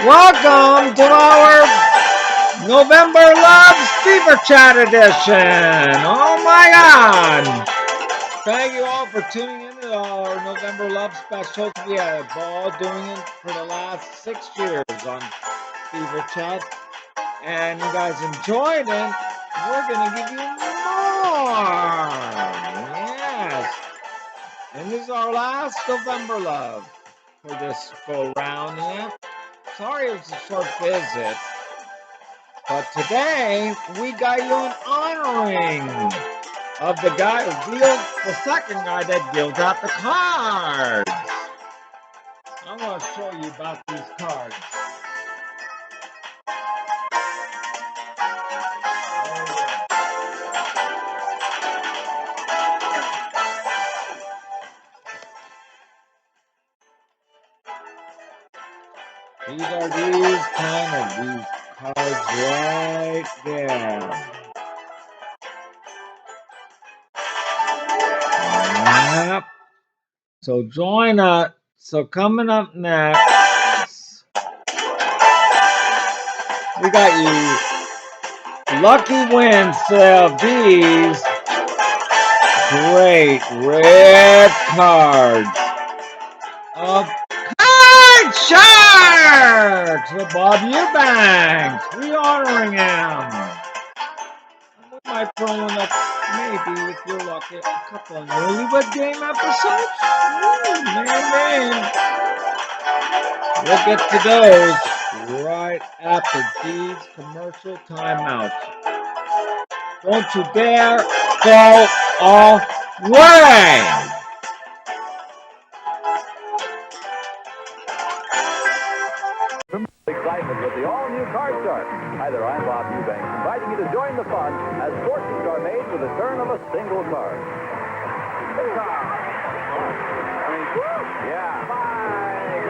Welcome to our November Loves Fever Chat edition. Oh my God! Thank you all for tuning in to our November Love special. We have all doing it for the last 6 years on Fever Chat, and you guys enjoyed it. We're gonna give you more. Yes, and this is our last November Love for this go round. Yeah. Sorry it was a short visit, but today we got you an honoring of the guy who deals, the second guy that deals out the cards. I'm going to show you about these cards. These are these cards right there. Yep. So join us. So coming up next, we got you lucky wins of these great red cards of Card Sharks with Bob Eubanks. We honoring him. We might throw in maybe, if you're lucky, a couple of newlywed game episodes. Maybe. We'll get to those right after these commercial timeouts. Don't you dare go away! Excitement with the all-new Card Shark. Hi there, I'm Bob Eubanks, inviting you to join the fun as fortunes are made with the turn of a single card.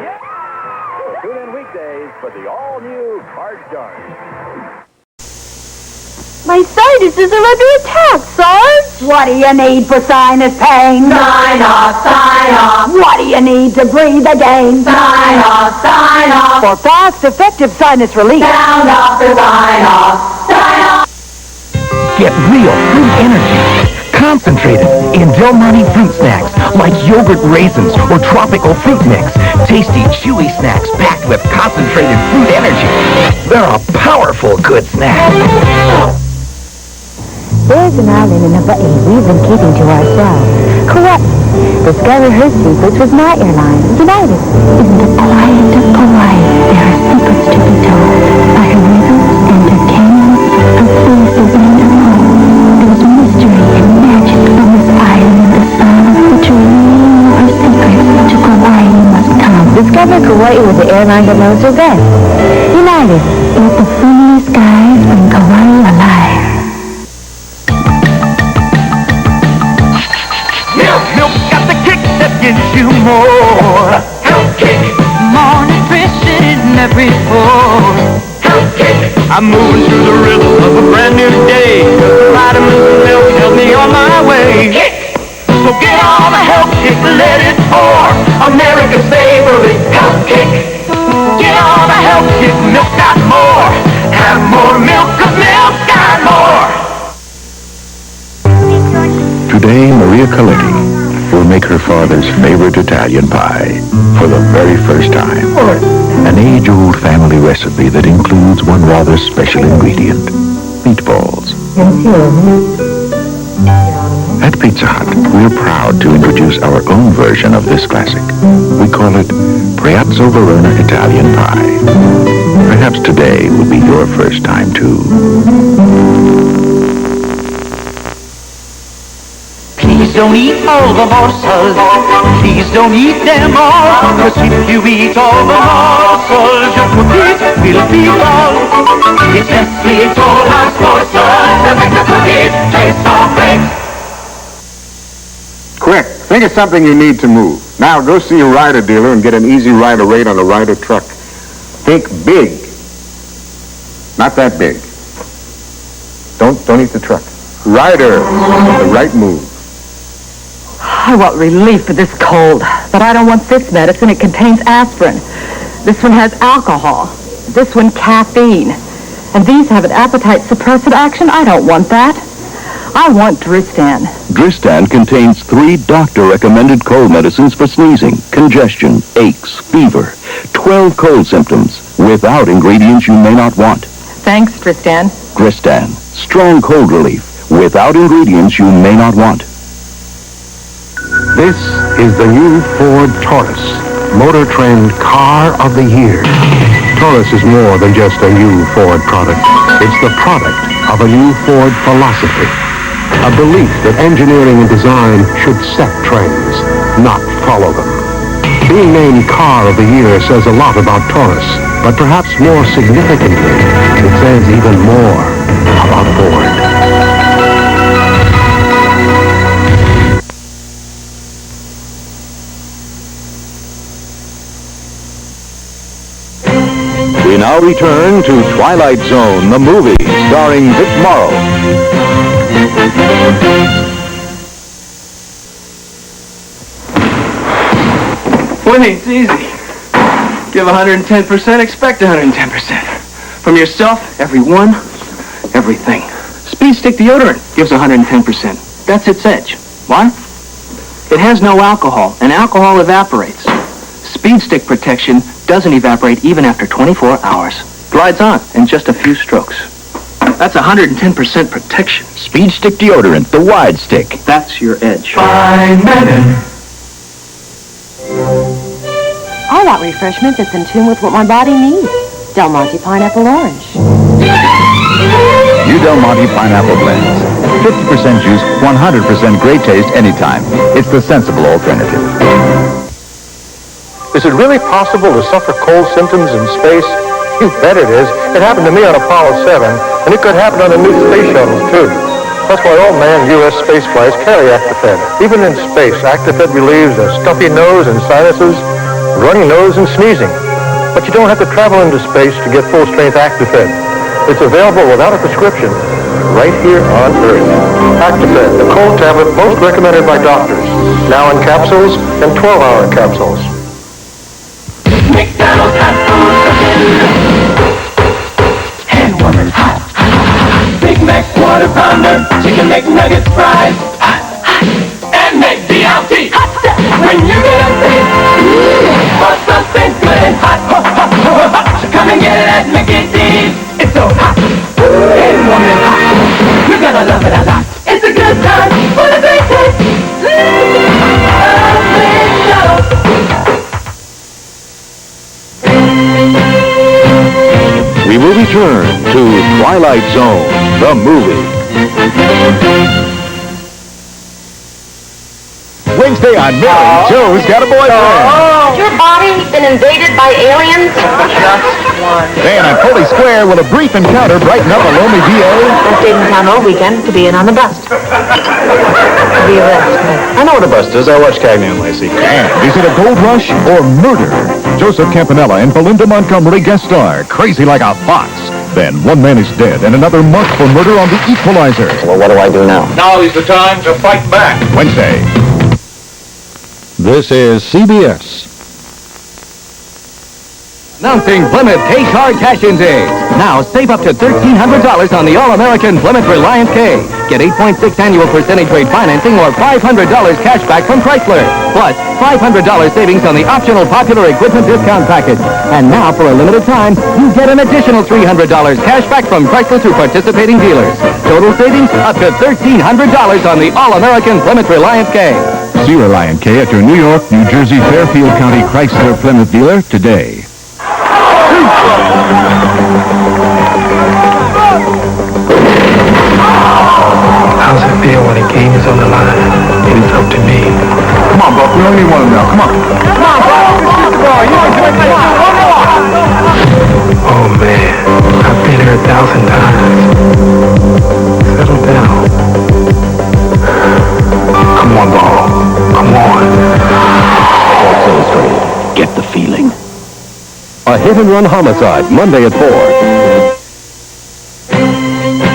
Yeah. Tune in weekdays for the all-new Card Shark. My sinuses are under attack, Sarge. What do you need for sinus pain? Sign off, sign off. What do you need to breathe again? Sign off, sign off. For fast, effective sinus relief. Sound off the sign off, sign off. Get real fruit energy. Concentrated in Del Monte fruit snacks like yogurt raisins or tropical fruit mix. Tasty, chewy snacks packed with concentrated fruit energy. They're a powerful good snack. There's an island in number 8 we've been keeping to ourselves. Correct. Discover her secrets with my airline, United. In the quiet of Hawaii, there are secrets to be told. By her rivers, entertainment, her faces and her home. There's mystery and magic on this island of the sun. But to reveal her secrets, to Kauai must come. Discover Kauai with the airline that knows her best. United, let the friendly skies bring Kauai alive. Milk got the kick that gives you more. Health kick. More nutrition in every form. Health kick. I'm moving through the rhythm of a brand new day. The vitamins and milk help me on my way. Kick. So get all the health kick, let it pour. America's favorite health kick. Get all the health kick, milk got more. Have more milk, 'cause milk got more. Today, Maria Coletti will make her father's favorite Italian pie for the very first time. An age-old family recipe that includes one rather special ingredient, meatballs. At Pizza Hut, we're proud to introduce our own version of this classic. We call it Preazzo Verona Italian Pie. Perhaps today will be your first time, too. Please don't eat all the morsels. Please don't eat them all. 'Cause if you eat all the morsels, your cookies will be dull. It's Nestle Toll House morsels that make the cookies taste so great. Quick, think of something you need to move. Now go see a rider dealer and get an easy rider rate on a rider truck. Think big. Not that big. Don't eat the truck. Rider, the right move. I want relief for this cold, but I don't want this medicine. It contains aspirin. This one has alcohol. this one caffeine. And these have an appetite suppressant action. I don't want that. I want Dristan. Dristan contains 3 doctor-recommended cold medicines for sneezing, congestion, aches, fever, 12 cold symptoms, without ingredients you may not want. Thanks, Dristan. Dristan, strong cold relief, without ingredients you may not want. This is the new Ford Taurus, Motor Trend Car of the Year. Taurus is more than just a new Ford product. It's the product of a new Ford philosophy. A belief that engineering and design should set trends, not follow them. Being named Car of the Year says a lot about Taurus, but perhaps more significantly, it says even more about Ford. We now return to Twilight Zone, the movie, starring Vic Morrow. Winning's easy. Give 110%, expect 110%. From yourself, everyone, everything. Speed Stick deodorant gives 110%. That's its edge. Why? It has no alcohol, and alcohol evaporates. Speed Stick protection doesn't evaporate even after 24 hours. Glides on in just a few strokes. That's 110% protection. Speed Stick deodorant, the wide stick. That's your edge. I want refreshment that's in tune with what my body needs. Del Monte Pineapple Orange. New Del Monte Pineapple Blends. 50% juice, 100% great taste anytime. It's the sensible alternative. Is it really possible to suffer cold symptoms in space? You bet it is. It happened to me on Apollo 7, and it could happen on the new space shuttles, too. That's why all manned U.S. space flights carry Actifed. Even in space, Actifed relieves a stuffy nose and sinuses, runny nose and sneezing. But you don't have to travel into space to get full-strength Actifed. It's available without a prescription, right here on Earth. Actifed, the cold tablet most recommended by doctors. Now in capsules and 12-hour capsules. McDonald's hot food. Hand warmers hot. Big Mac quarter pounder. Chicken McNuggets fries. Hot. And McDLT. Hot stuff. When you get a taste for something good and hot. Come and get it at Mickey D's. It's so hot. Hand warming hot. You're gonna love it a lot. It's a good time for the great taste. We will return to Twilight Zone, the movie. Wednesday on Mary Joe's Got a Boyfriend. Has your body been invaded by aliens? Just one. Then at Foley Square will a brief encounter brighten up a lonely VA. I stayed in town all weekend to be in on the bust. To be arrested. I know what a bust is. I watch Cagney and Lacey. And is it a gold rush or murder? Joseph Campanella and Belinda Montgomery guest star, crazy like a fox. Then one man is dead and another marked for murder on The Equalizer. Well, what do I do now? Now is the time to fight back. Wednesday. This is CBS. Announcing Plymouth K-Card Cash-In Days. Now save up to $1,300 on the All-American Plymouth Reliant K. Get 8.6 annual percentage rate financing or $500 cash back from Chrysler. Plus, $500 savings on the optional popular equipment discount package. And now, for a limited time, you get an additional $300 cash back from Chrysler through participating dealers. Total savings up to $1,300 on the All-American Plymouth Reliant K. See Reliant K at your New York, New Jersey, Fairfield County Chrysler Plymouth dealer today. How's it feel when a game is on the line and it's up to me? Come on, Buck. We only need one now. Come on. Oh, man. I've been here 1,000 times. Settle down. Come on, ball. Come on. Sports Illustrated. Get the feeling. A hit-and-run homicide, Monday at 4.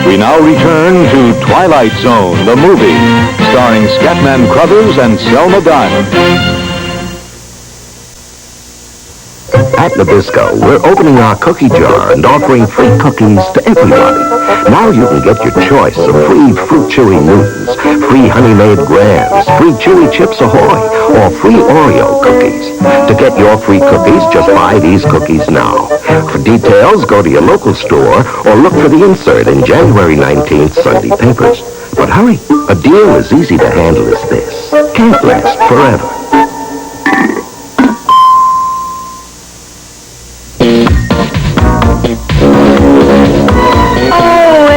We now return to Twilight Zone, the movie, starring Scatman Crothers and Selma Diamond. At Nabisco, we're opening our cookie jar and offering free cookies to everybody. Now you can get your choice of free Fruit Chewy Newtons, free Honey Made Grams, free Chewy Chips Ahoy, or free Oreo cookies. To get your free cookies, just buy these cookies now. For details, go to your local store or look for the insert in January 19th Sunday papers. But hurry, a deal as easy to handle as this can't last forever.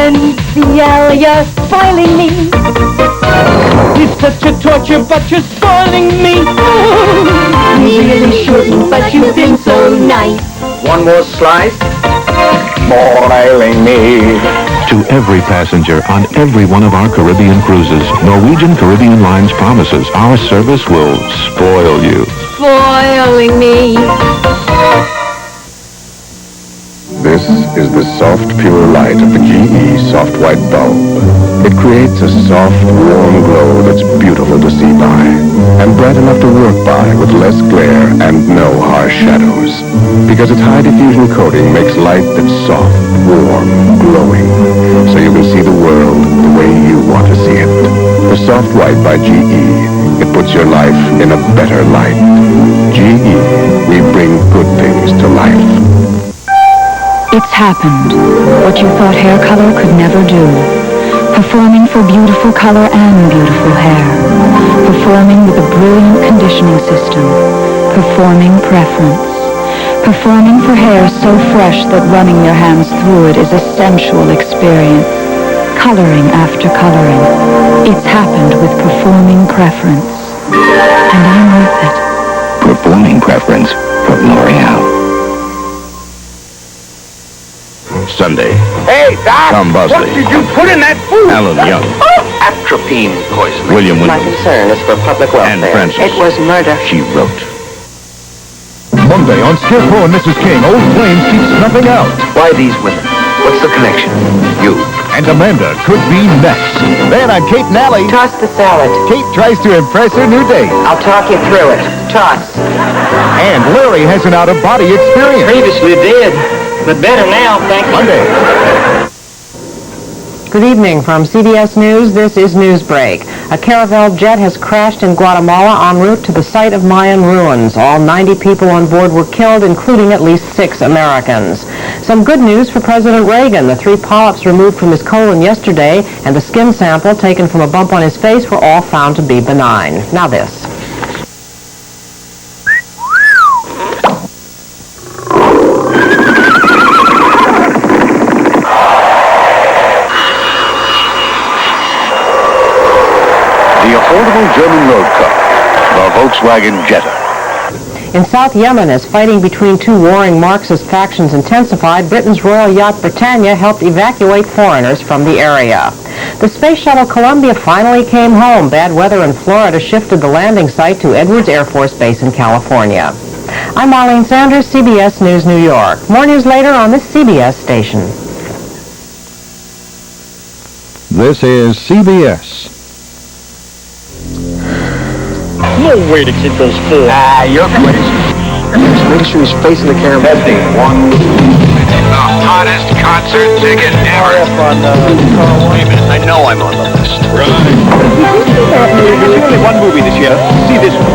NCL, you're spoiling me. It's such a torture, but you're spoiling me. You really shouldn't, but you've been so nice. One more slice. Boiling me. To every passenger on every one of our Caribbean cruises, Norwegian Caribbean Lines promises our service will spoil you. Spoiling me. This is the soft, pure light of the GE soft white bulb. It creates a soft, warm glow that's beautiful to see by, and bright enough to work by with less glare and no harsh shadows. Because its high diffusion coating makes light that's soft, warm, glowing, so you can see the world the way you want to see it. The soft white by GE. It puts your life in a better light. GE. We bring good things to life. It's happened. What you thought hair color could never do. Performing for beautiful color and beautiful hair. Performing with a brilliant conditioning system. Performing preference. Performing for hair so fresh that running your hands through it is a sensual experience. Coloring after coloring. It's happened with Performing Preference. And I'm worth it. Performing preference from L'Oreal. Sunday. Hey, Doc! Tom Bosley. What did you put in that food? Alan Young. Atropine poisoning. William My Williams. concern is for public welfare. Anne Francis. It was murder. She wrote. Monday on Scarecrow and Mrs. King, old flames keep snuffing out. Why these women? What's the connection? You. And Amanda could be next. Then on Kate and Allie, Toss the salad. Kate tries to impress her new date. I'll talk you through it. Toss. And Larry has an out-of-body experience. Previously did, but better now, thank you. Monday. Good evening from CBS News. This is Newsbreak. A Caravel jet has crashed in Guatemala en route to the site of Mayan ruins. All 90 people on board were killed, including at least 6 Americans. Some good news for President Reagan. The 3 polyps removed from his colon yesterday and the skin sample taken from a bump on his face were all found to be benign. Now this. Affordable German road car, the Volkswagen Jetta. In South Yemen, as fighting between 2 warring Marxist factions intensified, Britain's Royal Yacht Britannia helped evacuate foreigners from the area. The space shuttle Columbia finally came home. Bad weather in Florida shifted the landing site to Edwards Air Force Base in California. I'm Marlene Sanders, CBS News, New York. More news later on this CBS station. This is CBS. No way to keep those full. You're crazy. Make sure he's facing the camera. Testing. 1. The hottest concert ticket ever. Wait a minute, I know I'm on the list. Right. There's only one movie this year. See this one.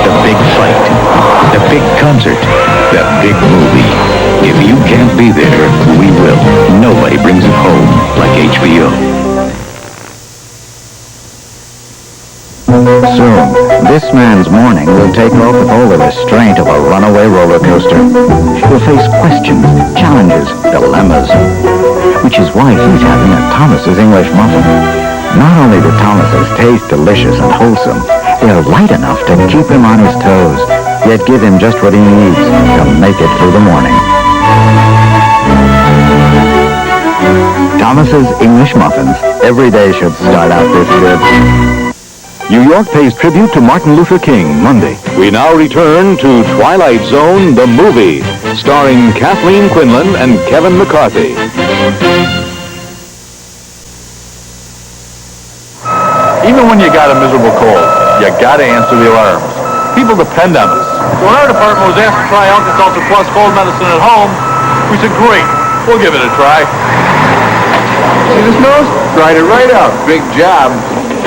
The big fight, the big concert, the big movie. If you can't be there, we will. Nobody brings it home like HBO. Soon, this man's morning will take off with all the restraint of a runaway roller coaster. He'll face questions, challenges, dilemmas, which is why he's having a Thomas's English muffin. Not only do Thomas's taste delicious and wholesome, they're light enough to keep him on his toes, yet give him just what he needs to make it through the morning. Thomas's English muffins. Every day should start out this good. New York pays tribute to Martin Luther King Monday. We now return to Twilight Zone, the movie, starring Kathleen Quinlan and Kevin McCarthy. Even when you got a miserable cold, you got to answer the alarms. People depend on us. When our department was asked to try Alka-Seltzer Plus cold medicine at home, we said, great, we'll give it a try. See this nose? Dried it right out. Big job.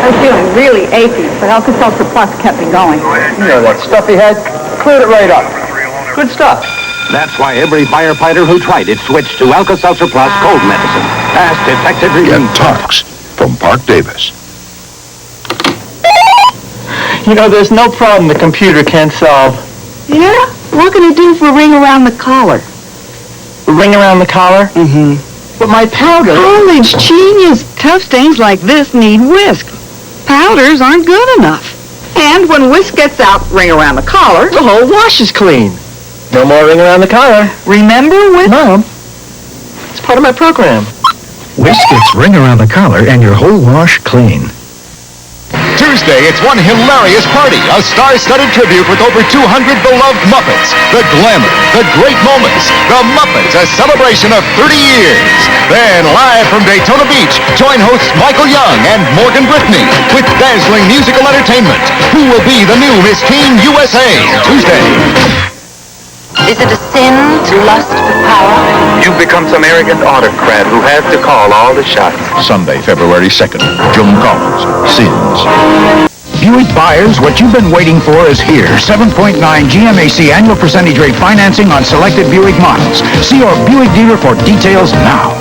I was feeling really achy, but Alka-Seltzer Plus kept me going. You know that stuffy head? Cleared it right up. Good stuff. That's why every firefighter who tried it switched to Alka-Seltzer Plus cold medicine. Fast, effective relief. Get Tox from Park Davis. You know, there's no problem the computer can't solve. Yeah? What can it do for a ring around the collar? Ring around the collar? Mm-hmm. But my powder... College genius. Tough stains like this need whisk. Powders aren't good enough. And when whisk gets out, ring around the collar, The whole wash is clean. No more ring around the collar. remember whisk? Mom, it's part of my program. Whisk gets ring around the collar and your whole wash clean. Tuesday, it's one hilarious party, a star-studded tribute with over 200 beloved Muppets. The glamour, the great moments, the Muppets, a celebration of 30 years. Then, live from Daytona Beach, join hosts Michael Young and Morgan Brittany with dazzling musical entertainment. Who will be the new Miss Teen USA? Tuesday. Is it a sin to lust for power? You've become some arrogant autocrat who has to call all the shots. Sunday, February 2nd. Joan Collins, Sins. Buick buyers, what you've been waiting for is here. 7.9 GMAC annual percentage rate financing on selected Buick models. See your Buick dealer for details now.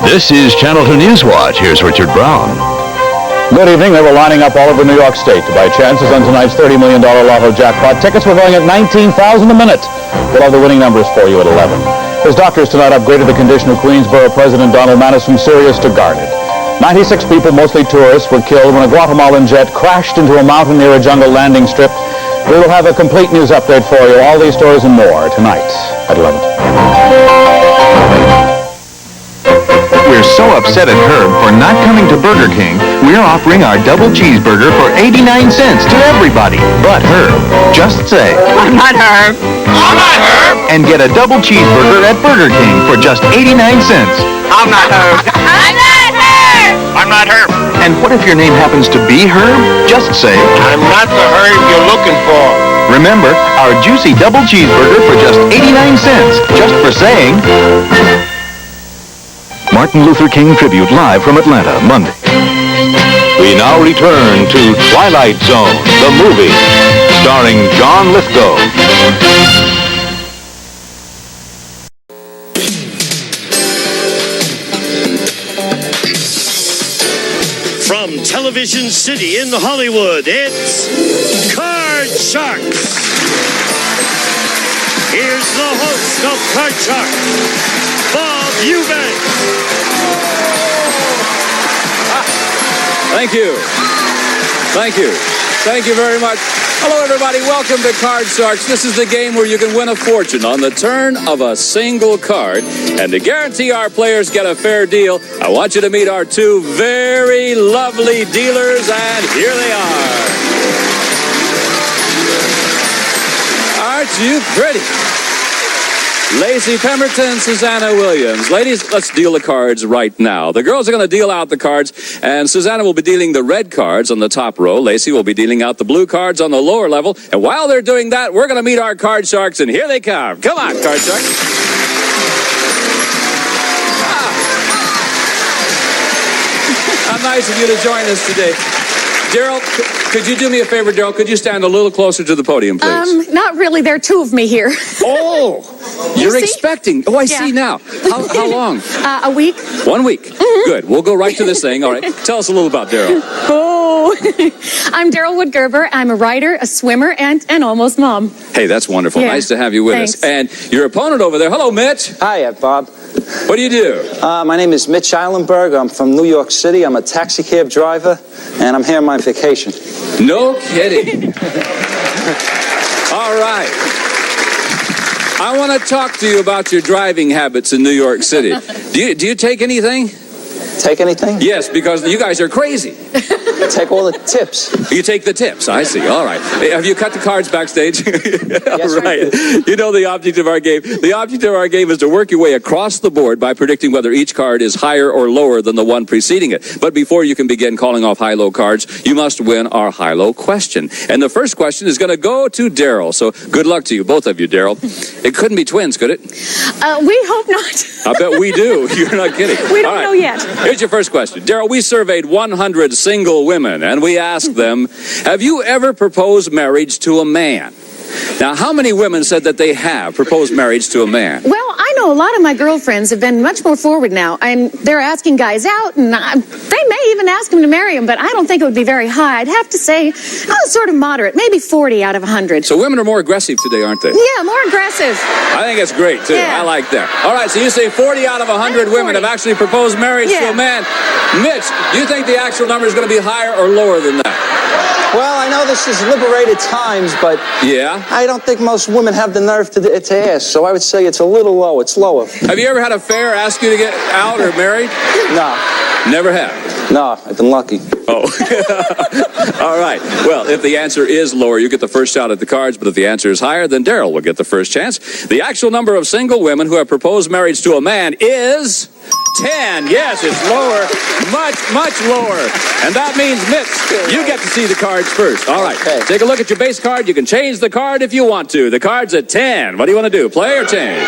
This is Channel 2 News Watch. Here's Richard Brown. Good evening. They were lining up all over New York State to buy chances on tonight's $30 million lotto jackpot. Tickets were going at $19,000 a minute. We'll have the winning numbers for you at 11. His doctors tonight upgraded the condition of Queensboro President Donald Maness from serious to guarded. 96 people, mostly tourists, were killed when a Guatemalan jet crashed into a mountain near a jungle landing strip. We will have a complete news update for you. All these stories and more tonight at 11. We're so upset at Herb for not coming to Burger King, we're offering our double cheeseburger for 89 cents to everybody but Herb. Just say, I'm not Herb. I'm not Herb! And get a double cheeseburger at Burger King for just 89 cents. I'm not Herb. I'm not Herb. I'm not Herb. And what if your name happens to be Herb? Just say, I'm not the Herb you're looking for. Remember, our juicy double cheeseburger for just 89 cents. Just for saying... Martin Luther King Tribute live from Atlanta, Monday. We now return to Twilight Zone, the movie, starring John Lithgow. From Television City in Hollywood, it's Card Sharks. Here's the host of Card Sharks, Bob Eubanks. Thank you. Thank you. Thank you very much. Hello, everybody. Welcome to Card Sharks. This is the game where you can win a fortune on the turn of a single card. And to guarantee our players get a fair deal, I want you to meet our two very lovely dealers, and here they are. Aren't you pretty? Lacey Pemberton, Susanna Williams. Ladies, let's deal the cards right now. The girls are going to deal out the cards, and Susanna will be dealing the red cards on the top row. Lacey will be dealing out the blue cards on the lower level. And while they're doing that, we're going to meet our Card Sharks, and here they come. Come on, Card Sharks. How nice of you to join us today. Daryl, could you do me a favor, Daryl? Could you stand a little closer to the podium, please? Not really. There are two of me here. Oh, you're expecting. Oh, I see now. How long? A week. 1 week. Mm-hmm. Good. We'll go right to this thing. All right. Tell us a little about Daryl. Oh, I'm Daryl Wood-Gerber. I'm a writer, a swimmer, and an almost mom. Hey, that's wonderful. Yeah. Nice to have you with us. And your opponent over there. Hello, Mitch. Hi, Bob. What do you do? My name is Mitch Eilenberg. I'm from New York City. I'm a taxi cab driver, and I'm here on my vacation. No kidding. All right. I want to talk to you about your driving habits in New York City. Do you take anything? Take anything? Yes, because you guys are crazy. Take all the tips. You take the tips. I see. All right. Hey, have you cut the cards backstage? Yes, right. You know the object of our game. The object of our game is to work your way across the board by predicting whether each card is higher or lower than the one preceding it. But before you can begin calling off high-low cards, you must win our high-low question. And the first question is going to go to Daryl. So good luck to you, both of you, Daryl. It couldn't be twins, could it? We hope not. I bet we do. You're not kidding. We don't know yet. Here's your first question. Daryl, we surveyed 100 single women, and we asked them, have you ever proposed marriage to a man? Now, how many women said that they have proposed marriage to a man? Well, I know a lot of my girlfriends have been much more forward now, and they're asking guys out, and they may even ask them to marry them, but I don't think it would be very high. I'd have to say, sort of moderate, maybe 40 out of 100. So women are more aggressive today, aren't they? Yeah, more aggressive. I think it's great, too. Yeah. I like that. All right, so you say 40 out of 100 women have actually proposed marriage to a man. Mitch, do you think the actual number is going to be higher or lower than that? Well, I know this is liberated times, but yeah, I don't think most women have the nerve to ask, so I would say it's a little low. It's lower. Have you ever had a fair ask you to get out or married? No. Never have? No, I've been lucky. Oh. All right. Well, if the answer is lower, you get the first shot at the cards, but if the answer is higher, then Daryl will get the first chance. The actual number of single women who have proposed marriage to a man is 10. Yes, it's lower. Much, much lower. And that means, Mitch, you get to see the cards first. All right. Okay. Take a look at your base card. You can change the card if you want to. The card's at 10. What do you want to do? Play or change?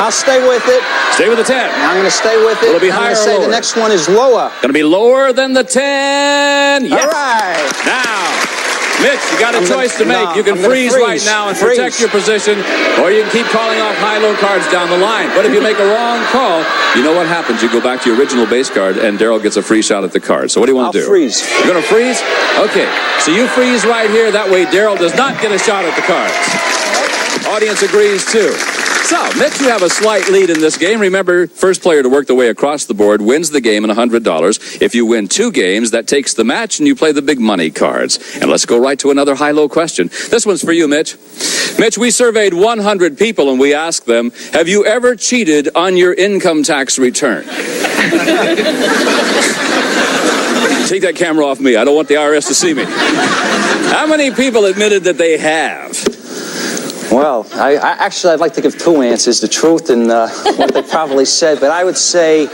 I'll stay with it. Stay with the 10. I'm going to stay with it. Will it be higher or I'm going to say lower? the next one is lower. Going to be lower than the 10. Yes. All right. Now, Mitch, you got a choice to make. You can freeze right now and protect your position, or you can keep calling off high-low cards down the line. But if you make a wrong call, you know what happens. You go back to your original base card, and Daryl gets a free shot at the card. So what do you want to do? I'll freeze. You're going to freeze? Okay. So you freeze right here. That way Daryl does not get a shot at the cards. Audience agrees, too. So, Mitch, you have a slight lead in this game. Remember, first player to work their way across the board wins the game and $100. If you win 2 games, that takes the match, and you play the big money cards. And let's go right to another high-low question. This one's for you, Mitch. Mitch, we surveyed 100 people, and we asked them, have you ever cheated on your income tax return? Take that camera off me. I don't want the IRS to see me. How many people admitted that they have? Well, I'd like to give 2 answers, the truth and what they probably said. But I would say,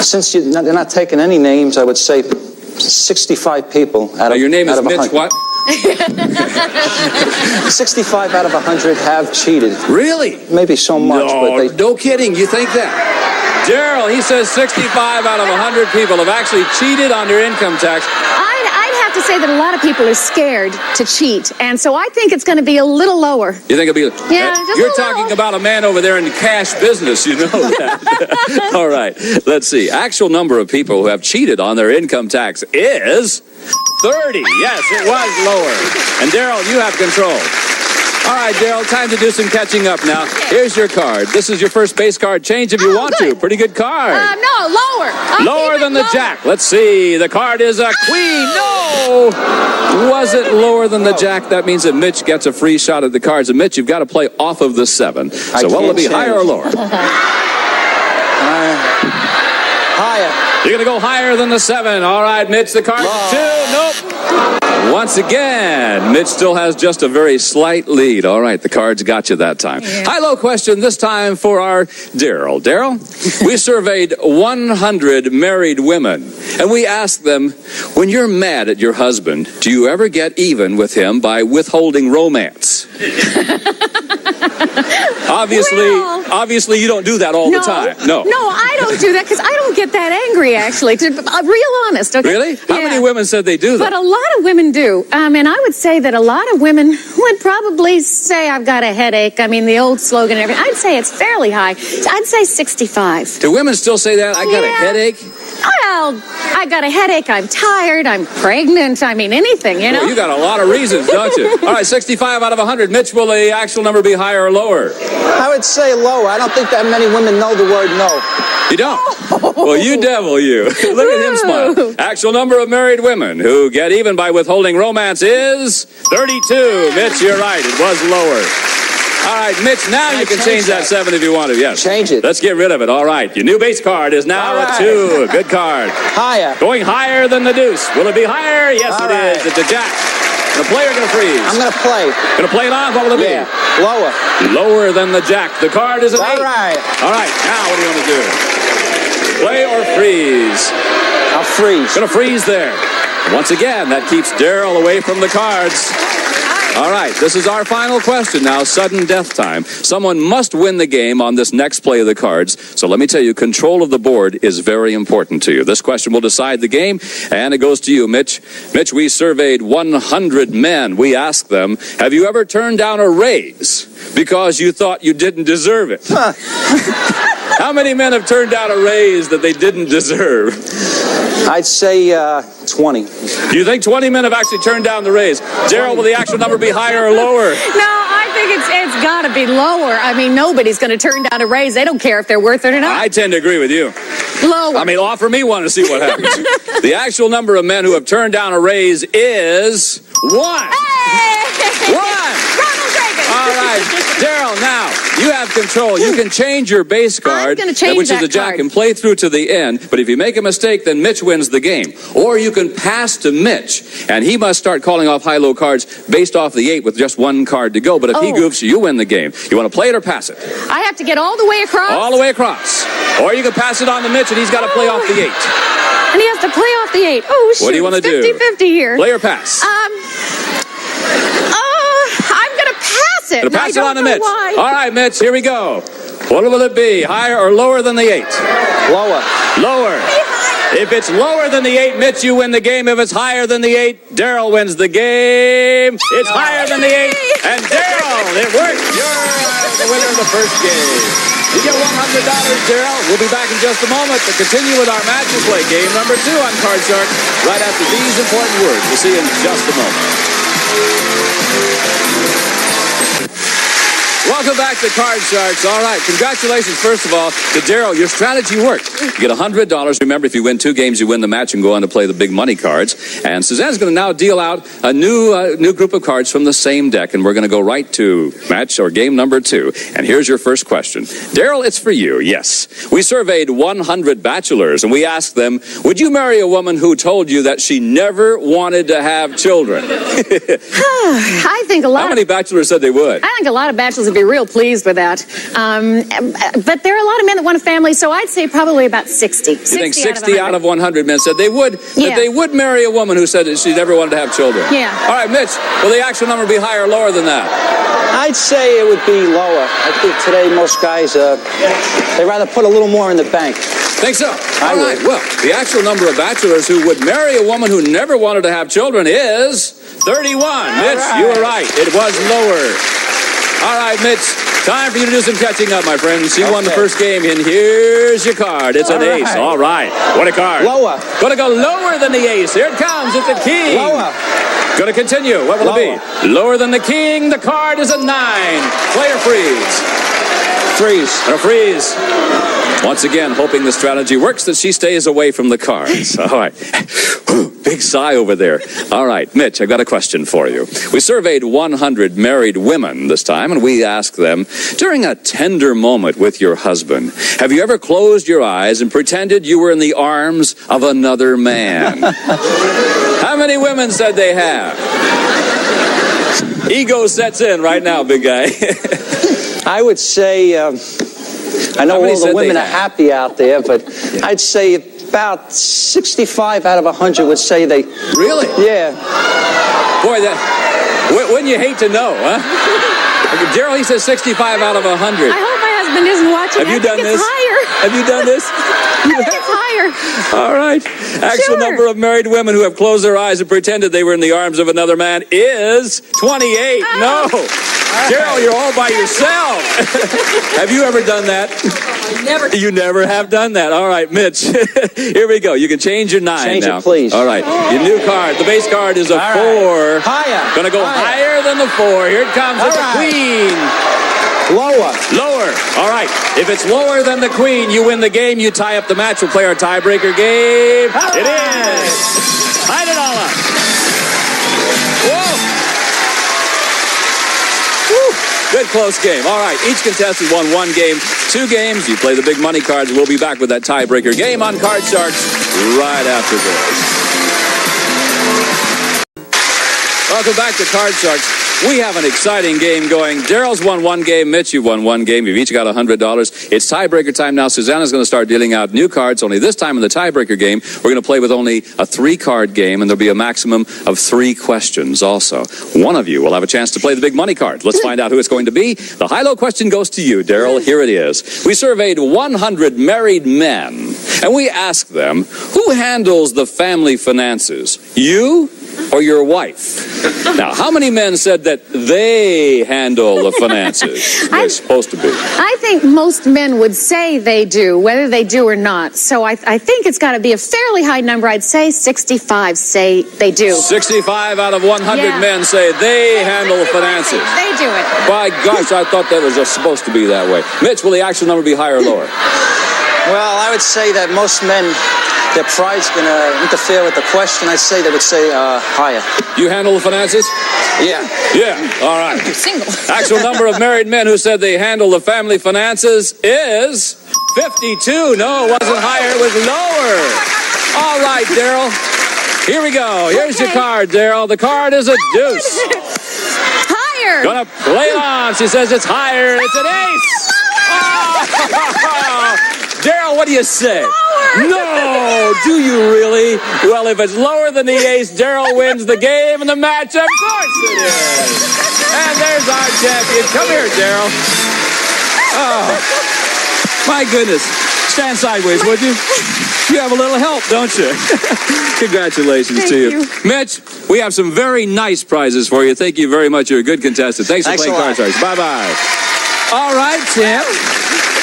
since you're not taking any names, I would say 65 people out of 100. Your name is Mitch what? 65 out of 100 have cheated. Really? Maybe so much, but they... No kidding. You think that? Daryl, he says 65 out of 100 people have actually cheated on their income tax. I'd have to say that a lot of people are scared to cheat, and so I think it's going to be a little lower. You think it'll be? Yeah, just you're talking about a man over there in the cash business, you know that. All right, let's see. Actual number of people who have cheated on their income tax is 30. Yes, it was lower. And Daryl, you have control. All right, Daryl, time to do some catching up now. Here's your card. This is your first base card. Change if you want to. Pretty good card. No, lower. Lower than the jack. Let's see. The card is a queen. No! Was it lower than the jack? That means that Mitch gets a free shot at the cards. And Mitch, you've got to play off of the 7. So what will it be, higher or lower? Higher. You're going to go higher than the 7. All right, Mitch, the card is 2. Nope. Once again, Mitch still has just a very slight lead. All right, the cards got you that time. Yeah. High-low question this time for our Daryl. Daryl, we surveyed 100 married women, and we asked them, when you're mad at your husband, do you ever get even with him by withholding romance? Obviously, you don't do that all the time. No, I don't do that because I don't get that angry, actually. To be real honest, okay? Really? How many women said they do that? But a lot of women do. And I would say that a lot of women would probably say, I've got a headache. I mean, the old slogan and everything. I'd say it's fairly high. I'd say 65. Do women still say that? I got a headache? Well, I got a headache. I'm tired. I'm pregnant. I mean, anything, you know? Well, you got a lot of reasons, don't you? All right, 65 out of 100. Mitch, will the actual number be higher or lower? I would say lower. I don't think that many women know the word no. You don't? Well, you devil, you. Look at him smile. Actual number of married women who get even by withholding romance is 32. Mitch, you're right. It was lower. All right, Mitch, now you can change that 7 if you want to. Yes. Change it. Let's get rid of it. All right. Your new base card is now All right. a 2. Good card. Higher. Going higher than the deuce. Will it be higher? Yes, All it right. is. It's a jack. The player going to freeze. I'm going to play. Going to play it on? What will it be? Yeah. Lower. Lower than the jack. The card is an 8. All right. All right. Now what do you want to do? Play or freeze? I'll freeze. Going to freeze there. Once again, that keeps Daryl away from the cards. All right, this is our final question now, sudden death time. Someone must win the game on this next play of the cards. So let me tell you, control of the board is very important to you. This question will decide the game, and it goes to you, Mitch. Mitch, we surveyed 100 men. We asked them, have you ever turned down a raise because you thought you didn't deserve it? How many men have turned down a raise that they didn't deserve? I'd say 20. You think 20 men have actually turned down the raise? Daryl, will the actual number be higher or lower? No, I think it's got to be lower. I mean, nobody's going to turn down a raise. They don't care if they're worth it or not. I tend to agree with you. Lower. I mean, offer me one to see what happens. The actual number of men who have turned down a raise is 1. Hey! 1! Ronald Reagan! All right, Daryl, now, you have control. You can change your base card, gonna change which is that a jack, card. and play through to the end. But if you make a mistake, then Mitch wins the game. Or you can pass to Mitch, and he must start calling off high-low cards based off the 8 with just 1 card to go. But if he goofs, you win the game. You want to play it or pass it? I have to get all the way across? All the way across. Or you can pass it on to Mitch, and he's got to play off the 8. And he has to play off the 8. Oh, shoot. What do you want to do? 50-50 here. Play or pass? I'm going to pass it. Gonna pass it on to Mitch. Why. All right, Mitch, here we go. What will it be? Higher or lower than the 8? Lower. Lower. If it's lower than the 8, Mitch, you win the game. If it's higher than the 8, Daryl wins the game. It's higher than the 8. And Daryl, it worked. You're the winner of the first game. You get $100, Daryl. We'll be back in just a moment to continue with our match and play game number 2 on Card Shark right after these important words. We'll see you in just a moment. Welcome back to Card Sharks. All right, congratulations, first of all, to Daryl. Your strategy worked. You get $100. Remember, if you win 2 games, you win the match and go on to play the big money cards. And Suzanne's going to now deal out a new group of cards from the same deck, and we're going to go right to match or game number 2. And here's your first question. Daryl, it's for you, yes. We surveyed 100 bachelors, and we asked them, would you marry a woman who told you that she never wanted to have children? I think a lot. How many bachelors said they would? I think a lot of bachelors would be real pleased with that. But there are a lot of men that want a family, so I'd say probably about 60. You think 60 out of 100 men said they would that they would marry a woman who said that she never wanted to have children? Yeah. All right, Mitch, will the actual number be higher or lower than that? I'd say it would be lower. I think today most guys, they rather put a little more in the bank. Think so? All right. Well, the actual number of bachelors who would marry a woman who never wanted to have children is 31. Mitch, you were right. It was lower. All right, Mitch, time for you to do some catching up, my friends. You won the first game, and here's your card. It's an ace. All right. What a card. Lower. Going to go lower than the ace. Here it comes. It's a king. Lower. Going to continue. What will it be? Lower than the king. The card is a 9. Play or freeze? Freeze. Or freeze. Once again, hoping the strategy works, that she stays away from the cards. All right. Big sigh over there. All right, Mitch, I've got a question for you. We surveyed 100 married women this time, and we asked them, during a tender moment with your husband, have you ever closed your eyes and pretended you were in the arms of another man? How many women said they have? Ego sets in right now, big guy. I would say, I know all the women are happy out there, but I'd say about 65 out of 100 would say they... Really? Yeah. Boy, wouldn't you hate to know, huh? Daryl, he says 65 out of 100. I hope my husband isn't watching. Have you done this? Higher. Have you done this? I think it's higher. All right. Actual number of married women who have closed their eyes and pretended they were in the arms of another man is 28. No. Daryl, you're all by yourself. Have you ever done that? Never. You never have done that. All right, Mitch. Here we go. You can change your 9 Change now. it, please. All right. Your new card. The base card is a 4. Higher. Going to go higher than the 4. Here it comes. It's a queen. Lower. Lower. All right. If it's lower than the queen, you win the game. You tie up the match. We'll play our tiebreaker game. It is. Hide it all up. Whoa. Woo. Good close game. All right, each contestant won one game. 2 games, you play the big money cards. We'll be back with that tiebreaker game on Card Sharks right after this. Welcome back to Card Sharks. We have an exciting game going. Daryl's won 1 game. Mitch, you've won 1 game. You've each got $100. It's tiebreaker time now. Susanna's going to start dealing out new cards. Only this time in the tiebreaker game, we're going to play with only a 3-card game, and there'll be a maximum of 3 questions also. One of you will have a chance to play the big money card. Let's find out who it's going to be. The high-low question goes to you, Daryl. Here it is. We surveyed 100 married men, and we asked them, who handles the family finances? You or your wife? Now, how many men said that they handle the finances? They're supposed to be. I think most men would say they do, whether they do or not. So I think it's got to be a fairly high number. I'd say 65 say they do. 65 out of 100 men say they handle the finances. They do it. By gosh, I thought that was just supposed to be that way. Mitch, will the actual number be higher or lower? Well, I would say that most men, their pride's going to interfere with the question. I'd say they would say higher. You handle the finances? Yeah. Yeah, all right. You're single. Actual number of married men who said they handle the family finances is 52. No, it wasn't higher, it was lower. All right, Daryl. Here we go. Here's your card, Daryl. The card is a deuce. Higher. Gonna play it on. She says it's higher. It's an ace. Oh. Daryl, what do you say? Lower. No, do you really? Well, if it's lower than the ace, Daryl wins the game and the match. Of course it is. And there's our champion. Come here, Daryl. Oh, my goodness. Stand sideways, would you? You have a little help, don't you? Congratulations to you. Mitch, we have some very nice prizes for you. Thank you very much. You're a good contestant. Thanks for playing Card Sharks. Bye-bye. All right, Tim.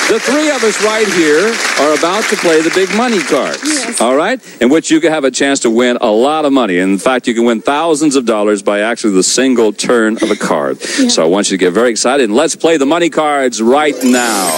The 3 of us right here are about to play the big money cards. Yes. All right? In which you can have a chance to win a lot of money. In fact, you can win thousands of dollars by actually the single turn of a card. Yeah. So I want you to get very excited, and let's play the money cards right now.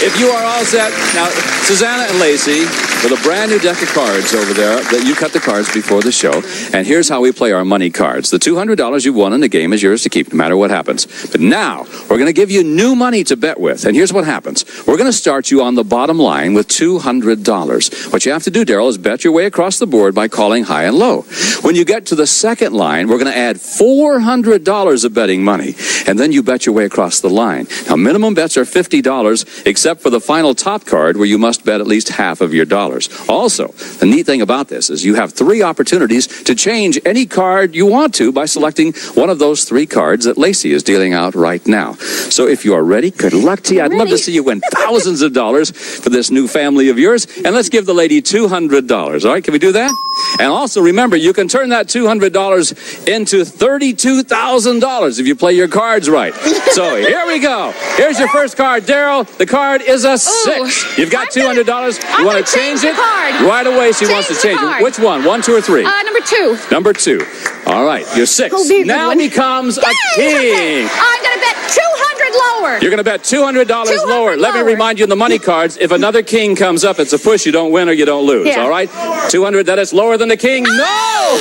If you are all set, now, Susanna and Lacey, with a brand new deck of cards over there, that you cut the cards before the show, and here's how we play our money cards. The $200 you won in the game is yours to keep, no matter what happens. But now, we're going to give you new money to bet with, and here's what happens. We're going to start you on the bottom line with $200. What you have to do, Daryl, is bet your way across the board by calling high and low. When you get to the second line, we're going to add $400 of betting money, and then you bet your way across the line. Now, minimum bets are $50, except for the final top card where you must bet at least half of your dollars. Also, the neat thing about this is you have 3 opportunities to change any card you want to by selecting one of those 3 cards that Lacey is dealing out right now. So if you are ready, good luck to you. I'd love to see you win thousands of dollars for this new family of yours. And let's give the lady $200. All right, can we do that? And also remember, you can turn that $200 into $32,000 if you play your cards right. So here we go. Here's your first card, Daryl. The card is a 6. You've got $200. You want to change it? Right away, she wants to change it. Which one? 1, 2, or 3? Number 2. Number 2. All right, your 6 now becomes a king. I'm going to bet 200 lower. You're going to bet $200 lower. Let me remind you in the money cards, if another king comes up, it's a push. You don't win or you don't lose. All right? 200, that is lower than the king. No!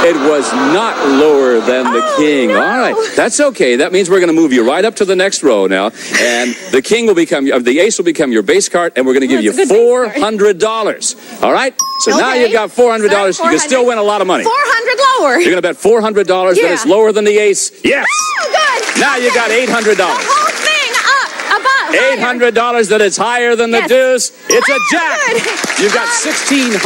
It was not lower than the king. No. All right. That's okay. That means we're going to move you right up to the next row now. And the king will become, the ace will become your base card, and we're going to give you $400. All right? So now you've got $400. You can still win a lot of money. 400 lower. You're going to bet $400 that it's lower than the ace. Yes. Oh, good. Now you got $800. The whole thing up, above. $800 that it's higher than the deuce. It's a jack. Good. You've got $1,600.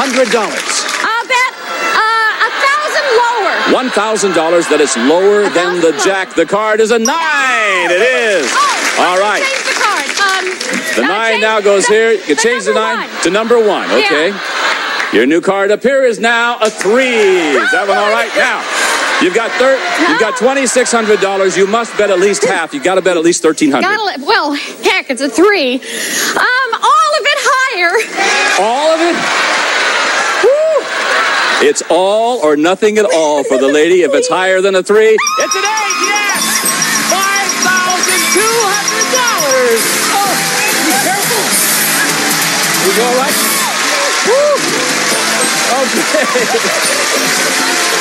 I'll bet $1,000 lower. $1,000 that it's lower than the jack. The card is a 9. It is. Oh, all right. Change the card. The 9 now goes here. You can change the 9 to number 1. Okay. Yeah. Your new card up here is now a 3. Is that one all right? Now, you've got $2,600. You must bet at least half. You got to bet at least $1,300. Well, heck, it's a 3. All of it higher. All of it? Woo! It's all or nothing at all for the lady. If it's higher than a 3, it's an 8. Yes! $5,200. Oh, be careful. You go right. Woo! Okay.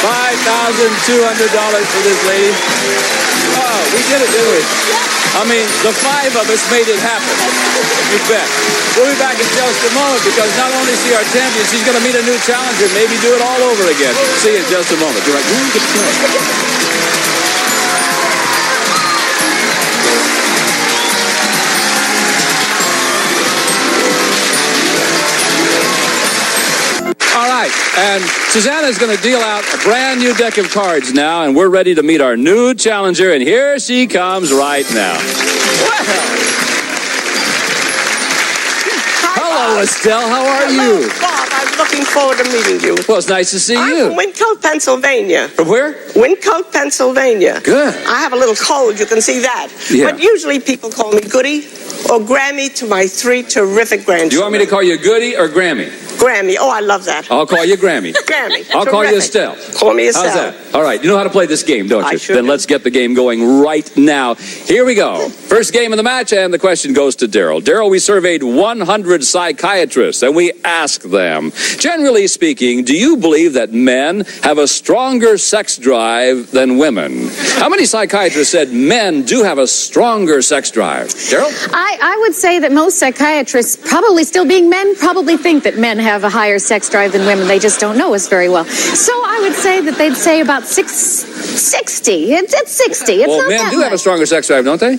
$5,200 for this lady. Oh, we did it, didn't we? I mean, the five of us made it happen. You bet. We'll be back in just a moment because not only is she our champion, she's going to meet a new challenger, maybe do it all over again. See you in just a moment. You're right. Ooh, get the All right, and Susanna's going to deal out a brand new deck of cards now, and we're ready to meet our new challenger, and here she comes right now. Hello, Estelle. How are you? Bob, I'm looking forward to meeting you. Well, it's nice to see you. I'm from Wyncote, Pennsylvania. From where? Wyncote, Pennsylvania. Good. I have a little cold, you can see that. Yeah. But usually people call me Goody or Grammy to my three terrific grandchildren. Do you want me to call you Goody or Grammy? Grammy. Oh, I love that. I'll call you Grammy. Grammy. I'll call you Estelle. Call me Estelle. How's that? All right. You know how to play this game, don't you? I sure Then do. let's get the game going right now. Here we go. First game of the match, and the question goes to Daryl. Daryl, we surveyed 100 psychiatrists, and we asked them, generally speaking, do you believe that men have a stronger sex drive than women? How many psychiatrists said men do have a stronger sex drive? Daryl? I would say that most psychiatrists, probably still being men, probably think that men have a higher sex drive than women. They just don't know us very well. So I would say that they'd say about 60. It's 60. It's Well, not men that do much. have a stronger sex drive, don't they?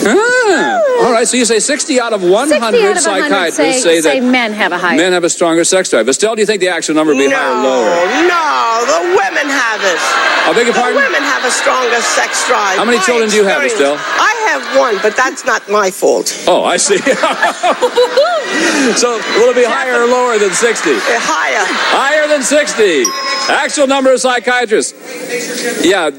All right, so you say 60 out of 100 60 out of 100 psychiatrists say that men have a higher. men have a stronger sex drive. Estelle, do you think the actual number would be higher or lower? No, the women have it. I beg your The pardon? women have a stronger sex drive. How many My children do you have, experience- Estelle? I have one, but that's not my fault. Oh, I see. So will it be higher or lower than 60? Higher. Higher than 60. Actual number of psychiatrists. Yeah.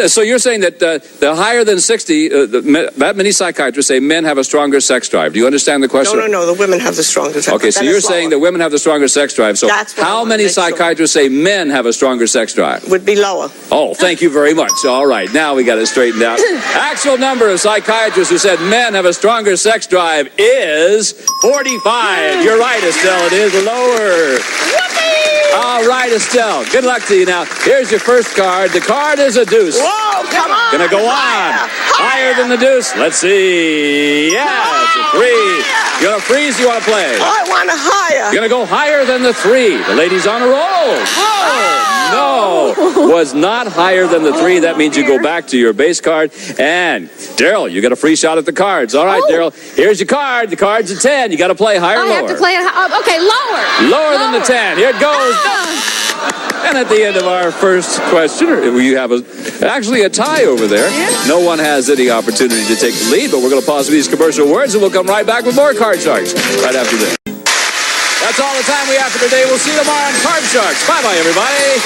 So you're saying that the higher than 60, that many psychiatrists say men have a stronger sex drive. Do you understand the question? No, the women have the stronger sex drive. Okay, so you're saying that women have the stronger sex drive. So That's what I how wanna many make sure. psychiatrists say men have a stronger sex drive? Would be lower. Oh, thank you very much. All right, now we got it straightened out. Actual number of psychiatrists who said men have a stronger sex drive is 45. You're right, Estelle. It is lower. All right, Estelle. Good luck to you now. Here's your first card. The card is a deuce. Whoa, come on. Gonna go on. Higher than the deuce. Let's see. Yeah, it's a 3. You want to freeze? You want to play? I want a higher. You're going to go higher than the 3. The lady's on a roll. Oh, no. Was not higher than the 3. That means you go back to your base card. And, Daryl, you got a free shot at the cards. All right, Daryl, here's your card. The card's a 10. You got to play higher or I lower? have to play it. Okay, lower. Lower than the 10. Here it goes. And at the end of our first question, we have actually a tie over there. No one has any opportunity to take the lead, but we're going to pause for these commercial words, and we'll come right back with more Card Sharks right after this. That's all the time we have for today. We'll see you tomorrow on Card Sharks. Bye-bye, everybody.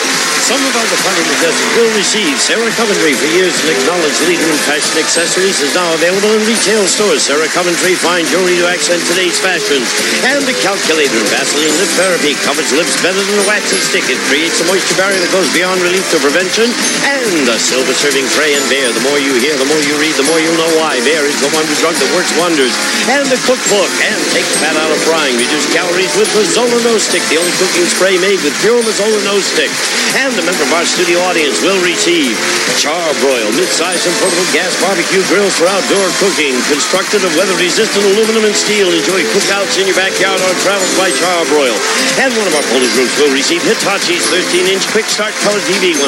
Some of our departing contestants will receive Sarah Coventry for years and acknowledged leader in fashion accessories is now available in retail stores. Sarah Coventry, fine jewelry to accent today's fashions. And the calculator Vaseline Lip Therapy covers lips better than a wax and stick. It creates a moisture barrier that goes beyond relief to prevention. And a silver serving tray and Bear. The more you hear, the more you read, the more you'll know why. Bear is the wonder drug that works wonders. And the cookbook. And take the fat out of frying. Reduce calories with Mazzola Nose Stick, the only cooking spray made with pure Mazzola Nose Stick. And a member of our studio audience will receive Charbroil, mid-size and portable gas barbecue grills for outdoor cooking. Constructed of weather-resistant aluminum and steel. Enjoy cookouts in your backyard or travels by Charbroil. And one of our polling groups will receive Hitachi's 13-inch Quick Start Color TV, 100%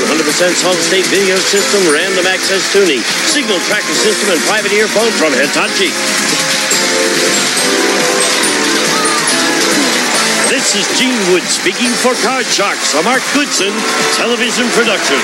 solid-state video system, random access tuning, signal tracker system, and private earphone from Hitachi. This is Gene Wood speaking for Card Sharks, a Mark Goodson television production.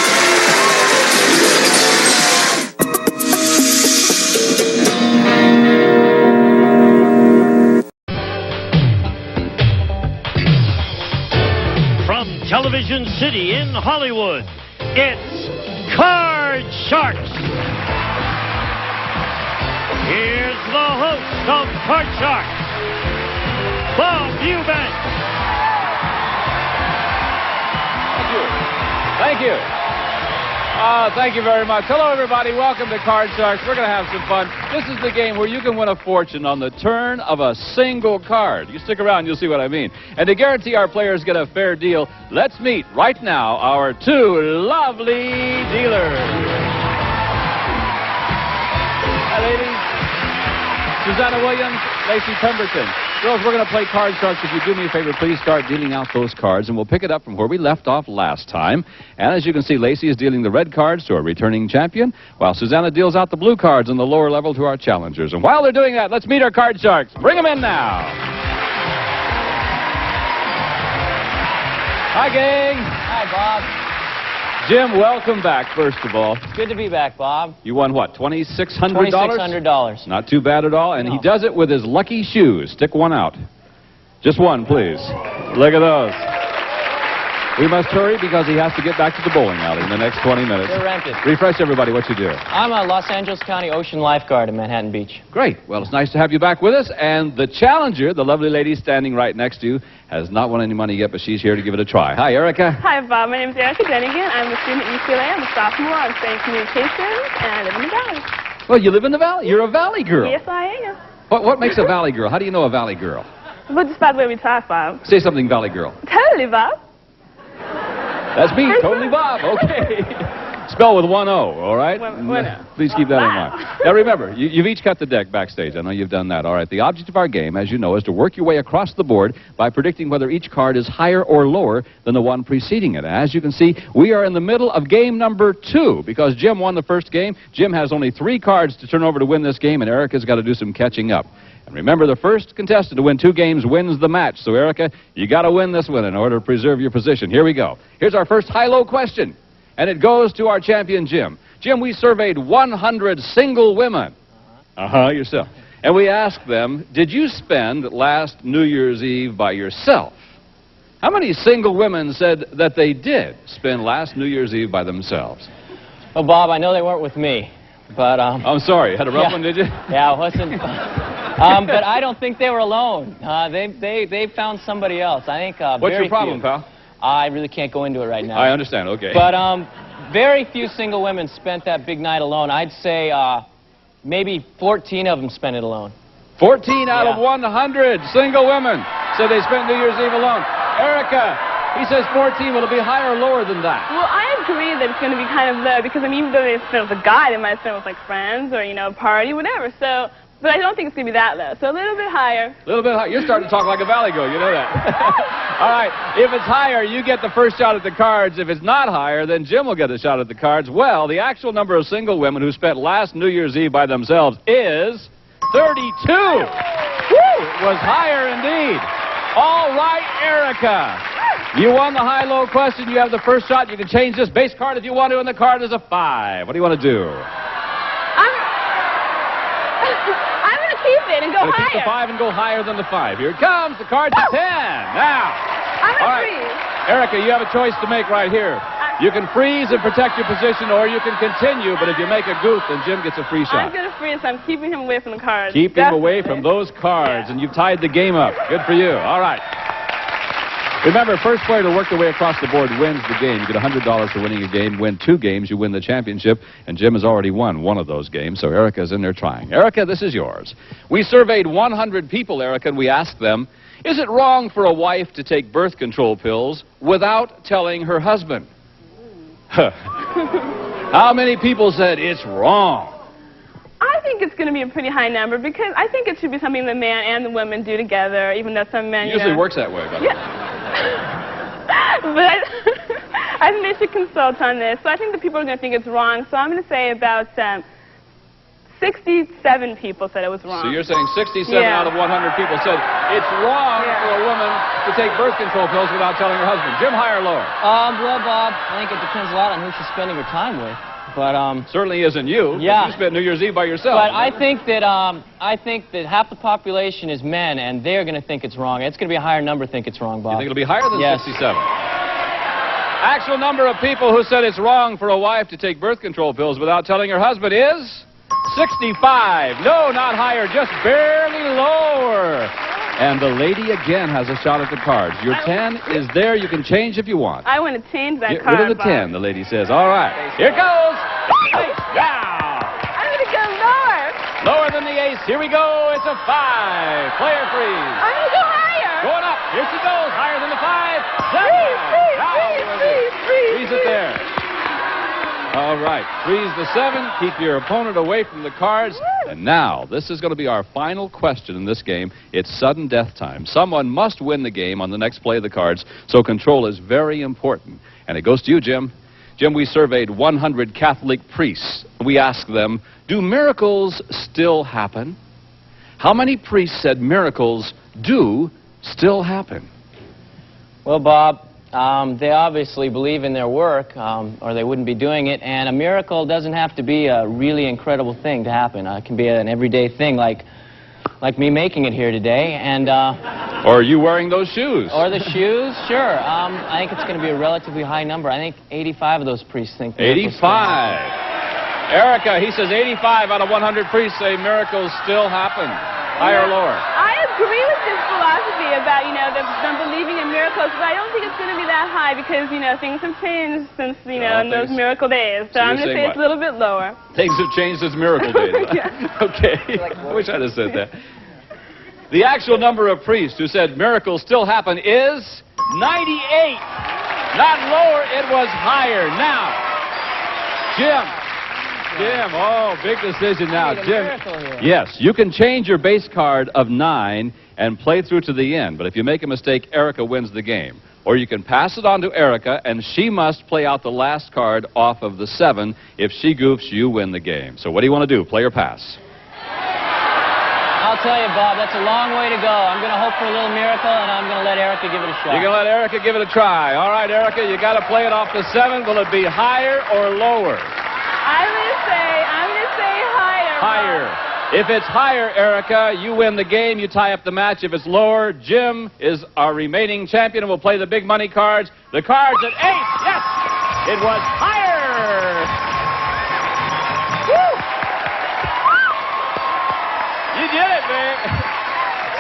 From Television City in Hollywood, it's Card Sharks. Here's the host of Card Sharks, Bob Eubanks. Thank you. Thank you very much. Hello, everybody. Welcome to Card Sharks. We're going to have some fun. This is the game where you can win a fortune on the turn of a single card. You stick around, you'll see what I mean. And to guarantee our players get a fair deal, let's meet right now our two lovely dealers. Hi, ladies. Susanna Williams, Lacey Pemberton. Girls, we're going to play Card Sharks. If you do me a favor, please start dealing out those cards, and we'll pick it up from where we left off last time. And as you can see, Lacey is dealing the red cards to our returning champion, while Susanna deals out the blue cards on the lower level to our challengers. And while they're doing that, let's meet our Card Sharks. Bring them in now. Hi, gang. Hi, Bob. Jim, welcome back, first of all. Good to be back, Bob. You won what, $2,600? $2,600. Not too bad at all, and he does it with his lucky shoes. Stick one out. Just one, please. Look at those. We must hurry because he has to get back to the bowling alley in the next 20 minutes. They're rented. Refresh everybody what you do. I'm a Los Angeles County Ocean lifeguard in Manhattan Beach. Great. Well, it's nice to have you back with us. And the challenger, the lovely lady standing right next to you, has not won any money yet, but she's here to give it a try. Hi, Erica. Hi, Bob. My name is Erica Denigan. I'm a student at UCLA. I'm a sophomore. I'm studying communications, and I live in the Valley. Well, you live in the Valley. You're a Valley girl. Yes, I am. What makes a Valley girl? How do you know a Valley girl? Well, just by the way we talk, Bob. Say something, Valley girl. Totally, Bob. That's me, Totally Bob. Okay. Spell with one O, all right? One O. Please keep that in mind. Now, remember, you've each cut the deck backstage. I know you've done that. All right. The object of our game, as you know, is to work your way across the board by predicting whether each card is higher or lower than the one preceding it. As you can see, we are in the middle of game number 2 because Jim won the first game. Jim has only 3 cards to turn over to win this game, and Erica's got to do some catching up. And remember, the first contestant to win 2 games wins the match. So, Erica, you got to win this one in order to preserve your position. Here we go. Here's our first high-low question, and it goes to our champion, Jim. Jim, we surveyed 100 single women. Yourself. And we asked them, did you spend last New Year's Eve by yourself? How many single women said that they did spend last New Year's Eve by themselves? Well, Bob, I know they weren't with me, but... I'm sorry. Had a rough one, did you? Yeah, it wasn't... but I don't think they were alone. They found somebody else. I think What's your problem, pal? I really can't go into it right now. I understand, okay. But very few single women spent that big night alone. I'd say maybe 14 of them spent it alone. 14 out of 100 single women said they spent New Year's Eve alone. Erica, he says 14. Will it be higher or lower than that? Well, I agree that it's going to be kind of low because, I mean, even though they spent with a guy, they might spend with, like, friends or, you know, a party, whatever. So... But I don't think it's going to be that low, so a little bit higher. A little bit higher. You're starting to talk like a Valley girl, you know that. All right, if it's higher, you get the first shot at the cards. If it's not higher, then Jim will get a shot at the cards. Well, the actual number of single women who spent last New Year's Eve by themselves is 32. Woo! It was higher indeed. All right, Erica. You won the high-low question. You have the first shot. You can change this base card if you want to, and the card is a 5. What do you want to do? I'm going to keep it and go higher. Keep the 5 and go higher than the 5. Here it comes. The card's a 10. Now. I'm going to freeze. Erica, you have a choice to make right here. You can freeze and protect your position, or you can continue, but if you make a goof, then Jim gets a free shot. I'm going to freeze. I'm keeping him away from the cards. Keep him away from those cards, and you've tied the game up. Good for you. All right. Remember, first player to work their way across the board wins the game. You get $100 for winning a game. Win 2 games, you win the championship. And Jim has already won one of those games, so Erica's in there trying. Erica, this is yours. We surveyed 100 people, Erica, and we asked them, is it wrong for a wife to take birth control pills without telling her husband? How many people said it's wrong? I think it's going to be a pretty high number because I think it should be something the man and the woman do together, even though some men... Usually works that way, by the way. But I think they should consult on this. So I think the people are going to think it's wrong. So I'm going to say about 67 people said it was wrong. So you're saying 67 out of 100 people said it's wrong for a woman to take birth control pills without telling her husband. Jim, higher or lower? Well, Bob, I think it depends a lot on who she's spending her time with. But certainly isn't you. Yeah. You spent New Year's Eve by yourself. But I think that half the population is men, and they're going to think it's wrong. It's going to be a higher number think it's wrong, Bob. You think it'll be higher than yes. 67? Actual number of people who said it's wrong for a wife to take birth control pills without telling her husband is 65. No, not higher, just barely lower. And the lady again has a shot at the cards. Your 10 is there. You can change if you want. I want to change that Get card. rid of the 10, the lady says. All right. Here it goes. Yeah. I'm going to go lower. Lower than the ace. Here we go. It's a 5. Player freeze. I'm going to go higher. Going up. Here she goes. Higher than the 5. 7. Freeze it there. All right. Freeze the 7. Keep your opponent away from the cards. And now, this is going to be our final question in this game. It's sudden death time. Someone must win the game on the next play of the cards, so control is very important. And it goes to you, Jim. Jim, we surveyed 100 Catholic priests. We asked them, do miracles still happen? How many priests said miracles do still happen? Well, Bob, they obviously believe in their work, or they wouldn't be doing it. And a miracle doesn't have to be a really incredible thing to happen. It can be an everyday thing, like me making it here today. And or you wearing those shoes? Or the shoes, sure. I think it's going to be a relatively high number. I think 85 of those priests think. 85. Erica, he says 85 out of 100 priests say miracles still happen. Higher or lower? I agree with this philosophy about, them believing in miracles, but I don't think it's going to be that high because, things have changed since, in those miracle days. So I'm going to say it's a little bit lower. Things have changed since miracle days. Okay. I wish I'd have said that. The actual number of priests who said miracles still happen is 98. Not lower, it was higher. Now, Jim, oh, big decision now. Jim, yes, you can change your base card of 9 and play through to the end, but if you make a mistake, Erica wins the game. Or you can pass it on to Erica, and she must play out the last card off of the 7. If she goofs, you win the game. So what do you want to do, play or pass? I'll tell you, Bob, that's a long way to go. I'm going to hope for a little miracle, and I'm going to let Erica give it a shot. You're going to let Erica give it a try. All right, Erica, you got to play it off the 7. Will it be higher or lower? I'm going to say higher. Higher. If it's higher, Erica, you win the game. You tie up the match. If it's lower, Jim is our remaining champion and will play the big money cards. The cards at 8. Yes! It was higher! Woo! You did it, babe.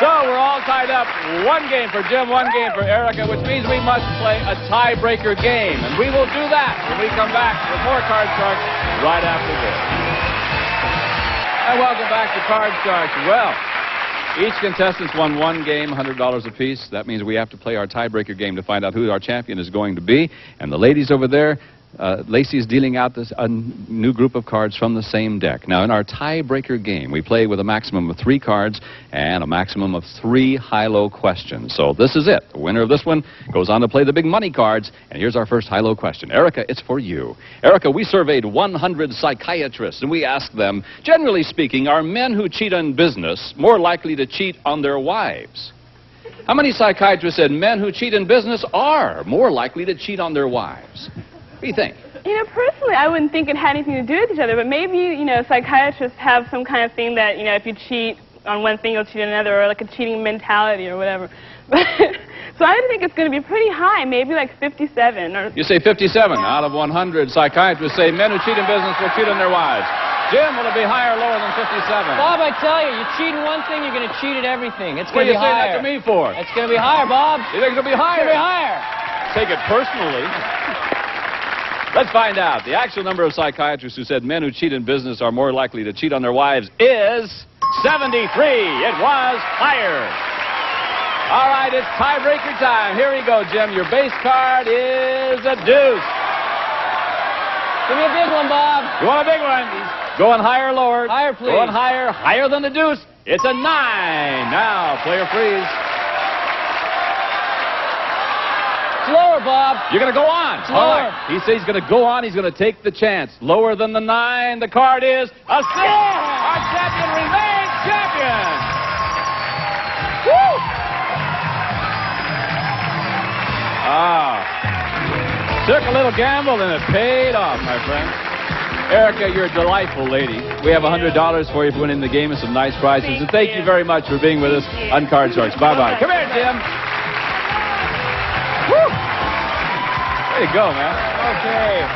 So we're all tied up. 1 game for Jim, 1 game for Erica, which means we must play a tiebreaker game. And we will do that when we come back with more Card Sharks right after this. And welcome back to Card Sharks. Well, each contestant's won 1 game, $100 apiece. That means we have to play our tiebreaker game to find out who our champion is going to be. And the ladies over there, Lacey's dealing out a new group of cards from the same deck. Now, in our tiebreaker game, we play with a maximum of 3 cards and a maximum of 3 high-low questions. So this is it. The winner of this one goes on to play the big money cards. And here's our first high-low question. Erica, it's for you. Erica, we surveyed 100 psychiatrists, and we asked them, generally speaking, are men who cheat on business more likely to cheat on their wives? How many psychiatrists said men who cheat in business are more likely to cheat on their wives? What do you think? Personally, I wouldn't think it had anything to do with each other, but maybe, psychiatrists have some kind of thing that, if you cheat on one thing, you'll cheat on another, or like a cheating mentality or whatever. So I think it's going to be pretty high, maybe like 57. Or you say 57 out of 100 psychiatrists say men who cheat in business will cheat on their wives. Jim, will it be higher or lower than 57? Bob, I tell you, you cheat in one thing, you're going to cheat at everything. It's going to be What are you saying higher. that to me for? It's going to be higher, Bob. You think it's going to be higher? It's going to be higher. Take it personally. Let's find out. The actual number of psychiatrists who said men who cheat in business are more likely to cheat on their wives is 73. It was higher. All right, it's tiebreaker time. Here we go, Jim. Your base card is a deuce. Give me a big one, Bob. You want a big one? Going higher or lower? Higher, please. Going higher. Higher than the deuce. It's a 9. Now, player freeze. It's lower, Bob. You're going to go on. It's All lower. right. He says he's going to go on. He's going to take the chance. Lower than the 9. The card is a 6. Our champion remains champion. Woo! Took a little gamble and it paid off, my friend. Erica, you're a delightful lady. We have $100 for you for winning the game and some nice prizes. And thank you very much for being with us on Card Sharks. Bye-bye. Come here, Jim. Woo! Way to go, man. Okay.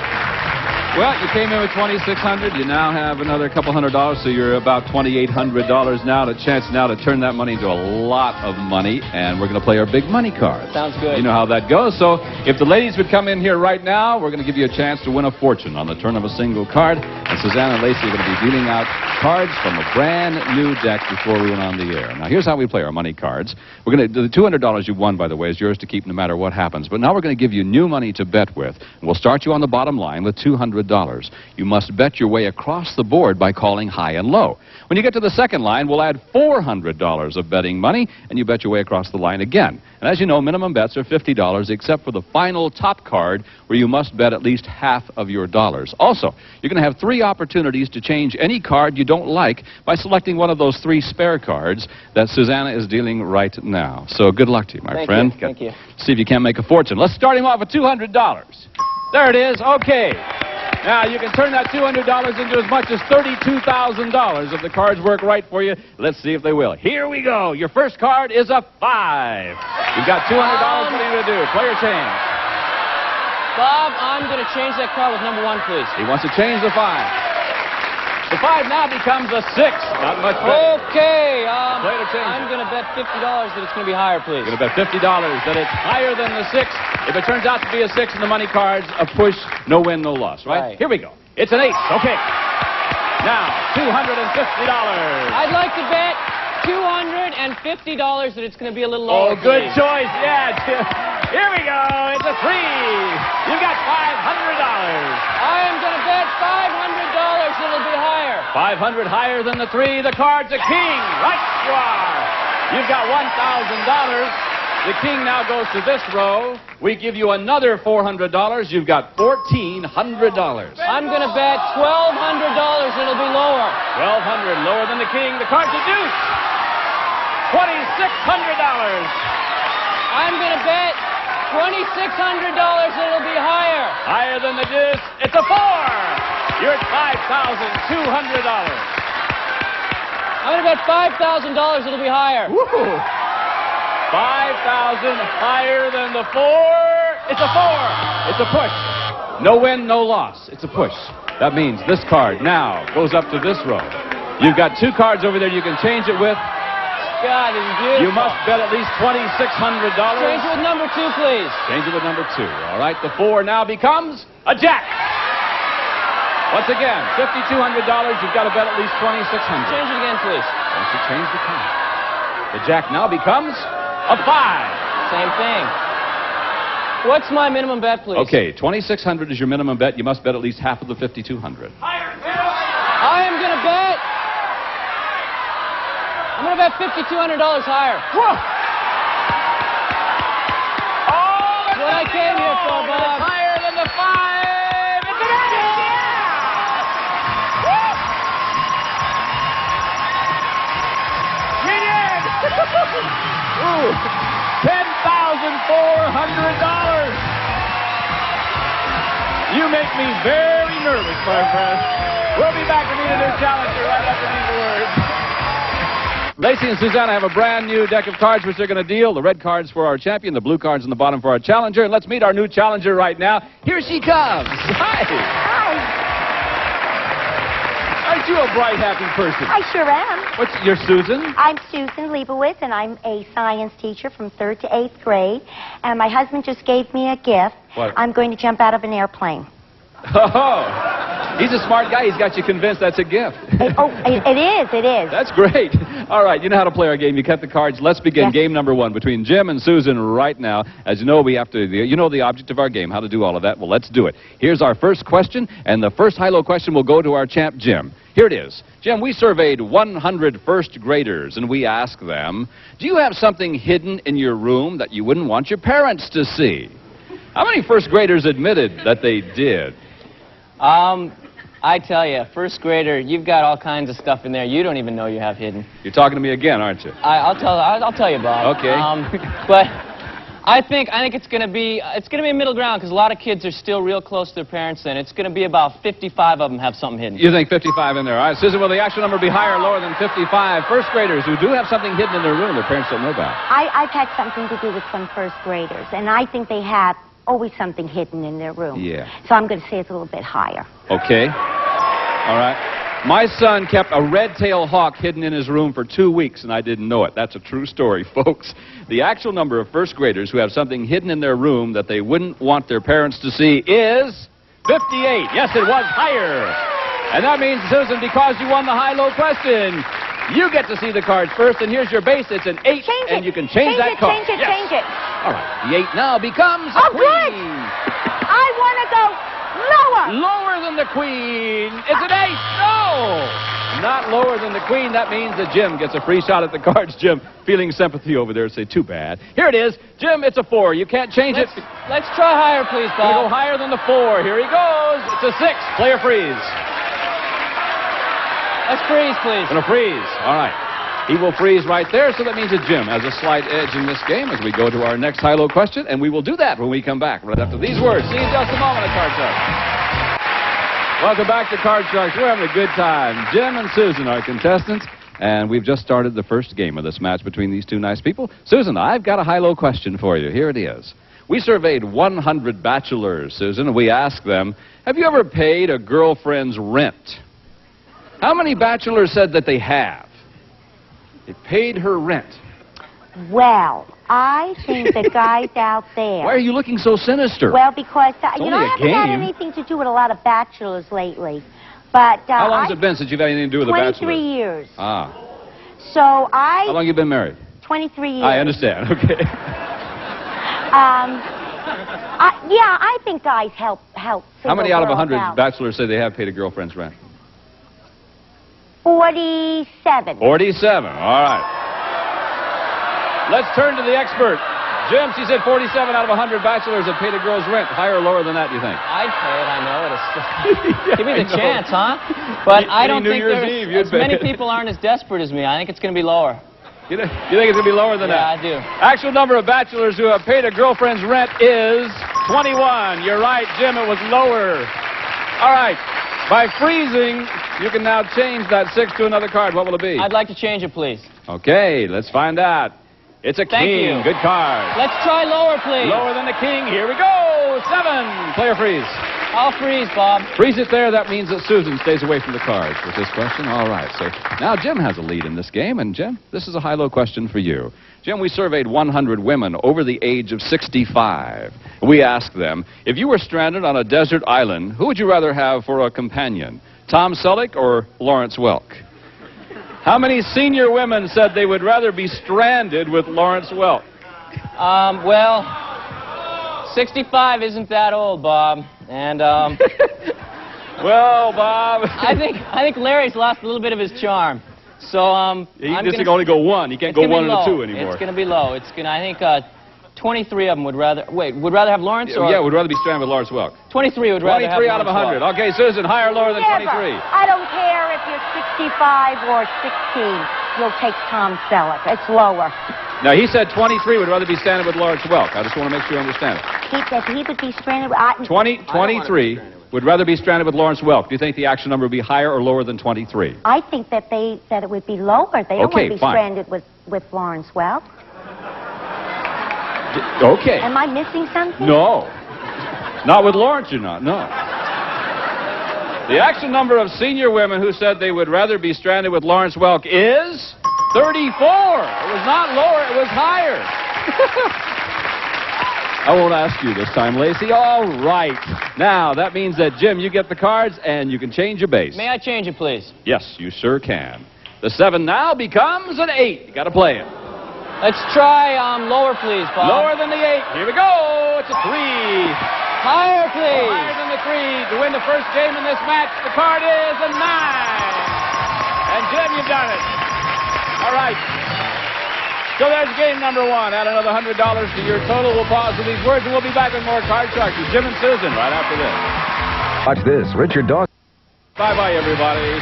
Well, you came in with $2,600. You now have another couple $100, so you're about $2,800 now. The chance now to turn that money into a lot of money, and we're going to play our big money card. Sounds good. You know how that goes. So if the ladies would come in here right now, we're going to give you a chance to win a fortune on the turn of a single card. And Susanna and Lacey are going to be dealing out cards from a brand new deck before we went on the air. Now, here's how we play our money cards. We're going to, the $200 you won, by the way, is yours to keep no matter what happens. But now we're going to give you new money to bet with. And we'll start you on the bottom line with $200. You must bet your way across the board by calling high and low. When you get to the second line, we'll add $400 of betting money, and you bet your way across the line again. And as you know, minimum bets are $50, except for the final top card, where you must bet at least half of your dollars. Also, you're going to have 3 opportunities to change any card you don't like by selecting one of those 3 spare cards that Susanna is dealing right now. So good luck to you, my friend. Thank you. See if you can't make a fortune. Let's start him off with $200. There it is. Okay. Now, you can turn that $200 into as much as $32,000 if the cards work right for you. Let's see if they will. Here we go. Your first card is a 5. You've got $200. What are you going to do? Play or change? Bob, I'm going to change that card with number 1, please. He wants to change the 5. The 5 now becomes a 6. Not much better. Okay. Play or change? I'm going to bet $50 that it's going to be higher, please. You're going to bet $50 that it's higher than the 6. If it turns out to be a 6 in the money cards, a push, no win, no loss, right? Here we go. It's an 8. Okay. Now, $250. I'd like to bet $250 that it's going to be a little lower. Oh, good choice. Yeah. Here we go. It's a 3. You've got $500. I am going to bet $500 it'll be higher. 500 higher than the 3. The card's a king. Right you are. You've got $1,000. The king now goes to this row. We give you another $400. You've got $1,400. I'm going to bet $1,200 it'll be lower. $1,200 lower than the king. The card's a deuce. $2,600. I'm going to bet $2,600 it'll be higher. Higher than the deuce. It's a 4. You're at $5,200. I'm going to bet $5,000 it'll be higher. Woo! 5,000 higher than the 4. It's a 4. It's a push. No win, no loss. It's a push. That means this card now goes up to this row. You've got 2 cards over there you can change it with. God, it's beautiful. You must bet at least $2,600. Change it with number 2, please. Change it with number 2. All right, the 4 now becomes a jack. Once again, $5,200. You've got to bet at least $2,600. Change it again, please. Once you change the card. The jack now becomes a 5. Same thing. What's my minimum bet, please? Okay, $2,600 is your minimum bet. You must bet at least half of the $5,200. I am going to bet. I'm going to bet $5,200 higher. Whoa! Oh, that's what I came here for, Bob. It's higher than the 5. It's an 8. We did. Ooh, $10,400. You make me very nervous, my friend. We'll be back to meet a new challenger right after these words. Lacey and Susanna have a brand new deck of cards which they're going to deal. The red cards for our champion, the blue cards on the bottom for our challenger. And let's meet our new challenger right now. Here she comes. Hi. Aren't you a bright, happy person? I sure am. You're Susan? I'm Susan Leibowitz, and I'm a science teacher from 3rd to 8th grade. And my husband just gave me a gift. What? I'm going to jump out of an airplane. Oh, he's a smart guy. He's got you convinced that's a gift. It is. That's great. All right, you know how to play our game. You cut the cards. Let's begin game number 1 between Jim and Susan right now. As you know, we have to, you know the object of our game, how to do all of that. Well, let's do it. Here's our first question, and the first high-low question will go to our champ, Jim. Here it is. Jim, we surveyed 100 first graders, and we asked them, do you have something hidden in your room that you wouldn't want your parents to see? How many first graders admitted that they did? I tell you, first grader, you've got all kinds of stuff in there you don't even know you have hidden. You're talking to me again, aren't you? I'll tell you, Bob. Okay. But I think it's going to be a middle ground because a lot of kids are still real close to their parents. Then it's going to be about 55 of them have something hidden. You think 55 in there? All right, Susan, will the actual number be higher or lower than 55? First graders who do have something hidden in their room their parents don't know about. I've had something to do with some first graders, and I think they have always something hidden in their room. Yeah. So I'm going to say it's a little bit higher. Okay. All right. My son kept a red-tailed hawk hidden in his room for 2 weeks, and I didn't know it. That's a true story, folks. The actual number of first graders who have something hidden in their room that they wouldn't want their parents to see is 58. Yes, it was higher. And that means, Susan, because you won the high-low question, you get to see the cards first, and here's your base. It's an 8, and you can change that card. Change it. All right. The 8 now becomes a queen. Good. I want to go lower. Lower than the queen. It's an 8. No! Not lower than the queen. That means that Jim gets a free shot at the cards. Jim, feeling sympathy over there, say, too bad. Here it is. Jim, it's a 4. You can't change it. Let's try higher, please, Bob. Go higher than the 4. Here he goes. It's a 6. Play or freeze. Let's freeze, please. Gonna freeze. All right. He will freeze right there, so that means that Jim has a slight edge in this game as we go to our next high-low question, and we will do that when we come back right after these words. See you in just a moment at Card Sharks. Welcome back to Card Sharks. We're having a good time. Jim and Susan are contestants, and we've just started the first game of this match between these two nice people. Susan, I've got a high-low question for you. Here it is. We surveyed 100 bachelors, Susan, and we asked them, have you ever paid a girlfriend's rent? How many bachelors said that they have? They paid her rent. Well, I think the guys out there... Why are you looking so sinister? Well, because, It's I only a haven't had game. anything to do with a lot of bachelors lately. But How long has it been since you've had anything to do with a bachelor? 23 years. Ah. So How long have you been married? 23 years. I understand. Okay. Yeah, I think guys help. How many out of 100 out. bachelors say they have paid a girlfriend's rent? 47. 47. All right. Let's turn to the expert. Jim, she said 47 out of 100 bachelors have paid a girl's rent. Higher or lower than that, do you think? I'd pay it, I know it. Give me the chance, huh? But I don't think there's as many people aren't as desperate as me. I think it's going to be lower. You think it's going to be lower than that? Yeah, I do. Actual number of bachelors who have paid a girlfriend's rent is 21. You're right, Jim, it was lower. All right. By freezing, you can now change that 6 to another card. What will it be? I'd like to change it, please. Okay, let's find out. It's a king. Good card. Let's try lower, please. Lower than the king. Here we go. 7. Play or freeze? I'll freeze, Bob. Freeze it there. That means that Susan stays away from the cards with this question. All right. So now Jim has a lead in this game. And, Jim, this is a high-low question for you. Jim, we surveyed 100 women over the age of 65. We asked them, if you were stranded on a desert island, who would you rather have for a companion, Tom Selleck or Lawrence Welk? How many senior women said they would rather be stranded with Lawrence Welk? Well, 65 isn't that old, Bob. And, well, Bob. I think Larry's lost a little bit of his charm. So, he can only go 1. He can't go 1 and a 2 anymore. It's going to be low. I think 23 of them would rather have Lawrence or... Yeah, would rather be stranded with Lawrence Welk. 23 would rather have 23 out of 100. Welk. Okay, Susan, higher or lower than 23? I don't care if you're 65 or 16. You'll take Tom Selleck. It's lower. Now, he said 23 would rather be stranded with Lawrence Welk. I just want to make sure you understand it. He would be stranded with... 23 would rather be stranded with Lawrence Welk. Do you think the action number would be higher or lower than 23? I think that it would be lower. They don't want to be stranded with Lawrence Welk. Okay. Am I missing something? No. Not with Lawrence, you're not. No. The action number of senior women who said they would rather be stranded with Lawrence Welk is 34. It was not lower, it was higher. I won't ask you this time, Lacey. All right. Now, that means that, Jim, you get the cards and you can change your base. May I change it, please? Yes, you sure can. The 7 now becomes an 8. You got to play it. Let's try lower, please, Bob. Lower than the 8. Here we go. It's a 3. Higher, please. Higher than the 3. To win the first game in this match, the card is a 9. And, Jim, you've done it. All right. So there's game number 1. Add another $100 to your total. We'll pause with these words, and we'll be back with more Card Sharks with Jim and Susan right after this. Watch this. Richard Dawson. Bye-bye, everybody.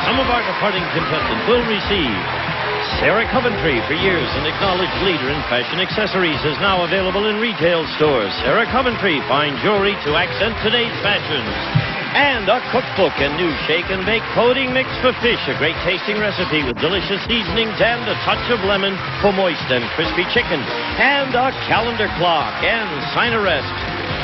Some of our departing contestants will receive Sarah Coventry, for years an acknowledged leader in fashion accessories, is now available in retail stores. Sarah Coventry, fine jewelry to accent today's fashions. And a cookbook and new shake and bake pudding mix for fish. A great tasting recipe with delicious seasonings and a touch of lemon for moist and crispy chicken. And a calendar clock and Sinarest.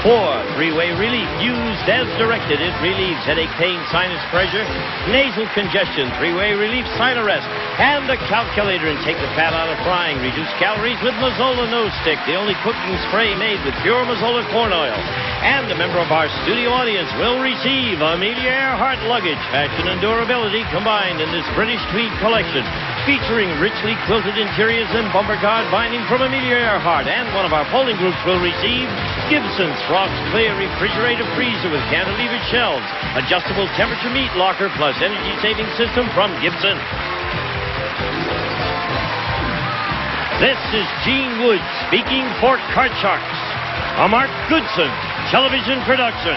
4 three-way relief used as directed. It relieves headache, pain, sinus pressure, nasal congestion. 3-way relief Sinarest. And a calculator and take the fat out of frying. Reduce calories with Mazola Nose Stick, the only cooking spray made with pure Mazola corn oil. And a member of our studio audience will receive Amelia Earhart luggage, fashion and durability combined in this British tweed collection, featuring richly quilted interiors and bumper guard binding from Amelia Earhart. And one of our polling groups will receive Gibson's Frost Clear Refrigerator Freezer with cantilevered shelves, adjustable temperature meat locker plus energy saving system from Gibson. This is Gene Wood speaking for Card Sharks, a Mark Goodson television production.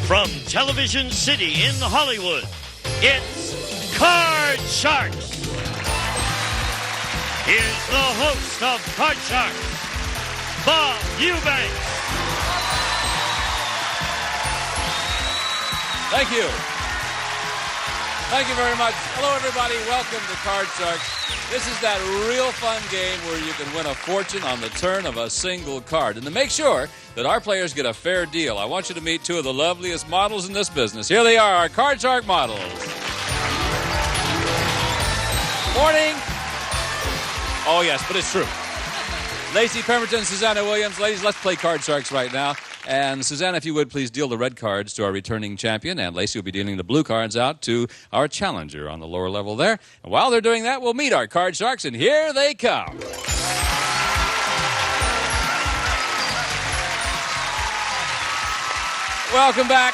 From Television City in Hollywood, it's Card Sharks. Here's the host of Card Sharks, Bob Eubanks. Thank you. Thank you very much. Hello, everybody. Welcome to Card Sharks. This is that real fun game where you can win a fortune on the turn of a single card. And to make sure that our players get a fair deal, I want you to meet two of the loveliest models in this business. Here they are, our Card Shark models. Morning. Oh, yes, but it's true. Lacey Pemberton, Susanna Williams. Ladies, let's play Card Sharks right now. And Susanna, if you would, please deal the red cards to our returning champion. And Lacey will be dealing the blue cards out to our challenger on the lower level there. And while they're doing that, we'll meet our Card Sharks, and here they come. Welcome back.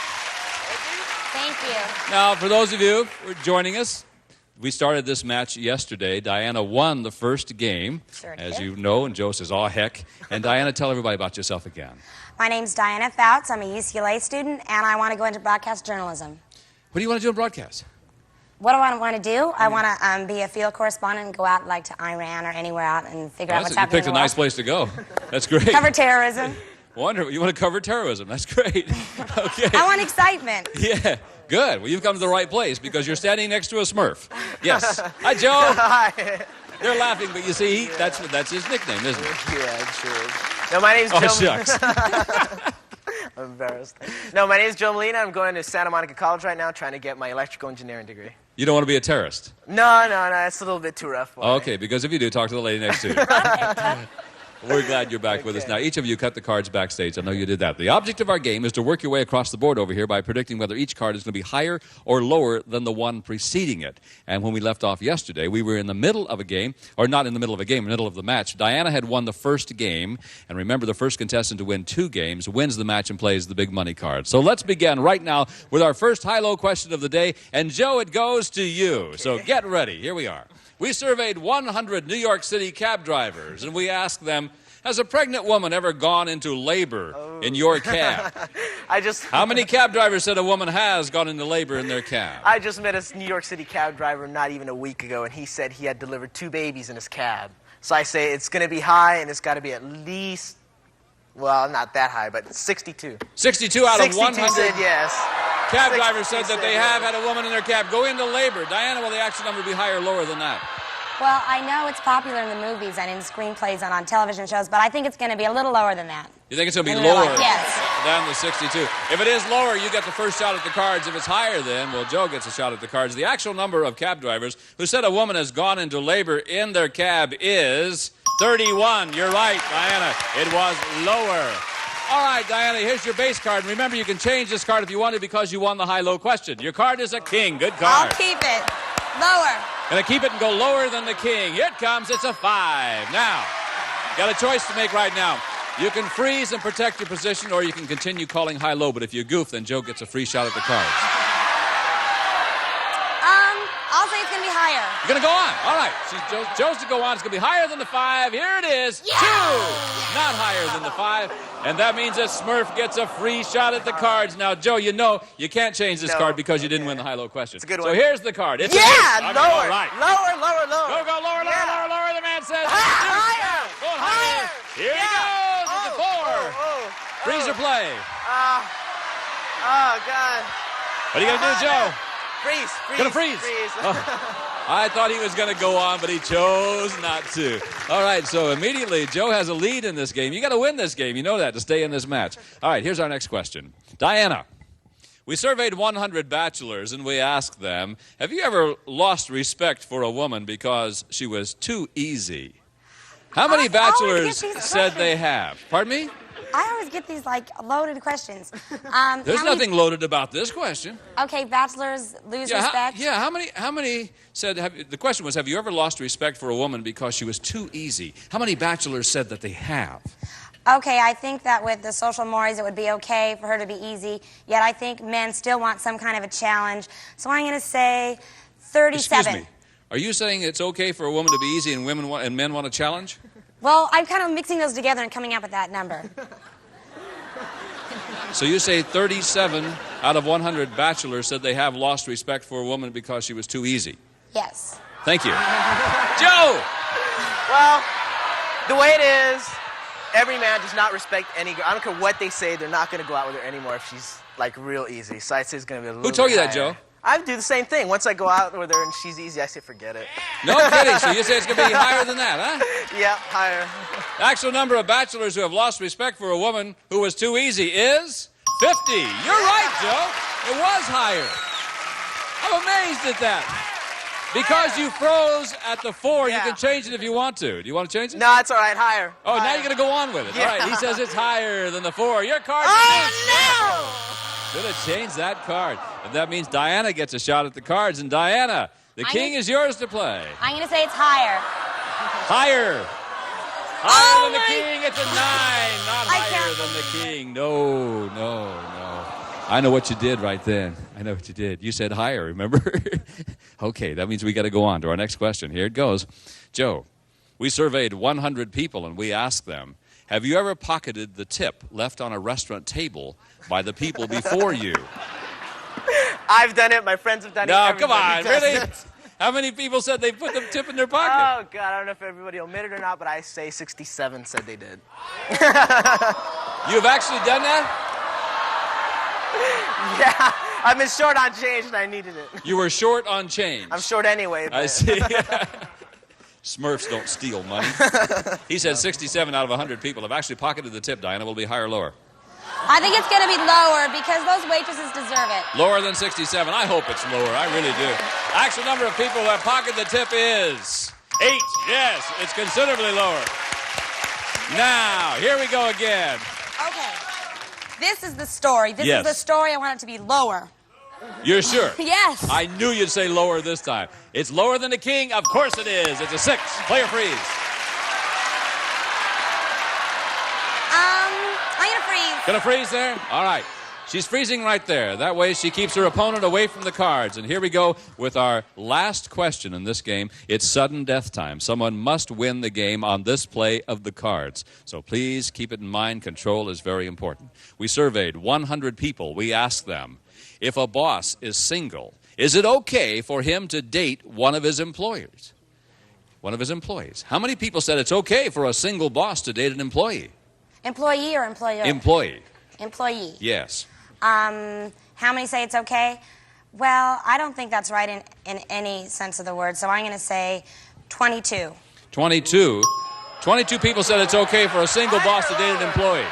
Thank you. Now, for those of you who are joining us, we started this match yesterday. Diana won the first game, as you know, and Joe says, "Oh, heck." And Diana, tell everybody about yourself again. My name's Diana Fouts. I'm a UCLA student, and I want to go into broadcast journalism. What do you want to do in broadcast? What do I want to do? I want to be a field correspondent and go out like to Iran or anywhere out and figure out what's happening. You picked a nice place to go. That's great. Cover terrorism. Wonderful. You want to cover terrorism. That's great. Okay. I want excitement. Yeah. Good. Well, you've come to the right place because you're standing next to a Smurf. Yes. Hi, Joe. Hi. They're laughing, but you see, that's his nickname, isn't it? Yeah, it sure is. No, my name's Joe. Oh, shucks. I'm embarrassed. No, my name's Joe Molina. I'm going to Santa Monica College right now trying to get my electrical engineering degree. You don't want to be a terrorist? No, it's a little bit too rough. Okay, because if you do, talk to the lady next to you. We're glad you're back with us now. Each of you cut the cards backstage. I know you did that. The object of our game is to work your way across the board over here by predicting whether each card is going to be higher or lower than the one preceding it. And when we left off yesterday, we were in the middle of a game, or not in the middle of a game, in the middle of the match. Diana had won the first game, and remember, the first contestant to win 2 games wins the match and plays the big money card. So let's begin right now with our first high-low question of the day. And Joe, it goes to you. So get ready. Here we are. We surveyed 100 New York City cab drivers, and we asked them, has a pregnant woman ever gone into labor in your cab? How many cab drivers said a woman has gone into labor in their cab? I just met a New York City cab driver not even a week ago, and he said he had delivered 2 babies in his cab. So I say it's going to be high, and it's got to be at least, well, not that high, but 62. 62 out of 100? 62 said yes. Cab drivers said that they have had a woman in their cab go into labor. Diana, will the actual number be higher or lower than that? Well, I know it's popular in the movies and in screenplays and on television shows, but I think it's going to be a little lower than that. You think it's going to be lower yes. than the 62? If it is lower, you get the first shot at the cards. If it's higher, then, well, Joe gets a shot at the cards. The actual number of cab drivers who said a woman has gone into labor in their cab is 31. You're right, Diana. It was lower. All right, Diana, here's your base card. Remember, you can change this card if you want to because you won the high-low question. Your card is a king. Good card. I'll keep it. Lower. Gonna keep it and go lower than the king. Here it comes. It's a 5. Now, got a choice to make right now. You can freeze and protect your position, or you can continue calling high-low. But if you goof, then Joe gets a free shot at the cards. I'll say it's going to be higher. You're going to go on. All right. Joe's to go on. It's going to be higher than the 5. Here it is. Yeah! 2. Not higher than the 5. And that means that Smurf gets a free shot at the cards. Now, Joe, you know you can't change this card because you didn't win the high-low question. It's a good so one. here's the card. It's lower. All right. Lower. Go, lower. The man says. Higher. Going higher. Here he goes. It's a 4. Freeze or play. Oh, God. What are you going to do, Joe? Freeze. Gonna freeze. I thought he was going to go on, but he chose not to. All right, so immediately, Joe has a lead in this game. You got to win this game. You know that to stay in this match. All right, here's our next question. Diana, we surveyed 100 bachelors, and we asked them, have you ever lost respect for a woman because she was too easy? How many bachelors said they have? Pardon me? I always get these, like, loaded questions. There's nothing loaded about this question. Okay, bachelors lose respect. How many said, the question was, have you ever lost respect for a woman because she was too easy? How many bachelors said that they have? Okay, I think that with the social mores, it would be okay for her to be easy, yet I think men still want some kind of a challenge. So I'm going to say 37. Excuse me. Are you saying it's okay for a woman to be easy and men want a challenge? Well, I'm kind of mixing those together and coming up with that number. So you say 37 out of 100 bachelors said they have lost respect for a woman because she was too easy. Yes. Thank you. Joe! Well, the way it is, every man does not respect any girl. I don't care what they say, they're not going to go out with her anymore if she's, like, real easy. So I'd say it's going to be a little Who told you higher. that, Joe? I do the same thing. Once I go out with her and she's easy, I say forget it. No kidding. So you say it's going to be higher than that, huh? Yeah, higher. The actual number of bachelors who have lost respect for a woman who was too easy is 50. You're right, Joe. It was higher. I'm amazed at that. Because you froze at the 4, you can change it if you want to. Do you want to change it? No, it's all right. Higher. Oh, now you're going to go on with it. Yeah. All right. He says it's higher than the 4. Your card. Should have changed that card. And that means Diana gets a shot at the cards. And Diana, the king is yours to play. I'm going to say it's higher. Higher. Higher than the king. It's a 9. Not higher than the king. No. I know what you did right then. I know what you did. You said higher, remember? Okay, that means we got to go on to our next question. Here it goes. Joe, we surveyed 100 people and we asked them, have you ever pocketed the tip left on a restaurant table by the people before you? I've done it. My friends have done it. No, come on. Does Really? it. How many people said they put the tip in their pocket? Oh, God. I don't know if everybody will admit it or not, but I say 67 said they did. You've actually done that? Yeah. I've been short on change and I needed it. You were short on change. I'm short anyway. But... I see. Smurfs don't steal money. He said 67 out of 100 people have actually pocketed the tip. Diana, will it be higher or lower? I think it's going to be lower because those waitresses deserve it. Lower than 67. I hope it's lower. I really do. Actual number of people who have pocketed the tip is 8. Yes, it's considerably lower. Now, here we go again. Okay. This is the story. This is the story. I want it to be lower. You're sure? Yes. I knew you'd say lower this time. It's lower than the king. Of course it is. It's a 6. Player freeze. I'm going to freeze. Gonna freeze there? All right. She's freezing right there. That way she keeps her opponent away from the cards. And here we go with our last question in this game. It's sudden death time. Someone must win the game on this play of the cards. So please keep it in mind. Control is very important. We surveyed 100 people. We asked them, if a boss is single, is it okay for him to date one of his employers? One of his employees. How many people said it's okay for a single boss to date an employee? Employee or employer? Employee. Employee. Yes. How many say it's okay? Well, I don't think that's right in any sense of the word, so I'm going to say 22. 22. 22 people said it's okay for a single boss to date an employee.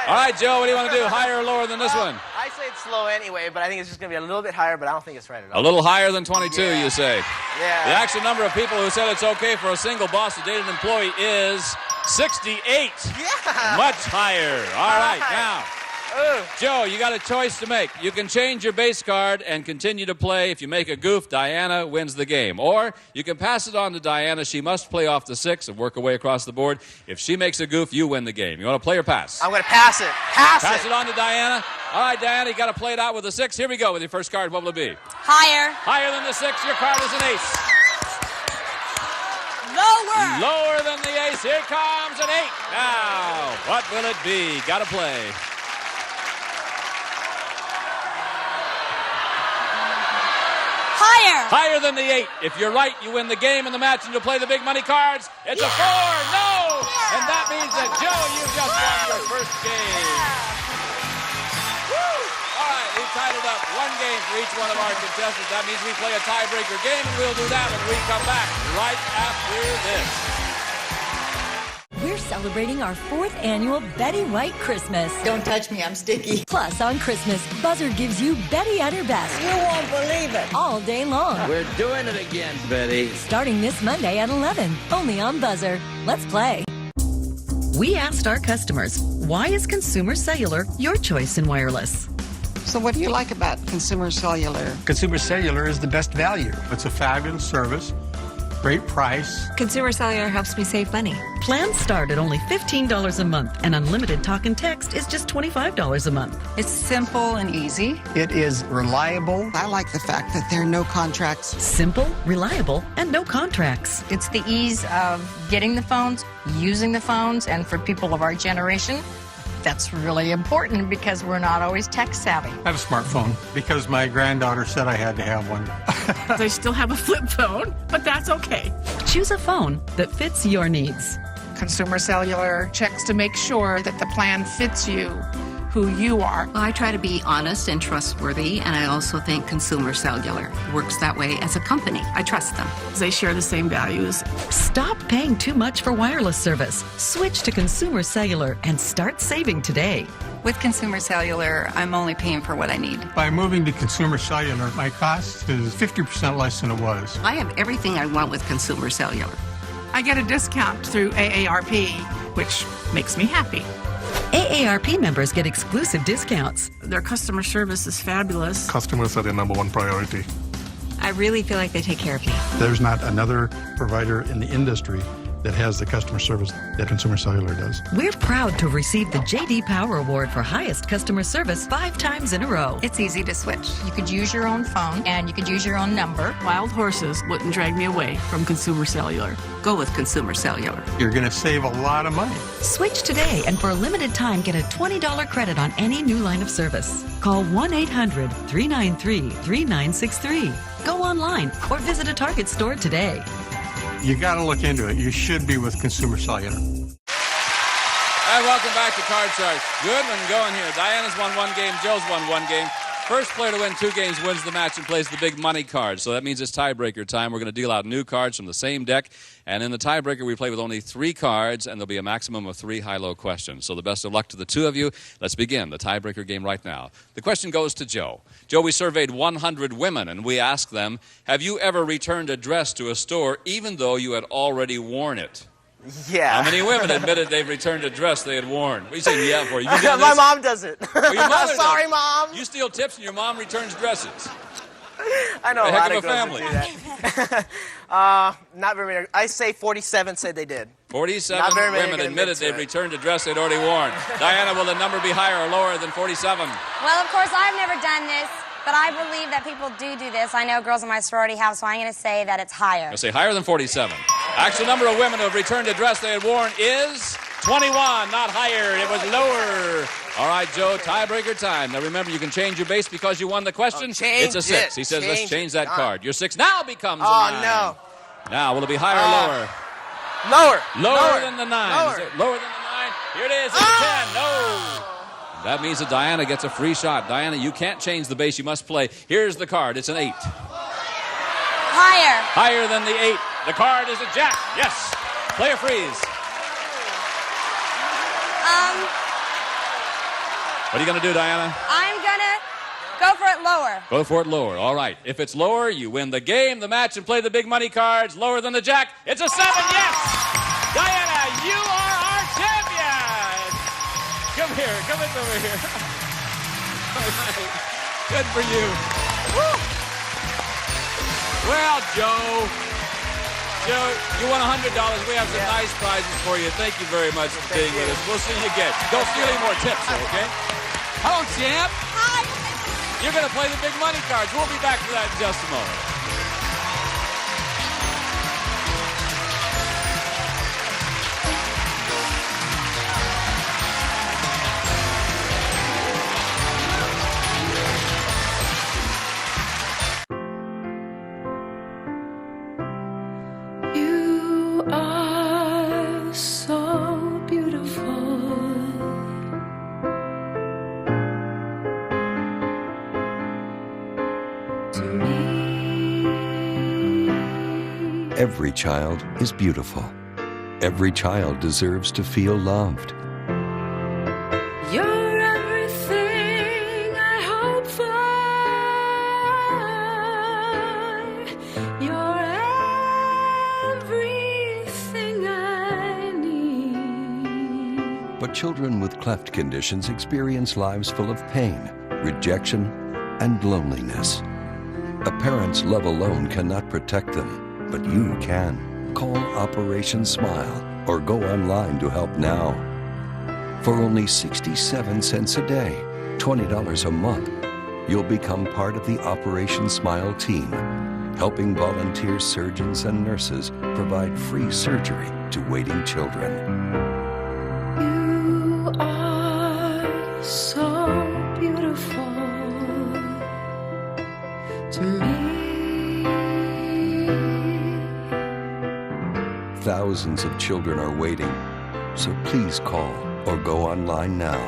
All right, Joe, what do you want to do? Higher or lower than this one? I say it's low anyway, but I think it's just going to be a little bit higher, but I don't think it's right at all. A little higher than 22, you say? Yeah. The actual number of people who said it's okay for a single boss to date an employee is 68. Yeah. Much higher. All right, now. Joe, you got a choice to make. You can change your base card and continue to play. If you make a goof, Diana wins the game. Or you can pass it on to Diana. She must play off the 6 and work her way across the board. If she makes a goof, you win the game. You want to play or pass? I'm going to pass it. Pass it on to Diana. All right, Diana, you got to play it out with a 6. Here we go with your first card. What will it be? Higher. Higher than the 6. Your card is an ace. Lower. Lower than the ace. Here comes an 8. Now, what will it be? Gotta play. Higher. Higher than the 8. If you're right, you win the game and the match, and you'll play the big money cards. It's a 4. No! Yeah. And that means that, Joe, you've just won your first game. Woo! All right, we've tied it up. 1 game for each one of our contestants. That means we play a tiebreaker game, and we'll do that when we come back right after this. We're celebrating our 4th annual Betty White Christmas. Don't touch me, I'm sticky. Plus, on Christmas, Buzzer gives you Betty at her best. You won't believe it. All day long. We're doing it again, Betty. Starting this Monday at 11, only on Buzzer. Let's play. We asked our customers, why is Consumer Cellular your choice in wireless? So what do you like about Consumer Cellular? Consumer Cellular is the best value. It's a fabulous service, great price. Consumer Cellular helps me save money. Plans start at only $15 a month, and unlimited talk and text is just $25 a month. It's simple and easy. It is reliable. I like the fact that there are no contracts. Simple, reliable, and no contracts. It's the ease of getting the phones, using the phones, and for people of our generation, that's really important because we're not always tech savvy. I have a smartphone because my granddaughter said I had to have one. They still have a flip phone, but that's okay. Choose a phone that fits your needs. Consumer Cellular checks to make sure that the plan fits you, who you are. I try to be honest and trustworthy, and I also think Consumer Cellular works that way as a company. I trust them. They share the same values. Stop paying too much for wireless service. Switch to Consumer Cellular and start saving today. With Consumer Cellular, I'm only paying for what I need. By moving to Consumer Cellular, my cost is 50% less than it was. I have everything I want with Consumer Cellular. I get a discount through AARP, which makes me happy. AARP members get exclusive discounts. Their customer service is fabulous. Customers are their #1 priority. I really feel like they take care of me. There's not another provider in the industry that has the customer service that Consumer Cellular does. We're proud to receive the J.D. Power Award for highest customer service 5 times in a row. It's easy to switch. You could use your own phone and you could use your own number. Wild horses wouldn't drag me away from Consumer Cellular. Go with Consumer Cellular. You're going to save a lot of money. Switch today and for a limited time get a $20 credit on any new line of service. Call 1-800-393-3963. Go online or visit a Target store today. You got to look into it. You should be with Consumer Cellular. And welcome back to Card Shark. Good one going here. Diana's won 1 game. Joe's won 1 game. First player to win 2 games wins the match and plays the big money card. So that means it's tiebreaker time. We're going to deal out new cards from the same deck. And in the tiebreaker, we play with only 3 cards, and there'll be a maximum of 3 high-low questions. So the best of luck to the 2 of you. Let's begin the tiebreaker game right now. The question goes to Joe. Joe, we surveyed 100 women, and we asked them, have you ever returned a dress to a store even though you had already worn it? Yeah. How many women admitted they've returned a dress they had worn? What are you saying yeah for? You been doing My this? mom does it. Oh, your mother Sorry, does. Mom. You steal tips and your mom returns dresses. I know a a heck lot of a girls family. that do that. Not very many. I say 47 said they did. 47 Not very many women can admit admitted to they've it. returned a dress they'd already worn. Diana, will the number be higher or lower than 47? Well, of course, I've never done this, but I believe that people do this. I know girls in my sorority have, so I'm going to say that it's higher. I'll say higher than 47. Actual number of women who have returned a dress they had worn is 21, not higher. It was lower. All right, Joe, tiebreaker time. Now, remember, you can change your base because you won the question. It's a 6. He says, let's change that card. Your 6 now becomes a 9. Oh, no. Now, will it be higher or lower? Lower. Lower than the 9. Lower. Is it lower than the 9? Here it is. It's a 10. No. That means that Diana gets a free shot. Diana, you can't change the base. You must play. Here's the card. It's an 8. Higher. Higher than the 8. The card is a jack. Yes. Play or freeze. What are you going to do, Diana? I'm going to go for it lower. Go for it lower. All right. If it's lower, you win the game, the match, and play the big money cards. Lower than the jack. It's a 7. Yes. Diana, you are our champion. Come here. Come over here. All right. Good for you. Woo. Well, Joe, you won $100. We have some nice prizes for you. Thank you very much for being with us. We'll see you again. Don't steal any more tips, okay? Hello, champ. Hi. You're going to play the big money cards. We'll be back for that in just a moment. Every child is beautiful. Every child deserves to feel loved. You're everything I hope for. You're everything I need. But children with cleft conditions experience lives full of pain, rejection, and loneliness. A parent's love alone cannot protect them, but you can. Call Operation Smile or go online to help now. For only 67 cents a day, $20 a month, you'll become part of the Operation Smile team, helping volunteer surgeons and nurses provide free surgery to waiting children. You are so beautiful to me. Thousands of children are waiting, so please call or go online now.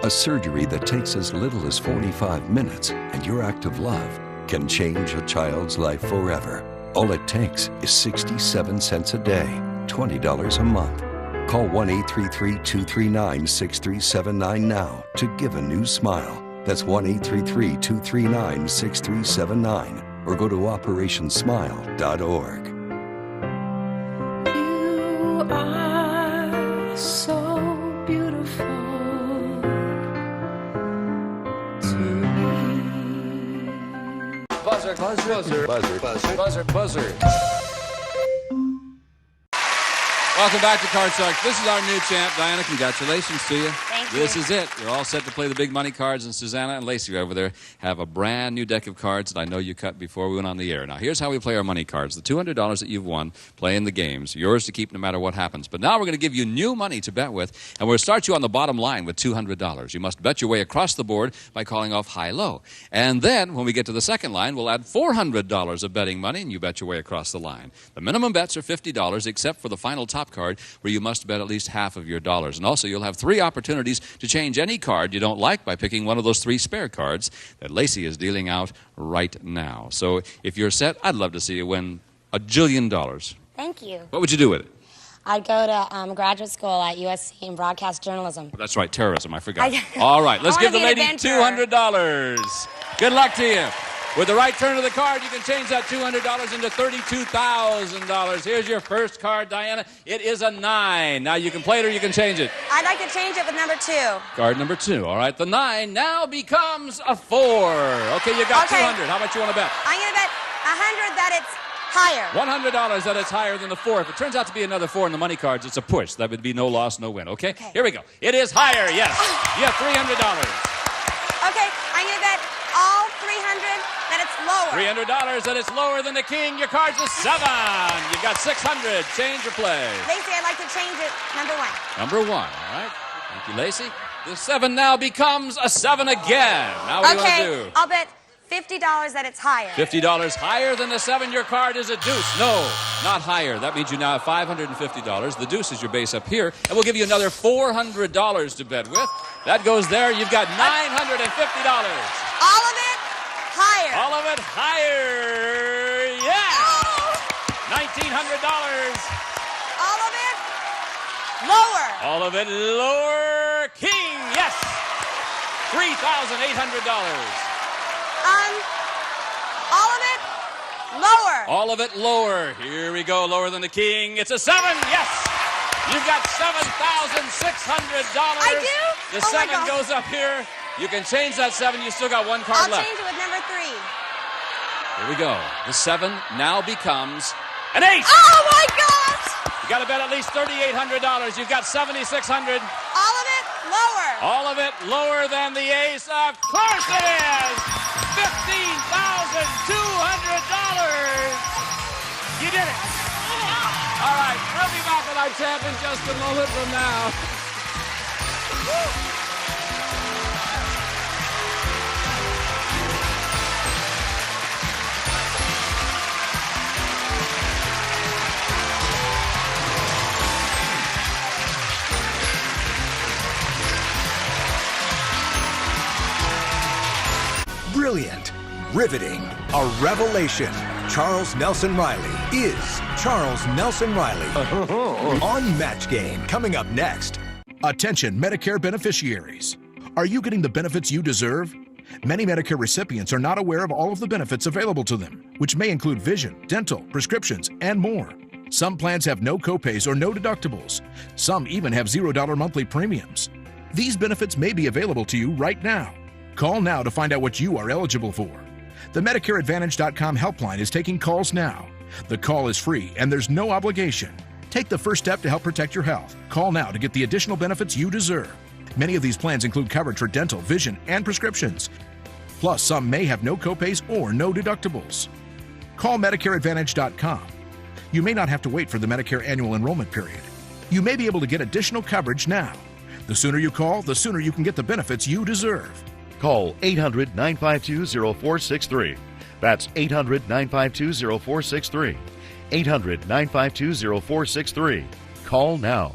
A surgery that takes as little as 45 minutes and your act of love can change a child's life forever. All it takes is 67 cents a day, $20 a month. Call 1-833-239-6379 now to give a new smile. That's 1-833-239-6379 or go to operationsmile.org. You are so beautiful to me. Buzzer, buzzer, buzzer, buzzer, buzzer, buzzer, buzzer. Welcome back to Card Sharks. This is our new champ. Diana, congratulations to you. Thank you. This is it. You're all set to play the big money cards, and Susanna and Lacey over there have a brand new deck of cards that I know you cut before we went on the air. Now, here's how we play our money cards. The $200 that you've won playing the games, yours to keep no matter what happens. But now we're going to give you new money to bet with, and we're going to start you on the bottom line with $200. You must bet your way across the board by calling off high-low. And then, when we get to the second line, we'll add $400 of betting money, and you bet your way across the line. The minimum bets are $50, except for the final top card, where you must bet at least half of your dollars. And also, you'll have 3 opportunities to change any card you don't like by picking one of those 3 spare cards that Lacey is dealing out right now. So if you're set, I'd love to see you win $1 jillion. Thank you. What would you do with it? I'd go to graduate school at USC in broadcast journalism. Well, that's right, terrorism. I forgot. All right, let's give the lady $200. Good luck to you. With the right turn of the card, you can change that $200 into $32,000. Here's your first card, Diana. It is a 9. Now, you can play it or you can change it. I'd like to change it with number 2. Card number 2. All right, the 9 now becomes a 4. Okay, you got 200. How much you want to bet? I'm going to bet 100 that it's higher. $100 that it's higher than the 4. If it turns out to be another 4 in the money cards, it's a push. That would be no loss, no win. Okay? Here we go. It is higher, yes. You have $300. Okay, I'm going to bet all 300 that it's lower. $300 that it's lower than the king. Your card's a 7. You've got 600. Change or play? Lacey, I'd like to change it. Number 1. Number 1. All right. Thank you, Lacey. The 7 now becomes a 7 again. Now what do you want to do? I'll bet $50 that it's higher. $50 higher than the 7. Your card is a deuce. No, not higher. That means you now have $550. The deuce is your base up here. And we'll give you another $400 to bet with. That goes there. You've got $950. All of it higher. All of it higher. Yeah. Oh. $1,900. All of it lower. All of it lower. King. Yes. $3,800. All of it lower. All of it lower. Here we go. Lower than the king. It's a 7. Yes. You've got $7,600. I do? The 7 goes up here. You can change that 7. You still got 1 card left. I'll change it with number 3. Here we go. The 7 now becomes an 8. Oh, my gosh. You got to bet at least $3,800. You've got $7,600. All of it lower. All of it lower than the ace. Of course it is. $15,200. You did it. All right, we'll be back with our champ in just a moment from now. Brilliant. Riveting, a revelation. Charles Nelson Riley is Charles Nelson Riley on Match Game. Coming up next. Attention Medicare beneficiaries. Are you getting the benefits you deserve? Many Medicare recipients are not aware of all of the benefits available to them, which may include vision, dental, prescriptions, and more. Some plans have no copays or no deductibles. Some even have $0 monthly premiums. These benefits may be available to you right now. Call now to find out what you are eligible for. The MedicareAdvantage.com helpline is taking calls now. The call is free and there's no obligation. Take the first step to help protect your health. Call now to get the additional benefits you deserve. Many of these plans include coverage for dental, vision, and prescriptions. Plus, some may have no copays or no deductibles. Call MedicareAdvantage.com. You may not have to wait for the Medicare annual enrollment period. You may be able to get additional coverage now. The sooner you call, the sooner you can get the benefits you deserve. Call 800-952-0463. That's 800-952-0463. 800-952-0463. Call now.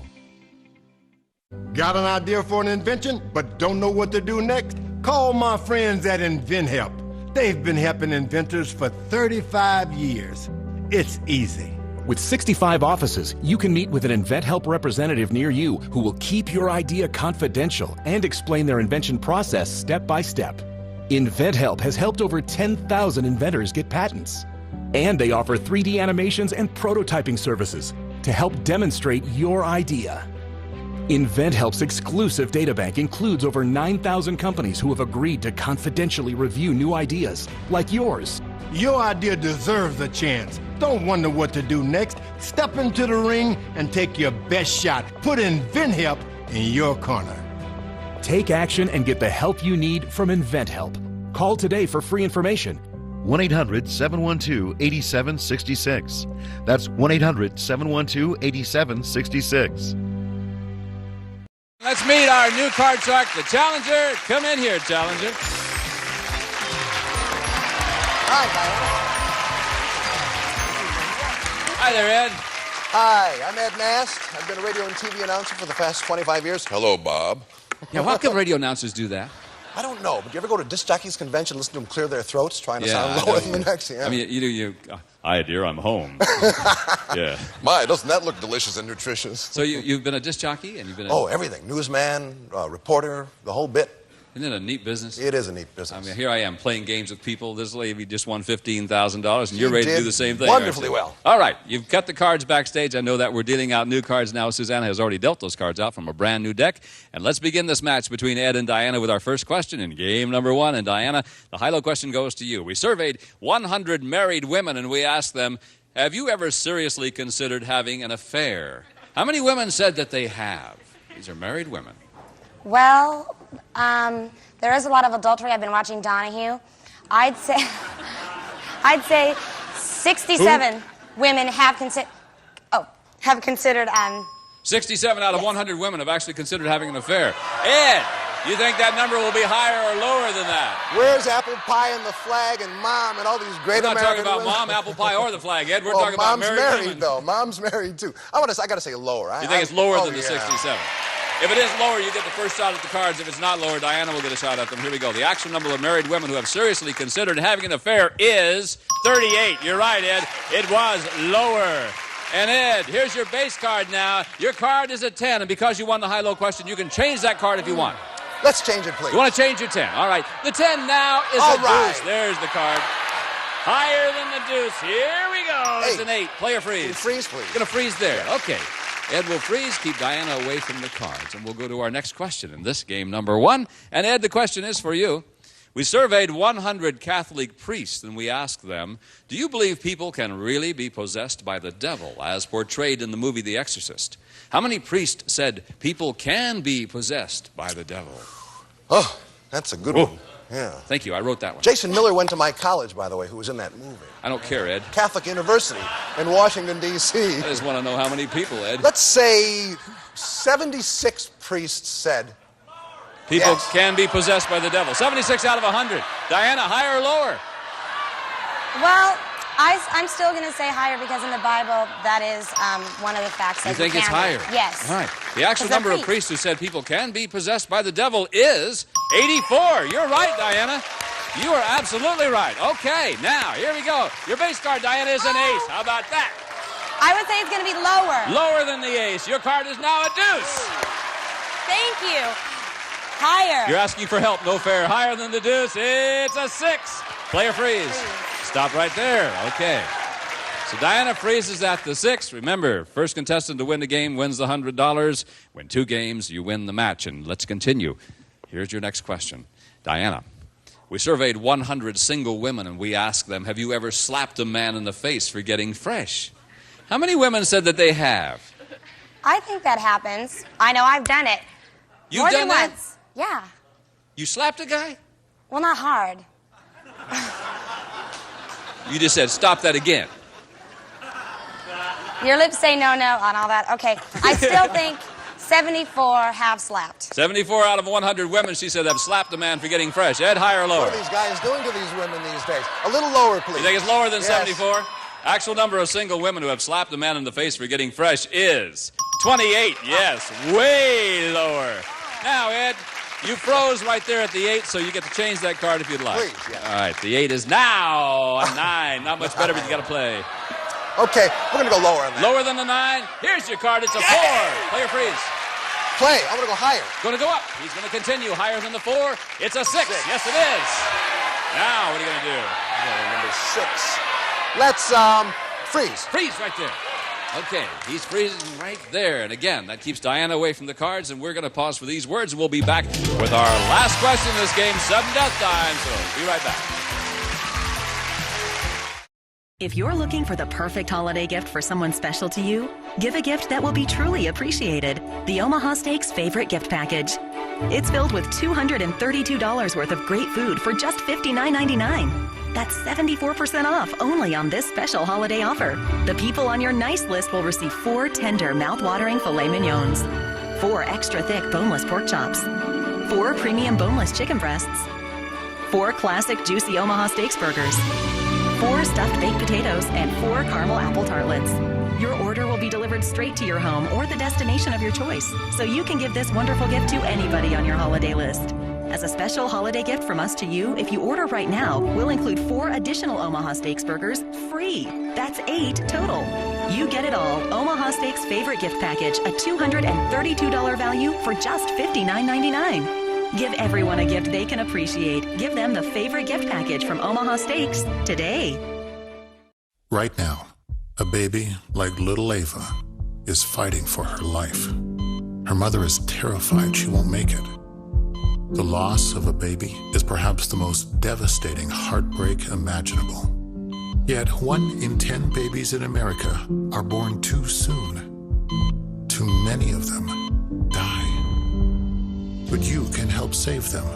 Got an idea for an invention, but don't know what to do next? Call my friends at InventHelp. They've been helping inventors for 35 years. It's easy. With 65 offices, you can meet with an InventHelp representative near you who will keep your idea confidential and explain their invention process step by step. InventHelp has helped over 10,000 inventors get patents. And they offer 3D animations and prototyping services to help demonstrate your idea. InventHelp's exclusive databank includes over 9,000 companies who have agreed to confidentially review new ideas, like yours. Your idea deserves a chance. Don't wonder what to do next. Step into the ring and take your best shot. Put InventHelp in your corner. Take action and get the help you need from InventHelp. Call today for free information. 1-800-712-8766. That's 1-800-712-8766. Let's meet our new card shark, the Challenger. Come in here, Challenger. Hi, Diana. Hi there, Ed. Hi, I'm Ed Mast. I've been a radio and TV announcer for the past 25 years. Hello, Bob. Yeah, why can radio announcers do that? I don't know, but you ever go to disc jockeys convention and listen to them clear their throats trying to sound lower than the next? Yeah. I mean, you hi, dear, I'm home. Yeah. My, doesn't that look delicious and nutritious? So you've been a disc jockey and you've been Oh, everything. Newsman, reporter, the whole bit. Isn't it a neat business? It is a neat business. I mean, here I am playing games with people. This lady just won $15,000, and you're ready to do the same thing. Wonderfully well. All right, you've cut the cards backstage. I know that we're dealing out new cards now. Susanna has already dealt those cards out from a brand new deck. And let's begin this match between Ed and Diana with our first question in game number 1. And Diana, the high-low question goes to you. We surveyed 100 married women, and we asked them, have you ever seriously considered having an affair? How many women said that they have? These are married women. Well, there is a lot of adultery. I've been watching Donahue. I'd say 67 women have considered. 67 out of 100 women have actually considered having an affair. Ed, you think that number will be higher or lower than that? Where's apple pie and the flag and mom and all these great American We're not talking about women? mom, apple pie, or the flag, Ed. We're talking about married women. Though. Mom's married, too. I got to say lower. You think it's lower than the 67? If it is lower, you get the first shot at the cards. If it's not lower, Diana will get a shot at them. Here we go. The actual number of married women who have seriously considered having an affair is 38. You're right, Ed. It was lower. And Ed, here's your base card now. Your card is a 10, and because you won the high-low question, you can change that card if you want. Let's change it, please. You want to change your 10? All right. The 10 now is a deuce. There's the card. Higher than the deuce. Here we go. It's an 8. Play or freeze? Freeze, please. Going to freeze there. Okay. Ed will freeze, keep Diana away from the cards, and we'll go to our next question in this game number 1. And Ed, the question is for you. We surveyed 100 Catholic priests, and we asked them, do you believe people can really be possessed by the devil, as portrayed in the movie The Exorcist? How many priests said people can be possessed by the devil? Oh, that's a good one. Yeah. Thank you. I wrote that one. Jason Miller went to my college, by the way, who was in that movie. I don't care, Ed. Catholic University in Washington, D.C. I just want to know how many people, Ed. Let's say 76 priests said people can be possessed by the devil. 76 out of 100. Diana, higher or lower? Well, I'm still going to say higher because in the Bible, that is one of the facts. You think it's higher? Yes. All right. The actual number of priests who said people can be possessed by the devil is 84. You're right, Diana. You are absolutely right. Okay, now, here we go. Your base card, Diana, is an ace. How about that? I would say it's going to be lower. Lower than the ace. Your card is now a deuce. Thank you. Higher. You're asking for help. No fair. Higher than the deuce. It's a 6. Player freeze. Stop right there. Okay. So Diana freezes at the 6. Remember, first contestant to win the game wins the $100. Win 2 games, you win the match. And let's continue. Here's your next question. Diana, we surveyed 100 single women, and we asked them, have you ever slapped a man in the face for getting fresh? How many women said that they have? I think that happens. I know I've done it. You've More done than that? once. Yeah. You slapped a guy? Well, not hard. You just said, stop that again. Your lips say no, no on all that. Okay. I still think 74 have slapped. 74 out of 100 women, she said, have slapped a man for getting fresh. Ed, higher or lower? What are these guys doing to these women these days? A little lower, please. You think it's lower than Yes. 74? Actual number of single women who have slapped a man in the face for getting fresh is 28. Yes, way lower. Now, Ed, you froze right there at the 8, so you get to change that card if you'd like. Please, yes. All right, the 8 is now a 9. Not much better, but you got to play. Okay, we're going to go lower on that. Lower than the 9. Here's your card. It's a 4. Player freeze. Play. I'm going to go higher. Going to go up. He's going to continue higher than the 4. It's a 6. Yes, it is. Now, what are you going to do? Number 6. Let's freeze. Freeze right there. Okay, he's freezing right there. And again, that keeps Diana away from the cards, and we're going to pause for these words, and we'll be back with our last question in this game, sudden death time. So be right back. If you're looking for the perfect holiday gift for someone special to you, give a gift that will be truly appreciated. The Omaha Steaks Favorite Gift Package. It's filled with $232 worth of great food for just $59.99. That's 74% off only on this special holiday offer. The people on your nice list will receive 4 tender, mouth-watering filet mignons, 4 extra thick boneless pork chops, 4 premium boneless chicken breasts, 4 classic juicy Omaha Steaks burgers, 4 stuffed baked potatoes, and 4 caramel apple tartlets. Your order will be delivered straight to your home or the destination of your choice, so you can give this wonderful gift to anybody on your holiday list. As a special holiday gift from us to you, if you order right now, we'll include 4 additional Omaha Steaks burgers free. That's 8 total. You get it all. Omaha Steaks Favorite Gift Package, a $232 value for just $59.99. Give everyone a gift they can appreciate. Give them the Favorite Gift Package from Omaha Steaks today. Right now, a baby like little Ava is fighting for her life. Her mother is terrified she won't make it. The loss of a baby is perhaps the most devastating heartbreak imaginable. Yet 1 in 10 babies in America are born too soon. Too many of them die. But you can help save them.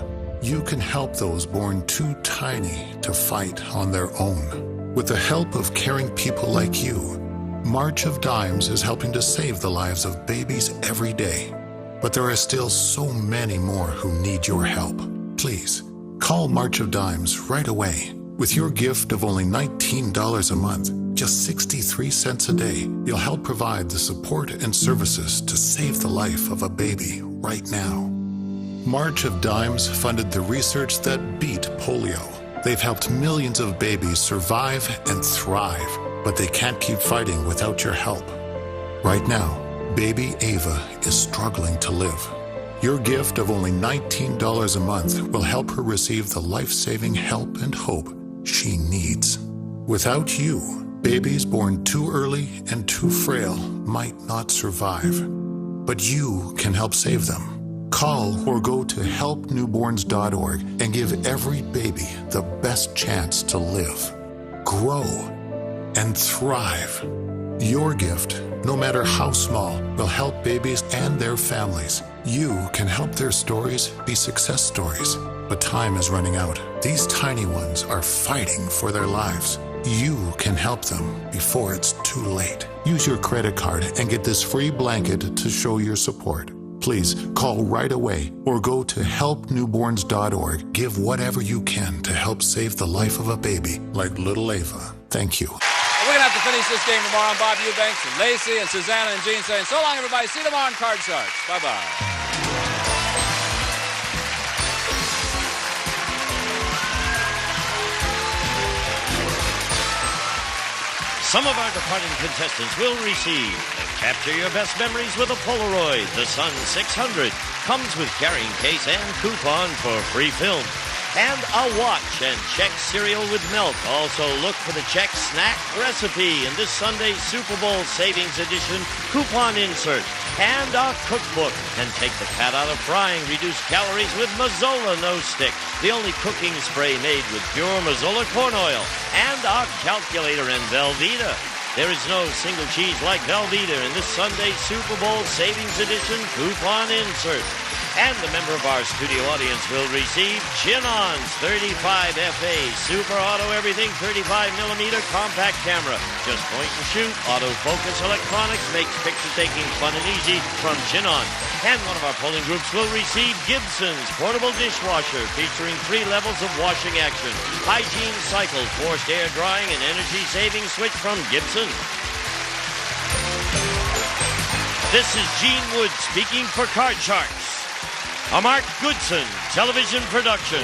You can help those born too tiny to fight on their own. With the help of caring people like you, March of Dimes is helping to save the lives of babies every day. But there are still so many more who need your help. Please, call March of Dimes right away. With your gift of only $19 a month, just 63 cents a day, you'll help provide the support and services to save the life of a baby right now. March of Dimes funded the research that beat polio. They've helped millions of babies survive and thrive, but they can't keep fighting without your help. Right now, baby Ava is struggling to live. Your gift of only $19 a month will help her receive the life-saving help and hope she needs. Without you, babies born too early and too frail might not survive. But you can help save them. Call or go to helpnewborns.org and give every baby the best chance to live, grow, and thrive. Your gift, no matter how small, will help babies and their families. You can help their stories be success stories. But time is running out. These tiny ones are fighting for their lives. You can help them before it's too late. Use your credit card and get this free blanket to show your support. Please call right away or go to helpnewborns.org. Give whatever you can to help save the life of a baby like little Ava. Thank you. We're going to have to finish this game tomorrow. I'm Bob Eubanks and Lacey and Susanna and Jean saying so long, everybody. See you tomorrow on Card Sharks. Bye-bye. Some of our departing contestants will receive Capture Your Best Memories with a Polaroid. The Sun 600 comes with carrying case and coupon for free film. And a watch and Chex cereal with milk. Also look for the Chex snack recipe in this Sunday's Super Bowl Savings Edition coupon insert. And a cookbook. And take the cat out of frying. Reduce calories with Mazola No Stick, the only cooking spray made with pure Mazola corn oil. And a calculator and Velveeta. There is no single cheese like Velveeta in this Sunday's Super Bowl Savings Edition coupon insert. And the member of our studio audience will receive Chinon's 35FA Super Auto Everything 35mm compact camera. Just point and shoot. Autofocus electronics makes picture taking fun and easy from Chinon. And one of our polling groups will receive Gibson's portable dishwasher featuring 3 levels of washing action. Hygiene cycle, forced air drying, and energy saving switch from Gibson. This is Gene Wood speaking for Card Sharks. A Mark Goodson television production.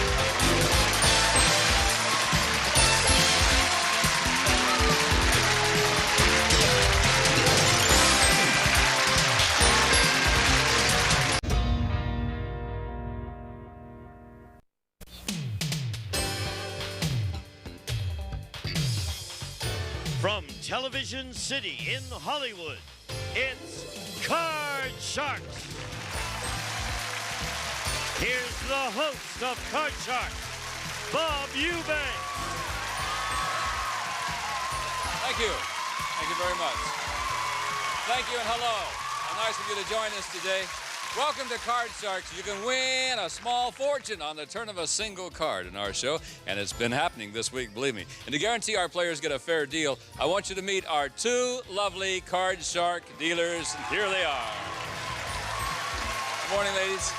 From Television City in Hollywood, it's Card Sharks. Here's the host of Card Sharks, Bob Eubanks. Thank you. Thank you very much. Thank you and hello. How nice of you to join us today. Welcome to Card Sharks. You can win a small fortune on the turn of a single card in our show, and it's been happening this week, believe me. And to guarantee our players get a fair deal, I want you to meet our 2 lovely Card Shark dealers. And here they are. Good morning, ladies.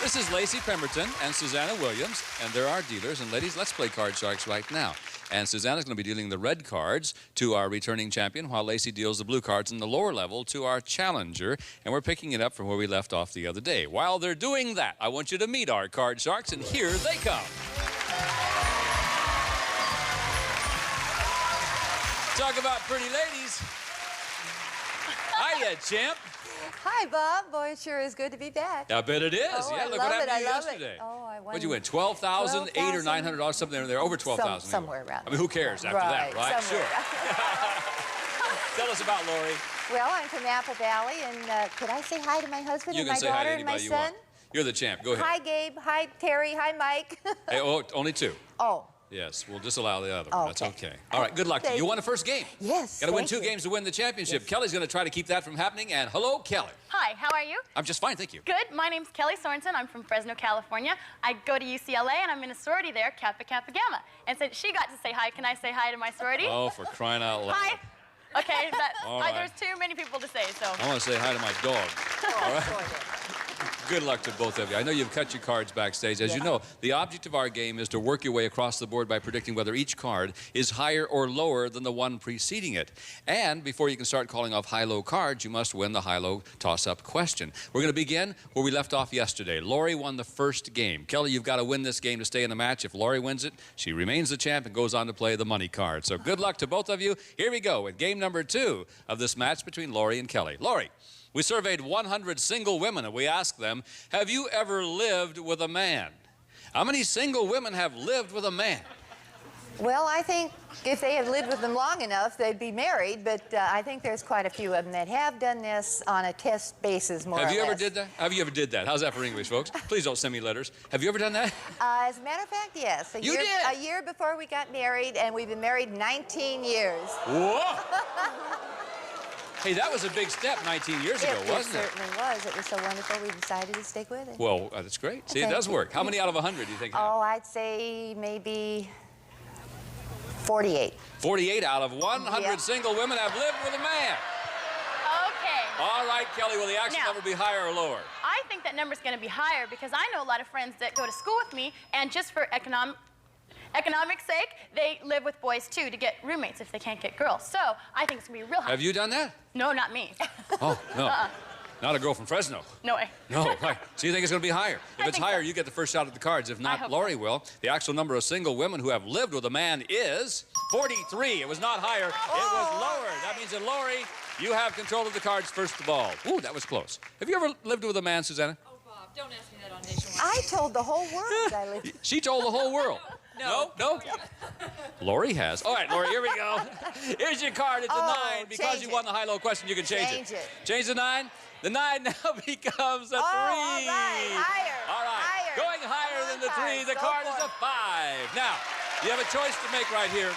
This is Lacey Pemberton and Susanna Williams, and they're our dealers. And ladies, let's play Card Sharks right now. And Susanna's going to be dealing the red cards to our returning champion, while Lacey deals the blue cards in the lower level to our challenger. And we're picking it up from where we left off the other day. While they're doing that, I want you to meet our Card Sharks, and here they come. Talk about pretty ladies. Hiya, champ. Hi, Bob. Boy, it sure is good to be back. I bet it is. Oh, yeah, I look love what happened to you I love yesterday. It. Oh, I won. What'd you win? 12,000, $800 or $900, something there, over 12,000. Somewhere around. I mean, who cares after that, right? Somewhere. Sure. Tell us about Lori. Well, I'm from Apple Valley, and could I say hi to my husband and my daughter and my son? You're the champ. Go ahead. Hi, Gabe. Hi, Terry. Hi, Mike. Hey, oh, only 2. Oh. Yes, we'll disallow the other one. Okay. That's okay. All right, good luck to you. You won the first game. Yes. Got to win 2 games to win the championship. Yes. Kelly's going to try to keep that from happening. And hello, Kelly. Hi, how are you? I'm just fine, thank you. Good. My name's Kelly Sorensen. I'm from Fresno, California. I go to UCLA, and I'm in a sorority there, Kappa Kappa Gamma. And since she got to say hi, can I say hi to my sorority? Oh, for crying out loud. Hi. Okay, All right. there's too many people to say, so. I want to say hi to my dog. All right. Good luck to both of you. I know you've cut your cards backstage. As you know, the object of our game is to work your way across the board by predicting whether each card is higher or lower than the one preceding it. And before you can start calling off high-low cards, you must win the high-low toss-up question. We're going to begin where we left off yesterday. Lori won the first game. Kelly, you've got to win this game to stay in the match. If Lori wins it, she remains the champ and goes on to play the money card. So good luck to both of you. Here we go with game number 2 of this match between Lori and Kelly. Lori. We surveyed 100 single women, and we asked them, have you ever lived with a man? How many single women have lived with a man? Well, I think if they have lived with them long enough, they'd be married, but I think there's quite a few of them that have done this on a test basis, more or less. Have you ever did that? Have you ever did that? How's that for English, folks? Please don't send me letters. Have you ever done that? As a matter of fact, yes. A year before we got married, and we've been married 19 years. Whoa! Hey, that was a big step 19 years ago, wasn't it? It certainly was. It was so wonderful, we decided to stick with it. Well, that's great. See, it does work. How many out of 100 do you think? Oh, I'd say maybe 48. 48 out of 100 single women have lived with a man. Okay. All right, Kelly, will the action number be higher or lower? I think that number's going to be higher because I know a lot of friends that go to school with me, and just for economic sake, they live with boys too to get roommates if they can't get girls. So I think it's gonna be real high. Have you done that? No, not me. Oh, no. Not a girl from Fresno. No way. No, right. So you think it's going to be higher? If it's higher, you get the first shot at the cards. If not, Lori will. The actual number of single women who have lived with a man is 43. It was not higher. It was lower. That means that Lori, you have control of the cards first of all. Ooh, that was close. Have you ever lived with a man, Susanna? Oh, Bob, don't ask me that on Nationwide. I told the whole world I lived. She told the whole world. No? Lori has. All right, Lori, here we go. Here's your card. It's a 9. Because you won the high-low question, you can change it. Change the 9. The 9 now becomes a 3. All right, higher. All right. Higher. Going higher than the 3. The card is a 5. Now, you have a choice to make right here.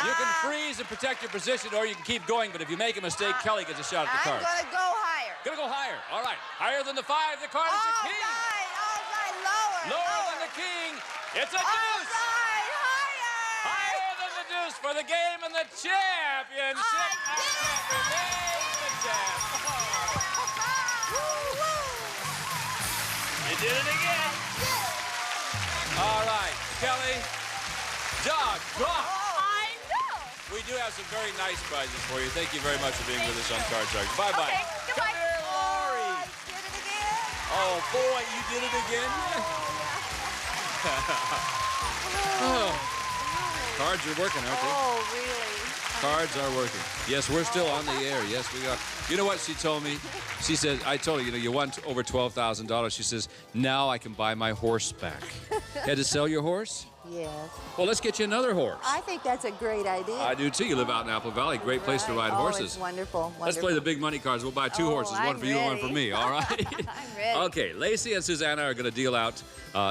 You can freeze and protect your position, or you can keep going, but if you make a mistake, Kelly gets a shot at the card. I'm going to go higher. Going to go higher. All right. Higher than the 5. The card is a king. All right, lower. Lower than the king. It's a deuce. Right, higher. Higher than the deuce for the game and the championship. Remains the champ. You did it again. All right, Kelly. Doggone. I know. We do have some very nice prizes for you. Thank you very much for being with us on Card Shark. Bye-bye. Okay, goodbye. Come here, Lori. Did it again. Oh, boy, you did it again. Cards are working, aren't they? Oh, really? Cards are working. Yes, we're still on the air. Yes, we are. You know what she told me? She said, I told her, you won over $12,000. She says, now I can buy my horse back. Had to sell your horse? Yes. Well, let's get you another horse. I think that's a great idea. I do, too. You live out in Apple Valley. Great place to ride horses. It's wonderful. Let's play the big money cards. We'll buy 2 horses, one for you and one for me, all right? I'm ready. Okay, Lacey and Susanna are going to deal out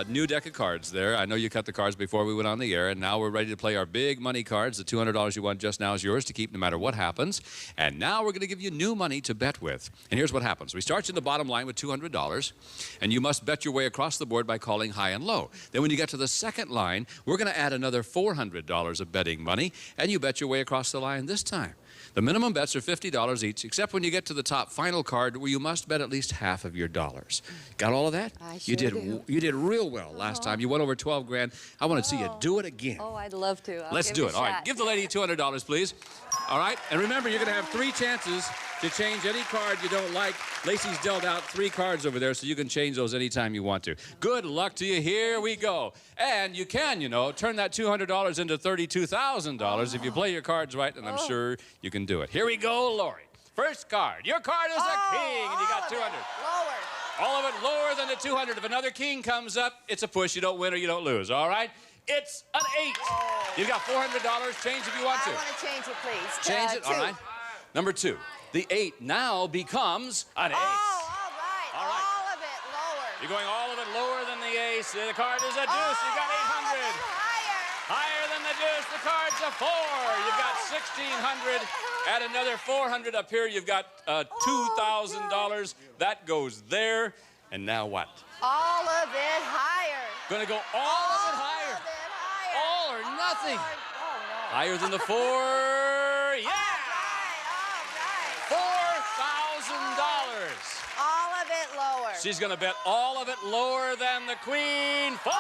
new deck of cards there. I know you cut the cards before we went on the air, and now we're ready to play our big money cards. The $200 you won just now is yours to keep no matter what happens. And now we're going to give you new money to bet with. And here's what happens. We start you in the bottom line with $200, and you must bet your way across the board by calling high and low. Then when you get to the second line, we're going to add another $400 of betting money, and you bet your way across the line this time. The minimum bets are $50 each, except when you get to the top final card where you must bet at least half of your dollars. Got all of that? I sure do. You did real well last time. You won over 12 grand. I want to see you do it again. Oh, I'd love to. Let's do it. All right, give the lady $200, please. All right, and remember, you're going to have 3 chances to change any card you don't like. Lacey's dealt out 3 cards over there, so you can change those anytime you want to. Good luck to you. Here we go. And you can, turn that $200 into $32,000 if you play your cards right, and I'm sure you can do it. Here we go, Lori. First card. Your card is a king, and you got 200. Lower. All of it lower than the 200. If another king comes up, it's a push. You don't win or you don't lose, all right? It's an 8. You've got $400. Change if you want to. I want to change it, please. Change it, 2. all right. Number 2. The 8 now becomes an ace. Oh, all right. All right. All of it lower. You're going all of it lower than the ace. The card is a deuce. You got 800. Higher than the deuce. The card's a 4. You've got 1,600. Add another 400 up here. You've got $2,000. That goes there. And now what? All of it higher. Gonna go all of it higher. All or nothing. Higher than the 4. Yeah. $4,000. All of it lower. She's going to bet all of it lower than the queen. 4. $8,000.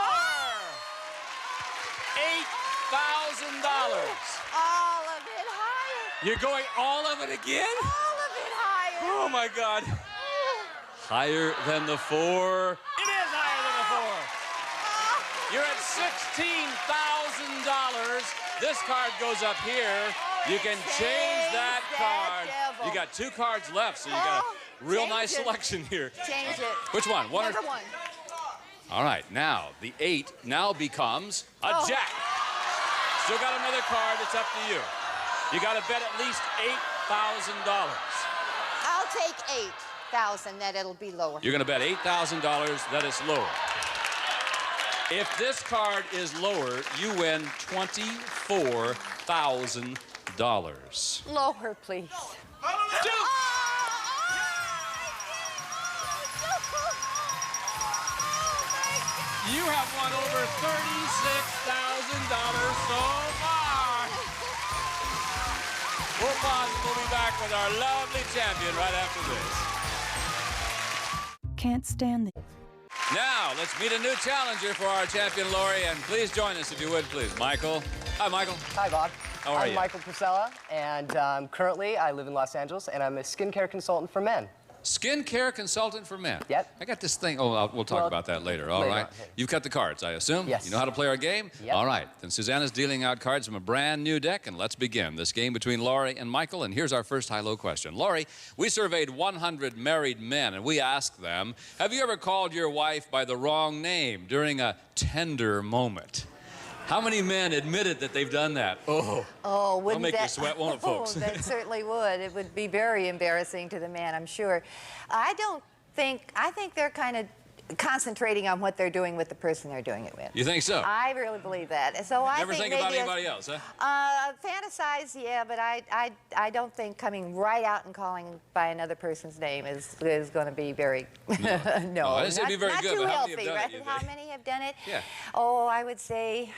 All of it higher. You're going all of it again? All of it higher. Oh, my God. Higher than the 4. It is higher than the 4. You're at $16,000. This card goes up here. You can change that card. You got 2 cards left, so you got a real nice selection here. Change it. Which one? Number 1. All right, now the 8 now becomes a jack. Still got another card. It's up to you. You got to bet at least $8,000. I'll take 8,000. That it'll be lower. You're going to bet $8,000 that it's lower. If this card is lower, you win $24,000. Lower, please. You have won over $36,000 so far. We'll pause and we'll be back with our lovely champion right after this. Can't stand it. Now, let's meet a new challenger for our champion, Lori, and please join us if you would, please. Michael. Hi, Michael. Hi, Bob. How are you? I'm Michael Priscilla, and currently I live in Los Angeles, and I'm a skincare consultant for men. Skincare consultant for men. Yep. I got this thing. Oh, we'll talk about that later. All right. You've cut the cards, I assume? Yes. You know how to play our game? Yep. All right. Then Susanna's dealing out cards from a brand new deck, and let's begin this game between Laurie and Michael. And here's our first high-low question. Laurie, we surveyed 100 married men, and we asked them, have you ever called your wife by the wrong name during a tender moment? How many men admitted that they've done that? Oh, wouldn't that'll make that, you sweat, won't it, folks? Oh, that certainly would. It would be very embarrassing to the man, I'm sure. I think they're kind of concentrating on what they're doing with the person they're doing it with. You think so? I really believe that. So I Never think about anybody else, huh? Fantasize, yeah, but I don't think coming right out and calling by another person's name is going to be very no. This would be very good. Too But how healthy, many have done right? it, you How think? many have done it? Yeah. Oh, I would say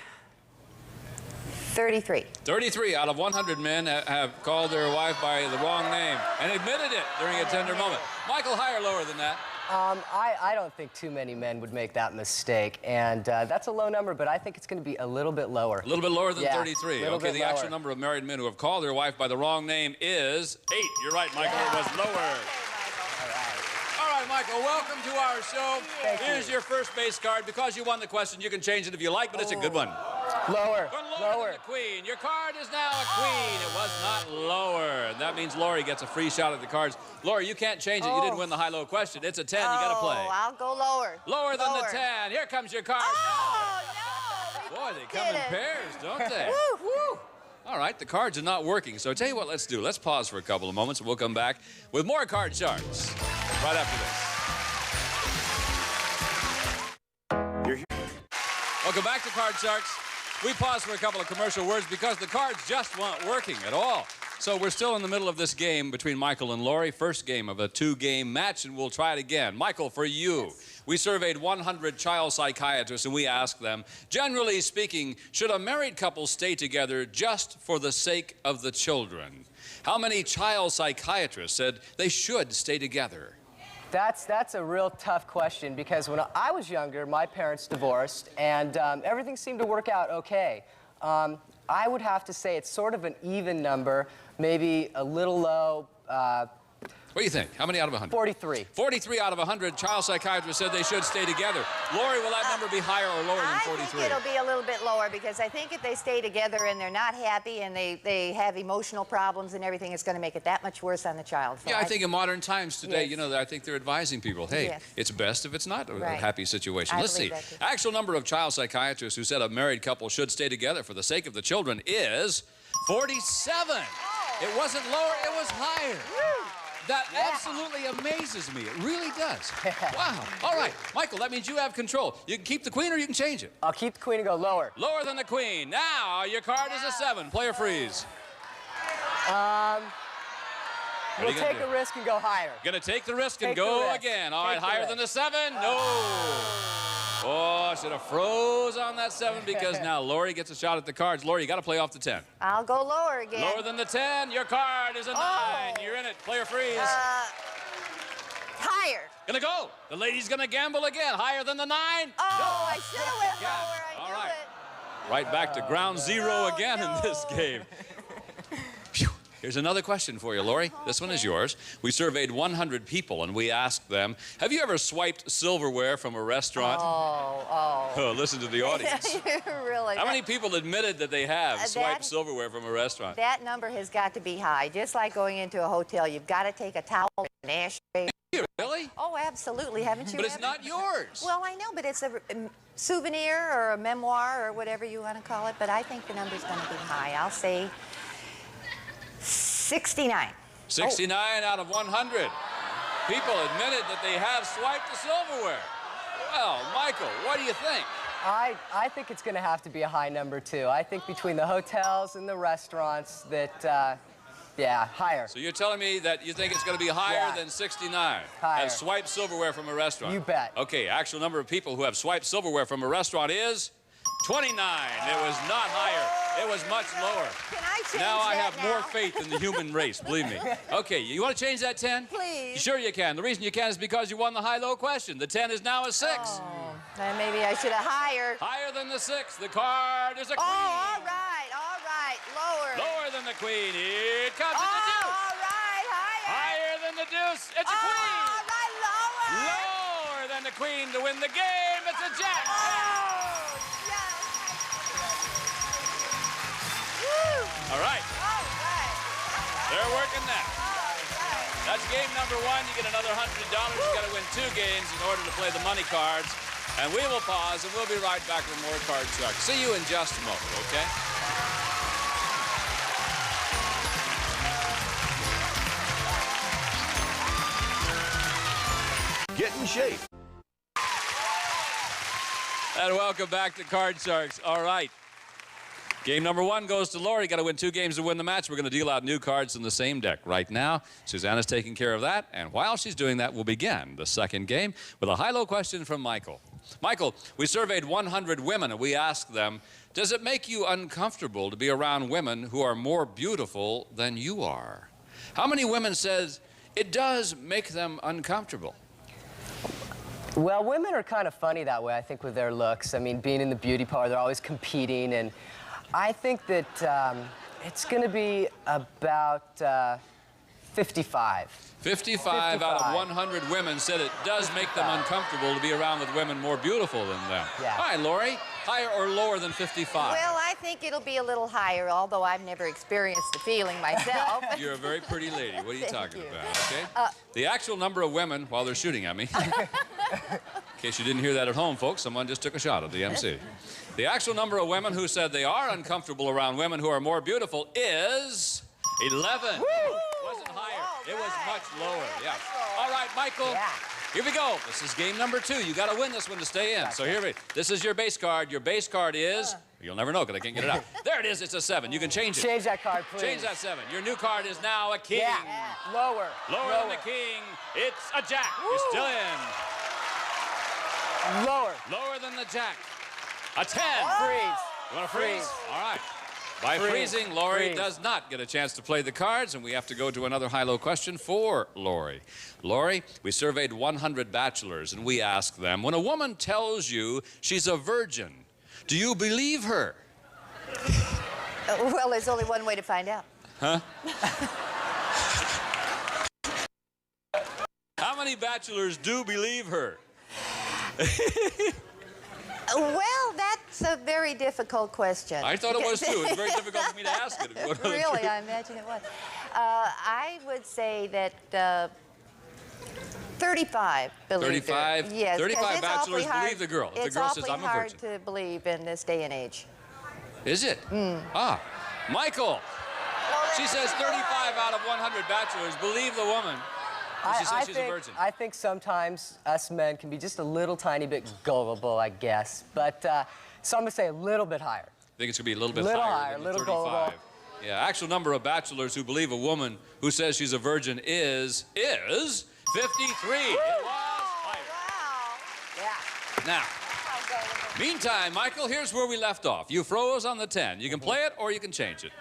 33. 33 out of 100 men have called their wife by the wrong name and admitted it during a tender moment. Michael, higher or lower than that? I don't think too many men would make that mistake, and that's a low number, but I think it's going to be a little bit lower. A little bit lower than Yeah, 33. Okay, the actual number of married men who have called their wife by the wrong name is 8. You're right, Michael. It was lower. All right, Michael, welcome to our show. Here's your first base card. Because you won the question, you can change it if you like, but it's a good one. Lower. Lower than the queen. Your card is now a queen. It was not lower. And that means Laurie gets a free shot at the cards. Laurie, you can't change it. You didn't win the high-low question. It's a 10. You got to play. I'll go lower. Lower than the 10. Here comes your card. Oh, no. Boy, they come in pairs, don't they? Woo. Woo. All right, the cards are not working. So tell you what, let's do. Let's pause for a couple of moments, and we'll come back with more Card Sharks right after this. Welcome back to Card Sharks. We paused for a couple of commercial words because the cards just weren't working at all. So we're still in the middle of this game between Michael and Laurie, first game of a 2-game match, and we'll try it again. Michael, for you, we surveyed 100 child psychiatrists, and we asked them, generally speaking, should a married couple stay together just for the sake of the children? How many child psychiatrists said they should stay together? That's a real tough question because when I was younger, my parents divorced, and everything seemed to work out okay. I would have to say it's sort of an even number, maybe a little low. What do you think? How many out of 100? 43. 43 out of 100 child psychiatrists said they should stay together. Laurie, will that number be higher or lower than 43? I think it'll be a little bit lower because I think if they stay together and they're not happy and they have emotional problems and everything, it's going to make it that much worse on the child. So yeah, I think in modern times today, you know, I think they're advising people, hey, it's best if it's not a happy situation. Let's see. Actual number of child psychiatrists who said a married couple should stay together for the sake of the children is 47. It wasn't lower, it was higher. That absolutely amazes me. It really does. Wow. All right. Michael, that means you have control. You can keep the queen or you can change it. I'll keep the queen and go lower. Lower than the queen. Now, your card is a 7. Player freeze. We'll take a risk and go higher. Gonna take the risk and go again. All right, higher than the 7? No. Oh, should have froze on that 7 because now Laurie gets a shot at the cards. Laurie, you got to play off the 10. I'll go lower again. Lower than the 10. Your card is a 9. You're in it. Player freeze. Higher. Gonna go. The lady's gonna gamble again. Higher than the 9. Oh, I should have went lower. I knew it. Right back to ground zero again in this game. Here's another question for you, Laurie. This one is yours. We surveyed 100 people, and we asked them, have you ever swiped silverware from a restaurant? Oh, listen to the audience. Really? How many people admitted that they have swiped silverware from a restaurant? That number has got to be high. Just like going into a hotel, you've got to take a towel and an ashtray. Really? Oh, absolutely. Haven't you But it's not yours. Well, I know, but it's a souvenir or a memoir or whatever you want to call it, but I think the number's going to be high. I'll say 69. 69 out of 100. People admitted that they have swiped the silverware. Well, Michael, what do you think? I think it's going to have to be a high number, too. I think between the hotels and the restaurants that, yeah, higher. So you're telling me that you think it's going to be higher than 69? Higher. Have swiped silverware from a restaurant? You bet. Okay, actual number of people who have swiped silverware from a restaurant is 29. It was not higher. It was much lower. Can I change now I have that more faith in the human race, believe me. Okay, you want to change that 10? Please. Sure you can. The reason you can is because you won the high-low question. The 10 is now a 6. Oh, then maybe I should have higher. Higher than the 6. The card is a queen. Oh, all right, lower. Lower than the queen. It comes to the 2. All right, higher. Higher than the deuce. It's a queen. Lower than the queen to win the game. It's a jack. All right. They're working that. That's game number one. You get another $100. You've got to win 2 games in order to play the money cards. And we will pause, and we'll be right back with more Card Sharks. See you in just a moment, okay? Get in shape. And welcome back to Card Sharks. All right. Game number one goes to Lori. Got to win 2 games to win the match. We're going to deal out new cards in the same deck right now. Susanna's taking care of that. And while she's doing that, we'll begin the second game with a high-low question from Michael. Michael, we surveyed 100 women, and we asked them, does it make you uncomfortable to be around women who are more beautiful than you are? How many women says it does make them uncomfortable? Well, women are kind of funny that way, I think, with their looks. I mean, being in the beauty parlor, they're always competing, and I think that it's going to be about 55. 55 out of 100 women said it does make them uncomfortable to be around with women more beautiful than them. Yeah. All right, Lori, higher or lower than 55? Well, I think it'll be a little higher, although I've never experienced the feeling myself. You're a very pretty lady. What are you talking about, okay? The actual number of women, while they're shooting at me, in case you didn't hear that at home, folks, someone just took a shot at the MC. The actual number of women who said they are uncomfortable around women who are more beautiful is 11. Woo! It wasn't higher. It was much lower. Yeah. All right, Michael. Yeah. Here we go. This is game number 2. You got to win this one to stay in. So this is your base card. Your base card is, you'll never know because I can't get it out. There it is. It's a 7. You can change it. Change that card, please. Change that 7. Your new card is now a king. Yeah. Lower. Lower than the king. It's a jack. Woo! You're still in. Lower. Lower than the jack. A 10. Freeze. You want to freeze? All right. By freezing, Lori does not get a chance to play the cards, and we have to go to another high-low question for Lori. Lori, we surveyed 100 bachelors, and we asked them, when a woman tells you she's a virgin, do you believe her? Well, there's only one way to find out. Huh? How many bachelors do believe her? Well, that's a very difficult question. I thought it was too. It's very difficult for me to ask it. Really, I imagine it was. I would say that 35 believe 35? her. Yes, 35 bachelors believe the girl. If the girl says, I'm a virgin. It's awfully hard to believe in this day and age. Is it? Ah, Michael. She says 35 out of 100 bachelors believe the woman. She says she's a virgin. I think sometimes us men can be just a little tiny bit gullible, I guess. But so I'm going to say a little bit higher. I think it's going to be a little bit higher than little 35. gullible. Yeah, actual number of bachelors who believe a woman who says she's a virgin is 53. Woo! It was higher. Wow. Yeah. Now, meantime, Michael, here's where we left off. You froze on the 10. You can play it or you can change it.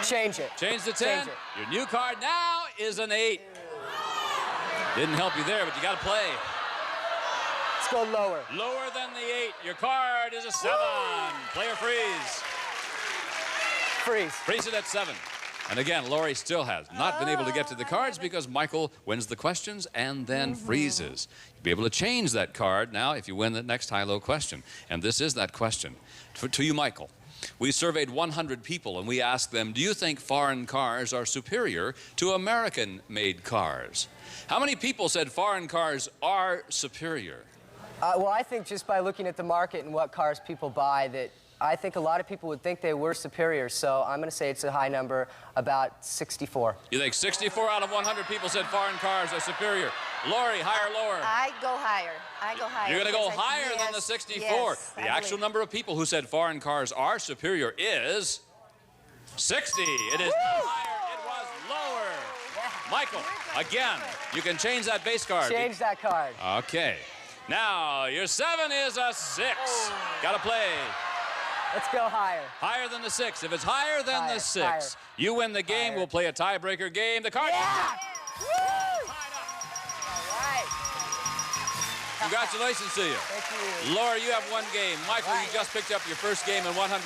Change it. Change the 10. Change it. Your new card now is an 8. Didn't help you there, but you got to play. Let's go lower. Lower than the 8. Your card is a 7. Play or freeze. Freeze. Freeze it at 7. And again, Lori still has not been able to get to the cards because Michael wins the questions and then freezes. You'll be able to change that card now if you win the next high-low question. And this is that question. To you, Michael. We surveyed 100 people and we asked them, do you think foreign cars are superior to American-made cars? How many people said foreign cars are superior? Well, I think just by looking at the market and what cars people buy, that I think a lot of people would think they were superior. So I'm going to say it's a high number, about 64. You think 64 out of 100 people said foreign cars are superior? Lori, higher or lower? I go higher. I go higher. You're going to go higher than the 64. Yes, the actual number of people who said foreign cars are superior is 60. It is not higher. It was lower. Yeah. Michael, again, you can change that base card. Change that card. Okay. Now, your 7 is a 6. Got to play. Let's go higher. Higher than the 6. If it's higher than the 6, you win the game. We'll play a tiebreaker game. The card. Yeah! Woo! All right. Congratulations to you. Thank you. Laura, you have 1 game. Michael, you just picked up your first game and $100.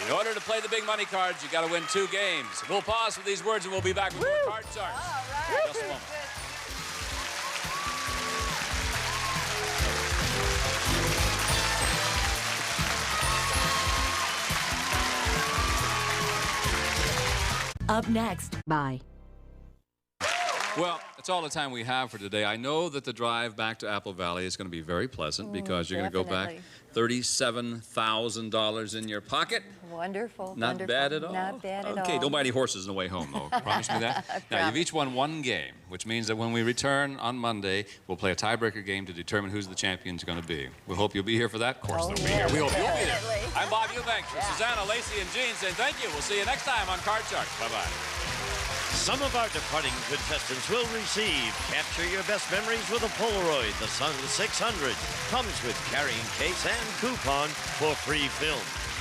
In order to play the big money cards, you got to win 2 games. We'll pause for these words and we'll be back with more Card Sharks. All right. Just a moment. Up next, bye. Well, that's all the time we have for today. I know that the drive back to Apple Valley is going to be very pleasant because you're going to go back $37,000 in your pocket. Wonderful. Not wonderful. bad at all. Not bad at all. Okay, don't buy any horses on the way home, though. Promise me that? Now, you've each won 1 game, which means that when we return on Monday, we'll play a tiebreaker game to determine who's the champion's going to be. We hope you'll be here for that. Of course, they'll be here. We hope you'll be there. I'm Bob Eubanks for Susanna, Lacey, and Gene saying thank you. We'll see you next time on Card Sharks. Bye-bye. Some of our departing contestants will receive Capture Your Best Memories with a Polaroid. The Sun 600 comes with carrying case and coupon for free film.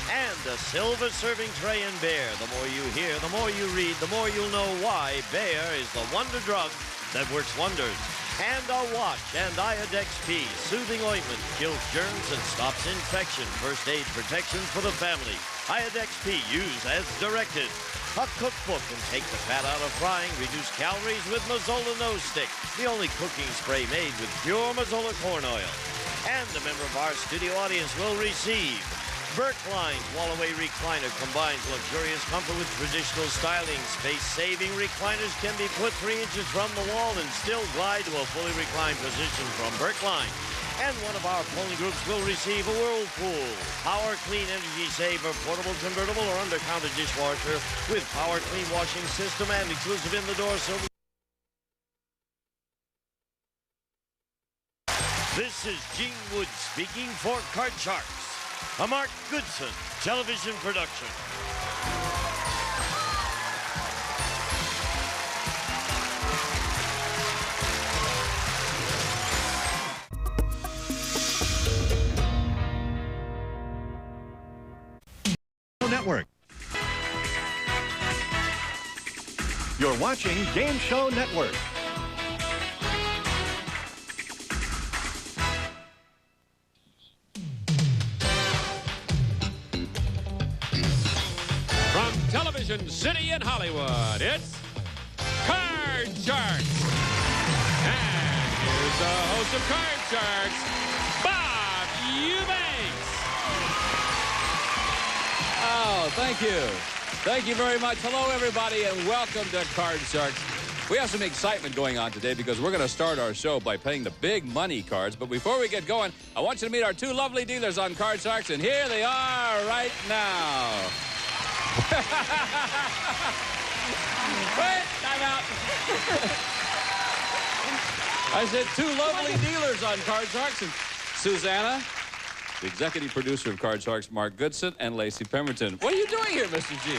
And a silver serving tray and Bear. The more you hear, the more you read, the more you'll know why Bear is the wonder drug that works wonders. And a watch and Iodex P, soothing ointment, kills germs and stops infection. First aid protection for the family. Iodex P, used as directed. A cookbook can take the fat out of frying, reduce calories with Mazola Nose Stick, the only cooking spray made with pure Mazola corn oil. And a member of our studio audience will receive Berkline's Wall-Away Recliner combines luxurious comfort with traditional styling. Space-saving recliners can be put 3 inches from the wall and still glide to a fully reclined position from Berkline. And one of our polling groups will receive a Whirlpool Power Clean Energy Saver portable, convertible, or under-counter dishwasher with Power Clean washing system and exclusive in-the-door silver. This is Gene Wood speaking for Card Sharks, a Mark Goodson television production. Network. You're watching Game Show Network. From Television City in Hollywood, it's Card Sharks. And here's the host of Card Sharks, Bob Eubanks. Oh, thank you. Thank you very much. Hello, everybody, and welcome to Card Sharks. We have some excitement going on today because we're going to start our show by playing the big money cards. But before we get going, I want you to meet our 2 lovely dealers on Card Sharks, and here they are right now. Wait, time out. I said 2 lovely dealers on Card Sharks, and Susanna, the executive producer of Card Sharks, Mark Goodson, and Lacey Pemberton. What are you doing here, Mr. G?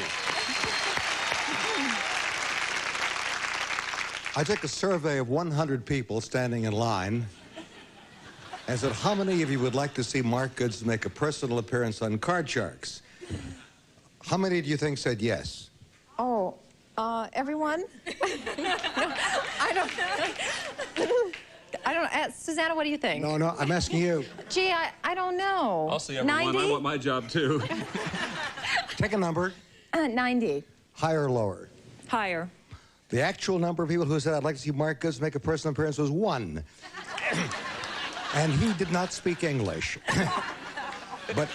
I took a survey of 100 people standing in line and said, how many of you would like to see Mark Goodson make a personal appearance on Card Sharks? How many do you think said yes? Oh, everyone? No, I don't. Susanna, what do you think? No, I'm asking you. Gee, I don't know. I'll see everyone. 90? I want my job, too. Take a number. 90. Higher or lower? Higher. The actual number of people who said, I'd like to see Mark Goodson make a personal appearance was 1. And he did not speak English. But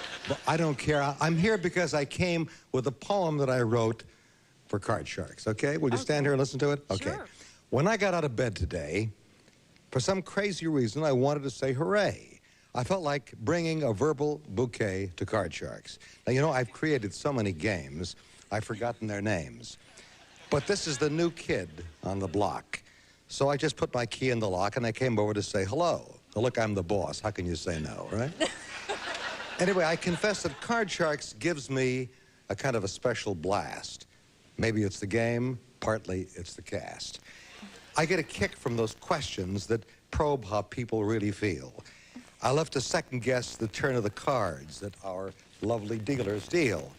I don't care. I'm here because I came with a poem that I wrote for Card Sharks, okay? Will you stand here and listen to it? Okay. Sure. When I got out of bed today, for some crazy reason, I wanted to say hooray. I felt like bringing a verbal bouquet to Card Sharks. Now, you know, I've created so many games, I've forgotten their names. But this is the new kid on the block. So I just put my key in the lock, and I came over to say hello. So look, I'm the boss. How can you say no, right? Anyway, I confess that Card Sharks gives me a kind of a special blast. Maybe it's the game, partly it's the cast. I get a kick from those questions that probe how people really feel. I love to second-guess the turn of the cards that our lovely dealers deal.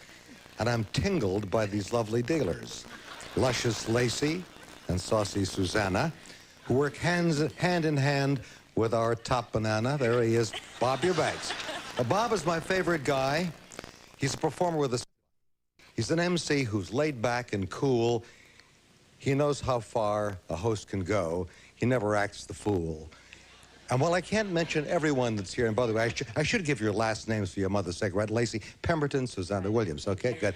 And I'm tingled by these lovely dealers. Luscious Lacey and saucy Susanna, who work hand in hand with our top banana. There he is, Bob Eubanks. Bob is my favorite guy. He's a performer with a He's an MC who's laid back and cool. He knows how far a host can go. He never acts the fool. And while I can't mention everyone that's here, and by the way, I should give your last names for your mother's sake, right? Lacey Pemberton, Susanna Williams. Okay, good.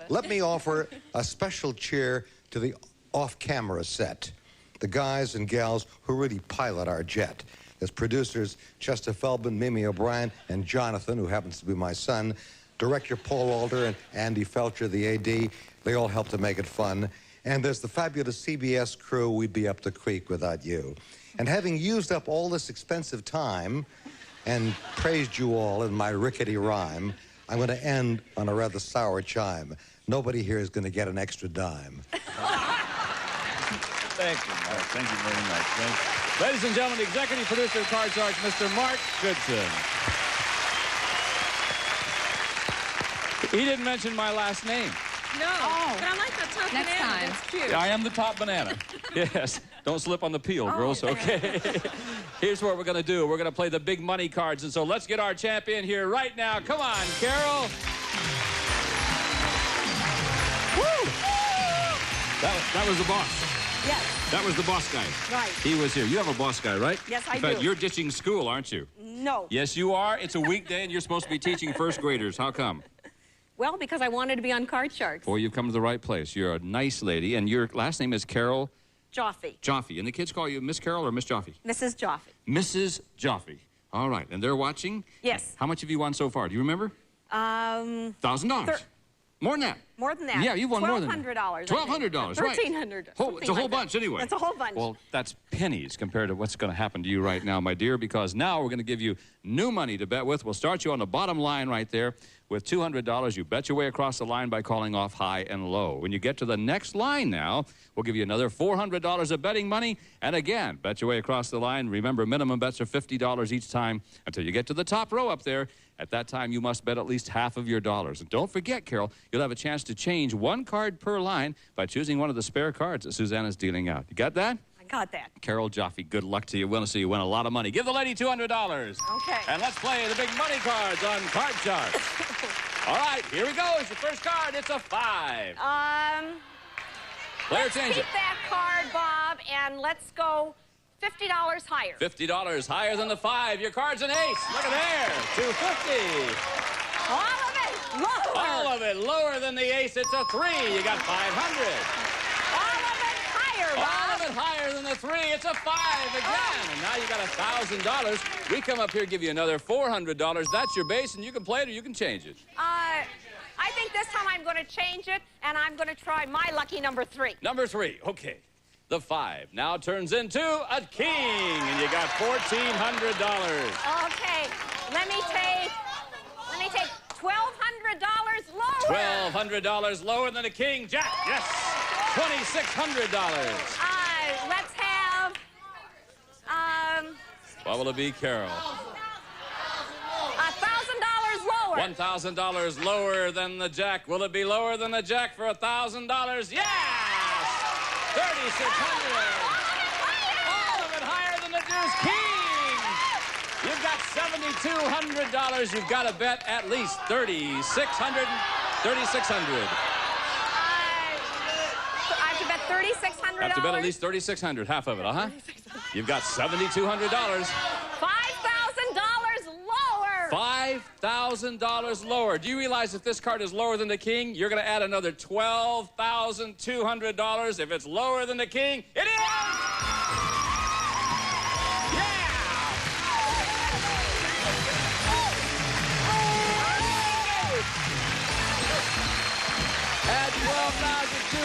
Let me offer a special cheer to the off-camera set, the guys and gals who really pilot our jet. There's producers Chester Feldman, Mimi O'Brien, and Jonathan, who happens to be my son, director Paul Alder and Andy Felcher, the AD. They all help to make it fun. And there's the fabulous CBS crew. We'd be up the creek without you. And having used up all this expensive time and praised you all in my rickety rhyme, I'm going to end on a rather sour chime. Nobody here is going to get an extra dime. Thank you, Mark. Thank you very much. Thank you. Ladies and gentlemen, the executive producer of Card Sharks, Mr. Mark Goodson. He didn't mention my last name. No, but I like that top Next banana. time. That's cute. I am the top banana. Yes. Don't slip on the peel, girls, okay? Here's what we're going to do. We're going to play the big money cards. And so let's get our champion here right now. Come on, Carol. Woo! That was the boss. Yes. That was the boss guy. Right. He was here. You have a boss guy, right? Yes, I do. In fact, do. you're ditching school, aren't you? No. Yes, you are. It's a weekday, and you're supposed to be teaching first graders. How come? Well, because I wanted to be on Card Sharks. Boy, you've come to the right place. You're a nice lady, and your last name is Carol Joffe. Joffe. And the kids call you Miss Carol or Miss Joffe? Mrs. Joffe. Mrs. Joffe. All right. And they're watching? Yes. How much have you won so far? Do you remember? $1,000. More than that. More than that. Yeah, you've won more than that. $1,200. $1,200, right. $1,300. It's a whole bunch anyway. That's a whole bunch. Well, that's pennies compared to what's going to happen to you right now, my dear, because now we're going to give you new money to bet with. We'll start you on the bottom line right there with $200. You bet your way across the line by calling off high and low. When you get to the next line now, we'll give you another $400 of betting money. And again, bet your way across the line. Remember, minimum bets are $50 each time until you get to the top row up there. At that time, you must bet at least half of your dollars. And don't forget, Carol, you'll have a chance to change one card per line by choosing one of the spare cards that Susanna's dealing out. You got that? I got that. Carol Joffe, good luck to you. We'll see you win a lot of money. Give the lady $200. Okay. And let's play the big money cards on Card Sharks. All right, here we go. It's your first card. It's a 5. Player Let's change keep it. that card, Bob, and let's go $50 higher. $50 higher than the 5. Your card's an ace. Look at there. $250. All of it lower. All of it lower than the ace. It's a 3. You got $500. All of it higher, Bob. All of it higher than the 3. It's a 5 again. And now you got $1,000. We come up here, give you another $400. That's your base, and you can play it or you can change it. I think this time I'm going to change it, and I'm going to try my lucky number 3. Number 3. Okay. The 5 now turns into a king, and you got $1,400. Okay. Let me take $1,200 lower. $1,200 lower than a king. Jack, yes. $2,600. Let's have, What will it be, Carol? $1,000 lower. $1,000 lower than the jack. Will it be lower than the jack for $1,000? Yes! $3,600. All of it higher than the deuce king. You've got $7,200. You've got to bet at least $3,600. I have to bet $3,600. Have to bet at least $3,600, half of it, You've got $7,200. $5,000 lower. $5,000 lower. Do you realize if this card is lower than the king, you're going to add another $12,200? If it's lower than the king, it is! Add $12,200 to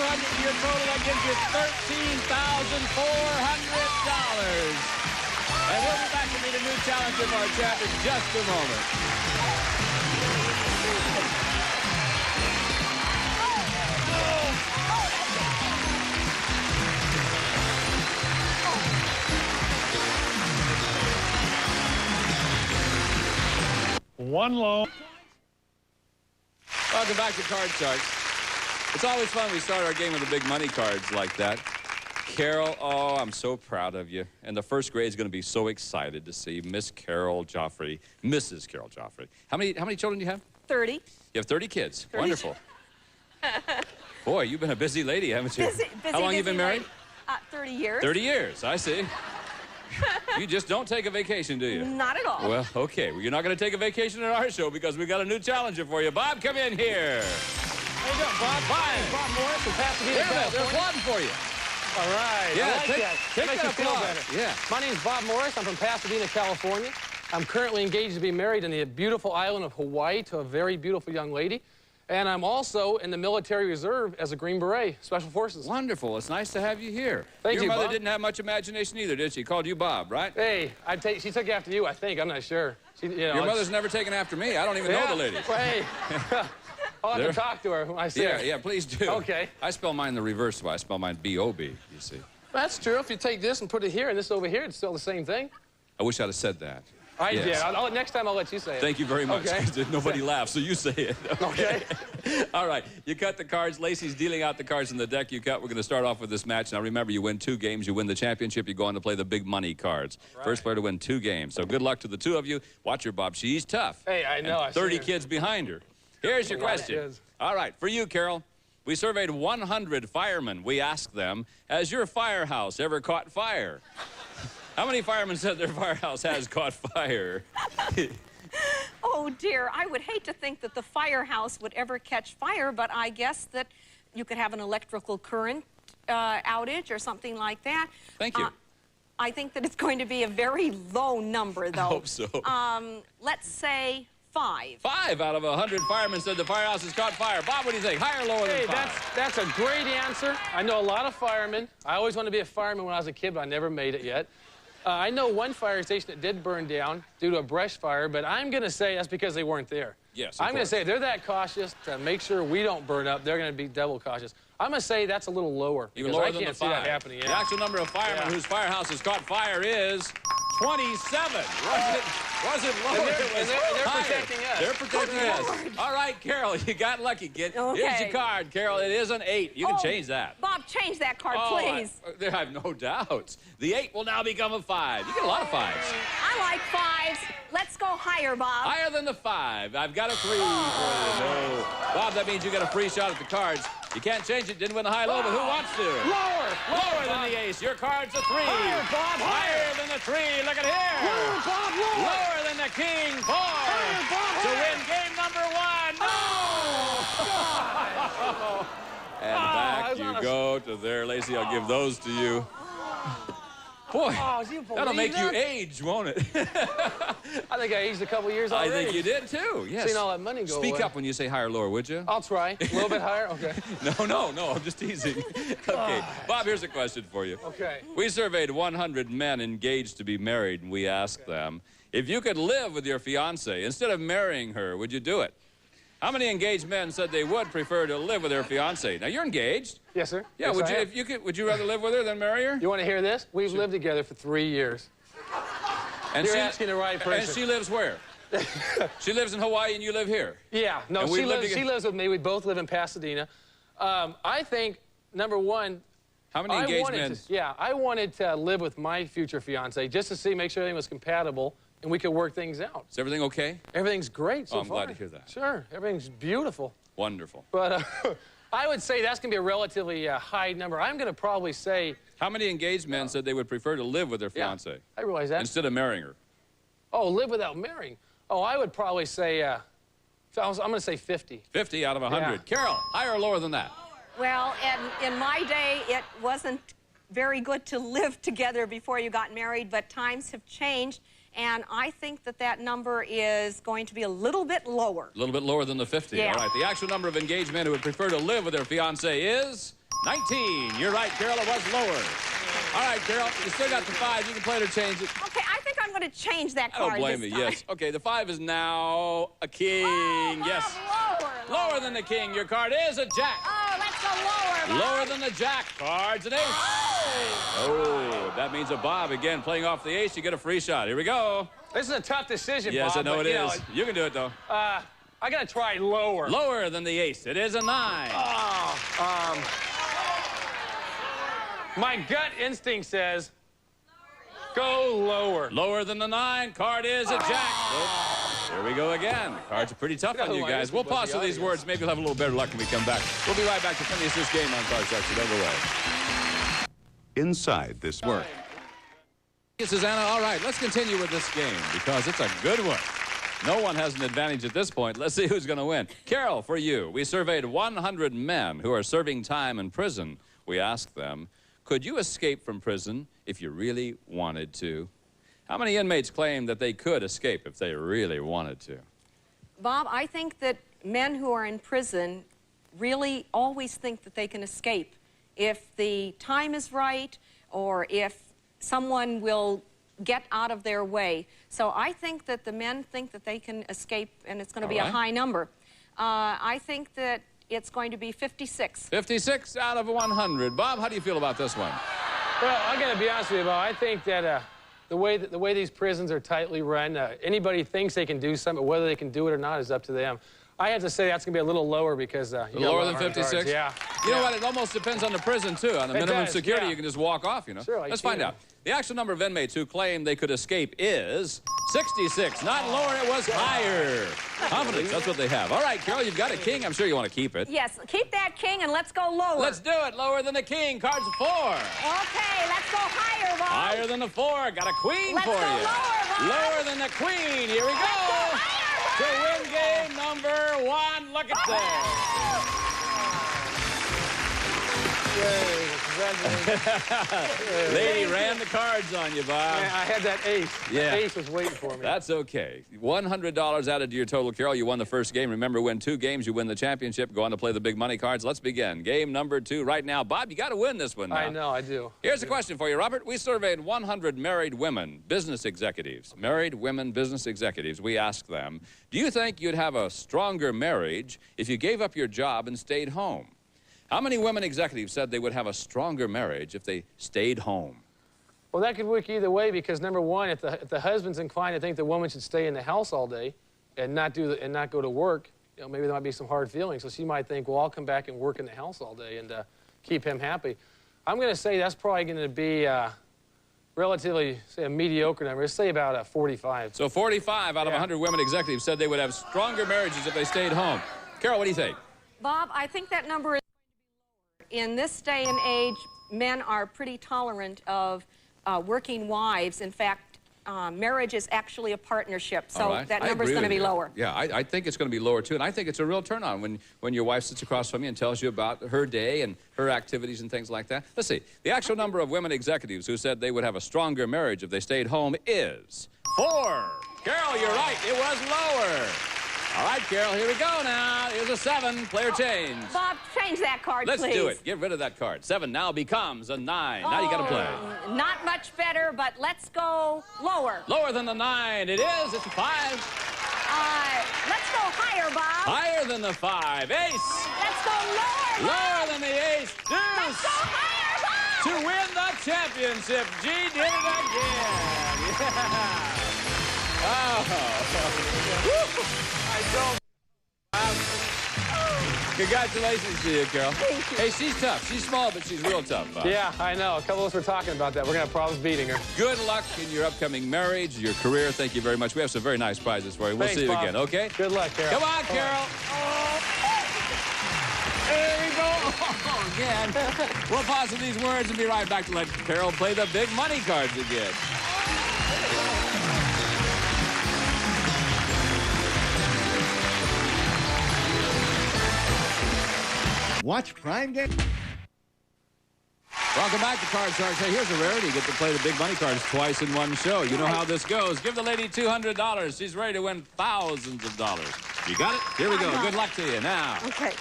your total, that gives you $13,400. And we'll be back to meet a new challenger of our champ in just a moment. One low. Welcome back to Card Sharks. It's always fun we start our game with the big money cards like that. Carol, oh, I'm so proud of you. And the first grade is going to be so excited to see Miss Carol Joffe, Mrs. Carol Joffe. How many children do you have? 30. You have 30 kids. 30. Wonderful. Boy, you've been a busy lady, haven't you? Busy, How long you been married? 30 years. 30 years, I see. You just don't take a vacation, do you? Not at all. Well, okay. Well, you're not going to take a vacation at our show because we got a new challenger for you. Bob, come in here. How you doing, Bob? Fine. Bob Morris from Pasadena, California. They're applauding for you. All right. Yeah, I like that. Take Makes that me feel applause. better. Yeah. My name's Bob Morris. I'm from Pasadena, California. I'm currently engaged to be married in the beautiful island of Hawaii to a very beautiful young lady. And I'm also in the military reserve as a Green Beret, Special Forces. Wonderful. It's nice to have you here. Thank you, Your mother Bob. didn't have much imagination either, did she? Called you Bob, right? Hey, she took after you, I think. I'm not sure. She, you know, Your mother's never taken after me. I don't even know the lady. Well, hey, I'll have to talk to her when I see her. Yeah, please do. Okay. I spell mine the reverse way. I spell mine B-O-B, you see. That's true. If you take this and put it here and this over here, it's still the same thing. I wish I'd have said that. I Yes. did. Next time I'll let you say it. Thank you very much. Okay. Nobody laughs, so you say it. Okay. All right. You cut the cards. Lacey's dealing out the cards in the deck you cut. We're going to start off with this match. Now, remember, you win 2 games. You win the championship. You go on to play the big money cards. Right. First player to win 2 games. So good luck to the 2 of you. Watch her, Bob. She's tough. Hey, I know. And 30 kids behind her. Here's your question. All right. For you, Carol. We surveyed 100 firemen. We asked them, has your firehouse ever caught fire? How many firemen said their firehouse has caught fire? Oh, dear. I would hate to think that the firehouse would ever catch fire, but I guess that you could have an electrical current outage or something like that. Thank you. I think that it's going to be a very low number, though. I hope so. Let's say 5. 5 out of 100 firemen said the firehouse has caught fire. Bob, what do you think? Higher or lower than 5? That's a great answer. I know a lot of firemen. I always wanted to be a fireman when I was a kid, but I never made it yet. I know one fire station that did burn down due to a brush fire, but I'm going to say that's because they weren't there. Yes, I'm going to say they're that cautious to make sure we don't burn up. They're going to be double cautious. I'm going to say that's a little lower. Even because lower I than can't the see 5. that happening yet. The actual number of firemen whose firehouse has caught fire is 27. Wasn't lower. And they're protecting us. They're protecting us. All right, Carol, you got lucky, kid. Okay. Here's your card, Carol. It is an 8. You can change that. Bob, change that card, please. I have no doubts. The 8 will now become a 5. You get a lot of 5s. I like 5s. Let's go higher, Bob. Higher than the 5. I've got a 3 for you. No. Bob, that means you get a free shot at the cards. You can't change it. Didn't win the high-low, but who wants to? Lower than the ace. Your card's a 3. Higher, Bob. Higher than the 3. Look at here. Lower, Bob, lower. Lower than the king. 4. Higher, Bob, to win game number 1. No! And back you go to there, Lacey. I'll give those to you. Boy, that'll make you age, won't it? I think I aged a couple years already. I think you did, too, yes. Seen all that money go Speak away. up when you say higher or lower, would you? I'll try. A little bit higher? Okay. No, I'm just teasing. Okay, Bob, here's a question for you. Okay. We surveyed 100 men engaged to be married, and we asked them, if you could live with your fiancée instead of marrying her, would you do it? How many engaged men said they would prefer to live with their fiancée? Now, you're engaged. Yes, sir. Yeah, Yes, would you rather live with her than marry her? You want to hear this? We've lived together for 3 years. And You're asking the right person. And she lives where? She lives in Hawaii and you live here? Yeah. No, And she lives with me. We both live in Pasadena. I think, number one... How many engaged men? I wanted to live with my future fiancée just to make sure everything was compatible and we could work things out. Is everything okay? Everything's great so I'm far. glad to hear that. Sure. Everything's beautiful. Wonderful. But I would say that's going to be a relatively high number. I'm going to probably say... How many engaged men said they would prefer to live with their fiancée? Yeah, I realize that. Instead of marrying her? Oh, live without marrying. Oh, I would probably say... I'm going to say 50. 50 out of 100. Yeah. Carol, higher or lower than that? Well, in my day, it wasn't very good to live together before you got married, but times have changed, and I think that that number is going to be a little bit lower. A little bit lower than the 50. Yeah. All right. The actual number of engaged men who would prefer to live with their fiancé is 19. You're right, Carol. It was lower. All right, Carol. You still got the 5. You can play it or change it. Okay, I think I'm going to change that I card don't blame this you. time. Yes. Okay. The 5 is now a king. Yes. Lower than the king. Your card is a jack. Oh, that's a lower. Lower than the jack. Cards an ace. Oh, that means a Bob again playing off the ace. You get a free shot. Here we go. This is a tough decision, Yes, Bob. I know it is. Know, you can do it though. I got to try lower. Lower than the ace. It is a 9. My gut instinct says go lower. Lower than the 9. Card is a jack. Here we go again. Cards are pretty tough on you guys. We'll pause for these words. Maybe we'll have a little better luck when we come back. We'll be right back to finish this game on Card Sharks. Don't go away. Inside this work. Susanna, all right, let's continue with this game because it's a good one. No one has an advantage at this point. Let's see who's going to win. Carol, for you, we surveyed 100 men who are serving time in prison. We asked them, could you escape from prison if you really wanted to? How many inmates claim that they could escape if they really wanted to? Bob, I think that men who are in prison really always think that they can escape if the time is right or if someone will get out of their way. So I think that the men think that they can escape, and it's going to be a high number. I think that it's going to be 56. 56 out of 100. Bob, how do you feel about this one? Well, I'm going to be honest with you, Bob. I think that the way these prisons are tightly run, anybody thinks they can do something, but whether they can do it or not is up to them. I have to say that's going to be a little lower because lower than 56? Yeah. You know what? It almost depends on the prison, too. On the minimum security, you can just walk off, you know. Sure, Let's find out. The actual number of inmates who claim they could escape is 66. Not lower, it was higher. Confidence, that's what they have. All right, Carol, you've got a king. I'm sure you want to keep it. Yes, keep that king and let's go lower. Let's do it. Lower than the king. Cards 4. Okay, let's go higher, Bob. Higher than the 4. Got a queen for you. Let's go lower, Bob. Lower than the queen. Here we go. To win game number 1. Look at that. Lady ran the cards on you, Bob. Yeah, I had that ace. Yeah. The ace was waiting for me. That's okay. $100 added to your total, Carol. You won the first game. Remember, win 2 games, you win the championship. Go on to play the big money cards. Let's begin. Game number 2 right now. Bob, you got to win this one now. I know, I do. Here's a question for you, Robert. We surveyed 100 married women, business executives. Married women, business executives. We asked them, do you think you'd have a stronger marriage if you gave up your job and stayed home? How many women executives said they would have a stronger marriage if they stayed home? Well, that could work either way because, number one, if the husband's inclined to think the woman should stay in the house all day and not go to work, you know, maybe there might be some hard feelings. So she might think, well, I'll come back and work in the house all day and keep him happy. I'm going to say that's probably going to be relatively, say, a mediocre number. Let's say about 45. So 45 out of 100 women executives said they would have stronger marriages if they stayed home. Carol, what do you think? Bob, I think that number is in this day and age, men are pretty tolerant of working wives. In fact, marriage is actually a partnership, so that number is going to be lower. Yeah, I think it's going to be lower, too, and I think it's a real turn-on when your wife sits across from you and tells you about her day and her activities and things like that. Let's see. The actual number of women executives who said they would have a stronger marriage if they stayed home is 4. Carol, you're right. It was lower. All right, Carol, here we go now. Here's a 7. Player change. Bob, change that card, Let's please. do it. Get rid of that card. 7 now becomes a 9. Now you got to play. Not much better, but let's go lower. Lower than the 9. It is. It's a 5. Let's go higher, Bob. Higher than the 5. Ace. Let's go lower, Bob. Lower than the ace. Deuce. Let's go higher, Bob. To win the championship. G did it again. Yeah. Oh. I don't. Congratulations to you, Carol. Thank you. Hey, she's tough. She's small, but she's real tough. Yeah, I know. A couple of us were talking about that. We're going to have problems beating her. Good luck in your upcoming marriage, your career. Thank you very much. We have some very nice prizes for you. We'll see you again, okay? Good luck, Carol. Come on, Carol. There we go. Oh, again. We'll pause with these words and be right back to let Carol play the big money cards again. Watch Prime Game. Welcome back to Card Sharks. Hey, here's a rarity. You get to play the big money cards twice in one show. You know how this goes. Give the lady $200. She's ready to win thousands of dollars. You got it? Here we go. Good luck to you now. Okay.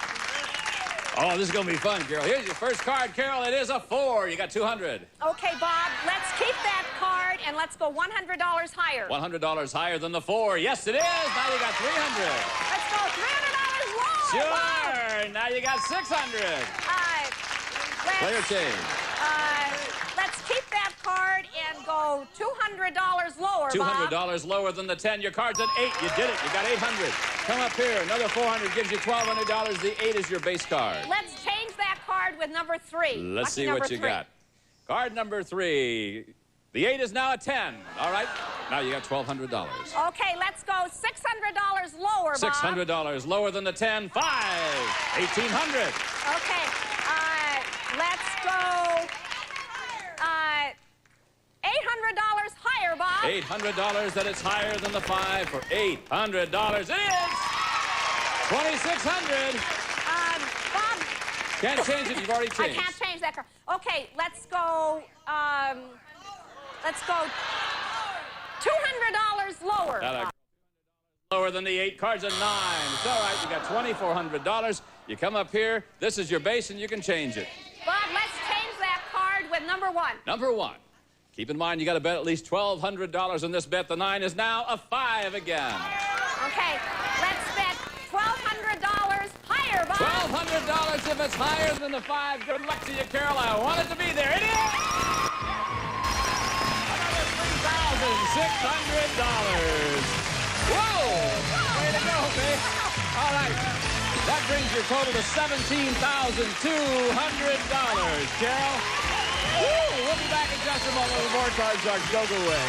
Oh, this is going to be fun, Carol. Here's your first card, Carol. It is a 4. You got 200. Okay, Bob, let's keep that card and let's go $100 higher. $100 higher than the 4. Yes, it is. Now you got 300. Let's go $300 lower. Sure. Bob. Now you got 600. Player change. Let's keep that card and go $200 lower, $200 Bob. lower than the 10. Your card's an 8. You did it. You got 800. Come up here. Another 400 gives you $1,200. The 8 is your base card. Let's change that card with number 3. Let's see what you got. Card number 3. The 8 is now a 10. All right. Now you got $1,200. Okay, let's go $600 lower, Bob. $600 lower than the 10. 5. 1,800. Okay, let's go $800 higher, Bob. $800, that is higher than the 5 for $800. It is $2,600. Bob. Can't change it. You've already changed. I can't change that card. Okay, let's go $200 lower. Lower than the 8 cards, a 9. It's all right. You got $2,400. You come up here. This is your base, and you can change it. Bob, let's change that card with number 1. Number 1. Keep in mind, you got to bet at least $1,200 on this bet. The 9 is now a 5 again. Okay, let's bet $1,200 higher, Bob. $1,200 if it's higher than the 5. Good luck to you, Carol. I want it to be there. It is! Another $3,600. Whoa! Way to go, babe. All right. That brings your total to $17,200, Carol. Woo! We'll be back in just a moment with more Card Sharks. Don't go away.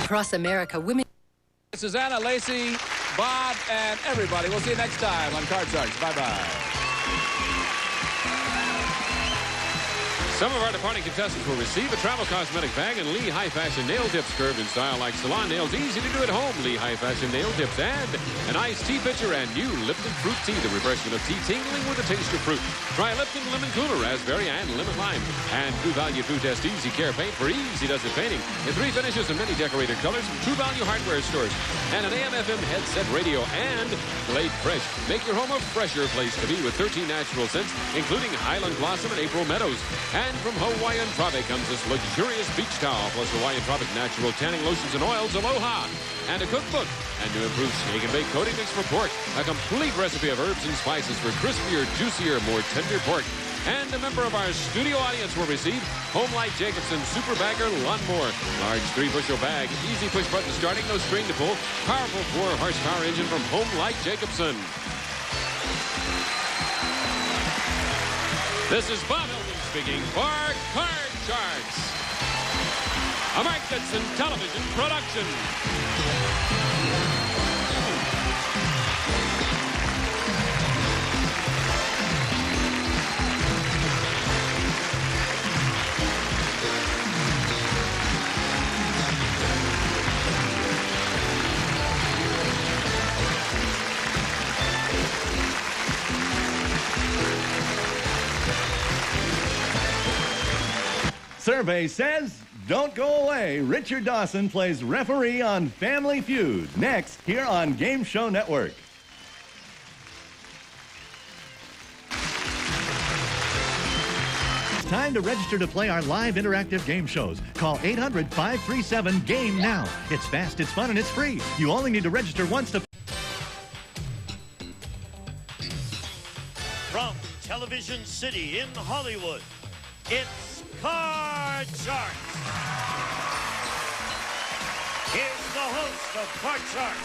Across America, women... Susanna, Lacey, Bob, and everybody. We'll see you next time on Card Sharks. Bye-bye. Some of our departing contestants will receive a travel cosmetic bag and Lee High Fashion nail tips curved in style like salon nails. Easy to do at home. Lee High Fashion nail tips and an iced tea pitcher and new Lipton fruit tea. The refreshment of tea tingling with a taste of fruit. Try Lipton Lemon Cooler, raspberry and lemon lime. And True Value True Test Easy Care Paint for easy does it painting. In 3 finishes and many decorated colors from True Value Hardware stores. And an AM/FM headset radio and Glade Fresh. Make your home a fresher place to be with 13 natural scents, including Highland Blossom and April Meadows. And from Hawaiian Tropic comes this luxurious beach towel, plus Hawaiian Tropic natural tanning lotions and oils, Aloha. And a cookbook. And to improve shake and bake coating mix for pork. A complete recipe of herbs and spices for crispier, juicier, more tender pork. And a member of our studio audience will receive Home Light Jacobson Super Bagger Lawnmower. Large 3-bushel bag, easy push button starting, no string to pull. Powerful 4-horsepower engine from Home Light Jacobson. This is Bob Eubanks speaking for Card Sharks, a Mark Goodson television production. Survey says, don't go away. Richard Dawson plays referee on Family Feud. Next, here on Game Show Network. Time to register to play our live interactive game shows. Call 800-537-GAME now. It's fast, it's fun, and it's free. You only need to register once to... From Television City in Hollywood, it's Card Sharks. Here's the host of Card Sharks,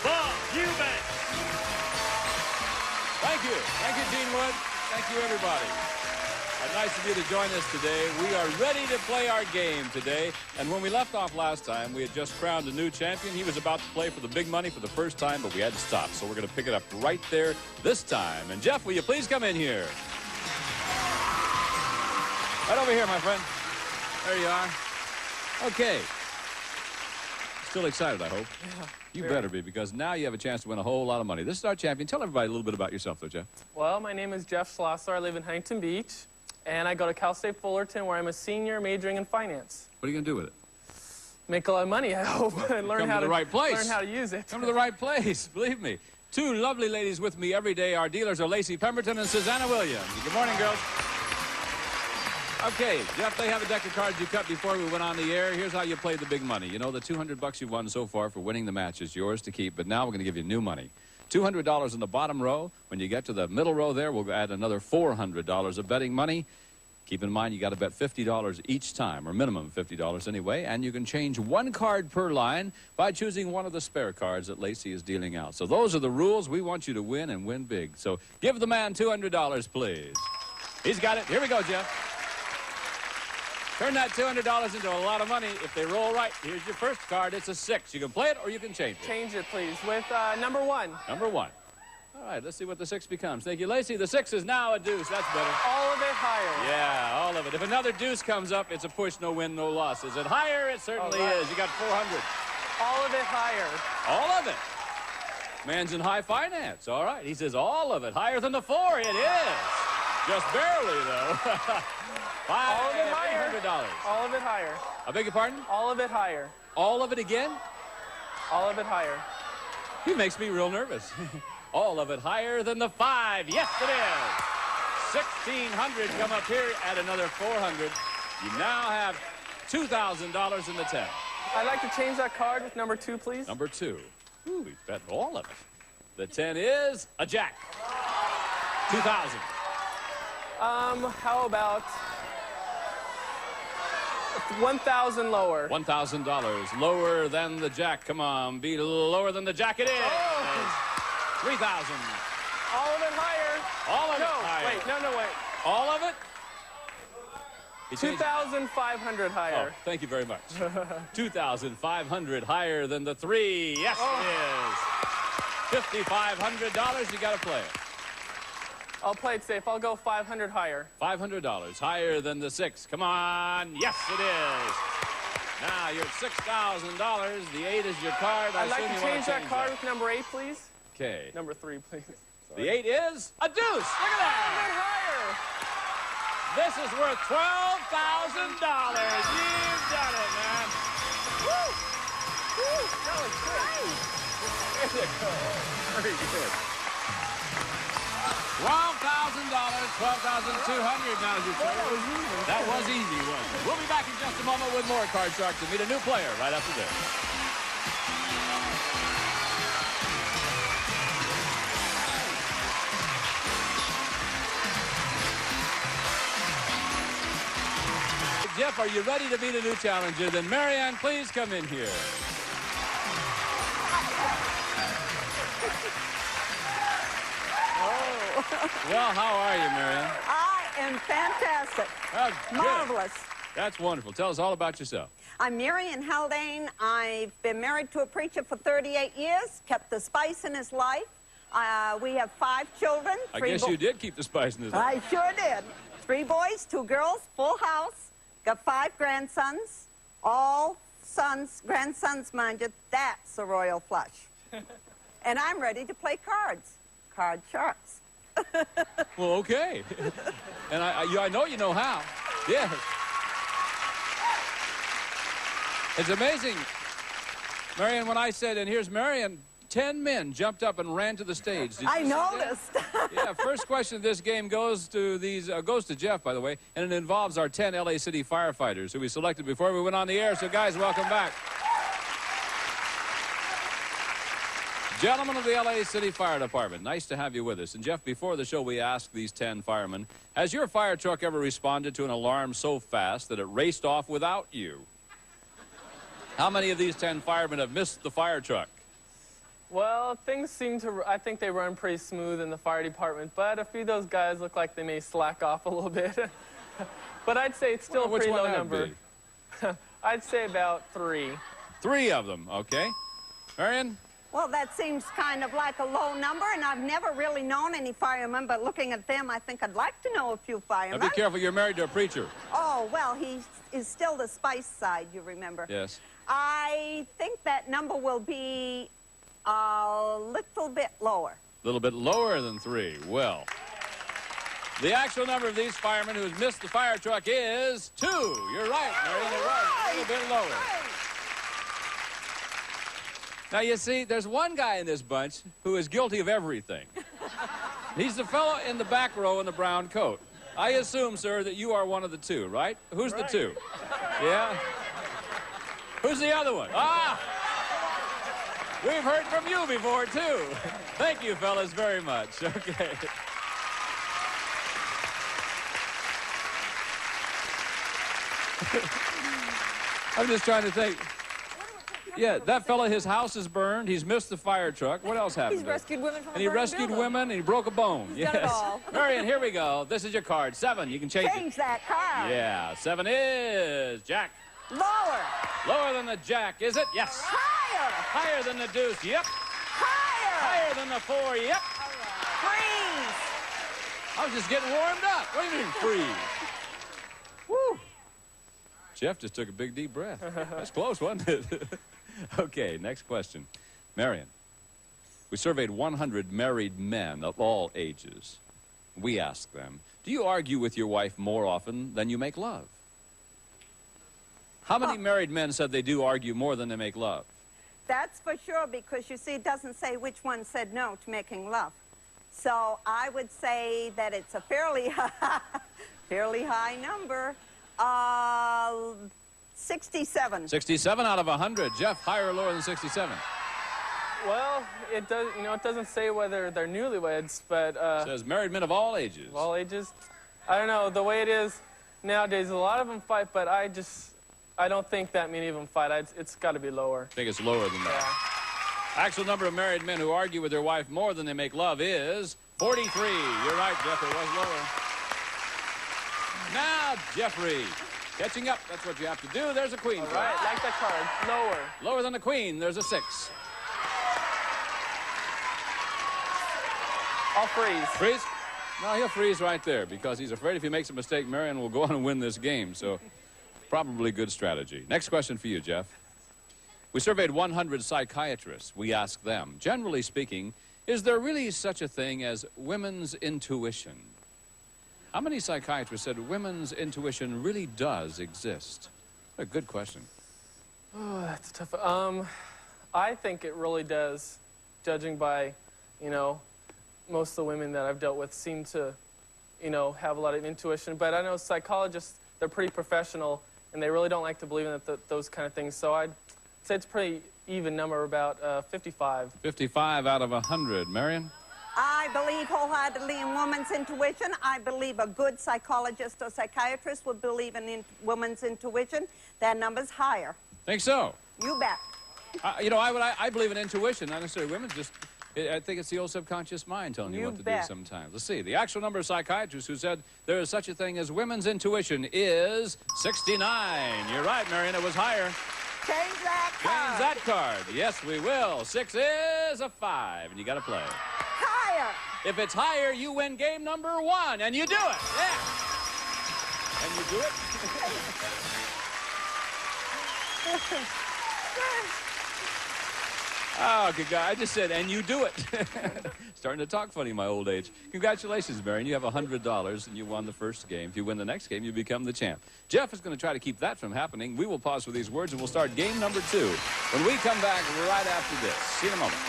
Bob Eubanks. Thank you. Thank you, Gene Wood. Thank you, everybody. Nice of you to join us today. We are ready to play our game today. And when we left off last time, we had just crowned a new champion. He was about to play for the big money for the first time, but we had to stop. So we're going to pick it up right there this time. And Jeff, will you please come in here? Right over here, my friend. There you are. Okay. Still excited, I hope. Yeah. You better be, because now you have a chance to win a whole lot of money. This is our champion. Tell everybody a little bit about yourself, though, Jeff. Well, my name is Jeff Schlosser. I live in Huntington Beach, and I go to Cal State Fullerton, where I'm a senior majoring in finance. What are you going to do with it? Make a lot of money, I hope, and learn how to use it. Come to the right place, believe me. Two lovely ladies with me every day. Our dealers are Lacey Pemberton and Susanna Williams. Good morning, girls. Okay, Jeff, they have a deck of cards you cut before we went on the air. Here's how you play the big money. You know, the $200 you've won so far for winning the match is yours to keep, but now we're going to give you new money. $200 in the bottom row. When you get to the middle row there, we'll add another $400 of betting money. Keep in mind, you got to bet $50 each time, or minimum $50 anyway, and you can change one card per line by choosing one of the spare cards that Lacey is dealing out. So those are the rules. We want you to win and win big. So give the man $200, please. He's got it. Here we go, Jeff. Turn that $200 into a lot of money if they roll right. Here's your first card. It's a 6. You can play it or you can change it. Change it, please, with number 1. Number 1. All right, let's see what the 6 becomes. Thank you, Lacey. The 6 is now a deuce. That's better. All of it higher. Yeah, all of it. If another deuce comes up, it's a push, no win, no loss. Is it higher? It certainly is. You got 400. All of it higher. All of it. Man's in high finance. All right. He says all of it. Higher than the 4. It is. Just barely, though. All of it higher. $800. All of it higher. I beg your pardon? All of it higher. All of it again? All of it higher. He makes me real nervous. All of it higher than the 5. Yes, it is. 1,600 come up here at another 400. You now have $2,000 in the 10. I'd like to change that card with number 2, please. Number 2. Ooh, we bet all of it. The 10 is a jack. 2,000. How about 1,000 lower? $1,000 lower than the jack. Come on, be lower than the jack. It is. Oh. 3,000. All of it higher. All of it higher. Wait, no, wait. All of it? 2,500 higher. Oh, thank you very much. 2,500 higher than the 3. Yes, it is. $5,500. You got to play it. I'll play it safe. I'll go 500 higher. $500 higher than the 6. Come on. Yes, it is. Now you're at $6,000. The 8 is your card. I'd like to change that card with number 8, please. Okay. Number 3, please. The 8 is a deuce. Look at that. Higher. This is worth $12,000. You've done it, man. Woo! Woo! That was great. There you go. Very good. $12,000, $12,200 now, as you say. That was easy, wasn't it? We'll be back in just a moment with more Card Shark to meet a new player right after this. Jeff, are you ready to meet a new challenger? Then Marianne, please come in here. Well, how are you, Marianne? I am fantastic. Oh, marvelous. That's wonderful. Tell us all about yourself. I'm Marian Haldane. I've been married to a preacher for 38 years, kept the spice in his life. We have 5 children. I guess you did keep the spice in his life. I sure did. 3 boys, 2 girls, full house. Got 5 grandsons. All sons, grandsons, mind you. That's a royal flush. And I'm ready to play cards. Card Sharks. Well, okay. And I know you know how. Yes. It's amazing, Marian, when I said, and here's Marian, 10 men jumped up and ran to the stage. Did I noticed. Yeah, first question of this game goes to Jeff, by the way, and it involves our 10 LA City firefighters who we selected before we went on the air. So, guys, welcome back. Gentlemen of the LA City Fire Department, nice to have you with us. And, Jeff, before the show, we asked these 10 firemen, has your fire truck ever responded to an alarm so fast that it raced off without you? How many of these 10 firemen have missed the fire truck? Well, things seem to, I think they run pretty smooth in the fire department, but a few of those guys look like they may slack off a little bit. But I'd say it's still a pretty low number. I'd say about 3. 3 of them, okay. Marian? Well, that seems kind of like a low number, and I've never really known any firemen, but looking at them, I think I'd like to know a few firemen. Now be careful, you're married to a preacher. Oh, well, he is still the spice side, you remember. Yes. I think that number will be a little bit lower. A little bit lower than 3. Well, the actual number of these firemen who has missed the fire truck is 2. You're right, Marian, it was a little bit lower. Now, you see, there's one guy in this bunch who is guilty of everything. He's the fellow in the back row in the brown coat. I assume, sir, that you are one of the 2, right? Who's the 2? Yeah? Who's the other one? Ah! We've heard from you before, too. Thank you, fellas, very much. Okay. I'm just trying to think. Yeah, that fella, his house is burned. He's missed the fire truck. What else happened? He's rescued women from And he rescued women, and he broke a bone. He's done it all. Marion, here we go. This is your card. 7. You can change it. Change that card. Yeah, 7 is Jack. Lower. Lower than the Jack, is it? Yes. Higher. Higher than the deuce. Yep. Higher. Higher than the 4. Yep. Freeze. I was just getting warmed up. What do you mean freeze? Woo. Jeff just took a big deep breath. That's close, wasn't it? Okay, next question. Marion, we surveyed 100 married men of all ages. We asked them, do you argue with your wife more often than you make love? How many married men said they do argue more than they make love? That's for sure, because you see, it doesn't say which one said no to making love. So I would say that it's a fairly high number. 67. 67 out of 100. Jeff, higher or lower than 67? Well, it does. You know, it doesn't say whether they're newlyweds, but It says married men of all ages. of all ages. I don't know. The way it is nowadays, a lot of them fight, but I don't think that many of them fight. It's got to be lower. I think it's lower than that. Yeah. Actual number of married men who argue with their wife more than they make love is 43. You're right, Jeff. It was lower. Now, Jeffrey, catching up. That's what you have to do. There's a queen. All right, like that card. Lower. Lower than the queen. There's a 6. I'll freeze. Freeze? No, he'll freeze right there because he's afraid if he makes a mistake, Marion will go on and win this game. So probably good strategy. Next question for you, Jeff. We surveyed 100 psychiatrists. We asked them, generally speaking, is there really such a thing as women's intuition? How many psychiatrists said women's intuition really does exist? A good question. Oh, that's tough. I think it really does, judging by, you know, most of the women that I've dealt with seem to, you know, have a lot of intuition. But I know psychologists, they're pretty professional, and they really don't like to believe in those kind of things. So I'd say it's a pretty even number, about 55. 55 out of 100. Marion? I believe wholeheartedly in woman's intuition. I believe a good psychologist or psychiatrist would believe in woman's intuition. That number's higher. Think so? You bet. You know, I believe in intuition, not necessarily women. Just, I think it's the old subconscious mind telling you what to do sometimes. Let's see. The actual number of psychiatrists who said there is such a thing as women's intuition is 69. You're right, Marion. It was higher. Change that card. Change that card. Yes, we will. 6 is a 5, and you got to play. Higher. If it's higher, you win game number 1, and you do it. Yeah. And you do it. Oh, good guy. I just said, and you do it. Starting to talk funny in my old age. Congratulations, Marion. You have $100, and you won the first game. If you win the next game, you become the champ. Jeff is going to try to keep that from happening. We will pause for these words, and we'll start game number 2 when we come back right after this. See you in a moment.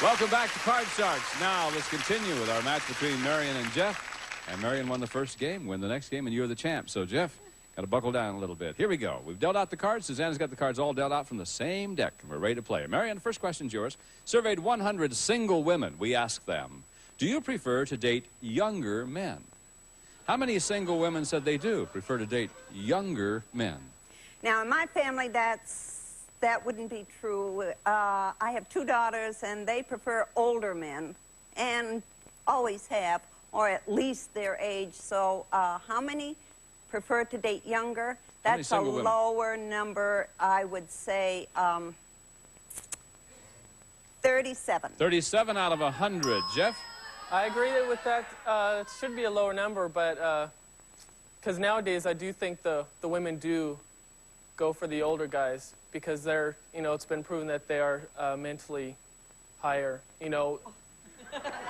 Welcome back to Card Sharks. Now, let's continue with our match between Marion and Jeff. And Marion won the first game, win the next game, and you're the champ. So, Jeff, got to buckle down a little bit. Here we go. We've dealt out the cards. Susanna's got the cards all dealt out from the same deck, and we're ready to play. Marion, the first question's yours. Surveyed 100 single women. We asked them, do you prefer to date younger men? How many single women said they do prefer to date younger men? Now, in my family, that wouldn't be true. I have 2 daughters, and they prefer older men, and always have, or at least their age. So how many prefer to date younger? That's a lower number. I would say 37. 37 out of 100. Jeff? I agree with that. It should be a lower number, but because nowadays I do think the women do go for the older guys because they're, you know, it's been proven that they are mentally higher, you know.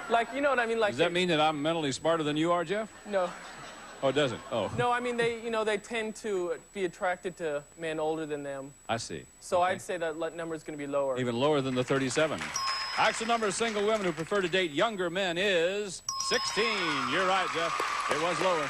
Like, you know what I mean? Like, does that mean that I'm mentally smarter than you are, Jeff? No. Oh, it doesn't? Oh. No, I mean, they, you know, they tend to be attracted to men older than them. I see. So okay. I'd say that number is going to be lower. Even lower than the 37. Actual number of single women who prefer to date younger men is 16. You're right, Jeff. It was lower.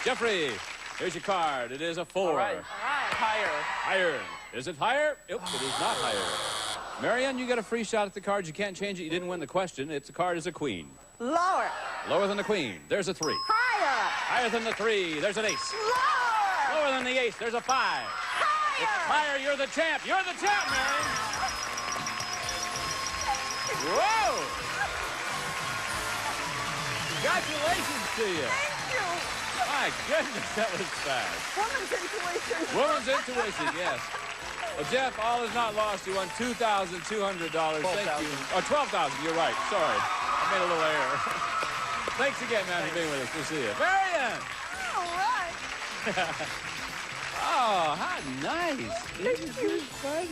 Jeffrey, here's your card. It is a 4. All right. Higher. Higher. Is it higher? Nope, it is not higher. Marion, you get a free shot at the cards. You can't change it. You didn't win the question. It's a card is a queen. Lower. Lower than the queen. There's a 3. Higher. Higher than the 3. There's an ace. Lower. Lower than the ace. There's a 5. Higher. It's higher. You're the champ. You're the champ, Marion. Whoa. Congratulations to you. Thank you. My goodness, that was fast. Woman's intuition. Woman's intuition, yes. Well, Jeff, all is not lost. You won $2,200. Thank you. Oh, $12,000. You're right. Sorry. I made a little error. Thanks again, man, for being with us. We'll see you. Marion! All right. Oh, how nice. Thank you. It's great.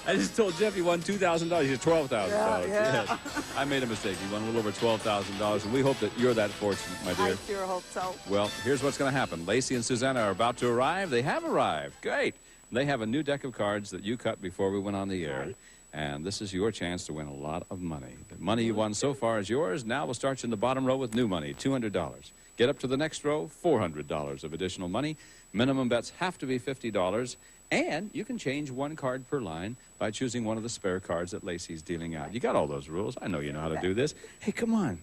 I just told Jeff he won $2,000. He had $12,000. Yeah. Yes. I made a mistake. He won a little over $12,000, and we hope that you're that fortunate, my dear. I sure hope so. Well, here's what's going to happen. Lacey and Susanna are about to arrive. They have arrived. Great. They have a new deck of cards that you cut before we went on the air. And this is your chance to win a lot of money. The money you won so far is yours. Now we'll start you in the bottom row with new money, $200. Get up to the next row, $400 of additional money. Minimum bets have to be $50. And you can change one card per line by choosing one of the spare cards that Lacey's dealing out. You got all those rules. I know you know how to do this. Hey, come on. You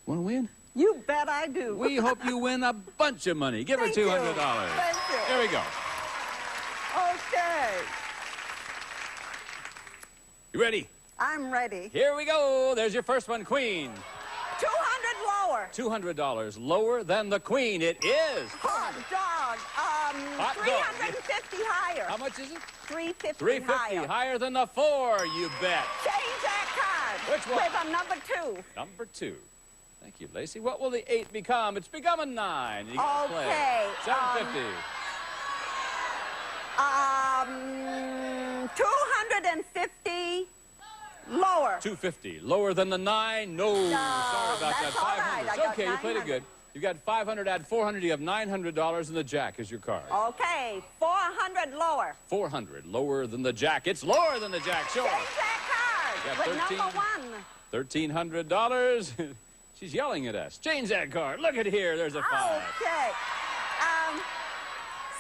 want to win? You bet I do. We hope you win a bunch of money. Give her $200. Thank you. Here we go. Okay. You ready? I'm ready. Here we go. There's your first one, Queen. 200 lower. $200 lower than the Queen. It is. Hot dog. Hot dog. 350 higher. How much is it? 350 $350 higher than the 4, you bet. Change that card. Which one? With a number 2. Number 2. Thank you, Lacey. What will the 8 become? It's become a 9. You gotta Okay. play. $750. 250 lower. $250. Lower than the 9? No. Sorry about that's that. all 500. right. I It's got okay. You played it 900. good. You got 500, add 400. You have $900, and the Jack is your card. Okay. 400 lower. 400. Lower than the Jack. It's lower than the Jack. Sure. Change that card. Got With 13. number 1. $1,300. She's yelling at us. Change that card. Look at here. There's a 5. Okay.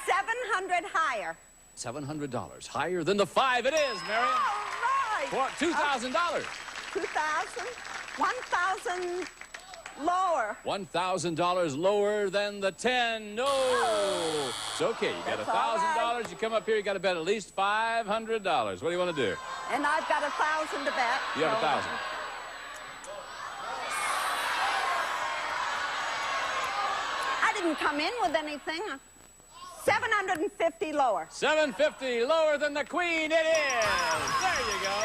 700 higher. $700. Higher than the 5. It is, Marion. All right. $2,000. 2,000. 1,000 lower. $1,000 lower than the 10. No. It's okay. You got That's all $1,000. right. You come up here, you got to bet at least $500. What do you want to do? And I've got 1,000 to bet. You have 1,000. I didn't come in with anything. 750 lower. $750 lower than the Queen. It is. There you go.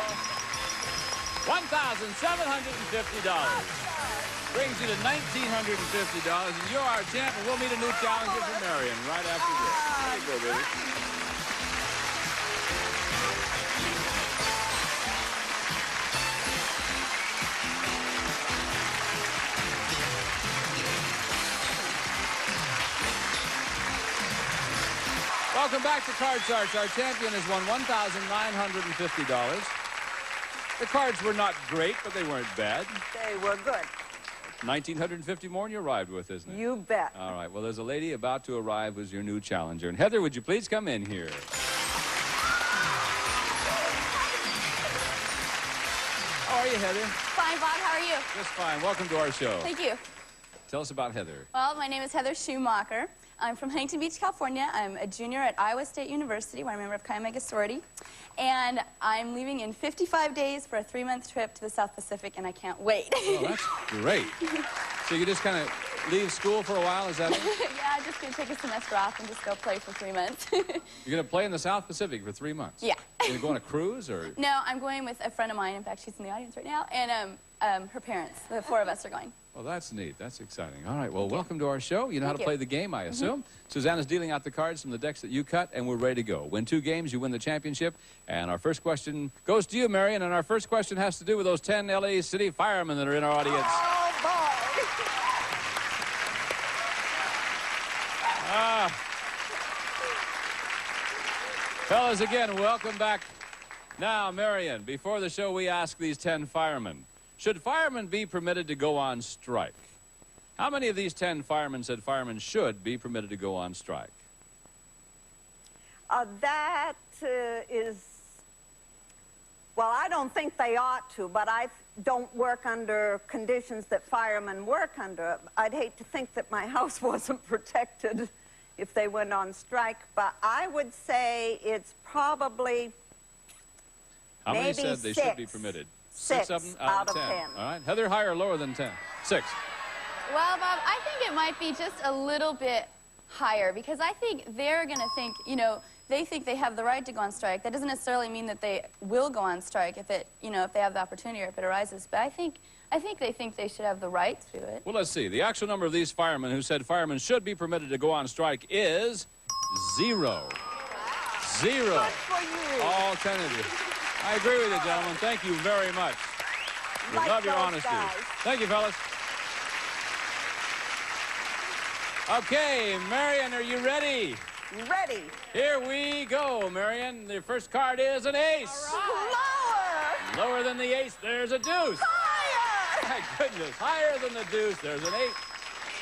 $1,750. Brings you to $1,950, and you're our champ, and we'll meet a new challenger for Marion right after this. There you go, baby. Welcome back to Card Sharks. Our champion has won $1,950. The cards were not great, but they weren't bad. They were good. 1,950 more and you arrived with, isn't it? You bet. All right. Well, there's a lady about to arrive who's your new challenger. And Heather, would you please come in here? How are you, Heather? Fine, Bob. How are you? Just fine. Welcome to our show. Thank you. Tell us about Heather. Well, my name is Heather Schumacher. I'm from Huntington Beach, California. I'm a junior at Iowa State University, where I'm a member of Chi Omega sorority. And I'm leaving in 55 days for a 3-month trip to the South Pacific, and I can't wait. Oh, that's great. So you just kind of leave school for a while, is that it? Yeah, I'm just going to take a semester off and just go play for 3 months. You're going to play in the South Pacific for 3 months? Yeah. Are you going on a cruise, or? No, I'm going with a friend of mine. In fact, she's in the audience right now. And her parents. The 4 of us are going. Well, that's neat. That's exciting. All right. Well, welcome to our show. You know how Thank to play you. the game, I assume. Susanna's dealing out the cards from the decks that you cut, and we're ready to go. Win 2 games, you win the championship. And our first question goes to you, Marion. And our first question has to do with those 10 LA City firemen that are in our audience. Oh, boy. Fellas, again, welcome back. Now, Marion, before the show, we ask these 10 firemen, should firemen be permitted to go on strike? How many of these 10 firemen said firemen should be permitted to go on strike? That is Well, I don't think they ought to, but I don't work under conditions that firemen work under. I'd hate to think that my house wasn't protected if they went on strike, but I would say it's probably How many maybe said they should be permitted? 6 of them out of of 10. 10. All right. Heather, higher or lower than 10? 6. Well, Bob, I think it might be just a little bit higher because I think they're going to think, you know, they think they have the right to go on strike. That doesn't necessarily mean that they will go on strike if it, you know, if they have the opportunity or if it arises. But I think they think they should have the right to it. Well, let's see. The actual number of these firemen who said firemen should be permitted to go on strike is 0. Wow. 0. Good for you. All 10 of you. I agree with you, gentlemen. Thank you very much. We love your honesty. Guys. Thank you, fellas. Okay, Marion, are you ready? Ready. Here we go, Marion. The first card is an ace. Right. Lower. Lower than the ace, there's a deuce. Higher. My goodness, higher than the deuce, there's an 8.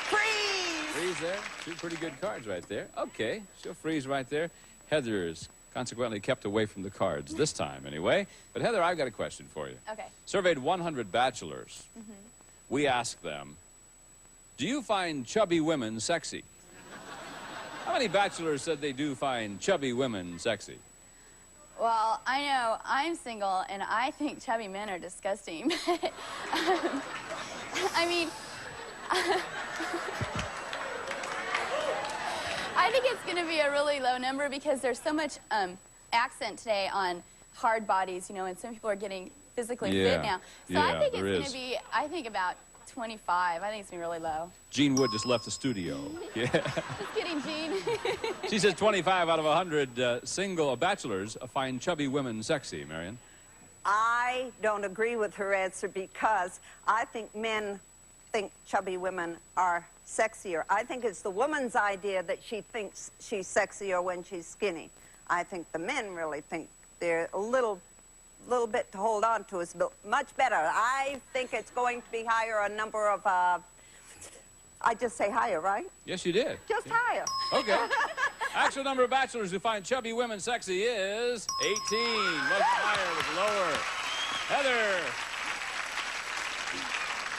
Freeze. Freeze there. 2 pretty good cards right there. Okay, she'll freeze right there. Heather's consequently kept away from the cards this time, anyway. But Heather, I've got a question for you. Okay. Surveyed 100 bachelors. Mm-hmm. We asked them, do you find chubby women sexy? How many bachelors said they do find chubby women sexy? Well, I know I'm single, and I think chubby men are disgusting. I mean, I think it's going to be a really low number because there's so much accent today on hard bodies, you know, and some people are getting physically fit now. So I think it's going to be, I think about 25. I think it's going to be really low. Jean Wood just left the studio. Yeah. Just kidding, Jean. She says 25 out of 100 single bachelors find chubby women sexy, Marion. I don't agree with her answer because I think men think chubby women are sexier. I think it's the woman's idea that she thinks she's sexier when she's skinny. I think the men really think they're a little bit to hold on to is much better. I think it's going to be higher, a number of, I just say higher, right? Yes, you did. Just higher. Okay. Actual number of bachelors who find chubby women sexy is 18. Wasn't higher, it was lower. Heather.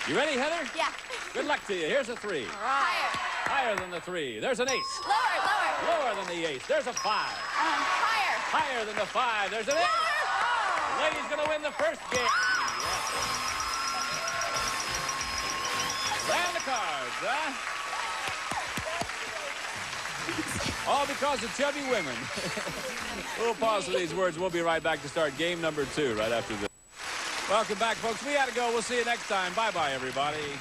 You ready, Heather? Yeah. Good luck to you. Here's a 3. Higher. Higher than the 3. There's an ace. Lower, lower. Lower than the ace. There's a 5. Higher. Higher than the 5. There's an ace. The lady's going to win the first game. Yes. And the cards, huh? All because of chubby women. We'll pause for these words. We'll be right back to start game number 2 right after this. Welcome back, folks. We got to go. We'll see you next time. Bye-bye, everybody.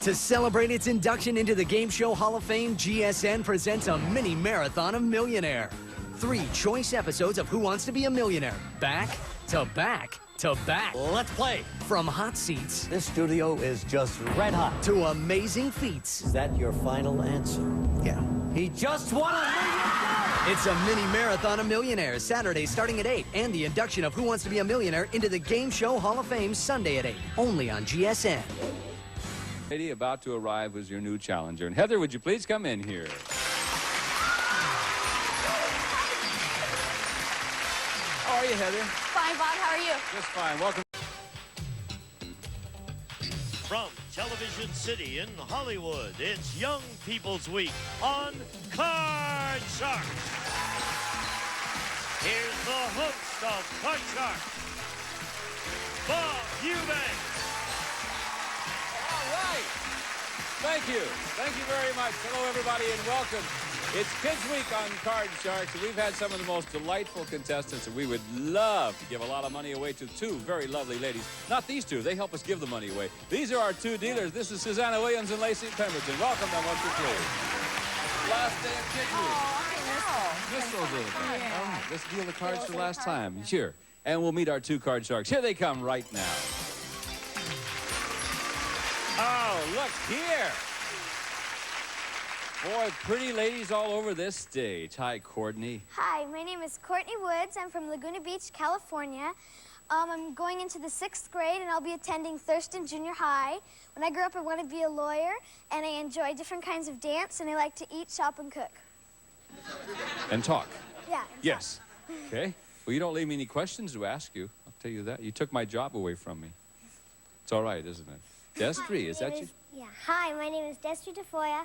To celebrate its induction into the Game Show Hall of Fame, GSN presents a mini marathon of Millionaire. 3 choice episodes of Who Wants to Be a Millionaire. Back to back to back. Let's play. From hot seats. This studio is just red hot. To amazing feats. Is that your final answer? Yeah. He just won $1 million! It's a mini marathon of Millionaires, Saturday starting at 8, and the induction of Who Wants to Be a Millionaire into the Game Show Hall of Fame Sunday at 8, only on GSN. Lady about to arrive was your new challenger. And Heather, would you please come in here? How are you, Heather? Fine, Bob. How are you? Just fine. Welcome. From Television City in Hollywood, it's Young People's Week on Card Shark. Here's the host of Card Shark, Bob Eubanks. All right. Thank you. Thank you very much. Hello, everybody, and welcome. It's Kids Week on Card Sharks, and we've had some of the most delightful contestants, and we would love to give a lot of money away to 2 very lovely ladies. Not these 2. They help us give the money away. These are our 2 dealers. This is Susanna Williams and Lacey Pemberton. Welcome them, won't you please? Last day of Kids Week. Miss those little guys. Yeah. All right, let's deal the cards for last time. Sure. And we'll meet our 2 Card Sharks. Here they come right now. Oh, look here. Boy, pretty ladies all over this stage. Hi, Courtney. Hi, my name is Courtney Woods. I'm from Laguna Beach, California. I'm going into the 6th grade, and I'll be attending Thurston Junior High. When I grow up, I want to be a lawyer, and I enjoy different kinds of dance, and I like to eat, shop, and cook. And talk. Yeah. Yes. Okay. Well, you don't leave me any questions to ask you. I'll tell you that. You took my job away from me. It's all right, isn't it? Destry, is that you? Yeah. Hi, my name is Destry DeFoya.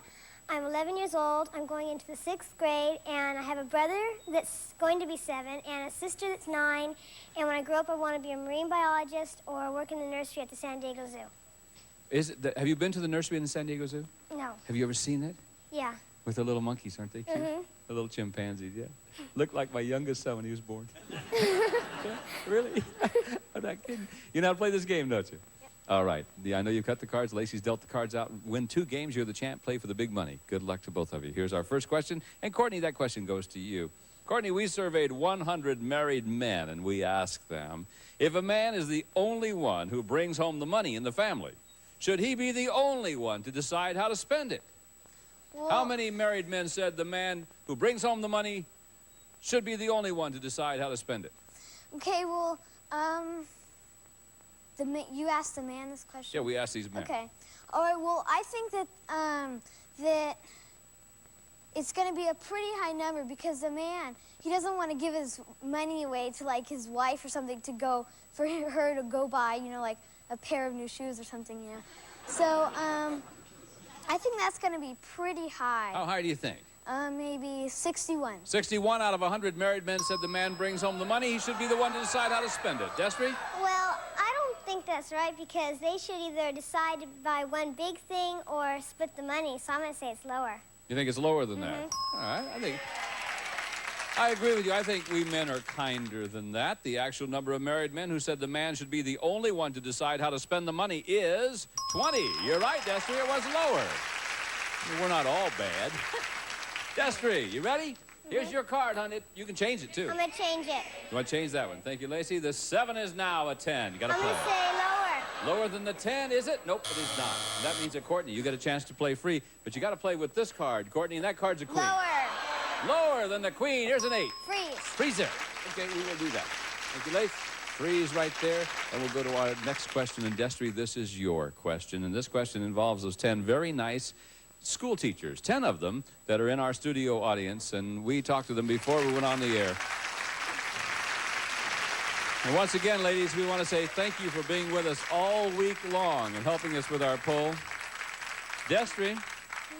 I'm 11 years old. I'm going into the 6th grade, and I have a brother that's going to be 7 and a sister that's 9. And when I grow up, I want to be a marine biologist or work in the nursery at the San Diego Zoo. Have you been to the nursery in the San Diego Zoo? No. Have you ever seen it? Yeah. With the little monkeys, aren't they cute? Mm-hmm. The little chimpanzees, yeah. Looked like my youngest son when he was born. Really? I'm not kidding. You know how to play this game, don't you? Yep. All right. I know you cut the cards. Lacey's dealt the cards out. Win 2 games. You're the champ. Play for the big money. Good luck to both of you. Here's our first question. And Courtney, that question goes to you. Courtney, we surveyed 100 married men, and we asked them, if a man is the only one who brings home the money in the family, should he be the only one to decide how to spend it? Well, how many married men said the man who brings home the money should be the only one to decide how to spend it? Okay, well, you asked the man this question? Yeah, we asked these men. Okay. All right, well, I think that, that it's going to be a pretty high number because the man, he doesn't want to give his money away to, like, his wife or something to go, for her to go buy, you know, like a pair of new shoes or something, you know. So, I think that's going to be pretty high. How high do you think? Maybe 61. 61 out of 100 married men said the man brings home the money. He should be the one to decide how to spend it. Destry? Well, I don't think that's right because they should either decide to buy one big thing or split the money. So I'm going to say it's lower. You think it's lower than that? All right. I agree with you. I think we men are kinder than that. The actual number of married men who said the man should be the only one to decide how to spend the money is 20. You're right, Destry. It was lower. We're not all bad. Destry, you ready? Here's your card, honey. You can change it, too. I'm going to change it. You want to change that one? Thank you, Lacey. The 7 is now a 10. You got to play. I'm going to say lower. Lower than the 10, is it? Nope, it is not. And that means that, Courtney, you get a chance to play free, but you got to play with this card, Courtney, and that card's a queen. Lower. Lower than the queen. Here's an 8. Freeze. Freeze there. Okay, we will do that. Thank you, Lace. Freeze right there. And we'll go to our next question. And Destry, this is your question. And this question involves those 10 very nice school teachers, 10 of them that are in our studio audience. And we talked to them before we went on the air. And once again, ladies, we want to say thank you for being with us all week long and helping us with our poll. Destry,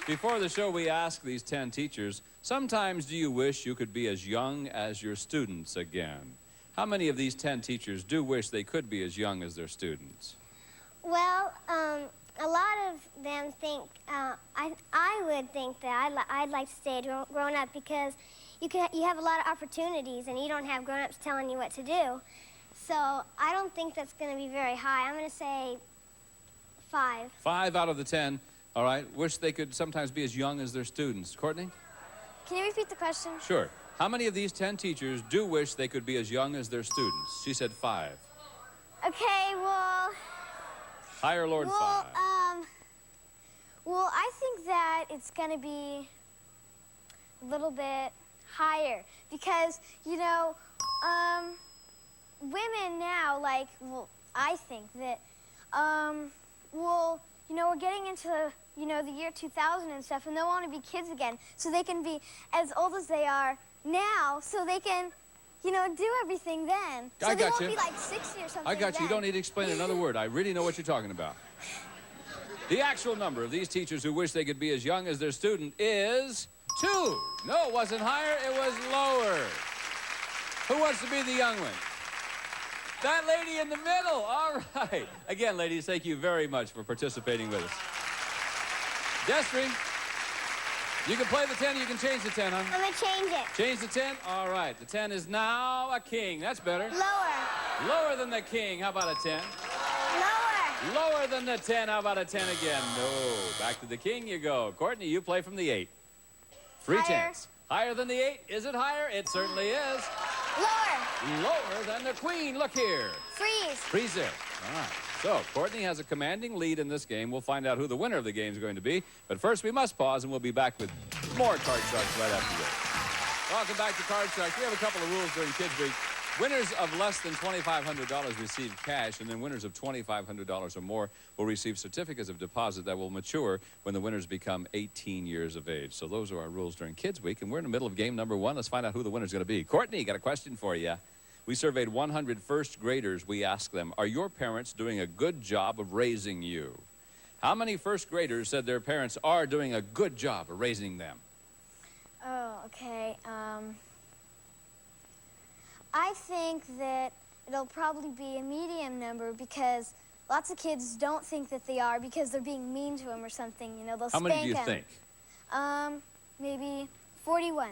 before the show, we asked these 10 teachers, sometimes do you wish you could be as young as your students again? How many of these 10 teachers do wish they could be as young as their students? Well, a lot of them think, I would think that I'd like to stay grown up because you have a lot of opportunities and you don't have grown-ups telling you what to do. So I don't think that's going to be very high. I'm going to say 5. 5 out of the 10. All right. Wish they could sometimes be as young as their students. Courtney? Can you repeat the question? Sure. How many of these 10 teachers do wish they could be as young as their students? She said 5. Okay, well... Higher or lower than 5? Well, I think that it's going to be a little bit higher because, you know, women now, like, well, I think that, well, you know, we're getting into, you know, the year 2000 and stuff, and they'll want to be kids again, so they can be as old as they are now, so they can, you know, do everything then. So they won't be like 60 or something. I got you. You don't need to explain another word. I really know what you're talking about. The actual number of these teachers who wish they could be as young as their student is 2. No, it wasn't higher. It was lower. Who wants to be the young one? That lady in the middle. All right. Again, ladies, thank you very much for participating with us. Destry, you can play the 10, you can change the 10, huh? I'm going to change it. Change the 10? All right. The 10 is now a king. That's better. Lower. Lower than the king. How about a 10? Lower. Lower than the 10. How about a 10 again? No. Back to the king you go. Courtney, you play from the 8. Free chance. Higher than the 8? Is it higher? It certainly is. Lower. Lower than the queen. Look here. Freeze. Freeze there. All right. So, Courtney has a commanding lead in this game. We'll find out who the winner of the game is going to be. But first, we must pause, and we'll be back with more Card Sharks right after this. Welcome back to Card Sharks. We have a couple of rules during Kids Week. Winners of less than $2,500 receive cash, and then winners of $2,500 or more will receive certificates of deposit that will mature when the winners become 18 years of age. So those are our rules during Kids Week, and we're in the middle of game number 1. Let's find out who the winner's going to be. Courtney, got a question for you. We surveyed 100 first graders. We asked them, are your parents doing a good job of raising you? How many first graders said their parents are doing a good job of raising them? Oh, okay. I think that it'll probably be a medium number because lots of kids don't think that they are because they're being mean to them or something. You know, they'll How spank many do you them. think? Maybe 41.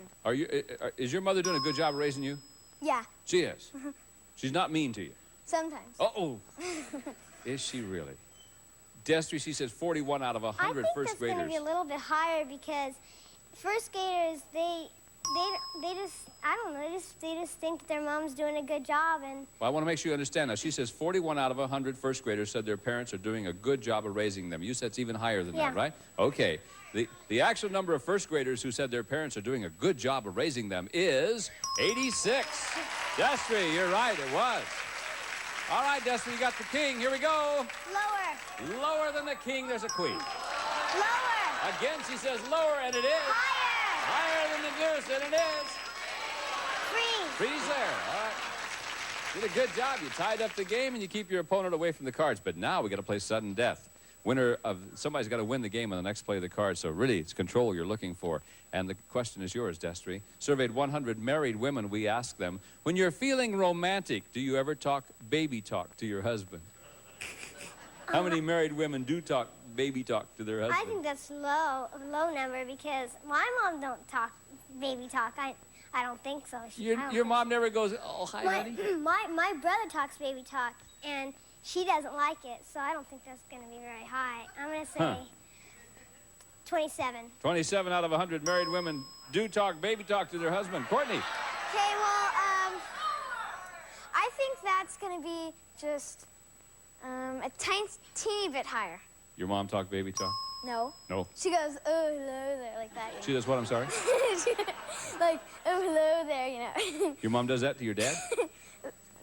Is your mother doing a good job of raising you? Yeah. She is. She's not mean to you. Sometimes. Uh-oh. Is she really? Destry, she says 41 out of 100 first graders. I think that's going to be a little bit higher because first graders, they just, I don't know, they just think that their mom's doing a good job. And Well, I want to make sure you understand. Now, she says 41 out of 100 first graders said their parents are doing a good job of raising them. You said it's even higher than that, right? Okay. The actual number of first graders who said their parents are doing a good job of raising them is 86. Destry, you're right, it was. All right, Destry, you got the king. Here we go. lower. Lower than the king, there's a queen. Lower. Again, she says lower, and it is. Higher. Higher than the deuce, and it is. Freeze. Freeze there. All right. Did a good job. You tied up the game, and you keep your opponent away from the cards. But now we got to play sudden death. Somebody's got to win the game on the next play of the card. So really, it's control you're looking for. And the question is yours, Destry. Surveyed 100 married women. We asked them, when you're feeling romantic, do you ever talk baby talk to your husband? How many married women do talk baby talk to their husband? I think that's a low number because my mom don't talk baby talk. I don't think so. Your mom never goes, oh, hi, honey? My brother talks baby talk, and she doesn't like it, so I don't think that's going to be very high. I'm going to say 27. 27 out of 100 married women do talk baby talk to their husband. Courtney. Okay, well, I think that's going to be just a teeny bit higher. Your mom talk baby talk? No. No. She goes, oh, hello there, like that. She does what, I'm sorry? Like, oh, hello there, you know. Your mom does that to your dad?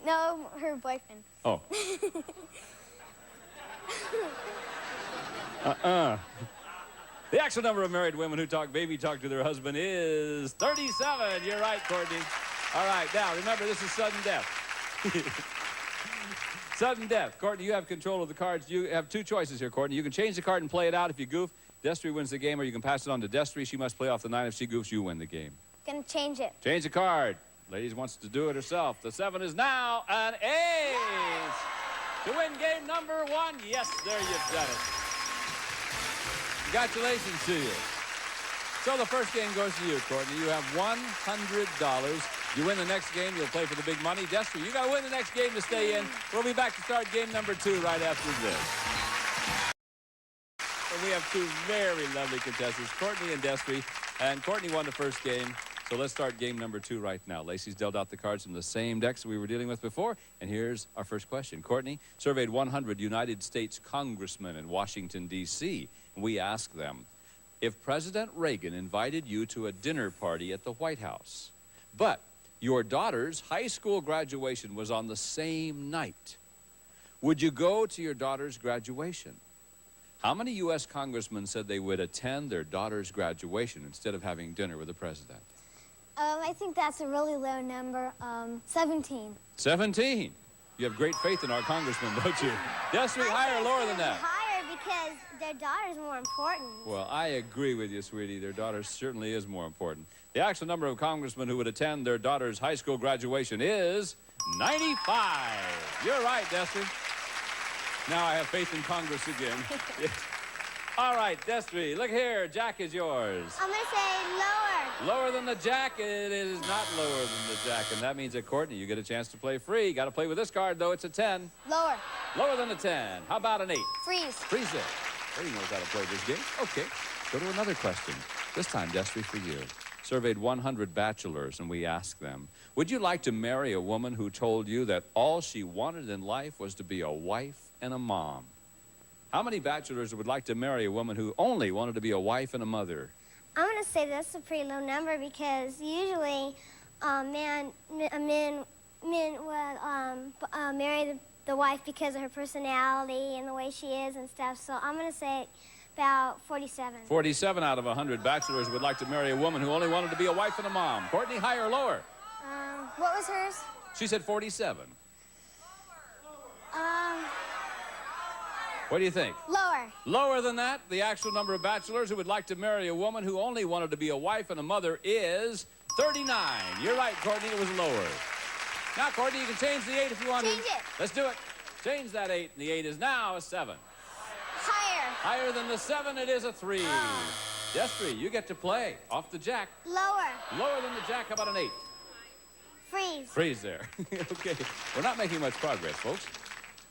No, her boyfriend. Oh. The actual number of married women who talk baby talk to their husband is 37. You're right, Courtney. All right, now, remember, this is sudden death. Sudden death. Courtney, you have control of the cards. You have two choices here, Courtney. You can change the card and play it out if you goof. Destry wins the game, or you can pass it on to Destry. She must play off the 9. If she goofs, you win the game. Gonna change it. Change the card. Ladies wants to do it herself. The 7 is now an ace. To win game number 1. Yes, there you've done it. Congratulations to you. So the first game goes to you, Courtney. You have $100. You win the next game, you'll play for the big money. Destry, you got to win the next game to stay in. We'll be back to start game number 2 right after this. And we have two very lovely contestants, Courtney and Destry. And Courtney won the first game. So let's start game number 2 right now. Lacey's dealt out the cards from the same decks we were dealing with before. And here's our first question. Courtney surveyed 100 United States congressmen in Washington, D.C. And we asked them, if President Reagan invited you to a dinner party at the White House, but your daughter's high school graduation was on the same night, would you go to your daughter's graduation? How many U.S. congressmen said they would attend their daughter's graduation instead of having dinner with the president? I think that's a really low number. 17. 17. You have great faith in our congressman, don't you? Destry, higher or lower than that? Higher because their daughter's more important. Well, I agree with you, sweetie. Their daughter certainly is more important. The actual number of congressmen who would attend their daughter's high school graduation is 95. You're right, Destry. Now I have faith in Congress again. All right, Destry, look here. Jack is yours. I'm going to say lower. Lower than the Jack? It is not lower than the Jack, and that means that, Courtney, you get a chance to play free. Got to play with this card, though. It's a 10. Lower. Lower than a 10. How about an 8? Freeze. Freeze it. He knows how to play this game. Okay. Go to another question. This time, Destry, for you. Surveyed 100 bachelors, and we asked them, would you like to marry a woman who told you that all she wanted in life was to be a wife and a mom? How many bachelors would like to marry a woman who only wanted to be a wife and a mother? I'm going to say that's a pretty low number because usually men will marry the wife because of her personality and the way she is and stuff. So I'm going to say about 47. 47 out of 100 bachelors would like to marry a woman who only wanted to be a wife and a mom. Courtney, higher or lower? What was hers? She said 47. What do you think? Lower. Lower than that, the actual number of bachelors who would like to marry a woman who only wanted to be a wife and a mother is 39. You're right, Courtney, it was lower. Now, Courtney, you can change the 8 if you want to. Change it. Let's do it. Change that 8, and the 8 is now a 7. Higher. Higher than the 7, it is a 3. Yes, 3, you get to play. Off the jack. Lower. Lower than the jack, how about an 8? Freeze. Freeze there. Okay, we're not making much progress, folks.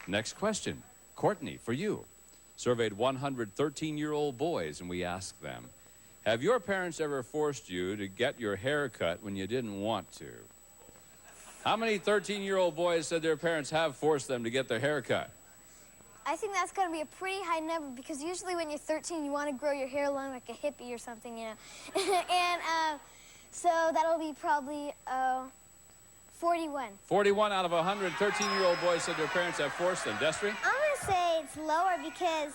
Next question. Courtney, for you. Surveyed 100 13-year-old boys, and we asked them, have your parents ever forced you to get your hair cut when you didn't want to? How many 13-year-old boys said their parents have forced them to get their hair cut? I think that's going to be a pretty high number because usually when you're 13, you want to grow your hair long like a hippie or something, you know. And so that'll be probably 41. 41 out of 100 13-year-old boys said their parents have forced them. Destry? I'm going to say it's lower because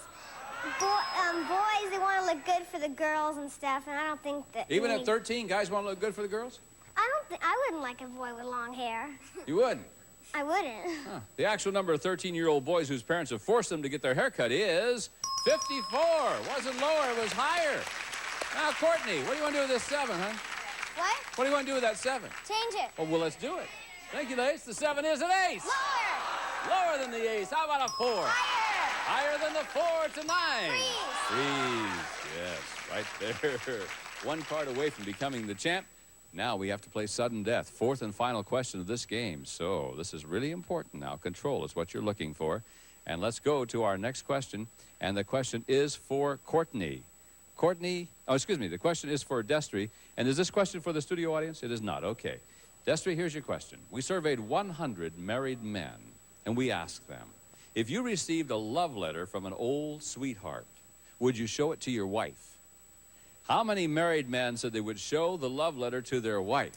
boys, they want to look good for the girls and stuff, and I don't think that... Even at 13, guys want to look good for the girls? I wouldn't like a boy with long hair. You wouldn't? I wouldn't. Huh. The actual number of 13-year-old boys whose parents have forced them to get their hair cut is 54. Wasn't lower, it was higher. Now, Courtney, what do you want to do with this 7, huh? What? What do you want to do with that 7? Change it. Oh, well, let's do it. Thank you, Lace. The 7 is an ace. Lower. Lower than the ace. How about a 4? Higher. Higher than the 4. It's a 9. Freeze. Freeze. Yes, right there. One card away from becoming the champ. Now we have to play sudden death. Fourth and final question of this game. So this is really important now. Control is what you're looking for. And let's go to our next question. And the question is for Courtney. Courtney, oh, excuse me. The question is for Destry. And is this question for the studio audience? It is not. Okay. Destry, here's your question. We surveyed 100 married men, and we asked them, if you received a love letter from an old sweetheart, would you show it to your wife? How many married men said they would show the love letter to their wife?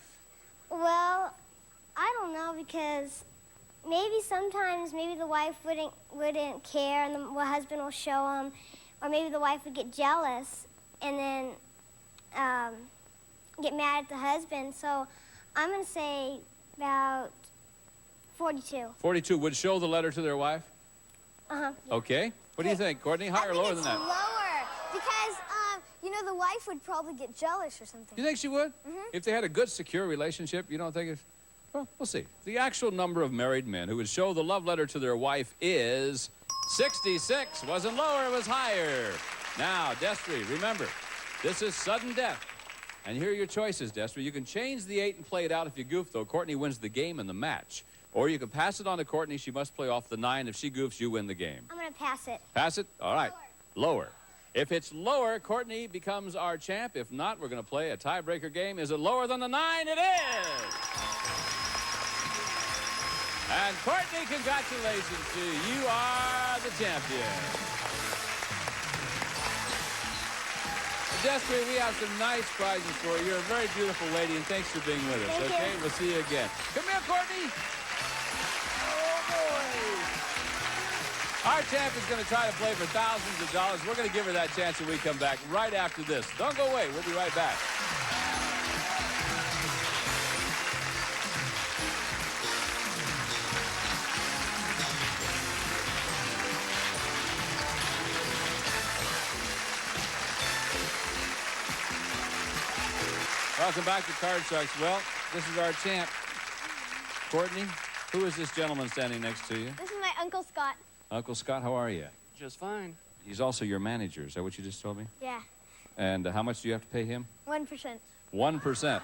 Well, I don't know because maybe sometimes the wife wouldn't care and the husband will show him, or maybe the wife would get jealous and then get mad at the husband. So I'm going to say about 42. 42 would show the letter to their wife? Uh-huh. Okay. What do you think, Courtney? Higher or lower than that? Lower because, you know, the wife would probably get jealous or something. You think she would? If they had a good, secure relationship, you don't think it's... Well, we'll see. The actual number of married men who would show the love letter to their wife is 66. Wasn't lower, it was higher. Now, Destry, remember, this is sudden death. And here are your choices, Destry. You can change the 8 and play it out if you goof, though. Courtney wins the game and the match. Or you can pass it on to Courtney. She must play off the 9. If she goofs, you win the game. I'm going to pass it. Pass it? All right. Lower. If it's lower, Courtney becomes our champ. If not, we're going to play a tiebreaker game. Is it lower than the 9? It is! And Courtney, congratulations to you. You are the champion. Destry, we have some nice prizes for you. You're a very beautiful lady, and thanks for being with us. Thank okay? you. We'll see you again. Come here, Courtney. Oh, boy. Our champ is going to try to play for thousands of dollars. We're going to give her that chance when we come back right after this. Don't go away. We'll be right back. Welcome back to Card Sharks. Well, this is our champ. Courtney, who is this gentleman standing next to you? This is my Uncle Scott. Uncle Scott, how are you? Just fine. He's also your manager. Is that what you just told me? Yeah. And how much do you have to pay him? 1%. 1%.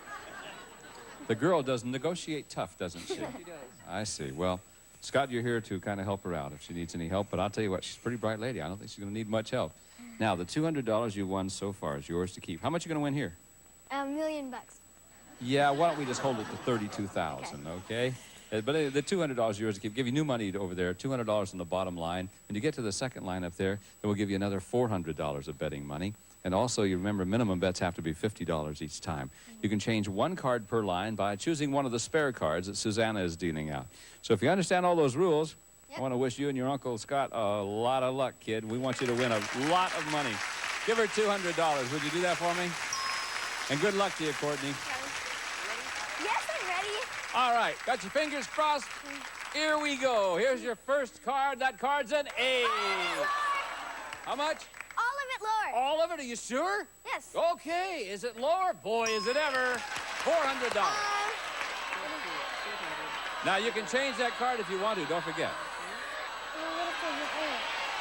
The girl does negotiate tough, doesn't she? She does. I see. Well, Scott, you're here to kind of help her out if she needs any help. But I'll tell you what, she's a pretty bright lady. I don't think she's going to need much help. Now, the $200 you won so far is yours to keep. How much are you going to win here? $1 million. Yeah, why don't we just hold it to $32,000, okay? But the $200 is yours to keep. Give you new money over there, $200 on the bottom line. When you get to the second line up there, then we'll give you another $400 of betting money. And also, you remember, minimum bets have to be $50 each time. You can change one card per line by choosing one of the spare cards that Susanna is dealing out. So if you understand all those rules, I want to wish you and your Uncle Scott a lot of luck, kid. We want you to win a lot of money. Give her $200. Would you do that for me? And good luck to you, Courtney. Yes, I'm ready. All right, got your fingers crossed? Here we go. Here's your first card. That card's an A. How much? All of it lower. All of it? Are you sure? Yes. Okay. Is it lower? Boy, is it ever. $400. Now, you can change that card if you want to. Don't forget.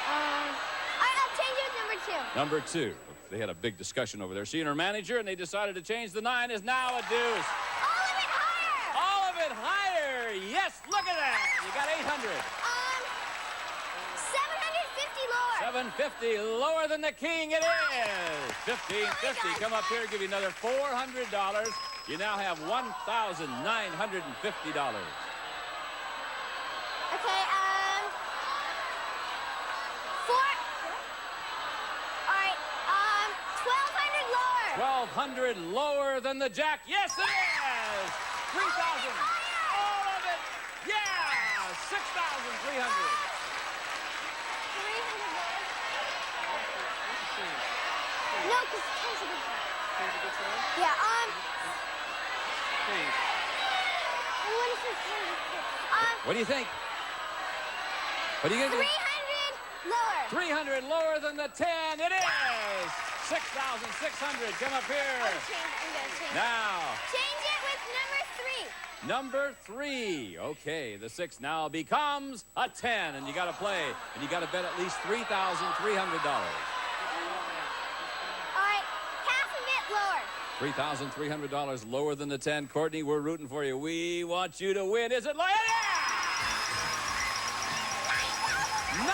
I'll change it with number 2. Number 2. They had a big discussion over there. She and her manager, and they decided to change the 9 is now a deuce. All of it higher. All of it higher. Yes, look at that. You got 800. 750 lower. 750 lower than the king it is. 1550. Come up here, give you another $400. You now have $1,950. Okay, all right, 1,200 lower. 1,200 lower than the jack. Yes, it is. 3,000. All of it. Yeah. 6,300. 300 lower. No, because 10's a good one. 10's a good sign? Yeah, Change. what if it's 10? What do you think? What are you going to do? 300 lower. 300 lower than the 10. It is. 6,600. Come up here. I'm gonna change Now. Change it with number 3. Number 3. Okay, the 6 now becomes a 10, and you got to play, and you got to bet at least $3,300. All right, half a bit lower. $3,300 lower than the 10. Courtney, we're rooting for you. We want you to win. Is it like $9,900,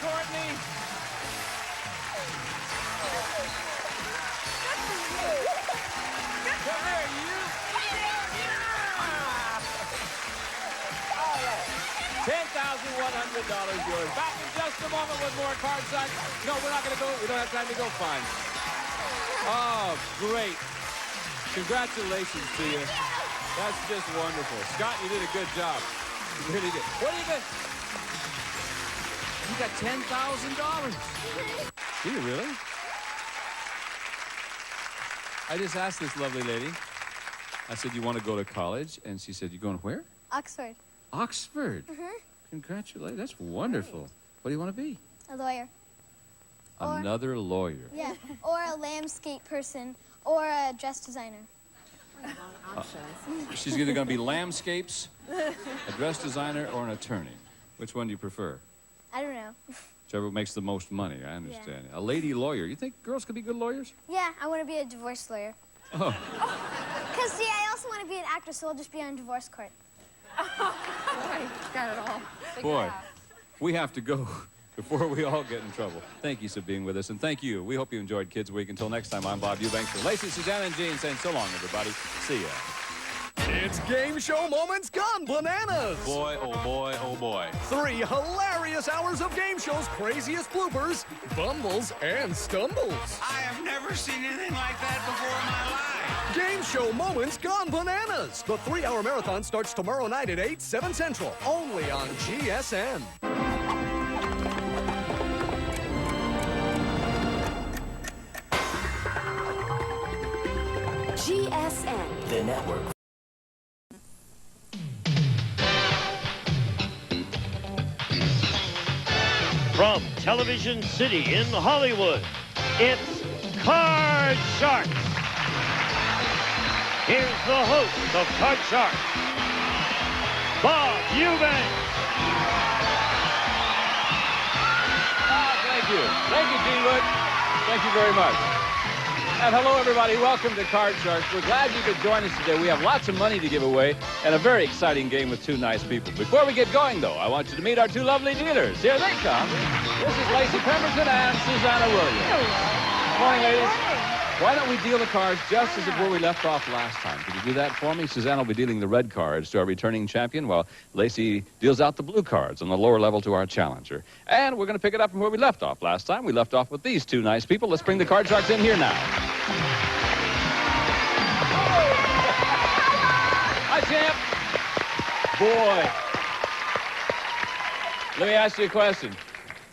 Courtney? Come here, you. $10,100 yours. Back in just a moment with more card sacks. No, we're not going to go. We don't have time to go. Fine. Oh, great. Congratulations to you. That's just wonderful. Scott, you did a good job. You really did. What do you get? You got $10,000. Do you really? I just asked this lovely lady. I said, you want to go to college? And she said, you going where? Oxford. Oxford. Congratulations. That's wonderful. What do you want to be? A lawyer. Another lawyer. Yeah, or a landscape person, or a dress designer. She's either going to be landscapes, a dress designer, or an attorney. Which one do you prefer? I don't know. Whichever makes the most money, I understand. Yeah. A lady lawyer. You think girls could be good lawyers? Yeah, I want to be a divorce lawyer. Oh. Because, see, I also want to be an actor, so I'll just be on divorce court. Got it all. Boy, we have to go before we all get in trouble. Thank you for being with us, and thank you. We hope you enjoyed Kids Week. Until next time, I'm Bob Eubanks for Lacey, Susanna, and Jean saying so long, everybody. See ya. It's game show moments gone bananas. Boy, oh boy, oh boy. 3 hilarious hours of game show's craziest bloopers, bumbles, and stumbles. I have never seen anything like that before in my life. Game show moments gone bananas. The 3-hour marathon starts tomorrow night at 8, 7 Central, only on GSN. GSN, the network. From Television City in Hollywood, it's Card Sharks. Here's the host of Card Sharks, Bob Eubanks. Thank you. Thank you, Gene Wood. Thank you very much. And hello, everybody. Welcome to Card Sharks. We're glad you could join us today. We have lots of money to give away and a very exciting game with 2 nice people. Before we get going, though, I want you to meet our 2 lovely dealers. Here they come. This is Lacey Pemberton and Susanna Williams. Hello. Good morning, ladies. Why don't we deal the cards just as where we left off last time? Could you do that for me? Susanna will be dealing the red cards to our returning champion, while Lacey deals out the blue cards on the lower level to our challenger. And we're going to pick it up from where we left off last time. We left off with these 2 nice people. Let's bring the Card Sharks in here now. Hi, champ. Boy. Let me ask you a question.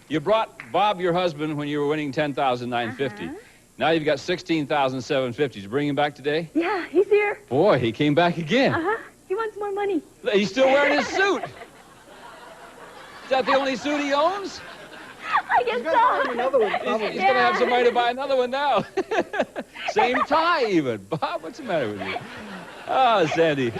You brought Bob, your husband, when you were winning $10,950. Now you've got $16,750. Did you bring him back today? Yeah, he's here. Boy, he came back again. Uh-huh. He wants more money. He's still wearing his suit. Is that the only suit he owns? I guess so. Another one, he's going to have some money to buy another one now. Same tie, even. Bob, what's the matter with you? Oh, Sandy.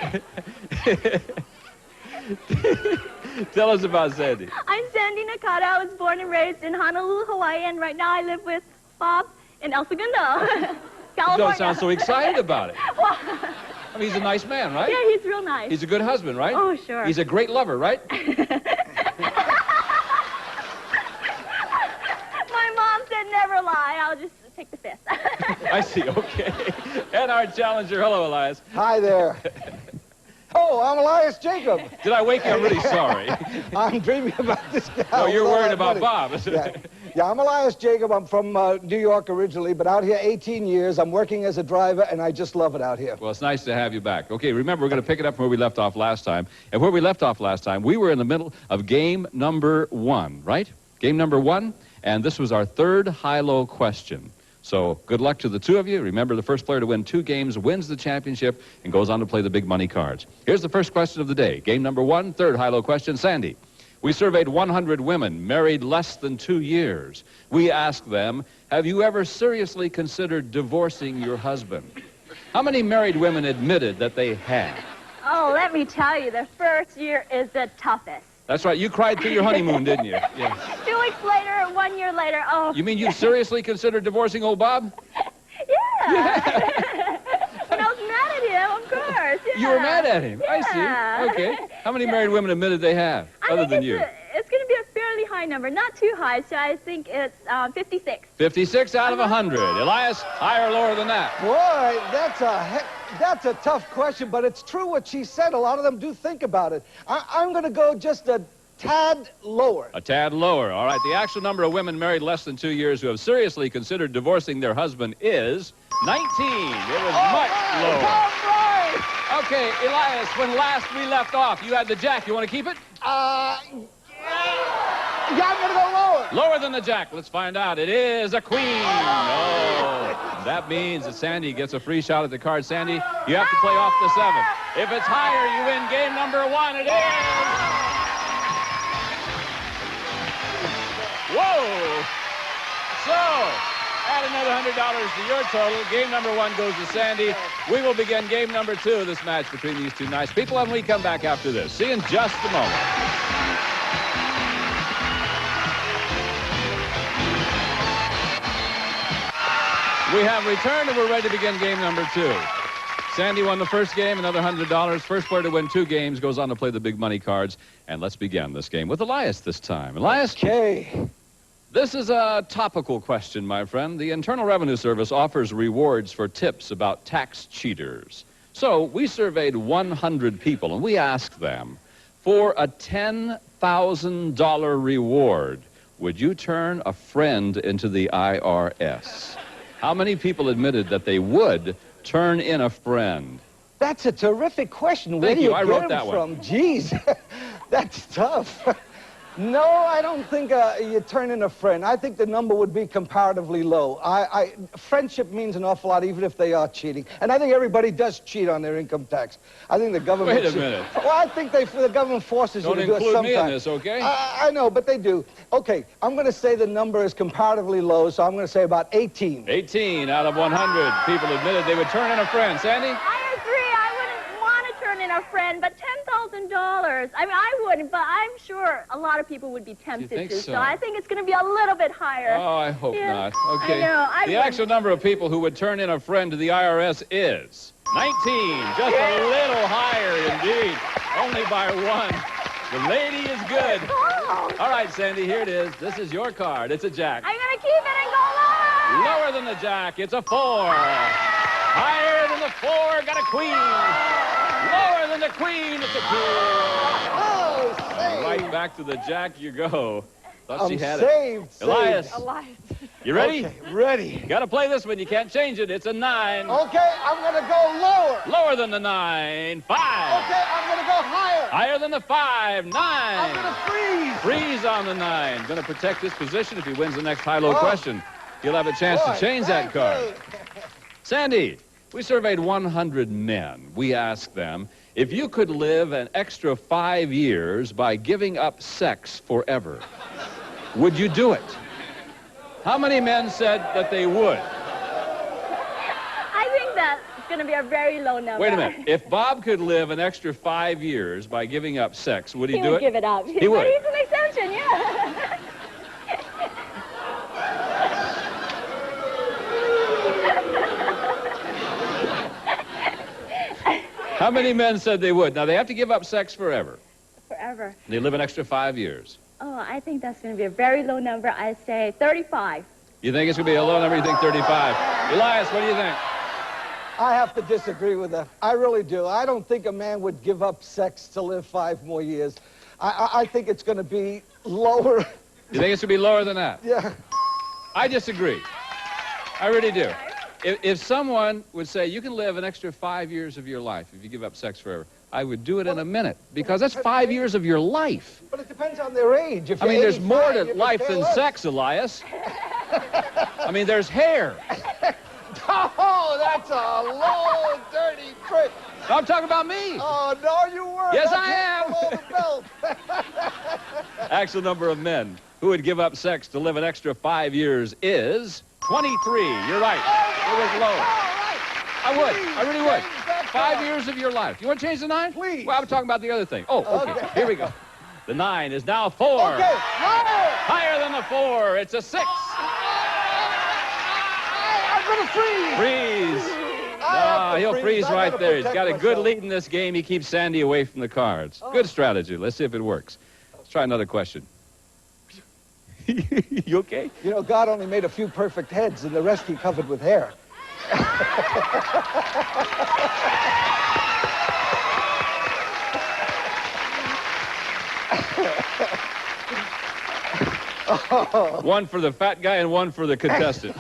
Tell us about Sandy. I'm Sandy Nakata. I was born and raised in Honolulu, Hawaii, and right now I live with Bob in El Segundo, California. You don't sound so excited about it. Well, I mean, he's a nice man, right? yeah, he's real nice. He's a good husband, right? Oh, sure. He's a great lover, right? My mom said never lie. I'll just take the fifth. I see, okay. And our challenger. Hello, Elias. Hi there. Oh, I'm Elias Jacob. Did I wake you? I'm really sorry. I'm dreaming about this guy. No, you're worried about Bob. Yeah, I'm Elias Jacob. I'm from New York originally, but out here 18 years. I'm working as a driver, and I just love it out here. Well, it's nice to have you back. Okay, remember, we're going to pick it up from where we left off last time. And where we left off last time, we were in the middle of game number 1, right? Game number 1, and this was our third high-low question. So good luck to the two of you. Remember, the first player to win 2 games wins the championship and goes on to play the big money cards. Here's the first question of the day. Game number 1, third high-low question. Sandy, we surveyed 100 women married less than 2 years. We asked them, have you ever seriously considered divorcing your husband? How many married women admitted that they had? Oh, let me tell you, the first year is the toughest. That's right. You cried through your honeymoon, didn't you? Yeah. 2 weeks later, 1 year later, oh. You mean you seriously considered divorcing old Bob? Yeah. When I was mad at him, of course. Yeah. You were mad at him? Yeah. I see. Okay. How many married women admitted they have, other than you? It's going to be a fairly high number. Not too high, so I think it's 56. 56 out of 100. Elias, higher or lower than that? Boy, that's a tough question, but it's true what she said. A lot of them do think about it. I'm going to go just a tad lower. A tad lower. All right. The actual number of women married less than 2 years who have seriously considered divorcing their husband is 19. It was much lower. Right. Okay, Elias, when last we left off, you had the jack. You want to keep it? Yeah, I'm going to go lower. Lower than the jack. Let's find out. It is a queen. Oh, that means that Sandy gets a free shot at the card. Sandy, you have to play off the 7. If it's higher, you win game number 1. It is. Whoa. So, add another $100 to your total. Game number 1 goes to Sandy. We will begin game number 2 of this match between these two nice people, and we come back after this. See you in just a moment. We have returned, and we're ready to begin game number 2. Sandy won the first game, another $100. First player to win 2 games goes on to play the big money cards. And let's begin this game with Elias this time. Elias? Okay. This is a topical question, my friend. The Internal Revenue Service offers rewards for tips about tax cheaters. So we surveyed 100 people, and we asked them, for a $10,000 reward, would you turn a friend into the IRS? How many people admitted that they would turn in a friend? That's a terrific question. Where Thank do you. you I get wrote them that from? one. Geez, that's tough. No, I don't think you turn in a friend. I think the number would be comparatively low. Friendship means an awful lot, even if they are cheating. And I think everybody does cheat on their income tax. I think the government... Wait a minute. Well, I think the government forces you to do it sometimes. Don't include me in this, okay? I know, but they do. Okay, I'm going to say the number is comparatively low, so I'm going to say about 18. 18 out of 100 people admitted they would turn in a friend. Sandy? I agree. I wouldn't want to turn in a friend, but $10,000. I mean, I wouldn't, but I'm sure a lot of people would be tempted think to. so? So I think it's going to be a little bit higher. Oh, I hope not. Okay. I know. The actual number of people who would turn in a friend to the IRS is 19. Just a little higher indeed. Only by 1. The lady is good. All right, Sandy, here it is. This is your card. It's a jack. I'm going to keep it and go lower. Lower than the jack. It's a 4. Higher than the 4. Got a queen. Lower than the queen. It's a king. Oh, saved. Right back to the jack you go. Thought she had saved. it. Elias. Elias. You ready? Okay, ready. You got to play this one. You can't change it. It's a 9. Okay, I'm going to go lower. Lower than the 9. 5. Okay, I'm going to go higher. Higher than the 5. 9. I'm going to freeze. Freeze on the 9. Going to protect this position if he wins the next high-low question. You'll have a chance to change that card. Sandy, we surveyed 100 men. We asked them, if you could live an extra 5 years by giving up sex forever, would you do it? How many men said that they would? I think that's going to be a very low number. Wait a minute. If Bob could live an extra 5 years by giving up sex, would he do it? He would give it up. He would. But he's an exception, yeah. How many men said they would? Now, they have to give up sex forever. Forever. They live an extra 5 years. Oh, I think that's going to be a very low number. I say 35. You think it's going to be a low number? You think 35? Elias, what do you think? I have to disagree with that. I really do. I don't think a man would give up sex to live 5 more years. I think it's going to be lower. You think it's going to be lower than that? Yeah. I disagree. I really do. If someone would say, you can live an extra 5 years of your life if you give up sex forever, I would do it in a minute, because that's 5 years of your life. But it depends on their age. If I mean, there's more to 85, life than sex, Elias. I mean, there's hair. Oh, that's a low, dirty trick. No, I'm talking about me. Oh, no, you weren't. Yes, That's I am. below the belt. Actual number of men who would give up sex to live an extra 5 years is 23. You're right. It was low. I would. I really would. 5 years of your life. You want to change the 9? Please. Well, I'm talking about the other thing. Oh, okay. Here we go. The 9 is now 4. Okay, higher. Higher than the 4. It's a 6. I'm going to freeze. Freeze. He'll freeze right there. He's got a good lead in this game. He keeps Sandy away from the cards. Good strategy. Let's see if it works. Let's try another question. You okay? You know, God only made a few perfect heads, and the rest he covered with hair. One for the fat guy and one for the contestant.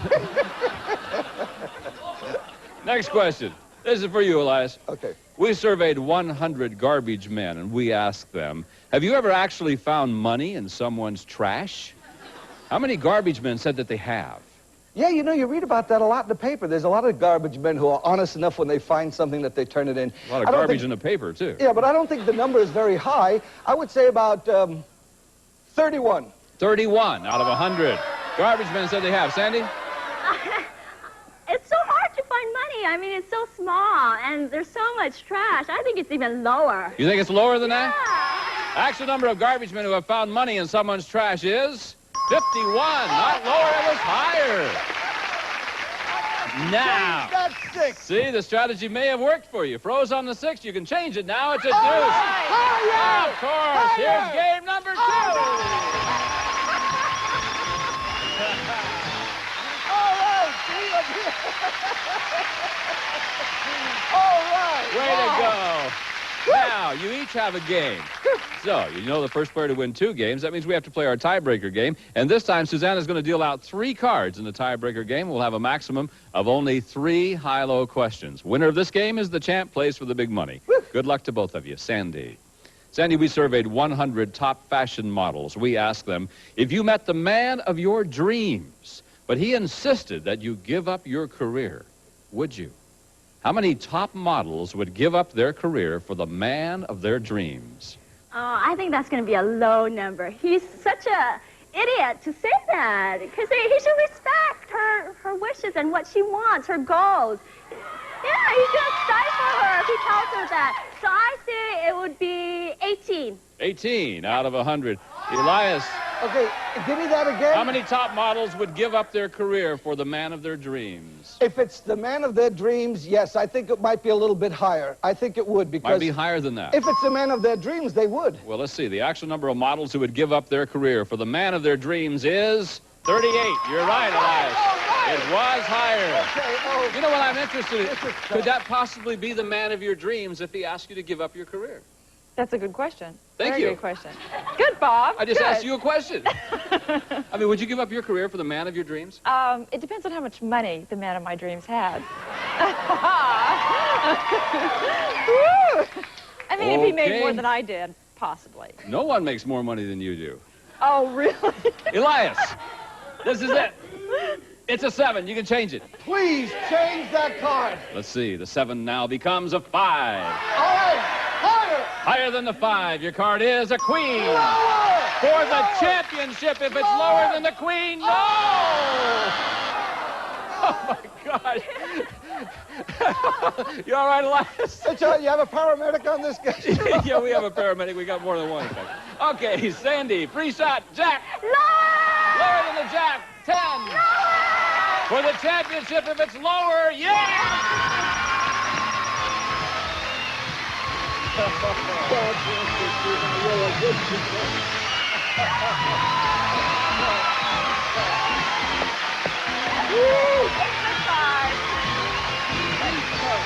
Next question. This is for you, Elias. Okay. We surveyed 100 garbage men, and we asked them, have you ever actually found money in someone's trash? How many garbage men said that they have? Yeah, you know, you read about that a lot in the paper. There's a lot of garbage men who are honest enough when they find something that they turn it in. A lot of garbage in the paper, too. Yeah, but I don't think the number is very high. I would say about 31. 31 out of 100. Garbage men said they have. Sandy? It's so hard to find money. I mean, it's so small, and there's so much trash. I think it's even lower. You think it's lower than that? Yeah. Actual number of garbage men who have found money in someone's trash is 51. Not lower, it was higher. Now, That's 6. see, the strategy may have worked for you. Froze on the 6, you can change it now. It's a deuce. Higher! Of course. Here's game number 2. All right. Way to go. Now, you each have a game. So, you know the first player to win 2 games. That means we have to play our tiebreaker game. And this time, Susanna's going to deal out 3 cards in the tiebreaker game. We'll have a maximum of only 3 high-low questions. Winner of this game is the champ, plays for the big money. Good luck to both of you. Sandy. Sandy, we surveyed 100 top fashion models. We asked them, if you met the man of your dreams, but he insisted that you give up your career, would you? How many top models would give up their career for the man of their dreams? Oh, I think that's going to be a low number. He's such a idiot to say that, because he should respect her wishes and what she wants, her goals. Yeah, he's going to stifle her if he tells her that. So I say it would be 18. 18 out of 100. Elias. Okay, give me that again. How many top models would give up their career for the man of their dreams? If it's the man of their dreams, yes, I think it might be a little bit higher. I think it would, because... Might be higher than that. If it's the man of their dreams, they would. Well, let's see. The actual number of models who would give up their career for the man of their dreams is 38. You're right, Elias. It was higher. Okay, You know what I'm interested in? Could that possibly be the man of your dreams if he asked you to give up your career? That's a good question. Thank Very you. good question. Good, Bob. I just Good. asked you a question. I mean, would you give up your career for the man of your dreams? It depends on how much money the man of my dreams had. I mean, if he made more than I did, possibly. No one makes more money than you do. Oh, really? Elias, this is it. It's a 7. You can change it. Please change that card. Let's see. The 7 now becomes a 5. All right, higher. Higher than the 5. Your card is a queen. Lower. For the championship, if it's lower than the queen, no! Oh, my God. You all right, Elias? You have a paramedic on this guy? Yeah, we have a paramedic. We got more than one. Okay, Sandy, free shot. Jack. Lower! Lower than the Jack. 10. Lower! For the championship, if it's lower, yeah!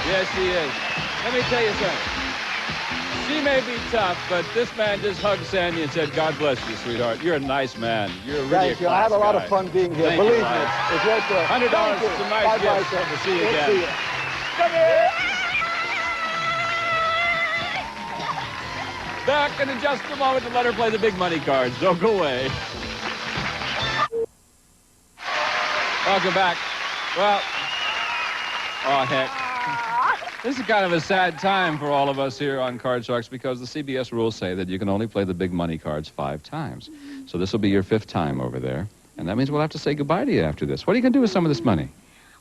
Yes, she is. Let me tell you something. She may be tough, but this man just hugged Sandy and said, God bless you, sweetheart. You're a nice man. You're really Thank you. I had a lot of fun being here. Thank Believe you, me. Elias. It's right there. $100 is a nice gift. Bye-bye, We'll see you We'll again. see you. Come here. Back in just a moment to let her play the big money cards. Don't go away. Welcome back. Well, oh, heck. This is kind of a sad time for all of us here on Card Sharks because the CBS rules say that you can only play the big money cards 5 times. So this will be your 5th time over there. And that means we'll have to say goodbye to you after this. What are you going to do with some of this money?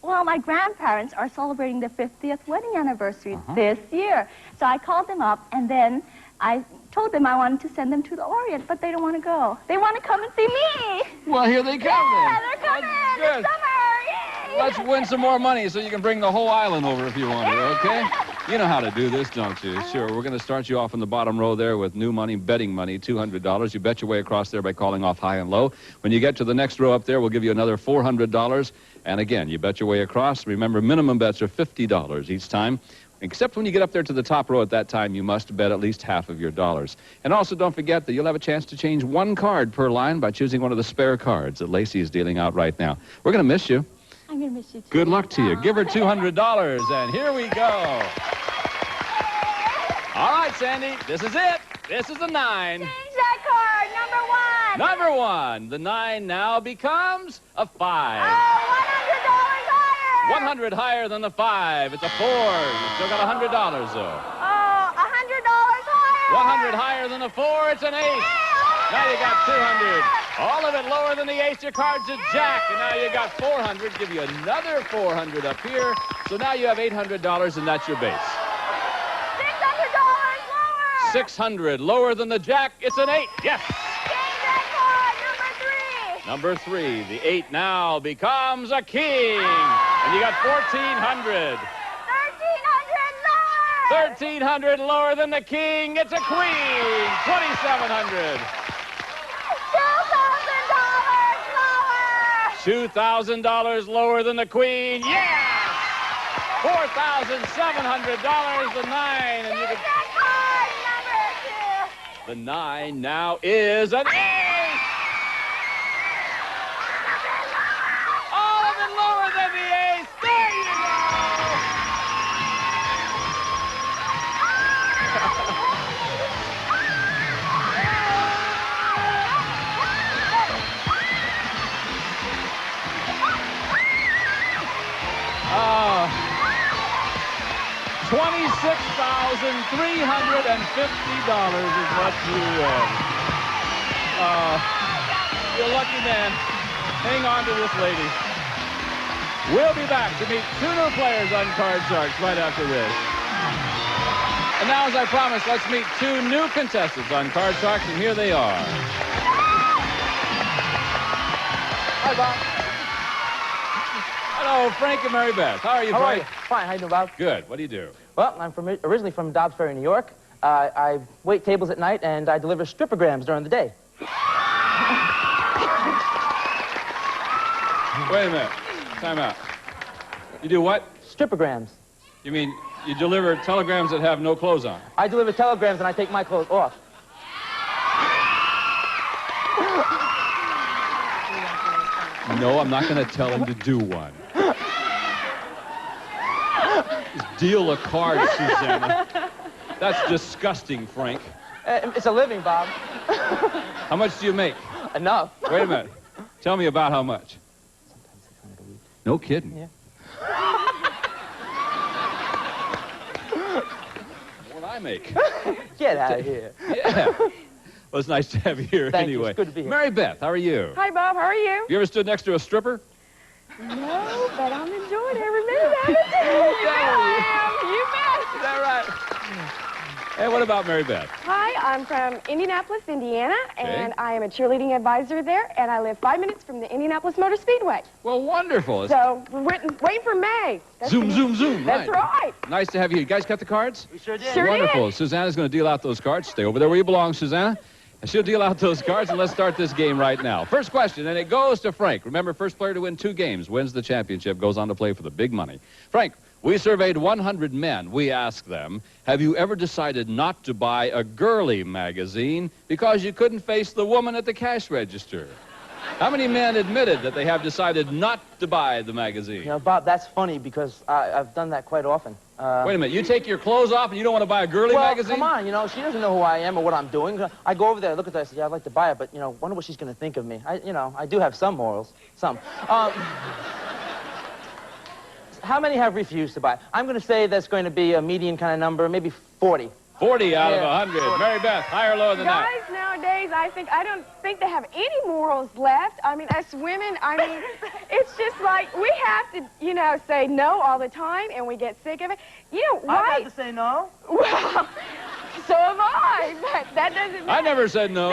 Well, my grandparents are celebrating their 50th wedding anniversary this year. So I called them up, and then I told them I wanted to send them to the Orient, but they don't want to go. They want to come and see me. Well, here they come Yeah, then. they're coming. That's It's summer. Yay. Let's win some more money so you can bring the whole island over if you want to, okay? You know how to do this, don't you? Sure. We're going to start you off in the bottom row there with new money, betting money, $200. You bet your way across there by calling off high and low. When you get to the next row up there, we'll give you another $400. And again, you bet your way across. Remember, minimum bets are $50 each time. Except when you get up there to the top row at that time, you must bet at least half of your dollars. And also don't forget that you'll have a chance to change 1 card per line by choosing one of the spare cards that Lacey is dealing out right now. We're going to miss you. I'm going to miss you, too. Good luck to you. Give her $200, and here we go. All right, Sandy, this is it. This is the 9. Change that card, number 1. Number 1. The 9 now becomes a 5. Oh, $100 higher. 100 higher than the 5. It's a 4. You still got $100, though. Oh, $100 higher. 100 higher than the 4. It's an ace. Now you got 200. All of it lower than the ace. Your card's a jack. And now you got 400. Give you another 400 up here. So now you have $800, and that's your base. $600 lower. 600 lower than the jack. It's an 8. Yes. Change that card, number 3. Number 3. The 8 now becomes a king. And you got 1,400. 1,300 lower than the king. It's a queen. 2,700. $2,000 lower than the queen. Yes! $4,700. The 9. And you can... The 9 now is an ace. All of it lower than the ace. There you go. $26,350 is what you win. You're a lucky man. Hang on to this lady. We'll be back to meet 2 new players on Card Sharks right after this. And now, as I promised, let's meet 2 new contestants on Card Sharks, and here they are. Hi, Bob. Hello, Frank and Mary Beth. How are you, Frank? How are you? Fine. How you doing, Bob? Good. What do you do? Well, I'm originally from Dobbs Ferry, New York. I wait tables at night, and I deliver stripograms during the day. Wait a minute. Time out. You do what? Stripograms. You mean you deliver telegrams that have no clothes on? I deliver telegrams, and I take my clothes off. No, I'm not going to tell him to do one. Just deal a card, Susanna. That's disgusting, Frank. It's a living, Bob. How much do you make? Enough. Wait a minute. Tell me about how much. Sometimes 600 a week. No kidding. Yeah. What I make. Get out of here. Yeah. Well, it's nice to have you here Thank you. anyway. It's good to be here. Mary Beth, how are you? Hi, Bob. How are you? You ever stood next to a stripper? No, but I'm enjoying every minute of it. You bet I am. You bet. Is that right? Hey, what about Mary Beth? Hi, I'm from Indianapolis, Indiana, and I am a cheerleading advisor there, and I live 5 minutes from the Indianapolis Motor Speedway. Well, wonderful. So, we're waiting for May. Zoom, zoom, zoom. That's right. Nice to have you. You guys got the cards? We sure did. Sure Wonderful. did. Susanna's going to deal out those cards. Stay over there where you belong, Susanna. And she'll deal out those cards, and let's start this game right now. First question, and it goes to Frank. Remember, first player to win 2 games wins the championship, goes on to play for the big money. Frank, we surveyed 100 men. We asked them, have you ever decided not to buy a girly magazine because you couldn't face the woman at the cash register? How many men admitted that they have decided not to buy the magazine? You know, Bob, that's funny because I've done that quite often. Wait a minute, you take your clothes off and you don't want to buy a girly magazine? Come on, you know, she doesn't know who I am or what I'm doing. I go over there, I look at her, I say, yeah, I'd like to buy it, but, you know, wonder what she's going to think of me. I do have some morals. Some. How many have refused to buy? I'm going to say that's going to be a median kind of number, maybe 40. 40 out of 100. 40. Mary Beth, higher or lower than that? Guys nowadays, I don't think they have any morals left. I mean, us women, it's just like we have to, you know, say no all the time, and we get sick of it. You know, why? I have to say no. Well, so have I, but that doesn't matter. I never said no.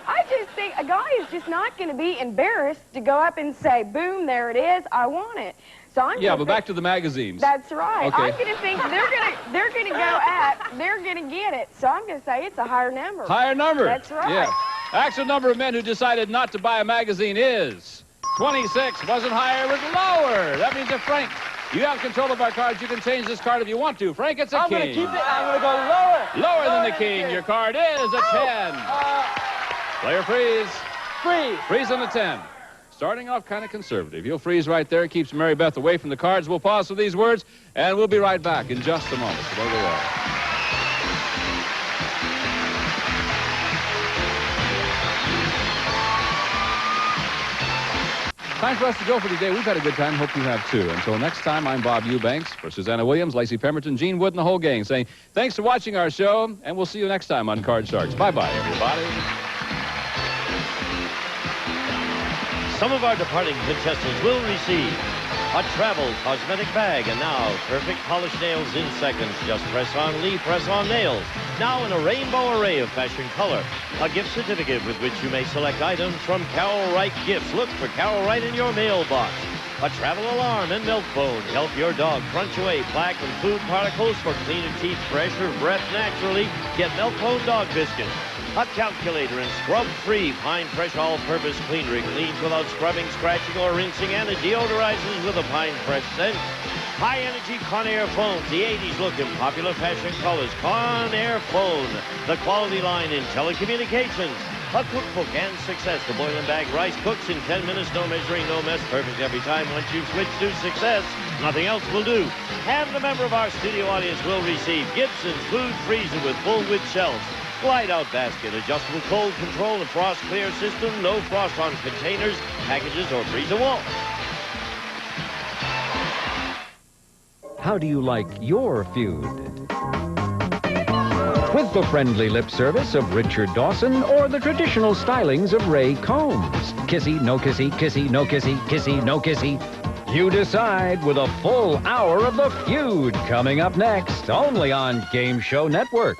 I just think a guy is just not going to be embarrassed to go up and say, boom, there it is, I want it. So Yeah, but back to the magazines. That's right. Okay. I'm going to think they're going to go up, they're going to get it. So I'm going to say it's a higher number. Higher number. That's right. Yeah. Actual number of men who decided not to buy a magazine is 26. Wasn't higher, it was lower. That means that Frank, you have control of our cards. You can change this card if you want to. Frank, it's a king. I'm going to keep it. I'm going to go lower. Lower than the king. Your card is a 10. Player freeze. Freeze on the 10. Starting off kind of conservative. He'll freeze right there. Keeps Mary Beth away from the cards. We'll pause for these words, and we'll be right back in just a moment. So there we are. Time for us to go for today. We've had a good time. Hope you have too. Until next time, I'm Bob Eubanks for Susanna Williams, Lacey Pemberton, Gene Wood, and the whole gang saying thanks for watching our show, and we'll see you next time on Card Sharks. Bye-bye, everybody. Some of our departing contestants will receive a travel cosmetic bag, and now perfect polished nails in seconds. Just press on Lee, press on nails. Now in a rainbow array of fashion color. A gift certificate with which you may select items from Carol Wright Gifts. Look for Carol Wright in your mailbox. A travel alarm and milk phone. Help your dog crunch away plaque and food particles. For cleaner teeth, fresher breath naturally, get milk phone dog biscuits. A calculator and scrub-free Pine Fresh all-purpose cleaner. It cleans without scrubbing, scratching, or rinsing, and it deodorizes with a Pine Fresh scent. High-energy Conair phones, the 80s look in popular fashion colors. Conair phone, the quality line in telecommunications. A cookbook and success. The boil and bag rice cooks in 10 minutes. No measuring, no mess. Perfect every time. Once you've switched to success, nothing else will do. And a member of our studio audience will receive Gibson's food freezer with full width shelves. Glide-out basket, adjustable cold control, and frost clear system. No frost on containers, packages, or freezer walls. How do you like your feud? With the friendly lip service of Richard Dawson or the traditional stylings of Ray Combs? Kissy, no kissy, kissy, no kissy, kissy, no kissy. You decide with a full hour of The Feud coming up next, only on Game Show Network.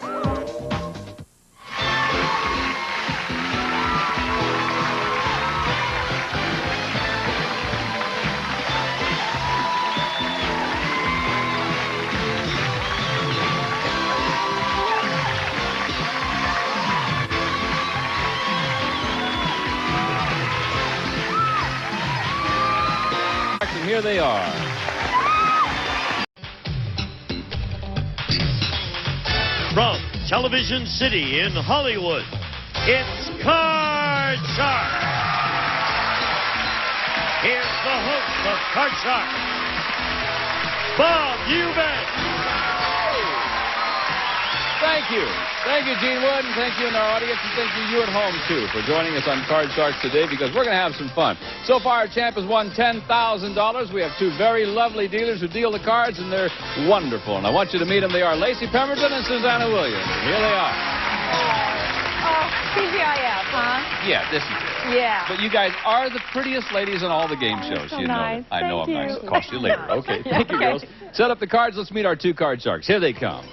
Here they are. From Television City in Hollywood, it's Card Shark. Here's the host of Card Shark, Bob Eubanks. Thank you. Thank you, Gene Wood, and thank you in our audience, and thank you at home, too, for joining us on Card Sharks today, because we're going to have some fun. So far, our champ has won $10,000. We have two very lovely dealers who deal the cards, and they're wonderful. And I want you to meet them. They are Lacey Pemberton and Susanna Williams. Here they are. Oh, TGIF, huh? Yeah, this is it. Yeah. But you guys are the prettiest ladies on all the game shows. So you know nice. that. I know Thank I'm nice. you. Cost you later. Okay, thank you, girls. Set up the cards. Let's meet our two Card Sharks. Here they come.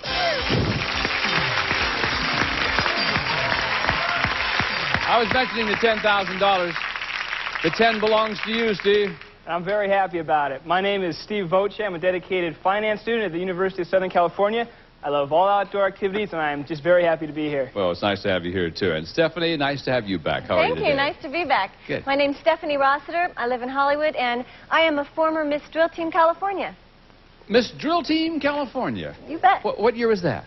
I was mentioning the $10,000. The 10 belongs to you, Steve. I'm very happy about it. My name is Steve Voce. I'm a dedicated finance student at the University of Southern California. I love all outdoor activities, and I'm just very happy to be here. Well, it's nice to have you here, too. And Stephanie, nice to have you back. How are you Thank today? you. Nice to be back. Good. My name's Stephanie Rossiter. I live in Hollywood, and I am a former Miss Drill Team California. Miss Drill Team California. You bet. What year was that?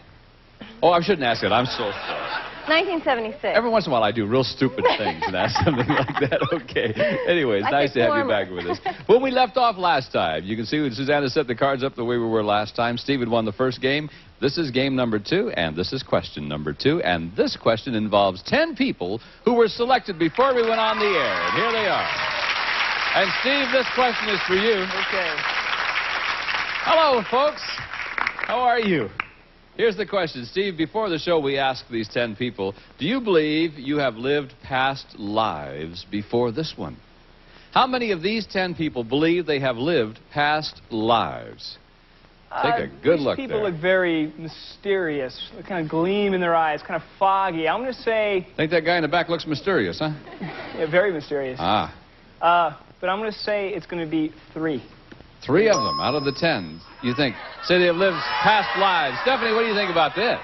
Oh, I shouldn't ask it. I'm so sorry. 1976. Every once in a while, I do real stupid things and ask something like that. Okay. Anyways, nice to have you back with us. When we left off last time, you can see when Susanna set the cards up the way we were last time. Steve had won the first game. This is game number 2, and this is question number 2. And this question involves 10 people who were selected before we went on the air. And here they are. And Steve, this question is for you. Okay. Hello, folks. How are you? Here's the question. Steve, before the show, we asked these 10 people, do you believe you have lived past lives before this one? How many of these 10 people believe they have lived past lives? Take a good look there. These people look very mysterious, a kind of gleam in their eyes, kind of foggy. I'm going to say... Think that guy in the back looks mysterious, huh? Yeah, very mysterious. Ah. But I'm going to say it's going to be 3. 3 of them out of the 10, you think, say they have lived past lives. Stephanie, what do you think about this?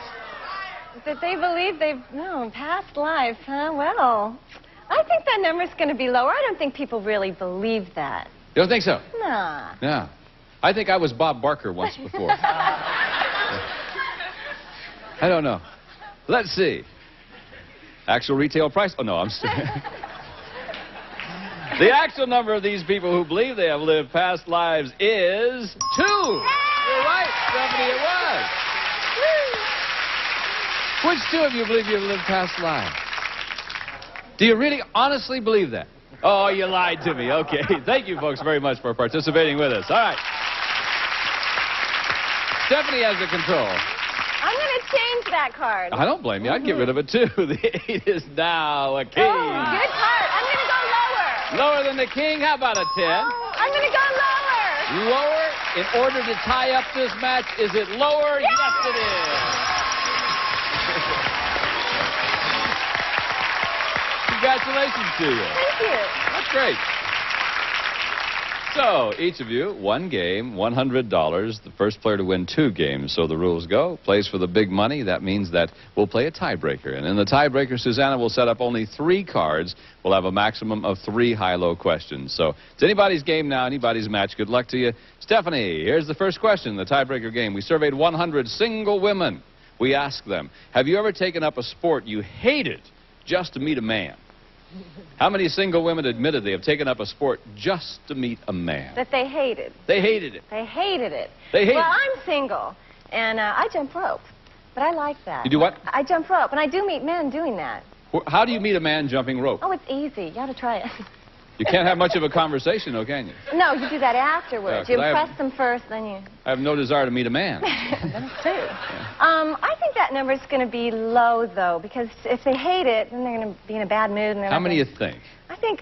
That they believe they've known past lives, huh? Well, I think that number's going to be lower. I don't think people really believe that. You don't think so? Nah. Yeah. I think I was Bob Barker once before. I don't know. Let's see. Actual retail price? Oh, no, I'm The actual number of these people who believe they have lived past lives is 2. You're right, Stephanie, it was. Which 2 of you believe you have lived past lives? Do you really honestly believe that? Oh, you lied to me. Okay. Thank you, folks, very much for participating with us. All right. Stephanie has the control. I'm going to change that card. I don't blame you. I'd get rid of it, too. The 8 is now a king. Oh, good card. I'm going to go lower. Lower than the king? How about a 10? Oh, I'm going to go lower. Lower? In order to tie up this match, is it lower? Yes, yes it is. Congratulations to you. Thank you. That's great. So, each of you, 1 game, $100. The first player to win 2 games. So the rules go. Plays for the big money. That means that we'll play a tiebreaker. And in the tiebreaker, Susanna will set up only 3 cards. We'll have a maximum of 3 high-low questions. So it's anybody's game now, anybody's match. Good luck to you. Stephanie, here's the first question in the tiebreaker game. We surveyed 100 single women. We asked them, have you ever taken up a sport you hated just to meet a man? How many single women admitted they have taken up a sport just to meet a man? That they hated. They hated it. They hated it. They hated it. Well, I'm single, and I jump rope. But I like that. You do what? I jump rope, and I do meet men doing that. How do you meet a man jumping rope? Oh, it's easy. You ought to try it. You can't have much of a conversation, though, can you? No, you do that afterwards. Yeah, you impress them first, then you... I have no desire to meet a man. That's true. I think that number's going to be low, though, because if they hate it, then they're going to be in a bad mood. And How many do you think? I think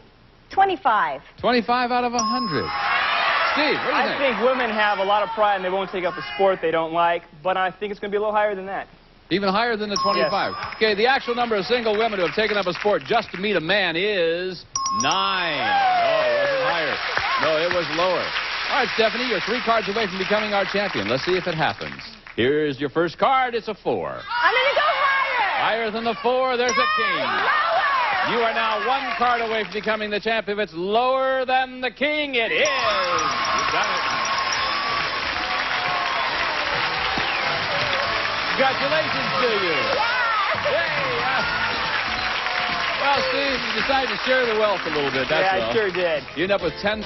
25. 25 out of 100. Steve, what do you think? I think women have a lot of pride and they won't take up a sport they don't like, but I think it's going to be a little higher than that. Even higher than the 25? Yes. Okay, the actual number of single women who have taken up a sport just to meet a man is 9. No, it wasn't higher. No, it was lower. All right, Stephanie, you're 3 cards away from becoming our champion. Let's see if it happens. Here's your first card. It's a 4. I'm going to go higher. Higher than the 4, there's a king. Lower. You are now 1 card away from becoming the champ. If it's lower than the king, it is. You've done it. Congratulations to you. Yay. Well, Steve, you decided to share the wealth a little bit, that's all. Yeah, I sure did. You end up with $10,100.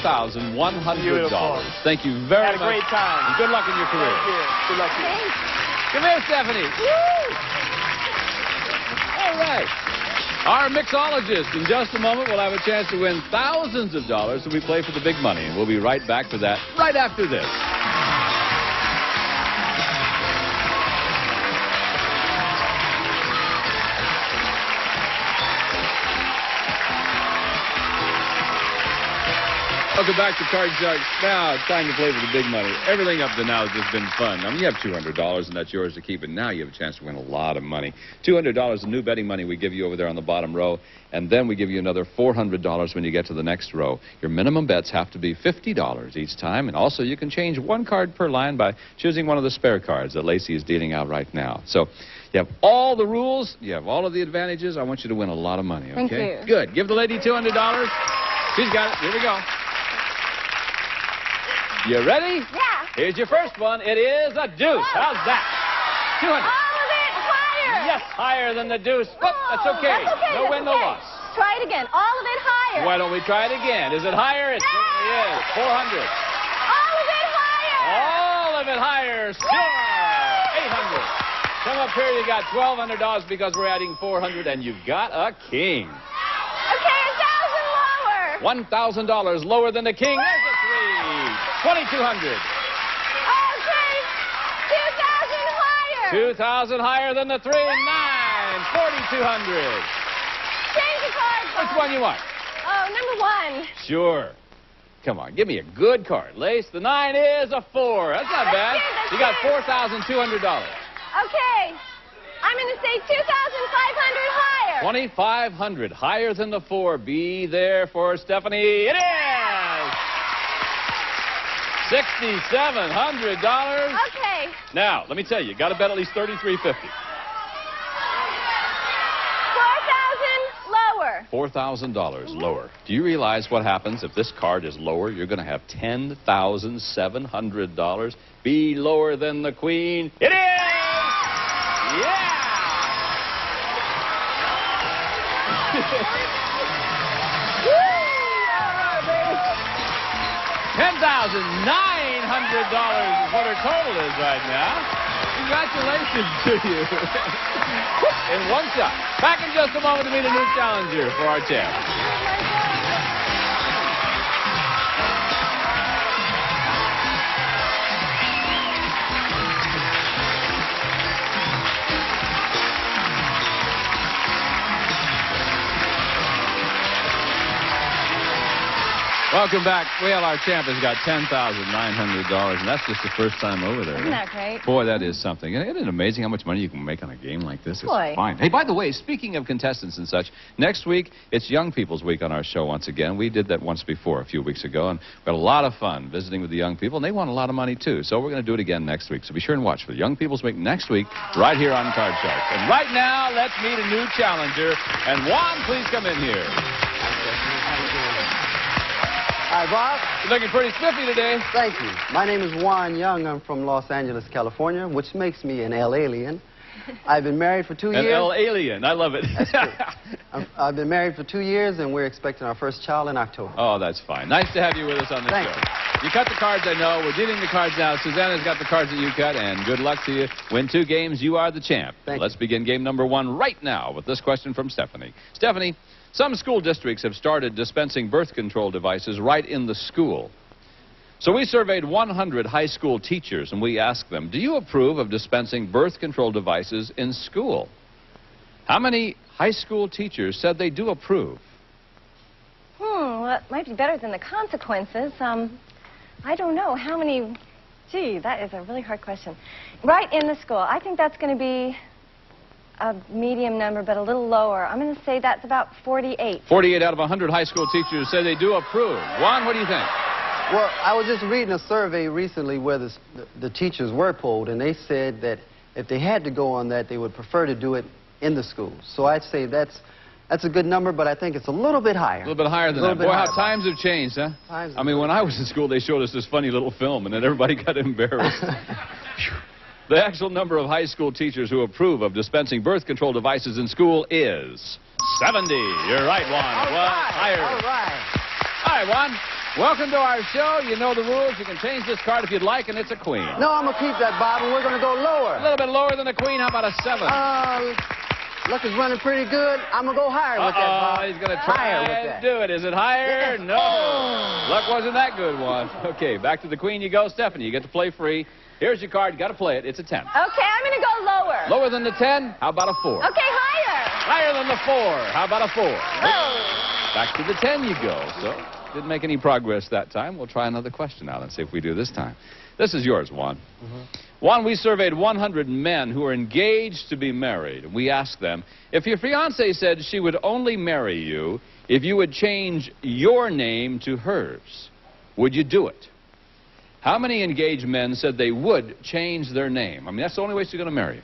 Beautiful. Thank you very much. Had a great time. And good luck in your career. Thank you. Good luck to you. Thanks. Come here, Stephanie. All right. Our mixologist, in just a moment, will have a chance to win thousands of dollars if we play for the big money. And we'll be right back for that right after this. Welcome back to Card Sharks. Now it's time to play for the big money. Everything up to now has just been fun. I mean, you have $200, and that's yours to keep. And now you have a chance to win a lot of money. $200 in new betting money we give you over there on the bottom row. And then we give you another $400 when you get to the next row. Your minimum bets have to be $50 each time. And also, you can change one card per line by choosing one of the spare cards that Lacey is dealing out right now. So you have all the rules. You have all of the advantages. I want you to win a lot of money, okay? Thank you. Good. Give the lady $200. She's got it. Here we go. You ready? Yeah. Here's your first one. It is a deuce. How's that? 200. All of it higher. Yes, higher than the deuce. But that's okay. That's okay. No win, no loss. Try it again. All of it higher. Why don't we try it again? Is it higher? It certainly is. 400. All of it higher. All of it higher. Sure. 800. Come up here. You got $1,200 because we're adding 400, and you've got a king. Okay, 1,000 lower. $1,000 lower than the king. There's a 3. 2,200. Okay, 2,000 higher. 2,000 higher than the 3. 9. 4,200. Change the card. Which one you want? Oh, number 1. Sure. Come on, give me a good card. Lace, the 9 is a 4. That's not bad. You got $4,200. Okay. I'm going to say 2,500 higher. 2,500 higher than the 4. Be there for Stephanie. It is $6,700. Okay. Now, let me tell you, got to bet at least $3,350. 4,000 lower. $4,000 lower. Do you realize what happens if this card is lower? You're going to have $10,700. Be lower than the queen. It is! Yeah! $10,900 is what her total is right now. Congratulations to you. In one shot. Back in just a moment to meet a new challenger for our champ. Welcome back. Well, our champ has got $10,900, and that's just the first time over there. Isn't that great? Boy, that is something. Isn't it amazing how much money you can make on a game like this? It's Boy. fine. Hey, by the way, speaking of contestants and such, next week, it's Young People's Week on our show once again. We did that once before, a few weeks ago, and we had a lot of fun visiting with the young people, and they won a lot of money, too. So we're going to do it again next week. So be sure and watch for the Young People's Week next week, right here on Card Sharks. And right now, let's meet a new challenger. And Juan, please come in here. Hi, Bob. You're looking pretty spiffy today. Thank you. My name is Juan Young. I'm from Los Angeles, California, which makes me an L-alien. I've been married for 2 years. An L-alien. I love it. That's true. I've been married for 2 years, and we're expecting our first child in October. Oh, that's fine. Nice to have you with us on the show. You cut the cards, I know. We're dealing the cards now. Susanna's got the cards that you cut, and good luck to you. Win 2 games, you are the champ. Let's begin game number 1 right now with this question from Stephanie. Stephanie, some school districts have started dispensing birth control devices right in the school. So we surveyed 100 high school teachers, and we asked them, do you approve of dispensing birth control devices in school? How many high school teachers said they do approve? Well, it might be better than the consequences. I don't know. How many? Gee, that is a really hard question. Right in the school. I think that's going to be a medium number, but a little lower. I'm going to say that's about 48. 48 out of 100 high school teachers say they do approve. Juan, what do you think? Well, I was just reading a survey recently where the teachers were polled, and they said that if they had to go on that, they would prefer to do it in the schools. So I'd say that's a good number, but I think it's a little bit higher. A little bit higher than that. Boy, how times have changed, huh? I mean, when I was in school, they showed us this funny little film, and then everybody got embarrassed. The actual number of high school teachers who approve of dispensing birth control devices in school is 70. You're right, Juan. All right. Higher. All right. All right, Juan. Welcome to our show. You know the rules. You can change this card if you'd like, and it's a queen. No, I'm going to keep that, Bob, and we're going to go lower. A little bit lower than a queen. How about a 7? Luck is running pretty good. I'm going to go higher with that, Bob. He's going to try and do it. Is it higher? Yes. No. Luck wasn't that good, Juan. Okay, back to the queen you go. Stephanie, you get to play free. Here's your card. You got to play it. It's a 10. Okay, I'm going to go lower. Lower than the 10? How about a 4? Okay, higher. Higher than the 4. How about a 4? Oh. Back to the 10 you go. So, didn't make any progress that time. We'll try another question now and see if we do this time. This is yours, Juan. Juan, we surveyed 100 men who are engaged to be married. We asked them, if your fiancée said she would only marry you if you would change your name to hers, would you do it? How many engaged men said they would change their name? I mean, that's the only way she's going to marry you.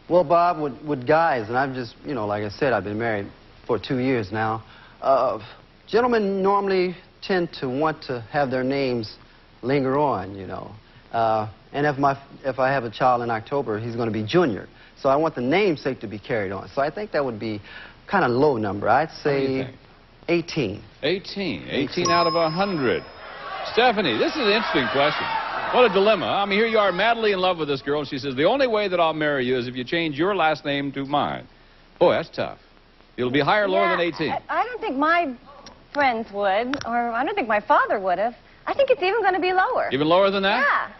Well, Bob, with guys, and I've just, you know, like I said, I've been married for 2 years now. Gentlemen normally tend to want to have their names linger on, you know. And if I have a child in October, he's going to be Junior. So I want the namesake to be carried on. So I think that would be kind of low number. I'd say 18. 18 out of 100. Stephanie, this is an interesting question. What a dilemma. I mean, here you are madly in love with this girl, and she says, the only way that I'll marry you is if you change your last name to mine. Boy, that's tough. It'll be higher or lower than 18? I don't think my friends would, or I don't think my father would have. I think it's even going to be lower. Even lower than that? Yeah.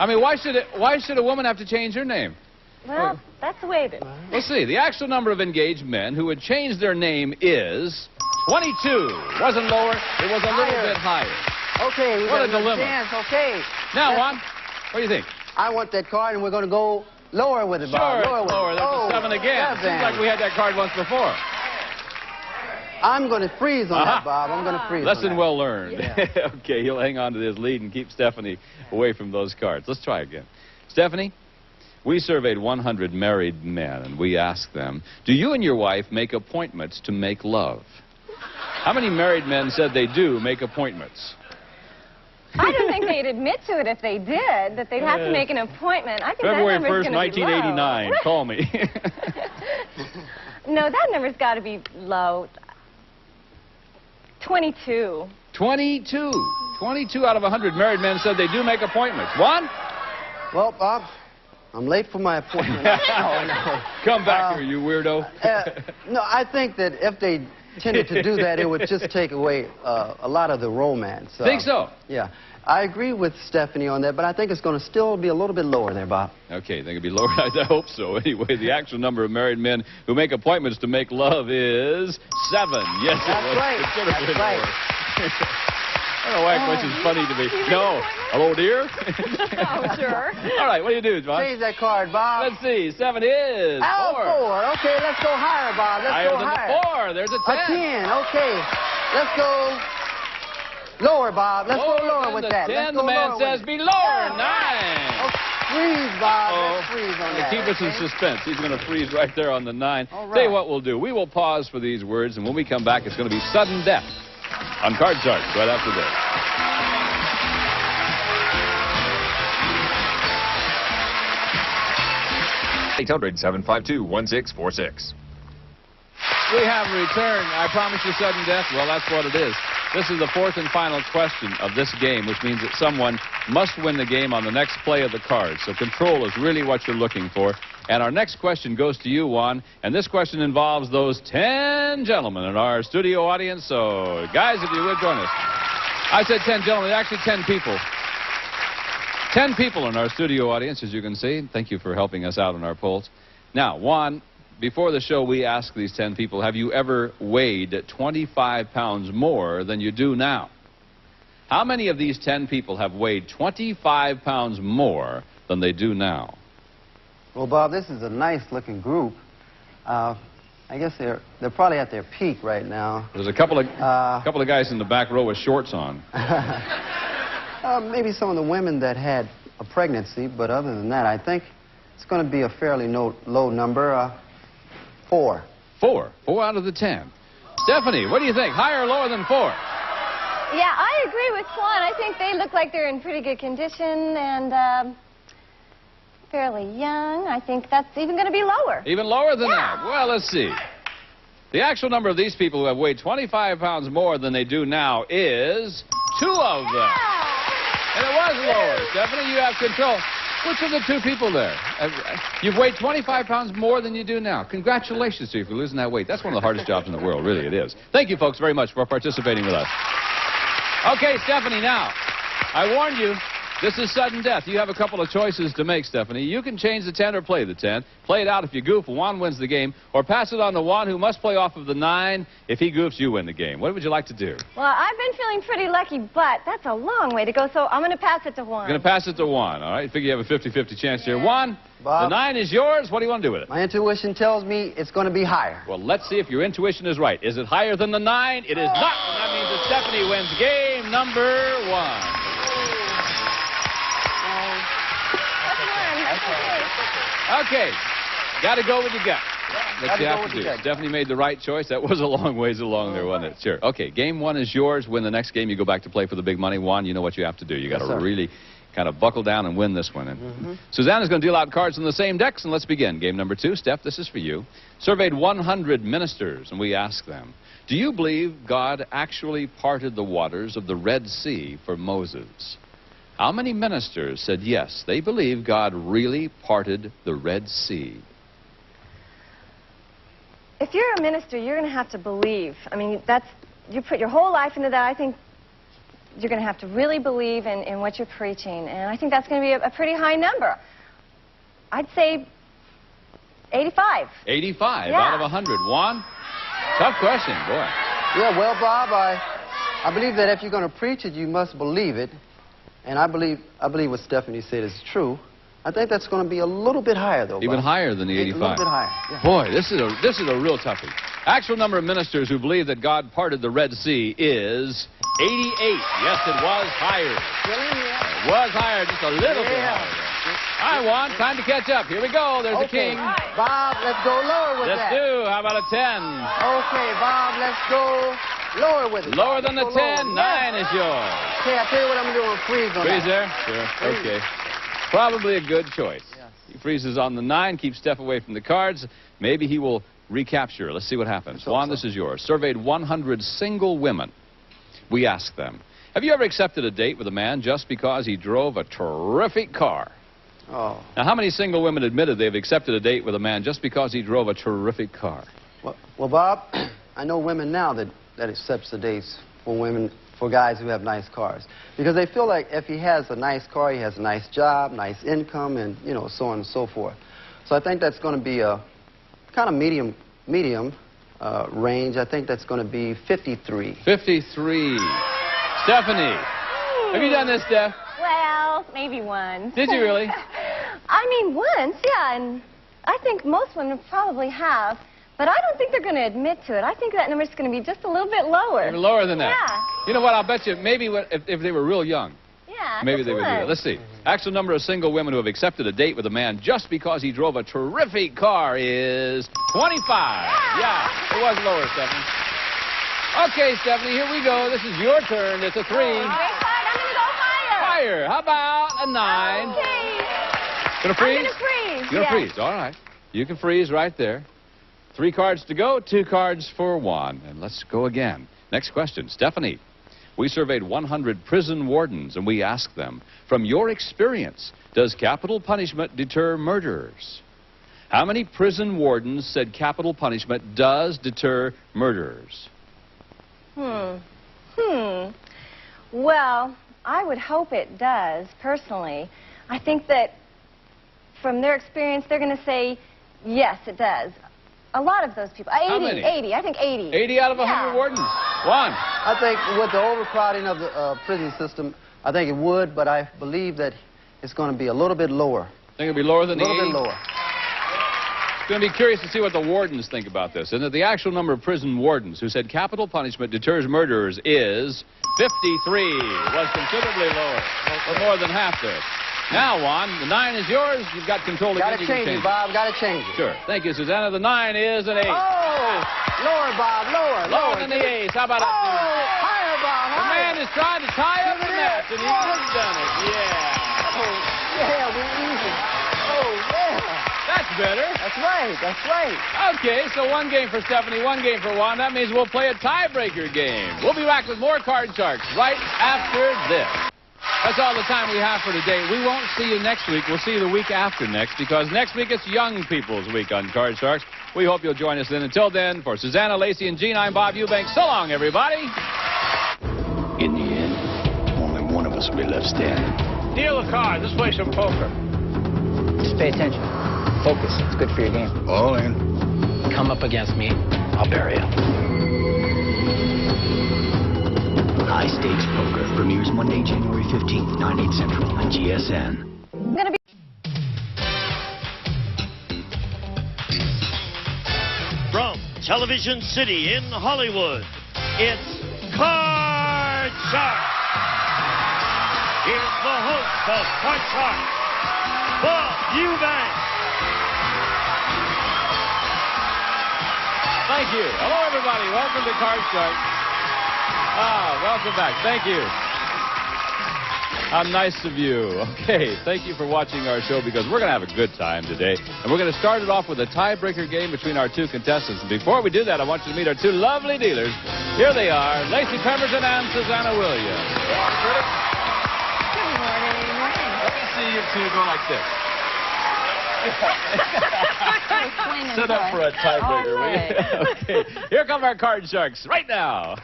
I mean, why should a woman have to change her name? Well, that's the way it is. Let's see. The actual number of engaged men who would change their name is 22. Wasn't lower. It was a little bit higher. Okay. We What got a dilemma. Chance. Okay. Now, Juan, what do you think? I want that card, and we're going to go lower with it, Bob. Sure, lower. That's a 7 again. Seems like we had that card once before. I'm going to freeze on that, Bob. I'm going to freeze Lesson on that. well learned. Yeah. Okay, he'll hang on to this lead and keep Stephanie away from those cards. Let's try again. Stephanie, we surveyed 100 married men, and we asked them, do you and your wife make appointments to make love? How many married men said they do make appointments? I don't think they'd admit to it if they did, that they'd have to make an appointment. I think February that number's 1st, gonna be 1989. low. Call me. No, that number's got to be low. 22. 22. 22 out of 100 married men said they do make appointments. Juan? Well, Bob, I'm late for my appointment. No. Come back here, you weirdo. No, I think that if they tended to do that, it would just take away a lot of the romance. Think so? Yeah. I agree with Stephanie on that, but I think it's going to still be a little bit lower there, Bob. Okay, think it'll be lower. I hope so. Anyway, the actual number of married men who make appointments to make love is 7. Yes, That's right. It should have That's been right. lower. I don't know why it was funny to me. No. Hello, dear? Oh, sure. All right, what do you do, John? Change that card, Bob. Let's see. 7 is 4. Oh, 4. Okay, let's go higher, Bob. Let's Higher go than higher. the 4. There's a 10. A 10. Okay. Let's go lower, Bob. Let's go lower with that. 10. Let's go The man lower says with be it. lower. 9. Oh, freeze, Bob. Let's freeze on that. Keep us in suspense. He's going to freeze right there on the 9. All right. Tell you what we'll do. We will pause for these words, and when we come back, it's going to be sudden death on Card Charts right after this. 800-752-1646. We have returned. I promise you sudden death. Well, that's what it is. This is the 4th and final question of this game, which means that someone must win the game on the next play of the cards. So control is really what you're looking for. And our next question goes to you, Juan. And this question involves those 10 gentlemen in our studio audience. So, guys, if you would join us. I said 10 gentlemen. Actually, 10 people. 10 people in our studio audience, as you can see. Thank you for helping us out in our polls. Now, Juan, before the show, we asked these 10 people, have you ever weighed 25 pounds more than you do now? How many of these 10 people have weighed 25 pounds more than they do now? Well, Bob, this is a nice-looking group. I guess they're probably at their peak right now. There's a couple of guys in the back row with shorts on. Maybe some of the women that had a pregnancy, but other than that, I think it's going to be a fairly low number. 4. 4. 4 out of the 10. Stephanie, what do you think? Higher or lower than 4? Yeah, I agree with Juan. I think they look like they're in pretty good condition and fairly young. I think that's even going to be lower. Even lower than that? Well, let's see. The actual number of these people who have weighed 25 pounds more than they do now is 2 of them. And it was lower. Stephanie, you have control. Which of the 2 people there? You've weighed 25 pounds more than you do now. Congratulations to you for losing that weight. That's one of the hardest jobs in the world, really, it is. Thank you, folks, very much for participating with us. Okay, Stephanie, now, I warned you, this is sudden death. You have a couple of choices to make, Stephanie. You can change the 10 or play the 10. Play it out if you goof, Juan wins the game. Or pass it on to Juan, who must play off of the 9. If he goofs, you win the game. What would you like to do? Well, I've been feeling pretty lucky, but that's a long way to go, so I'm going to pass it to Juan. You're going to pass it to Juan, all right? Figure you have a 50-50 chance here. Juan, Bob, the 9 is yours. What do you want to do with it? My intuition tells me it's going to be higher. Well, let's see if your intuition is right. Is it higher than the 9? It is not. And that means that Stephanie wins game number 1. Okay, got to go with your gut. What you have to do. Stephanie made the right choice. That was a long ways along there, wasn't it? Sure. Okay, game 1 is yours. Win the next game, you go back to play for the big money. Juan, you know what you have to do. You got to really kind of buckle down and win this one. And Susanna's going to deal out cards on the same decks, and let's begin. Game number 2. Steph, this is for you. Surveyed 100 ministers, and we asked them, do you believe God actually parted the waters of the Red Sea for Moses? How many ministers said yes, they believe God really parted the Red Sea? If you're a minister, you're going to have to believe. I mean, you put your whole life into that. I think you're going to have to really believe in what you're preaching. And I think that's going to be a pretty high number. I'd say 85. 85 out of 100. Juan? Tough question, boy. Yeah, well, Bob, I believe that if you're going to preach it, you must believe it. And I believe what Stephanie said is true. I think that's going to be a little bit higher, though, Bob. Even higher than the 85. A little bit higher. Yeah. Boy, this is a real toughie. Actual number of ministers who believe that God parted the Red Sea is 88. Yes, it was higher. It was higher, just a little bit higher. All right, Juan, time to catch up. Here we go. There's a king. Bob, let's go lower with that. Let's do. How about a 10? Okay, Bob, let's go lower with it. Lower than the 10. 9 is yours. Okay, I'll tell you what I'm doing. Freeze on Freeze that. there? Sure. Okay. Probably a good choice. Yes. He freezes on the 9, keeps Steph away from the cards. Maybe he will recapture. Let's see what happens. Juan, this is yours. Surveyed 100 single women. We asked them, have you ever accepted a date with a man just because he drove a terrific car? Oh. Now, how many single women admitted they've accepted a date with a man just because he drove a terrific car? Well, Bob, I know women now that accepts the dates for guys who have nice cars. Because they feel like if he has a nice car, he has a nice job, nice income, and, you know, so on and so forth. So I think that's going to be a kind of medium range. I think that's going to be 53. 53. Stephanie, have you done this, Steph? Well, maybe once. Did you really? I mean, once, yeah, and I think most women probably have, but I don't think they're going to admit to it. I think that number's going to be just a little bit lower. Even lower than that? Yeah. You know what,Ll bet you, maybe if they were real young. Yeah, maybe they would do that. Let's see. Actual number of single women who have accepted a date with a man just because he drove a terrific car is 25. Yeah, it was lower, Stephanie. Okay, Stephanie, here we go. This is your turn. It's a 3. I'm going to go higher. How about a 9? Okay. Gonna freeze? I'm going to freeze. You're going to freeze. All right. You can freeze right there. 3 cards to go, 2 cards for Juan. And let's go again. Next question. Stephanie, we surveyed 100 prison wardens, and we asked them, from your experience, does capital punishment deter murderers? How many prison wardens said capital punishment does deter murderers? Well, I would hope it does, personally. I think that from their experience, they're going to say, yes, it does. A lot of those people. 80, How many? 80. I think 80. 80 out of 100 wardens. Juan. I think with the overcrowding of the prison system, I think it would, but I believe that it's going to be a little bit lower. Think it'll be lower than the 80? A little bit lower. It's going to be curious to see what the wardens think about this. And that the actual number of prison wardens who said capital punishment deters murderers is 53. It was considerably lower. Or more than half there. Now, Juan, the 9 is yours. You've got control again. Got to change it, Bob. Got to change it. Sure. Thank you, Susanna. The 9 is an 8. Oh! Lower, Bob. Lower. Lower than the ace. How about it? Higher, Bob. The man is trying to tie up the net, and he's just done it. Yeah. Oh, yeah, we're even. Oh, yeah. That's better. That's right. That's right. Okay, so 1 game for Stephanie, 1 game for Juan. That means we'll play a tiebreaker game. We'll be back with more Card Sharks right after this. That's all the time we have for today. We won't see you next week. We'll see you the week after next, because next week it's Young People's Week on Card Sharks. We hope you'll join us then. Until then, for Susanna, Lacey, and Gene, I'm Bob Eubanks. So long, everybody. In the end, only one of us will be left standing. Deal a card. Let's play some poker. Just pay attention. Focus. It's good for your game. All in. Come up against me, I'll bury you. High Stakes Poker premieres Monday, January 15th, 9, 8 Central on GSN. I'm gonna be. From Television City in Hollywood, it's Card Sharks. Here's the host of Card Sharks, Bob Eubanks. Thank you. Hello, everybody. Welcome to Card Sharks. Welcome back. Thank you. How nice of you. Okay, thank you for watching our show, because we're going to have a good time today. And we're going to start it off with a tiebreaker game between our 2 contestants. And before we do that, I want you to meet our 2 lovely dealers. Here they are, Lacey Pemberton and Susanna Williams. Good morning. Let me see you 2 go like this. Sit up for a tiebreaker, will you? Okay, here come our Card Sharks right now.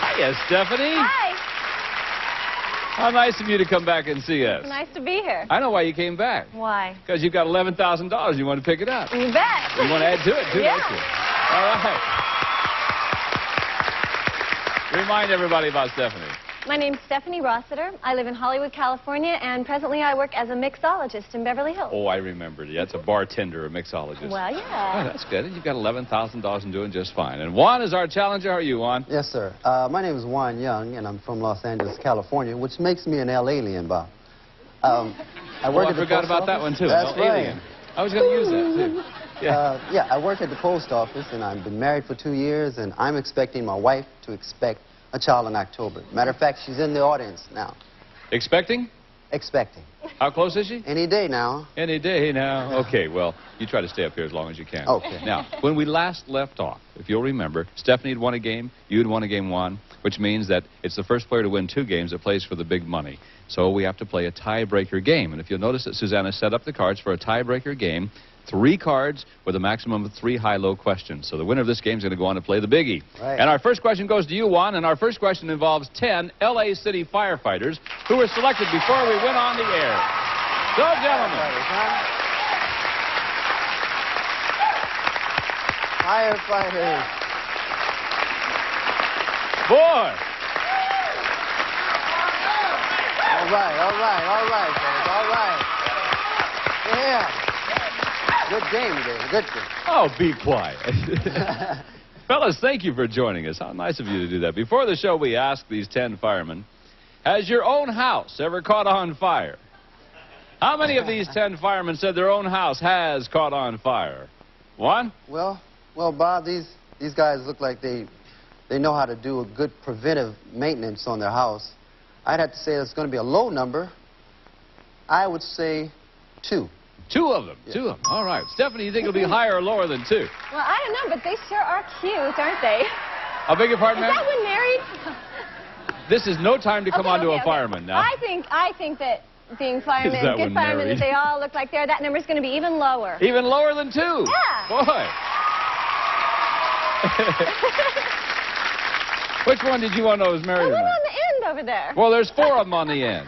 Hiya, Stephanie. Hi. How nice of you to come back and see us. Nice to be here. I know why you came back. Why? Because you've got $11,000. You want to pick it up. You bet. You want to add to it, too, yeah. don't you? All right. Remind everybody about Stephanie. My name's Stephanie Rossiter. I live in Hollywood, California, and presently I work as a mixologist in Beverly Hills. Oh, I remembered. Yeah, that's a bartender, a mixologist. Well, yeah. Oh, that's good. You've got $11,000 and doing just fine. And Juan is our challenger. How are you, Juan? Yes, sir. My name is Juan Young, and I'm from Los Angeles, California, which makes me an alien, Bob. I work at the forgot post about office. that one, too. That's An alien. right. I was going to use that, too. Yeah, I work at the post office, and I've been married for 2 years, and I'm expecting my wife to expect a child in October. Matter of fact, she's in the audience now. Expecting? Expecting. How close is she? Any day now. Any day now. Okay, well, you try to stay up here as long as you can. Okay. Now, when we last left off, if you'll remember, Stephanie had won a game, you had won a game, Juan, which means that it's the first player to win 2 games that plays for the big money. So we have to play a tiebreaker game. And if you'll notice that Susanna set up the cards for a tiebreaker game, 3 cards with a maximum of 3 high-low questions. So the winner of this game is going to go on to play the biggie. Right. And our first question goes to you, Juan, and our first question involves 10 L.A. City firefighters who were selected before we went on the air. So, gentlemen. Firefighters. Boy. All right, fellas. All right. Yeah. Good game today. Good game. Oh, be quiet. Fellas, thank you for joining us. How nice of you to do that. Before the show, we asked these 10 firemen, has your own house ever caught on fire? How many of these 10 firemen said their own house has caught on fire? One? Well, Bob, these guys look like they know how to do a good preventive maintenance on their house. I'd have to say it's going to be a low number. I would say 2. 2 of them. Yeah. 2 of them. All right. Stephanie, you think it'll be higher or lower than 2? Well, I don't know, but they sure are cute, aren't they? I beg your pardon, Is ma'am? that one married? This is no time to come on to a fireman now. I think that being firemen, Is that good one firemen, married? that they all look like that number's going to be even lower. Even lower than 2? Yeah. Boy. Which one did you want to know was married The or one not? on the end over there. Well, there's 4 of them on the end.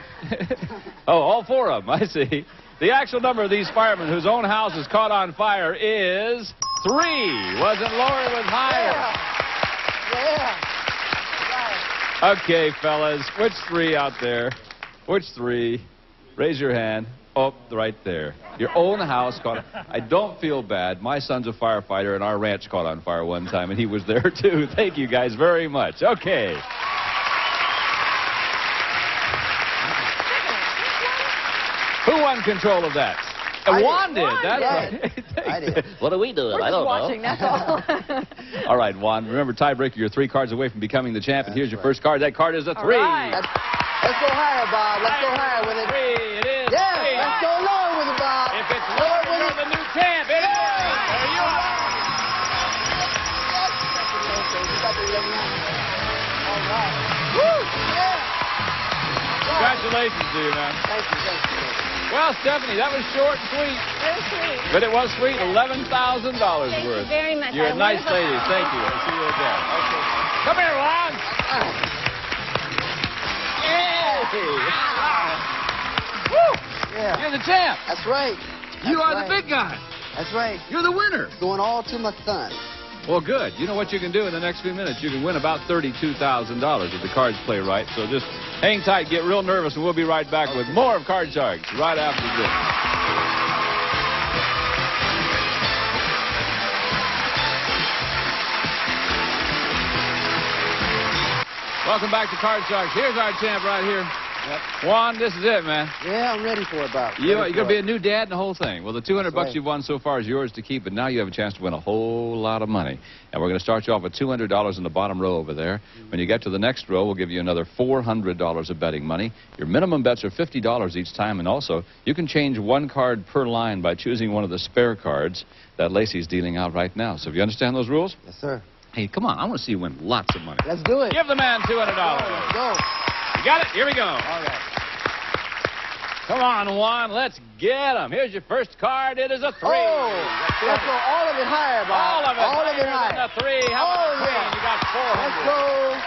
Oh, all 4 of them, I see. The actual number of these firemen whose own house is caught on fire is 3. Wasn't lower, it was higher. Yeah. Okay, fellas, which 3 out there? Which 3? Raise your hand. Oh, right there. Your own house caught. I don't feel bad. My son's a firefighter, and our ranch caught on fire one time, and he was there, too. Thank you guys very much. Okay. Who won control of that? Juan did. That's right. I did. What are we doing? We're I don't just watching, know. that's all. All right, Juan. Remember, tiebreaker, you're 3 cards away from becoming the champ, and here's your first card. That card is a 3. All right. Let's go higher, Bob. Let's go higher with it. It is. Yeah, three. let's go lower with it, Bob. If it's lower, you're the new champ. It is. There you are. Congratulations to you, man. Thank you. Well, Stephanie, that was short and sweet. Very sweet. But it was sweet. $11,000 worth. Thank you very much. You're a nice Wonderful lady. time. Thank you. I'll see you again. Okay. Come here, Juan. Yeah. You're the champ. That's right. You are the big guy. That's right. You're the winner. Going all to my son. Well, good. You know what you can do in the next few minutes? You can win about $32,000 if the cards play right. So just hang tight, get real nervous, and we'll be right back with more of Card Sharks right after this. Welcome back to Card Sharks. Here's our champ right here. Yep. Juan, this is it, man. Yeah, I'm ready for it, Bob. You're going to be a new dad and the whole thing. Well, the $200 right. you've won so far is yours to keep, but now you have a chance to win a whole lot of money. And we're going to start you off with $200 in the bottom row over there. When you get to the next row, we'll give you another $400 of betting money. Your minimum bets are $50 each time, and also you can change one card per line by choosing one of the spare cards that Lacey's dealing out right now. So if you understand those rules? Yes, sir. Hey, come on. I want to see you win lots of money. Let's do it. Give the man $200. Let's go. You got it? Here we go. All right. Come on, Juan, let's get him. Here's your first card. It is a 3. Oh, let's go all of it higher, Bob. All of it higher. than a 3. How about yeah. You got 400. Let's go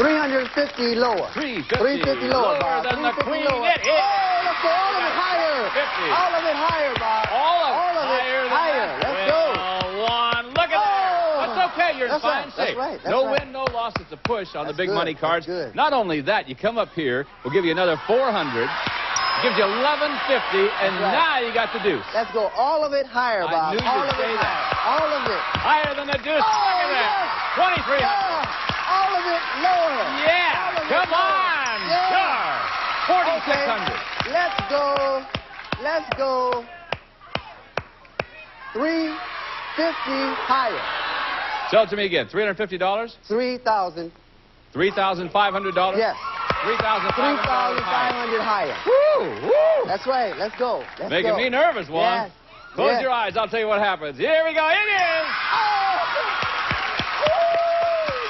350 lower. 350 lower, Bob. than the queen. Lower. It is. Oh, let's go all of it higher. 50. All of it higher, Bob. All of it higher. Let's go. Juan, look at that. That's okay. You're in fine shape. That's right. No win, no loss. It's a push on the big good. money cards. That's good. Not only that, you come up here. We'll give you another 400. Gives you $11.50, and now you got the deuce. Let's go all of it higher, Bob. I knew all you'd of say it that. All of it. Higher than the deuce. Oh, Look at that. 2,300. Yeah. All of it lower. Yeah. Come on. Yeah. Sure. 4,600. Okay. Let's go 350 higher. Sell it to me again. $350? $3,000. $3,500? Yes. $3,500 higher. Woo! Woo! That's right. Let's go. Making me nervous, Juan. Yes. Close your eyes. I'll tell you what happens. Here we go. It is.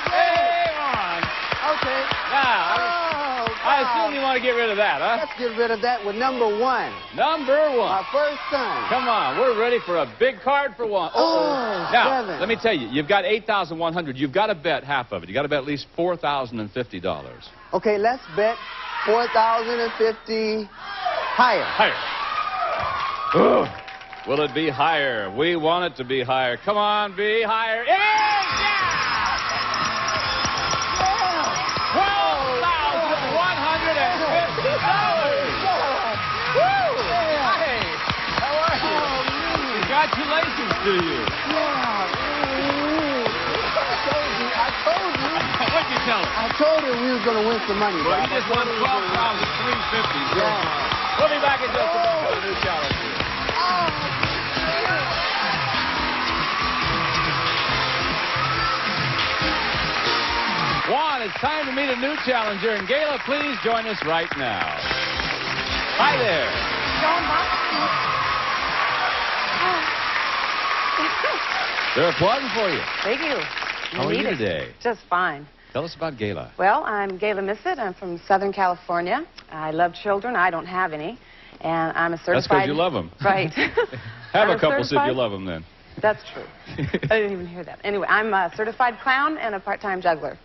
Hey, Juan. Okay. Now, I assume you want to get rid of that, huh? Let's get rid of that with number 1. Number 1. Our first son. Come on. We're ready for a big card for one. Oh, now, 7. let me tell you. You've got $8,100. You've got to bet half of it. You've got to bet at least $4,050. Okay, let's bet 4,050 higher. Higher. Ugh. Will it be higher? We want it to be higher. Come on, be higher. It is! Yeah! $12,150. Woo! Hey, how are you? Congratulations to you. I told you. What'd you tell her? I told her we were going to win some money. Well, you just won $12,350. Yeah. We'll be back in just a minute with a new challenge. Juan, it's time to meet a new challenger, and Gayla, please join us right now. Hi there. They're applauding for you. Thank you. How are you today? Just fine. Tell us about Gayla. Well, I'm Gayla Missett. I'm from Southern California. I love children. I don't have any. And I'm a certified... That's because you love them. Right. Have a couple so you love them then. That's true. I didn't even hear that. Anyway, I'm a certified clown and a part-time juggler.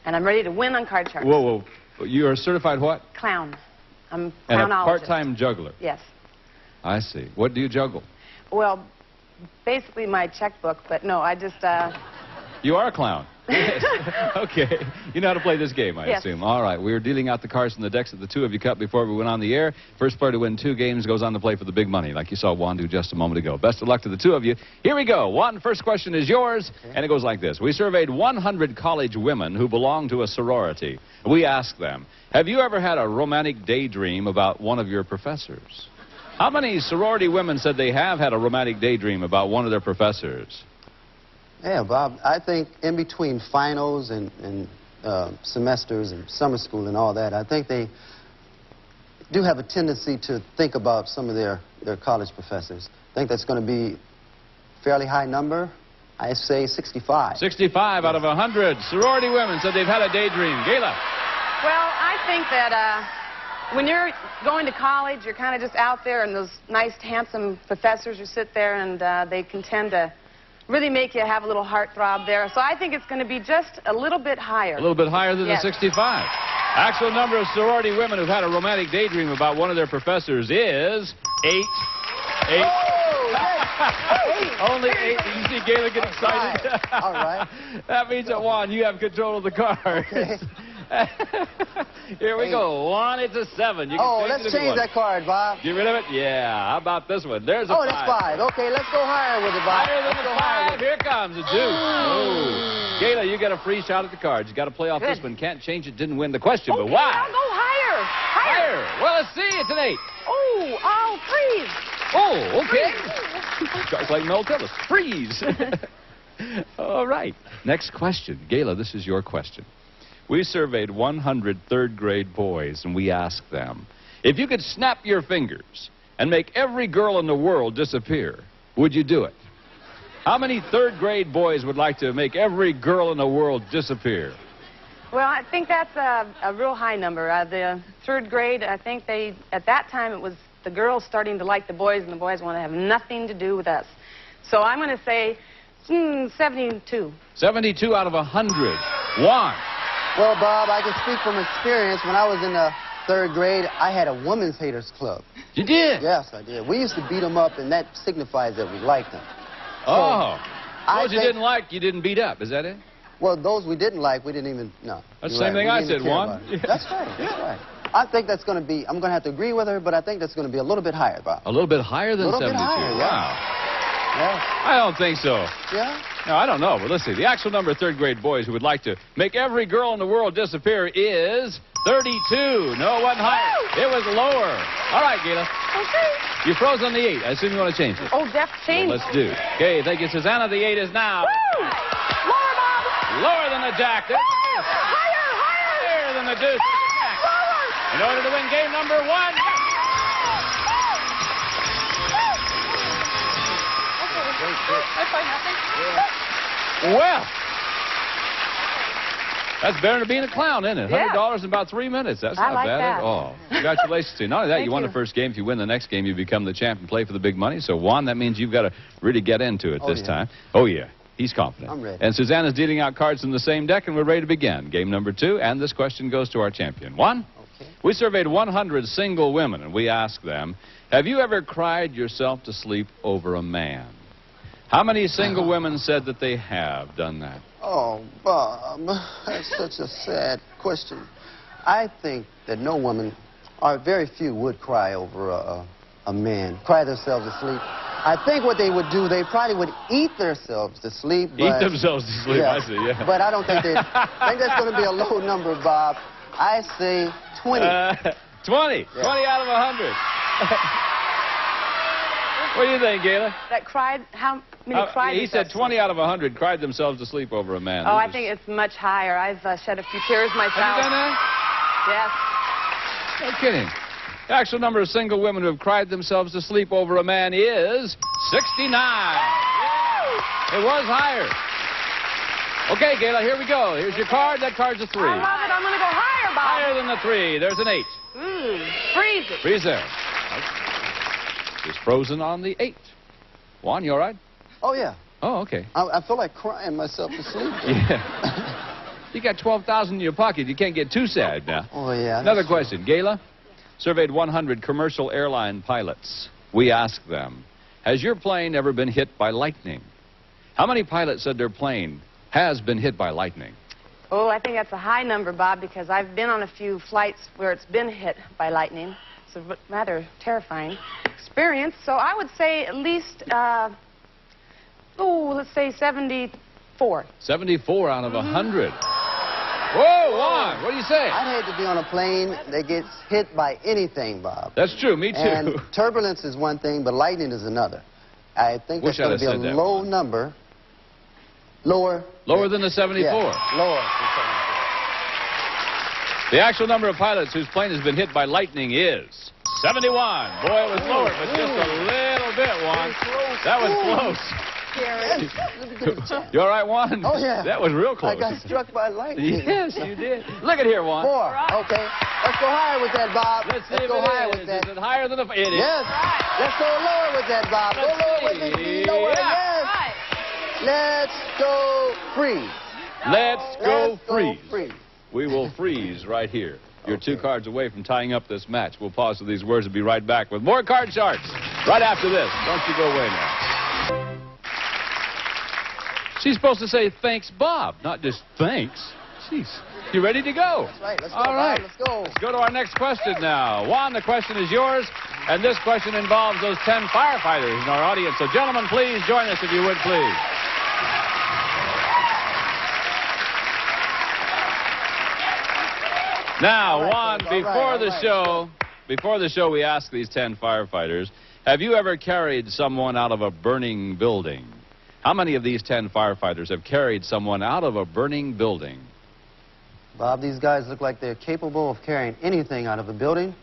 And I'm ready to win on Card Sharks. Whoa. You're a certified what? Clown. I'm a and clownologist. a part-time juggler. Yes. I see. What do you juggle? Well, basically my checkbook, but no, I just... You are a clown. Okay. You know how to play this game, I assume. All right. We were dealing out the cards from the decks that the two of you cut before we went on the air. First player to win 2 games goes on to play for the big money, like you saw Juan do just a moment ago. Best of luck to the two of you. Here we go. Juan, first question is yours, and it goes like this. We surveyed 100 college women who belong to a sorority. We asked them, have you ever had a romantic daydream about one of your professors? How many sorority women said they have had a romantic daydream about one of their professors? Yeah, Bob, I think in between finals and semesters and summer school and all that, I think they do have a tendency to think about some of their college professors. I think that's going to be a fairly high number. I say 65. 65 out of 100. Sorority women said they've had a daydream. Gayla. Well, I think that when you're going to college, you're kind of just out there, and those nice, handsome professors who sit there, and they can tend to really make you have a little heartthrob there. So I think it's going to be just a little bit higher. A little bit higher than yes. the 65. Actual number of sorority women who've had a romantic daydream about one of their professors is 8. 8. Only 8. Did you see Gayla get excited? All right. That means that, Juan, you have control of the cards. Okay. Here we go. 1, it's a 7. You can let's change that card, Bob. Get rid of it? Yeah. How about this one? There's a 5. That's 5. Okay, let's go higher with it, Bob. Higher than the 5. Here comes a deuce. Oh. Gayla, you got a free shot at the cards. You got to play off this one. Can't change it. Didn't win the question, but why? I'll go higher. Higher. Well, let's see. It's an 8. Oh, freeze. Oh, okay. Just like Mel Tillis. Freeze. All right. Next question. Gayla, this is your question. We surveyed 100 third-grade boys, and we asked them, if you could snap your fingers and make every girl in the world disappear, would you do it? How many third-grade boys would like to make every girl in the world disappear? Well, I think that's a real high number. The third grade, I think at that time, it was the girls starting to like the boys, and the boys want to have nothing to do with us. So I'm going to say 72. 72 out of 100. Juan. Well, Bob, I can speak from experience. When I was in the 3rd grade, I had a women's haters club. You did? Yes, I did. We used to beat them up, and that signifies that we liked them. So, those you didn't like, you didn't beat up. Is that it? Well, those we didn't like, we didn't even, no. That's the same thing I said, Juan. That's right, that's right. I think that's going to be, I'm going to have to agree with her, but I think that's going to be a little bit higher, Bob. A little bit higher than 72? A little bit higher, Wow. Yeah. I don't think so. Yeah? No, I don't know. But let's see. The actual number of third-grade boys who would like to make every girl in the world disappear is 32. No, it wasn't higher. It was lower. All right, Gayla. Okay. You froze on the 8. I assume you want to change it. Oh, change. Well, let's do. Okay, thank you, Susanna. The 8 is now. Woo! Lower, Bob. Lower than the jack. There. Higher, higher. Higher than the deuce. Lower. In order to win game number 1. Well, that's better than being a clown, isn't it? $100 in about 3 minutes. That's not bad at all. Congratulations to you. Not only that, you won the first game. If you win the next game, you become the champ and play for the big money. So, Juan, that means you've got to really get into it this time. Oh, yeah. He's confident. I'm ready. And Susanna's dealing out cards from the same deck, and we're ready to begin. Game number 2, and this question goes to our champion. Juan? Okay. We surveyed 100 single women, and we asked them, have you ever cried yourself to sleep over a man? How many single women said that they have done that? Oh, Bob, that's such a sad question. I think that no woman, or very few, would cry over a man, cry themselves to sleep. I think what they would do, they probably would eat themselves to sleep. Eat themselves to sleep, yeah, I see, yeah. But I don't think I think that's going to be a low number, Bob. I say 20. 20. Yeah. 20 out of 100. What do you think, Gayla? That cried, how many cried? He said 20 out of 100 cried themselves to sleep over a man. Oh, I think it's much higher. I've shed a few tears myself. Have you done that? Yes. No kidding. The actual number of single women who have cried themselves to sleep over a man is 69. Yeah. It was higher. Okay, Gayla, here we go. Here's your card. That card's a 3. I love it. I'm going to go higher, Bob. Higher than the 3. There's an 8. Freeze it. Freeze there. It's frozen on the 8. Juan, you all right? Oh, yeah. Oh, okay. I feel like crying myself to sleep. Yeah. You got $12,000 in your pocket. You can't get too sad now. Oh, yeah. Another question. Gayla surveyed 100 commercial airline pilots. We asked them, has your plane ever been hit by lightning? How many pilots said their plane has been hit by lightning? Oh, I think that's a high number, Bob, because I've been on a few flights where it's been hit by lightning. It's a rather terrifying experience. So I would say at least, let's say 74. 74 out of 100. Whoa, Juan, what do you say? I'd hate to be on a plane that gets hit by anything, Bob. That's true, me too. And turbulence is one thing, but lightning is another. I think that's going to be a low number. Lower. Lower than the 74? Yeah, lower than 74. The actual number of pilots whose plane has been hit by lightning is 71. Boy, it was lower, but just a little bit, Juan. That was close. You all right, Juan? Oh, yeah. That was real close. I got struck by lightning. Yes, you did. Look at here, Juan. 4. Okay. Let's go higher with that, Bob. Let's see if go it higher is. with that. Is it higher than the... It is. Yes. Let's go lower with that, Bob. Go lower with it. Lower. Yes. Let's go freeze. Let's go freeze. Freeze. We will freeze right here. You're 2 cards away from tying up this match. We'll pause with these words and be right back with more Card Sharks right after this. Don't you go away now. She's supposed to say, thanks, Bob, not just thanks. Jeez. You ready to go? That's right. Let's go, All right. Bob. Let's go. Let's go to our next question now. Juan, the question is yours, and this question involves those 10 firefighters in our audience. So, gentlemen, please join us if you would, please. Now, Juan, before the show, we asked these 10 firefighters, have you ever carried someone out of a burning building? How many of these 10 firefighters have carried someone out of a burning building? Bob, these guys look like they're capable of carrying anything out of a building.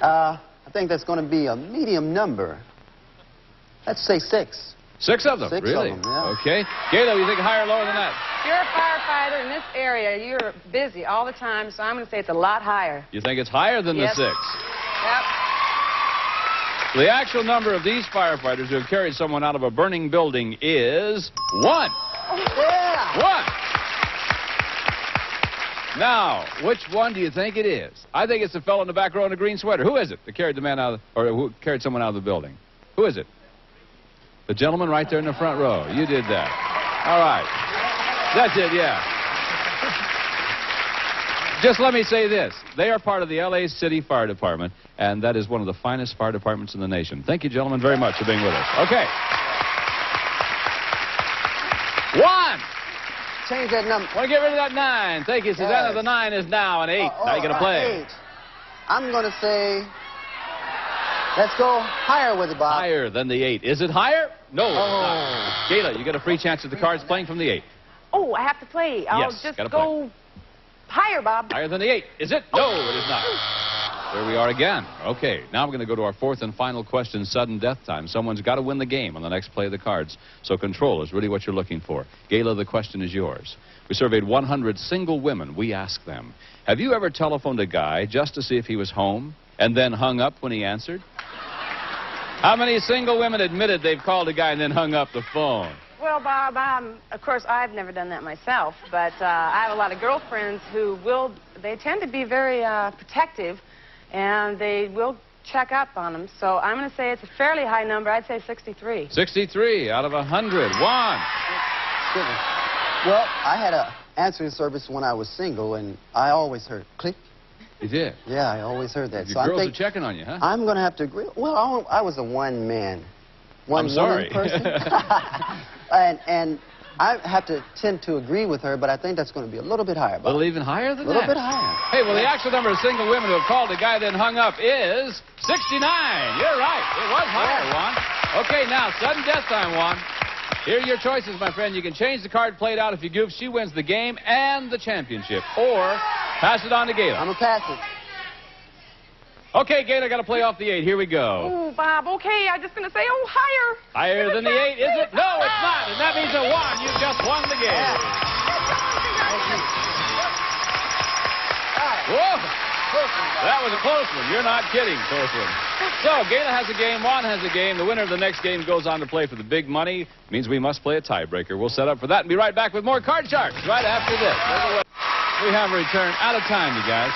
I think that's going to be a medium number. Let's say 6. 6 of them, 6 really? of them, yeah. Okay. Gato, you think higher or lower than that? If you're a firefighter in this area, you're busy all the time, so I'm going to say it's a lot higher. You think it's higher than Yes. the 6? Yep. The actual number of these firefighters who have carried someone out of a burning building is 1. Yeah. 1. Now, which one do you think it is? I think it's the fellow in the back row in the green sweater. Who is it that carried the man out of or who carried someone out of the building? Who is it? The gentleman right there in the front row. You did that. All right. That's it, yeah. Just let me say this. They are part of the L.A. City Fire Department, and that is one of the finest fire departments in the nation. Thank you, gentlemen, very much for being with us. Okay. 1. Change that number. Want to get rid of that 9. Thank you, Susanna. Yes. The 9 is now an 8. Now you're going to play. 8. I'm going to say, let's go higher with it, Bob. Higher than the 8. Is it higher? No, it's not. Gayla, you get a free chance at the cards playing from the 8. Oh, I have to play. I'll Yes, just gotta go higher, Bob. Higher than the 8. Is it? No, it is not. There we are again. Okay, now we're going to go to our 4th and final question, sudden death time. Someone's got to win the game on the next play of the cards. So control is really what you're looking for. Gayla, the question is yours. We surveyed 100 single women. We asked them, have you ever telephoned a guy just to see if he was home and then hung up when he answered? How many single women admitted they've called a guy and then hung up the phone? Well, Bob, of course, I've never done that myself, but I have a lot of girlfriends who they tend to be very protective, and they will check up on them. So I'm going to say it's a fairly high number. I'd say 63. 63 out of 100. Juan. Well, I had an answering service when I was single, and I always heard click. You did? Yeah, I always heard that. Your girls are checking on you, huh? I'm going to have to agree. Well, I was a one-man, I'm sorry. person. and I have to tend to agree with her, but I think that's going to be a little bit higher. A little even higher than that? A little bit higher. Hey, well, the actual number of single women who have called a guy then hung up is 69. You're right. It was higher, Juan. Okay, now, sudden death time, Juan. Here are your choices, my friend. You can change the card played out if you goof. She wins the game and the championship. Or pass it on to Gayla. I'm going to pass it. Okay, Gayla, got to play off the 8. Here we go. Oh, Bob, okay, I'm just going to say, higher. Higher than the 8, is it? No, it's not. And that means that Juan, you just won the game. Whoa. That was a close one. You're not kidding, close one. So, Gayla has a game, Juan has a game. The winner of the next game goes on to play for the big money. Means we must play a tiebreaker. We'll set up for that and be right back with more Card Sharks right after this. We have a return out of time, you guys.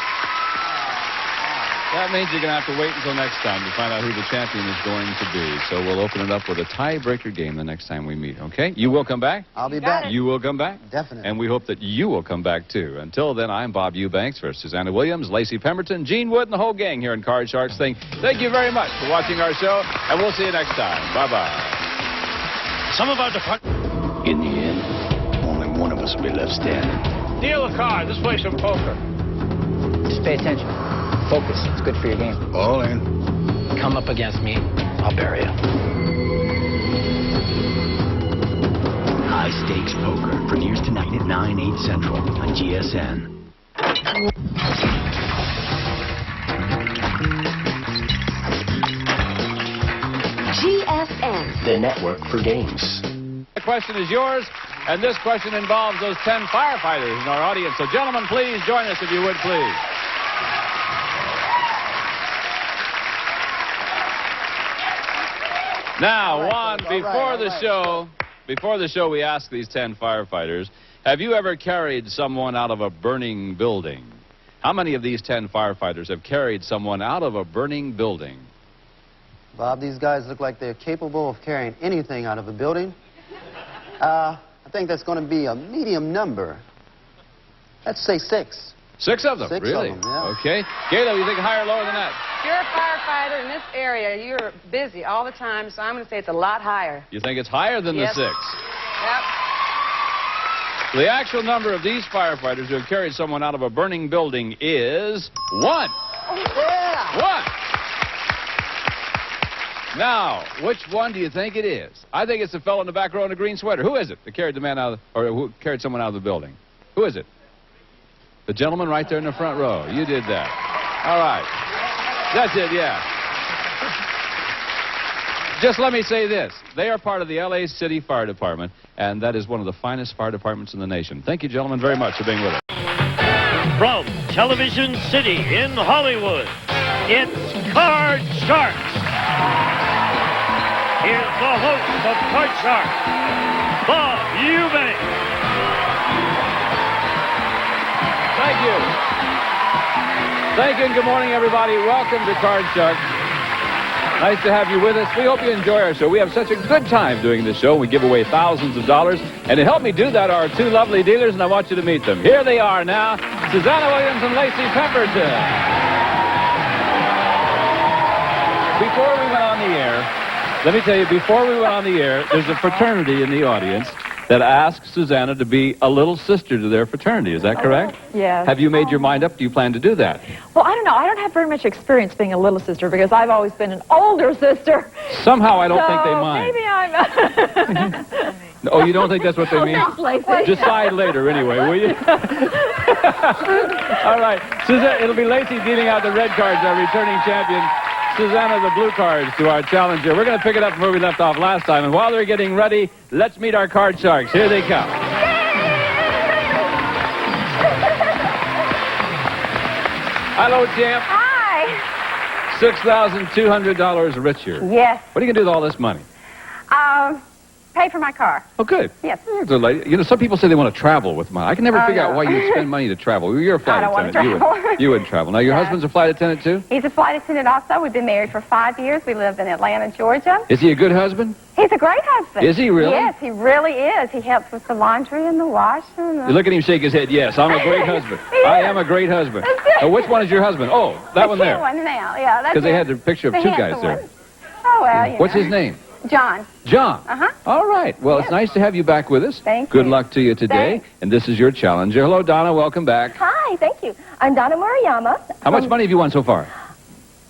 That means you're going to have to wait until next time to find out who the champion is going to be. So we'll open it up with a tiebreaker game the next time we meet, okay? You will come back? I'll be back. You will come back? Definitely. And we hope that you will come back, too. Until then, I'm Bob Eubanks for Susanna Williams, Lacey Pemberton, Gene Wood, and the whole gang here in Card Sharks thing. Thank you very much for watching our show, and we'll see you next time. Bye-bye. Some of our department... In the end, only one of us will be left standing. Deal a card. Let's play some poker. Just pay attention. Focus. It's good for your game. All in. Come up against me, I'll bury you. High Stakes Poker premieres tonight at 9/8 Central on GSN. GSN, the network for games. The question is yours, and this question involves those 10 firefighters in our audience. So, gentlemen, please join us if you would, please. Now, Juan, before the show, we asked these 10 firefighters, have you ever carried someone out of a burning building? How many of these 10 firefighters have carried someone out of a burning building? Bob, these guys look like they're capable of carrying anything out of a building. I think that's going to be a medium number. Let's say 6. 6 of them, Six really? of them, yeah. Okay. Gayla, you think higher or lower than that? If you're a firefighter in this area, you're busy all the time, so I'm going to say it's a lot higher. You think it's higher than Yes. the 6? Yep. The actual number of these firefighters who have carried someone out of a burning building is 1. Yeah! 1. Now, which one do you think it is? I think it's the fellow in the back row in the green sweater. Who is it that carried the man out of or who carried someone out of the building? Who is it? The gentleman right there in the front row. You did that. All right. That's it, yeah. Just let me say this. They are part of the L.A. City Fire Department, and that is one of the finest fire departments in the nation. Thank you, gentlemen, very much for being with us. From Television City in Hollywood, it's Card Sharks. Here's the host of Card Sharks, Bob Eubanks. Thank you. Thank you, and good morning, everybody. Welcome to Card Sharks. Nice to have you with us. We hope you enjoy our show. We have such a good time doing this show. We give away thousands of dollars. And to help me do that are 2 lovely dealers, and I want you to meet them. Here they are now, Susanna Williams and Lacey Pemberton. Before we went on the air, let me tell you, before we went on the air, there's a fraternity in the audience that asked Susanna to be a little sister to their fraternity. Is that correct? Yes. Have you made your mind up? Do you plan to do that? Well, I don't know. I don't have very much experience being a little sister because I've always been an older sister. Somehow I don't think they mind. Maybe I'm... Oh, you don't think that's what they mean? Thanks, Lacey. Decide later anyway, will you? All right. Susanna, it'll be Lacey dealing out the red cards, our returning champion. Susanna, the blue cards to our challenger. We're going to pick it up from where we left off last time. And while they're getting ready, let's meet our card sharks. Here they come. Hello, champ. Hi. $6,200 richer. Yes. What are you going to do with all this money? Pay for my car. Oh, good. Yes. You know, some people say they want to travel with money. I can never figure out why you would spend money to travel. You're a flight attendant. I don't want to travel. You would travel. Now, your husband's a flight attendant, too? He's a flight attendant also. We've been married for 5 years. We live in Atlanta, Georgia. Is he a good husband? He's a great husband. Is he really? Yes, he really is. He helps with the laundry and the washing. You look at him shake his head. Yes, I'm a great husband. I am a great husband. Which one is your husband? Oh, that one there. One now. Yeah, that's because they had the picture of 2 guys there. One. Oh, well, you What's know. his name? John. John. Uh-huh. All right. Well, it's nice to have you back with us. Thank you. Good you. luck to you today. Thanks. And this is your challenger. Hello, Donna. Welcome back. Hi, thank you. I'm Donna Murayama. How much money have you won so far?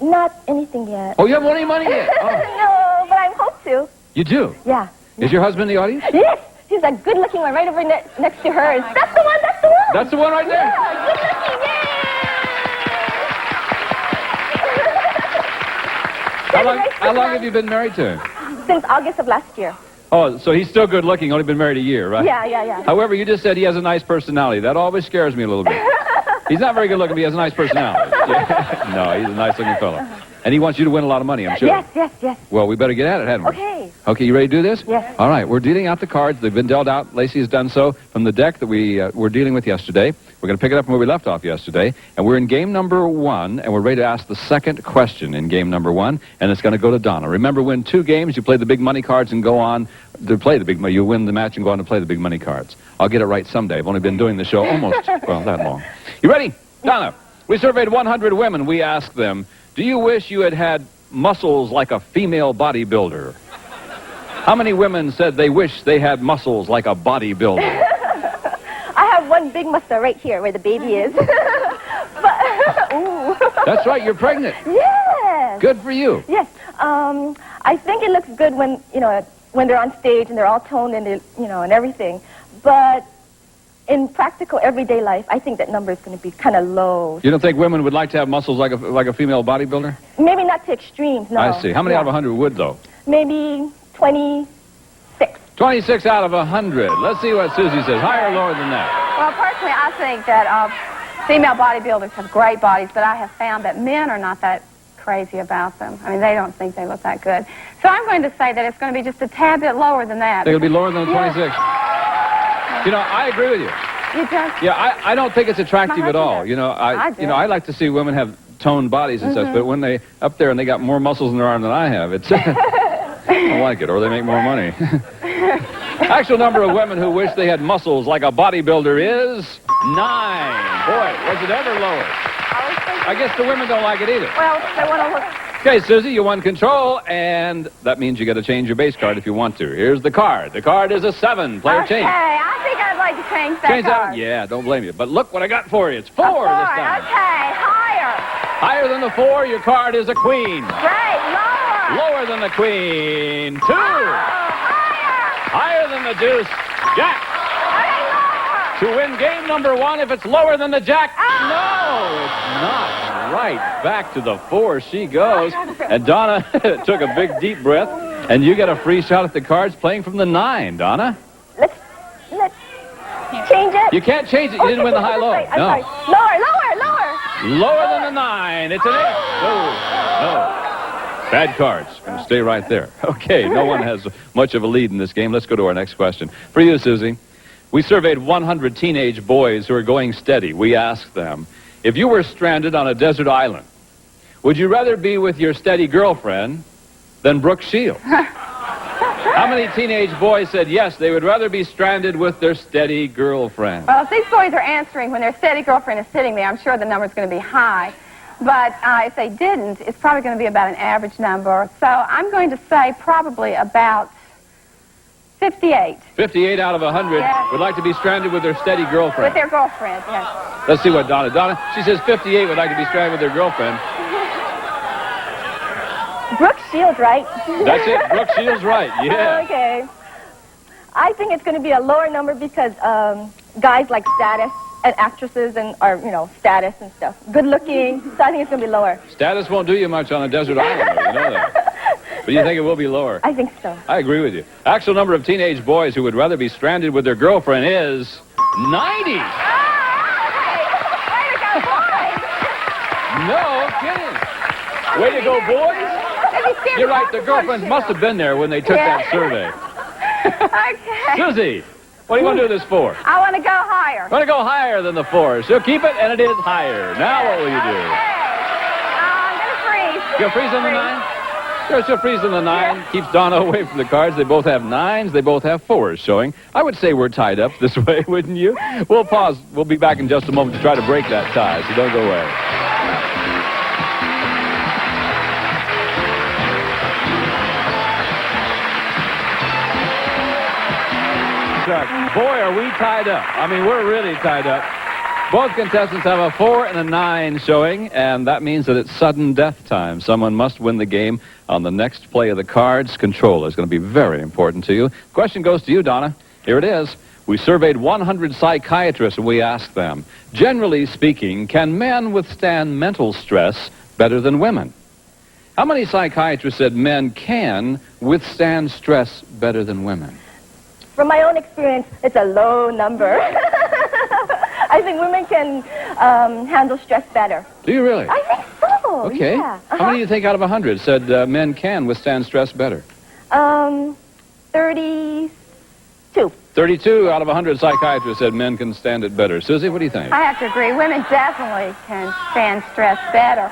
Not anything yet. Oh, you haven't won any money yet? Oh. No, but I hope to. You do? Yeah. Is your husband in the audience? Yes. He's a good-looking one right over next to hers. That's the one. That's the one. That's the one right there? Yeah, good-looking. Yay! How long have you been married to him? Since August of last year. Oh, so he's still good looking, only been married a year, right? Yeah. However, you just said he has a nice personality. That always scares me a little bit. He's not very good looking, but he has a nice personality. Yeah. No, he's a nice looking fellow. And he wants you to win a lot of money, I'm sure. Yes. Well, we better get at it, hadn't we? Okay. Okay, you ready to do this? Yes. All right, we're dealing out the cards. They've been dealt out. Lacey has done so from the deck that we were dealing with yesterday. We're going to pick it up from where we left off yesterday. And we're in game number 1, and we're ready to ask the second question in game number 1, and it's going to go to Donna. Remember, win 2 games, you play the big money cards and go on to play the big money. You win the match and go on to play the big money cards. I'll get it right someday. I've only been doing the show almost, well, that long. You ready? Donna, we surveyed 100 women. We asked them, do you wish you had muscles like a female bodybuilder? How many women said they wish they had muscles like a bodybuilder? I have one big muscle right here where the baby is. Ooh. That's right, you're pregnant. Yes. Good for you. Yes. I think it looks good when, when they're on stage and they're all toned and, and everything. But in practical everyday life, I think that number is going to be kind of low. You don't think women would like to have muscles like a female bodybuilder? Maybe not to extremes, no. I see. How many out of 100 would, though? Maybe 26. 26 out of 100. Let's see what Susie says. Higher or lower than that? Well, personally, I think that female bodybuilders have great bodies, but I have found that men are not that crazy about them. I mean, they don't think they look that good. So I'm going to say that it's going to be just a tad bit lower than that. Think it'll be lower than 26? You know, I agree with you. You just... Yeah, I don't think it's attractive at all. You know, I do. I like to see women have toned bodies and such, but when they up there and they got more muscles in their arm than I have, it's I don't like it, or they make more money. Actual number of women who wish they had muscles like a bodybuilder is 9. Boy, was it ever lower. I guess the women don't like it either. Well, they want to look... Okay, Susie, you won control, and that means you got to change your base card if you want to. Here's the card. The card is a 7. Player change. Okay, I think I'd like to change that card. Yeah, don't blame you. But look what I got for you. It's 4 this time. Okay, higher. Higher than the 4, your card is a queen. Great, lower. Lower than the queen, 2. Higher. Higher than the deuce, jack. To win game number 1, if it's lower than the jack, no, it's not. Right, back to the 4 she goes. And Donna took a big, deep breath, and you get a free shot at the cards playing from the 9, Donna. Let's change it. You can't change it. You didn't win the high-low. I'm No. sorry. Lower. Lower than the 9. It's an 8. No. Bad cards. Going to stay right there. Okay, no one has much of a lead in this game. Let's go to our next question. For you, Susie, we surveyed 100 teenage boys who are going steady. We asked them, if you were stranded on a desert island, would you rather be with your steady girlfriend than Brooke Shields? How many teenage boys said yes, they would rather be stranded with their steady girlfriend? Well, if these boys are answering when their steady girlfriend is sitting there, I'm sure the number's going to be high. But if they didn't, it's probably going to be about an average number. So I'm going to say probably about 58. 58 out of 100 would like to be stranded with their steady girlfriend. With their girlfriend, yes. Let's see what Donna, she says 58 would like to be stranded with their girlfriend. Brooke Shields, right? That's it. Brooke Shields, right. Yeah. Okay. I think it's going to be a lower number because guys like status and actresses are status and stuff. Good looking. So I think it's going to be lower. Status won't do you much on a desert island, you know that. But you think it will be lower? I think so. I agree with you. Actual number of teenage boys who would rather be stranded with their girlfriend is 90. No kidding. Way to go, boys. You're right. The girlfriends must have been there when they took that survey. Okay. Susie, what do you want to do this for? I want to go higher. Want to go higher than the 4. She'll keep it, and it is higher. Now what will you do? I'm going to freeze. You'll freeze on the 9? Sure, she'll freeze on the 9. Keeps Donna away from the cards. They both have 9s. They both have 4s showing. I would say we're tied up this way, wouldn't you? We'll pause. We'll be back in just a moment to try to break that tie, so don't go away. Boy, are we tied up. I mean, we're really tied up. Both contestants have a 4 and a 9 showing, and that means that it's sudden death time. Someone must win the game on the next play of the cards. Control is going to be very important to you. Question goes to you, Donna. Here it is. We surveyed 100 psychiatrists, and we asked them, generally speaking, can men withstand mental stress better than women? How many psychiatrists said men can withstand stress better than women? From my own experience, it's a low number. I think women can handle stress better. Do you really? I think so. Okay. Yeah. How many do you think out of 100 said men can withstand stress better? 32. 32 out of 100 psychiatrists said men can stand it better. Susie, what do you think? I have to agree. Women definitely can stand stress better.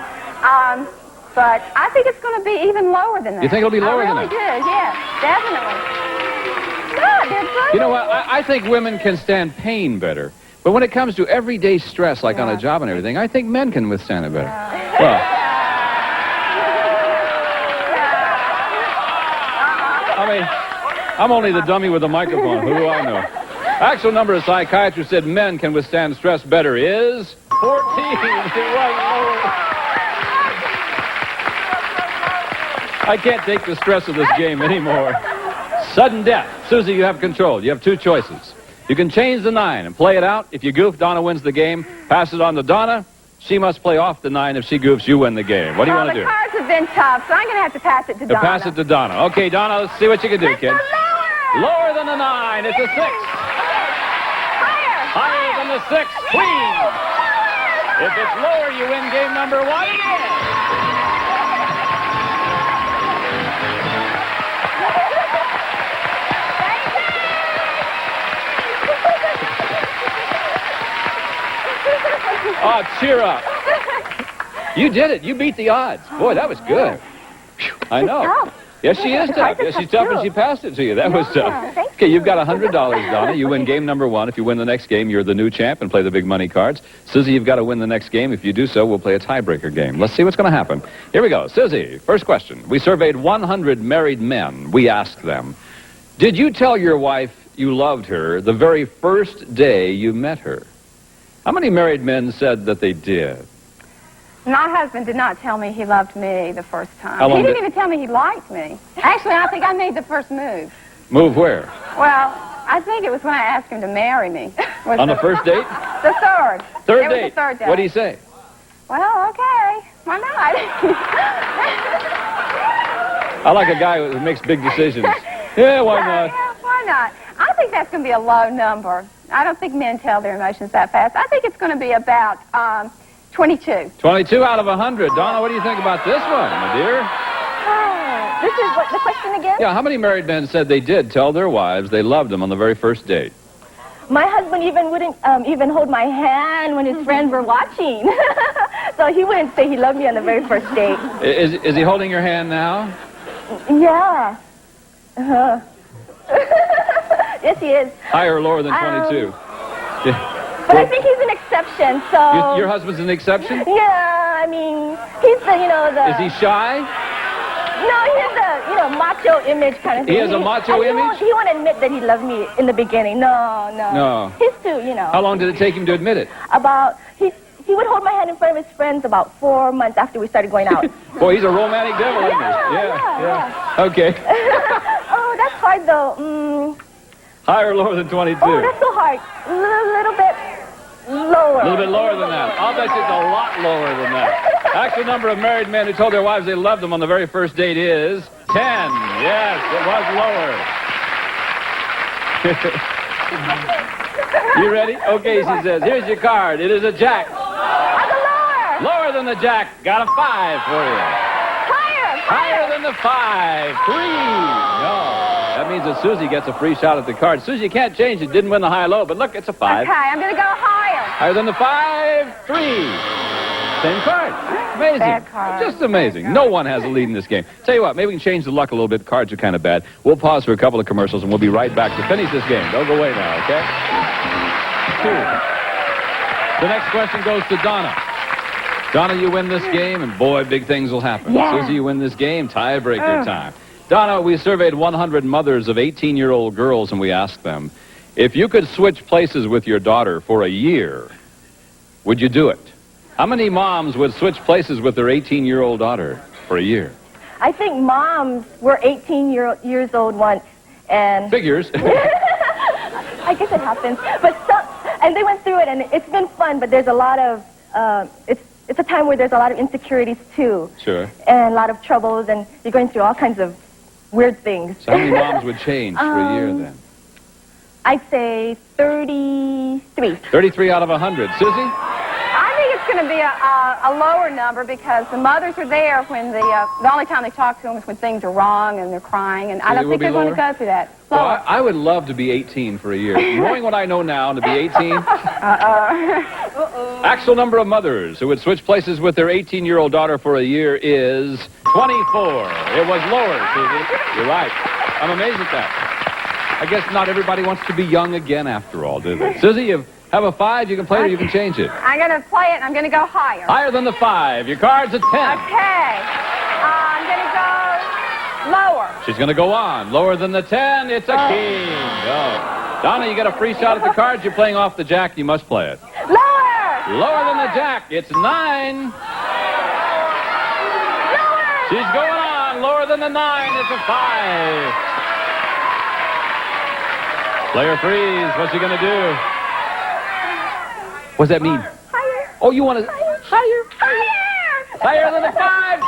But I think it's going to be even lower than that. You think it'll be lower than that? I really do, yeah, definitely. God, they're good. You know what? I think women can stand pain better. But when it comes to everyday stress, like on a job and everything, I think men can withstand it better. Well, I mean, I'm only the dummy with a microphone. Who do I know? Actual number of psychiatrists said men can withstand stress better is 14. It was lower. I can't take the stress of this game anymore. Sudden death. Susie, you have control. You have 2 choices. You can change the 9 and play it out. If you goof, Donna wins the game. Pass it on to Donna. She must play off the 9. If she goofs, you win the game. What do you want to do? The cards have been tough, so I'm going to have to pass it to Donna. Pass it to Donna. Okay, Donna, let's see what you can do, kid. Lower than the 9. It's a 6. Higher than the 6. Queen. If it's lower, you win game number 1 again. Oh, cheer up. You did it. You beat the odds. Boy, that was good. I know. Yes, she is tough. Yes, she's tough, and she passed it to you. That was tough. Okay, you've got $100, Donna. You win game number 1. If you win the next game, you're the new champ and play the big money cards. Susie, you've got to win the next game. If you do so, we'll play a tiebreaker game. Let's see what's going to happen. Here we go. Susie, first question. We surveyed 100 married men. We asked them, did you tell your wife you loved her the very first day you met her? How many married men said that they did? My husband did not tell me he loved me the first time. How long He didn't even tell me he liked me. Actually, I think I made the first move. Move where? Well, I think it was when I asked him to marry me. On the first date? The third. Third It date. was the third date. What do you say? Well, okay. Why not? I like a guy who makes big decisions. Yeah, why not? Yeah, why not? I think that's going to be a low number. I don't think men tell their emotions that fast. I think it's going to be about 22. 22 out of 100. Donna, what do you think about this one, my dear? This is what the question again? Yeah, how many married men said they did tell their wives they loved them on the very first date? My husband even wouldn't even hold my hand when his friends were watching. So he wouldn't say he loved me on the very first date. Is he holding your hand now? Yeah. Uh-huh. Yes, he is. Higher or lower than 22? Yeah. But I think he's an exception, so... Your husband's an exception? Yeah, I mean, he's the, Is he shy? No, he has a, macho image kind of thing. He has a macho image? He won't admit that he loved me in the beginning. No. He's too, How long did it take him to admit it? He would hold my hand in front of his friends about 4 months after we started going out. Boy, he's a romantic devil, isn't he? Yeah. Okay. Oh, that's hard, though. Higher or lower than 22? Oh, that's so hard. A little bit lower. A little bit lower than that. I'll bet you it's a lot lower than that. Actual number of married men who told their wives they loved them on the very first date is 10. Yes, it was lower. You ready? Okay, she says, here's your card. It is a jack. Lower than the jack. Got a 5 for you. Higher than the 5. 3. No. That means that Susie gets a free shot at the card. Susie, you can't change it. Didn't win the high-low, but look, it's a 5. Okay, I'm going to go higher. Higher than the 5. 3. Same card. Amazing. Bad card. Just amazing. No one has a lead in this game. Tell you what, maybe we can change the luck a little bit. Cards are kind of bad. We'll pause for a couple of commercials, and we'll be right back to finish this game. Don't go away now, okay? 2. The next question goes to Donna. Donna, you win this game, and boy, big things will happen. Yeah. Susie, you win this game, tiebreaker time. Donna, we surveyed 100 mothers of 18-year-old girls, and we asked them, if you could switch places with your daughter for a year, would you do it? How many moms would switch places with their 18-year-old daughter for a year? I think moms were 18 years old once, and... Figures. I guess it happens. And they went through it, and it's been fun, but there's a lot of... It's a time where there's a lot of insecurities, too. Sure. And a lot of troubles, and you're going through all kinds of weird things. So how many moms would change for a year, then? I'd say 33. 33 out of 100. Susie? I think it's going to be a lower number because the mothers are there when the only time they talk to them is when things are wrong and they're crying, and I don't think they're going to go through that. Well, I would love to be 18 for a year. Knowing what I know now, to be 18... Actual number of mothers who would switch places with their 18-year-old daughter for a year is 24. It was lower, Susie. You're right. I'm amazed at that. I guess not everybody wants to be young again after all, do they? Susie, you have a 5. You can play it or you can change it. I'm going to play it, and I'm going to go higher. Higher than the 5. Your card's a 10. Okay. I'm going to go lower. She's going to go on. Lower than the 10. It's a king. No. Donna, you got a free shot at the cards. You're playing off the jack. You must play it. Lower than the jack. It's 9. She's going on. Lower than the 9. It's a 5. Player threes, what's he going to do? What's that mean? Higher. Oh, you want to... Higher. Higher than the 5.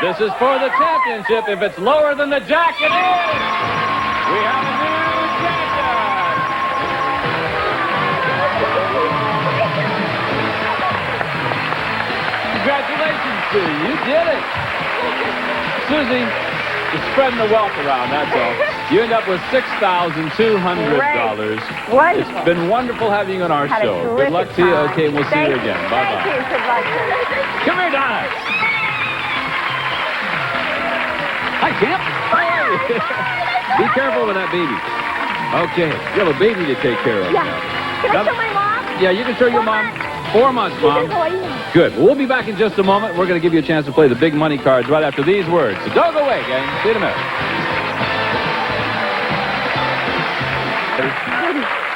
This is for the championship. If it's lower than the jack, it is. We have a new champion. Congratulations, Sue. You did it. Susie, you're spreading the wealth around, that's all. You end up with $6,200. It's been wonderful having you on our show. Good luck to you. Okay, we'll see you again. Bye-bye. Thank you. Good luck. Come here, Donna. Hi, Champ. Be careful with that baby. Okay, you have a baby to take care of now. Can I show my mom? Yeah, you can show your mom. 4 months, Mom. Good. Well, we'll be back in just a moment. We're going to give you a chance to play the big money cards right after these words. So don't go away, gang. See you in a minute.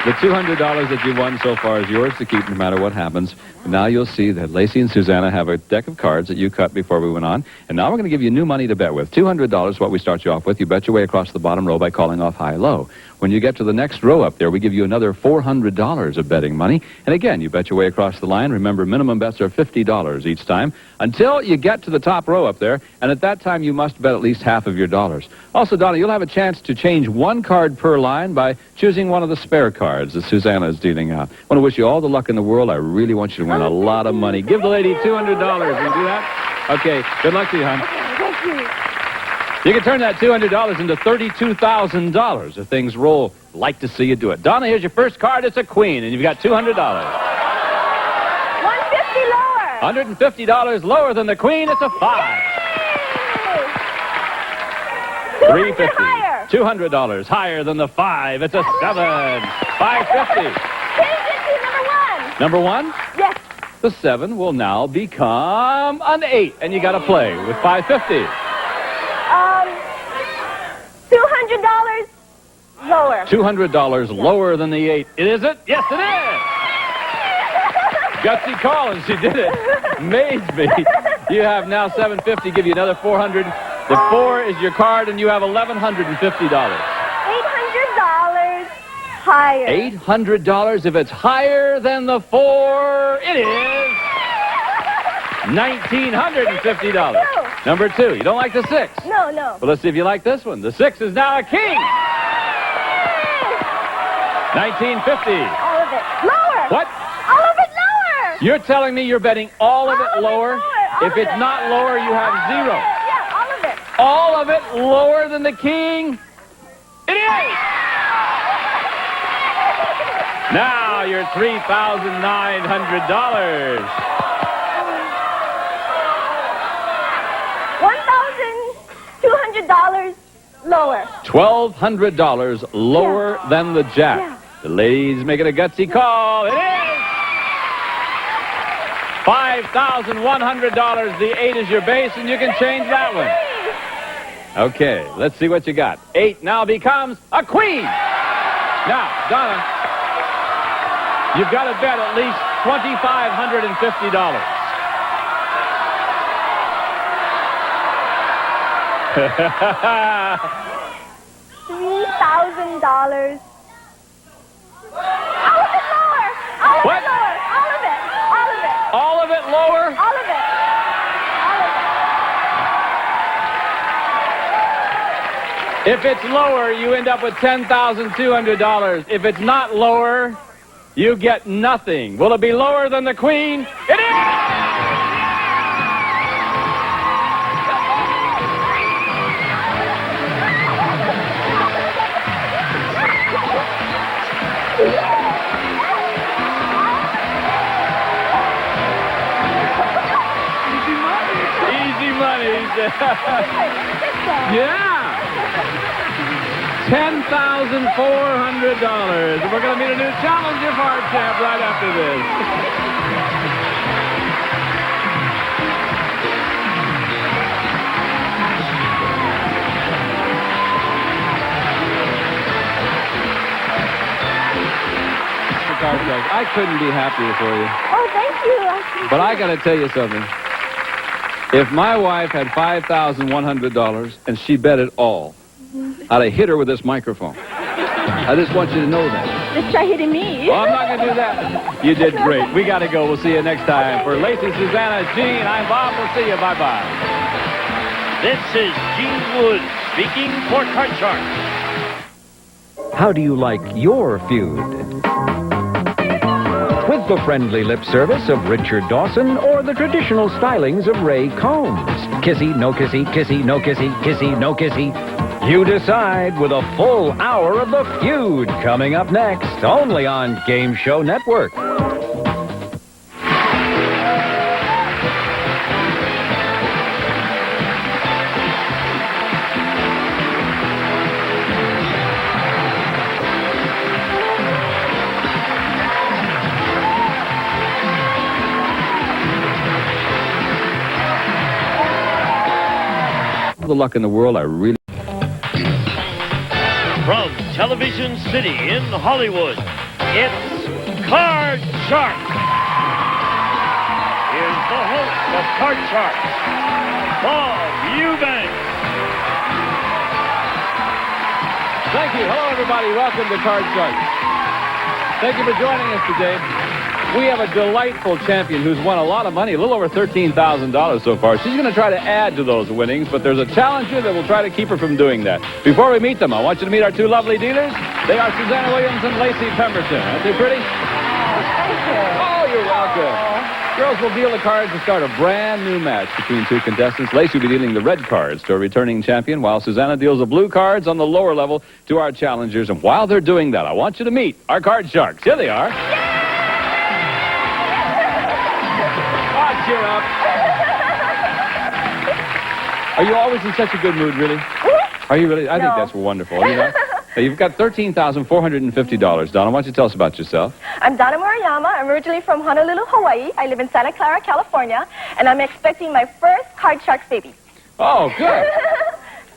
The $200 that you won so far is yours to keep no matter what happens. Now you'll see that Lacey and Susanna have a deck of cards that you cut before we went on. And now we're going to give you new money to bet with. $200 is what we start you off with. You bet your way across the bottom row by calling off high-low. When you get to the next row up there, we give you another $400 of betting money. And again, you bet your way across the line. Remember, minimum bets are $50 each time until you get to the top row up there. And at that time, you must bet at least half of your dollars. Also, Donna, you'll have a chance to change one card per line by choosing one of the spare cards that Susanna is dealing out. I want to wish you all the luck in the world. I really want you to win a lot of money. Give the lady $200. Can you do that? Okay. Good luck to you, hon. Thank you. You can turn that $200 into $32,000 if things roll. Like to see you do it. Donna, here's your first card. It's a queen, and you've got $200. $150 lower. $150 lower than the queen. It's a 5. $350. Higher. $200 higher than the 5. It's a 7. $550. Number 1? Yes. The 7 will now become an 8, and you got to play with $550. $200 lower. $200 lower than the 8. Is it? Yes, it is. Gutsy Collins, she did it. Amazed me. You have now $750. Give you another $400. The 4 is your card, and you have $1,150. $800 higher. $800. If it's higher than the 4, it is $1,950. Number 2. You don't like the 6? No. Well, let's see if you like this one. The 6 is now a king. $1,950. All of it lower. What? All of it lower. You're telling me you're betting all of it lower? If it's not lower, you have 0. Yeah, all of it. All of it lower than the king? It is! Now you're $3,900. $1,200 lower. $1,200 lower than the jack. Yeah. The lady's making a gutsy call. It is! $5,100. The 8 is your base, and you can change that one. Okay, let's see what you got. 8 now becomes a queen. Now, Donna, you've got to bet at least $2,550. $3,000. All of it lower. All of What? it lower. All of it. All of it. All of it lower? All of it. If it's lower, you end up with $10,200. If it's not lower, you get nothing. Will it be lower than the queen? It is! Easy money. Yeah. $10,400. We're going to meet a new challenger for our champ right after this. I couldn't be happier for you. Oh, thank you. But I got to tell you something. If my wife had $5,100 and she bet it all, I'd have hit her with this microphone. I just want you to know that. Just try hitting me. Well, I'm not going to do that. You did great. We got to go. We'll see you next time. For Lacey, Susanna, Gene, I'm Bob. We'll see you. Bye-bye. This is Gene Wood speaking for Card Sharks. How do you like your feud? With the friendly lip service of Richard Dawson or the traditional stylings of Ray Combs. Kissy, no kissy, kissy, no kissy, kissy, no kissy. You decide with a full hour of the feud coming up next, only on Game Show Network. All the luck in the world, I really... From Television City in Hollywood, it's Card Sharks. Here's the host of Card Sharks, Bob Eubanks. Thank you. Hello, everybody. Welcome to Card Sharks. Thank you for joining us today. We have a delightful champion who's won a lot of money, a little over $13,000 so far. She's going to try to add to those winnings, but there's a challenger that will try to keep her from doing that. Before we meet them, I want you to meet our two lovely dealers. They are Susanna Williams and Lacey Pemberton. Aren't they pretty? Thank you. Oh, you're welcome. Girls will deal the cards to start a brand new match between two contestants. Lacey will be dealing the red cards to a returning champion, while Susanna deals the blue cards on the lower level to our challengers. And while they're doing that, I want you to meet our Card Sharks. Here they are. Cheer up. Are you always in such a good mood, really? Are you really? I think that's wonderful. You know? You've got $13,450. Donna, why don't you tell us about yourself? I'm Donna Murayama. I'm originally from Honolulu, Hawaii. I live in Santa Clara, California, and I'm expecting my first Card Sharks baby. Oh, good.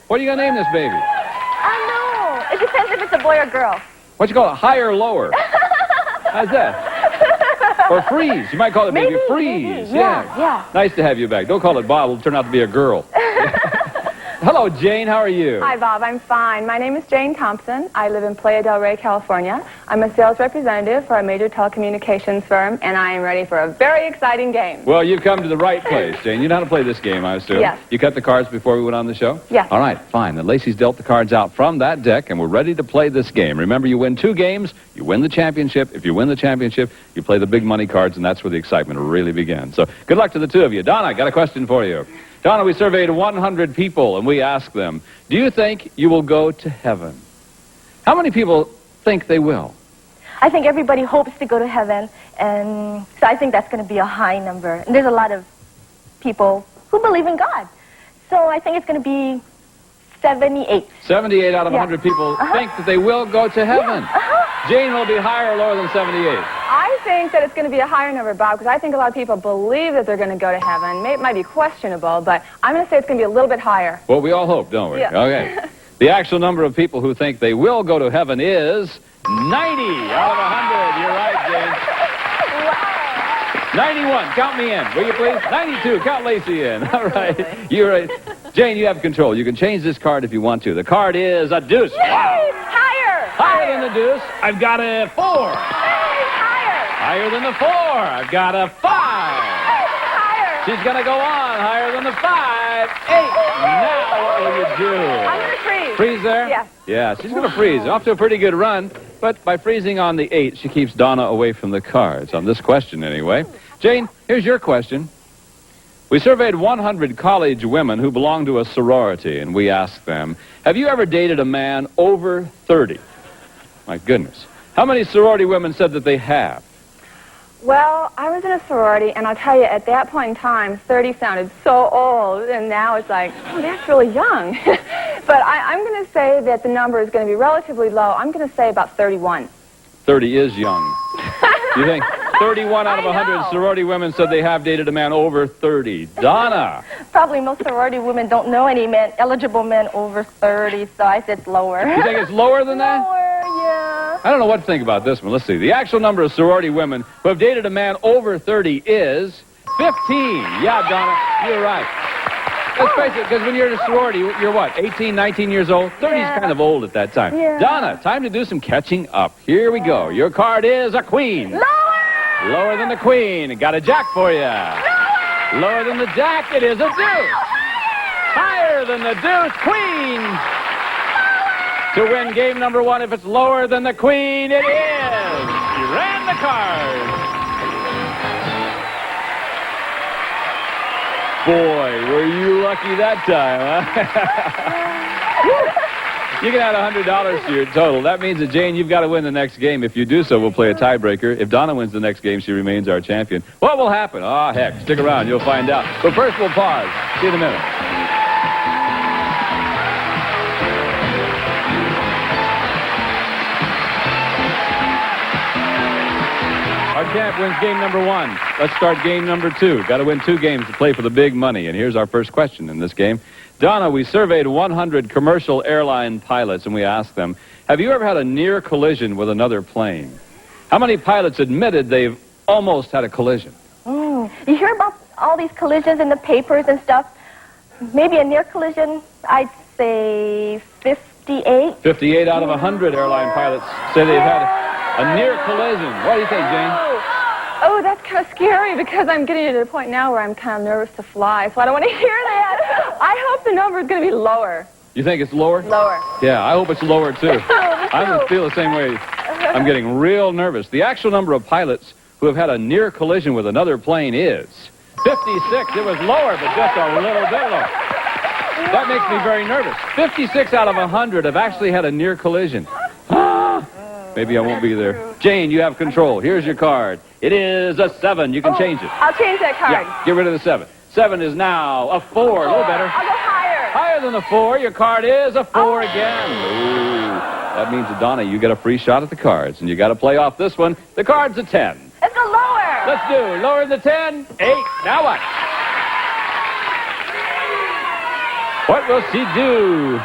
What are you going to name this baby? I know. It depends if it's a boy or girl. What you call it? High or lower? How's that? Or Freeze. You might call it maybe Freeze. Maybe. Yeah. Nice to have you back. Don't call it Bob. It'll turn out to be a girl. Hello, Jane. How are you? Hi, Bob. I'm fine. My name is Jane Thompson. I live in Playa del Rey, California. I'm a sales representative for a major telecommunications firm, and I am ready for a very exciting game. Well, you've come to the right place, Jane. You know how to play this game, I assume? Yes. You cut the cards before we went on the show? Yes. All right, fine. Then Lacey's dealt the cards out from that deck, and we're ready to play this game. Remember, you win 2 games, you win the championship. If you win the championship, you play the big money cards, and that's where the excitement really begins. So good luck to the two of you. Donna, I got a question for you. Donna, we surveyed 100 people, and we asked them, do you think you will go to heaven? How many people think they will? I think everybody hopes to go to heaven, and so I think that's going to be a high number. And there's a lot of people who believe in God. So I think it's going to be 78. 78 out of 100 people think that they will go to heaven. Jane, will it be higher or lower than 78? I think that it's going to be a higher number, Bob, because I think a lot of people believe that they're going to go to heaven. It might be questionable, but I'm going to say it's going to be a little bit higher. Well, we all hope, don't we? Yeah. Okay. The actual number of people who think they will go to heaven is 90 out of 100. You're right, Jane. 91. Count me in, will you please? 92. Count Lacey in. All right. You're right. Jane, you have control. You can change this card if you want to. The card is a deuce. Yay! Wow. Higher than the deuce. I've got a 4. Higher than the 4. I've got a 5. Higher. She's going to go on. Higher than the 5. 8. Now what will you do? I'm going to freeze. Freeze there? Yeah. Yeah, she's going to freeze. Off to a pretty good run. But by freezing on the 8, she keeps Donna away from the cards. On this question, anyway. Jane, here's your question. We surveyed 100 college women who belong to a sorority, and we asked them, have you ever dated a man over 30? My goodness. How many sorority women said that they have? Well, I was in a sorority, and I'll tell you, at that point in time, 30 sounded so old, and now it's like, oh, that's really young. But I'm going to say that the number is going to be relatively low. I'm going to say about 31. 30 is young. You think 31 out of 100 sorority women said they have dated a man over 30. Donna. Probably most sorority women don't know any men, eligible men over 30, so I said lower. You think it's lower than that? Lower, yeah. I don't know what to think about this one. Let's see. The actual number of sorority women who have dated a man over 30 is 15. Yeah, Donna, you're right. Let's face it, because when you're in a sorority, you're what, 18, 19 years old? 30's Yeah. kind of old at that time. Yeah. Donna, time to do some catching up. Here we go. Your card is a queen. Lower! Lower than the queen. Got a jack for you. Lower! Lower than the jack, it is a deuce. Higher than the deuce, queen. To win game number 1, if it's lower than the queen, it is. You ran the card. Boy, were you lucky that time, huh? You can add $100 to your total. That means that, Jane, you've got to win the next game. If you do so, we'll play a tiebreaker. If Donna wins the next game, she remains our champion. What will happen? Oh, heck. Stick around. You'll find out. But first, we'll pause. See you in a minute. Our champ wins game number 1. Let's start game number 2. Got to win 2 games to play for the big money. And here's our first question in this game. Donna, we surveyed 100 commercial airline pilots, and we asked them, have you ever had a near collision with another plane? How many pilots admitted they've almost had a collision? You hear about all these collisions in the papers and stuff? Maybe a near collision, I'd say 58. 58 out of 100 airline pilots say they've had a near collision. What do you think, Jane? Oh, that's kind of scary because I'm getting to the point now where I'm kind of nervous to fly, so I don't want to hear that. I hope the number is going to be lower. You think it's lower? Lower. Yeah, I hope it's lower, too. I don't feel the same way. I'm getting real nervous. The actual number of pilots who have had a near collision with another plane is 56. It was lower, but just a little bit lower. That makes me very nervous. 56 out of 100 have actually had a near collision. Maybe I won't be there. Jane, you have control. Here's your card. It is a 7. You can change it. I'll change that card. Yeah, get rid of the 7. 7 is now a 4. A little better. I'll go higher. Higher than the 4. Your card is a 4 again. Ooh. That means that, Donna, you get a free shot at the cards, and you got to play off this one. The card's a 10. Let's go lower. Let's do lower than the 10. 8. Now what? What will she do?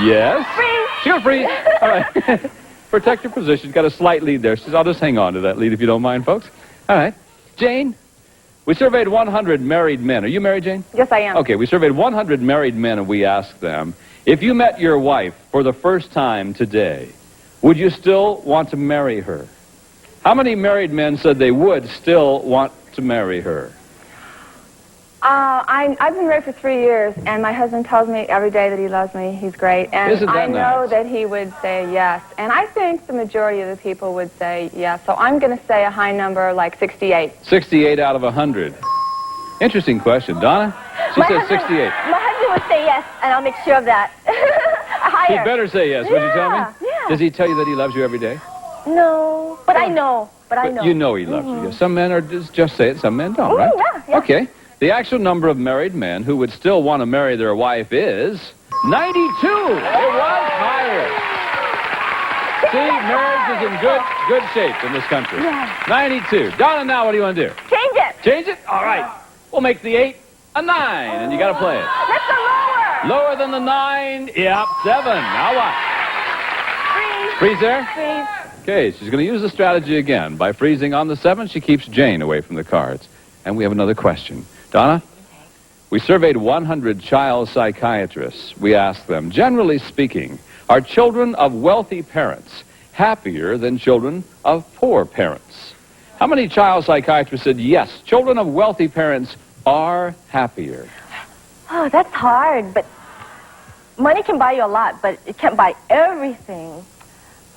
Yes. Freeze. She'll freeze. All right. Protect your position. Got a slight lead there. She says, I'll just hang on to that lead if you don't mind, folks. All right. Jane, we surveyed 100 married men. Are you married, Jane? Yes, I am. Okay, we surveyed 100 married men, and we asked them, if you met your wife for the first time today, would you still want to marry her? How many married men said they would still want to marry her? I've been married for 3 years, and my husband tells me every day that he loves me. He's great. And Isn't that I know nice? that he would say yes. And I think the majority of the people would say yes. So I'm going to say a high number, like 68. 68 out of 100. Interesting question. Donna? She said 68. My husband would say yes, and I'll make sure of that. Higher. He better say yes. Would you tell me? Yeah. Does he tell you that he loves you every day? No, but I know. But I know. You know he loves you. Yes. Some men are just say it, some men don't, right? Yeah. Okay. The actual number of married men who would still want to marry their wife is 92. It was higher. See, marriage is in good shape in this country. Yeah. 92. Donna, now what do you want to do? Change it. Change it? All right. We'll make the 8 a 9, and you got to play it. Let's go lower. Lower than the 9. Yep, 7. Now what? Freeze. Freeze there? Freeze. Okay, she's going to use the strategy again. By freezing on the 7, she keeps Jane away from the cards. And we have another question. Donna? We surveyed 100 child psychiatrists. We asked them, generally speaking, are children of wealthy parents happier than children of poor parents? How many child psychiatrists said, yes, children of wealthy parents are happier? Oh, that's hard, but money can buy you a lot, but it can't buy everything.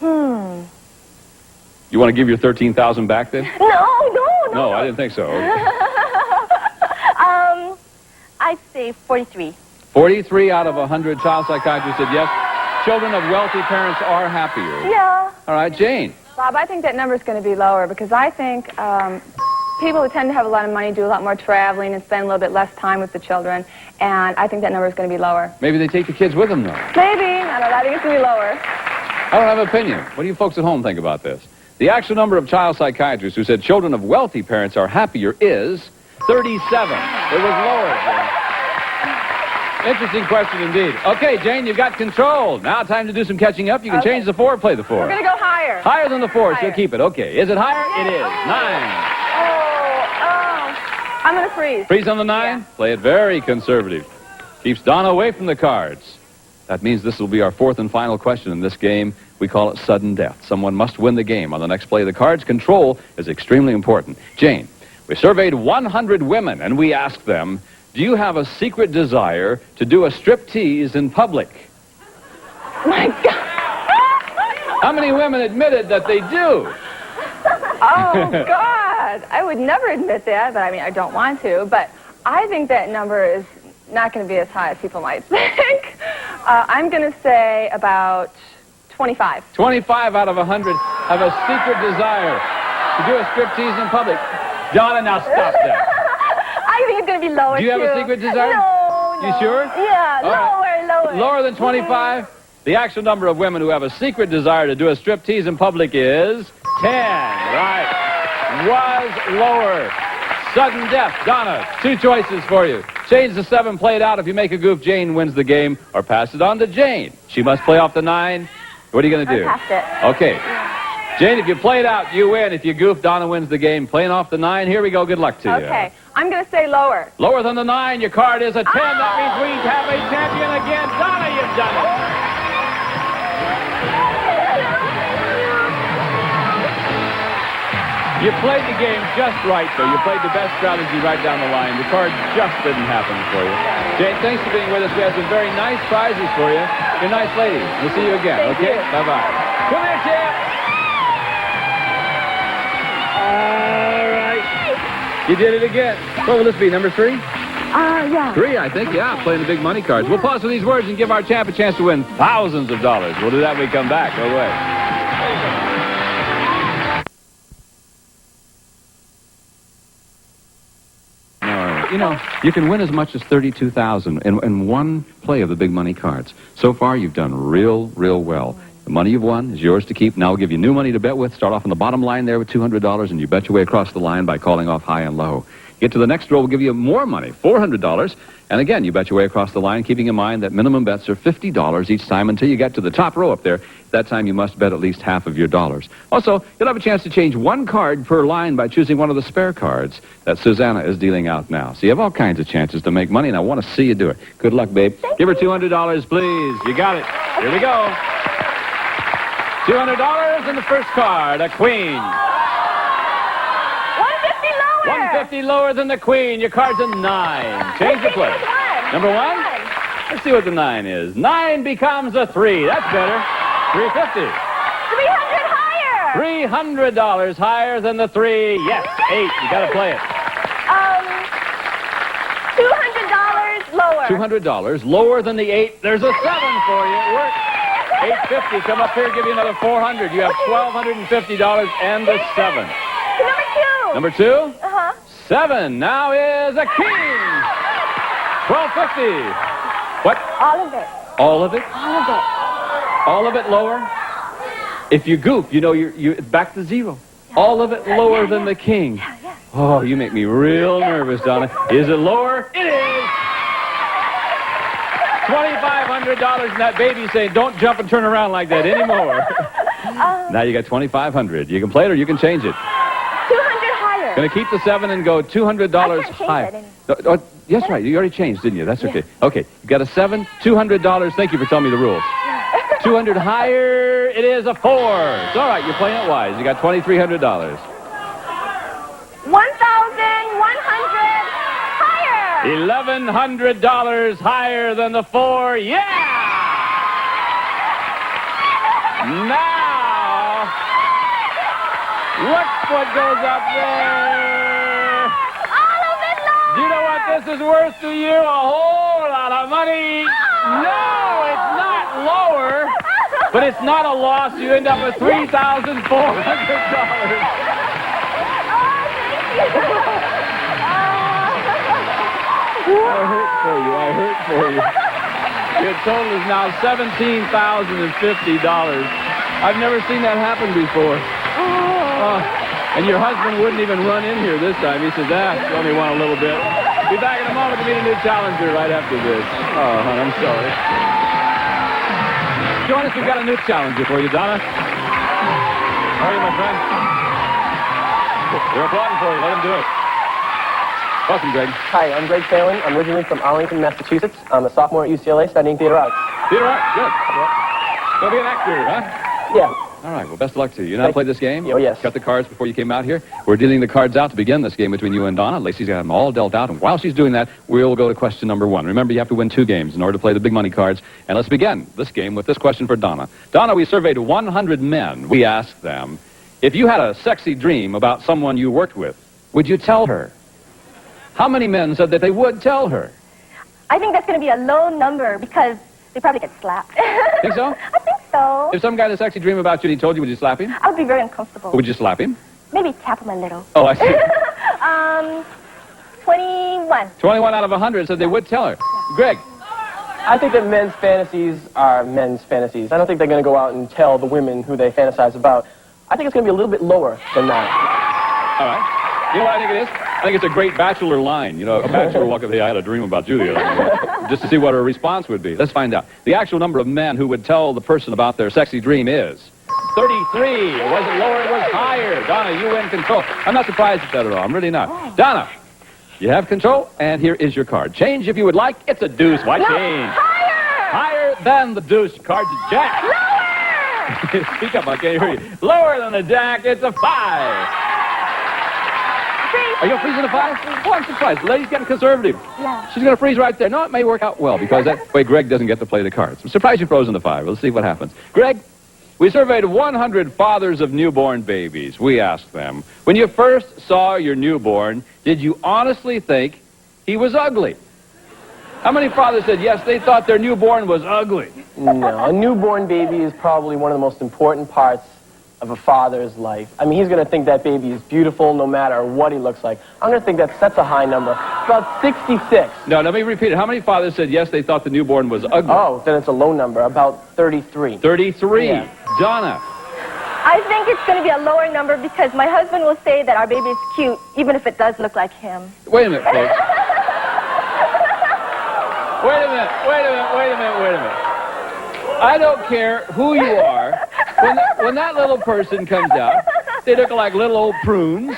You want to give your $13,000 back then? No, I didn't think so. I'd say 43. 43 out of 100 child psychiatrists said, yes, children of wealthy parents are happier. Yeah. All right, Jane. Bob, I think that number is going to be lower because I think people who tend to have a lot of money do a lot more traveling and spend a little bit less time with the children, and I think that number is going to be lower. Maybe they take the kids with them, though. Maybe. I don't know. I think it's going to be lower. I don't have an opinion. What do you folks at home think about this? The actual number of child psychiatrists who said children of wealthy parents are happier is 37. It was lower. Interesting question indeed. Okay, Jane, you've got control. Now time to do some catching up. You can change the 4 or play the 4. We're going to go higher. Higher than the 4, she'll keep it. Okay. Is it higher? It is. 9. I'm going to freeze. Freeze on the 9? Yeah. Play it very conservative. Keeps Donna away from the cards. That means this will be our fourth and final question in this game. We call it sudden death. Someone must win the game on the next play of the cards. Control is extremely important. Jane, we surveyed 100 women, and we asked them, do you have a secret desire to do a striptease in public? My God. How many women admitted that they do? Oh, God. I would never admit that, but I mean, I don't want to. But I think that number is not going to be as high as people might think. I'm going to say about 25. 25 out of 100 have a secret desire to do a striptease in public. Donna, now stop that. I think it's going to be lower, Do you have a secret desire? No. You sure? Yeah, lower. Lower than 25? The actual number of women who have a secret desire to do a striptease in public is 10. Right. Was lower. Sudden death. Donna, 2 choices for you. Change the 7, play it out. If you make a goof, Jane wins the game, or pass it on to Jane. She must play off the 9. What are you going to do? I passed it. Okay. Jane, if you play it out, you win. If you goof, Donna wins the game. Playing off the 9. Here we go. Good luck to you. Okay. I'm going to say lower. Lower than the 9. Your card is a 10. That means we have a champion again. Donna, you've done it. You played the game just right, though. You played the best strategy right down the line. The card just didn't happen for you. Jane, thanks for being with us. We have some very nice prizes for you. You're a nice lady. We'll see you again, Thank okay? you. Bye-bye. Come here, champ. All right. You did it again. What will this be, number 3? Yeah. 3, I think, yeah, playing the big money cards. We'll pause for these words and give our champ a chance to win thousands of dollars. We'll do that when we come back. Go away. You know, you can win as much as $32,000 in one play of the big money cards. So far, you've done real well. The money you've won is yours to keep. Now we'll give you new money to bet with. Start off on the bottom line there with $200, and you bet your way across the line by calling off high and low. Get to the next row, we'll give you more money, $400. And again, you bet your way across the line, keeping in mind that minimum bets are $50 each time until you get to the top row up there. That time you must bet at least half of your dollars. Also, you'll have a chance to change 1 card per line by choosing one of the spare cards that Susanna is dealing out now. So you have all kinds of chances to make money, and I want to see you do it. Good luck, babe. Give her $200, please. You got it. Here we go. $200 in the first card, a queen. 150 lower. 150 lower than the queen. Your card's a 9. Change the play. Number 1? Let's see what the 9 is. 9 becomes a 3. That's better. 350. 300 higher. $300 higher than the 3. Yes, 8. You got to play it. $200 lower. $200 lower than the 8. There's a 7 for you. It worked. 850. Come up here, give you another 400. You have $1,250 and a 7. Number 2. Number 2? Uh-huh. 7 now is a king. $1,250. What? All of it. All of it? All of it. All of it lower? If you goof, you know you're back to 0. All of it lower than the king. Oh, you make me real nervous, Donna. Is it lower? It is. $2,500, and that baby's saying, don't jump and turn around like that anymore. Now you got $2,500. You can play it or you can change it. 200 higher. Going to keep the 7 and go $200 higher. Yes, right. You already changed, didn't you? That's okay. Okay. You got a 7, $200. Thank you for telling me the rules. 200 higher. It is a 4. It's all right. You're playing it wise. You got $2,300. $1,100 higher. $1,100 higher than the 4. Yeah! Now, look what goes up there. All of it lower. Do you know what this is worth to you? A whole lot of money. No, it's not lower, but it's not a loss. You end up with $3,400. I hurt for you. Your total is now $17,050. I've never seen that happen before. And your husband wouldn't even run in here this time. He says, you only want a little bit. Be back in a moment to meet a new challenger right after this. Oh, hon, I'm sorry. Join us. We've got a new challenger for you, Donna. How are you, my friend? They're applauding for you. Let them do it. Welcome, Greg. Hi, I'm Greg Phelan. I'm originally from Arlington, Massachusetts. I'm a sophomore at UCLA studying theater arts. Theater arts, good. Going to be an actor, huh? Yeah. All right, well, best of luck to you. You know how to play this game? Oh, yes. Cut the cards before you came out here. We're dealing the cards out to begin this game between you and Donna. Lacey's got them all dealt out, and while she's doing that, we'll go to question number 1. Remember, you have to win 2 games in order to play the big money cards. And let's begin this game with this question for Donna. Donna, we surveyed 100 men. We asked them, if you had a sexy dream about someone you worked with, would you tell her? How many men said that they would tell her? I think that's going to be a low number because they probably get slapped. Think so? I think so. If some guy had a sexy dream about you and he told you, would you slap him? I would be very uncomfortable. Would you slap him? Maybe tap him a little. Oh, I see. 21. 21 out of 100 said they would tell her. Greg? I think that men's fantasies are men's fantasies. I don't think they're going to go out and tell the women who they fantasize about. I think it's going to be a little bit lower than that. All right. You know what I think it is? I think it's a great bachelor line. You know, a bachelor walk up, hey, I had a dream about Julia. Just to see what her response would be. Let's find out. The actual number of men who would tell the person about their sexy dream is 33. It wasn't lower, it was higher. Donna, you win control. I'm not surprised at that at all. I'm really not. Donna, you have control, and here is your card. Change if you would like. It's a deuce. Why change? Higher! Higher than the deuce. Card's a jack. Lower! Speak up, I can't hear you. Lower than the jack, it's a 5. Are you going to freeze in a 5? Oh, I'm surprised. The lady's getting conservative. Yeah. She's going to freeze right there. No, it may work out well, because that way Greg doesn't get to play the cards. I'm surprised you froze in the 5. Let's see what happens. Greg, we surveyed 100 fathers of newborn babies. We asked them, when you first saw your newborn, did you honestly think he was ugly? How many fathers said, yes, they thought their newborn was ugly? No, a newborn baby is probably one of the most important parts of a father's life. I mean, he's going to think that baby is beautiful no matter what he looks like. I'm going to think that's a high number. About 66. No, let me repeat it. How many fathers said, yes, they thought the newborn was ugly? Oh, then it's a low number, about 33. 33. Yeah. Donna. I think it's going to be a lower number because my husband will say that our baby is cute, even if it does look like him. Wait a minute, folks. Wait a minute. I don't care who you are. When that little person comes out, they look like little old prunes.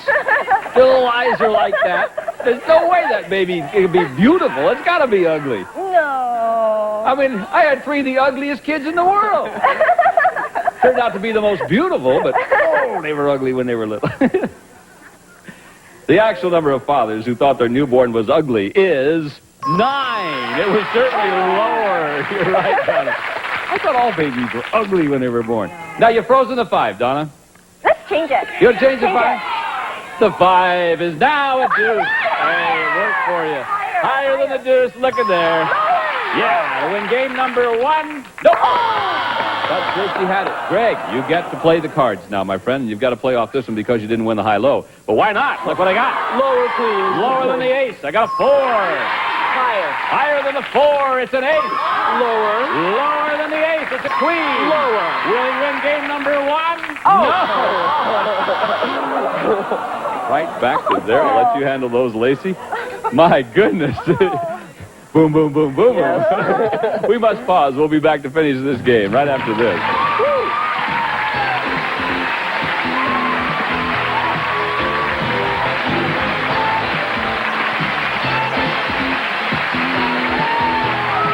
Their little eyes are like that. There's no way that baby can be beautiful. It's got to be ugly. No. I mean, I had 3 of the ugliest kids in the world. Turned out to be the most beautiful, but oh, they were ugly when they were little. The actual number of fathers who thought their newborn was ugly is 9. It was certainly lower. You're right, Donna. I thought all babies were ugly when they were born. Now, you're frozen the 5, Donna. Let's change it. You want to change the 5? The 5 is now a deuce. Hey, it worked for you. Higher than the deuce. Look at there. Yeah, to win game number 1. Nope. But Christy had it. Greg, you get to play the cards now, my friend. You've got to play off this one because you didn't win the high-low. But why not? Look what I got. Lower, please. Lower than the ace. I got a 4. Higher. Higher than the 4. It's an ace. Lower. Lower than the ace. It's a queen. Lower. Will he win game number 1? Oh. No. Right back to there. I'll let you handle those, Lacey. My goodness. Boom, boom, boom, boom, boom. We must pause. We'll be back to finish this game right after this.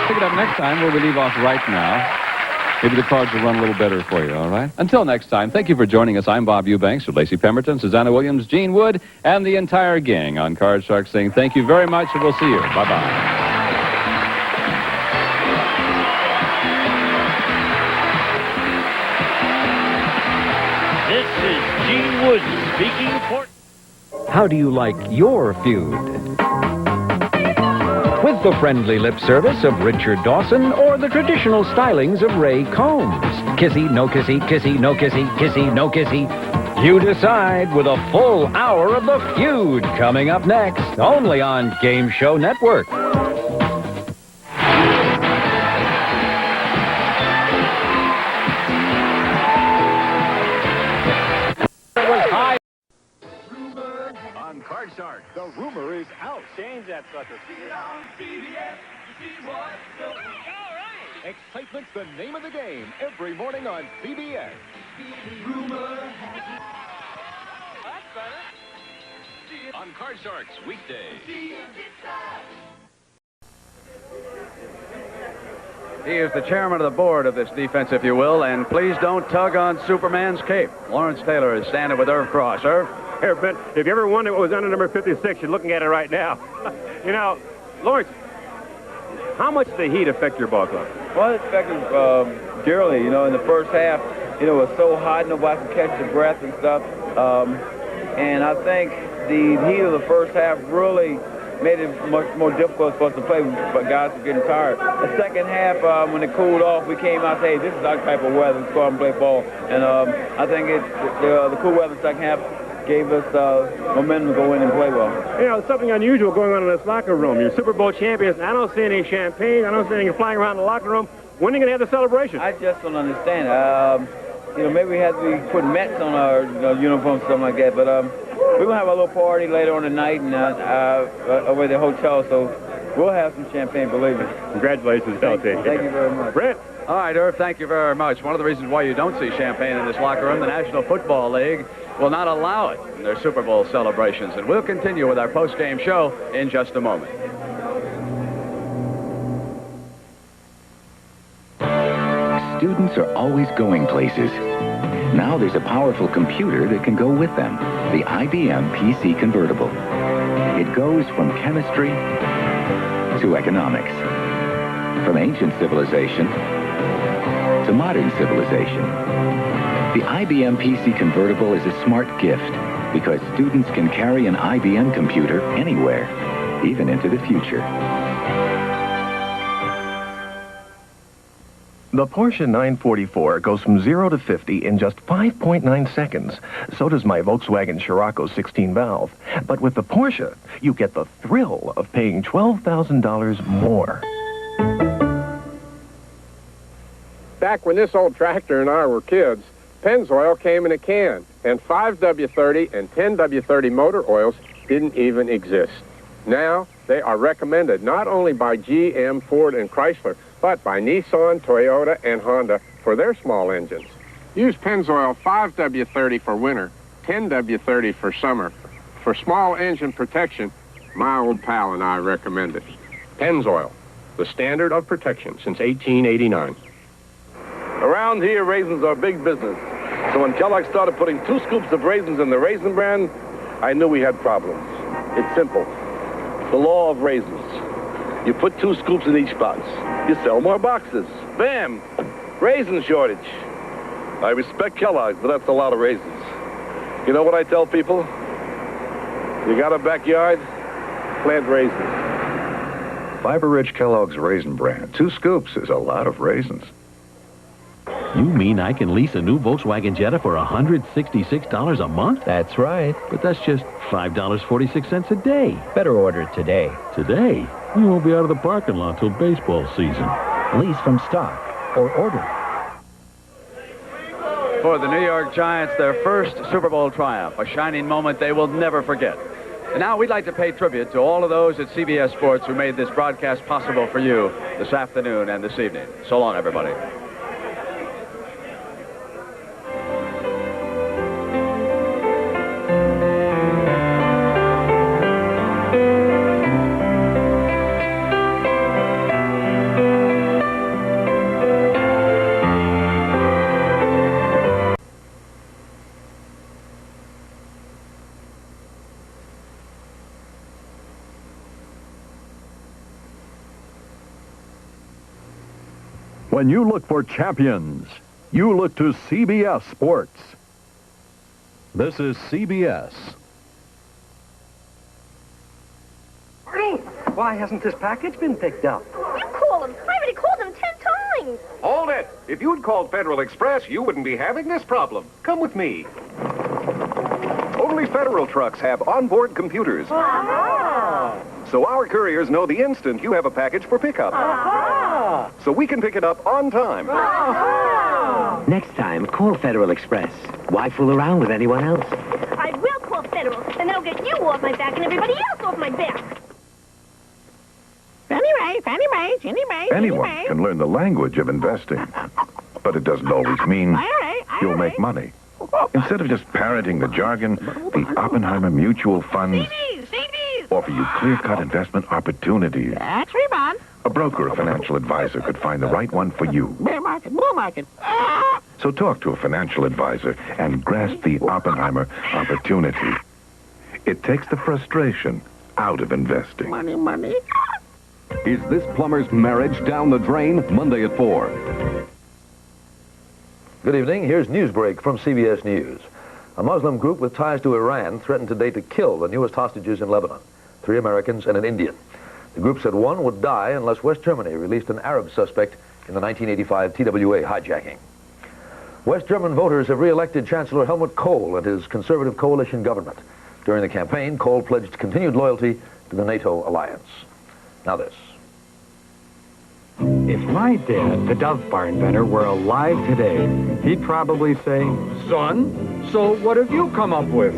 Pick it up next time where we leave off right now. Maybe the cards will run a little better for you, all right? Until next time, thank you for joining us. I'm Bob Eubanks with Lacey Pemberton, Susanna Williams, Gene Wood, and the entire gang on Card Shark saying thank you very much, and we'll see you. Bye-bye. This is Gene Wood speaking for... How do you like your feud? With the friendly lip service of Richard Dawson or the traditional stylings of Ray Combs. Kissy, no kissy, kissy, no kissy, kissy, no kissy. You decide with a full hour of The Feud coming up next, only on Game Show Network. On Card Shark, the rumor is out. Change that sucker. Excitement's the name of the game every morning on CBS. Rumor. That's better. on Card Sharks weekday. He is the chairman of the board of this defense, if you will, and please don't tug on Superman's cape. Lawrence Taylor is standing with Irv Cross. Irv? Here, Ben, if you ever wondered what was under number 56, you're looking at it right now. You know, Lawrence, how much did the heat affect your ball club? Well, it affected dearly. You know, in the first half, you know, it was so hot, nobody could catch their breath and stuff. And I think the heat of the first half really made it much more difficult for us to play, but guys were getting tired. The second half, when it cooled off, we came out and said, hey, this is our type of weather. Let's go out and play ball. And I think the cool weather in the second half gave us momentum to go in and play well. You know, something unusual going on in this locker room. You're Super Bowl champions, and I don't see any champagne. I don't see any flying around the locker room. When are you going to have the celebration? I just don't understand. You know, maybe we have to be putting Mets on our uniforms, something like that. But we're going to have a little party later on tonight and over at the hotel, so we'll have some champagne, believe me. Congratulations, Thank you very much. Brett. All right, Irv, thank you very much. One of the reasons why you don't see champagne in this locker room, the National Football League will not allow it in their Super Bowl celebrations. And we'll continue with our post-game show in just a moment. Students are always going places. Now there's a powerful computer that can go with them, the IBM PC Convertible. It goes from chemistry to economics, from ancient civilization to modern civilization. The IBM PC Convertible is a smart gift because students can carry an IBM computer anywhere, even into the future. The Porsche 944 goes from 0 to 50 in just 5.9 seconds. So does my Volkswagen Scirocco 16-valve. But with the Porsche, you get the thrill of paying $12,000 more. Back when this old tractor and I were kids, Pennzoil came in a can, and 5W30 and 10W30 motor oils didn't even exist. Now, they are recommended not only by GM, Ford, and Chrysler, but by Nissan, Toyota, and Honda for their small engines. Use Pennzoil 5W30 for winter, 10W30 for summer. For small engine protection, my old pal and I recommend it. Pennzoil, the standard of protection since 1889. Around here, raisins are big business. So when Kellogg started putting 2 scoops of raisins in the Raisin Bran, I knew we had problems. It's simple. The law of raisins. You put 2 scoops in each box. You sell more boxes. Bam! Raisin shortage. I respect Kellogg's, but that's a lot of raisins. You know what I tell people? You got a backyard? Plant raisins. Fiber-rich Kellogg's Raisin Bran. 2 scoops is a lot of raisins. You mean I can lease a new Volkswagen Jetta for $166 a month? That's right. But that's just $5.46 a day. Better order it today. Today? You won't be out of the parking lot till baseball season. Lease from stock or order. For the New York Giants, their first Super Bowl triumph, a shining moment they will never forget. And now we'd like to pay tribute to all of those at CBS Sports who made this broadcast possible for you this afternoon and this evening. So long, everybody. When you look for champions, you look to CBS Sports. This is CBS. Marty, why hasn't this package been picked up? You called him. I already called him 10 times. Hold it! If you'd called Federal Express, you wouldn't be having this problem. Come with me. Only Federal trucks have onboard computers. So our couriers know the instant you have a package for pickup. So we can pick it up on time. Next time, call Federal Express. Why fool around with anyone else? I will call Federal, and that'll get you off my back and everybody else off my back. Fannie Mae, Fannie Mae, Ginnie Mae. Anyone can learn the language of investing. But it doesn't always mean you'll make money. Instead of just parroting the jargon, the Oppenheimer Mutual Funds offer you clear-cut investment opportunities. That's right, man. A broker or financial advisor could find the right one for you. Bear market, bull market. So talk to a financial advisor and grasp the Oppenheimer opportunity. It takes the frustration out of investing. Money, money. Is this plumber's marriage down the drain? Monday at 4. Good evening. Here's Newsbreak from CBS News. A Muslim group with ties to Iran threatened today to kill the newest hostages in Lebanon, 3 Americans and an Indian. The group said one would die unless West Germany released an Arab suspect in the 1985 TWA hijacking. West German voters have re-elected Chancellor Helmut Kohl and his conservative coalition government. During the campaign, Kohl pledged continued loyalty to the NATO alliance. Now this. If my dad, the Dove Bar inventor, were alive today, he'd probably say, "Son, so what have you come up with?"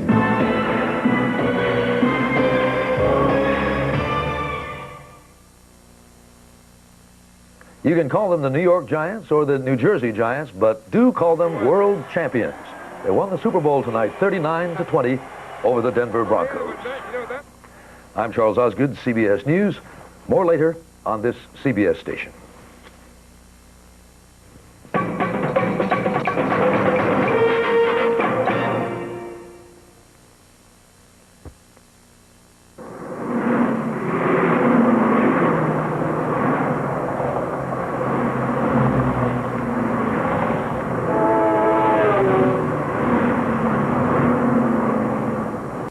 You can call them the New York Giants or the New Jersey Giants, but do call them world champions. They won the Super Bowl tonight, 39-20, over the Denver Broncos. I'm Charles Osgood, CBS News. More later on this CBS station.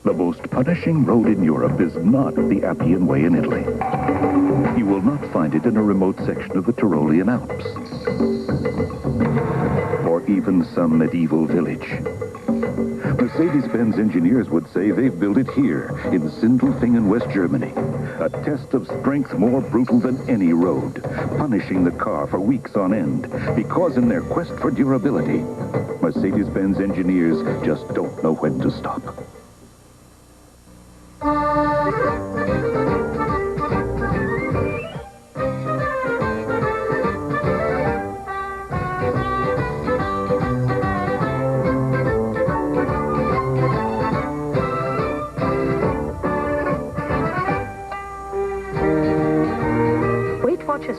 The most punishing road in Europe is not the Appian Way in Italy. You will not find it in a remote section of the Tyrolean Alps, or even some medieval village. Mercedes-Benz engineers would say they've built it here in Sindelfingen, West Germany. A test of strength more brutal than any road, punishing the car for weeks on end, because in their quest for durability, Mercedes-Benz engineers just don't know when to stop.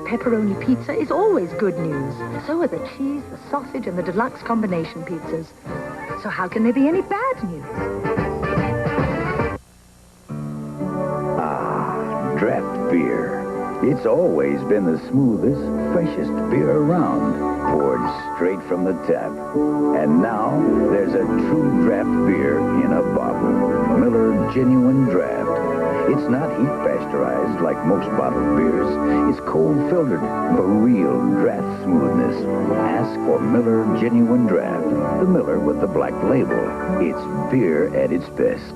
Pepperoni pizza is always good news. So are the cheese, the sausage, and the deluxe combination pizzas. So how can there be any bad news? Draft beer. It's always been the smoothest, freshest beer around, poured straight from the tap. And now there's a true draft beer in a bottle. Miller Genuine Draft. It's not heat pasteurized like most bottled beers. It's cold filtered for real draft smoothness. Ask for Miller Genuine Draft. The Miller with the black label. It's beer at its best.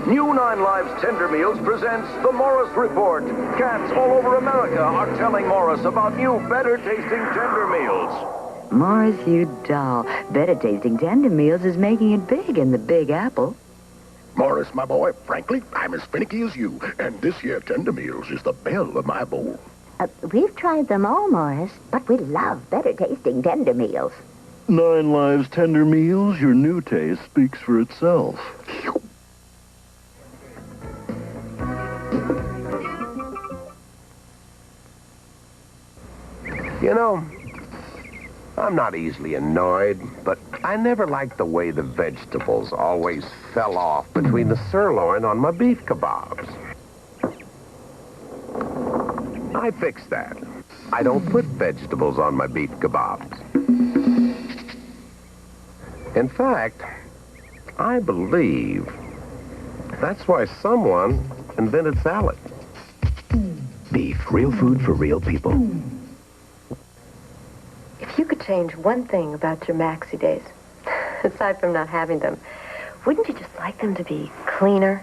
New 9 Lives Tender Meals presents The Morris Report. Cats all over America are telling Morris about new, better-tasting tender meals. Morris, you doll. Better tasting tender meals is making it big in the Big Apple. Morris, my boy, frankly, I'm as finicky as you, and this here Tender Meals is the belle of my bowl. We've tried them all, Morris, but we love better tasting tender meals. 9 Lives Tender Meals, your new taste speaks for itself. You know, I'm not easily annoyed, but I never liked the way the vegetables always fell off between the sirloin on my beef kebabs. I fixed that. I don't put vegetables on my beef kebabs. In fact, I believe that's why someone invented salad. Beef, real food for real people. If you could change one thing about your Maxi days, aside from not having them, wouldn't you just like them to be cleaner?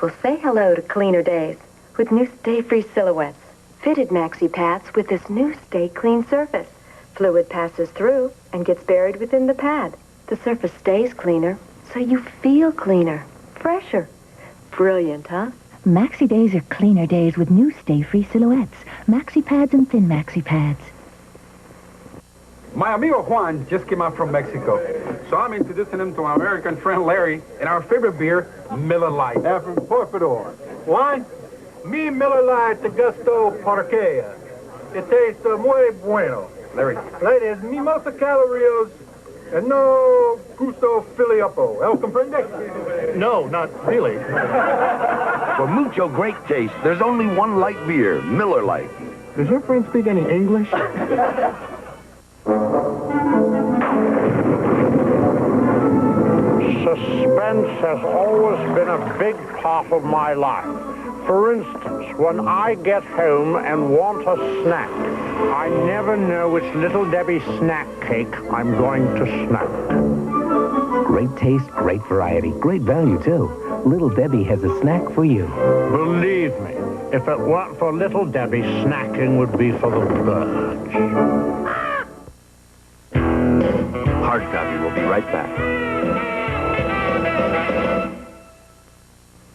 Well, say hello to cleaner days with new stay-free silhouettes. Fitted Maxi pads with this new Stay Clean surface. Fluid passes through and gets buried within the pad. The surface stays cleaner, so you feel cleaner, fresher. Brilliant, huh? Maxi days are cleaner days with new stay-free silhouettes. Maxi pads and thin Maxi pads. My amigo Juan just came out from Mexico, so I'm introducing him to my American friend Larry and our favorite beer, Miller Lite. Por favor. Juan, mi Miller Lite de gusto porque it tastes muy bueno. Larry. Ladies, mi mosta calories and no gusto filiapo. El comprende? No, not really. For mucho great taste, there's only one light beer, Miller Lite. Does your friend speak any English? Suspense has always been a big part of my life. For instance, when I get home and want a snack, I never know which Little Debbie snack cake I'm going to snack. Great taste, great variety, great value, too. Little Debbie has a snack for you. Believe me, if it weren't for Little Debbie, snacking would be for the birds. Hard Copy will be right back.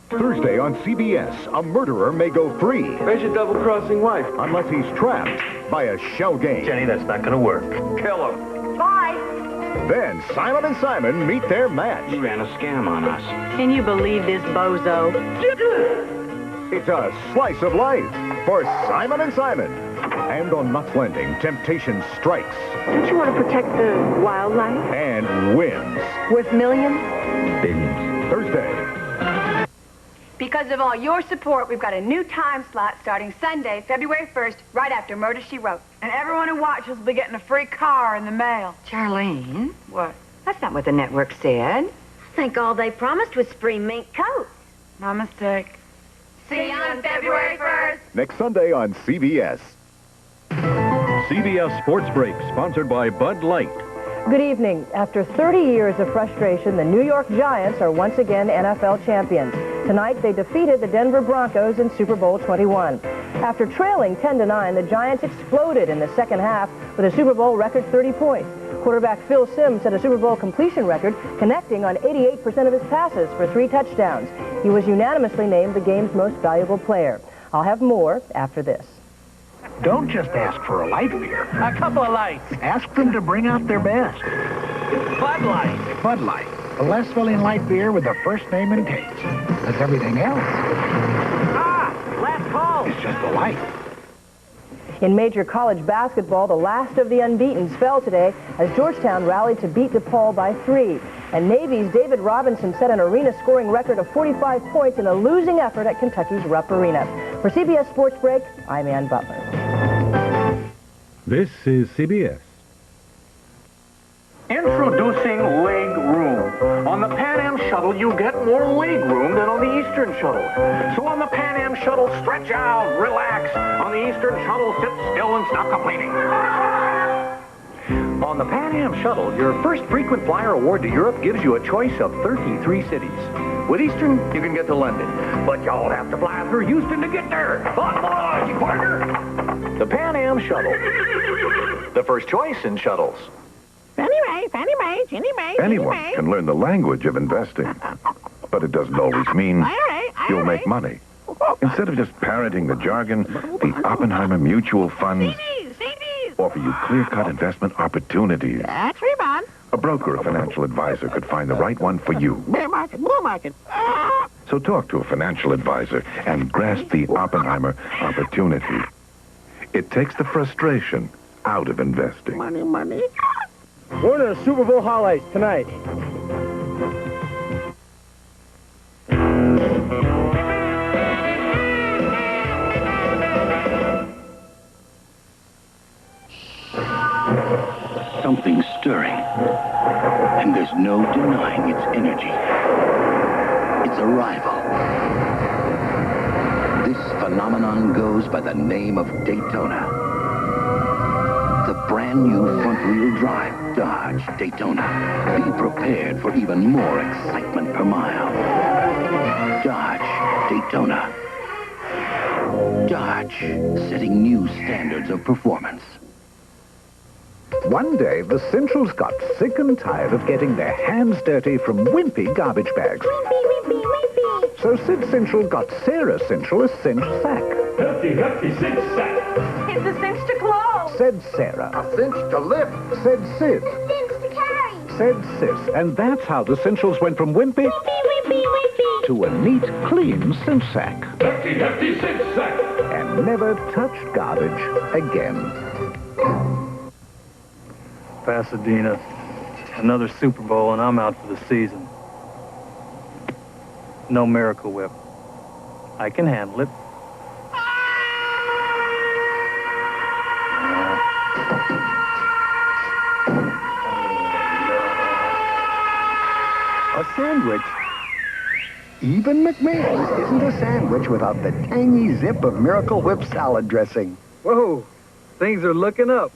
Thursday on CBS, a murderer may go free. Where's your double-crossing wife? Unless he's trapped by a shell game. Jenny, that's not gonna work. Kill him. Bye. Then Simon and Simon meet their match. You ran a scam on us. Can you believe this bozo? It's a slice of life for Simon and Simon. And on Knots Landing, temptation strikes. Don't you want to protect the wildlife? And wins. Worth millions? Billions. Thursday. Because of all your support, we've got a new time slot starting Sunday, February 1st, right after Murder, She Wrote. And everyone who watches will be getting a free car in the mail. Charlene? What? That's not what the network said. I think all they promised was free mink coats. My mistake. See you on February 1st. Next Sunday on CBS. CBS Sports Break, sponsored by Bud Light. Good evening. After 30 years of frustration, the New York Giants are once again NFL champions. Tonight, they defeated the Denver Broncos in Super Bowl 21. After trailing 10-9, the Giants exploded in the second half with a Super Bowl record 30 points. Quarterback Phil Simms set a Super Bowl completion record, connecting on 88% of his passes for 3 touchdowns. He was unanimously named the game's most valuable player. I'll have more after this. Don't just ask for a light beer. A couple of lights. Ask them to bring out their best. Bud Light. Bud Light, the less filling light beer with the first name and taste. As everything else. Last call. It's just a light. In major college basketball, the last of the unbeatens fell today as Georgetown rallied to beat DePaul by 3. And Navy's David Robinson set an arena scoring record of 45 points in a losing effort at Kentucky's Rupp Arena. For CBS Sports Break, I'm Ann Butler. This is CBS. Introducing leg room. On the Pan Am shuttle, you get more leg room than on the Eastern shuttle. So on the Pan Am shuttle, stretch out, relax. On the Eastern shuttle, sit still and stop complaining. On the Pan Am shuttle, your first frequent flyer award to Europe gives you a choice of 33 cities. With Eastern, you can get to London, but y'all have to fly through Houston to get there. Bon voyage, partner! The Pan Am shuttle. The first choice in shuttles. Fannie Mae, Fannie Mae, Ginnie Mae, Anyone can learn the language of investing, but it doesn't always mean you'll make money. Instead of just parroting the jargon, the Oppenheimer Mutual Funds offer you clear-cut investment opportunities. That's rebound. A broker or financial advisor could find the right one for you. Bear market, bull market. So talk to a financial advisor and grasp the Oppenheimer opportunity. It takes the frustration out of investing. Money, money. One of the Super Bowl highlights tonight. Something's stirring, and there's no denying its energy. Its arrival. This phenomenon goes by the name of Daytona. The brand new front-wheel drive Dodge Daytona. Be prepared for even more excitement per mile. Dodge Daytona. Dodge, setting new standards of performance. One day, the Centrals got sick and tired of getting their hands dirty from wimpy garbage bags. So Sid Central got Sarah Central a cinch sack. Hefty, cinch sack. It's a cinch to clothes. Said Sarah. A cinch to lift. Said Sid. A cinch to carry. Said Sis. And that's how the Cinchels went from wimpy to a neat, clean cinch sack. Hefty, hefty cinch sack. And never touched garbage again. Pasadena. Another Super Bowl, and I'm out for the season. No Miracle Whip. I can handle it. A sandwich. Even McMahon's isn't a sandwich without the tangy zip of Miracle Whip salad dressing. Whoa, things are looking up.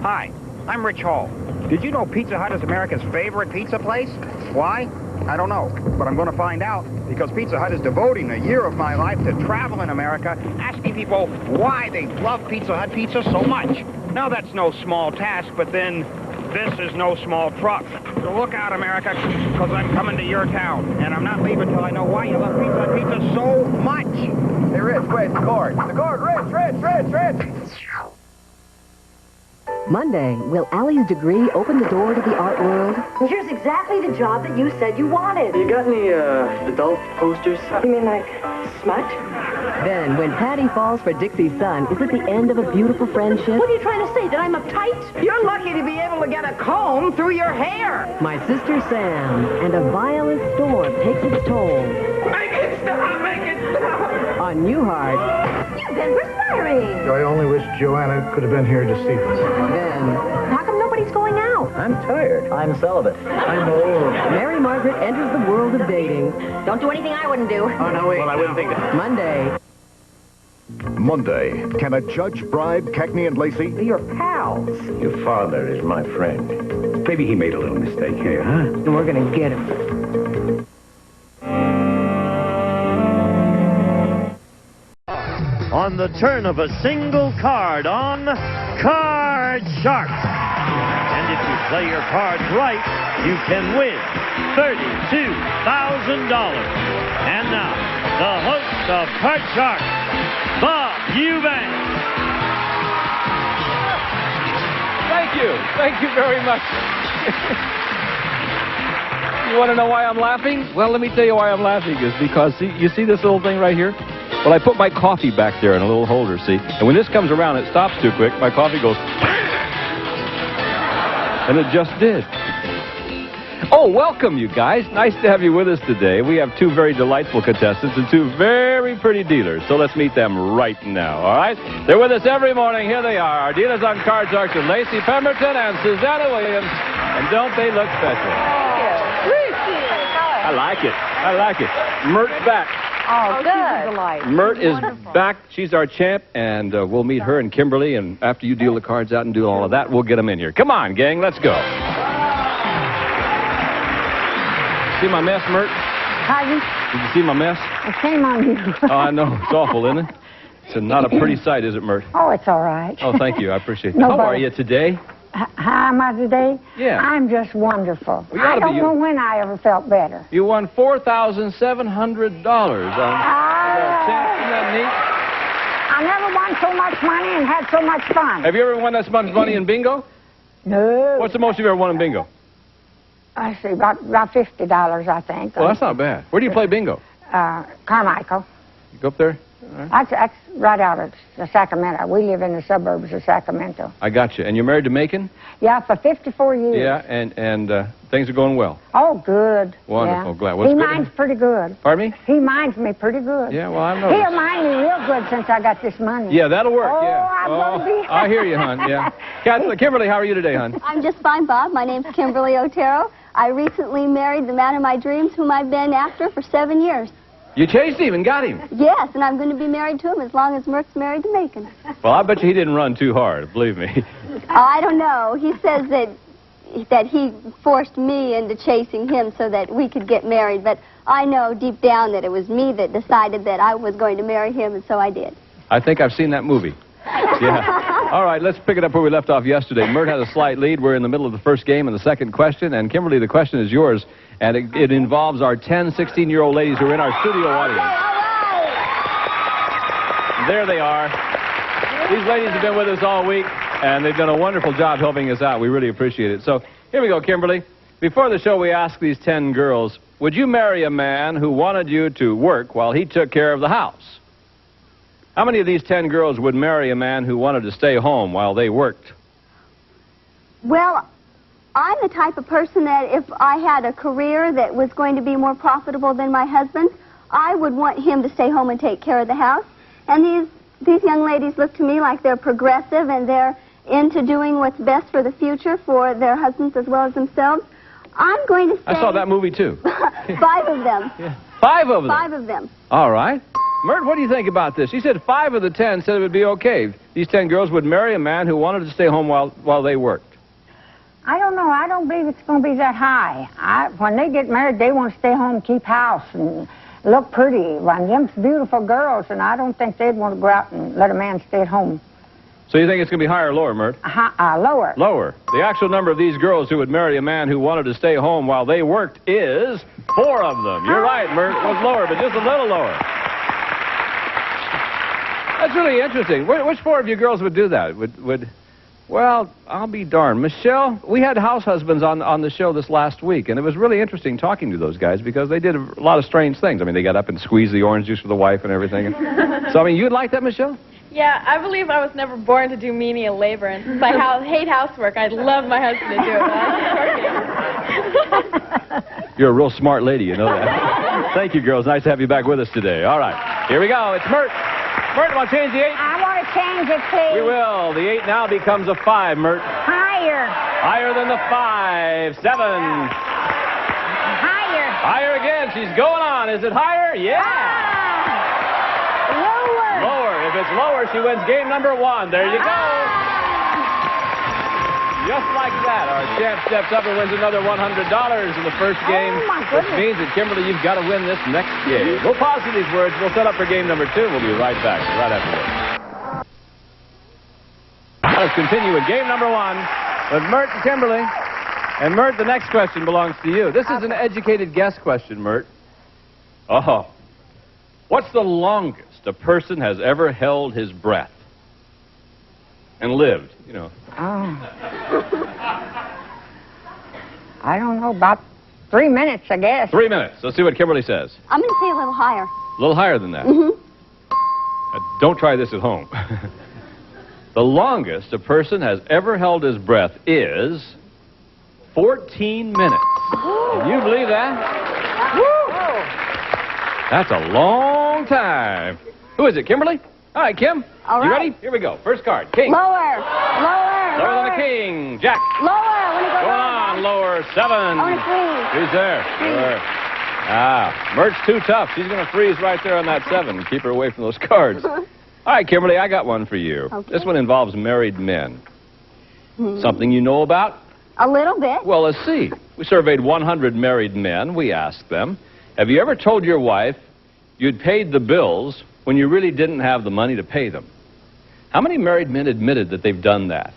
Hi, I'm Rich Hall. Did you know Pizza Hut is America's favorite pizza place? Why? I don't know, but I'm going to find out because Pizza Hut is devoting a year of my life to travel in America, asking people why they love Pizza Hut pizza so much. Now, that's no small task, but then this is no small truck. So look out, America, because I'm coming to your town, and I'm not leaving till I know why you love Pizza Hut pizza so much. Hey, Rich, wait, the cord. The cord, Rich. Monday, will Allie's degree open the door to the art world? Here's exactly the job that you said you wanted. You got any, adult posters? You mean like smut? Then, when Patty falls for Dixie's son, is it the end of a beautiful friendship? What are you trying to say? That I'm uptight? You're lucky to be able to get a comb through your hair. My sister Sam, and a violent storm takes its toll. Make it stop! Make it stop! On Newhart. You've been perspiring. I only wish Joanna could have been here to see this. Then, How come nobody's going out? I'm tired. I'm celibate. I'm old. Mary Margaret enters the world of dating. Don't do anything I wouldn't do. Oh, no, wait. Well, I wouldn't think that. Monday, can a judge bribe Cagney and Lacey? Your pals. Your father is my friend. Maybe he made a little mistake here, huh? And we're going to get him. On the turn of a single card on Card Shark. And if you play your cards right, you can win $32,000. And now, the host of Card Shark, Bob Eubanks. Thank you very much. You want to know why I'm laughing? Well, let me tell you why I'm laughing is because, you see this little thing right here? Well, I put my coffee back there in a little holder, see? And when this comes around, it stops too quick. My coffee goes... And it just did. Oh, welcome, you guys. Nice to have you with us today. We have two very delightful contestants and two very pretty dealers. So let's meet them right now, all right? They're with us every morning. Here they are. Our dealers on Card Sharks are Lacey Pemberton and Susanna Williams. And don't they look special? I like it. Mert's back. Oh, good. Mert is back. She's our champ, and we'll meet her and Kimberly, and after you deal the cards out and do all of that, we'll get them in here. Come on, gang, let's go. See my mess, Mert? Pardon? Did you see my mess? I came on you. Oh, I know. It's awful, isn't it? It's not a pretty sight, is it, Mert? Oh, it's all right. Oh, thank you. I appreciate it. No, How but- are you today? How am I today? Yeah. I'm just wonderful. Well, you ought I to be- don't know when I ever felt better. You won $4,700 on Isn't that neat? I never won so much money and had so much fun. Have you ever won that much money in bingo? No. What's the most you've ever won in bingo? I see, about $50, I think. Well, that's not bad. Where do you play bingo? Carmichael. You go up there? That's right out of Sacramento. We live in the suburbs of Sacramento. I got you. And you're married to Macon? Yeah, for 54 years. Yeah, and things are going well. Oh, good. Wonderful. Yeah. Glad. What's He good? minds pretty good. Pardon me? He minds me pretty good. Yeah, well, I know. He'll mind me real good since I got this money. Yeah, that'll work. Oh, Yeah. I'm gonna be... I hear you, hon. Yeah. Kimberly, how are you today, hon? I'm just fine, Bob. My name's Kimberly Otero. I recently married the man of my dreams, whom I've been after for 7 years. You chased him and got him. Yes, and I'm going to be married to him as long as Merck's married to Macon. Well, I bet you he didn't run too hard, believe me. I don't know. He says that he forced me into chasing him so that we could get married, but I know deep down that it was me that decided that I was going to marry him, and so I did. I think I've seen that movie. Yeah. All right, let's pick it up where we left off yesterday. Mert has a slight lead. We're in the middle of the first game and the second question. And Kimberly, the question is yours. And it involves our 10, 16-year-old ladies who are in our studio audience. There they are. These ladies have been with us all week, and they've done a wonderful job helping us out. We really appreciate it. So here we go, Kimberly. Before the show, we asked these 10 girls, would you marry a man who wanted you to work while he took care of the house? How many of these 10 girls would marry a man who wanted to stay home while they worked? Well, I'm the type of person that if I had a career that was going to be more profitable than my husband's, I would want him to stay home and take care of the house. And these young ladies look to me like they're progressive and they're into doing what's best for the future for their husbands as well as themselves. I'm going to say... I saw that movie, too. 5 of them. Yeah. 5 of them? 5 of them. All right. Mert, what do you think about this? She said 5 of the 10 said it would be okay. These 10 girls would marry a man who wanted to stay home while they worked. I don't know. I don't believe it's going to be that high. When they get married, they want to stay home, keep house, and look pretty. Well, them's beautiful girls, and I don't think they'd want to go out and let a man stay at home. So you think it's going to be higher or lower, Mert? Lower. Lower. The actual number of these girls who would marry a man who wanted to stay home while they worked is 4 of them. You're right, Mert. It was lower, but just a little lower. That's really interesting. Which 4 of you girls would do that? Well, I'll be darned. Michelle, we had house husbands on the show this last week, and it was really interesting talking to those guys because they did a lot of strange things. I mean, they got up and squeezed the orange juice for the wife and everything. So, I mean, you'd like that, Michelle? Yeah, I believe I was never born to do menial labor, and since I hate housework, I'd love my husband to do it while I was working. You're a real smart lady, you know that. Thank you, girls. Nice to have you back with us today. All right, here we go. It's Mert. Mert, want to change the 8? I want to change it, please. We will. The 8 now becomes a 5, Mert. Higher. Higher than the 5. 7. Higher. Higher again. She's going on. Is it higher? Yeah. Lower. Lower. If it's lower, she wins game number 1. There you go. Just like that, our champ steps up and wins another $100 in the first game. Which means that, Kimberly, you've got to win this next game. We'll pause for these words. We'll set up for game number 2. We'll be right back, right after this. Let's continue with game number 1 with Mert and Kimberly. And, Mert, the next question belongs to you. This is an educated guess question, Mert. Oh. What's the longest a person has ever held his breath and lived, you know? I don't know, about 3 minutes, I guess. 3 minutes. Let's see what Kimberly says. I'm going to say a little higher. A little higher than that. Mm-hmm. Don't try this at home. The longest a person has ever held his breath is 14 minutes. Can you believe that? That's a long time. Who is it, Kimberly? All right, Kim. All right. You ready? Here we go. First card. King. Lower. Lower than the king. Jack. Lower. When you go Going lower. on. Lower. 7. I want to freeze. Who's there? Sure. Mert's too tough. She's going to freeze right there on that 7. Keep her away from those cards. All right, Kimberly, I got one for you. Okay. This one involves married men. Something you know about? A little bit. Well, let's see. We surveyed 100 married men. We asked them, have you ever told your wife you'd paid the bills when you really didn't have the money to pay them? How many married men admitted that they've done that?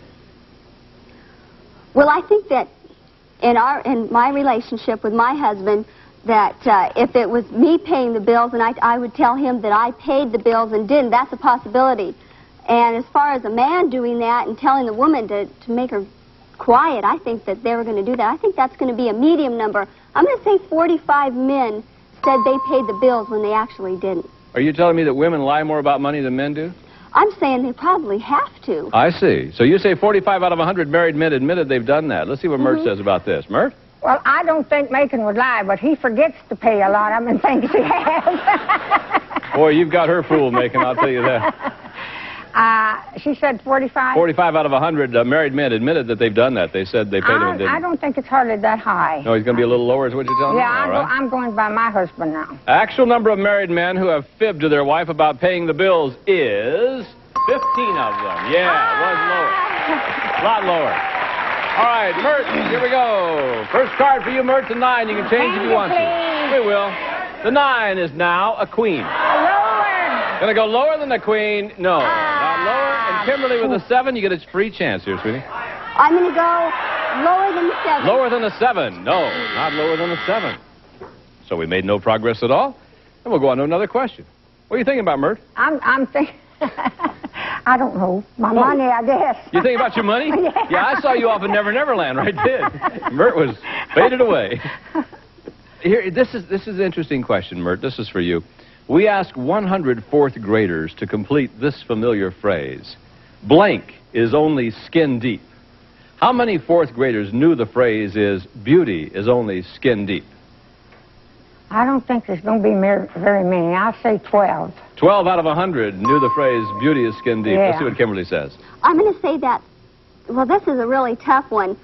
Well, I think that in my relationship with my husband, that if it was me paying the bills and I would tell him that I paid the bills and didn't, that's a possibility. And as far as a man doing that and telling the woman to make her quiet, I think that they were going to do that. I think that's going to be a medium number. I'm going to say 45 men said they paid the bills when they actually didn't. Are you telling me that women lie more about money than men do? I'm saying they probably have to. I see. So you say 45 out of 100 married men admitted they've done that. Let's see what Mert says about this. Mert? Well, I don't think Macon would lie, but he forgets to pay a lot of them and thinks he has. Boy, you've got her fooled, Macon, I'll tell you that. She said 45? 45 out of 100 married men admitted that they've done that. They said they paid them and didn't. I don't think it's hardly that high. No, he's going to be a little lower is what you're telling me? Yeah, All right. I'm going by my husband now. Actual number of married men who have fibbed to their wife about paying the bills is 15 of them. Yeah, it was lower. A lot lower. All right, Mert, here we go. First card for you, Mert, the 9. You can change if you want to. We will. The 9 is now a queen. Lower. Gonna go lower than the queen? No, not lower. And Kimberly with a 7, you get a free chance here, sweetie. I'm going to go lower than the 7. Lower than a 7. No, not lower than a 7. So we made no progress at all. And we'll go on to another question. What are you thinking about, Mert? I'm thinking... I don't know. My money, I guess. You think about your money? Yeah. I saw you off in Never Never Land, right there. Mert was faded away. Here, this is an interesting question, Mert. This is for you. We asked 100 fourth graders to complete this familiar phrase. Blank is only skin deep. How many fourth graders knew the phrase is beauty is only skin deep? I don't think there's going to be very many. I'll say 12. 12 out of 100 knew the phrase beauty is skin deep. Yeah. Let's see what Kimberly says. I'm going to say that, well, this is a really tough one.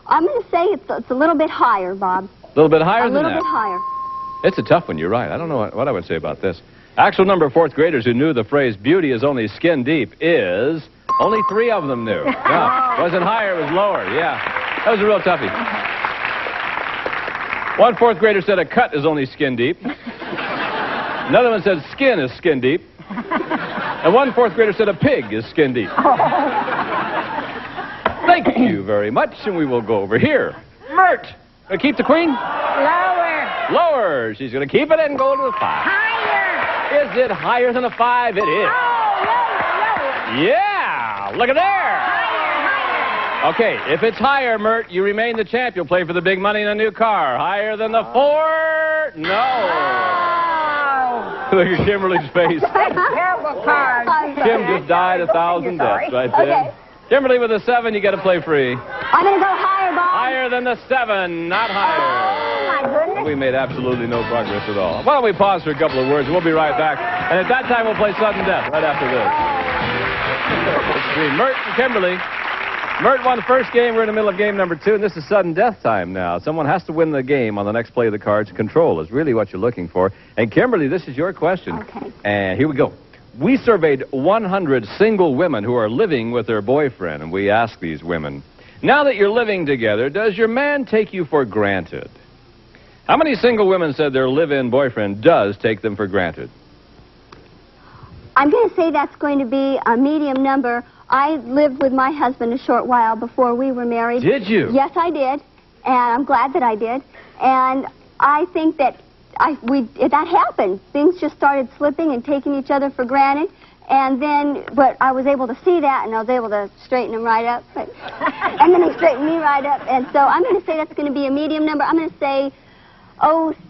I'm going to say it's a little bit higher, Bob. A little bit higher than that? A little bit higher. It's a tough one, you're right. I don't know what I would say about this. Actual number of fourth graders who knew the phrase beauty is only skin deep is only 3 of them knew. No, it wasn't higher, it was lower. Yeah, that was a real toughie. One fourth grader said a cut is only skin deep. Another one said skin is skin deep. And one fourth grader said a pig is skin deep. Thank you very much, and we will go over here. Mert, keep the queen? Lower. Lower. She's going to keep it and go to the 5. Higher. Is it higher than a 5? It is. Oh, lower. Yeah, look at there. Higher. Okay, if it's higher, Mert, you remain the champ. You'll play for the big money in a new car. Higher than the 4? No. Look at Kimberly's face. Terrible card. Kim just died 1,000 deaths right there. Okay. Kimberly with a 7, you got to play free. I'm going to go higher, Bob. Higher than the 7, not higher. Oh, my goodness. We made absolutely no progress at all. Why don't we pause for a couple of words? We'll be right back. And at that time, we'll play sudden death right after this. Between Mert and Kimberly. Mert won the first game. We're in the middle of game number 2, and this is sudden death time now. Someone has to win the game on the next play of the cards. Control is really what you're looking for. And Kimberly, this is your question. Okay. And here we go. We surveyed 100 single women who are living with their boyfriend, and we asked these women, now that you're living together, does your man take you for granted? How many single women said their live-in boyfriend does take them for granted? I'm going to say that's going to be a medium number. I lived with my husband a short while before we were married. Did you? Yes, I did. And I'm glad that I did. And I think that that happened. Things just started slipping and taking each other for granted. And then, but I was able to see that, and I was able to straighten him right up. And then he straightened me right up. And so I'm going to say that's going to be a medium number. I'm going to say,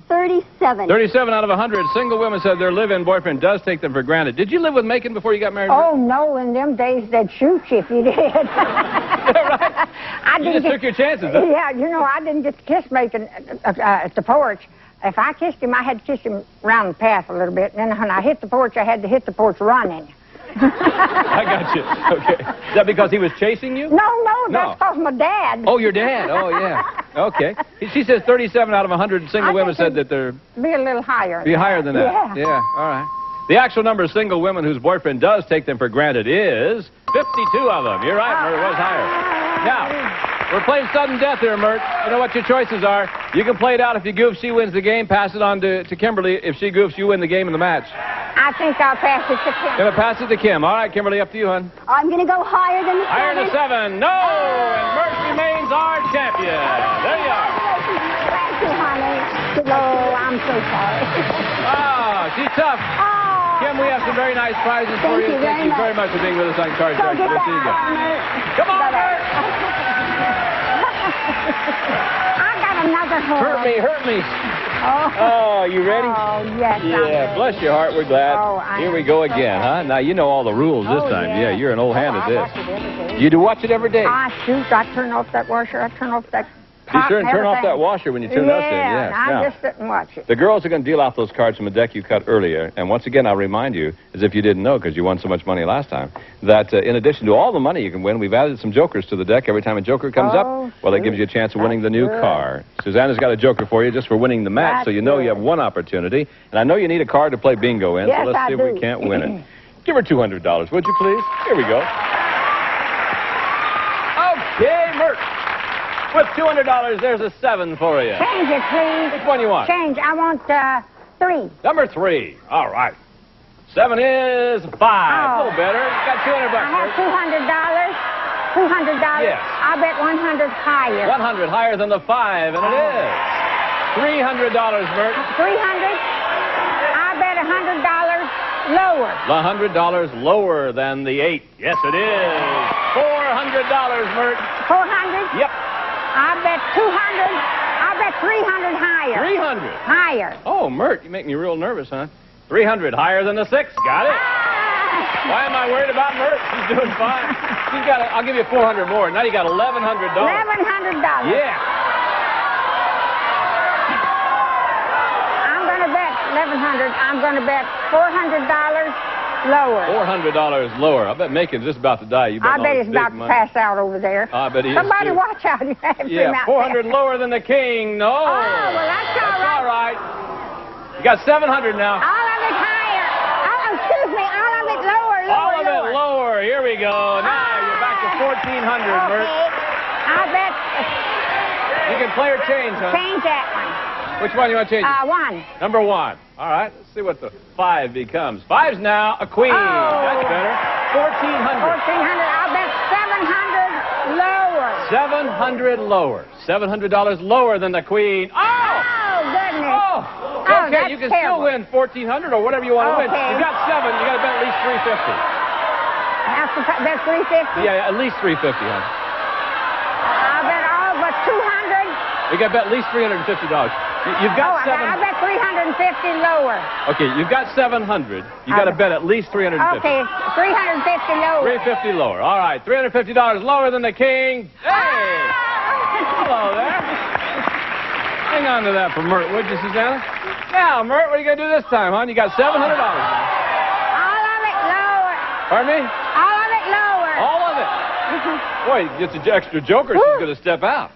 37. 37 out of 100 single women said their live-in boyfriend does take them for granted. Did you live with Macon before you got married? Oh, no, in them days they'd shoot you if you did. Right. You just took your chances. Huh? Yeah, you know, I didn't get to kiss Macon at the porch. If I kissed him, I had to kiss him around the path a little bit. And then when I hit the porch, I had to hit the porch running. I got you. Okay. Is that because he was chasing you? No, that's because my dad. Oh, your dad. Oh, yeah. Okay. She says 37 out of 100 single women said that they're... Be a little higher. Be higher than that. Yeah. Yeah, all right. The actual number of single women whose boyfriend does take them for granted is 52 of them. You're right, Mert, it was higher. Now, we're playing sudden death here, Mert. You know what your choices are. You can play it out. If you goof, she wins the game. Pass it on to Kimberly. If she goofs, you win the game and the match. I think I'll pass it to Kim. Gonna pass it to Kim. All right, Kimberly, up to you, hon. I'm going to go higher than the 7. Higher than 7. No! And Mert remains our champion. There you are. Thank you, honey. Oh, I'm so sorry. Ah, she's tough. Kim, we have some very nice prizes for you. Thank you very much for being with us on Card Shark. We'll see you again. Come on, Mert! I got another horse. Hurt me. Oh, you ready? Oh, yes, yeah, bless your heart, we're glad. Here we go again, huh? Now, you know all the rules this time. Yeah, you're an old hand at this. You do watch it every day? I shoot. I turn off that washer. I turn off that Be sure and turn off that washer when you turn us in. Yeah, I just didn't watch it. The girls are going to deal out those cards from a deck you cut earlier. And once again, I'll remind you, as if you didn't know because you won so much money last time, that in addition to all the money you can win, we've added some jokers to the deck. Every time a joker comes up, well, that gives you a chance of winning the new car. Susanna's got a joker for you just for winning the match, so you know you have one opportunity. And I know you need a card to play bingo in, so let's see if we can't win it. Give her $200, would you please? Here we go. Okay, Mert. With $200, there's a 7 for you. Change it, please. Which one you want? Change. I want 3. Number 3. All right. 7 is 5. A little better. Got $200. I have $200. $200. Yes. I'll bet 100 higher. 100 higher than the 5, and it is $300, Mert. 300. I bet $100. lower. $100 lower than the 8. Yes, it is. $400, Mert. 400? Yep. I bet 200. I bet 300 higher. 300. Higher. Oh, Mert, you make me real nervous, huh? 300 higher than the 6. Got it. Why am I worried about Mert? She's doing fine. She's got. I'll give you 400 more. Now you got $1,100. $1,100. Yeah. I'm going to bet 1,100. I'm going to bet $400 lower. $400 lower. I bet Macon's just about to die. I bet he's about to pass out over there. I bet he is. Somebody too. watch out. You have Yeah, 400 lower than the king. No. Oh, well, that's all right. You got 700 now. All of it higher. Oh, excuse me. All of it lower. All of it lower. Here we go. Now you're back to 1,400, Mert. I bet. You can play or change, huh? Change that one. Which one do you want to change? 1. Number 1. All right. Let's see what the 5 becomes. 5's now a queen. Oh. That's better. 1,400. 1,400. I'll bet 700 lower. 700 lower. $700 lower than the queen. Oh! Oh, goodness. Oh! Oh, Okay, that's you can terrible. still win 1,400 or whatever you want to win. Okay. You got 7. You got to bet at least 350. That's 350? Yeah, at least 350, huh? I'll bet all but 200. You got to bet at least $350. You've got 7. I bet 350 lower. Okay, you've got 700. You got to bet at least 350. Okay, 350 lower. 350 lower. All right, $350 lower than the king. Hey! Hello there. Hang on to that for Mert, would you, Susanna? Now, Mert, what are you going to do this time, hon? You got $700. All of it lower. Pardon me? All of it lower. All of it. Boy, gets an extra joker. She's going to step out.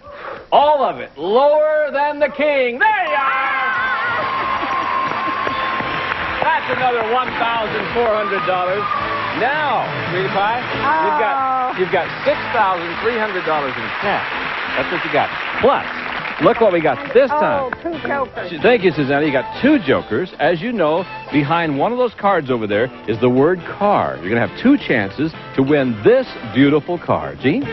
All of it lower than the king. There you are. That's another $1,400. Now, sweetie pie, you've got $6,300 in cash. That's what you got. Plus, look what we got this time. Oh, 2 jokers. Thank you, Susanna. You got 2 jokers. As you know, behind one of those cards over there is the word car. You're going to have 2 chances to win this beautiful car. Gene?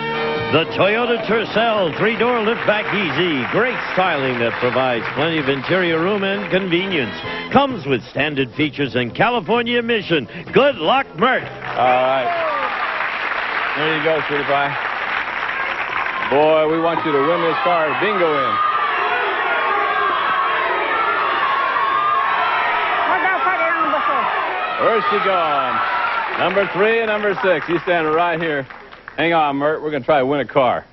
The Toyota Tercel 3-door liftback easy. Great styling that provides plenty of interior room and convenience. Comes with standard features and California emission. Good luck, Mert. All right. There you go, sweetie pie. Boy, we want you to win this car. Bingo in. What did I put it on before? Where's she going? Number 3 and number 6. You stand right here. Hang on, Mert. We're going to try to win a car.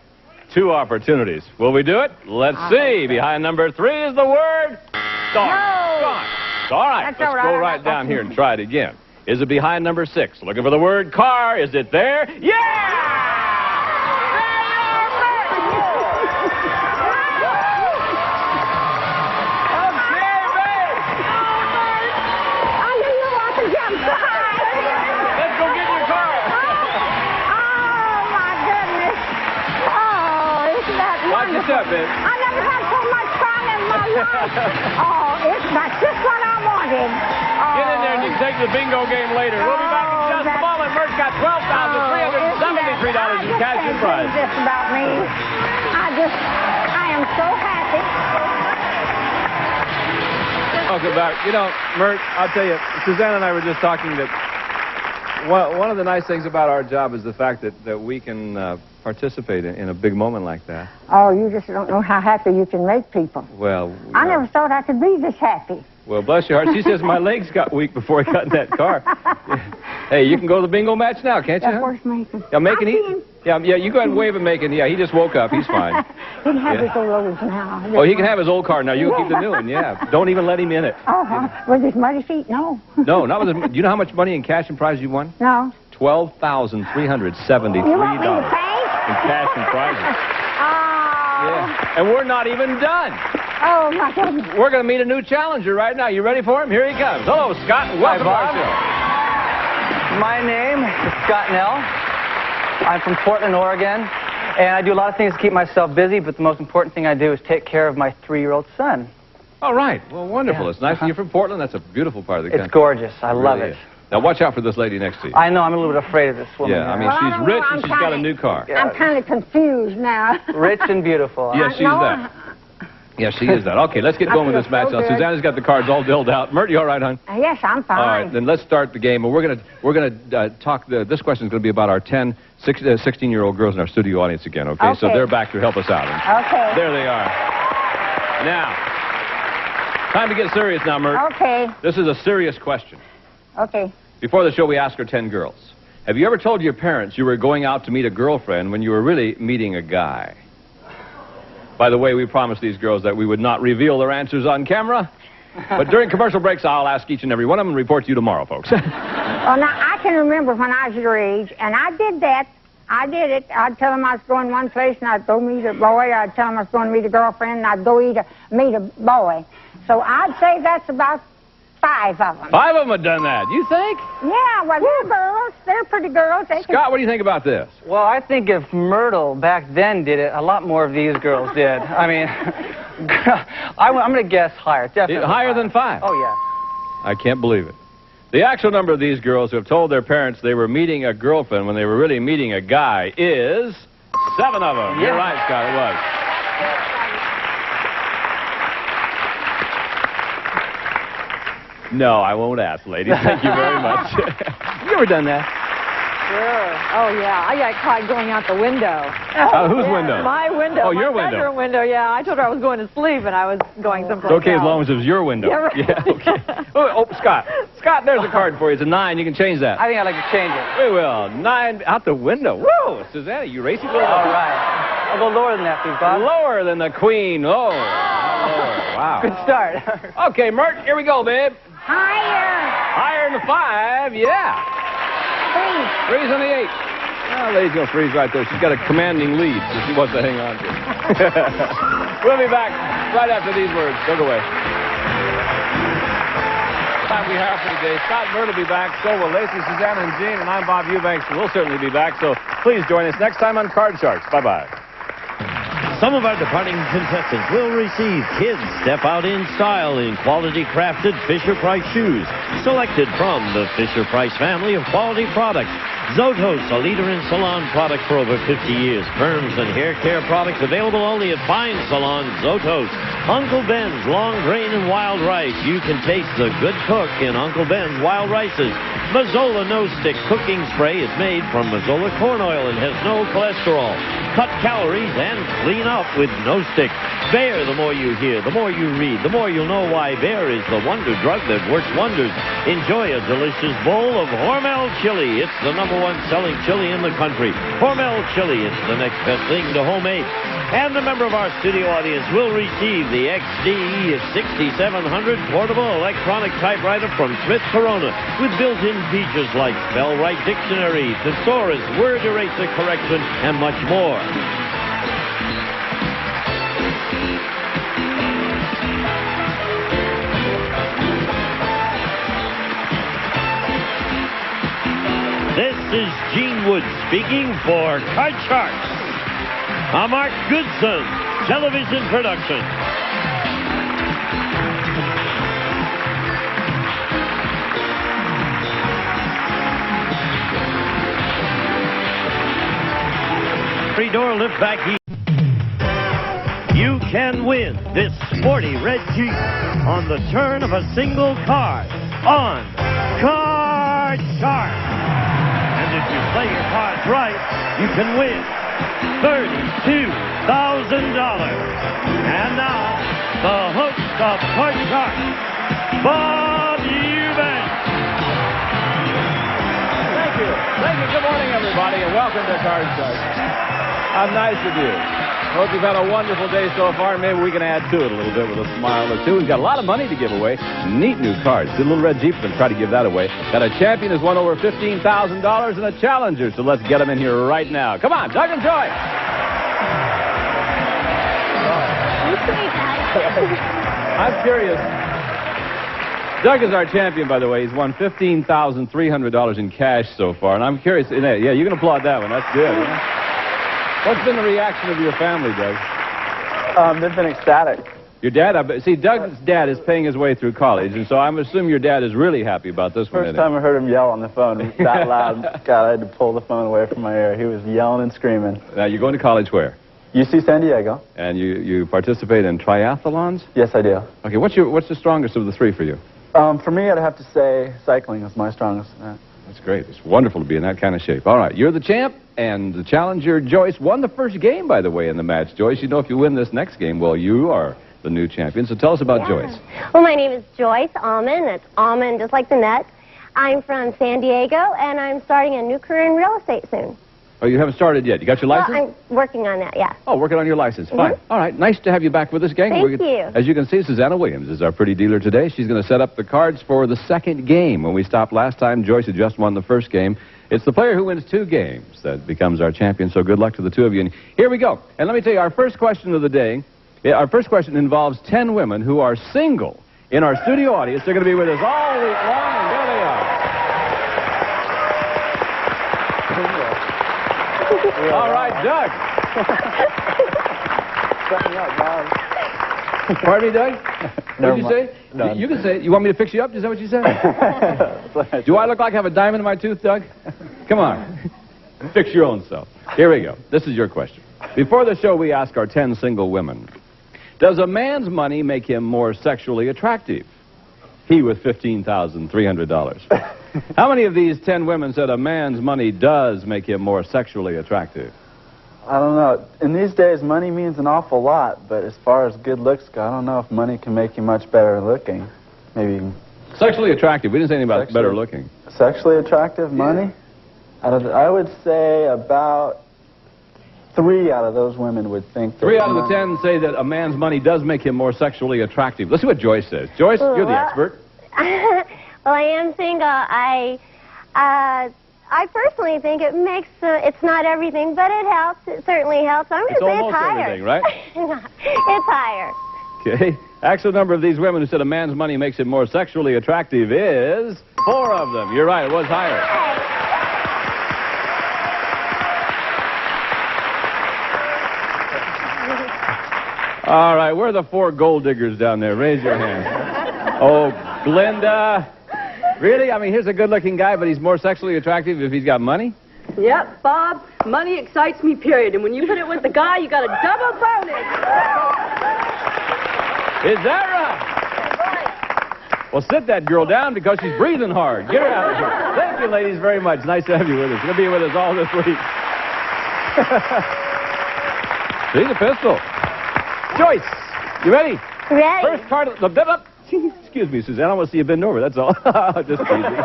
2 opportunities. Will we do it? Let's see. Behind number 3 is the word start. No. Start. All right. That's Let's all right. go right down here and try it again. Is it behind number 6? Looking for the word car. Is it there? Yeah! Watch yourself, babe. I never had so much fun in my life. That's just what I wanted. Get in there and you can take the bingo game later. We'll be back in just a moment. Mert's got $12,373 in cash and prize. This about me. I am so happy. Okay, back. You know, Mert, I'll tell you, Suzanne and I were just talking that one of the nice things about our job is the fact that we can participate in a big moment like that. Oh, you just don't know how happy you can make people. Well, I never thought I could be this happy. Well, bless your heart. She says my legs got weak before I got in that car. Hey, you can go to the bingo match now, can't you? Of course, Macon. Yeah, Macon. Yeah, you go ahead and wave at Macon. Yeah, he just woke up. He's fine. He can have his old now. Oh, he can have his old car now. You can keep the new one. Yeah. Don't even let him in it. With his muddy feet? No. No, not with his. Do you know how much money in cash and prize you won? No. $12,373 You want me to pay? in cash and prizes. Yeah. And we're not even done. Oh, my goodness. We're going to meet a new challenger right now. You ready for him? Here he comes. Hello, Scott. Welcome to our show. My name is Scott Nell. I'm from Portland, Oregon, and I do a lot of things to keep myself busy, but the most important thing I do is take care of my 3-year-old son. All right. Well, wonderful. Yeah. It's nice that you're from Portland. That's a beautiful part of the country. It's gorgeous. I love it. Now, watch out for this lady next to you. I know. I'm a little bit afraid of this woman. Yeah, I mean, she's rich and she's got a new car. I'm kind of confused now. Rich and beautiful. Yes, she's that. Yeah, she is that. Okay, let's get going with this match now. Susanna's got the cards all dealt out. Mert, you all right, hon? Yes, I'm fine. All right, then let's start the game. And we're gonna talk. This question is going to be about our 16-year-old girls in our studio audience again. Okay, so they're back to help us out. Okay. There they are. Now, time to get serious now, Mert. Okay. This is a serious question. Okay. Before the show, we asked our 10 girls. Have you ever told your parents you were going out to meet a girlfriend when you were really meeting a guy? By the way, we promised these girls that we would not reveal their answers on camera. But during commercial breaks, I'll ask each and every one of them and report to you tomorrow, folks. Well, now, I can remember when I was your age, and I did that. I did it. I'd tell them I was going one place, and I'd go meet a boy. I'd tell them I was going to meet a girlfriend, and I'd go meet a boy. So I'd say that's about 5 of them. 5 of them have done that. You think? Yeah, well, they're girls. They're pretty girls. Scott, what do you think about this? Well, I think if Myrtle back then did it, a lot more of these girls did. I mean, I'm going to guess higher. Definitely higher than 5? Oh, yeah. I can't believe it. The actual number of these girls who have told their parents they were meeting a girlfriend when they were really meeting a guy is 7 of them. Yeah. You're right, Scott, it was. No, I won't ask, ladies. Thank you very much. You ever done that? Sure. Oh, yeah. I got caught going out the window. Whose window? My window. Oh, your my window. bedroom window, yeah. I told her I was going to sleep, and I was going someplace It's okay else. as long as it was your window. Yeah, right. Yeah, okay. Oh, Scott. Scott, there's a card for you. It's a 9. You can change that. I think I'd like to change it. We will. 9 out the window. Whoa, Susanna, you racing? All right. I'll go lower than that, please, Bob. Lower than the queen. Oh, lower. Wow. Good start. Okay, Mert, here we go, babe. Higher. Higher than the 5, yeah. 3's on the 8. Oh, lady's going to freeze right there. She's got a commanding lead, so she wants to hang on to it. We'll be back right after these words. Don't go away. Time we have for today. Scott and Mert will be back. So will Lacey, Susanna, and Jean. And I'm Bob Eubanks. We'll certainly be back. So please join us next time on Card Sharks. Bye-bye. Some of our departing contestants will receive Kids Step Out in Style in quality crafted Fisher-Price shoes, selected from the Fisher-Price family of quality products. Zotos, a leader in salon products for over 50 years. Perms and hair care products available only at fine salon Zotos. Uncle Ben's Long Grain and Wild Rice. You can taste the good cook in Uncle Ben's Wild Rices. Mazzola No Stick Cooking Spray is made from Mazzola corn oil and has no cholesterol. Cut calories and clean up with No Stick. Bear, the more you hear, the more you read, the more you'll know why Bear is the wonder drug that works wonders. Enjoy a delicious bowl of Hormel chili. It's the #1 selling chili in the country. Hormel chili, it's the next best thing to homemade. And a member of our studio audience will receive the XD 6700 portable electronic typewriter from Smith Corona with built-in features like Spell Right Dictionary, thesaurus, word eraser correction, and much more. This is Gene Wood speaking for Card Sharks, a Mark Goodson television production. Three-door lift-back heat. You can win this sporty red Jeep on the turn of a single card on Card Sharks. And if you play your cards right, you can win $32,000. And now, the host of Card Sharks, Bob Eubanks. Thank you. Thank you. Good morning, everybody, and welcome to Card Sharks. How nice of you. Hope you've had a wonderful day so far, and maybe we can add to it a little bit with a smile or two. We've got a lot of money to give away. Neat new cards. The little red Jeep, we're going to try to give that away. Got a champion who's won over $15,000 and a challenger, so let's get him in here right now. Come on, Doug and Joy. I'm curious. Doug is our champion, by the way. He's won $15,300 in cash so far, and I'm curious. Yeah, you can applaud that one. That's good. Yeah? What's been the reaction of your family, Doug? They've been ecstatic. Your dad? See, Doug's dad is paying his way through college, and so I'm assuming your dad is really happy about this one. First time I heard him yell on the phone that loud, God, I had to pull the phone away from my ear. He was yelling and screaming. Now, you're going to college where? UC San Diego. And you participate in triathlons? Yes, I do. Okay, what's the strongest of the three for you? For me, I'd have to say cycling is my strongest. That's great. It's wonderful to be in that kind of shape. All right, you're the champ, and the challenger, Joyce, won the first game, by the way, in the match. Joyce, you know, if you win this next game, well, you are the new champion. So tell us about Joyce. Well, my name is Joyce Almond. That's almond just like the nut. I'm from San Diego, and I'm starting a new career in real estate soon. Oh, you haven't started yet. You got your license? Well, I'm working on that, yeah. Oh, working on your license. Fine. All right. Nice to have you back with us, gang. Thank you. As you can see, Susanna Williams is our pretty dealer today. She's going to set up the cards for the second game. When we stopped last time, Joyce had just won the first game. It's the player who wins 2 games that becomes our champion, so good luck to the two of you. And here we go. And let me tell you, our first question of the day, our first question involves 10 women who are single in our studio audience. They're going to be with us all week long, and there they are. All right, Doug. Pardon me, Doug? What did you say? No. You can say it. You want me to fix you up? Is that what you said? Do I look like I have a diamond in my tooth, Doug? Come on. Fix your own self. Here we go. This is your question. Before the show, we ask our 10 single women, does a man's money make him more sexually attractive? He with $15,300. How many of these 10 women said a man's money does make him more sexually attractive? I don't know. In these days, money means an awful lot, but as far as good looks go, I don't know if money can make you much better looking. Maybe... Sexually attractive. We didn't say anything about better looking. Sexually attractive, money? I would say about 3 out of those women would think that... 3 out of the 10 say that a man's money does make him more sexually attractive. Let's see what Joyce says. Joyce, you're the expert. Well, I am single. I personally think it makes, it's not everything, but it helps. It certainly helps. I'm going to say it's higher. Everything, right? It's higher. Okay. Actual number of these women who said a man's money makes him more sexually attractive is 4 of them. You're right, it was higher. All right, where are the 4 gold diggers down there? Raise your hand. Oh, Glenda. Really? I mean, here's a good-looking guy, but he's more sexually attractive if he's got money? Yep, Bob. Money excites me, period. And when you put it with the guy, you got a double bonus. Is that right? Well, sit that girl down because she's breathing hard. Get her out of here. Thank you, ladies, very much. Nice to have you with us. You'll be with us all this week. See the pistol. Joyce, you ready? Ready. First card of the... Excuse me, Suzanne. I want to see you bend over. That's all. Just teasing.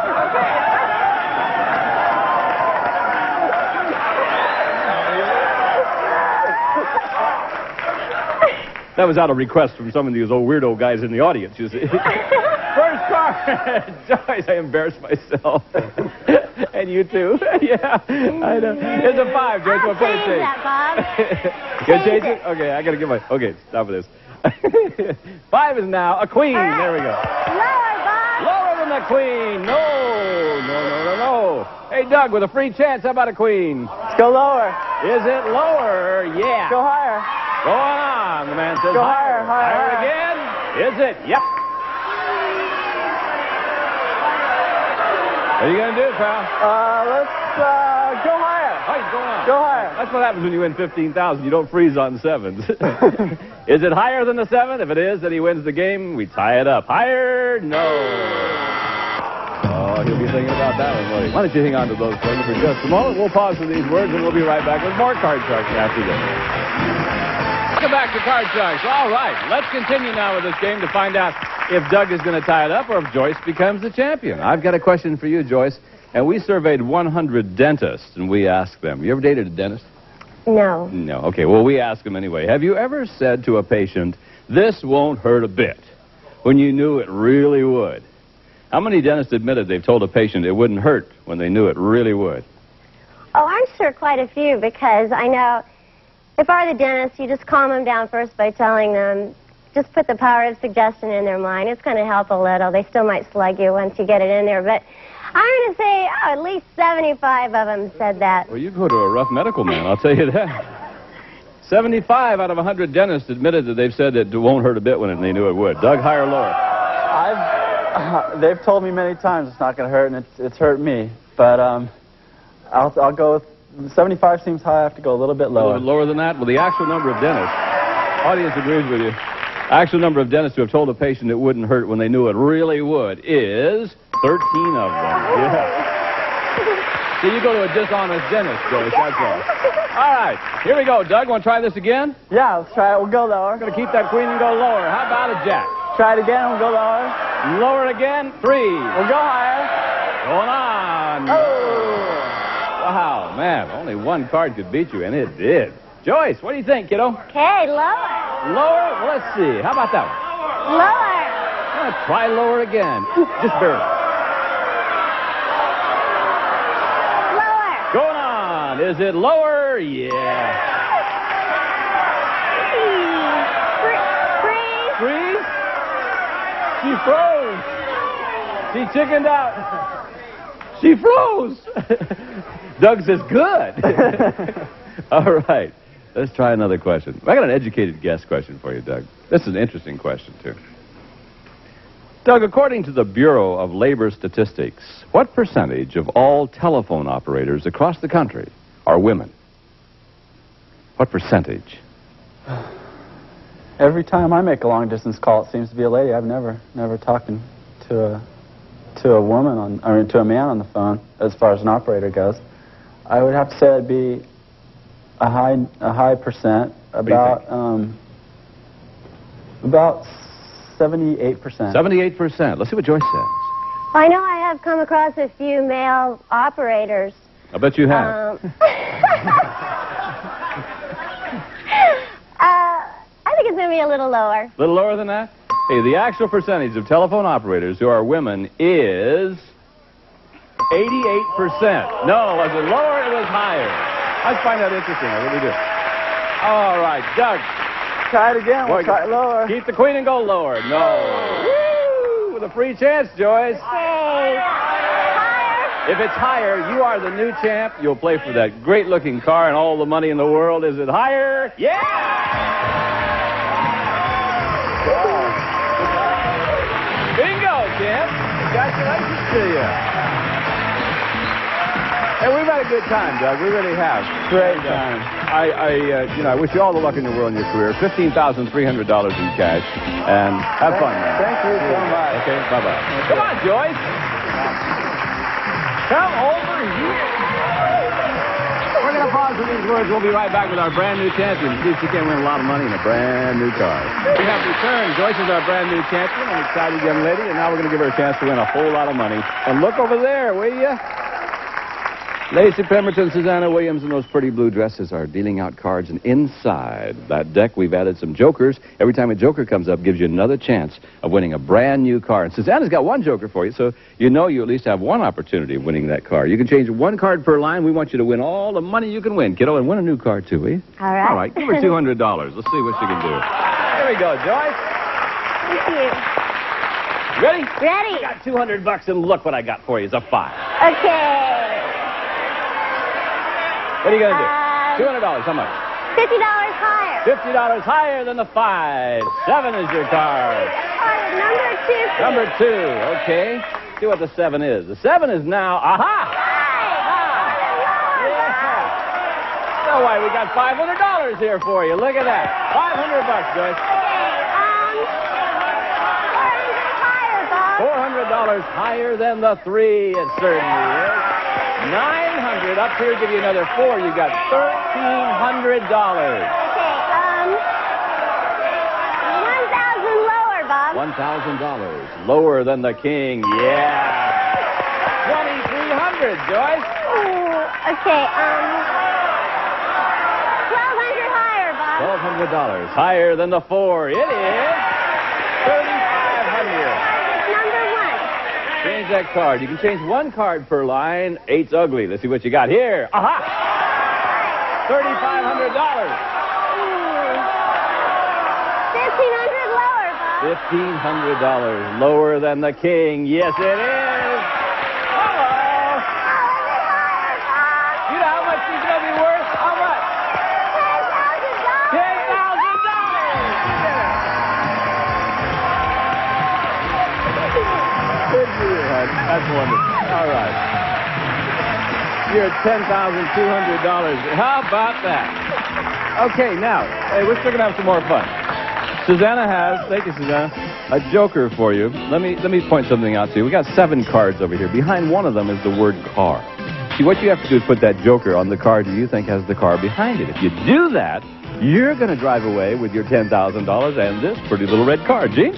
That was out of request from some of these old weirdo guys in the audience, you see. First card. Joyce, I embarrassed myself. And you too. Yeah, I know. It's a 5, Joyce. What point Change that, Bob. Can I change it? Okay, I got to get my... Okay, stop with this. 5 is now a queen. Right. There we go. Lower, Bob. Lower than the queen. No. Hey, Doug, with a free chance, how about a queen? Let's go lower. Is it lower? Yeah. Go higher. Go on. The man says go higher. Higher again. Is it? Yep. What are you going to do, pal? Let's go higher. Oh, he's going on. Go higher. That's what happens when you win 15,000. You don't freeze on 7s. Is it higher than the 7? If it is, then he wins the game. We tie it up. Higher? No. Oh, he'll be thinking about that one, buddy. Why don't you hang on to those things for just a moment? We'll pause for these words, and we'll be right back with more Card Sharks after this. Welcome back to Card Sharks. All right, let's continue now with this game to find out if Doug is going to tie it up or if Joyce becomes the champion. I've got a question for you, Joyce. And we surveyed 100 dentists, and we asked them, you ever dated a dentist? No. No. Okay, well, we asked them anyway. Have you ever said to a patient, this won't hurt a bit, when you knew it really would? How many dentists admitted they've told a patient it wouldn't hurt when they knew it really would? Oh, I'm sure quite a few, because I know if I were the dentist, you just calm them down first by telling them, just put the power of suggestion in their mind. It's going to help a little. They still might slug you once you get it in there, but I'm going to say at least 75 of them said that. Well, you go to a rough medical man, I'll tell you that. 75 out of 100 dentists admitted that they've said it won't hurt a bit when they knew it would. Doug, higher or lower? They've told me many times it's not going to hurt, and it's hurt me. But I'll go with 75 seems high. I have to go a little bit A lower. little bit lower than that? Well, the actual number of dentists, audience agrees with you. Actual number of dentists who have told a patient it wouldn't hurt when they knew it really would is 13 of them. Yeah. So you go to a dishonest dentist, Joyce, that's all. All right, here we go. Doug, want to try this again? Yeah, let's try it. We'll go lower. Going to keep that queen and go lower. How about a jack? Try it again. We'll go lower. Lower again. 3. We'll go higher. Going on. Oh! Wow, man, only one card could beat you, and it did. Joyce, what do you think, kiddo? Okay, lower. Lower? Well, let's see. How about that one? Lower. Try lower again. Oop, just barely. Lower. Going on. Is it lower? Yeah. Freeze? She froze. She chickened out. She froze. Doug says, good. All right. Let's try another question. I got an educated guess question for you, Doug. This is an interesting question, too. Doug, according to the Bureau of Labor Statistics, what percentage of all telephone operators across the country are women? What percentage? Every time I make a long-distance call, it seems to be a lady. I've never talked to a woman to a man on the phone as far as an operator goes. I would have to say it'd be a high percent, about 78%. 78%. Let's see what Joyce says. I know I have come across a few male operators. I bet you have. I think it's going to be a little lower. A little lower than that? Hey, the actual percentage of telephone operators who are women is 88%. No, was it lower? It was higher. I find that interesting. I really do. All right, Doug. Try it again. We'll try it lower. Keep the queen and go lower. No. Woo! With a free chance, Joyce. Okay. Higher. If it's higher, you are the new champ. You'll play for that great-looking car and all the money in the world. Is it higher? Yeah! Bingo, champ. Congratulations to you. Hey, we've had a good time, Doug. We really have. Great time. I wish you all the luck in the world in your career. $15,300 in cash, and have fun, man. Thank you so much. Okay, bye-bye. Come on, Joyce. Come over here. We're going to pause for these words. We'll be right back with our brand new champion. See if she can win a lot of money in a brand new car. We have returned. Joyce is our brand new champion, an excited young lady, and now we're going to give her a chance to win a whole lot of money. And look over there, will you? Lacey Pemberton, Susanna Williams, and those pretty blue dresses are dealing out cards, and inside that deck we've added some jokers. Every time a joker comes up, gives you another chance of winning a brand new car. And Susanna's got one joker for you, so you know you at least have one opportunity of winning that car. You can change one card per line. We want you to win all the money you can win, kiddo, and win a new car too, will you? All right. All right, give her $200. Let's see what she can do. Here we go, Joyce. Thank you. Ready? Ready. I got $200, and look what I got for you. It's a 5. Okay. What are you going to do? $200. How much? $50 higher. $50 higher than the 5. 7 is your card. Number 2. Number 2. Okay. See what the 7 is. The 7 is now. Aha! Yeah. So why we got $500 here for you. Look at that. $500, Joyce. $400 higher than the 3. It certainly is. $900 up here, give you another 4. You got $1,300. Okay, 1,000 lower, Bob. $1,000 lower than the king. Yeah. 2,300, Joyce. Ooh, okay, 1,200 higher, Bob. $1,200 higher than the 4. It is $3,500. Change that card. You can change one card per line. 8's ugly. Let's see what you got here. Aha! $3,500. $1,500 lower, Bob. $1,500 lower than the king. Yes, it is. Hello. You know how much she's going to be worth? How much? $10,000. Good for you, hon. That's wonderful. All right. your $10,200. How about that? Okay, now, hey, we're still going to have some more fun. Susanna has, thank you, Susanna, a joker for you. Let me point something out to you. We got 7 cards over here. Behind one of them is the word car. See, what you have to do is put that joker on the card you think has the car behind it. If you do that, you're going to drive away with your $10,000 and this pretty little red car. Gene?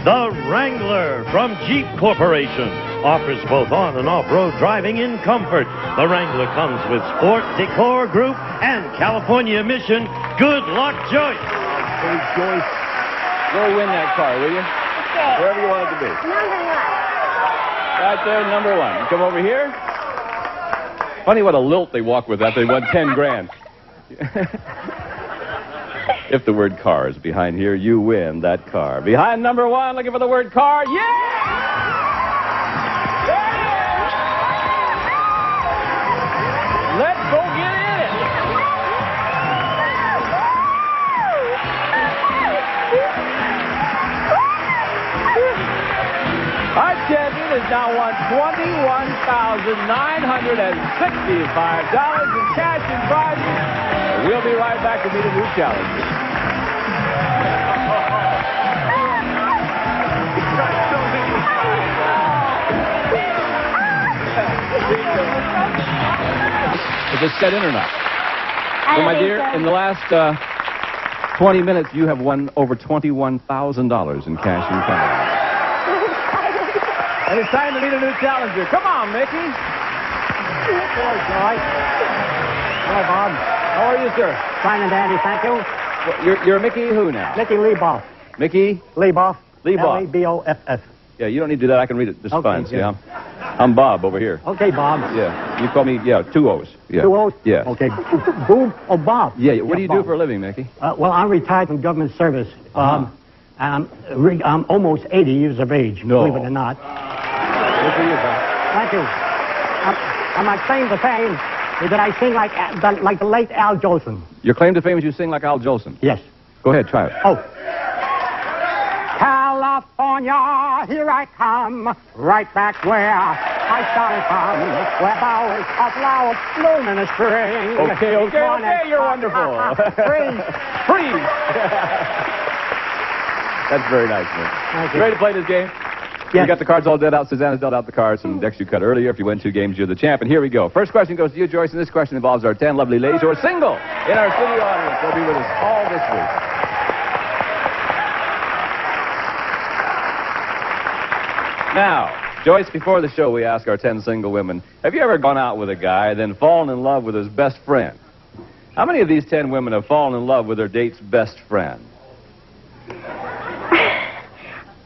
The Wrangler from Jeep Corporation offers both on and off-road driving in comfort. The Wrangler comes with Sport, Decor Group, and California Mission. Good luck, Joyce. Hey, Joyce, go win that car, will you? Okay. Wherever you want it to be. Number 1. Right there, number 1. You come over here. Funny what a lilt they walk with after they won 10 grand. If the word car is behind here, you win that car. Behind number 1, looking for the word car. Yeah! Let's go get in it. Our champion has now won $21,965 in cash and prizes. We'll be right back to meet a new challenger. Is this set in or not? So, my dear, in the last 20 minutes, you have won over $21,000 in cash and prizes. And it's time to meet a new challenger. Come on, Mickey. Hi, Bob. How are you, sir? Fine and dandy, thank you. Well, you're Mickey who now? Mickey Leboff. Mickey? Leboff. Leboff. L-E-B-O-F-F. Yeah, you don't need to do that. I can read it just Okay, fine. See, yeah. I'm Bob over here. Okay, Bob. Yeah. You call me, 2 O's. Yeah. 2 O's? Yeah. Okay. Boob or Bob? Yeah. What do you do Bob. for a living, Mickey? Well, I'm retired from government service. And I'm almost 80 years of age, believe it or not. Good for you, Bob. Thank you. My claim to fame is that I sing like the late Al Jolson. Your claim to fame is you sing like Al Jolson. Yes. Go ahead, try it. Oh. California, here I come, right back where I started from, where bowers of flowers bloom in the spring. Okay, you're wonderful. Freeze. Freeze. That's very nice, man. Thank You ready to play this game? Yes. You got the cards all dealt out. Susanna's dealt out the cards. Some decks you cut earlier. If you win 2 games, you're the champ. And here we go. First question goes to you, Joyce, and this question involves our 10 lovely ladies who are single in our studio audience. They'll be with us all this week. Now, Joyce, before the show, we ask our 10 single women, have you ever gone out with a guy, then fallen in love with his best friend? How many of these 10 women have fallen in love with their date's best friend?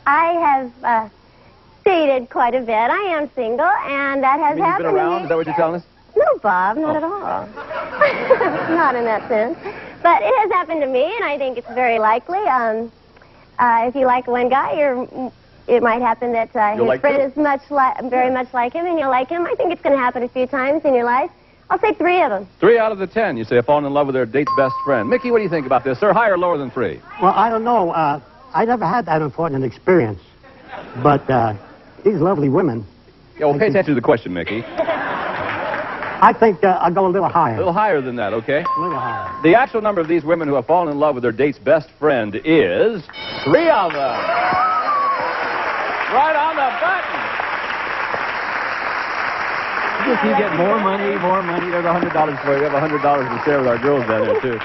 I have dated quite a bit. I am single, and that has happened You've been around? to me. Is that what you're telling us? No, Bob, not at all. Not in that sense. But it has happened to me, and I think it's very likely. If you like one guy, it might happen that his friend is very much like him, and you'll like him. I think it's going to happen a few times in your life. I'll say 3 of them. 3 out of the 10, you say, have fallen in love with their date's best friend. Mickey, what do you think about this, sir? Higher or lower than 3? Well, I don't know. I never had that unfortunate experience. But these lovely women... Yeah, well, pay attention to the question, Mickey. I think I'll go a little higher. A little higher than that, okay? A little higher. The actual number of these women who have fallen in love with their date's best friend is 3 of them. Right on the button. If you get more money, there's $100 for you. We have $100 to share with our girls down there, too.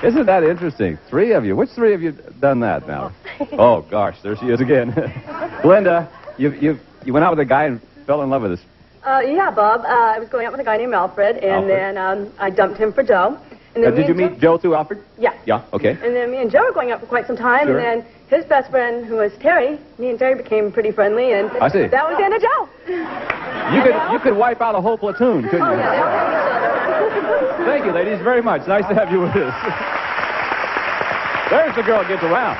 Isn't that interesting? 3 of you. Which 3 of you done that now? Oh, gosh, there she is again. Glenda, you went out with a guy and fell in love with us. Yeah, Bob. I was going out with a guy named Alfred, and then I dumped him for Joe. And then Did you meet Joe too, Alfred? Yeah. Yeah, okay. And then me and Joe were going out for quite some time, Sure. and then his best friend, who was Terry, me and Terry became pretty friendly, and I see. that was the end of Joe. You could wipe out a whole platoon, couldn't you? Thank you, ladies, very much. Nice to have you with us. There's the girl that gets around.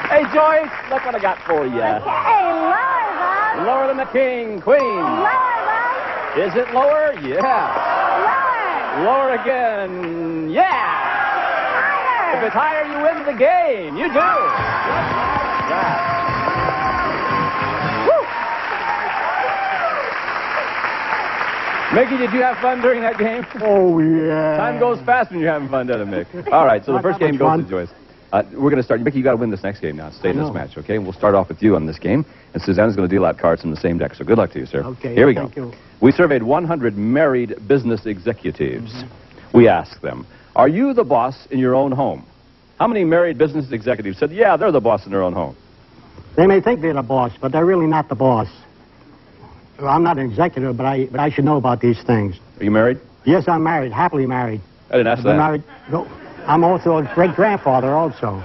Hey, Joyce, look what I got for you. Hey, lower, Bob. Lower than the king, queen. Lower, Bob. Is it lower? Yeah. Lower. Lower again. Yeah. Higher. If it's higher, you win the game. You do. Yeah. Mickey, did you have fun during that game? Oh, yeah. Time goes fast when you're having fun, doesn't it, Mick? All right, so the first game goes to Joyce. We're going to start. Mickey, you got to win this next game now. Stay in this match, okay? We'll start off with you on this game. And Suzanne's going to deal out cards in the same deck. So good luck to you, sir. Okay. Here we go. Thank you. We surveyed 100 married business executives. We asked them, are you the boss in your own home? How many married business executives said, yeah, they're the boss in their own home? They may think they're the boss, but they're really not the boss. Well, I'm not an executive, but I should know about these things. Are you married? Yes, I'm married, happily married. I didn't ask I've been that. married. No, I'm also a great-grandfather also.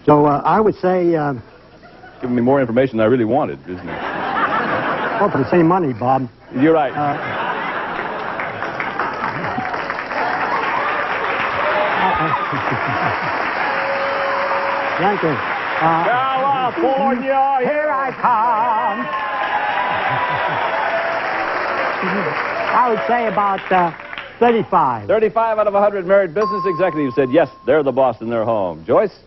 So I would say... Giving me more information than I really wanted, isn't it? Oh, for the same money, Bob. You're right. Thank you. California, here I come. I would say about 35. 35 out of 100 married business executives said, yes, they're the boss in their home. Joyce?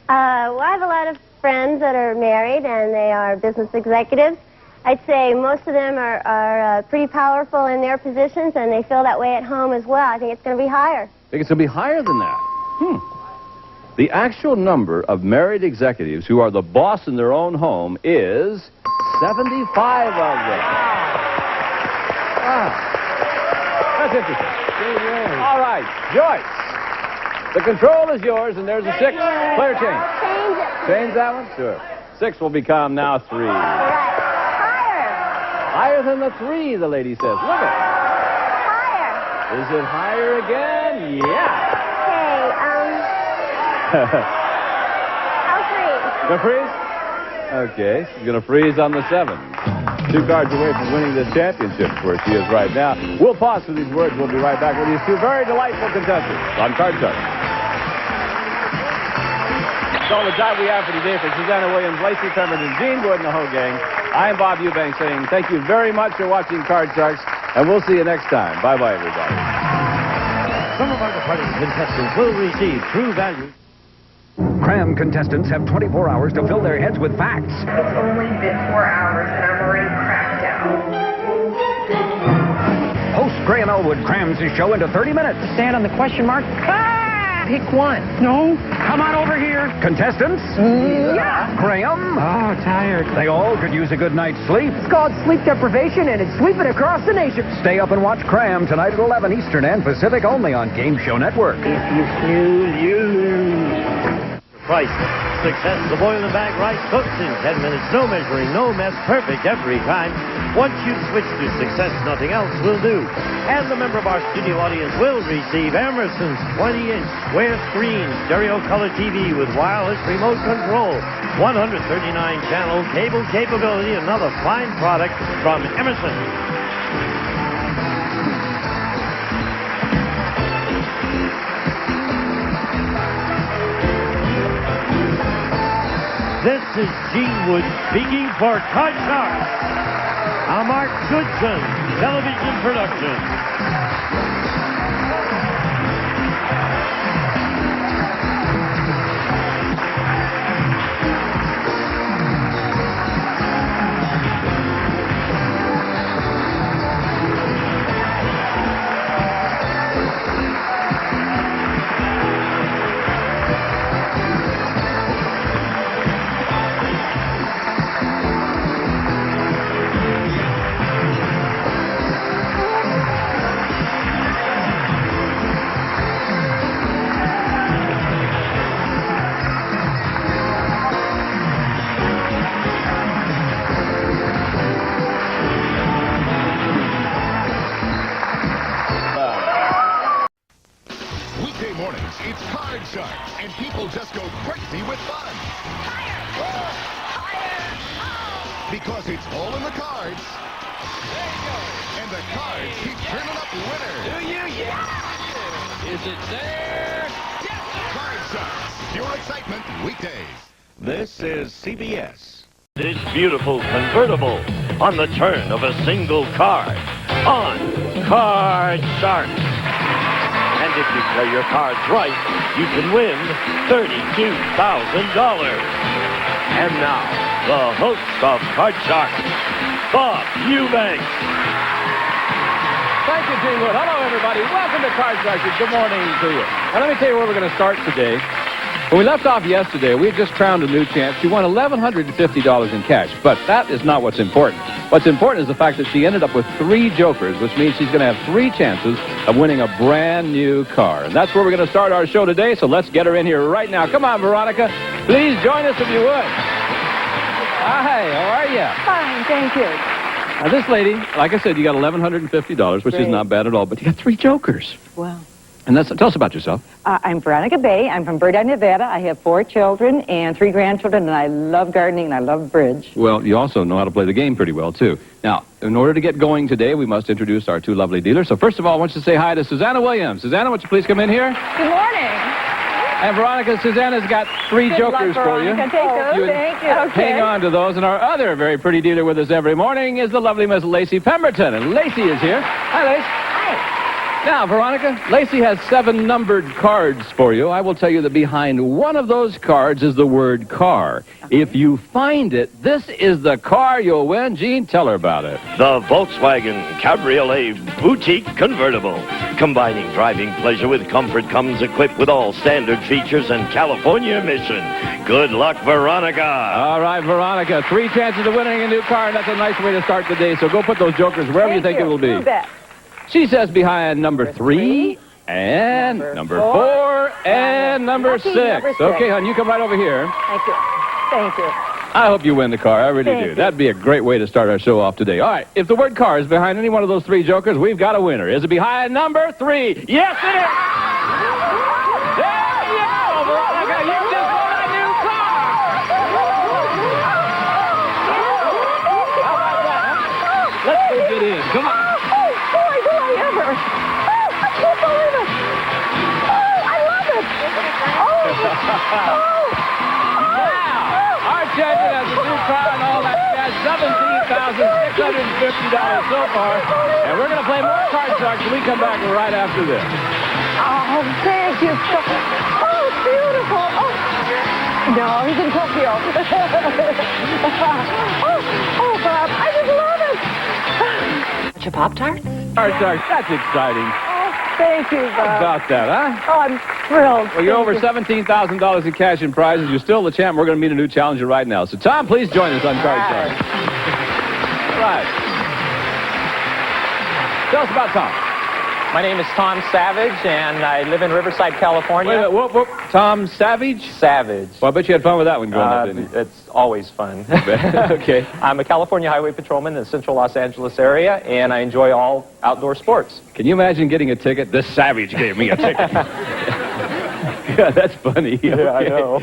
Well, I have a lot of friends that are married, and they are business executives. I'd say most of them are pretty powerful in their positions, and they feel that way at home as well. I think it's going to be higher. Think it's going to be higher than that? The actual number of married executives who are the boss in their own home is 75 of them. Wow. That's interesting. All right, Joyce. The control is yours, and there's a 6. Player change. Change it. Change that one? Sure. 6 will become now 3. Right. Higher. Higher than the 3, the lady says. Look at it. Higher. Is it higher again? Yeah. I'll freeze. Gonna freeze? Okay, she's gonna freeze on the 7. 2 cards away from winning this championship, where she is right now. We'll pause for these words. We'll be right back with these 2 very delightful contestants on Card Shark. That's all the time we have for today. For Susanna Williams, Lacey Pemberton, Gene Wood, and the whole gang, I'm Bob Eubanks saying thank you very much for watching Card Sharks, and we'll see you next time. Bye-bye, everybody. Some of our departing contestants will receive true value. Cram contestants have 24 hours to fill their heads with facts. It's only been 4 hours and I'm already cracked out. Host Gray and Elwood crams his show into 30 minutes. Stand on the question mark. Pick one. No. Come on over here. Contestants? Yeah. Graham? Oh, tired. They all could use a good night's sleep. It's called sleep deprivation and it's sweeping across the nation. Stay up and watch Cram tonight at 11 Eastern and Pacific only on Game Show Network. If you snooze, you lose. Price. Success. The boil and bag rice cooks in 10 minutes. No measuring, no mess. Perfect every time. Once you switch to Success, nothing else will do. And the member of our studio audience will receive Emerson's 20-inch square screen stereo color TV with wireless remote control. 139 channel cable capability. Another fine product from Emerson. This is Gene Wood speaking for Card Shark, a Mark Goodson television production. It's Card Shark, and people just go crazy with fun. Because it's all in the cards. There you go. And the cards keep turning up winners. Do you? Yeah! Is it there? Yes! Card Sharks, pure excitement, weekdays. This is CBS. This beautiful convertible on the turn of a single card on Card Shark. And if you play your cards right, you can win $32,000. And now, the host of Card Shark, Bob Eubanks. Thank you, Gene Wood. Hello, everybody. Welcome to Card Sharks. Good morning to you. Now, let me tell you where we're going to start today. When we left off yesterday, we had just crowned a new champ. She won $1,150 in cash, but that is not what's important. What's important is the fact that she ended up with 3 jokers, which means she's going to have 3 chances of winning a brand new car. And that's where we're going to start our show today, so let's get her in here right now. Come on, Veronica. Please join us if you would. Hi, how are you? Fine, thank you. Now, this lady, like I said, you got $1,150, which is not bad at all, but you got 3 jokers. Wow. And tell us about yourself. I'm Veronica Bay. I'm from Bird Eye, Nevada. I have 4 children and 3 grandchildren, and I love gardening and I love bridge. Well, you also know how to play the game pretty well, too. Now, in order to get going today, we must introduce our 2 lovely dealers. So first of all, I want you to say hi to Susanna Williams. Susanna, won't you please come in here? Good morning. And Veronica, Susanna's got 3 Good jokers luck, for you. Take those. Thank you. Okay. Hang on to those. And our other very pretty dealer with us every morning is the lovely Miss Lacey Pemberton. And Lacey is here. Hi, Lacey. Hi. Now, Veronica, Lacey has 7 numbered cards for you. I will tell you that behind one of those cards is the word car. If you find it, this is the car you'll win. Gene, tell her about it. The Volkswagen Cabriolet Boutique Convertible. Combining driving pleasure with comfort, comes equipped with all standard features and California emission. Good luck, Veronica. All right, Veronica, 3 chances of winning a new car, and that's a nice way to start the day. So go put those jokers wherever you think it will be. You bet. She says behind number 3, and number 4, and number 6. Okay, hon, you come right over here. Thank you. Thank you. I hope you win the car. I really Thank do. you. That'd be a great way to start our show off today. All right, if the word car is behind any one of those 3 jokers, we've got a winner. Is it behind number 3? Yes, it is! There you go, Veronica. You just won a new car! How about that? Let's go get in. Come on. I can't believe it. Oh, I love it. Now, our champion has a new car and all that. That's $17,650 so far. And we're going to play more Card Sharks when we come back right after this. Oh, thank you. Oh, it's beautiful. Oh. No, he's in Tokyo. oh, Bob, I just love it. What's your Pop-Tart? Card Sharks, that's exciting. Thank you, Bob. How about that, huh? Oh, I'm thrilled. Well, you're over $17,000 in cash and prizes. You're still the champ. We're going to meet a new challenger right now. So, Tom, please join us on Card Sharks. Right. Tell us about Tom. My name is Tom Savage, and I live in Riverside, California. Wait a minute, whoop, whoop. Tom Savage? Savage. Well, I bet you had fun with that one growing up, didn't you? It's always fun. Okay. I'm a California highway patrolman in the central Los Angeles area, and I enjoy all outdoor sports. Can you imagine getting a ticket? This Savage gave me a ticket. Yeah, that's funny. Yeah, I know.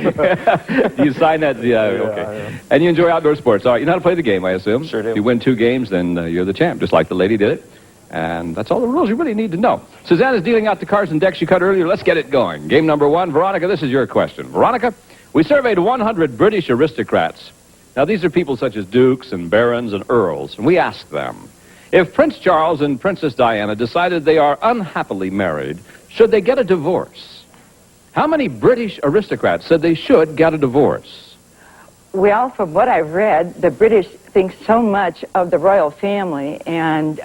You sign that? Yeah, okay. And you enjoy outdoor sports. All right, you know how to play the game, I assume? Sure do. If you win 2 games, then you're the champ, just like the lady did it. And that's all the rules you really need to know. Susanna's dealing out the cards and decks you cut earlier. Let's get it going. Game number 1. Veronica, this is your question. Veronica, we surveyed 100 British aristocrats. Now, these are people such as dukes and barons and earls. And we asked them, if Prince Charles and Princess Diana decided they are unhappily married, should they get a divorce? How many British aristocrats said they should get a divorce? Well, from what I've read, the British think so much of the royal family, and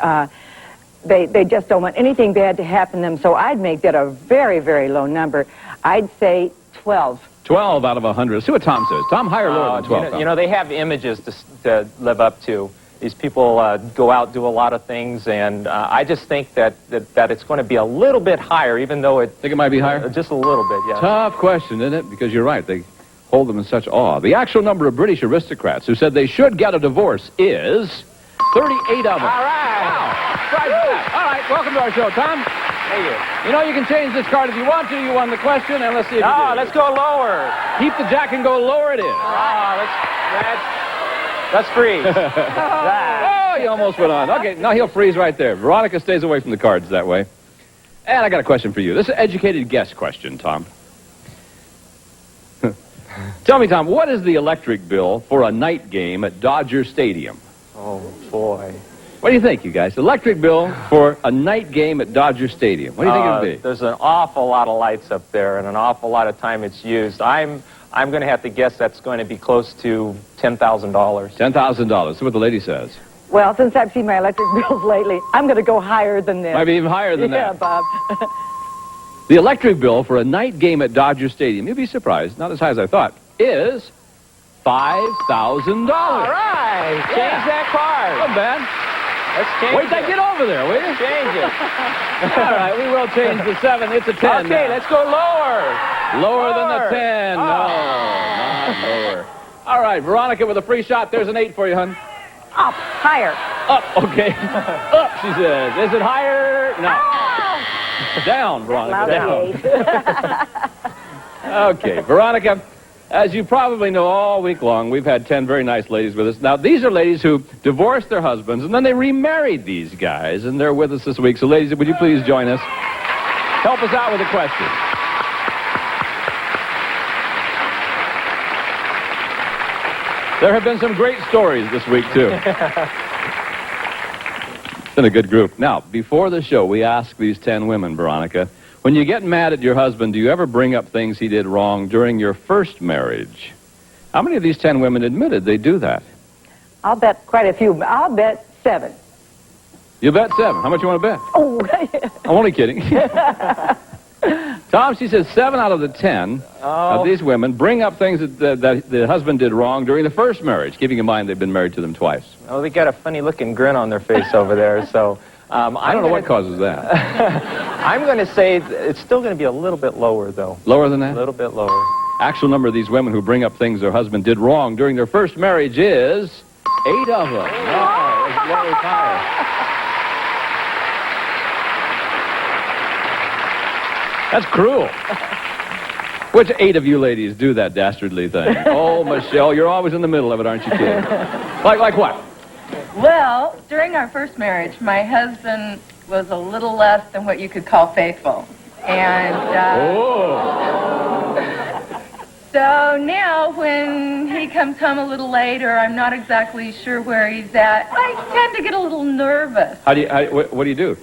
they just don't want anything bad to happen to them, so I'd make that a very, very low number. I'd say 12. 12 out of 100. Let's see what Tom says. Tom, higher or lower than 12? You know, they have images to live up to. These people go out, do a lot of things, and I just think that it's going to be a little bit higher, even though it... Think it might be higher? Just a little bit, yeah. Tough question, isn't it? Because you're right. They hold them in such awe. The actual number of British aristocrats who said they should get a divorce is 38 of them. All right. Wow. All right, welcome to our show, Tom. Thank you. You know, you can change this card if you want to. You won the question, and let's see if you do. Let's go lower. Keep the jack and go lower it is. Let's freeze. Oh, you almost went on. Okay, now he'll freeze right there. Veronica stays away from the cards that way. And I got a question for you. This is an educated guess question, Tom. Tell me, Tom, what is the electric bill for a night game at Dodger Stadium? Oh, boy. What do you think, you guys? Electric bill for a night game at Dodger Stadium. What do you think it would be? There's an awful lot of lights up there and an awful lot of time it's used. I'm going to have to guess that's going to be close to $10,000. $10,000. See what the lady says. Well, since I've seen my electric bills lately, I'm going to go higher than this. Might be even higher than Yeah, that. Bob. The electric bill for a night game at Dodger Stadium, you'd be surprised, not as high as I thought, is $5,000. All right. Change that card. Not bad. Let's change Wait till I get over there, will you? Change it. All right, we will change the 7. It's a 10 Okay, now. let's go lower. Lower than the 10. Oh. No, not lower. All right, Veronica with a free shot. There's an 8 for you, hon. Up, higher. Up, okay. Up, she says. Is it higher? No. Down, Veronica, down. Okay, Veronica, as you probably know, all week long, we've had 10 very nice ladies with us. Now, these are ladies who divorced their husbands, and then they remarried these guys, and they're with us this week. So, ladies, would you please join us? Help us out with a question. There have been some great stories this week, too. It's been a good group. Now, before the show, we asked these 10 women, Veronica, when you get mad at your husband, do you ever bring up things he did wrong during your first marriage? How many of these 10 women admitted they do that? I'll bet quite a few. I'll bet 7. You bet 7. How much you want to bet? Oh, I'm only kidding. Tom, she says 7 out of the 10 of these women bring up things that the husband did wrong during the first marriage, keeping in mind they've been married to them twice. Oh, they got a funny-looking grin on their face over there, so... I don't know what causes that. I'm going to say it's still going to be a little bit lower, though. Lower than that? A little bit lower. Actual number of these women who bring up things their husband did wrong during their first marriage is 8 of them. No, it's way higher. That's cruel. Which 8 of you ladies do that dastardly thing? Oh, Michelle, you're always in the middle of it, aren't you, kid? Like what? Well, during our first marriage, my husband was a little less than what you could call faithful. And so now when he comes home a little late or I'm not exactly sure where he's at, I tend to get a little nervous. What do you do?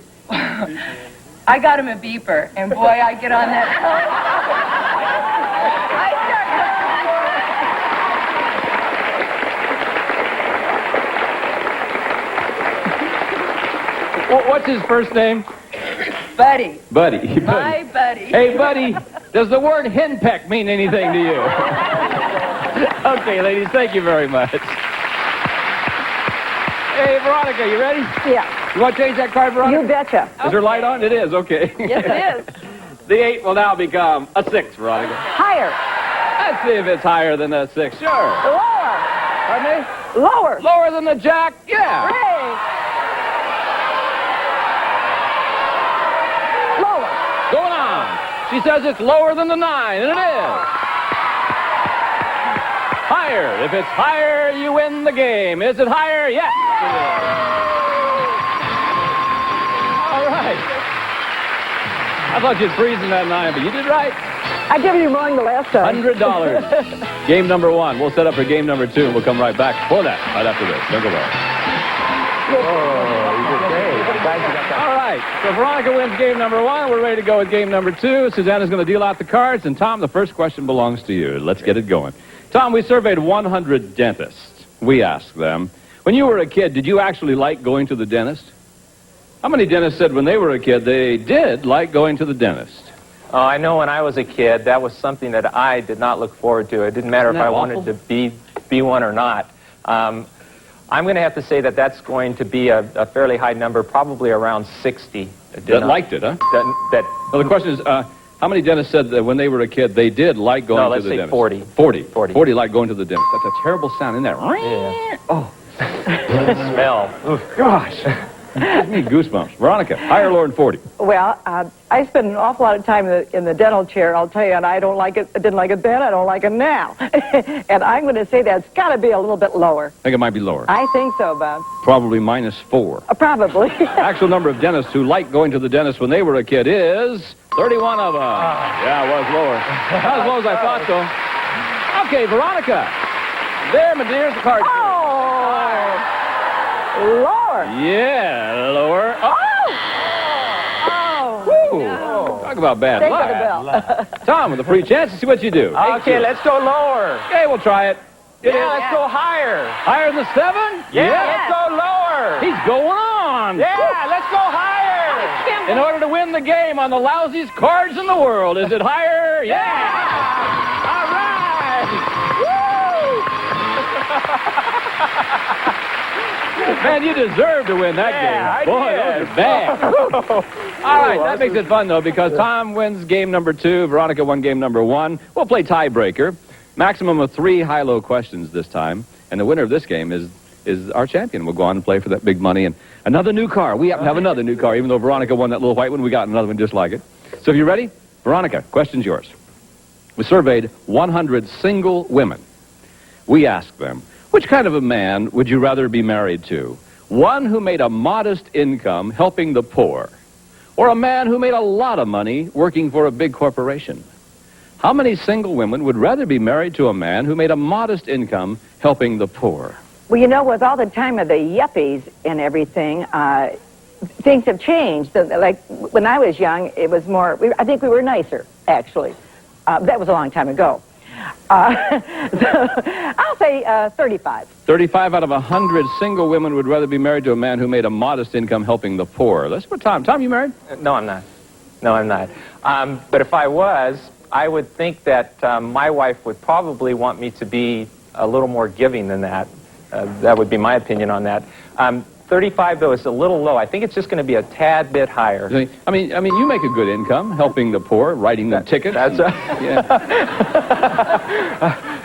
I got him a beeper, and boy, I get on that phone. What's his first name? Buddy. Buddy. My buddy. Hey, buddy, does the word henpeck mean anything to you? Okay, ladies, thank you very much. Hey, Veronica, you ready? Yeah. You want to change that card, Veronica? You betcha. Is her light on? It is, okay. Yes, it is. The 8 will now become a 6, Veronica. Higher. Let's see if it's higher than a 6. Sure. Lower. Pardon me? Lower. Lower than the jack? Yeah. Hooray. Lower. Going on. She says it's lower than the 9, and it is. Higher. If it's higher, you win the game. Is it higher? Yes. It is. All right. I thought you'd freeze in that 9, but you did right. I gave you wrong the last time. $100. Game number 1. We'll set up for game number 2, and we'll come right back for that right after this. Don't go away. All right. So Veronica wins game number 1. We're ready to go with game number 2. Susanna's going to deal out the cards, and Tom, the first question belongs to you. Let's get it going. Tom, we surveyed 100 dentists. We asked them, when you were a kid, did you actually like going to the dentist? How many dentists said when they were a kid they did like going to the dentist? Oh, I know when I was a kid, that was something that I did not look forward to. It didn't matter if I wanted to be one or not. I'm going to have to say that that's going to be a fairly high number, probably around 60. That liked it, huh? Well, the question is, how many dentists said that when they were a kid they did like going to the dentist? 40. 40. 40 like going to the dentist. That's a terrible sound, isn't that? Yeah. Oh. Smell. Oh, gosh. Gives me goosebumps. Veronica, higher or lower than 40? Well, I spend an awful lot of time in the dental chair, I'll tell you, and I don't like it. I didn't like it then. I don't like it now. And I'm going to say that's got to be a little bit lower. I think it might be lower. I think so, Bob. Probably -4. Probably. Actual number of dentists who liked going to the dentist when they were a kid is 31 of them. Yeah, it was lower. Not as low as I thought, though. Okay, Veronica. There, my dear, the card. Lower. Yeah, lower. Oh! Oh. Talk about bad Take luck. the bill. Tom, with a free chance to see what you do. Okay, let's go lower. Okay, we'll try it. Yeah, let's go higher. Higher than the 7? Yeah, let's go lower. 4. He's going on. Yeah, let's go higher. In order to win the game on the lousiest cards in the world. Is it higher? Yeah. All right. Man, you deserve to win that game. Boy, those are bad. All right, that makes it fun, though, because Tom wins game number 2. Veronica won game number 1. We'll play tiebreaker. Maximum of 3 high-low questions this time. And the winner of this game is our champion. We'll go on and play for that big money and another new car. We happen to have another new car. Even though Veronica won that little white one, we got another one just like it. So if you're ready, Veronica, question's yours. We surveyed 100 single women. We asked them, which kind of a man would you rather be married to? One who made a modest income helping the poor, or a man who made a lot of money working for a big corporation? How many single women would rather be married to a man who made a modest income helping the poor? Well, you know, with all the time of the yuppies and everything, things have changed. Like, when I was young, it was more, I think we were nicer, actually. That was a long time ago. I'll say 35. 35 out of 100 single women would rather be married to a man who made a modest income helping the poor. Let's put Tom. Tom, you married? No, I'm not. No, I'm not. But if I was, I would think that my wife would probably want me to be a little more giving than that. That would be my opinion on that. 35, though, is a little low. I think it's just going to be a tad bit higher. I mean, you make a good income helping the poor, writing them tickets. That's yeah.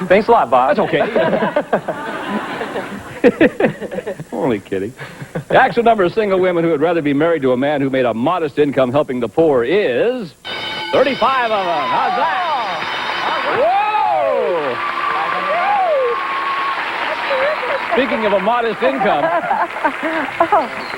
Thanks a lot, Bob. That's okay. Only kidding. The actual number of single women who would rather be married to a man who made a modest income helping the poor is 35 of them. How's that? Whoa! Speaking of a modest income.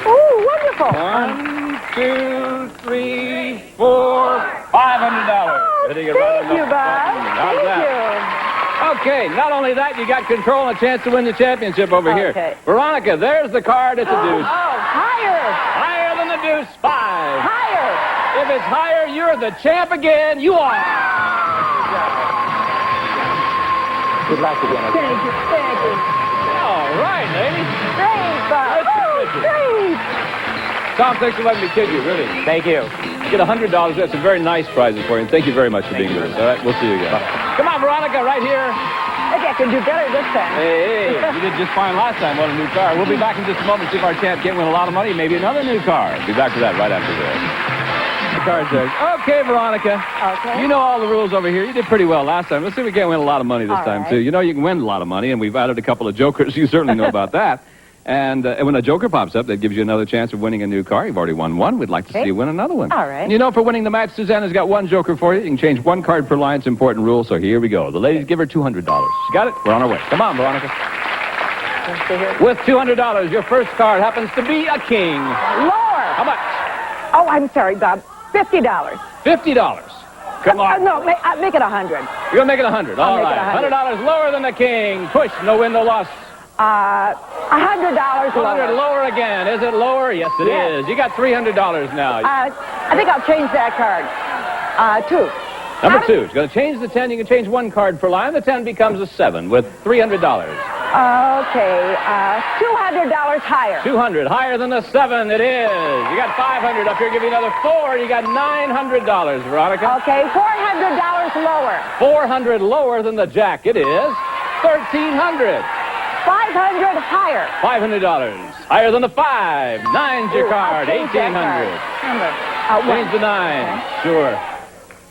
Oh, wonderful. 1, 2, 3, 4, $500. Thank you, Bob. How's that? Okay, not only that, you got control and a chance to win the championship over here. Veronica, there's the card. It's a deuce. Higher. Higher than the deuce. 5. Higher. If it's higher, you're the champ again. You are. Good luck again. Thank you. Thank you. All right, lady. Thanks, Bob. Thanks. Tom, thanks for letting me kid you, really. Thank you. You get $100. That's some very nice prizes for you. And thank you very much for being with us. All right, we'll see you again. Come on, Veronica, right here. I think I can do better this time. Hey, you did just fine last time. Won a new car. We'll be back in just a moment. See if our champ can't win a lot of money. Maybe another new car. Be back with that right after this. The card says, okay, Veronica. Okay. You know all the rules over here. You did pretty well last time. Let's see if we can't win a lot of money this time, too. You know you can win a lot of money, and we've added a couple of jokers. You certainly know about that. And when a joker pops up, that gives you another chance of winning a new car. You've already won one. We'd like to see you win another one. All right. And you know, for winning the match, Susanna's got one joker for you. You can change one card per line. It's an important rule, so here we go. The ladies give her $200. She got it? We're on our way. Come on, Veronica. With $200, your first card happens to be a king. Lower. How much? Oh, I'm sorry, Bob. $50. $50. Come on. No, make it 100. You're going to make it 100. All right. $100 lower than the king. Push. No win, no loss. $100 lower. 100 lower again. Is it lower? Yes, it is. You got $300 now. I think I'll change that card. 2. Number 2. It's going to change the 10. You can change one card per line. The 10 becomes a 7 with $300. Okay. $200 higher. 200 higher than the 7. It is. You got 500 up here. Give you another 4. You got $900, Veronica. Okay. $400 lower. 400 lower than the jack. It is $1,300. 500 higher. $500 higher than the 5. 9's your card. 1,800. Change the 9. Sure.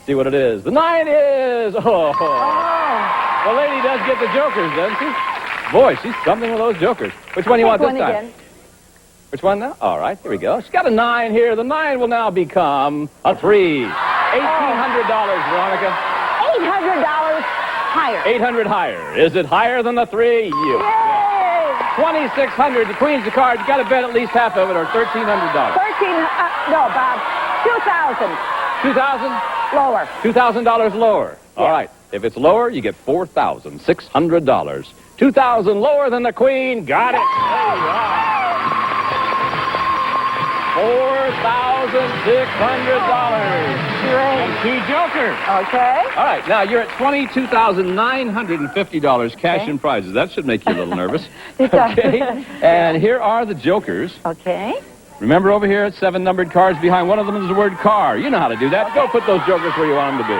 See what it is. The 9 is. Oh. The lady does get the jokers, doesn't she? Boy, she's something with those jokers. Which one do you want this time? Again. Which one now? All right, here we go. She's got a 9 here. The 9 will now become a 3. $1,800, Veronica. $800 higher. 800 higher. Is it higher than the 3? Yay! 2,600. The queen's the card. You got to bet at least half of it, or $1,300. No, Bob. 2,000. 2,000? Lower. $2,000 lower. Yeah. All right. If it's lower, you get $4,600. 2,000 lower than the queen. Got it. $4,600. Great. And 2 jokers. Okay. All right, now you're at $22,950 cash and prizes. That should make you a little nervous. Okay. And here are the jokers. Okay. Remember over here, 7 numbered cards. Behind one of them is the word car. You know how to do that. Go put those jokers where you want them to be.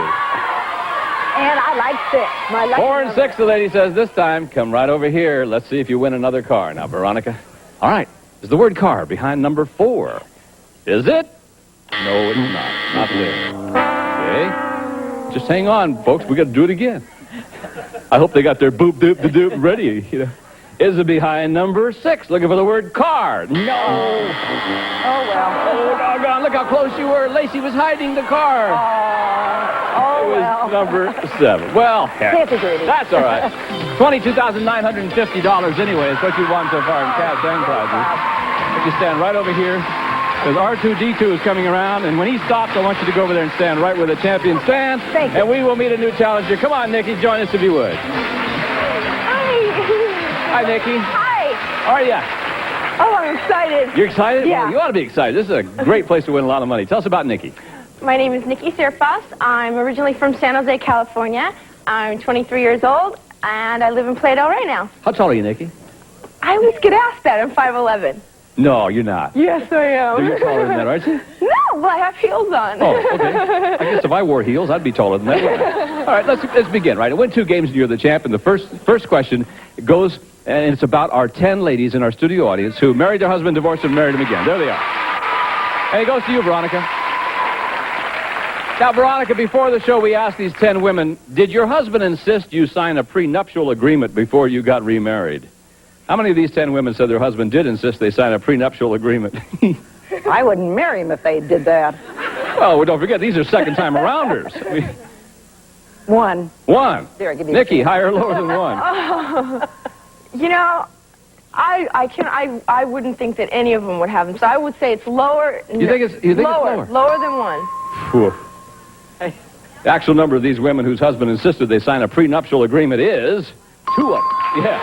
And I like 6. My lucky 4 and number. 6, the lady says this time. Come right over here. Let's see if you win another car. Now, Veronica. All right. Is the word car behind number 4? Is it? No, it's not. Not there. Okay. Just hang on, folks. We got to do it again. I hope they got their boop doop da doop ready. You know. Is it behind number 6? Looking for the word car. No. Oh, well. Oh, doggone. Look how close you were. Lacey was hiding the car. Oh, It was number 7. Well, Can't be greedy. that's all right. $22,950 anyway is what you won so far in cash and prizes. If you stand right over here, because R2-D2 is coming around, and when he stops, I want you to go over there and stand right where the champion stands. Thank you. And we will meet a new challenger. Come on, Nikki, join us if you would. Hi, Nikki. Hi. How are you? Oh, I'm excited. You're excited? Yeah. Well, you ought to be excited. This is a great place to win a lot of money. Tell us about Nikki. My name is Nikki Sirfas. I'm originally from San Jose, California. I'm 23 years old, and I live in Playa right now. How tall are you, Nikki? I always get asked that. I'm 5'11". No, you're not. Yes, I am. You're taller than that, aren't you? No, well, I have heels on. Oh, okay. I guess if I wore heels, I'd be taller than that. All right, let's begin, right? I win 2 games and you're the champ, and the first question goes, and it's about our 10 ladies in our studio audience who married their husband, divorced him, married him again. There they are. And it goes to you, Veronica. Now, Veronica, before the show, we asked these 10 women, did your husband insist you sign a prenuptial agreement before you got remarried? How many of these 10 women said their husband did insist they sign a prenuptial agreement? I wouldn't marry him if they did that. Well, don't forget, these are second-time arounders. 1. 1. There, give me Nikki, a higher or lower than 1? Oh, you know, I wouldn't think that any of them would have them. So I would say it's lower. You think it's lower? Lower than 1. Whew. The actual number of these women whose husband insisted they sign a prenuptial agreement is 2 of them. Yeah.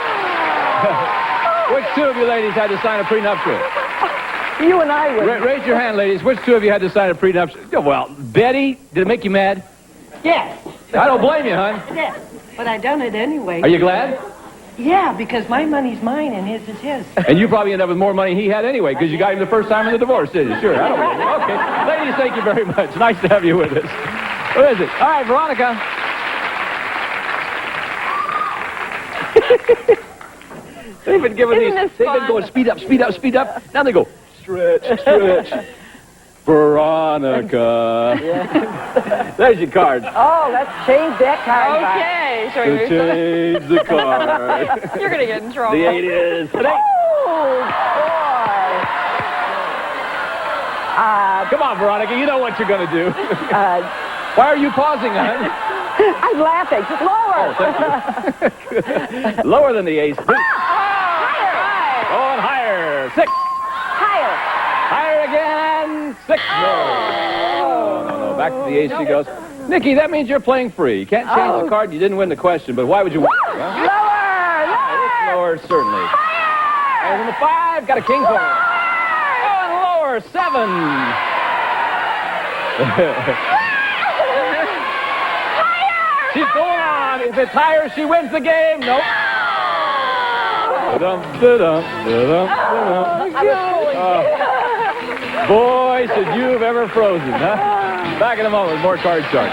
Which 2 of you ladies had to sign a prenuptial? You and I would. Raise your hand, ladies. Which 2 of you had to sign a prenuptial? Oh, well, Betty, did it make you mad? Yes. I don't blame you, hon. Yes, but I done it anyway. Are you glad? Yeah, because my money's mine and his is his. And you probably end up with more money he had anyway, because you got him the first time in the divorce, did you? Sure, I don't blame you. Okay. Ladies, thank you very much. Nice to have you with us. Who is it? All right, Veronica. They've been giving they've been going speed up, speed up, speed up. Now they go stretch, stretch. Veronica. Yeah. There's your card. Oh, let's change that card. Okay. To change the card. You're going to get in trouble. The 8 is today. Oh, boy. Come on, Veronica. You know what you're going to do. Why are you pausing, hon? I'm laughing. Lower. Oh, thank you. Lower than the ace. Higher. Oh, and higher. 6. Higher. Higher again. 6. No. Back to the ace she goes. Nikki, that means you're playing free. You can't change the card. You didn't win the question, but why would you win? Huh? Lower, certainly. Higher than the 5. Got a king for it. Oh, and lower. 7. She's going on. If it's higher, she wins the game. Nope. Boy, should you have ever frozen, huh? Back in a moment with more Card Shark.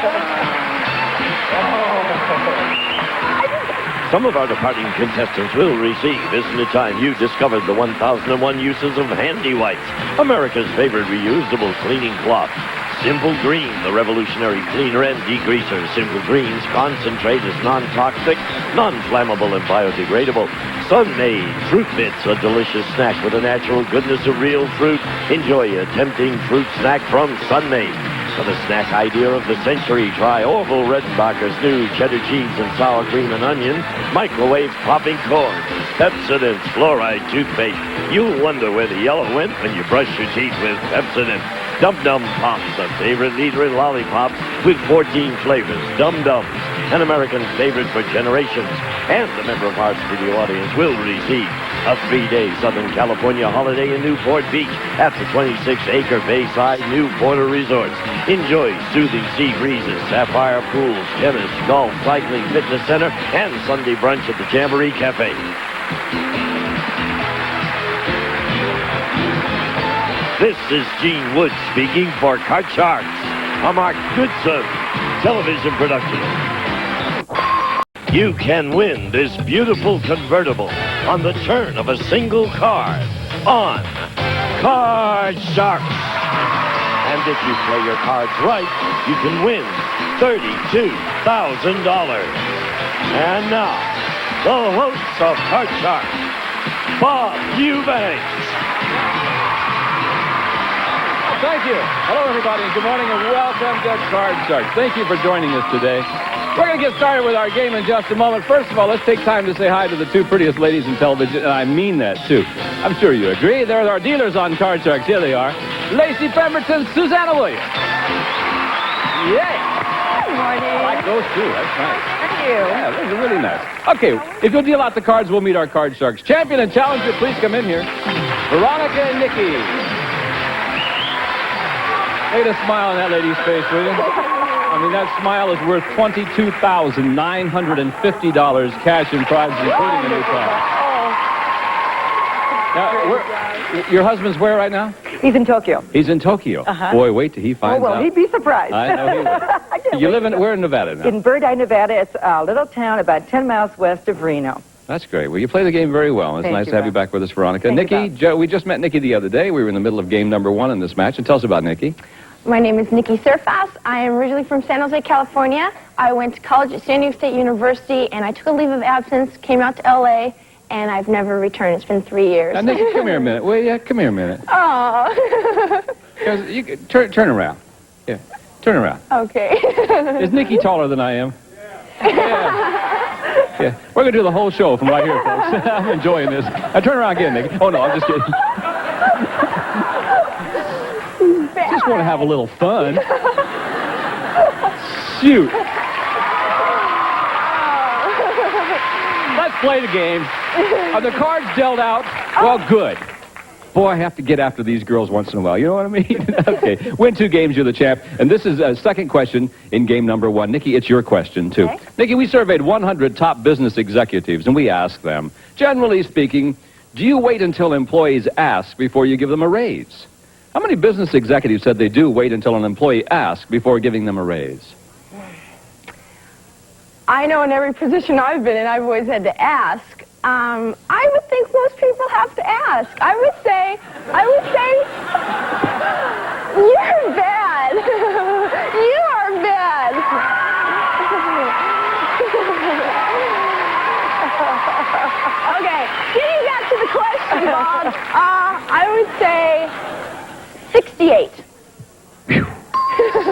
Some of our departing contestants will receive, isn't it time you discovered the 1001 uses of Handy Wipes, America's favorite reusable cleaning cloth. Simple Green, the revolutionary cleaner and degreaser. Simple Green's concentrate is non-toxic, non-flammable, and biodegradable. Sun-Made Fruit Bits, a delicious snack with the natural goodness of real fruit. Enjoy a tempting fruit snack from Sun-Made. For the snack idea of the century, try Orville Redenbacher's new cheddar cheese and sour cream and onion microwave popping corn. Pepsodent's fluoride toothpaste. You'll wonder where the yellow went when you brush your teeth with Pepsodent. Dum Dum Pops, a favorite leader in lollipops with 14 flavors. Dum Dums, an American favorite for generations. And the member of our studio audience will receive A 3-day Southern California holiday in Newport Beach at the 26-acre Bayside Newport Resorts. Enjoy soothing sea breezes, sapphire pools, tennis, golf, cycling, fitness center, and Sunday brunch at the Jamboree Cafe. This is Gene Wood speaking for Cart Sharks, a Mark Goodson television production. You can win this beautiful convertible on the turn of a single card on Card Sharks. And if you play your cards right, you can win $32,000. And now, the hosts of Card Sharks, Bob Eubanks. Thank you. Hello, everybody. Good morning and welcome to Card Sharks. Thank you for joining us today. We're going to get started with our game in just a moment. First of all, let's take time to say hi to the two prettiest ladies in television, and I mean that, too. I'm sure you agree. They're our dealers on Card Sharks. Here they are. Lacey Pemberton, Susanna Williams. Yay! Good morning. I like those, too. That's nice. Thank you. Yeah, those are really nice. Okay, if you'll deal out the cards, we'll meet our Card Sharks. Champion and challenger, please come in here. Veronica and Nikki. Lay a smile on that lady's face, will you? I mean, that smile is worth $22,950 cash and prizes, including a new car. Now, your husband's where right now? He's in Tokyo. He's in Tokyo. Boy, wait till he finds out. Oh, well, he'd be surprised. I know he would. You live in, where in Nevada now? In Bird Eye, Nevada. It's a little town about 10 miles west of Reno. That's great. Well, you play the game very well. It's nice to have you back with us, Veronica. Nikki, we just met Nikki the other day. We were in the middle of game number 1 in this match. And tell us about Nikki. My name is Nikki Surfass. I am originally from San Jose, California. I went to college at San Diego State University, and I took a leave of absence, came out to L.A., and I've never returned. It's been 3 years. Now, Nikki, come here a minute. Well, yeah, come here a minute. Oh. You turn around. Yeah, turn around. Okay. Is Nikki taller than I am? Yeah. We're going to do the whole show from right here, folks. I'm enjoying this. Now, turn around again, Nikki. Oh, no, I'm just kidding. Just want to have a little fun. Shoot. Let's play the game. Are the cards dealt out? Well, good. Boy, I have to get after these girls once in a while. You know what I mean? Okay. Win 2 games, you're the champ. And this is a second question in game number 1. Nikki, it's your question, too. Okay. Nikki, we surveyed 100 top business executives, and we asked them, generally speaking, do you wait until employees ask before you give them a raise? How many business executives said they do wait until an employee asks before giving them a raise? I know in every position I've been in, I've always had to ask. I would think most people have to ask. I would say, you're bad. You are bad. Okay, getting back to the question, Bob, I would say 68.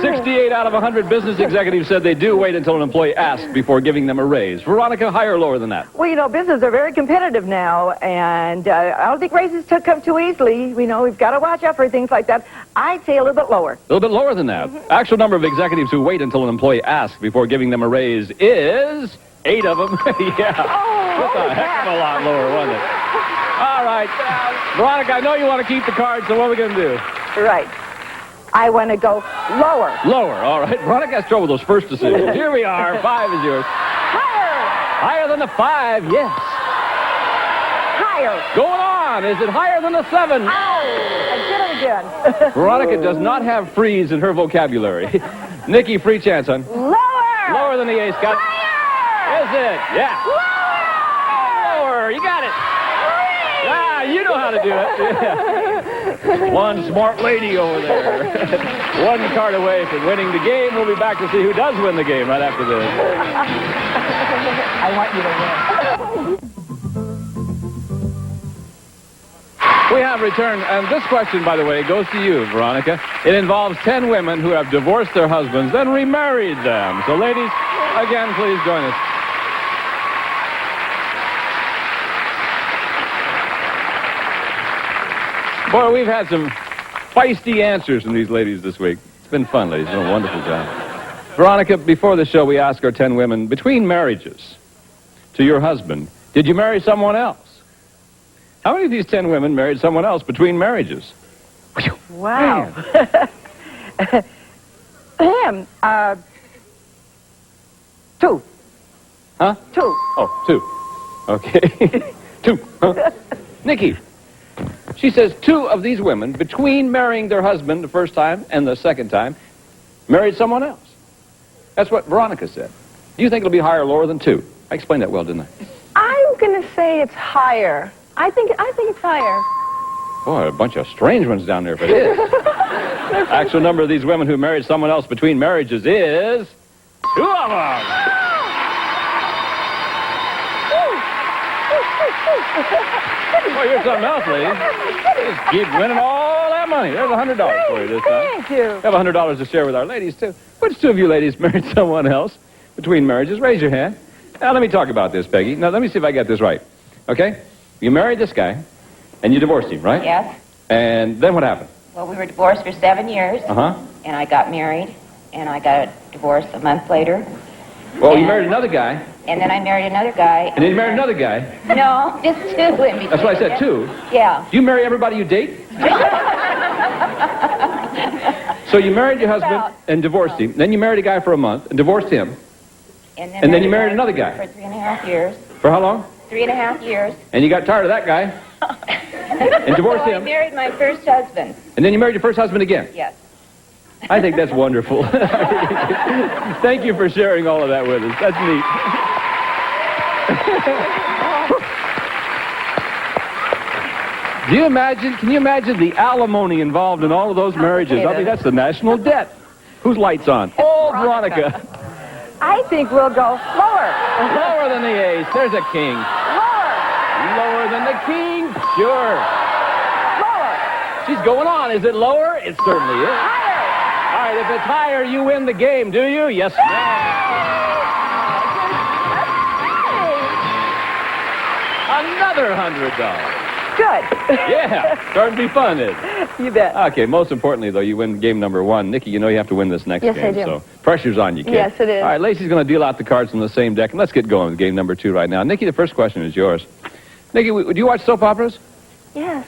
68 out of 100 business executives said they do wait until an employee asks before giving them a raise. Veronica, higher or lower than that? Well, you know, businesses are very competitive now, and I don't think raises come too easily. You know, we've got to watch out for things like that. I'd say a little bit lower. A little bit lower than that. Actual number of executives who wait until an employee asks before giving them a raise is 8 of them. Yeah. That's a heck of a lot lower, wasn't it? All right. Veronica, I know you want to keep the cards, so what are we going to do? Right. I want to go lower. Lower, all right. Veronica has trouble with those first decisions. Here we are. 5 is yours. Higher. Higher than the 5, yes. Higher. Going on. Is it higher than the 7? Ow! I did it again. Veronica does not have freeze in her vocabulary. Nikki, free chance, hon. Lower. Lower than the ace, Scott. Higher. Is it? Yeah. Lower. You got it. Ah, you know how to do it. Yeah. One smart lady over there. 1 card away from winning the game. We'll be back to see who does win the game right after this. I want you to win. We have returned, and this question, by the way, goes to you, Veronica. It involves 10 women who have divorced their husbands, then remarried them. So, ladies, again, please join us. Boy, we've had some feisty answers from these ladies this week. It's been fun, ladies. You've done a wonderful job. Veronica, before the show, we asked our 10 women, between marriages to your husband, did you marry someone else? How many of these 10 women married someone else between marriages? Wow. Two. Huh? Two. Oh, two. Okay. Two. Huh? Nikki. She says 2 of these women, between marrying their husband the first time and the second time, married someone else. That's what Veronica said. Do you think it'll be higher or lower than 2? I explained that well, didn't I? I'm going to say it's higher. I think it's higher. Boy, a bunch of strange ones down there if it is. Actual number of these women who married someone else between marriages is 2 of them. Well, you're something else, ladies. Just keep winning all that money. There's $100 for you this time. Thank you. We have $100 to share with our ladies, too. Which 2 of you ladies married someone else between marriages? Raise your hand. Now, let me talk about this, Peggy. Now, let me see if I get this right. Okay? You married this guy, and you divorced him, right? Yes. And then what happened? Well, we were divorced for 7 years. Uh-huh. And I got married, and I got a divorce a month later. Well, you married another guy. And then I married another guy. And then you married another guy. No, just 2 in between. That's what I said, 2. Yeah. Do you marry everybody you date? So you married your husband and divorced him. Then you married a guy for a month and divorced him. And then you married another guy. For 3.5 years. For how long? 3.5 years. And you got tired of that guy. And divorced So him. I married my first husband. And then you married your first husband again. Yes. I think that's wonderful. Thank you for sharing all of that with us. That's neat. Can you imagine the alimony involved in all of those marriages? I mean, that's the national debt. Whose light's on? Oh, Veronica. I think we'll go lower. Lower than the ace. There's a king. Lower. Lower than the king? Sure. Lower. She's going on. Is it lower? It certainly is. Higher. All right, if it's higher, you win the game, do you? Yes, ma'am. Another $100. Good. Yeah, starting to be fun, isn't it? You bet. Okay, most importantly, though, you win game number 1. Nikki, you know you have to win this next Yes, game. I do. So pressure's on you, kid. Yes, it is. All right, Lacey's going to deal out the cards from the same deck, and let's get going with game number 2 right now. Nikki, the first question is yours. Nikki, do you watch soap operas? Yes.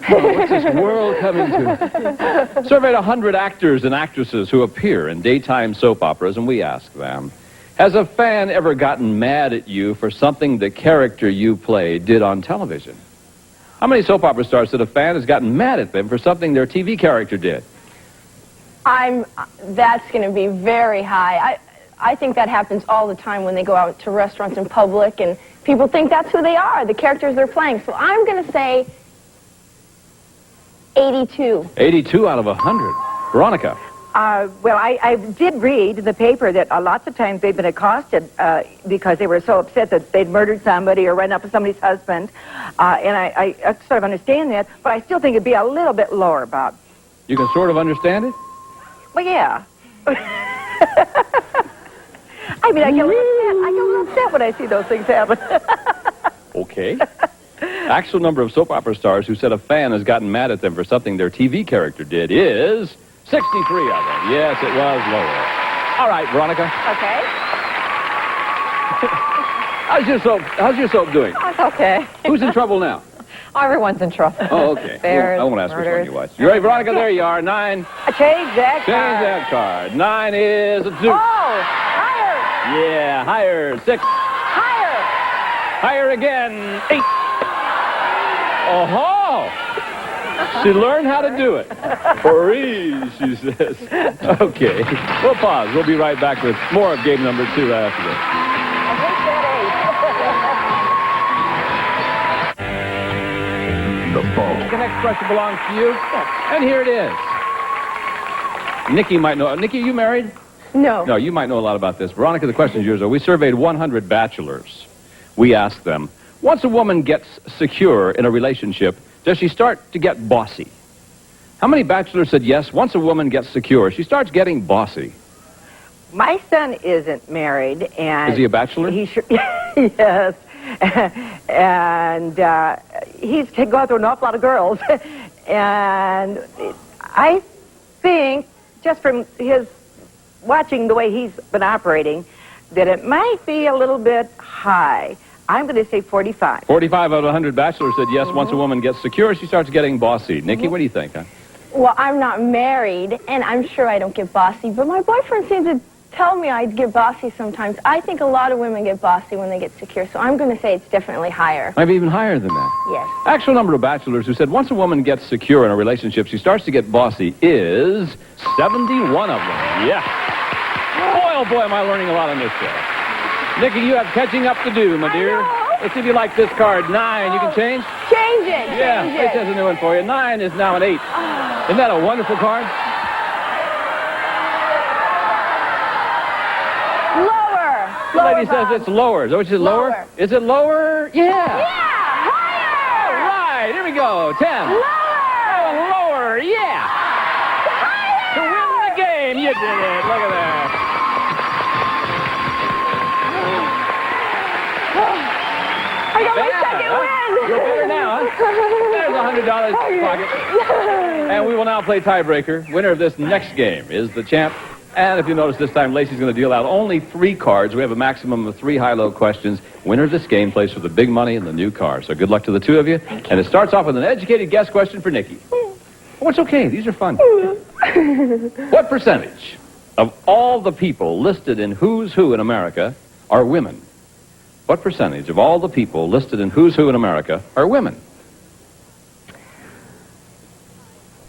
Oh, what's this world coming to? Surveyed 100 actors and actresses who appear in daytime soap operas, and we asked them, has a fan ever gotten mad at you for something the character you play did on television? How many soap opera stars said a fan has gotten mad at them for something their TV character did? That's going to be very high. I think that happens all the time when they go out to restaurants in public and people think that's who they are, the characters they're playing. So I'm going to say 82. 82 out of 100. Veronica. Well, I did read in the paper that lots of times they've been accosted because they were so upset that they'd murdered somebody or run up with somebody's husband. And I sort of understand that, but I still think it'd be a little bit lower, Bob. You can sort of understand it? Well, yeah. I mean, I get a little upset when I see those things happen. Okay. Actual number of soap opera stars who said a fan has gotten mad at them for something their TV character did is 63 of them. Yes, it was lower. All right, Veronica. Okay. How's your soap doing? Oh, it's okay. Who's in trouble now? Everyone's in trouble. Oh, okay. Affairs, I won't ask which one murders. you watch. You ready, Veronica? There you are. 9. Change that Change that card. 9 is a 2. Oh, higher. Yeah, higher. 6. Higher. Higher again. 8. Oh-ho! She learned how to do it. Freeze, she says. Okay. We'll pause. We'll be right back with more of game number 2 after this. The bulk. The next question belongs to you. And here it is. Nikki might know. Nikki, are you married? No. No, you might know a lot about this. Veronica, the question is yours. We surveyed 100 bachelors. We asked them, once a woman gets secure in a relationship, does she start to get bossy? How many bachelors said yes, once a woman gets secure, she starts getting bossy? My son isn't married, and... Is he a bachelor? He sure, yes. And he's gone through an awful lot of girls. And I think, just from his watching the way he's been operating, that it might be a little bit high. I'm going to say 45. 45 out of 100 bachelors said yes. Once a woman gets secure, she starts getting bossy. Nikki, what do you think, huh? Well, I'm not married, and I'm sure I don't get bossy, but my boyfriend seems to tell me I get bossy sometimes. I think a lot of women get bossy when they get secure, so I'm going to say it's definitely higher. Maybe even higher than that. Yes. Actual number of bachelors who said once a woman gets secure in a relationship, she starts to get bossy is 71 of them. Yeah. Boy, oh boy, am I learning a lot on this show. Nikki, you have catching up to do, my dear. Let's see if you like this card. 9, you can change? Change it. Yeah, Change it says a new one for you. 9 is now an 8. Isn't that a wonderful card? The lady says it's lower. Is that what you said, lower? Is it lower? Yeah. Yeah, higher. All right, here we go. 10. Lower. Lower, yeah. Higher. To win the game, you did it. Look at that. I got my second win. You're better now, huh? There's $100 in your pocket. And we will now play tiebreaker. Winner of this next game is the champ. And if you notice this time, Lacey's going to deal out only 3 cards. We have a maximum of 3 high-low questions. Winner of this game plays for the big money and the new car. So good luck to the two of you. And it starts off with an educated guess question for Nikki. Oh, it's okay. These are fun. What percentage of all the people listed in Who's Who in America are women? What percentage of all the people listed in Who's Who in America are women?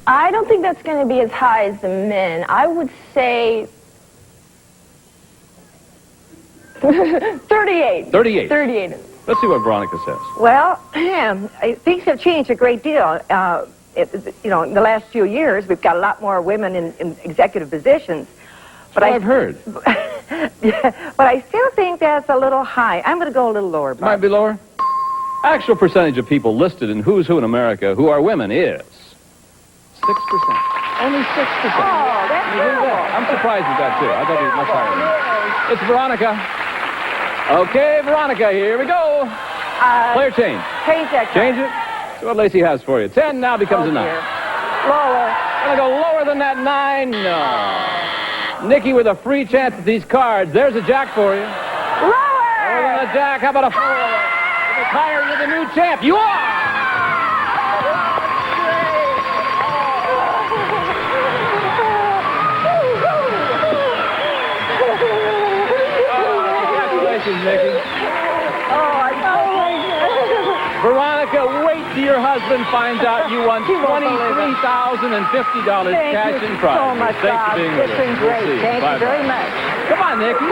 I don't think that's going to be as high as the men. I would say 38. 38. 38. Let's see what Veronica says. Well, things have changed a great deal. In the last few years, we've got a lot more women in executive positions. But I've heard. Yeah, but I still think that's a little high. I'm going to go a little lower. Bob. Might be lower. Actual percentage of people listed in Who's Who in America who are women is 6%. Only 6%. Oh, that's terrible. I'm surprised at that, too. I thought it was much higher than that. It's Veronica. Okay, Veronica, here we go. Player change. Change that card. Change it. See what Lacey has for you. 10 now becomes a 9. Lower. Gonna go lower than that 9? No. Nikki with a free chance at these cards. There's a jack for you. Lower. Lower than a jack. How about a 4? If it's higher, you're the new champ. You are! Nikki. Veronica, wait till your husband finds out you won $23,050 cash in prize. So much, Thanks Bob. for being with us. It's been great. Thank you very much. Come on, Nikki.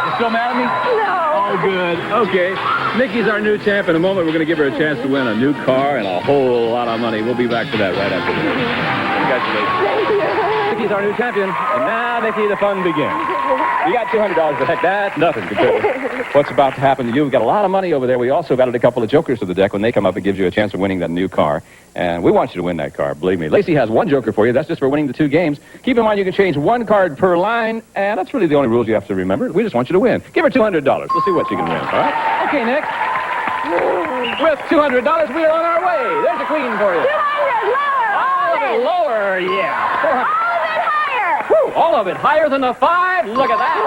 You still mad at me? No. Oh, good. Okay. Nikki's our new champ. In a moment, we're going to give her a chance to win a new car and a whole lot of money. We'll be back to that right after this. Congratulations. Thank you. Nikki's our new champion. And now, Nikki, the fun begins. You got $200, but heck, that's nothing compared to what's about to happen to you. We've got a lot of money over there. We also added a couple of jokers to the deck. When they come up, it gives you a chance of winning that new car. And we want you to win that car, believe me. Lacey has 1 joker for you. That's just for winning the 2 games. Keep in mind you can change 1 card per line, and that's really the only rules you have to remember. We just want you to win. Give her $200. We'll see what she can win, all right? Okay, Nick. With $200, we are on our way. There's a queen for you. 200, lower. All of it lower, yeah. 400. All of it higher. Whew, all of it higher than the 5. Look at that.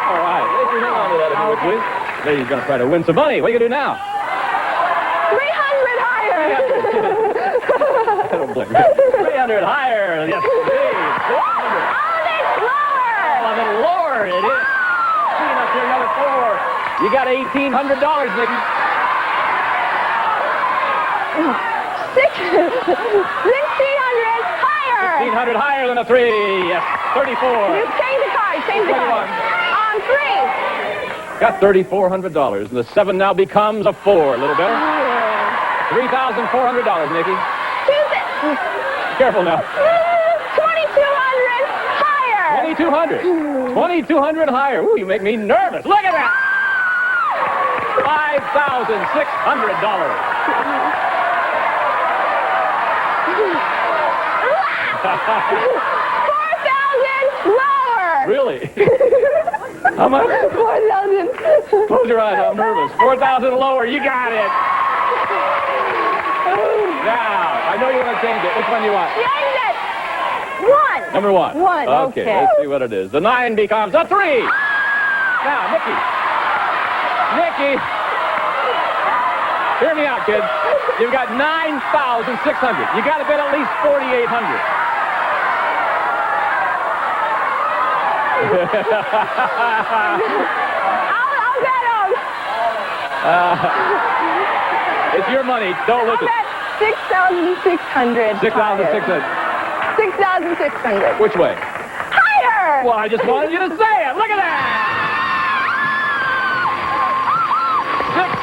All right, Lacey, hang on to that if you would, please. Lady's going to try to win some money. What are you going to do now? 300 higher. I don't blame you. 300 higher. Yes, please. All of it lower. All of it lower. It is. Queen up here, another 4. You got $1,800, Nikki. 1,600 higher. 1,500 higher than a 3. Yes, 34. You change the card. Change the card. On 3. Got $3,400. And the 7 now becomes a 4. A little better. $3,400, Nikki. Careful now. 2,200 higher. 2,200. 2,200 higher. Ooh, you make me nervous. Look at that. $5,600. 4,000 lower. Really? How much? 4,000. Close your eyes. I'm nervous. 4,000 lower. You got it. Now, I know you want to change it. Which one do you want? Change it. 1. Number 1. 1. Okay, let's see what it is. The 9 becomes a 3. Now, Nikki Nikki. Nikki. Hear me out, kids. You've got 9,600. You got to bet at least 4,800. I'll bet him. It's your money. Don't look at it. 6,600. 6,600. 6,600. Which way? Higher. Well, I just wanted you to say it. Look at that.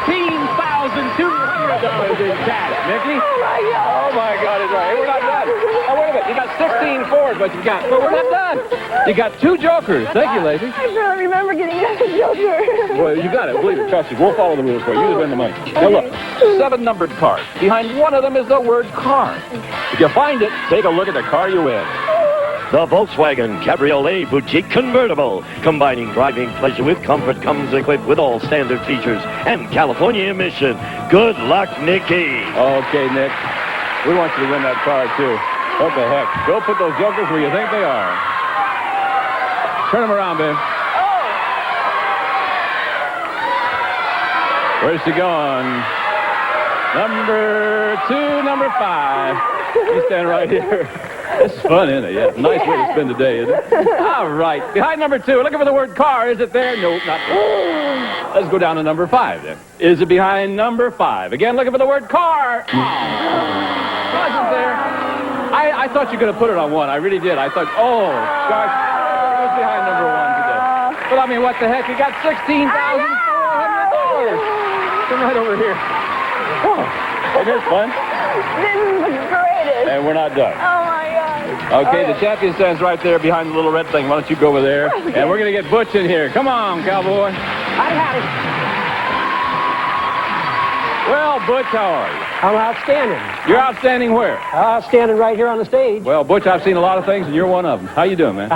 $16,200 in cash, Nikki. Oh, my God. Oh, my God, it's right. Hey, we're not done. Oh, wait a minute. You got 16 fours, but we're not done. You got 2 jokers. Thank you, lady. I really remember getting another joker. Well, you got it. Believe it. Trust me. We'll follow the rules for you. You win the money. Now, look. 7 numbered cards. Behind one of them is the word car. If you find it, take a look at the car you win. The Volkswagen Cabriolet Boutique Convertible. Combining driving pleasure with comfort, comes equipped with all standard features and California emission. Good luck, Nikki. Okay, Nick. We want you to win that car, too. What the heck? Go put those jokers where you think they are. Turn them around, babe. Where's she going? Number 2, number 5. You stand right here. This is fun, isn't it? Yeah. Nice way to spend the day, isn't it? All right. Behind number 2, looking for the word car. Is it there? Nope, not there. Let's go down to number 5, then. Is it behind number 5? Again, looking for the word car. Wasn't there. I thought you were going to put it on 1. I really did. I thought, oh, gosh, it was behind number 1 today. But, I mean, what the heck? You got $16,400. Come right over here. Oh, isn't this fun? This is the greatest. And we're not done. Oh, my God. Okay, the champion stands right there behind the little red thing. Why don't you go over there? Okay. And we're going to get Butch in here. Come on, cowboy. Howdy. Well, Butch, how are you? I'm outstanding. You're outstanding where? Outstanding right here on the stage. Well, Butch, I've seen a lot of things, and you're one of them. How you doing, man?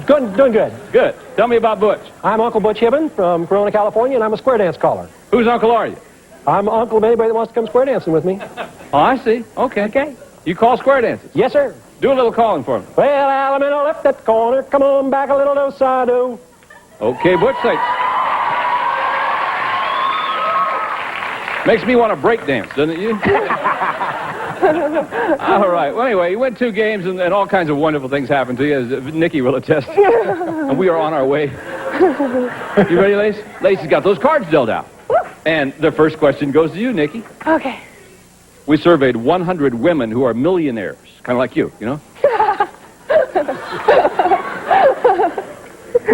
Doing good. Good. Tell me about Butch. I'm Uncle Butch Hibben from Corona, California, and I'm a square dance caller. Whose uncle are you? I'm uncle of anybody that wants to come square dancing with me. Oh, I see. Okay. Okay. You call square dances? Yes, sir. Do a little calling for me. Well, Alamino left that corner. Come on back a little do-sa-do. Okay, Butch, thanks. Makes me want to break dance, doesn't it, you? All right. Well, anyway, you went 2 games, and all kinds of wonderful things happened to you, as Nikki will attest. And we are on our way. You ready, Lace? Lace's got those cards dealt out. And the first question goes to you, Nikki. Okay. We surveyed 100 women who are millionaires, kind of like you know?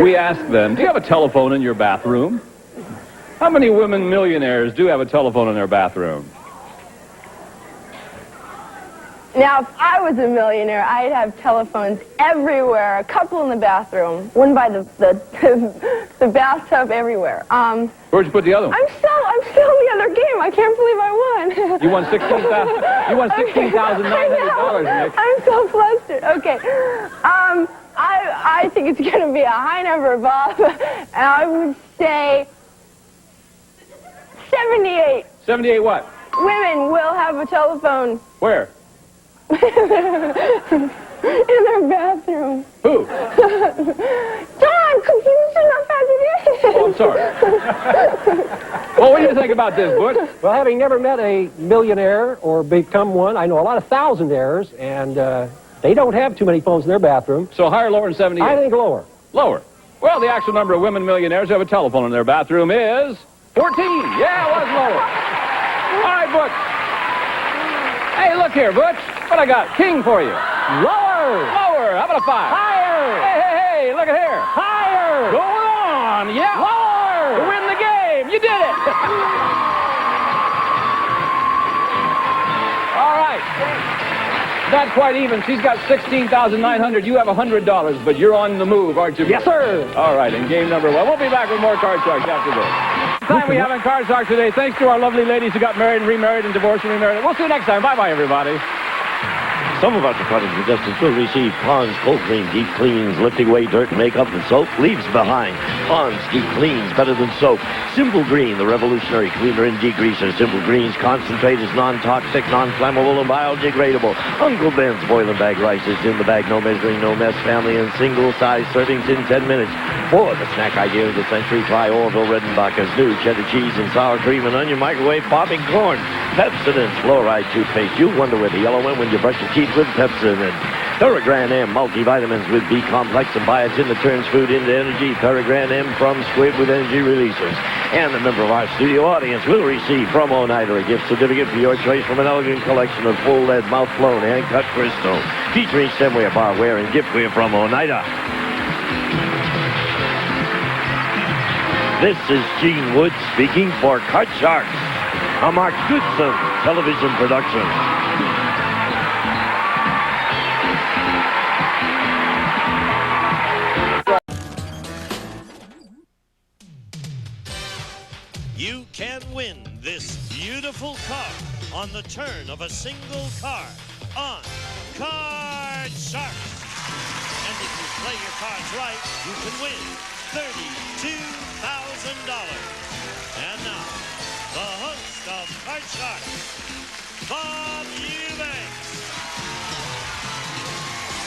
We asked them, do you have a telephone in your bathroom? How many women millionaires do have a telephone in their bathroom? Now, if I was a millionaire, I'd have telephones everywhere. A couple in the bathroom, one by the bathtub, everywhere. Where'd you put the other one? I'm still in the other game. I can't believe I won. You won $16,000. You won $16,900, Nick. I'm so flustered. Okay. I think it's going to be a high number, Bob. And I would say 78. 78 what? Women will have a telephone. Where? In their bathroom. Who? John, confused enough as it is. Oh, I'm sorry. Well, what do you think about this, Butch? Well, having never met a millionaire or become one, I know a lot of thousandaires, and they don't have too many phones in their bathroom. So higher or lower than 78? I think lower. Lower. Well, the actual number of women millionaires who have a telephone in their bathroom is 14. Yeah, it was lower. All right, Butch. Hey, look here, Butch. What I got? King for you. Lower. Lower. How about a 5? Higher. Hey, look at here. Higher. Go on. Yeah. Lower. To win the game. You did it. All right. Not quite even. She's got $16,900. You have $100, but you're on the move, aren't you? Yes, sir. All right, in game number 1. We'll be back with more Card Sharks after this. Time we have in Card Sharks today. Thanks to our lovely ladies who got married and remarried and divorced and remarried. We'll see you next time. Bye-bye, everybody. Some of our departing contestants will receive Pond's Cold Cream Deep Cleans, lifting away dirt, makeup, and soap leaves behind. Pond's Deep Cleans, better than soap. Simple Green, the revolutionary cleaner and degreaser. Simple Green's concentrate is non-toxic, non-flammable, and biodegradable. Uncle Ben's boil and bag rice is in the bag, no measuring, no mess, family, and single-size servings in 10 minutes. For the snack idea of the century, try Orville Redenbacher's new cheddar cheese and sour cream and onion microwave popping corn. Pepsodent Fluoride toothpaste. You wonder where the yellow went when you brush your teeth with Pepsodent. Thorogran M multivitamins with B-complex and biotin that turns food into energy. Thorogran M from Squid with energy releasers. And a member of our studio audience will receive from Oneida a gift certificate for your choice from an elegant collection of full lead, mouth-blown, hand-cut crystal, featuring stemware, barware, and giftware from Oneida. This is Gene Wood speaking for Card Sharks, a Mark Goodson television production. You can win this beautiful car on the turn of a single card on Card Sharks. And if you play your cards right, you can win $32,000. And now, the host of Card Sharks, Bob Eubanks.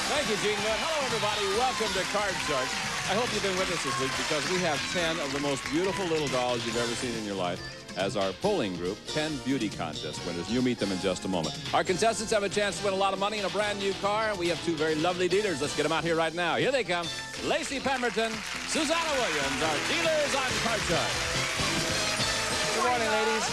Thank you, Gene Wood. Hello, everybody. Welcome to Card Sharks. I hope you've been with us this week because we have 10 of the most beautiful little dolls you've ever seen in your life as our polling group, 10 beauty contest winners. You'll meet them in just a moment. Our contestants have a chance to win a lot of money in a brand new car. We have two very lovely dealers. Let's get them out here right now. Here they come. Lacey Pemberton, Susanna Williams, our dealers on Card Sharks. Good morning, ladies.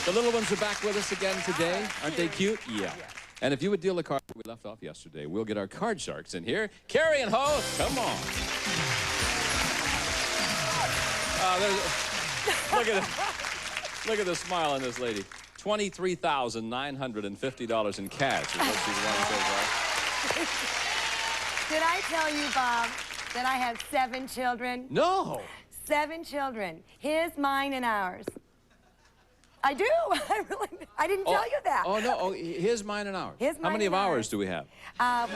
The little ones are back with us again today. Aren't they cute? Yeah. And if you would deal the card we left off yesterday, we'll get our Card Sharks in here. Carrie and Ho, come on. Look at the smile on this lady. $23,950 in cash is what she's won so far. Did I tell you, Bob, that I have 7 children? No. 7 children. His, mine, and ours. I do. I didn't tell you that. Oh, no. Oh, his, mine, and ours. His, How many of ours do we have? 1.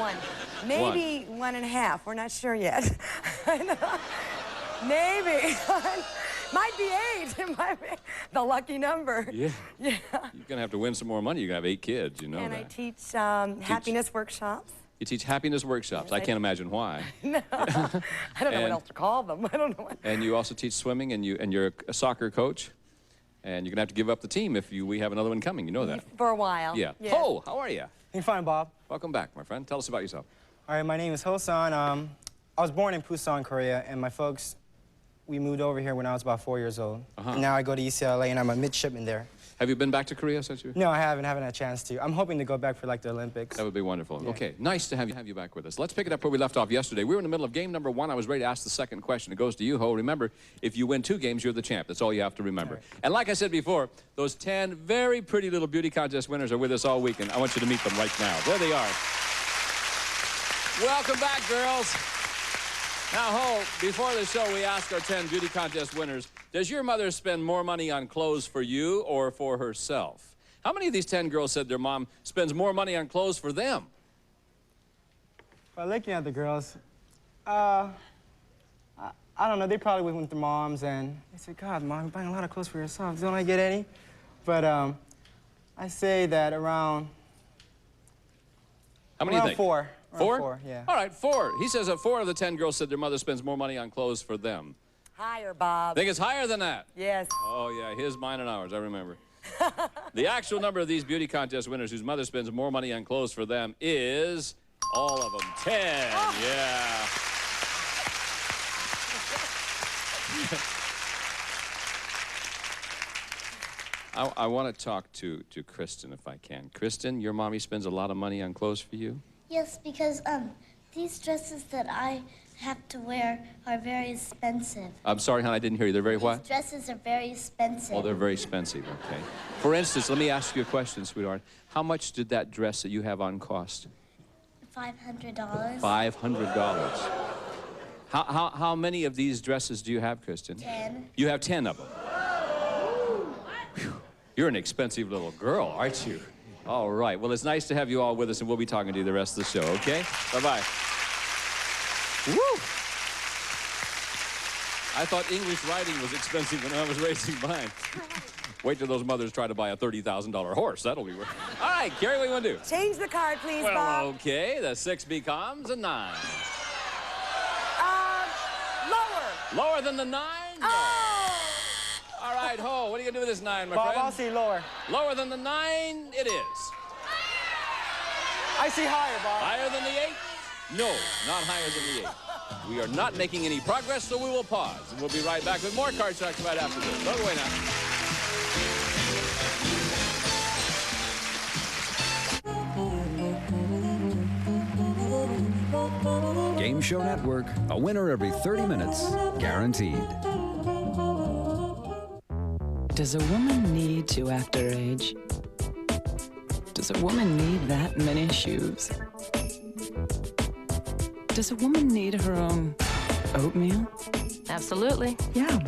Maybe 1.5. We're not sure yet. Maybe. Might be 8. It might be the lucky number. Yeah. Yeah. You're going to have to win some more money. You're going to have 8 kids, you know and that. I teach happiness workshops. You teach happiness workshops. I can't imagine why. No. I don't know what else to call them. I don't know what. And you also teach swimming, and you're a soccer coach. And you're going to have to give up the team if we have another one coming. You know that. For a while. Yeah. Yes. Ho, how are you? I'm fine, Bob. Welcome back, my friend. Tell us about yourself. All right, my name is Ho-san. I was born in Busan, Korea, and my folks, we moved over here when I was about 4 years old. And now I go to UCLA, and I'm a midshipman there. Have you been back to Korea since you? No, I haven't had a chance to. I'm hoping to go back for, like, the Olympics. That would be wonderful. Yeah. Okay, nice to have you back with us. Let's pick it up where we left off yesterday. We were in the middle of game number 1. I was ready to ask the second question. It goes to you, Ho. Remember, if you win 2 games, you're the champ. That's all you have to remember. Right. And like I said before, those 10 very pretty little beauty contest winners are with us all week, and I want you to meet them right now. There they are. Welcome back, girls. Now, Ho, before the show, we asked our 10 beauty contest winners, does your mother spend more money on clothes for you or for herself? How many of these 10 girls said their mom spends more money on clothes for them? Well, looking at the girls, I don't know. They probably went with their moms, and they said, God, Mom, you're buying a lot of clothes for yourself. Don't I get any? But I say that around... How many do you think? 4. 4? 4, yeah. All right, 4. He says that 4 of the 10 girls said their mother spends more money on clothes for them. Higher, Bob. Think it's higher than that? Yes. Oh, yeah, his, mine, and ours, I remember. The actual number of these beauty contest winners whose mother spends more money on clothes for them is all of them. 10. Oh. Yeah. I want to talk to Kristen if I can. Kristen, your mommy spends a lot of money on clothes for you? Yes, because these dresses that I have to wear are very expensive. I'm sorry, hon, I didn't hear you. They're very what? These dresses are very expensive. Oh, they're very expensive, okay. For instance, let me ask you a question, sweetheart. How much did that dress that you have on cost? $500. $500. How many of these dresses do you have, Kristen? 10. You have 10 of them. Whew. You're an expensive little girl, aren't you? All right. Well, it's nice to have you all with us, and we'll be talking to you the rest of the show, okay? Bye-bye. Woo! I thought English writing was expensive when I was raising mine. Wait till those mothers try to buy a $30,000 horse. That'll be worth it. All right, Carrie, what do you want to do? Change the card, please, well, Bob. Okay, the 6 becomes a 9. Lower. Lower than the 9? No. All right, Ho, what are you going to do with this 9, my Bob, friend? I'll see lower. Lower than the 9, it is. I see higher, Bob. Higher than the 8? No, not higher than the 8. We are not making any progress, so we will pause. And we'll be right back with more Card Sharks right after this. Don't go away now. Game Show Network, a winner every 30 minutes, guaranteed. Does a woman need to after age? Does a woman need that many shoes? Does a woman need her own oatmeal? Absolutely. Yeah.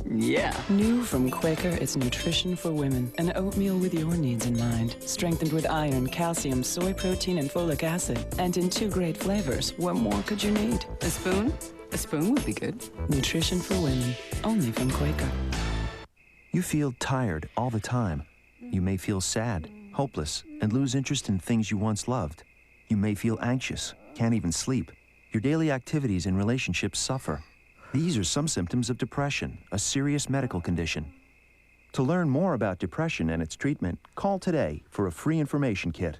Yeah. New from Quaker, it's nutrition for women. An oatmeal with your needs in mind. Strengthened with iron, calcium, soy protein, and folic acid. And in 2 great flavors. What more could you need? A spoon? A spoon would be good. Nutrition for women. Only from Quaker. You feel tired all the time. You may feel sad, hopeless, and lose interest in things you once loved. You may feel anxious, can't even sleep. Your daily activities and relationships suffer. These are some symptoms of depression, a serious medical condition. To learn more about depression and its treatment, call today for a free information kit.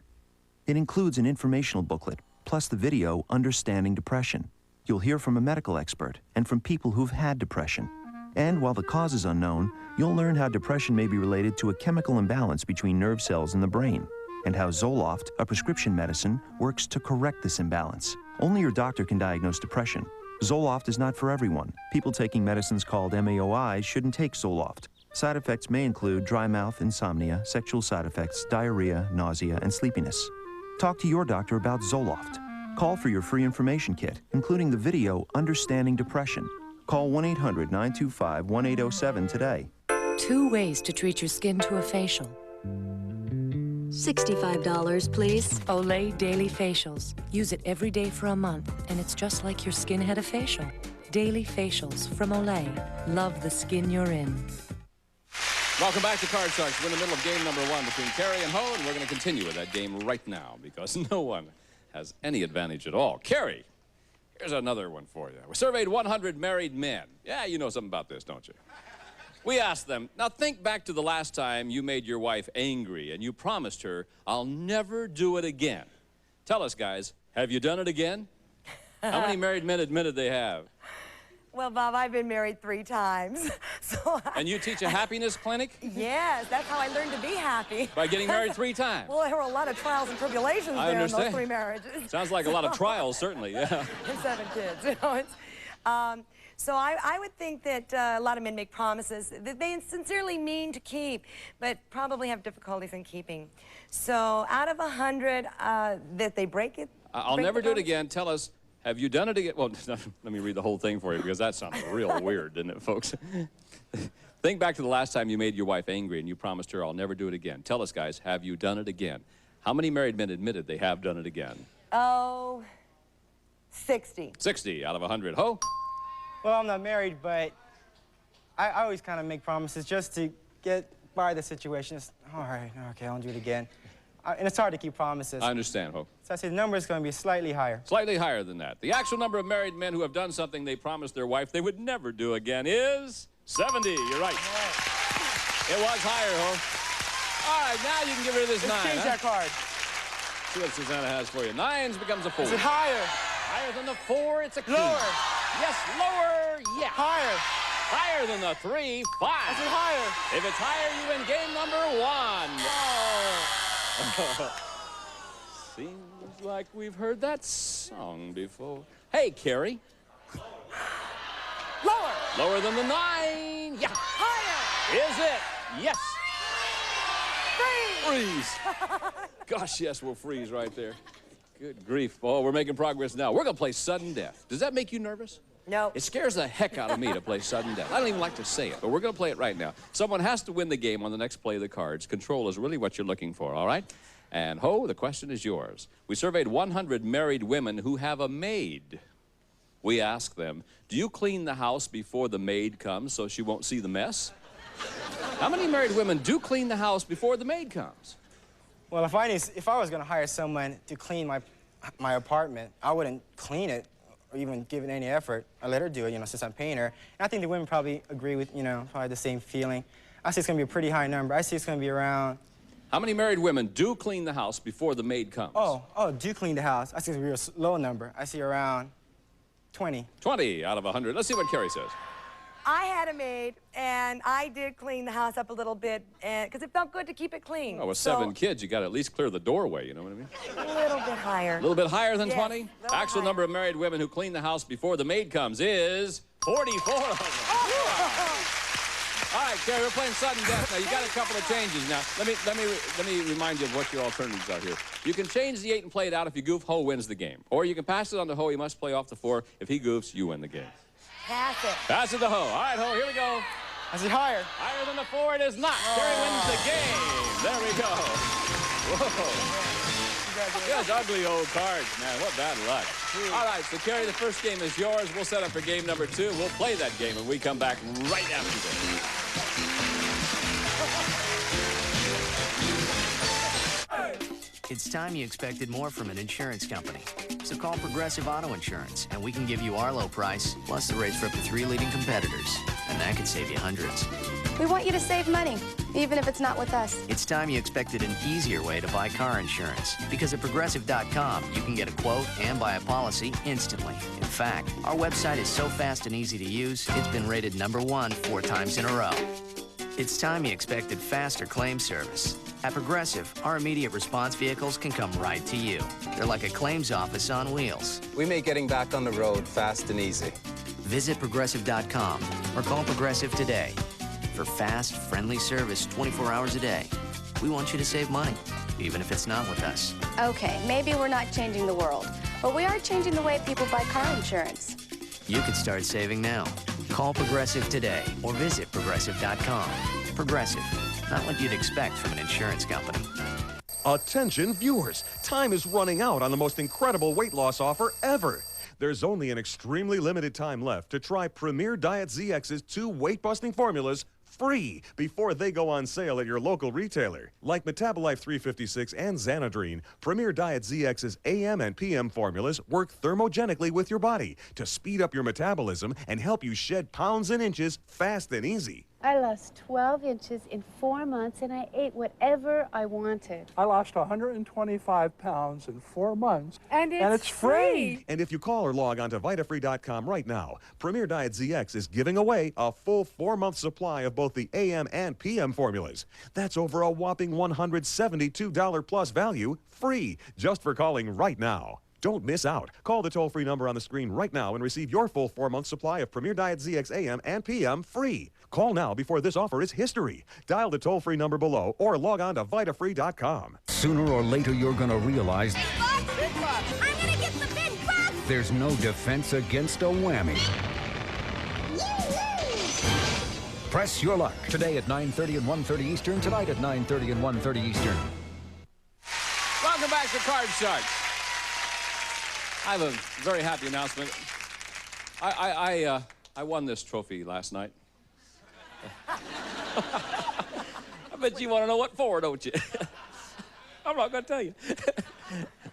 It includes an informational booklet, plus the video Understanding Depression. You'll hear from a medical expert and from people who've had depression. And while the cause is unknown, you'll learn how depression may be related to a chemical imbalance between nerve cells in the brain, and how Zoloft, a prescription medicine, works to correct this imbalance. Only your doctor can diagnose depression. Zoloft is not for everyone. People taking medicines called MAOIs shouldn't take Zoloft. Side effects may include dry mouth, insomnia, sexual side effects, diarrhea, nausea, and sleepiness. Talk to your doctor about Zoloft. Call for your free information kit, including the video Understanding Depression. Call 1-800-925-1807 today. 2 ways to treat your skin to a facial. $65, please. Olay Daily Facials. Use it every day for a month, and it's just like your skin had a facial. Daily Facials from Olay. Love the skin you're in. Welcome back to Card Sharks. We're in the middle of game number 1 between Carrie and Ho, and we're going to continue with that game right now because no one has any advantage at all. Carrie, here's another one for you. We surveyed 100 married men. Yeah, you know something about this, don't you? We asked them, now think back to the last time you made your wife angry and you promised her, I'll never do it again. Tell us, guys, have you done it again? How many married men admitted they have? Well, Bob, I've been married 3 times. And you teach a happiness clinic? Yes, that's how I learned to be happy. By getting married 3 times? Well, there were a lot of trials and tribulations there in those 3 marriages. Sounds like a lot of trials, certainly, yeah. And 7 kids, you know. So I would think that a lot of men make promises that they sincerely mean to keep, but probably have difficulties in keeping. So out of 100 that they break it. I'll never do it again. Tell us, have you done it again? Well, let me read the whole thing for you because that sounds real weird, didn't it, folks? Think back to the last time you made your wife angry and you promised her, I'll never do it again. Tell us, guys, have you done it again? How many married men admitted they have done it again? Oh, 60. 60 out of 100. Ho? Well, I'm not married, but I always kind of make promises just to get by the situation. It's, all right, okay, I'll do it again. And it's hard to keep promises. I understand, Ho. So I say the number is going to be slightly higher. Slightly higher than that. The actual number of married men who have done something they promised their wife they would never do again is 70. You're right. It was higher, Ho. All right, now you can get rid of this 9. Change that card. See what Susanna has for you. 9 becomes a 4. Is it higher? Higher than the 4, it's a king. Lower. Yes, lower, yeah. Higher. Higher than the 3, 5. I said higher. If it's higher, you win game number 1. Seems like we've heard that song before. Hey, Carrie. Lower. Lower than the 9. Yeah. Higher. Is it? Yes. Freeze. Gosh, yes, we'll freeze right there. Good grief. Oh, we're making progress now. We're going to play sudden death. Does that make you nervous? No. It scares the heck out of me to play sudden death. I don't even like to say it, but we're going to play it right now. Someone has to win the game on the next play of the cards. Control is really what you're looking for, all right? And, Ho, the question is yours. We surveyed 100 married women who have a maid. We asked them, do you clean the house before the maid comes so she won't see the mess? How many married women do clean the house before the maid comes? Well, if I was going to hire someone to clean my apartment, I wouldn't clean it or even given any effort. I let her do it, since I'm paying her. And I think the women probably agree with, probably the same feeling. I say it's going to be a pretty high number. I say it's going to be around... How many married women do clean the house before the maid comes? Do clean the house. I see it's a real low number. I see around 20. 20 out of 100. Let's see what Carrie says. I had a maid, and I did clean the house up a little bit, because it felt good to keep it clean. Oh, with 7 kids, you got to at least clear the doorway, you know what I mean? A little bit higher. A little bit higher than Yes, 20? Actual number of married women who clean the house before the maid comes is 44 of them. All right, Carrie, we're playing sudden death now. You got a couple of changes now. Let me remind you of what your alternatives are here. You can change the 8 and play it out. If you goof, Ho wins the game. Or you can pass it on to Ho. He must play off the 4. If he goofs, you win the game. Pass it. Pass it to Ho. All right, Ho, here we go. I see higher. Higher than the 4, it is not. Carrie wins the game. There we go. Whoa. Yes, ugly old cards, man. What bad luck. All right, so Carrie, the first game is yours. We'll set up for game number 2. We'll play that game when we come back right after this. It's time you expected more from an insurance company. So call Progressive Auto Insurance, and we can give you our low price, plus the rates for up to 3 leading competitors. And that could save you hundreds. We want you to save money, even if it's not with us. It's time you expected an easier way to buy car insurance. Because at Progressive.com, you can get a quote and buy a policy instantly. In fact, our website is so fast and easy to use, it's been rated #1 4 times in a row. It's time you expected faster claim service. At Progressive, our immediate response vehicles can come right to you. They're like a claims office on wheels. We make getting back on the road fast and easy. Visit Progressive.com or call Progressive today. For fast, friendly service 24 hours a day, we want you to save money, even if it's not with us. Okay, maybe we're not changing the world, but we are changing the way people buy car insurance. You can start saving now. Call Progressive today or visit Progressive.com. Progressive, not what you'd expect from an insurance company. Attention viewers, time is running out on the most incredible weight loss offer ever. There's only an extremely limited time left to try Premier Diet ZX's 2 weight-busting formulas free before they go on sale at your local retailer. Like Metabolife 356 and Xanadrine, Premier Diet ZX's AM and PM formulas work thermogenically with your body to speed up your metabolism and help you shed pounds and inches fast and easy. I lost 12 inches in 4 months, and I ate whatever I wanted. I lost 125 pounds in 4 months. And it's free. And if you call or log on to VitaFree.com right now, Premier Diet ZX is giving away a full 4-month supply of both the AM and PM formulas. That's over a whopping $172 plus value, free, just for calling right now. Don't miss out. Call the toll-free number on the screen right now and receive your full 4-month supply of Premier Diet ZX AM and PM free. Call now before this offer is history. Dial the toll-free number below or log on to VitaFree.com. Sooner or later, you're going to realize I'm gonna get the big bucks! there's no defense against a whammy. Press your luck today at 9:30 and 1:30 Eastern, tonight at 9:30 and 1:30 Eastern. Welcome back to Card Sharks. I have a very happy announcement. I won this trophy last night. I bet you want to know what for, don't you? I'm not going to tell you.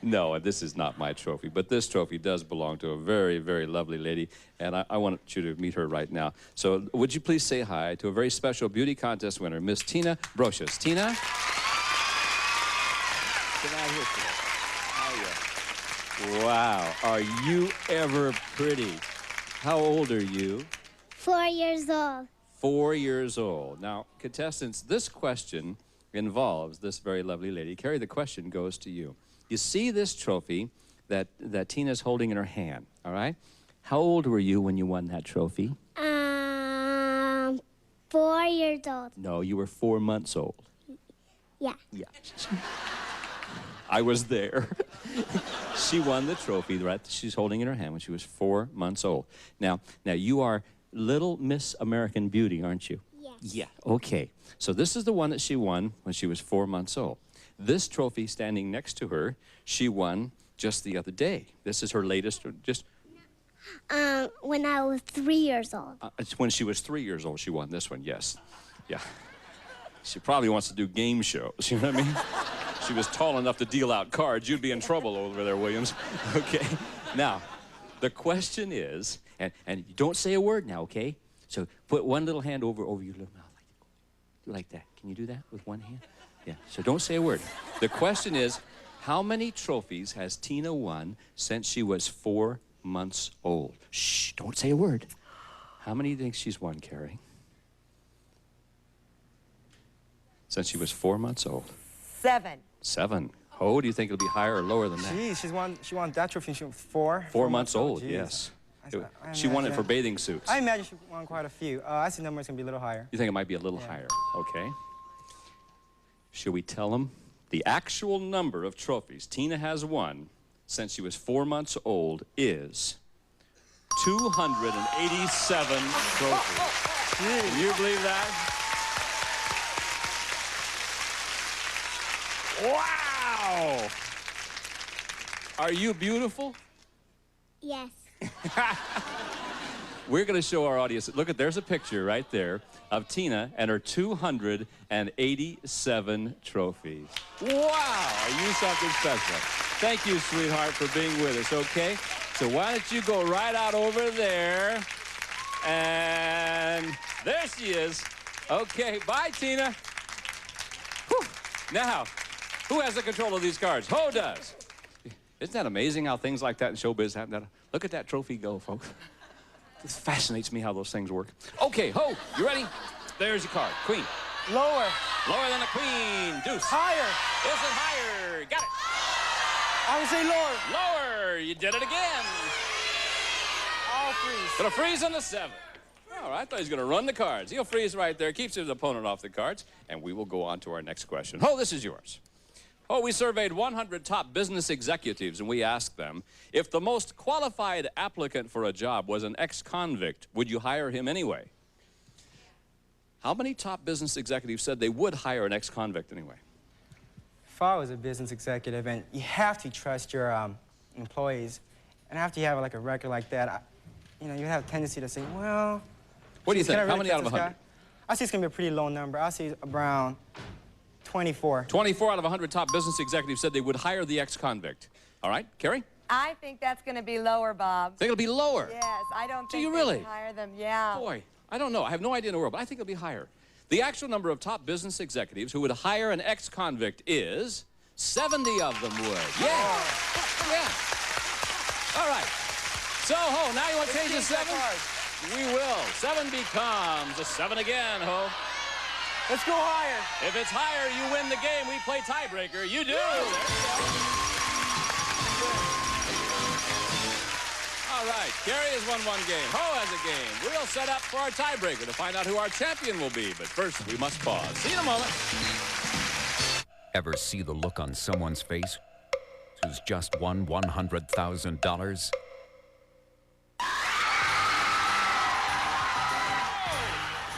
No, this is not my trophy, but this trophy does belong to a very, very lovely lady, and I want you to meet her right now. So would you please say hi to a very special beauty contest winner, Miss Tina Brocious. Tina? Sit out here today. Wow, are you ever pretty? How old are you? 4 years old. 4 years old. Now, contestants, this question involves this very lovely lady. Carrie, the question goes to you. You see this trophy that Tina's holding in her hand, all right? How old were you when you won that trophy? 4 years old. No, you were 4 months old. Yeah. Yeah. I was there. She won the trophy, right? She's holding in her hand when she was 4 months old. Now you are Little Miss American Beauty, aren't you? Yes. Yeah. Okay. So this is the one that she won when she was 4 months old. This trophy standing next to her, she won just the other day. This is her latest, When I was 3 years old. It's when she was 3 years old, she won this one, yes. Yeah. She probably wants to do game shows, you know what I mean? She was tall enough to deal out cards. You'd be in trouble over there, Williams. Okay. Now, The question is, and don't say a word now, okay? So put one little hand over your little mouth. Do like that. Can you do that with one hand? Yeah, so don't say a word. The question is, how many trophies has Tina won since she was 4 months old? Shh, don't say a word. How many do you think she's won, Carrie? Since she was 4 months old. 7. 7. Oh, do you think it'll be higher or lower than that? Geez, she won that trophy when she was 4. 4 months old, Jeez. yes. I She won it imagine- for bathing suits. I imagine she won quite a few. I see the number's going to be a little higher. You think it might be a little higher? Okay. Should we tell them the actual number of trophies Tina has won since she was 4 months old is 287 trophies. Can you believe that? Wow! Are you beautiful? Yes. We're going to show our audience. Look at, there's a picture right there of Tina and her 287 trophies. Wow, are you something special? Thank you, sweetheart, for being with us, okay? So why don't you go right out over there. And there she is. Okay, bye, Tina. Whew. Now, who has the control of these cards? Ho does. Isn't that amazing how things like that in showbiz happen? Look at that trophy go, folks. It fascinates me how those things work. Okay, Ho, you ready? There's your card. Queen. Lower. Lower than a queen. Deuce. Higher. Is it higher? Got it. I would say lower. Lower. You did it again. I'll freeze. Gonna freeze on the 7. All right, I thought he was gonna run the cards. He'll freeze right there, keeps his opponent off the cards, and we will go on to our next question. Ho, this is yours. Oh, we surveyed 100 top business executives, and we asked them, if the most qualified applicant for a job was an ex-convict, would you hire him anyway? How many top business executives said they would hire an ex-convict anyway? If I was a business executive, and you have to trust your employees, and after you have like a record like that, you have a tendency to say, well... What do you think? Can I How really many out of trust 100? this guy? I see it's going to be a pretty low number. I see around 24. 24 out of 100 top business executives said they would hire the ex-convict. All right, Carrie? I think that's going to be lower, Bob. Think it'll be lower? Yes, I don't Do think you they really? can hire them. Yeah. Boy, I don't know. I have no idea in the world, but I think it'll be higher. The actual number of top business executives who would hire an ex-convict is 70 of them would. Yeah. Yeah. All right. So, Ho, now you want to change the 7? We will. 7 becomes a 7 again, Ho. Let's go higher. If it's higher, you win the game. We play tiebreaker. You do. There you go. All right. Carrie has won 1 game. Ho has a game. We'll set up for our tiebreaker to find out who our champion will be. But first, we must pause. See you in a moment. Ever see the look on someone's face who's just won $100,000?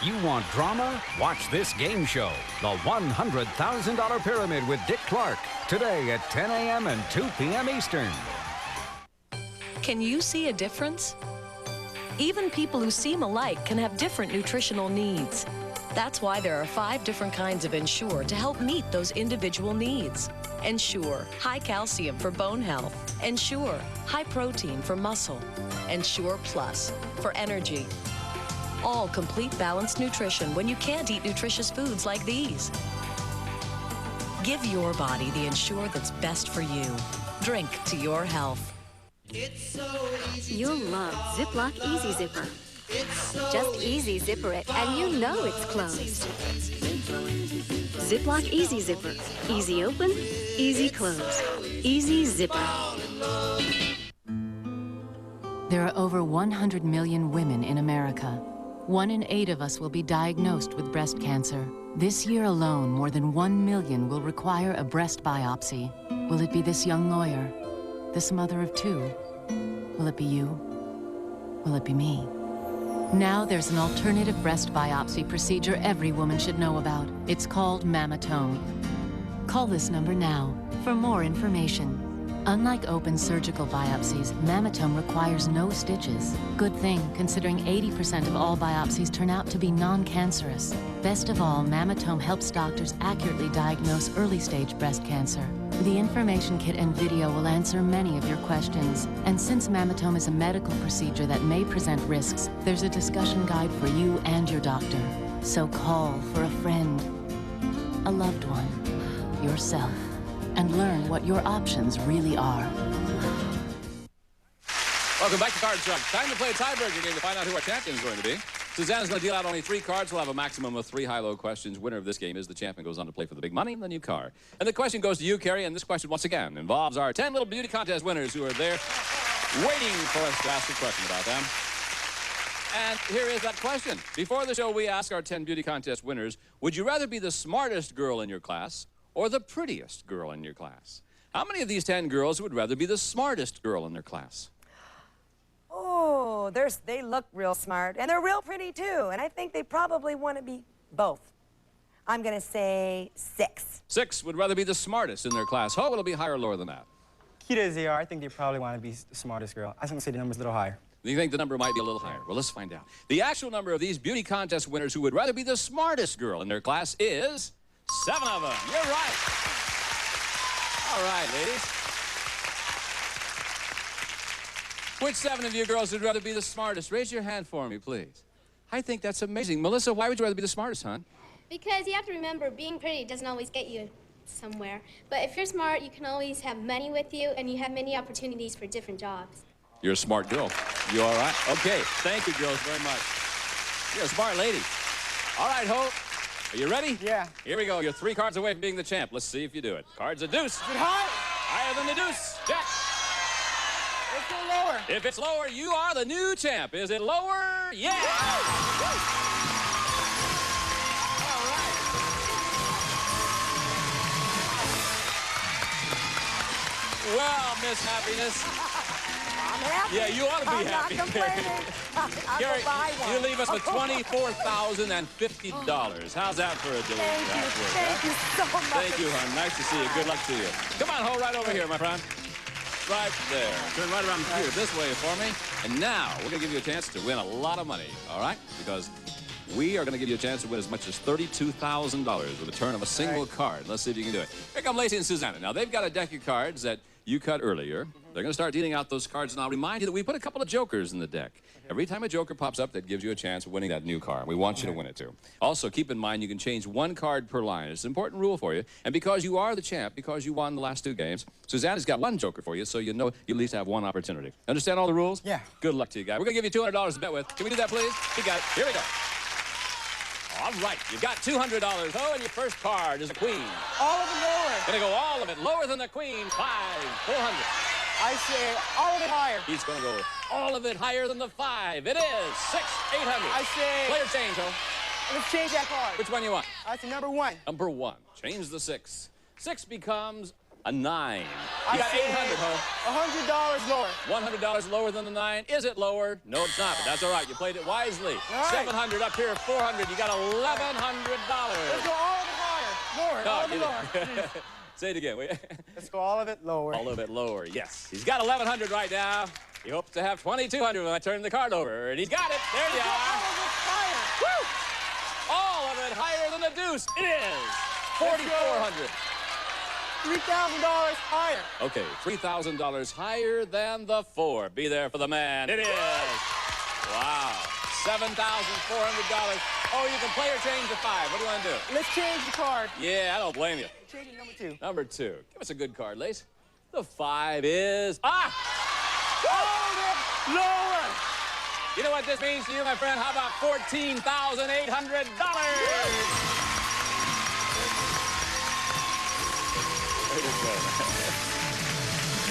You want drama? Watch this game show, The $100,000 Pyramid with Dick Clark, today at 10 a.m. and 2 p.m. Eastern. Can you see a difference? Even people who seem alike can have different nutritional needs. That's why there are 5 different kinds of Ensure to help meet those individual needs. Ensure, high calcium for bone health. Ensure, high protein for muscle. Ensure Plus, for energy. All complete balanced nutrition when you can't eat nutritious foods like these. Give your body the Ensure that's best for you. Drink to your health. You'll love Ziploc Easy Zipper. Just easy zipper it, and you know it's closed. Ziploc Easy Zipper. Easy open, easy close. Easy zipper. There are over 100 million women in America. 1 in 8 of us will be diagnosed with breast cancer. This year alone, more than 1 million will require a breast biopsy. Will it be this young lawyer? This mother of 2? Will it be you? Will it be me? Now there's an alternative breast biopsy procedure every woman should know about. It's called Mammotome. Call this number now for more information. Unlike open surgical biopsies, Mammotome requires no stitches. Good thing, considering 80% of all biopsies turn out to be non-cancerous. Best of all, Mammotome helps doctors accurately diagnose early-stage breast cancer. The information kit and video will answer many of your questions. And since mammotome is a medical procedure that may present risks, there's a discussion guide for you and your doctor. So call for a friend, a loved one, yourself, and learn what your options really are. Welcome back to Card Shark. Time to play a tiebreaker game to find out who our champion is going to be. Susanna's going to deal out only 3 cards. We'll have a maximum of 3 high-low questions. Winner of this game is the champion, goes on to play for the big money and the new car. And the question goes to you, Carrie, and this question, once again, involves our 10 little beauty contest winners who are there waiting for us to ask a question about them. And here is that question. Before the show, we ask our 10 beauty contest winners, would you rather be the smartest girl in your class or the prettiest girl in your class? How many of these 10 girls would rather be the smartest girl in their class? Oh, they look real smart, and they're real pretty, too. And I think they probably want to be both. I'm going to say 6. 6 would rather be the smartest in their class. Ho, will it be higher or lower than that? Cute as they are, I think they probably want to be the smartest girl. I was going to say the number's a little higher. Do you think the number might be a little higher? Well, let's find out. The actual number of these beauty contest winners who would rather be the smartest girl in their class is 7 of them. You're right. All right, ladies. Which 7 of you girls would rather be the smartest? Raise your hand for me, please. I think that's amazing. Melissa, why would you rather be the smartest, hon? Because you have to remember, being pretty doesn't always get you somewhere. But if you're smart, you can always have money with you, and you have many opportunities for different jobs. You're a smart girl. You all right? Okay. Thank you, girls, very much. You're a smart lady. All right, Hope. Are you ready? Yeah. Here we go. You're 3 cards away from being the champ. Let's see if you do it. Cards a deuce. Is it high? Higher than the deuce. Jack. Let's go lower. If it's lower, you are the new champ. Is it lower? Yeah. All right. Well, Miss Happiness. I'm happy. Yeah, you ought to be happy. I'm not complaining. Gary, buy one. you leave us with $24,050. How's that for a delivery? Thank you so much. Thank you, hon. Nice to see you. Good luck to you. Come on, hold right over here, my friend. Right there. Turn right around here this way for me. And now, we're going to give you a chance to win a lot of money, all right? Because we are going to give you a chance to win as much as $32,000 with the turn of a single card. Let's see if you can do it. Here come Lacey and Susanna. Now, they've got a deck of cards that you cut earlier. They're going to start dealing out those cards, and I'll remind you that we put a couple of jokers in the deck. Every time a joker pops up, that gives you a chance of winning that new car. We want you to win it, too. Also, keep in mind, you can change 1 card per line. It's an important rule for you. And because you are the champ, because you won the last 2 games, Susanna's got 1 joker for you, so you know you at least have 1 opportunity. Understand all the rules? Yeah. Good luck to you guys. We're going to give you $200 to bet with. Can we do that, please? You got it. Here we go. All right, you've got $200. Oh, and your first card is a queen. All of it lower. Gonna go all of it lower than the queen. 5, 400. I say all of it higher. He's gonna go all of it higher than the 5. It is 6, 800. I say. Player change, Ho. Let's change that card. Which one you want? I say number 1. Number 1. Change the 6. 6 becomes a 9. You I got say $800, Ho. $100 lower. $100 lower than the 9. Is it lower? No, it's not. But that's all right. You played it wisely. All right. 700 up here, 400. You got $1,100. Let's go all of it higher. Lower. No, all of it lower. Say it again. Let's go all of it lower. All of it lower, yes. He's got 1,100 right now. He hopes to have 2,200 when I turn the card over. And he's got it. There you are. All of it higher. Woo! All of it higher than the deuce. It is 4,400. $3,000 higher. Okay, $3,000 higher than the 4. Be there for the man. It is. Wow. $7,400. Oh, you can play or change to 5. What do you want to do? Let's change the card. Yeah, I don't blame you. Change it number 2. Number 2. Give us a good card, Lace. The 5 is... Ah! All of it lower. You know what this means to you, my friend? How about $14,800?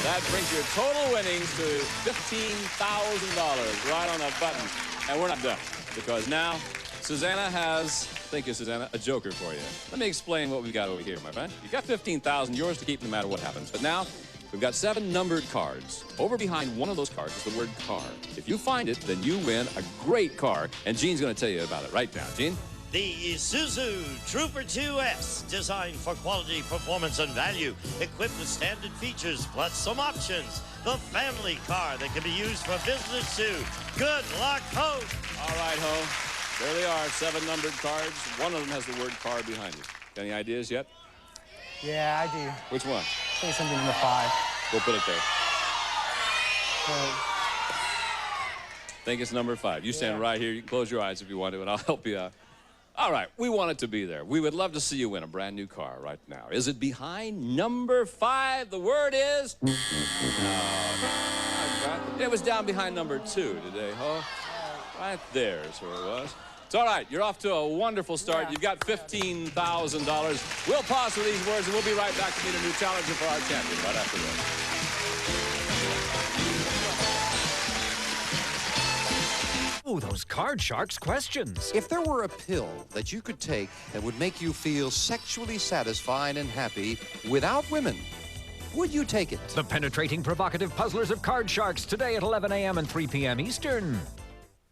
That brings your total winnings to $15,000 right on a button. And we're not done, because now Susanna has, thank you, Susanna, a joker for you. Let me explain what we've got over here, my friend. You've got $15,000, yours to keep no matter what happens. But now, we've got 7 numbered cards. Over behind one of those cards is the word car. If you find it, then you win a great car, and Gene's going to tell you about it right now. Gene? The Isuzu Trooper 2S, designed for quality, performance, and value. Equipped with standard features, plus some options. The family car that can be used for business, too. Good luck, Ho! All right, Ho. There they are, 7 numbered cards. One of them has the word car behind it. Got any ideas yet? Yeah, I do. Which one? Say something number 5. We'll put it there. Think it's number 5. You stand right here. You can close your eyes if you want to, and I'll help you out. All right, we want it to be there. We would love to see you win a brand new car right now. Is it behind number 5? The word is... No. It was down behind number 2 today, huh? Right there is where it was. It's all right. You're off to a wonderful start. Yeah. You've got $15,000. We'll pause for these words, and we'll be right back to meet a new challenger for our champion right after this. Oh, those Card Sharks questions. If there were a pill that you could take that would make you feel sexually satisfied and happy without women, would you take it? The penetrating, provocative puzzlers of Card Sharks today at 11 a.m. and 3 p.m. Eastern.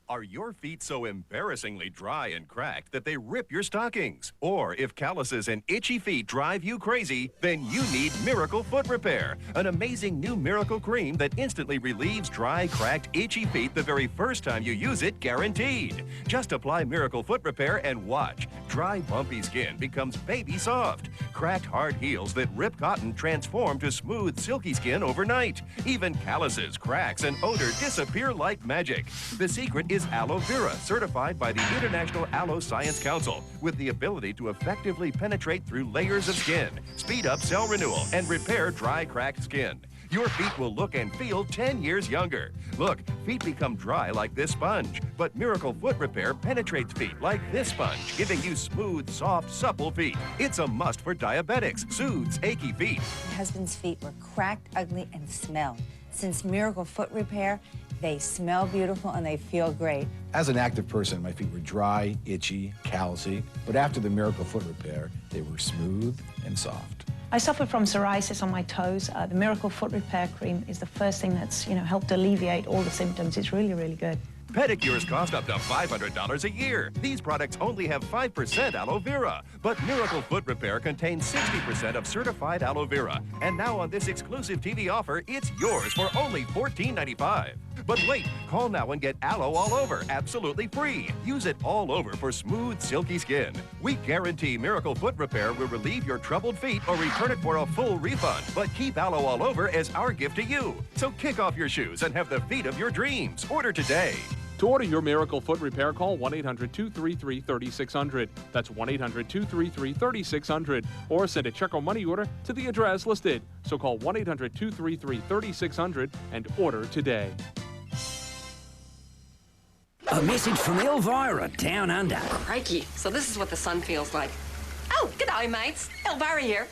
Are your feet so embarrassingly dry and cracked that they rip your stockings? Or if calluses and itchy feet drive you crazy, then you need Miracle Foot Repair, an amazing new miracle cream that instantly relieves dry, cracked, itchy feet the very first time you use it, guaranteed. Just apply Miracle Foot Repair and watch. Dry, bumpy skin becomes baby soft. Cracked, hard heels that rip cotton transform to smooth, silky skin overnight. Even calluses, cracks, and odor disappear like magic. The secret is aloe vera, certified by the International Aloe Science Council, with the ability to effectively penetrate through layers of skin, speed up cell renewal, and repair dry, cracked skin. Your feet will look and feel 10 years younger. Look, feet become dry like this sponge, but Miracle Foot Repair penetrates feet like this sponge, giving you smooth, soft, supple feet. It's a must for diabetics, soothes achy feet. My husband's feet were cracked, ugly, and smelled. Since Miracle Foot Repair, they smell beautiful and they feel great. As an active person, my feet were dry, itchy, callousy, but after the Miracle Foot Repair, they were smooth and soft. I suffer from psoriasis on my toes. The Miracle Foot Repair Cream is the first thing that's, helped alleviate all the symptoms. It's really, really good. Pedicures cost up to $500 a year. These products only have 5% aloe vera. But Miracle Foot Repair contains 60% of certified aloe vera. And now on this exclusive TV offer, it's yours for only $14.95. But wait, call now and get aloe all over, absolutely free. Use it all over for smooth, silky skin. We guarantee Miracle Foot Repair will relieve your troubled feet or return it for a full refund. But keep aloe all over as our gift to you. So kick off your shoes and have the feet of your dreams. Order today. To order your Miracle Foot Repair, call 1-800-233-3600. That's 1-800-233-3600. Or send a check or money order to the address listed. So call 1-800-233-3600 and order today. A message from Elvira, down under. Crikey, so this is what the sun feels like. Oh, good day, mates. Elvira here.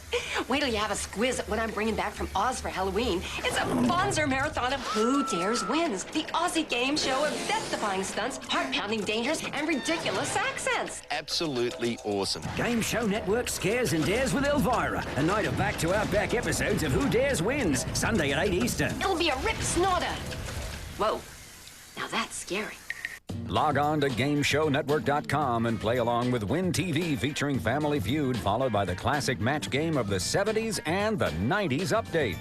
Wait till you have a squiz at what I'm bringing back from Oz for Halloween. It's a Bonzer marathon of Who Dares Wins, the Aussie game show of death-defying stunts, heart-pounding dangers, and ridiculous accents. Absolutely awesome. Game Show Network scares and dares with Elvira. A night of back-to-back episodes of Who Dares Wins, Sunday at 8 Eastern. It'll be a rip snorter. Whoa, now that's scary. Log on to GameShowNetwork.com and play along with Win TV featuring Family Feud, followed by the classic match game of the 70s and the 90s update.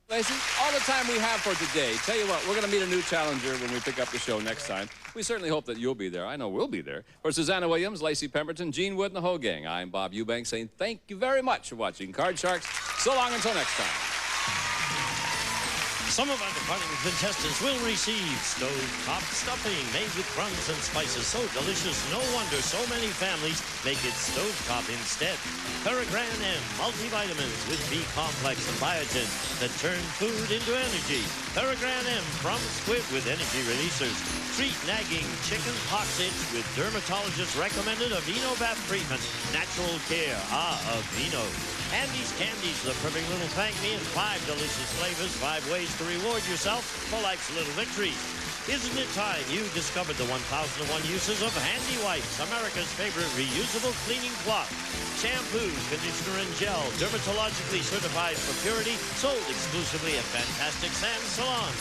Lacey, all the time we have for today. Tell you what, we're going to meet a new challenger when we pick up the show next time. We certainly hope that you'll be there. I know we'll be there. For Susanna Williams, Lacey Pemberton, Gene Wood, and the whole gang, I'm Bob Eubanks saying thank you very much for watching Card Sharks. So long until next time. Some of our departing contestants will receive stove-top stuffing made with crumbs and spices so delicious, no wonder so many families make it stove-top instead. Peregrin M multivitamins with B-complex and biotin that turn food into energy. Peregrin M from Squid with energy releasers. Treat nagging chicken pox itch with dermatologist recommended Aveeno bath treatment. Natural care, Aveeno. Andy's Candies, the perfect little thank me in 5 delicious flavors, 5 ways to reward yourself for life's little victories. Isn't it time you discovered the 1001 uses of Handy Wipes, America's favorite reusable cleaning cloth? Shampoo, conditioner, and gel, dermatologically certified for purity, sold exclusively at Fantastic Sam's Salon.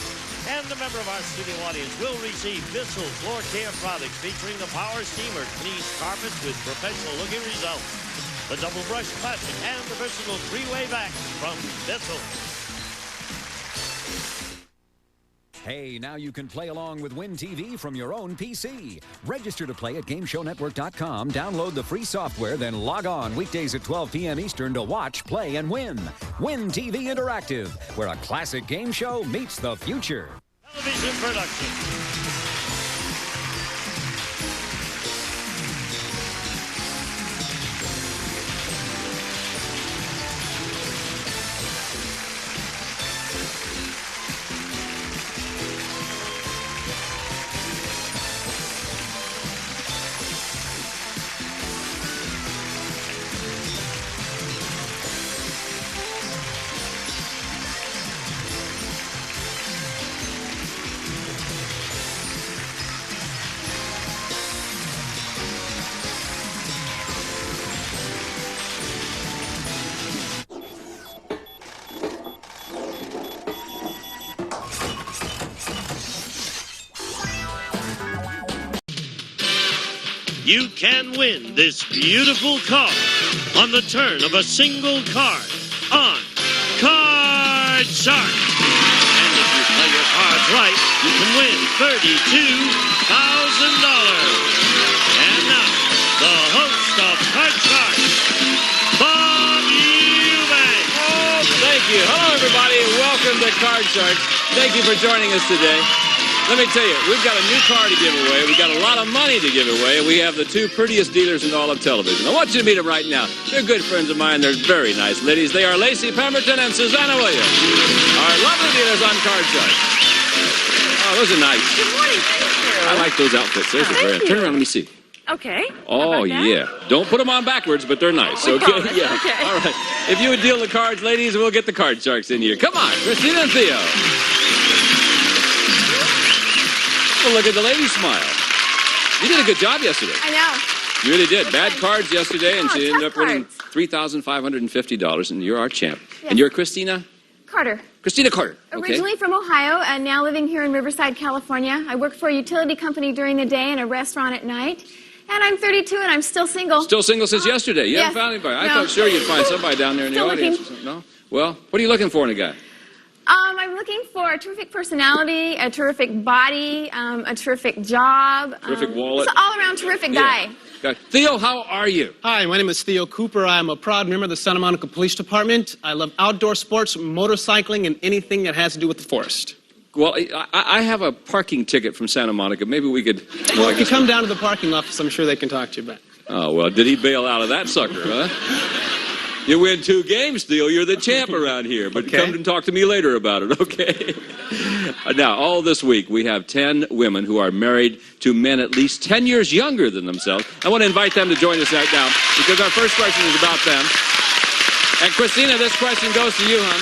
And a member of our studio audience will receive Bissell Floor Care products featuring the Power Steamer, cleans carpets with professional-looking results. The Double Brush Classic and the versatile 3-way vac from Bissell. Hey, now you can play along with Win TV from your own PC. Register to play at GameShowNetwork.com, download the free software, then log on weekdays at 12 p.m. Eastern to watch, play, and win. Win TV Interactive, where a classic game show meets the future. Television production. You can win this beautiful car on the turn of a single card on Card Shark. And if you play your cards right, you can win $32,000. And now, the host of Card Shark, Bob Eubanks. Oh, thank you. Hello, everybody, and welcome to Card Sharks. Thank you for joining us today. Let me tell you, we've got a new car to give away. We've got a lot of money to give away. We have the two prettiest dealers in all of television. I want you to meet them right now. They're good friends of mine. They're very nice ladies. They are Lacey Pemberton and Susanna Williams, our lovely dealers on Card Shark. Oh, those are nice. Good morning. Thank you. I like those outfits. Those are very. Turn around. Let me see. Okay. Oh, yeah. Don't put them on backwards, but they're nice. Okay. Yeah. Okay. All right. If you would deal the cards, ladies, we'll get the Card Sharks in here. Come on, Christina and Theo. Well, look at the lady smile. You did a good job yesterday. I know. You really did. Bad cards yesterday, and she ended up winning cards. $3,550, and you're our champ. Yes. And you're Christina? Carter. Christina Carter. Okay. Originally from Ohio and now living here in Riverside, California. I work for a utility company during the day and a restaurant at night. And I'm 32 and I'm still single. Still single since yesterday. You yes. haven't found anybody. I No. thought sure you'd find somebody down there in the Still audience. looking. No? Well, what are you looking for in a guy? I'm looking for a terrific personality, a terrific body, a terrific job. Terrific wallet. Just an all-around terrific guy. Okay. Theo, how are you? Hi, my name is Theo Cooper. I am a proud member of the Santa Monica Police Department. I love outdoor sports, motorcycling, and anything that has to do with the forest. Well, I have a parking ticket from Santa Monica. Maybe we could... Well, if you come down to the parking office, I'm sure they can talk to you about it. Oh, well, did he bail out of that sucker, huh? You win 2 games, Theo. You're the champ around here. But come and talk to me later about it, okay? Now, all this week, we have 10 women who are married to men at least 10 years younger than themselves. I want to invite them to join us right now because our first question is about them. And, Christina, this question goes to you, hon.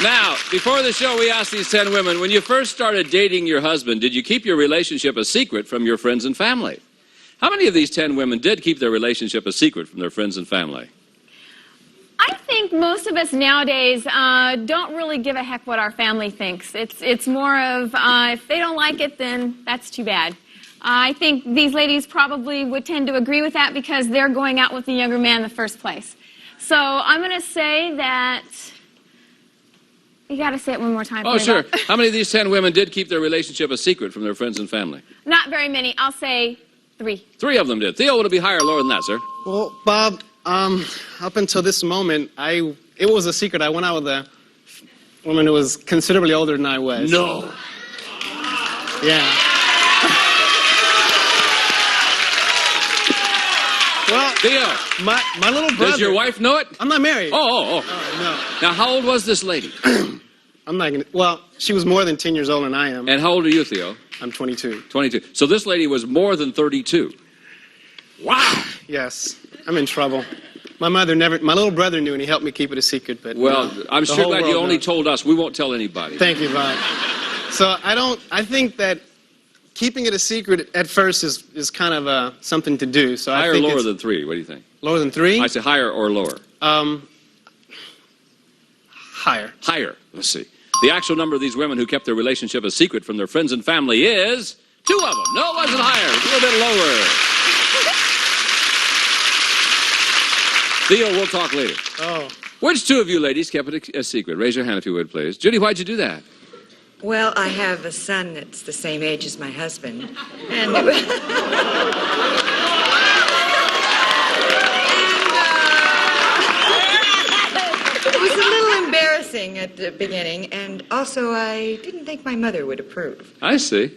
Now, before the show, we asked these 10 women, when you first started dating your husband, did you keep your relationship a secret from your friends and family? How many of these 10 women did keep their relationship a secret from their friends and family? I think most of us nowadays don't really give a heck what our family thinks. It's more of if they don't like it, then that's too bad. I think these ladies probably would tend to agree with that because they're going out with the younger man in the first place. So I'm going to say that... You got to say it one more time. Oh, sure. How many of these 10 women did keep their relationship a secret from their friends and family? Not very many. I'll say 3. 3 of them did. Theo, would it be higher or lower than that, sir? Well, Bob, up until this moment, it was a secret. I went out with a woman who was considerably older than I was. No. Yeah. Well, Theo, my little brother... Does your wife know it? I'm not married. Oh, no. Now, how old was this lady? I'm not going to... Well, she was more than 10 years older than I am. And how old are you, Theo? I'm 22. 22. So this lady was more than 32. Wow. Yes. I'm in trouble. My little brother knew and he helped me keep it a secret, but... Well, I'm sure glad you only told us. We won't tell anybody. Thank you, Bob. So I think that keeping it a secret at first is kind of something to do. So higher I think or lower than 3? What do you think? Lower than 3? I say higher or lower. Higher. Higher. Let's see. The actual number of these women who kept their relationship a secret from their friends and family is 2 of them. No, it wasn't higher. It's a little bit lower. Theo, we'll talk later. Oh. Which two of you ladies kept it a secret? Raise your hand if you would, please. Judy, why'd you do that? Well, I have a son that's the same age as my husband. And it was a little embarrassing at the beginning, and also I didn't think my mother would approve. I see.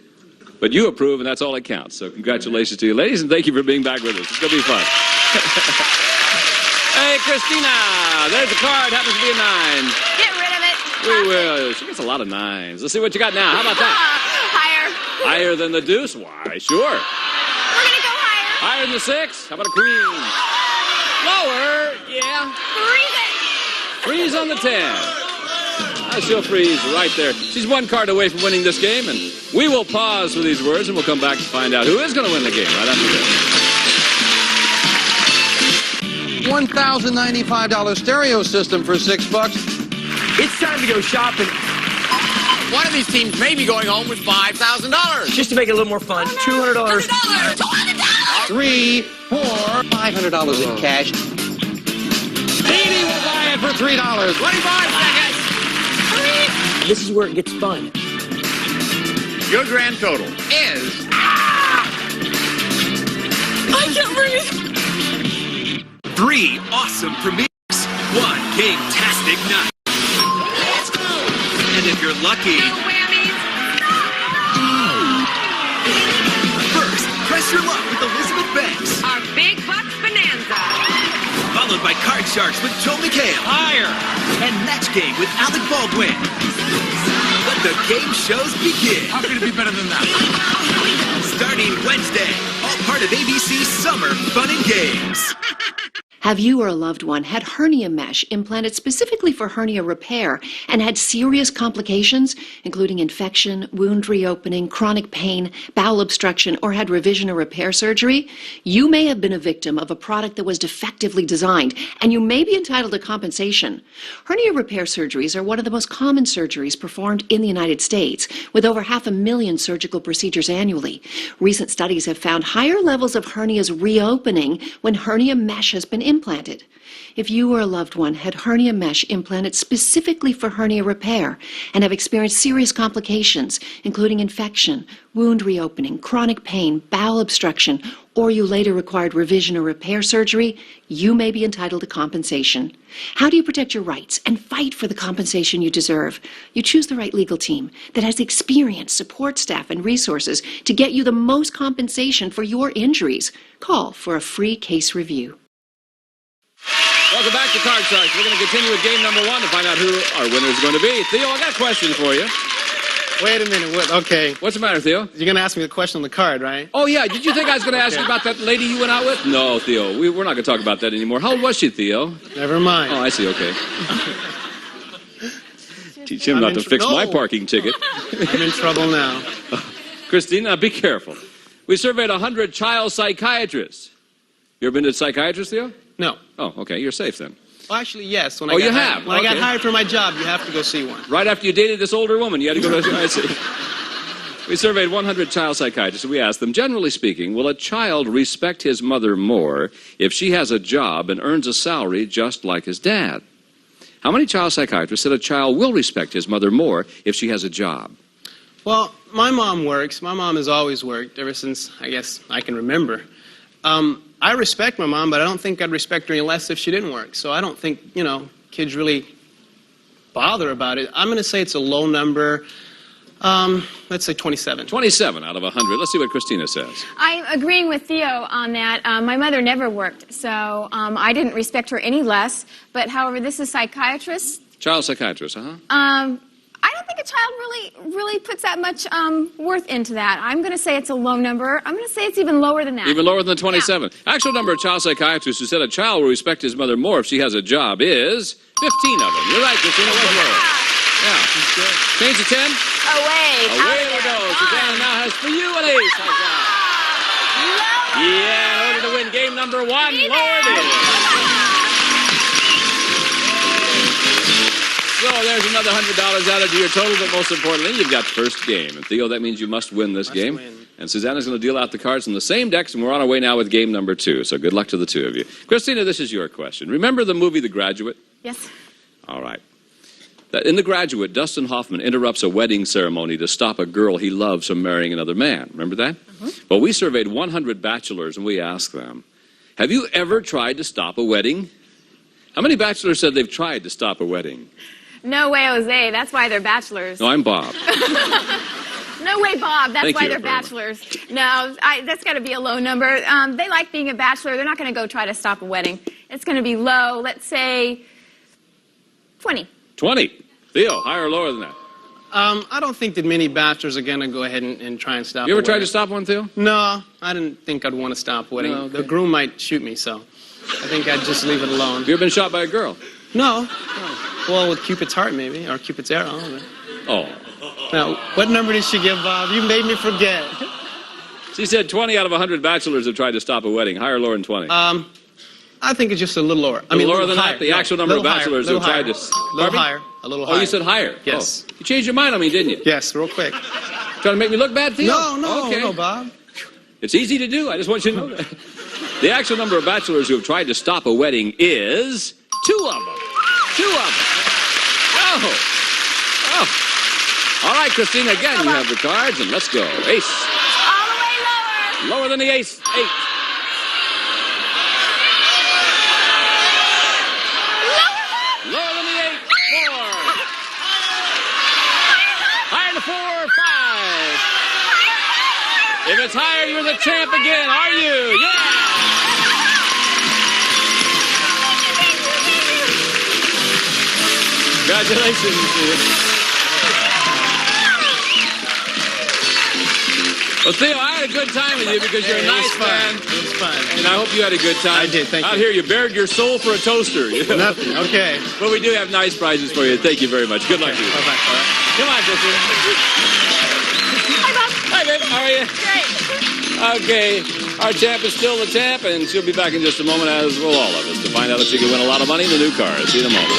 But you approve, and that's all that counts. So congratulations to you, ladies, and thank you for being back with us. It's going to be fun. Hey, Christina, there's the card. Happens to be a 9. Get rid of it. We will. She gets a lot of 9s. Let's see what you got now. How about that? Higher. Higher than the deuce? Why, sure. We're going to go higher. Higher than the 6? How about a queen? Lower, yeah. Freeze it. Freeze on the 10. She'll freeze right there. She's one card away from winning this game, and we will pause for these words, and we'll come back to find out who is going to win the game right after this. $1,095 stereo system for $6. It's time to go shopping. One of these teams may be going home with $5,000. Just to make it a little more fun, $200. $200. 3, 4, $500 in cash. Dee will buy it for $3. 25 seconds. This is where it gets fun. Your grand total is... I can't breathe. 3 awesome premieres. 1 game-tastic night. Let's go. And if you're lucky... No whammies. First, press your luck with Elizabeth Banks. Our big bucks bonanza. Followed by Card Sharks with Joel McHale. Higher. And Match Game with Alec Baldwin. Let the game shows begin. How could it be better than that? Starting Wednesday. All part of ABC's Summer Fun and Games. Have you or a loved one had hernia mesh implanted specifically for hernia repair and had serious complications, including infection, wound reopening, chronic pain, bowel obstruction, or had revision or repair surgery? You may have been a victim of a product that was defectively designed, and you may be entitled to compensation. Hernia repair surgeries are one of the most common surgeries performed in the United States, with over 500,000 surgical procedures annually. Recent studies have found higher levels of hernias reopening when hernia mesh has been implanted. If you or a loved one had hernia mesh implanted specifically for hernia repair and have experienced serious complications, including infection, wound reopening, chronic pain, bowel obstruction, or you later required revision or repair surgery, you may be entitled to compensation. How do you protect your rights and fight for the compensation you deserve? You choose the right legal team that has experience, support staff, and resources to get you the most compensation for your injuries. Call for a free case review. Welcome back to Card Sharks. We're going to continue with game number 1 to find out who our winner is going to be. Theo, I got a question for you. Wait a minute. What? Okay. What's the matter, Theo? You're going to ask me the question on the card, right? Oh, yeah. Did you think I was going to ask you about that lady you went out with? No, Theo. We're not going to talk about that anymore. How old was she, Theo? Never mind. Oh, I see. Okay. Teach him not to fix my parking ticket. I'm in trouble now. Christine, now be careful. We surveyed 100 child psychiatrists. You ever been to a psychiatrist, Theo? No. Oh, okay. You're safe then. Well, actually, yes. When Oh, you I have? When I got Okay. hired for my job, you have to go see one. Right after you dated this older woman, you had to go to... I see. We surveyed 100 child psychiatrists, and we asked them, generally speaking, will a child respect his mother more if she has a job and earns a salary just like his dad? How many child psychiatrists said a child will respect his mother more if she has a job? Well, my mom works. My mom has always worked ever since, I guess, I can remember. I respect my mom, but I don't think I'd respect her any less if she didn't work. So I don't think, kids really bother about it. I'm going to say it's a low number. Let's say 27. 27 out of 100. Let's see what Christina says. I'm agreeing with Theo on that. My mother never worked, so I didn't respect her any less. But however, this is psychiatrist. Child psychiatrist, I don't think a child really puts that much worth into that. I'm going to say it's a low number. I'm going to say it's even lower than that. Even lower than 27. Yeah. Actual number of child psychiatrists who said a child will respect his mother more if she has a job is 15 of them. You're right, Christina. Was lower. Yeah. Change to 10. Away we go. Susanna now has for you an ace. Yeah, in order to win game number 1, lower it is. So there's another $100 added to your total, but most importantly, you've got first game. And Theo, that means you must win this game. And Susanna's going to deal out the cards from the same decks, and we're on our way now with game number 2. So good luck to the two of you. Christina, this is your question. Remember the movie The Graduate? Yes. All right. In The Graduate, Dustin Hoffman interrupts a wedding ceremony to stop a girl he loves from marrying another man. Remember that? Well, we surveyed 100 bachelors, and we asked them, have you ever tried to stop a wedding? How many bachelors said they've tried to stop a wedding? No way, Jose. That's why they're bachelors. No, I'm Bob. No way, Bob. That's Thank why you they're very much. bachelors. No, that's got to be a low number. They like being a bachelor. They're not going to go try to stop a wedding. It's going to be low. Let's say 20. 20. Theo, higher or lower than that? I don't think that many bachelors are going to go ahead and try and stop You ever a tried wedding. to stop one, Theo? No, I didn't think I'd want to stop a wedding. No, okay. The groom might shoot me, so I think I'd just leave it alone. You ever been shot by a girl? No. Well, with Cupid's heart, maybe, or Cupid's arrow. Oh. Now, what number did she give, Bob? You made me forget. She said 20 out of 100 bachelors have tried to stop a wedding. Higher or lower than 20? I think it's just a little lower. A little lower a than higher. that? The actual number of bachelors who have tried to... A little higher. A little higher. Oh, you said higher? Yes. Oh. You changed your mind on me, didn't you? Yes, real quick. Trying to make me look bad, Theo? No, Bob. It's easy to do. I just want you to know that. The actual number of bachelors who have tried to stop a wedding is 2 of them. 2 of them. Oh. Oh. All right, Christina, again, you have the cards, and let's go. Ace. All the way lower. Lower than the ace. 8. Lower than the 8. 4. Higher than 4. 5. If it's higher, you're the champ again, are you? Yeah! Congratulations. Well, Theo, I had a good time with you because you're a nice man. It was fun. And I hope you had a good time. I did, thank you. Out here, you bared your soul for a toaster. Nothing, okay. But we do have nice prizes for you. Thank you very much. Good luck to you. Bye-bye. Come on, Christina. Hi, Bob. Hi, babe. How are you? Great. Okay. Our champ is still the champ, and she'll be back in just a moment, as will all of us, to find out if she can win a lot of money in the new car. See you in a moment.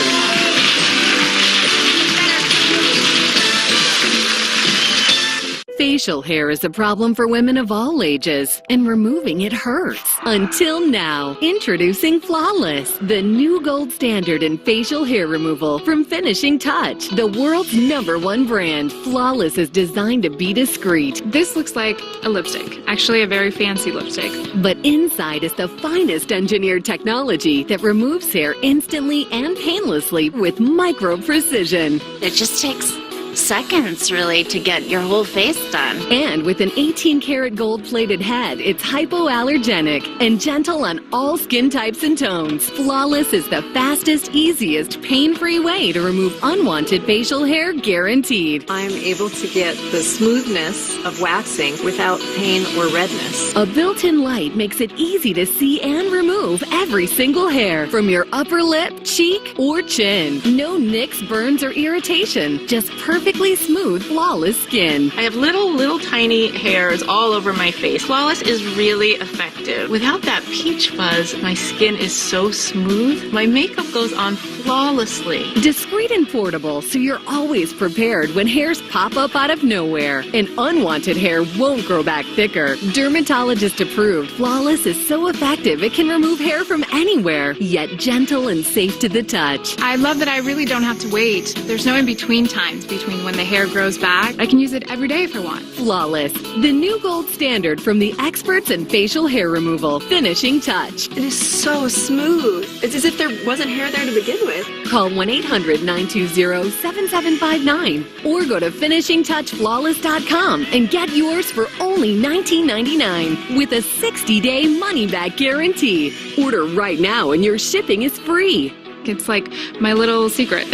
Facial hair is a problem for women of all ages, and removing it hurts. Until now, introducing Flawless, the new gold standard in facial hair removal from Finishing Touch, the world's #1 brand. Flawless is designed to be discreet. This looks like a lipstick, actually a very fancy lipstick. But inside is the finest engineered technology that removes hair instantly and painlessly with micro precision. It just takes seconds, really, to get your whole face done. And with an 18-karat gold-plated head, it's hypoallergenic and gentle on all skin types and tones. Flawless is the fastest, easiest, pain-free way to remove unwanted facial hair, guaranteed. I'm able to get the smoothness of waxing without pain or redness. A built-in light makes it easy to see and remove every single hair from your upper lip, cheek, or chin. No nicks, burns, or irritation. Just perfectly smooth, flawless skin. I have little tiny hairs all over my face. Flawless is really effective. Without that peach fuzz, my skin is so smooth. My makeup goes on flawlessly. Discreet and portable, so you're always prepared when hairs pop up out of nowhere. And unwanted hair won't grow back thicker. Dermatologist approved, Flawless is so effective it can remove hair from anywhere, yet gentle and safe to the touch. I love that I really don't have to wait. There's no in-between times between when the hair grows back. I can use it every day if I want. Flawless, the new gold standard from the experts in facial hair removal, Finishing Touch. It is so smooth. It's as if there wasn't hair there to begin with. Call 1-800-920-7759 or go to finishingtouchflawless.com and get yours for only $19.99 with a 60-day money-back guarantee. Order right now and your shipping is free. It's like my little secret.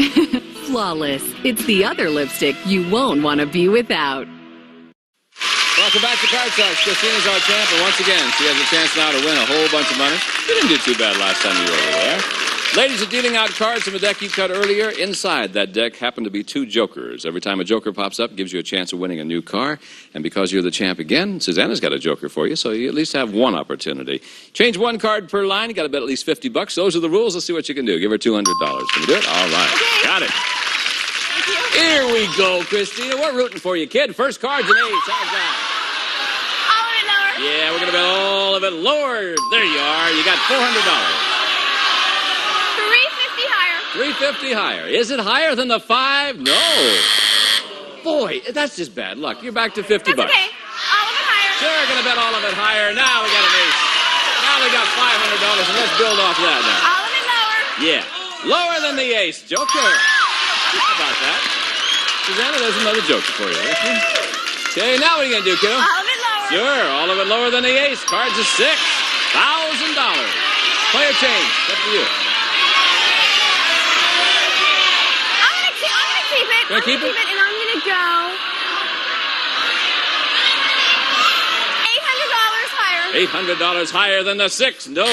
Flawless. It's the other lipstick you won't want to be without. Welcome back to Card Sharks. Christina's our champ, and once again, she has a chance now to win a whole bunch of money. You didn't do too bad last time you were over there. Ladies are dealing out cards from a deck you cut earlier. Inside that deck happen to be 2 jokers. Every time a joker pops up, gives you a chance of winning a new car. And because you're the champ again, Susanna's got a joker for you, so you at least have one opportunity. Change 1 card per line. You got to bet at least $50. Those are the rules. Let's see what you can do. Give her $200. Can you do it? All right. Okay. Got it. Here we go, Christina. We're rooting for you, kid. First card's an ace. How's that? Yeah, we're going to bet all of it lower. There you are. You got $400. $350 higher. $350 higher. Is it higher than the 5? No. Boy, that's just bad luck. You're back to 50 bucks. Okay. All of it higher. Sure, going to bet all of it higher. Now we got an ace. Now we got $500, and let's build off that now. All of it lower. Yeah. Lower than the ace. Joker. How about that? Susanna, there's another joker for you. Okay, now what are you going to do, kiddo? All of it lower. Sure, all of it lower than the ace. Cards is $6,000. Player change. Up to you. I'm gonna keep it. Gonna keep it? And I'm gonna go $800 higher. $800 higher than the 6. No.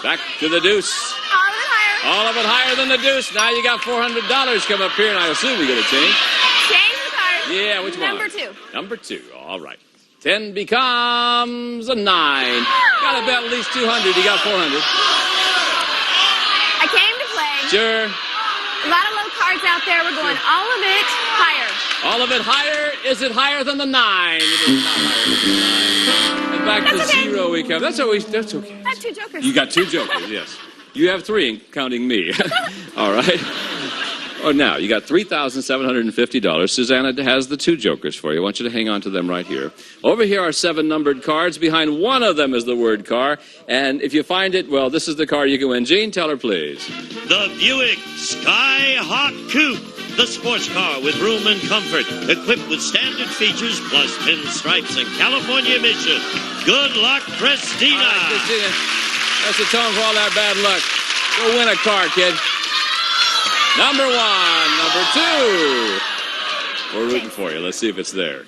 Back to the deuce. All of it higher. All of it higher than the deuce. Now you got $400 come up here, and I assume you get a change. Change the card. Yeah, which one? Number 2. Number 2. All right. 10 becomes a 9. Got to bet at least 200. You got 400. I came to play. Sure. A lot of low cards out there. We're going all of it higher. All of it higher. Is it higher than the 9? It is not higher than the 9. And back to 0 we come. That's okay. I have 2 jokers. You got 2 jokers, yes. You have 3, counting me. All right. Oh, now, you got $3,750. Susanna has the 2 jokers for you. I want you to hang on to them right here. Over here are 7 numbered cards. Behind one of them is the word car. And if you find it, well, this is the car you can win. Gene, tell her, please. The Buick Skyhawk Coupe, the sports car with room and comfort, equipped with standard features plus pinstripes and California emission. Good luck, Christina. All right, Christina. That's the tone for all that bad luck. Go win a car, kid. Number 1, number 2. We're rooting for you. Let's see if it's there.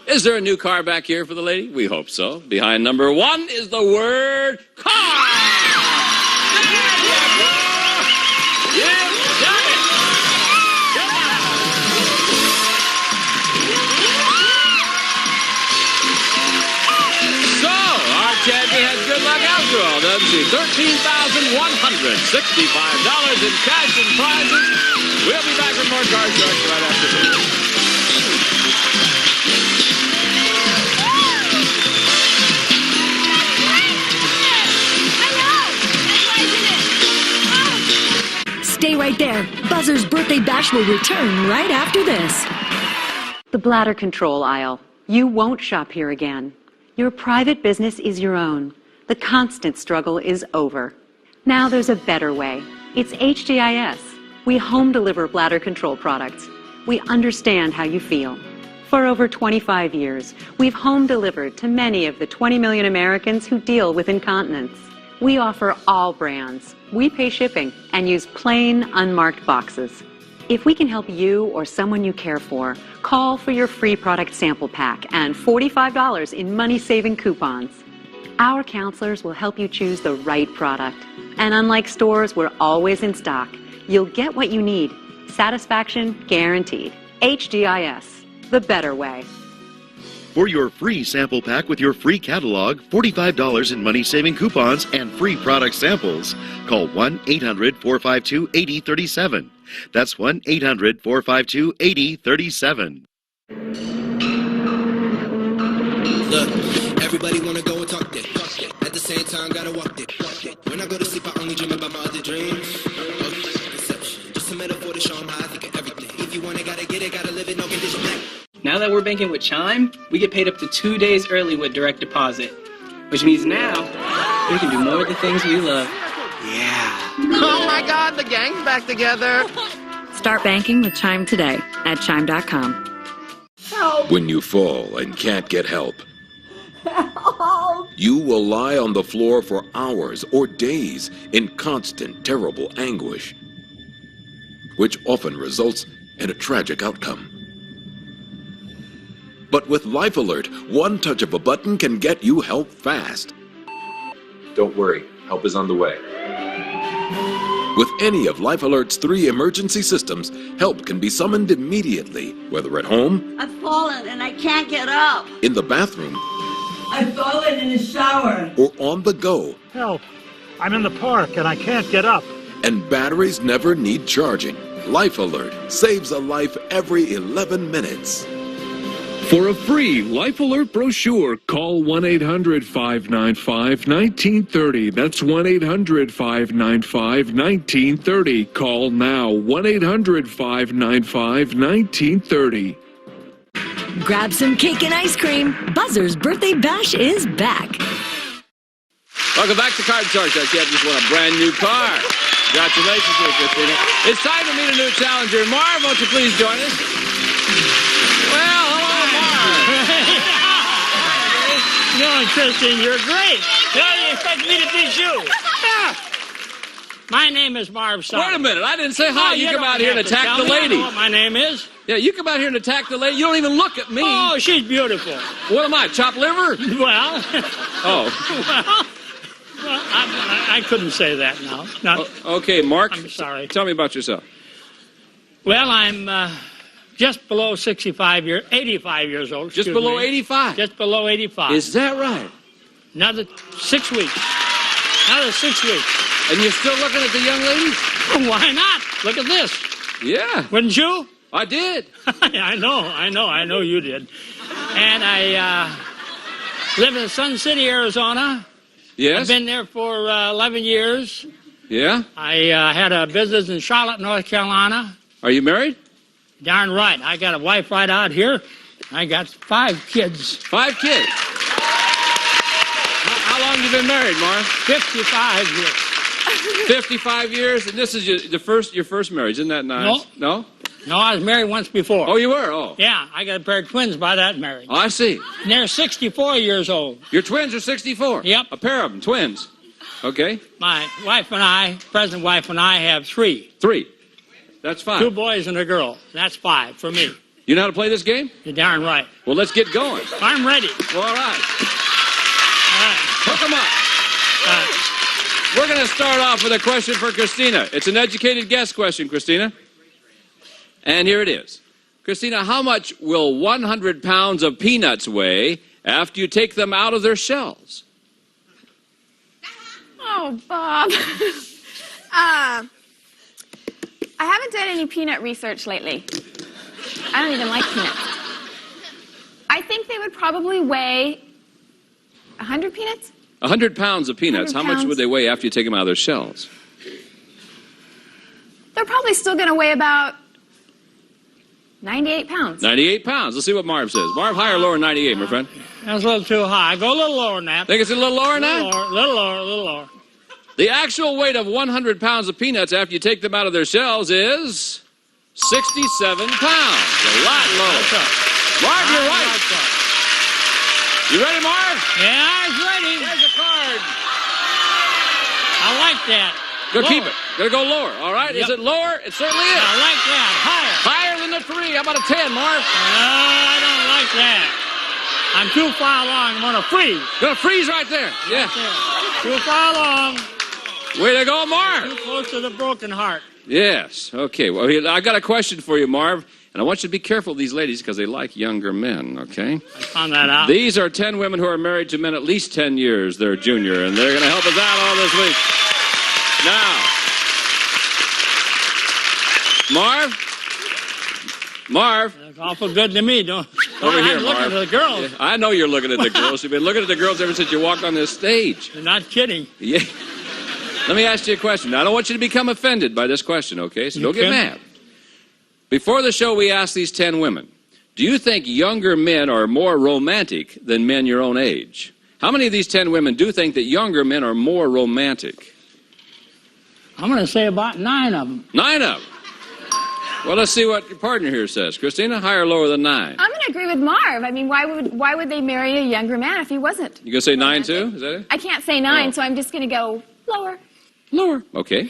Is there a new car back here for the lady? We hope so. Behind number 1 is the word car. There you go. You've done it. Come on. So, our champion has good luck after all, doesn't she? $13,165 in cash and prizes. We'll be back with more Card Sharks right after this. Stay right there. Buzzer's Birthday Bash will return right after this. The bladder control aisle. You won't shop here again. Your private business is your own. The constant struggle is over. Now there's a better way. It's HDIS. We home deliver bladder control products. We understand how you feel. For over 25 years, we've home delivered to many of the 20 million Americans who deal with incontinence. We offer all brands. We pay shipping and use plain, unmarked boxes. If we can help you or someone you care for, call for your free product sample pack and $45 in money-saving coupons. Our counselors will help you choose the right product. And unlike stores, we're always in stock. You'll get what you need. Satisfaction guaranteed. HDIS, the better way. For your free sample pack with your free catalog, $45 in money-saving coupons, and free product samples, call 1-800-452-8037. That's 1-800-452-8037. Look, everybody wanna go and talk that. At the same time, gotta walk that. When I go to sleep, I only dream about my other dreams. Deception, just a metaphor to show them how I think of everything. If you want it, gotta get it, gotta live it, no condition. Now that we're banking with Chime, we get paid up to 2 days early with direct deposit, which means now we can do more of the things we love. Yeah. Oh my God, the gang's back together. Start banking with Chime today at Chime.com. When you fall and can't get help, you will lie on the floor for hours or days in constant, terrible anguish, which often results in a tragic outcome. But with Life Alert, one touch of a button can get you help fast. Don't worry, help is on the way. With any of Life Alert's 3 emergency systems, help can be summoned immediately, whether at home, I've fallen and I can't get up. in the bathroom, I've fallen in the shower. or on the go. Help! I'm in the park and I can't get up. And batteries never need charging. Life Alert saves a life every 11 minutes. For a free Life Alert brochure, call 1-800-595-1930. That's 1-800-595-1930. Call now, 1-800-595-1930. Grab some cake and ice cream. Buzzer's Birthday Bash is back. Welcome back to Card Shark. You have just won a brand new car. Congratulations to you, Christina. It's time to meet a new challenger. Marv, won't you please join us? Well, hello, Marv. No, Christine, you're great. You expect me to beat you? Yeah. My name is Marv Sauer. Wait a minute. I didn't say hi. You come out here and attack the lady. I know what my name is. Yeah, you come out here and attack the lady. You don't even look at me. Oh, she's beautiful. What am I, chopped liver? Well. Oh. Well, I couldn't say that now. No. Okay, Mark. I'm sorry. Tell me about yourself. Well, I'm just below 85 years old. Just below 85? Just below 85. Is that right? Another 6 weeks. Another 6 weeks. And you're still looking at the young ladies? Why not? Look at this. Yeah. Wouldn't you? I did. I know you did. And I live in Sun City, Arizona. Yes. I've been there for 11 years. Yeah? I had a business in Charlotte, North Carolina. Are you married? Darn right. I got a wife right out here. I got 5 kids. 5 kids? How long have you been married, Marv? 55 years. 55 years? And this is your first marriage. Isn't that nice? No. No, I was married once before. Oh, you were? Oh. Yeah, I got a pair of twins by that marriage. Oh, I see. And they're 64 years old. Your twins are 64? Yep. A pair of them, twins. Okay. My wife and I, present wife and I, have 3. 3. That's 5. 2 boys and a girl. That's 5 for me. You know how to play this game? You're darn right. Well, let's get going. I'm ready. All right. Hook them up. We're going to start off with a question for Christina. It's an educated guess question, Christina. And here it is. Christina, how much will 100 pounds of peanuts weigh after you take them out of their shells? Oh, Bob. I haven't done any peanut research lately. I don't even like peanuts. I think they would probably weigh 100 peanuts? 100 pounds of peanuts. 100 How much pounds. would they weigh after you take them out of their shells? They're probably still going to weigh about 98 pounds. 98 pounds. Let's see what Marv says. Marv, higher or lower than 98, my friend? That's a little too high. Go a little lower than that. Think it's a little lower than that? A little lower. The actual weight of 100 pounds of peanuts after you take them out of their shells is 67 pounds. A lot lower. Marv, you're right. You ready, Marv? Yeah, I'm ready. Here's a card. I like that. Go keep it. Gotta go lower, all right? Yep. Is it lower? It certainly is. I like that. Higher. Higher than the 3. How about a 10, Marv? I don't like that. I'm too far along. I'm going to freeze. Gonna freeze right there. Yeah. Too far along. Way to go, Marv. Too close to the broken heart. Yes. Okay. Well, I got a question for you, Marv. And I want you to be careful of these ladies because they like younger men, okay? I found that out. These are 10 women who are married to men at least 10 years. They're junior, and they're going to help us out all this week. Now, Marv. That's awful good to me, don't Over here, I'm looking Marv. at the girls. Yeah, I know you're looking at the girls. You've been looking at the girls ever since you walked on this stage. You're not kidding. Yeah. Let me ask you a question. Now, I don't want you to become offended by this question, okay? So don't get mad. Before the show, we asked these 10 women, do you think younger men are more romantic than men your own age? How many of these 10 women do think that younger men are more romantic? I'm going to say about 9 of them. 9 of them. Well, let's see what your partner here says. Christina, higher or lower than 9? I'm going to agree with Marv. I mean, why would they marry a younger man if he wasn't? You going to say 9 too? Is that it? I can't say 9, so I'm just going to go lower. Lower. Okay.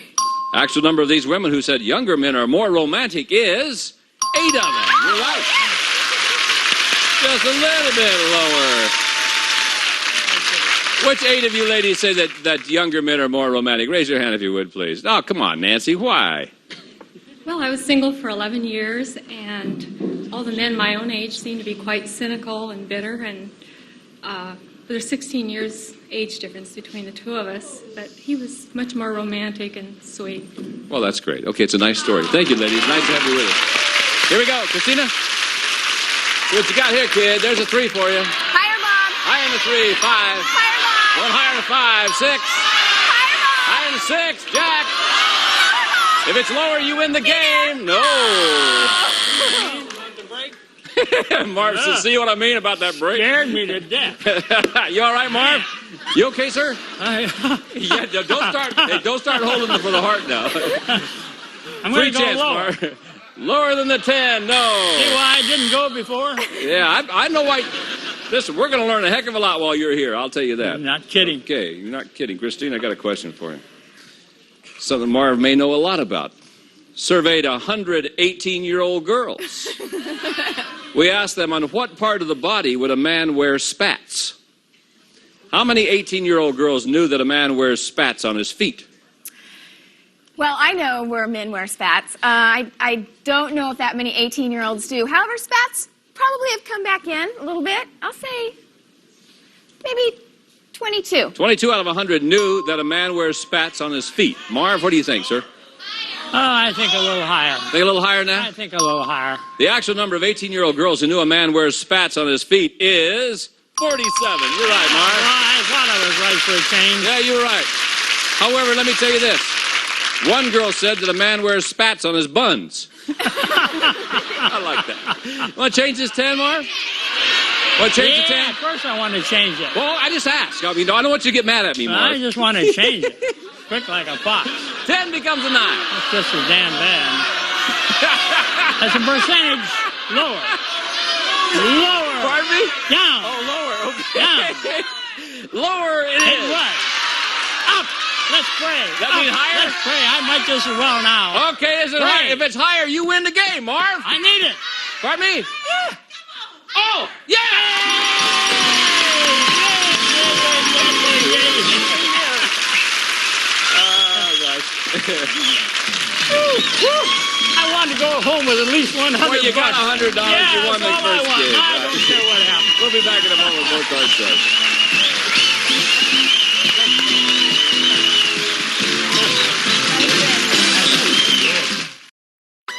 Actual number of these women who said younger men are more romantic is 8 of them. You're right. Just a little bit lower. Which 8 of you ladies say that younger men are more romantic? Raise your hand if you would, please. Oh, come on, Nancy. Why? Well, I was single for 11 years, and all the men my own age seemed to be quite cynical and bitter, and there's 16 years age difference between the 2 of us, but he was much more romantic and sweet. Well, that's great. Okay, it's a nice story. Thank you, ladies. Nice to have you with us. Here we go. Christina? What you got here, kid? There's a 3 for you. Higher, Bob. Higher than the 3, 5. Higher, Bob. One higher than 5, 6. Higher than 6, Jack. If it's lower, you win the game. No. Marv says, see what I mean about that break? Scared me to death. You all right, Marv? You okay, sir? Yeah, don't start holding for the heart now. I'm going to go chance, lower. Marv. Lower than the 10, no. See why I didn't go before? Yeah, I know why. Listen, we're going to learn a heck of a lot while you're here. I'll tell you that. I'm not kidding. Okay, you're not kidding. Christine, I got a question for you. Something Marv may know a lot about. Surveyed 100 18-year-old girls. We asked them, on what part of the body would a man wear spats? How many 18-year-old girls knew that a man wears spats on his feet? Well, I know where men wear spats. I don't know if that many 18-year-olds do. However, spats probably have come back in a little bit. I'll say maybe 22. 22 out of 100 knew that a man wears spats on his feet. Marv, what do you think, sir? Oh, I think a little higher. Think a little higher now? I think a little higher. The actual number of 18-year-old girls who knew a man wears spats on his feet is 47. You're right, Marv. Well, I thought I was right for a change. Yeah, you were right. However, let me tell you this. One girl said that a man wears spats on his buns. I like that. Want to change this 10, Marv? Want to change the 10? Yeah, of course I want to change it. Well, I just asked. I mean, I don't want you to get mad at me, Marv. I just want to change it. Quick like a fox. 10 becomes a 9. It's just as damn bad. That's a percentage lower. Lower. Pardon me? Down. Oh, lower. Okay. Down. Lower it Hey, is. what? Up. Let's pray. That mean higher? Let's pray. I might just as well now. Okay, is it higher? If it's higher, you win the game, Marv. I need it. Pardon me? Yeah. Oh, yeah! Oh, gosh. I want to go home with at least 100. Well, you got $100. Yeah, you won the that's all first I want. game. I don't care what happens. We'll be back in a moment with more Card Sharks.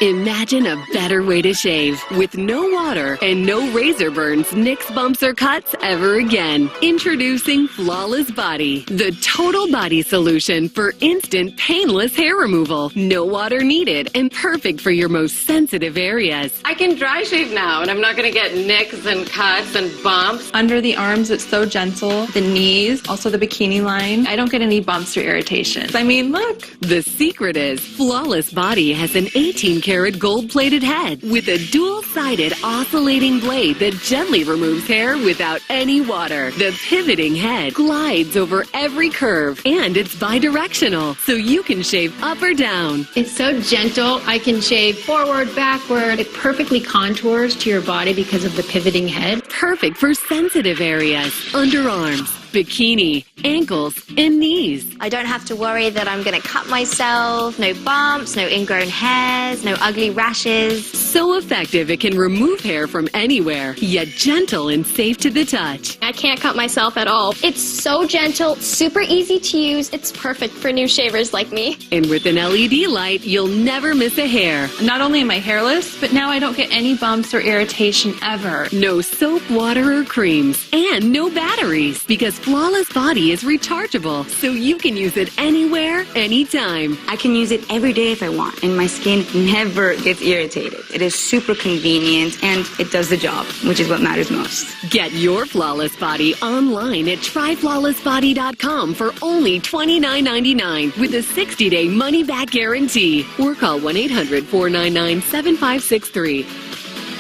Imagine a better way to shave with no water and no razor burns, nicks, bumps, or cuts ever again. Introducing Flawless Body, the total body solution for instant, painless hair removal. No water needed and perfect for your most sensitive areas. I can dry shave now, and I'm not going to get nicks and cuts and bumps. Under the arms, it's so gentle. The knees, also the bikini line. I don't get any bumps or irritations. I mean, look. The secret is Flawless Body has an 18-karat gold-plated head with a dual-sided oscillating blade that gently removes hair without any water. The pivoting head glides over every curve, and it's bi-directional, so you can shave up or down. It's so gentle. I can shave forward, backward. It perfectly contours to your body because of the pivoting head. Perfect for sensitive areas, underarms, bikini, ankles, and knees. I don't have to worry that I'm going to cut myself. No bumps, no ingrown hairs, no ugly rashes. So effective it can remove hair from anywhere, yet gentle and safe to the touch. I can't cut myself at all. It's so gentle, super easy to use. It's perfect for new shavers like me. And with an LED light, you'll never miss a hair. Not only am I hairless, but now I don't get any bumps or irritation ever. No soap, water, or creams, and no batteries, because Flawless Body is rechargeable, so you can use it anywhere, anytime. I can use it every day if I want, and my skin never gets irritated. It is super convenient, and it does the job, which is what matters most. Get your Flawless Body online at tryflawlessbody.com for only $29.99 with a 60-day money-back guarantee. Or call 1-800-499-7563.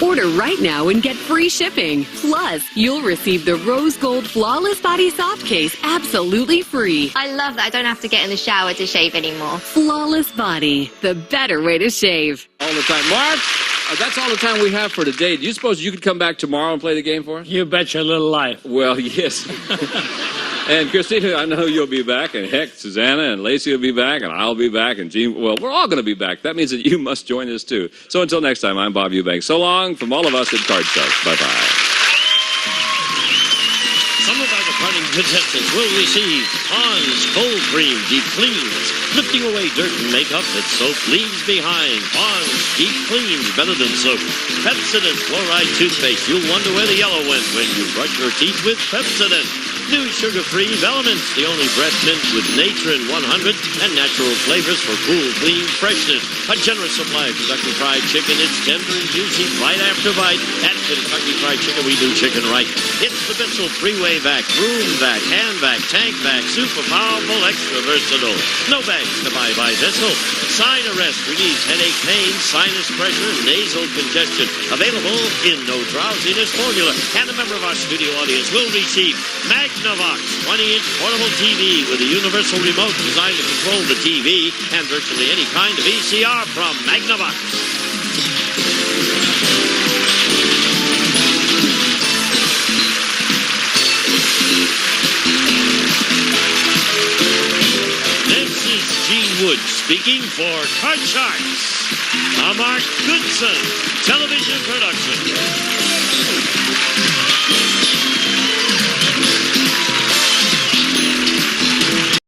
Order right now and get free shipping. Plus, you'll receive the Rose Gold Flawless Body Soft Case absolutely free. I love that I don't have to get in the shower to shave anymore. Flawless Body, the better way to shave. All the time. Mark, that's all the time we have for today. Do you suppose you could come back tomorrow and play the game for us? You bet your little life. Well, yes. And Christina, I know you'll be back, and heck, Susanna and Lacey will be back, and I'll be back, and Gene, well, we're all going to be back. That means that you must join us, too. So until next time, I'm Bob Eubanks. So long from all of us at Card Sharks. Bye-bye. Some of our following contestants will receive Pond's Cold Cream Deep Cleans, lifting away dirt and makeup that soap leaves behind. Pond's Deep Cleans, better than soap. Pepsodent Fluoride Toothpaste. You'll wonder where the yellow went when you brush your teeth with Pepsodent. New sugar-free Velements, the only breath mint with Natron 100 and natural flavors for cool, clean freshness. A generous supply of Kentucky Fried Chicken. It's tender and juicy, bite after bite. At Kentucky Fried Chicken, we do chicken right. It's the Bissell Three-Way Vac, Broom Vac, Hand Vac, Tank Vac, super powerful, extra versatile. No bags to buy by Bissell. Sign Arrest relieves headache, pain, sinus pressure, nasal congestion. Available in no drowsiness formula. And a member of our studio audience will receive Magnavox 20-inch portable TV with a universal remote designed to control the TV and virtually any kind of VCR from Magnavox. This is Gene Wood speaking for Card Sharks, a Mark Goodson television production.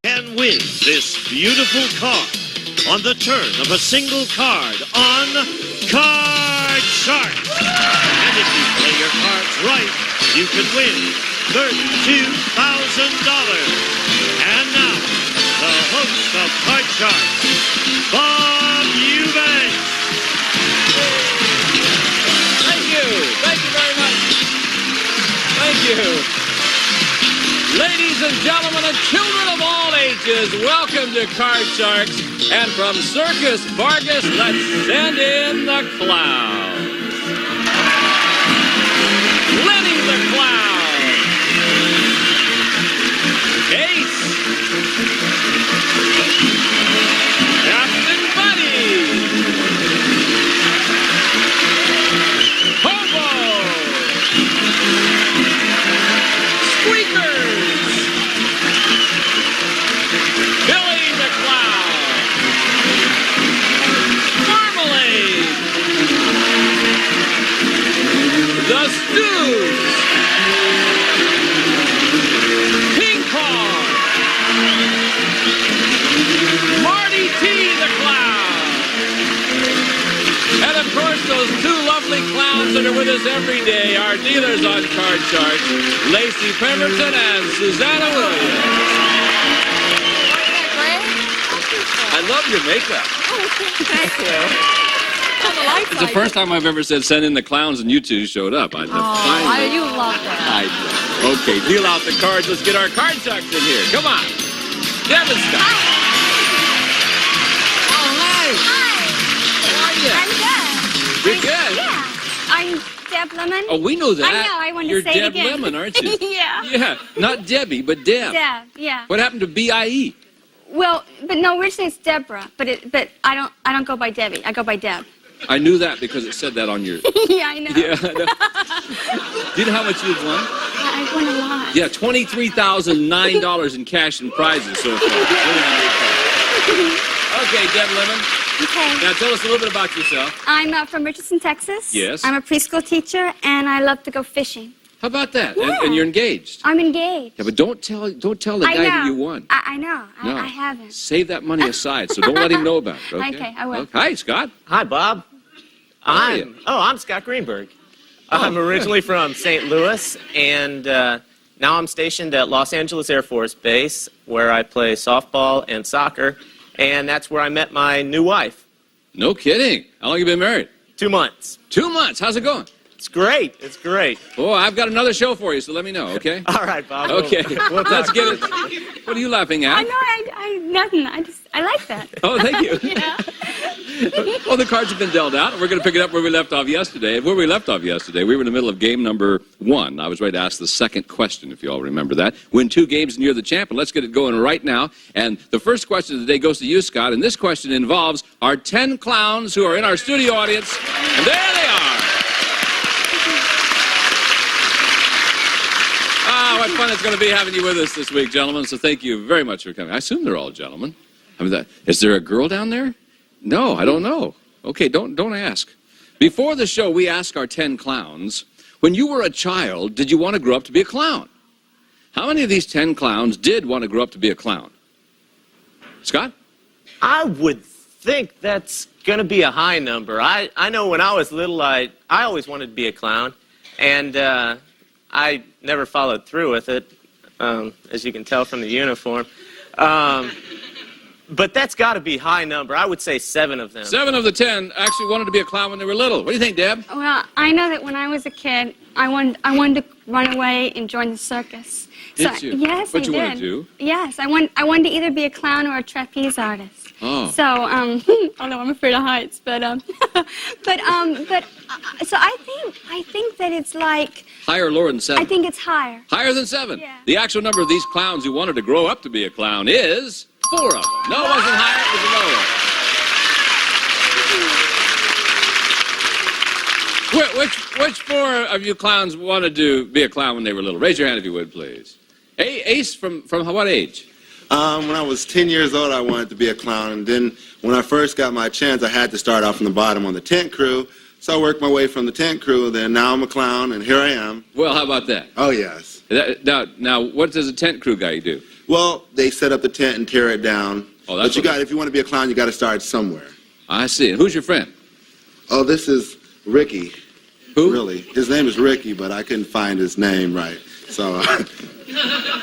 Can win this beautiful card on the turn of a single card on Card Sharks. And if you play your cards right, you can win $32,000. And now, the host of Card Sharks, Bob Eubanks. Thank you. Thank you very much. Thank you. Ladies and gentlemen and children of all ages, welcome to Card Sharks. And from Circus Vargas, let's send in the clown. Lenny the Clown. Ace. Captain Buddy. Hobo. Squeakers. Billy the Clown. Marmalade. The Stews. Ping Pong. Marty T the Clown. And of course those two lovely clowns that are with us every day, our dealers on Card Sharks, Lacey Pemberton and Susanna Williams. I love your makeup. Thank you. It's the first time I've ever said send in the clowns and you two showed up. You love that. Okay, deal out the cards. Let's get our Card Sharks in here. Come on. Devin Scott. Oh, hi. How are you? I'm good. You're good. Yeah. I'm Deb Lemon. Oh, we know that. I know. I want You're to say Deb it again. Lemon, aren't you? Yeah. Yeah. Not Debbie, but Deb. Deb. Yeah. What happened to B-I-E? Well, but no, we're saying it's Deborah, but I don't go by Debbie. I go by Deb. I knew that because it said that on your... Yeah, I know. Yeah, I know. Do you know how much you've won? I won a lot. Yeah, $23,009 in cash and prizes so far. Okay, Deb Lemon. Okay. Now tell us a little bit about yourself. I'm from Richardson, Texas. Yes. I'm a preschool teacher, and I love to go fishing. How about that? Yeah. And you're engaged. I'm engaged. Yeah, but don't tell the guy that you won. I know. No. I haven't. Save that money aside, so don't let him know about it. Okay, Okay, I will. Okay. Hi, Scott. Hi, Bob. I'm Scott Greenberg. I'm originally from St. Louis, and now I'm stationed at Los Angeles Air Force Base, where I play softball and soccer, and that's where I met my new wife. No kidding. How long have you been married? 2 months. 2 months. How's it going? It's great. It's great. Oh, I've got another show for you, so let me know, okay? All right, Bob. Okay. We'll Let's talk. get it. What are you laughing at? I know. Nothing. I like that. Oh, thank you. Yeah. Well, the cards have been dealt out, and we're going to pick it up where we left off yesterday. And where we left off yesterday, we were in the middle of game number 1. I was ready to ask the second question, if you all remember that. Win 2 games and you're the champ, and let's get it going right now. And the first question of the day goes to you, Scott, and this question involves our 10 clowns who are in our studio audience. And there they are. Ah, what fun it's going to be having you with us this week, gentlemen. So thank you very much for coming. I assume they're all gentlemen. I mean, is there a girl down there? No, I don't know. Okay, don't ask. Before the show, we asked our 10 clowns, when you were a child, did you want to grow up to be a clown? How many of these 10 clowns did want to grow up to be a clown? Scott? I would think that's going to be a high number. I know when I was little, I always wanted to be a clown, and I never followed through with it, as you can tell from the uniform. But that's got to be a high number. I would say 7 of them. 7 of the 10 actually wanted to be a clown when they were little. What do you think, Deb? Well, I know that when I was a kid, I wanted to run away and join the circus. Did you? Yes, what I you did. want to do? Yes, I wanted to either be a clown or a trapeze artist. Oh. So, oh no, I'm afraid of heights, but so I think that it's like, Higher or lower than 7? I think it's higher. Higher than 7? Yeah. The actual number of these clowns who wanted to grow up to be a clown is 4 of them. No, it wasn't higher, it was lower. Which 4 of you clowns wanted to be a clown when they were little? Raise your hand if you would, please. Ace, from what age? When I was 10 years old, I wanted to be a clown, and then when I first got my chance, I had to start off from the bottom on the tent crew, so I worked my way from the tent crew, then now I'm a clown, and here I am. Well, how about that? Oh, yes. Now, what does a tent crew guy do? Well, they set up the tent and tear it down. Oh, that's but if you want to be a clown, you got to start somewhere. I see. And who's your friend? Oh, this is Ricky. Who? Really. His name is Ricky, but I couldn't find his name right. So,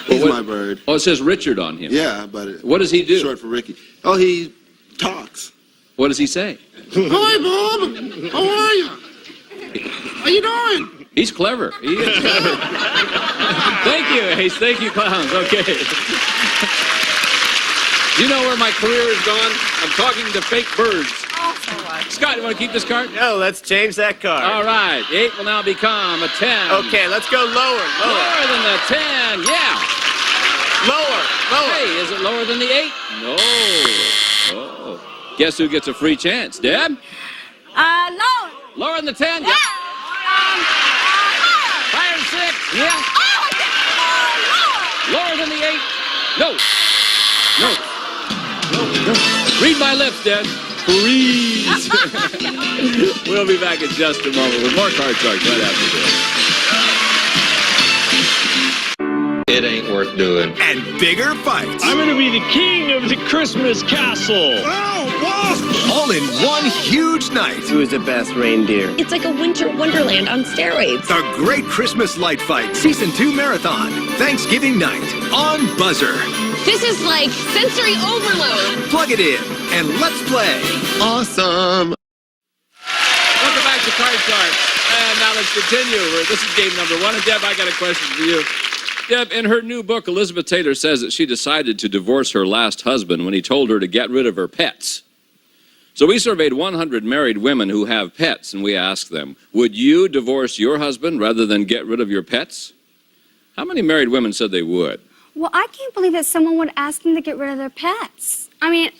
he's my bird. Oh, it says Richard on him. Yeah, but... What does he do? Short for Ricky. Oh, he talks. What does he say? Hi, Bob. How are you? How you doing? He's clever. He is clever. Thank you, Ace. Thank you, clowns. Okay. Do you know where my career is gone? I'm talking to fake birds. Scott, you want to keep this card? No, let's change that card. All right. 8 will now become a 10. Okay, let's go lower. Lower than the 10. Yeah. Lower. Hey, is it lower than the 8? No. Oh. Guess who gets a free chance? Deb? Lower. Lower than the 10? Yeah. Higher than 6? Yeah. Lower than the 8? No. Read my lips, Deb. Freeze. We'll be back in just a moment with more Card Sharks right after this. It ain't worth doing. And bigger fights. I'm going to be the king of the Christmas castle. All in one huge night. Who's the best reindeer? It's like a winter wonderland on steroids. The Great Christmas Light Fight Season 2 Marathon. Thanksgiving night on Buzzer. This is like sensory overload. Plug it in and let's play. Awesome. Welcome back to Card Sharks. And now let's continue. This is game number 1. And Deb, I got a question for you. Deb, in her new book, Elizabeth Taylor says that she decided to divorce her last husband when he told her to get rid of her pets. So we surveyed 100 married women who have pets, and we asked them, would you divorce your husband rather than get rid of your pets? How many married women said they would? Well, I can't believe that someone would ask them to get rid of their pets. I mean,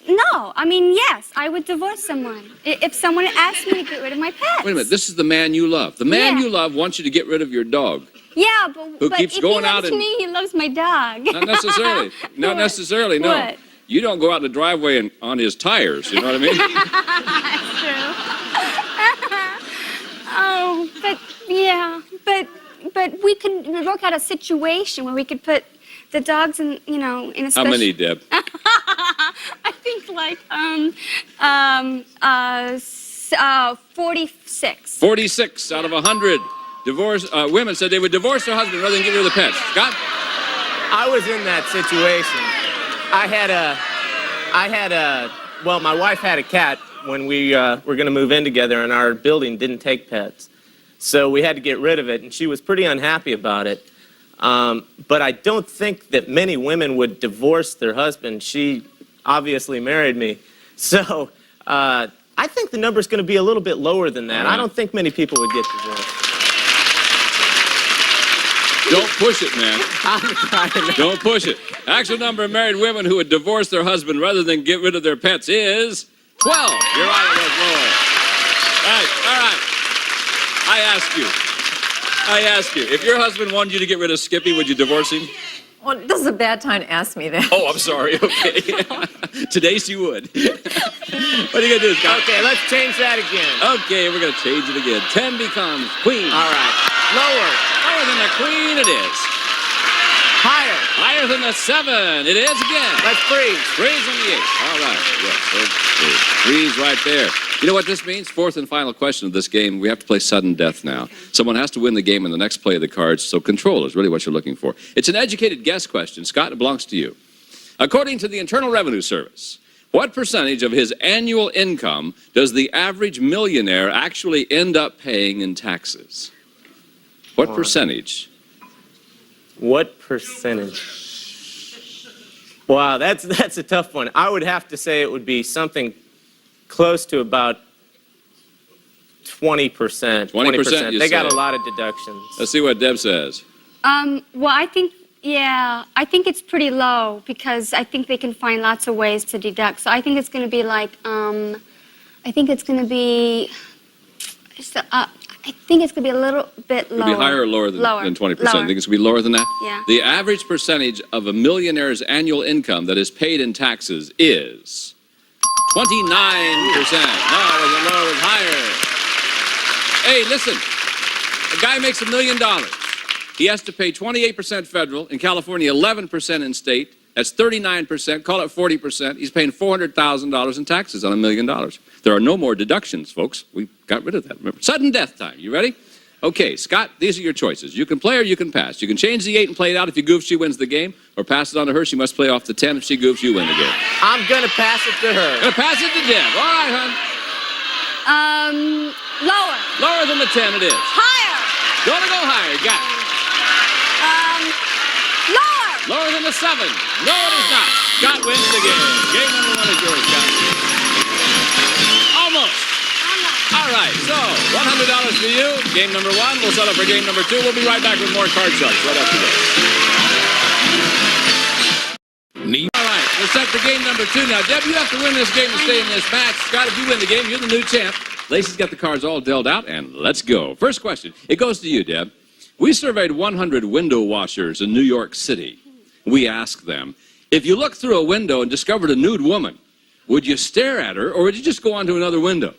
no. I mean, yes, I would divorce someone if someone asked me to get rid of my pets. Wait a minute, this is the man you love. The man you love wants you to get rid of your dog. Yeah, who but keeps if going he out loves and... me, he loves my dog. Not necessarily. Not necessarily, no. What? You don't go out in the driveway and on his tires, you know what I mean? That's true. But we could work out a situation where we could put the dogs in, in a special... How many, Deb? I think like 46. 46 out of 100 women said they would divorce their husband rather than get rid of the pets. Scott? I was in that situation. Well, my wife had a cat when we were going to move in together, and our building didn't take pets. So we had to get rid of it, and she was pretty unhappy about it. But I don't think that many women would divorce their husband. She obviously married me. So I think the number's going to be a little bit lower than that. I don't think many people would get divorced. Don't push it, man. Don't push it. Actual number of married women who would divorce their husband rather than get rid of their pets is 12. You're right, it was lower. All right. I ask you, if your husband wanted you to get rid of Skippy, would you divorce him? Well, this is a bad time to ask me that. Oh, I'm sorry. Okay. Today she would. What are you going to do, Scott? Okay, let's change that again. Okay, we're going to change it again. 10 becomes queen. All right. Lower. Lower than the queen, it is. Higher. Higher than the 7, it is again. Let's freeze. Freeze on the 8. All right. Yes, freeze right there. You know what this means? Fourth and final question of this game. We have to play sudden death now. Someone has to win the game in the next play of the cards, so control is really what you're looking for. It's an educated guess question. Scott, it belongs to you. According to the Internal Revenue Service, what percentage of his annual income does the average millionaire actually end up paying in taxes? What percentage? What percentage? Wow, that's a tough one. I would have to say it would be something close to about 20%. 20%. They got a lot of deductions. Let's see what Deb says. Well, I think it's pretty low because I think they can find lots of ways to deduct. So I think it's going to be like, I think it's going to be a little bit lower. It'd be higher or lower than 20%? Lower. I think it's going to be lower than that? Yeah. The average percentage of a millionaire's annual income that is paid in taxes is 29%. No, was it lower or higher? Hey, listen. A guy makes $1 million. He has to pay 28% federal, in California 11% in state. That's 39%, call it 40%. He's paying $400,000 in taxes on $1 million. There are no more deductions, folks. We got rid of that, remember? Sudden death time, you ready? Okay, Scott, these are your choices. You can play or you can pass. You can change the 8 and play it out. If you goof, she wins the game. Or pass it on to her. She must play off the 10. If she goofs, you win the game. I'm going to pass it to her. Gonna pass it to Deb. All right, hon. Lower. Lower than the 10 it is. Higher. Gonna go higher. Got it. Lower. Lower than the 7. No, it is not. Scott wins the game. Game number 1 is yours, Scott. Almost. All right, so $100 for you. Game number 1. We'll settle for game number 2. We'll be right back with more card sharks right after this. All right, we're set for game number 2 now. Deb, you have to win this game to stay in this match. Scott, if you win the game, you're the new champ. Lacey's got the cards all dealt out, and let's go. First question. It goes to you, Deb. We surveyed 100 window washers in New York City. We asked them, if you looked through a window and discovered a nude woman, would you stare at her, or would you just go on to another window?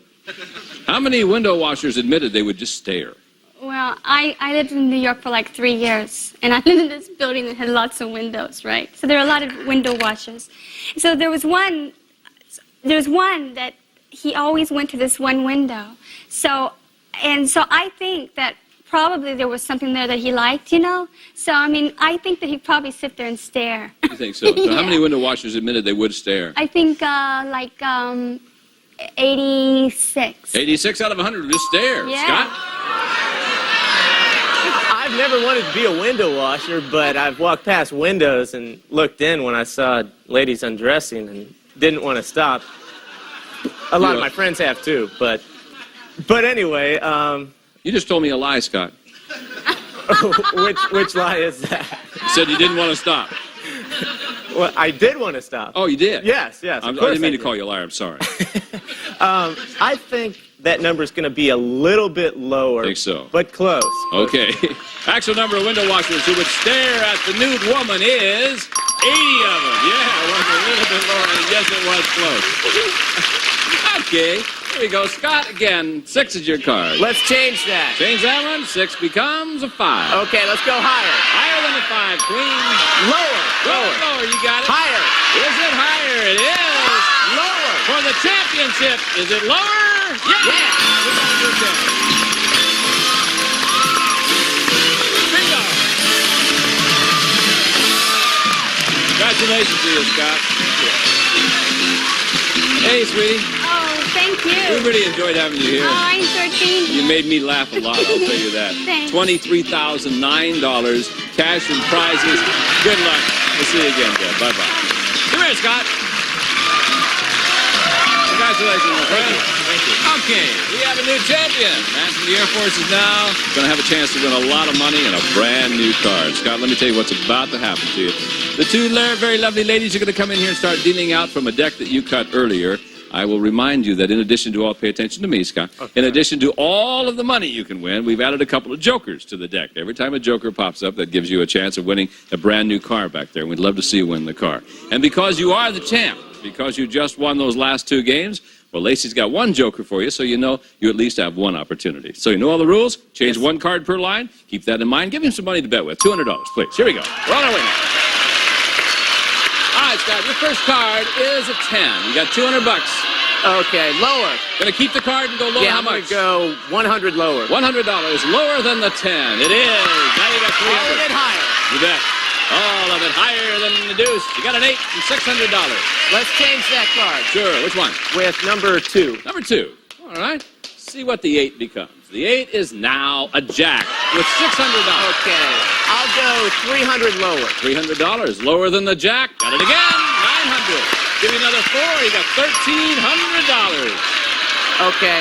How many window washers admitted they would just stare? Well, I lived in New York for like 3 years, and I lived in this building that had lots of windows, right? So there were a lot of window washers. So there was one that he always went to this one window. So I think that probably there was something there that he liked, you know? So, I mean, I think that he'd probably sit there and stare. You think so? So how many window washers admitted they would stare? I think, 86. 86 out of 100 would just stare. Yeah. Scott? I've never wanted to be a window washer, but I've walked past windows and looked in when I saw ladies undressing and didn't want to stop. A lot of my friends have too, but anyway. You just told me a lie, Scott. Which lie is that? You said you didn't want to stop. Well, I did want to stop. Oh, you did? Yes. I didn't mean to call you a liar. I'm sorry. I think that number is going to be a little bit lower. I think so. But close. Okay. Actual number of window washers who would stare at the nude woman is 80 of them. Yeah, it was a little bit lower, and yes, it was close. Okay. Here we go. Scott, again, 6 is your card. Let's change that. Change that one. 6 becomes a 5. Okay, let's go higher. Higher than a 5, Queen. Lower. Lower, you got it. Higher. Is it higher? It is. Lower. For the championship, is it lower? Yeah. We're going to do that. Bingo. Congratulations to you, Scott. Hey, sweetie. Oh, thank you. We really enjoyed having you here. Oh, I enjoyed being here. You made me laugh a lot, I'll tell you that. Thanks. $23,009, cash and prizes. Good luck. We'll see you again, Deb. Bye-bye. Come here, Scott. Congratulations, my friend. Thank you. Okay, we have a new champion. Man from the Air Force is now going to have a chance to win a lot of money and a brand new card. Scott, let me tell you what's about to happen to you. The two very lovely ladies are going to come in here and start dealing out from a deck that you cut earlier. I will remind you that in addition to all, pay attention to me, Scott, in addition to all of the money you can win, we've added a couple of jokers to the deck. Every time a joker pops up, that gives you a chance of winning a brand new car back there. We'd love to see you win the car. And because you are the champ, because you just won those last 2 games, Well, Lacey's got one joker for you, so you know you at least have one opportunity. So you know all the rules? Change one card per line. Keep that in mind. Give him some money to bet with. $200, please. Here we go. We're on our way now. All right, Scott, your first card is a 10. You got $200. Okay, lower. Gonna keep the card and go lower. Yeah, How much? I'm gonna go 100 lower. $100 lower than the 10. It is. Now you got 300. All of it higher. You bet. All of it higher than the deuce. You got an 8 and $600. Let's change that card. Sure. Which one? With number 2. Number 2. All right. See what the 8 becomes. The 8 is now a jack with $600. Okay. I'll go 300 lower. $300 lower than the jack. Got it again. 900. Give me another 4. You got $1,300. Okay.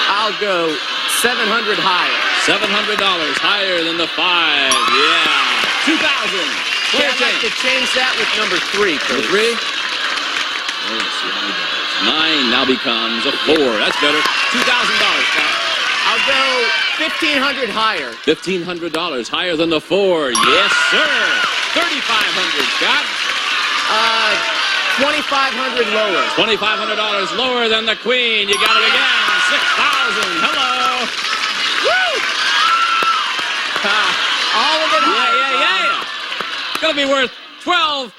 I'll go 700 higher. $700 higher than the 5. Yeah. 2,000. Okay, I'd like to change that with number 3, please. Number 3? Let's see how he does. 9 now becomes a 4. That's better. $2,000, Scott. I'll go 1,500 higher. $1,500 higher than the 4. Yes, sir. 3,500, Scott. 2,500 lower. $2,500 lower than the Queen. You got it again. 6,000. Hello. Woo! All of it higher. Yeah. It's going to be worth $12,000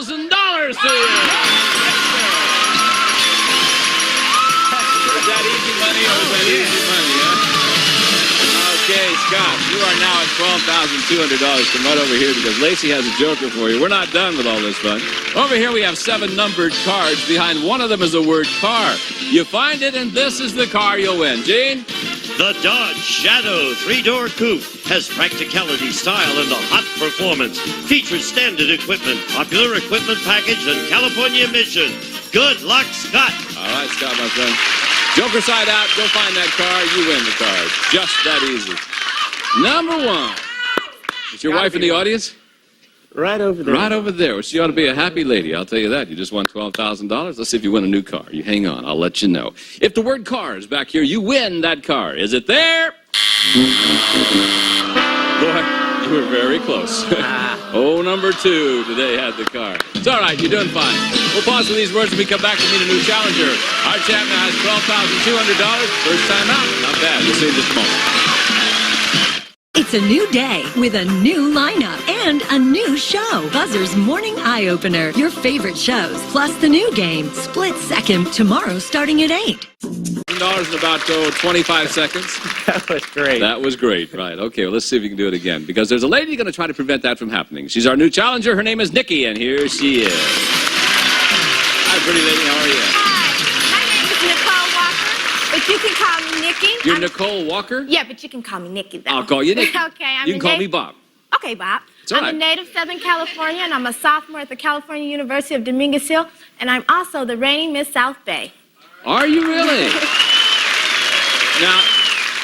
to you. Is that easy money or is that easy money, huh? Okay, Scott, you are now at $12,200. Come right over here because Lacey has a joker for you. We're not done with all this fun. Over here we have 7 numbered cards. Behind one of them is the word car. You find it, and this is the car you'll win. Gene? The Dodge Shadow 3-door coupe has practicality, style, and a hot performance. Features standard equipment, popular equipment package, and California emission. Good luck, Scott. All right, Scott, my friend. Joker side out, go find that car, you win the car. Just that easy. Number 1. Is your wife in the audience? Right over there. Right over there. Well, she ought to be a happy lady, I'll tell you that. You just won $12,000. Let's see if you win a new car. You hang on, I'll let you know. If the word car is back here, you win that car. Is it there? Boy, you were very close. Number 2 today had the car. It's all right, you're doing fine. We'll pause for these words when we come back to meet a new challenger. Our champ now has $12,200. First time out. Not bad. We'll see you in just a moment. It's a new day with a new lineup and a new show. Buzzer's Morning Eye Opener. Your favorite shows, plus the new game, Split Second, tomorrow starting at 8. $1,000 in about 25 seconds. That was great. That was great. Right. Okay, well, let's see if you can do it again. Because there's a lady going to try to prevent that from happening. She's our new challenger. Her name is Nikki, and here she is. Hi, pretty lady. How are you? My name is Nicole Walker, but you can call me Nikki. You're Nicole Walker? Yeah, but you can call me Nikki, though. I'll call you Nikki. Okay. You can call me Bob. Okay, Bob. It's all I'm right. a native of Southern California, and I'm a sophomore at the California University of Dominguez Hill, and I'm also the reigning Miss South Bay. Are you really? Now,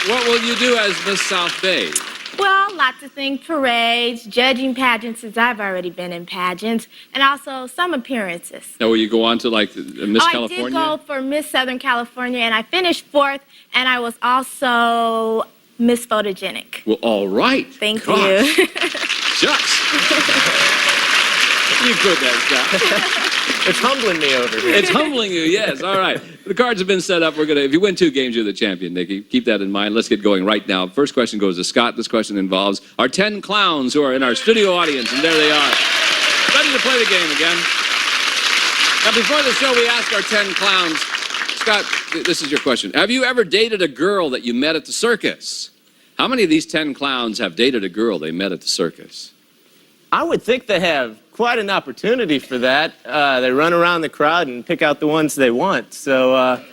what will you do as Miss South Bay? Well, lots of things, parades, judging pageants, since I've already been in pageants, and also some appearances. Now, will you go on to, like, Miss California? I did go for Miss Southern California, and I finished 4th, and I was also Miss Photogenic. Well, all right. Thank Gosh. you. Shucks. You could that, Scott. It's humbling me over here. It's humbling you, yes. All right. The cards have been set up. If you win 2 games, you're the champion, Nikki. Keep that in mind. Let's get going right now. First question goes to Scott. This question involves our 10 clowns who are in our studio audience, and there they are. Ready to play the game again. Now, before the show, we ask our 10 clowns, Scott, this is your question. Have you ever dated a girl that you met at the circus? How many of these 10 clowns have dated a girl they met at the circus? I would think they have quite an opportunity for that. They run around the crowd and pick out the ones they want. So,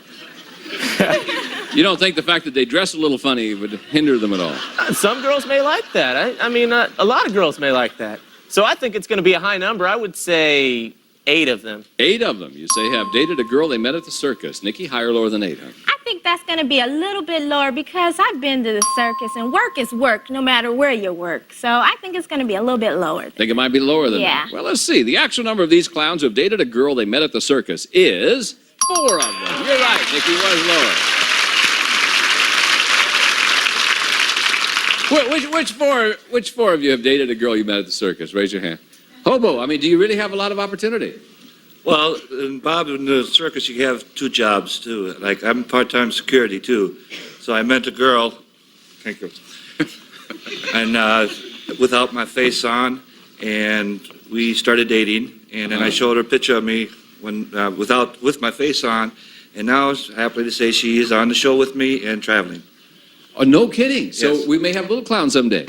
You don't think the fact that they dress a little funny would hinder them at all? Some girls may like that. I mean, a lot of girls may like that. So I think it's going to be a high number. I would say 8 of them. 8 of them, you say, have dated a girl they met at the circus. Nikki, higher or lower than 8, huh? I think that's going to be a little bit lower because I've been to the circus, and work is work no matter where you work. So I think it's going to be a little bit lower. Think it might be lower than that? Well, let's see. The actual number of these clowns who have dated a girl they met at the circus is 4 of them. You're right, Nikki, was lower. Which four of you have dated a girl you met at the circus? Raise your hand. Hobo, I mean, do you really have a lot of opportunity? Well, Bob, in the circus, you have two jobs, too. Like, I'm part-time security, too. So I met a girl, thank you, and without my face on, and we started dating, and then I showed her a picture of me with my face on, and now I'm happy to say she is on the show with me and traveling. Oh, no kidding. So Yes. we may have a little clown someday.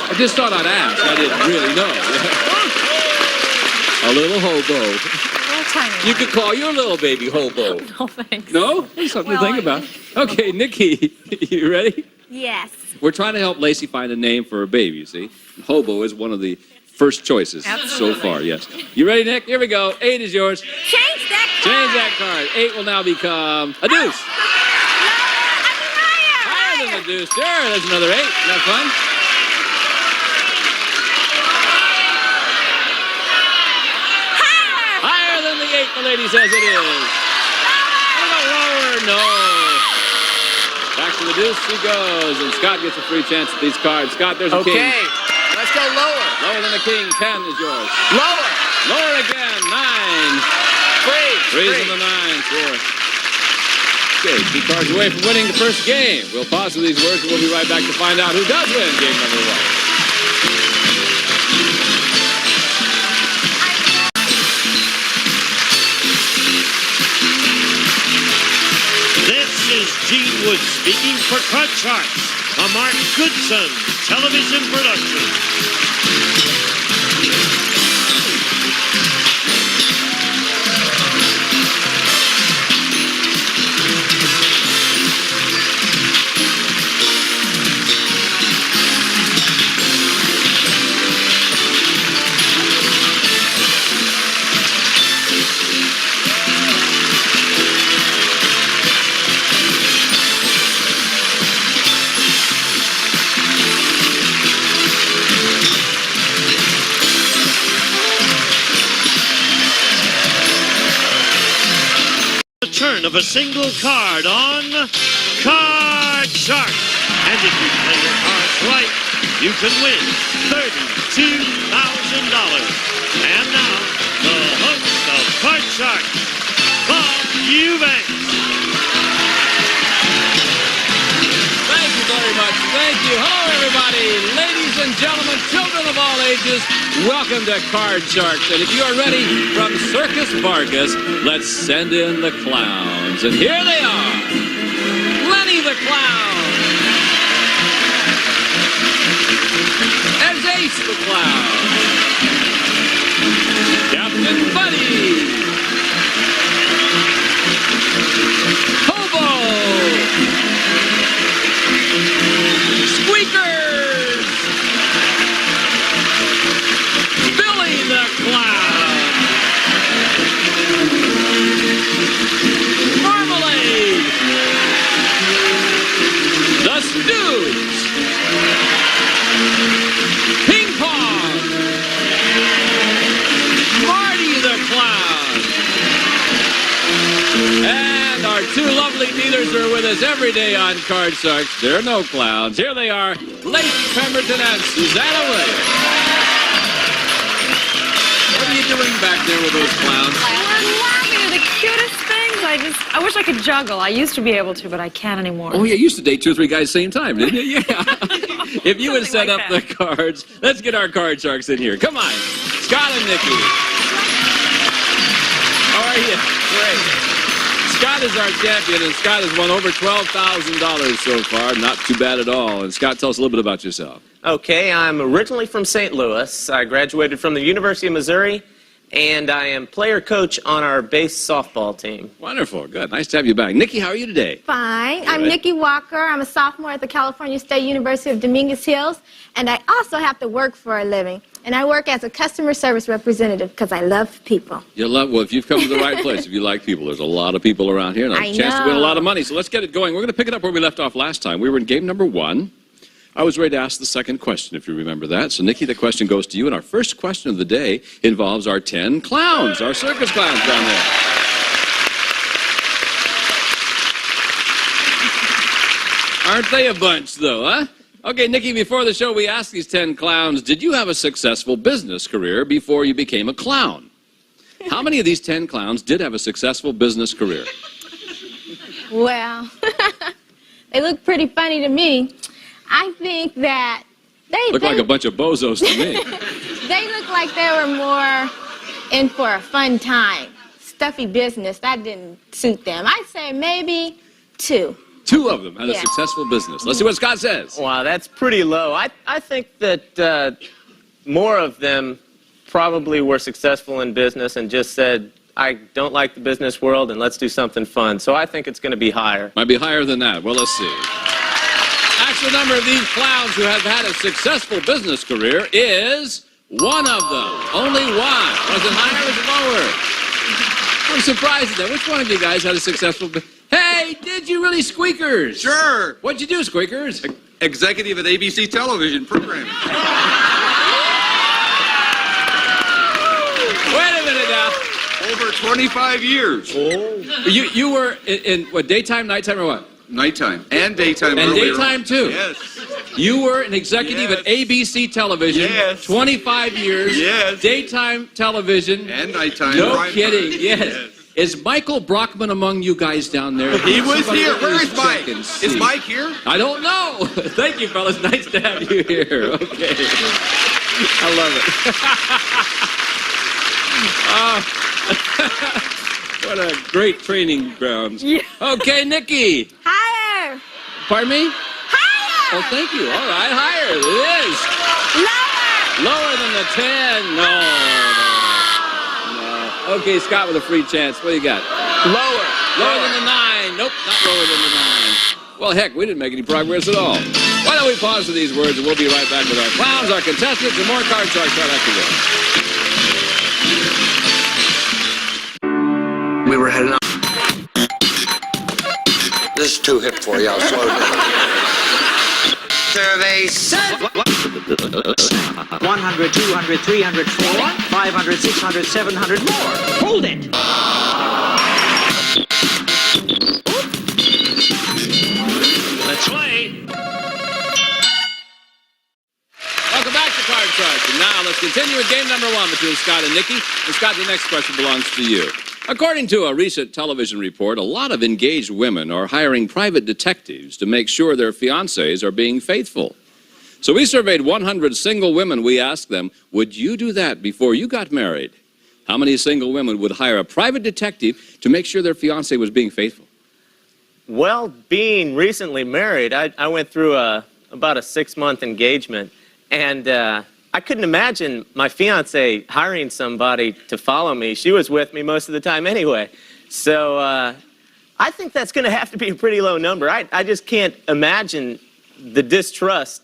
I just thought I'd ask. I didn't really know. A little hobo. You could call your little baby hobo. No, thanks. No? That's something to think about. Okay, Nikki, you ready? Yes. We're trying to help Lacey find a name for her baby, you see? Hobo is one of the first choices so far, yes. You ready, Nick? Here we go. 8 is yours. Change that card. Change that card. 8 will now become a deuce. Higher than the deuce. Sure, there's another 8. Isn't that fun? Higher than the 8, the lady says it is. Lower. No. Back to the deuce she goes, and Scott gets a free chance at these cards. Scott, there's a king. Okay, let's go lower. Lower than the king. 10 is yours. Lower. Lower again. 9. Freeze in the 9. Sure. Okay, 2 cards away from winning the first game. We'll pause with these words, and we'll be right back to find out who does win game number 1. This is Gene Wood speaking for Card Sharks, a Mark Goodson television production. Turn of a single card on Card Shark. And if you play your cards right, you can win $32,000. And now, the host of Card Shark, Bob Eubanks. Thank you very much. Thank you. Hello, everybody. Ladies and gentlemen, children of all ages, welcome to Card Sharks. And if you are ready, from Circus Vargas, let's send in the clowns. And here they are. Lenny the Clown. And Ace the Clown. Captain Buddy. Hobo. Squeakers! Billy the Clown! Marmalade! The Stooge! Ping Pong! Marty the Clown! And our 2 lovely dealers are with us every day on Card Sharks. There are no clowns. Here they are, Lacey Pemberton and Susanna Williams. What are you doing back there with those clowns? We're laughing at the cutest things. I wish I could juggle. I used to be able to, but I can't anymore. Oh, yeah, you used to date 2 or 3 guys at the same time, didn't you? Yeah. If you would set up the cards, let's get our Card Sharks in here. Come on, Scott and Nikki. How are you? Great. Scott is our champion, and Scott has won over $12,000 so far. Not too bad at all. And Scott, tell us a little bit about yourself. Okay, I'm originally from St. Louis. I graduated from the University of Missouri, and I am player coach on our base softball team. Wonderful. Good. Nice to have you back. Nikki, how are you today? Fine. I'm Good. Nikki Walker. I'm a sophomore at the California State University of Dominguez Hills, and I also have to work for a living. And I work as a customer service representative because I love people. You love, well, if you've come to the right place, if you like people, there's a lot of people around here, and a chance to win a lot of money. So let's get it going. We're going to pick it up where we left off last time. We were in game number 1. I was ready to ask the second question, if you remember that. So, Nikki, the question goes to you. And our first question of the day involves our 10 clowns, our circus clowns down there. Aren't they a bunch, though, huh? Okay, Nikki, before the show, we asked these 10 clowns, did you have a successful business career before you became a clown? How many of these 10 clowns did have a successful business career? Well, they look pretty funny to me. I think that Look like a bunch of bozos to me. they look like they were more in for a fun time. Stuffy business, that didn't suit them. I'd say maybe 2. 2 of them had a successful business. Let's see what Scott says. Wow, that's pretty low. I think that more of them probably were successful in business and just said, I don't like the business world and let's do something fun. So I think it's going to be higher. Might be higher than that. Well, let's see. Actual number of these clowns who have had a successful business career is 1 of them. Only 1. Was it higher or was it lower? I'm surprised at that. Which one of you guys had a successful Hey, did you really, Squeakers? Sure. What'd you do, Squeakers? Executive at ABC television programming. Wait a minute now. Over 25 years. Oh. You were in what, daytime, nighttime, or what? Nighttime. And daytime. And earlier. daytime, too? Yes. You were an executive at ABC television. Yes. 25 years. Yes. Daytime television. And nighttime. No Prime kidding. time. Yes. Is Michael Brockman among you guys down there? He was Somebody here. Where please is Mike? check and see. Is Mike here? I don't know. Thank you, fellas. Nice to have you here. Okay. I love it. What a great training grounds. Yeah. Okay, Nikki. Higher. Pardon me? Higher. Oh, thank you. All right, higher. It is. Lower. Lower than the 10. No. Okay, Scott with a free chance. What do you got? Lower. Lower than the 9. Nope, not lower than the 9. Well, heck, we didn't make any progress at all. Why don't we pause for these words, and we'll be right back with our clowns, our contestants, and more Card Sharks right after this. We were heading up. This is too hip for you. I'll slow down. Survey said 100, 200, 300, 400, 500, 600, 700 more. Hold it. Let's play. Welcome back to Card Sharks. And now let's continue with game number 1 between Scott and Nikki. And Scott, the next question belongs to you. According to a recent television report, a lot of engaged women are hiring private detectives to make sure their fiancés are being faithful. So we surveyed 100 single women. We asked them, would you do that before you got married? How many single women would hire a private detective to make sure their fiancé was being faithful? Well, being recently married, I went through about a 6-month engagement, and I couldn't imagine my fiancé hiring somebody to follow me. She was with me most of the time anyway. So I think that's going to have to be a pretty low number. I just can't imagine the distrust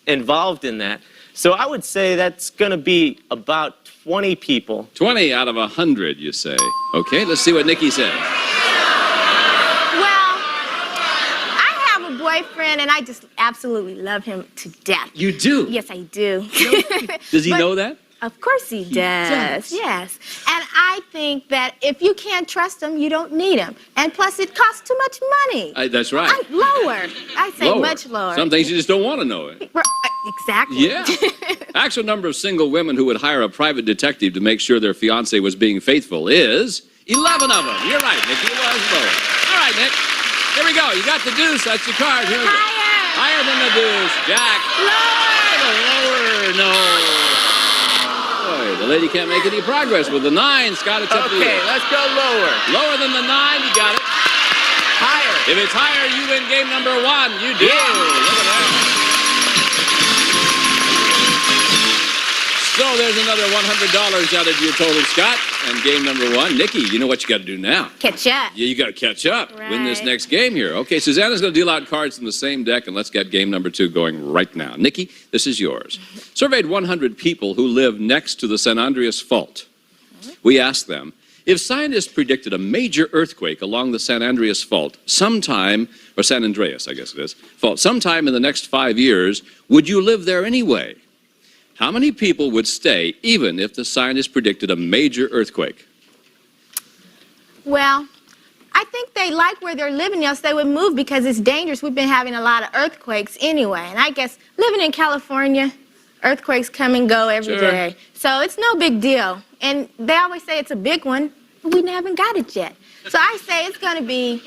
involved in that. So I would say that's going to be about 20 people. 20 out of 100, you say. Okay, let's see what Nikki says. Boyfriend, and I just absolutely love him to death. You do? Yes, I do. Does he know that? Of course he does. Yes. And I think that if you can't trust him, you don't need him. And plus, it costs too much money. That's right. Lower. I say much lower. Some things you just don't want to know it. Exactly. Yeah. Actual number of single women who would hire a private detective to make sure their fiancé was being faithful is 11 of them. You're right, Nick. It was lower. All right, Nick. Here we go. You got the deuce. That's your card. Here we go. Higher than the deuce. Jack. Lower. No. Boy, the lady can't make any progress with the 9. Scott, it's up to you. Okay, let's go lower. Lower than the 9. You got it. Higher. If it's higher, you win game number 1. You do. Yeah. Look at that. So there's another $100 out of your total, Scott. And game number 1. Nikki, you know what you got to do now. Catch up. Yeah, you got to catch up. Right. Win this next game here. Okay, Susanna's going to deal out cards from the same deck, and let's get game number 2 going right now. Nikki, this is yours. Surveyed 100 people who live next to the San Andreas Fault. We asked them, if scientists predicted a major earthquake along the San Andreas Fault sometime, or San Andreas, I guess it is, fault, sometime in the next 5 years, would you live there anyway? How many people would stay even if the scientists predicted a major earthquake? Well, I think they like where they're living, else they would move because it's dangerous. We've been having a lot of earthquakes anyway. And I guess living in California, earthquakes come and go every day. So it's no big deal. And they always say it's a big one, but we haven't got it yet. So I say it's going to be,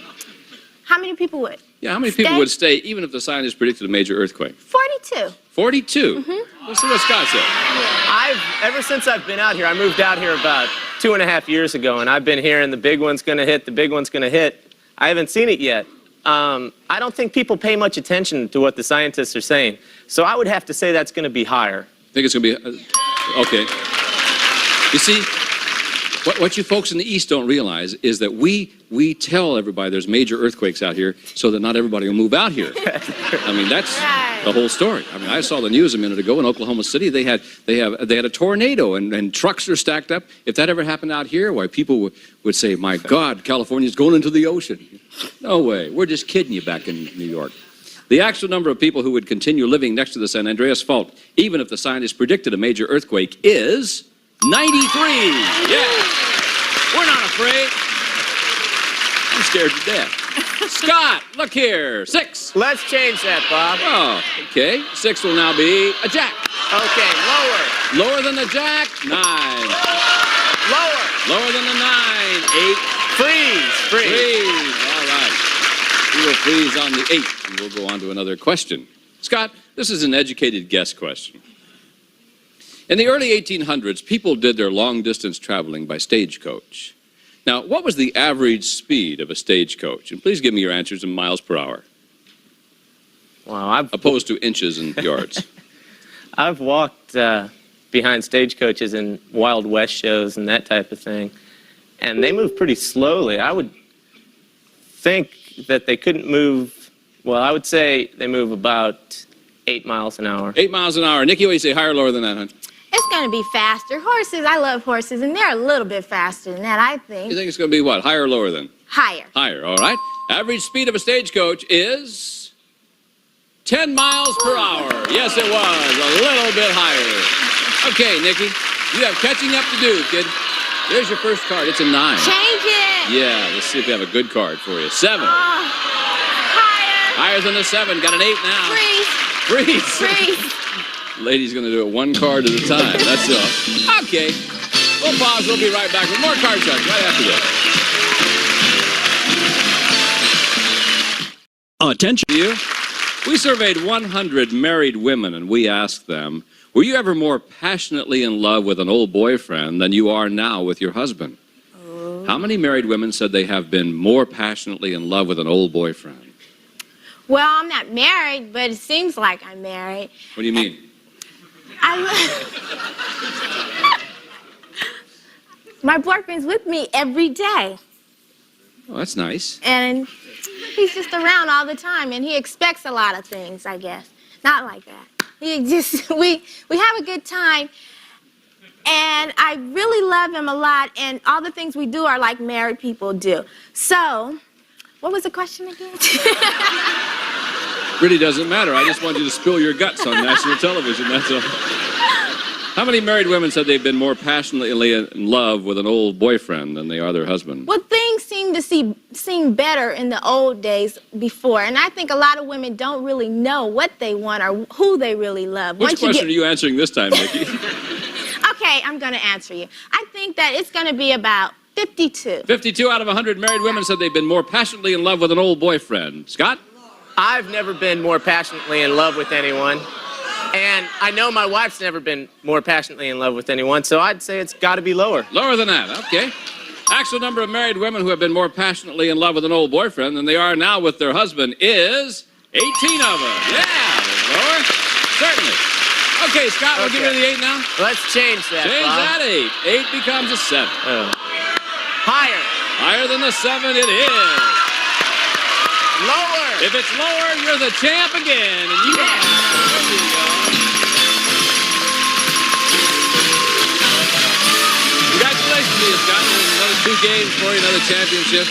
how many people would? Yeah, how many people would stay even if the scientists predicted a major earthquake? 42. 42? Let's see what Scott said. Ever since I've been out here, I moved out here about 2.5 years ago, and I've been hearing the big one's going to hit, the big one's going to hit. I haven't seen it yet. I don't think people pay much attention to what the scientists are saying. So I would have to say that's going to be higher. Think it's going to be, okay. You see, what you folks in the East don't realize is that we tell everybody there's major earthquakes out here so that not everybody will move out here. I mean, that's the whole story. I mean, I saw the news a minute ago in Oklahoma City. They had a tornado and trucks are stacked up. If that ever happened out here, why people would say, my God, California's going into the ocean. No way. We're just kidding you back in New York. The actual number of people who would continue living next to the San Andreas Fault, even if the scientists predicted a major earthquake, is 93. Yeah. We're not afraid. I'm scared to death. Scott, look here. 6. Let's change that, Bob. Oh, okay. 6 will now be a jack. Okay, lower. Lower than the jack, 9. Lower. Lower than the 9, 8. Freeze. Freeze. All right. We will freeze on the 8, and we'll go on to another question. Scott, this is an educated guess question. In the early 1800s, people did their long-distance traveling by stagecoach. Now, what was the average speed of a stagecoach? And please give me your answers in miles per hour. Wow, opposed to inches and yards. I've walked behind stagecoaches in Wild West shows and that type of thing, and they move pretty slowly. I would think that they couldn't move, well, I would say they move about 8 miles an hour. 8 miles an hour. Nikki, what do you say, higher or lower than that, hon? It's going to be faster. Horses, I love horses, and they're a little bit faster than that, I think. You think it's going to be what, higher or lower than? Higher. Higher, all right. Average speed of a stagecoach is 10 miles per hour. Yes, it was. A little bit higher. Okay, Nikki, you have catching up to do, kid. There's your first card. It's a 9. Change it. Yeah, let's see if we have a good card for you. 7. Higher. Higher than the 7. Got an 8 now. Freeze. Freeze. Lady's going to do it one card at a time. That's all. Okay. We'll pause. We'll be right back with more Card Sharks right after this. Attention. We surveyed 100 married women, and we asked them, were you ever more passionately in love with an old boyfriend than you are now with your husband? Oh. How many married women said they have been more passionately in love with an old boyfriend? Well, I'm not married, but it seems like I'm married. What do you mean? My boyfriend's with me every day. Oh, that's nice. And he's just around all the time, and he expects a lot of things, I guess. Not like that. He just, we have a good time, and I really love him a lot, and all the things we do are like married people do. So, what was the question again? Really doesn't matter. I just want you to spill your guts on national television, that's all. How many married women said they've been more passionately in love with an old boyfriend than they are their husband? Well, things seem better in the old days before, and I think a lot of women don't really know what they want or who they really love. Which question are you answering this time, Nikki? Okay, I'm going to answer you. I think that it's going to be about 52. 52 out of 100 married women said they've been more passionately in love with an old boyfriend. Scott? I've never been more passionately in love with anyone. And I know my wife's never been more passionately in love with anyone, so I'd say it's got to be lower. Lower than that, okay. Actual number of married women who have been more passionately in love with an old boyfriend than they are now with their husband is 18 of them. Yeah, lower. Certainly. Okay, Scott, we'll give you the 8 now. Let's change that, Change Bob. that 8. 8 becomes a 7. Higher. Higher than the 7 it is. Lower. If it's lower, you're the champ again. And you there you go. Congratulations to you, Scott. Another 2 games for you, another championship.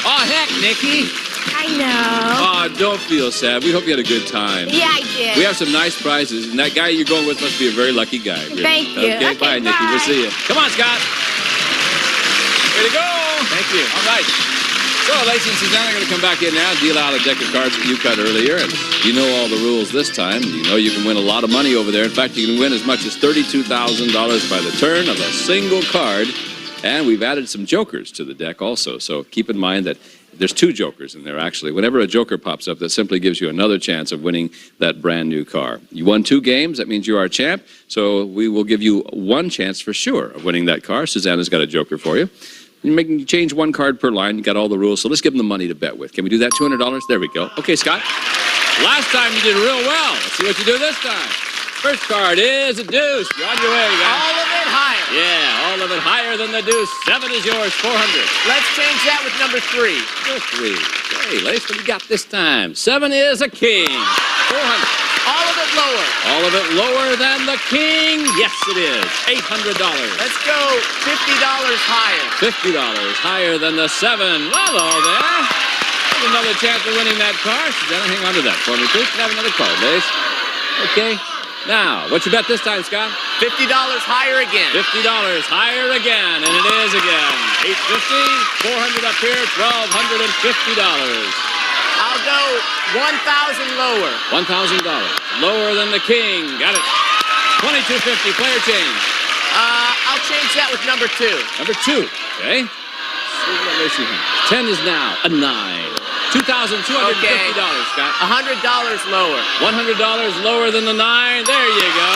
Oh, heck, Nikki. I know. Oh, don't feel sad. We hope you had a good time. Yeah, I did. We have some nice prizes, and that guy you're going with must be a very lucky guy. Really. Thank you. Okay, bye, Nikki. We'll see you. Come on, Scott. Way to go. Thank you. All right. So, Lacey and Susanna are going to come back in now, deal out a deck of cards that you cut earlier. And you know all the rules this time. You know you can win a lot of money over there. In fact, you can win as much as $32,000 by the turn of a single card. And we've added some jokers to the deck also. So keep in mind that there's 2 jokers in there, actually. Whenever a joker pops up, that simply gives you another chance of winning that brand new car. You won 2 games. That means you are a champ. So we will give you 1 chance for sure of winning that car. Susanna's got a joker for you. You change 1 card per line. You got all the rules. So let's give them the money to bet with. Can we do that? $200? There we go. Okay, Scott. Last time you did real well. Let's see what you do this time. First card is a deuce. You're on your way, guys. All of it higher. Yeah, all of it higher than the deuce. 7 is yours, 400. Let's change that with number 3. Number 3. Okay, Lace, what do you got this time? 7 is a king. 400. All of it lower. All of it lower than the king. Yes, it is. $800. Let's go $50 higher. $50 higher than the 7. Well, all there. There's another chance of winning that car. Susanna, hang on to that for me, please. Can I have another card, Lace? Okay. Now, what you bet this time, Scott? $50 higher again. $50 higher again, and it is again. $850, 400 up here, $1,250. I'll go $1,000 lower. $1,000 lower than the king. Got it. $2,250. Player change. I'll change that with number 2. Number 2. Okay. See what Lacey has. 10 is now a 9. $2,250, Scott. $100 lower. $100 lower than the 9. There you go.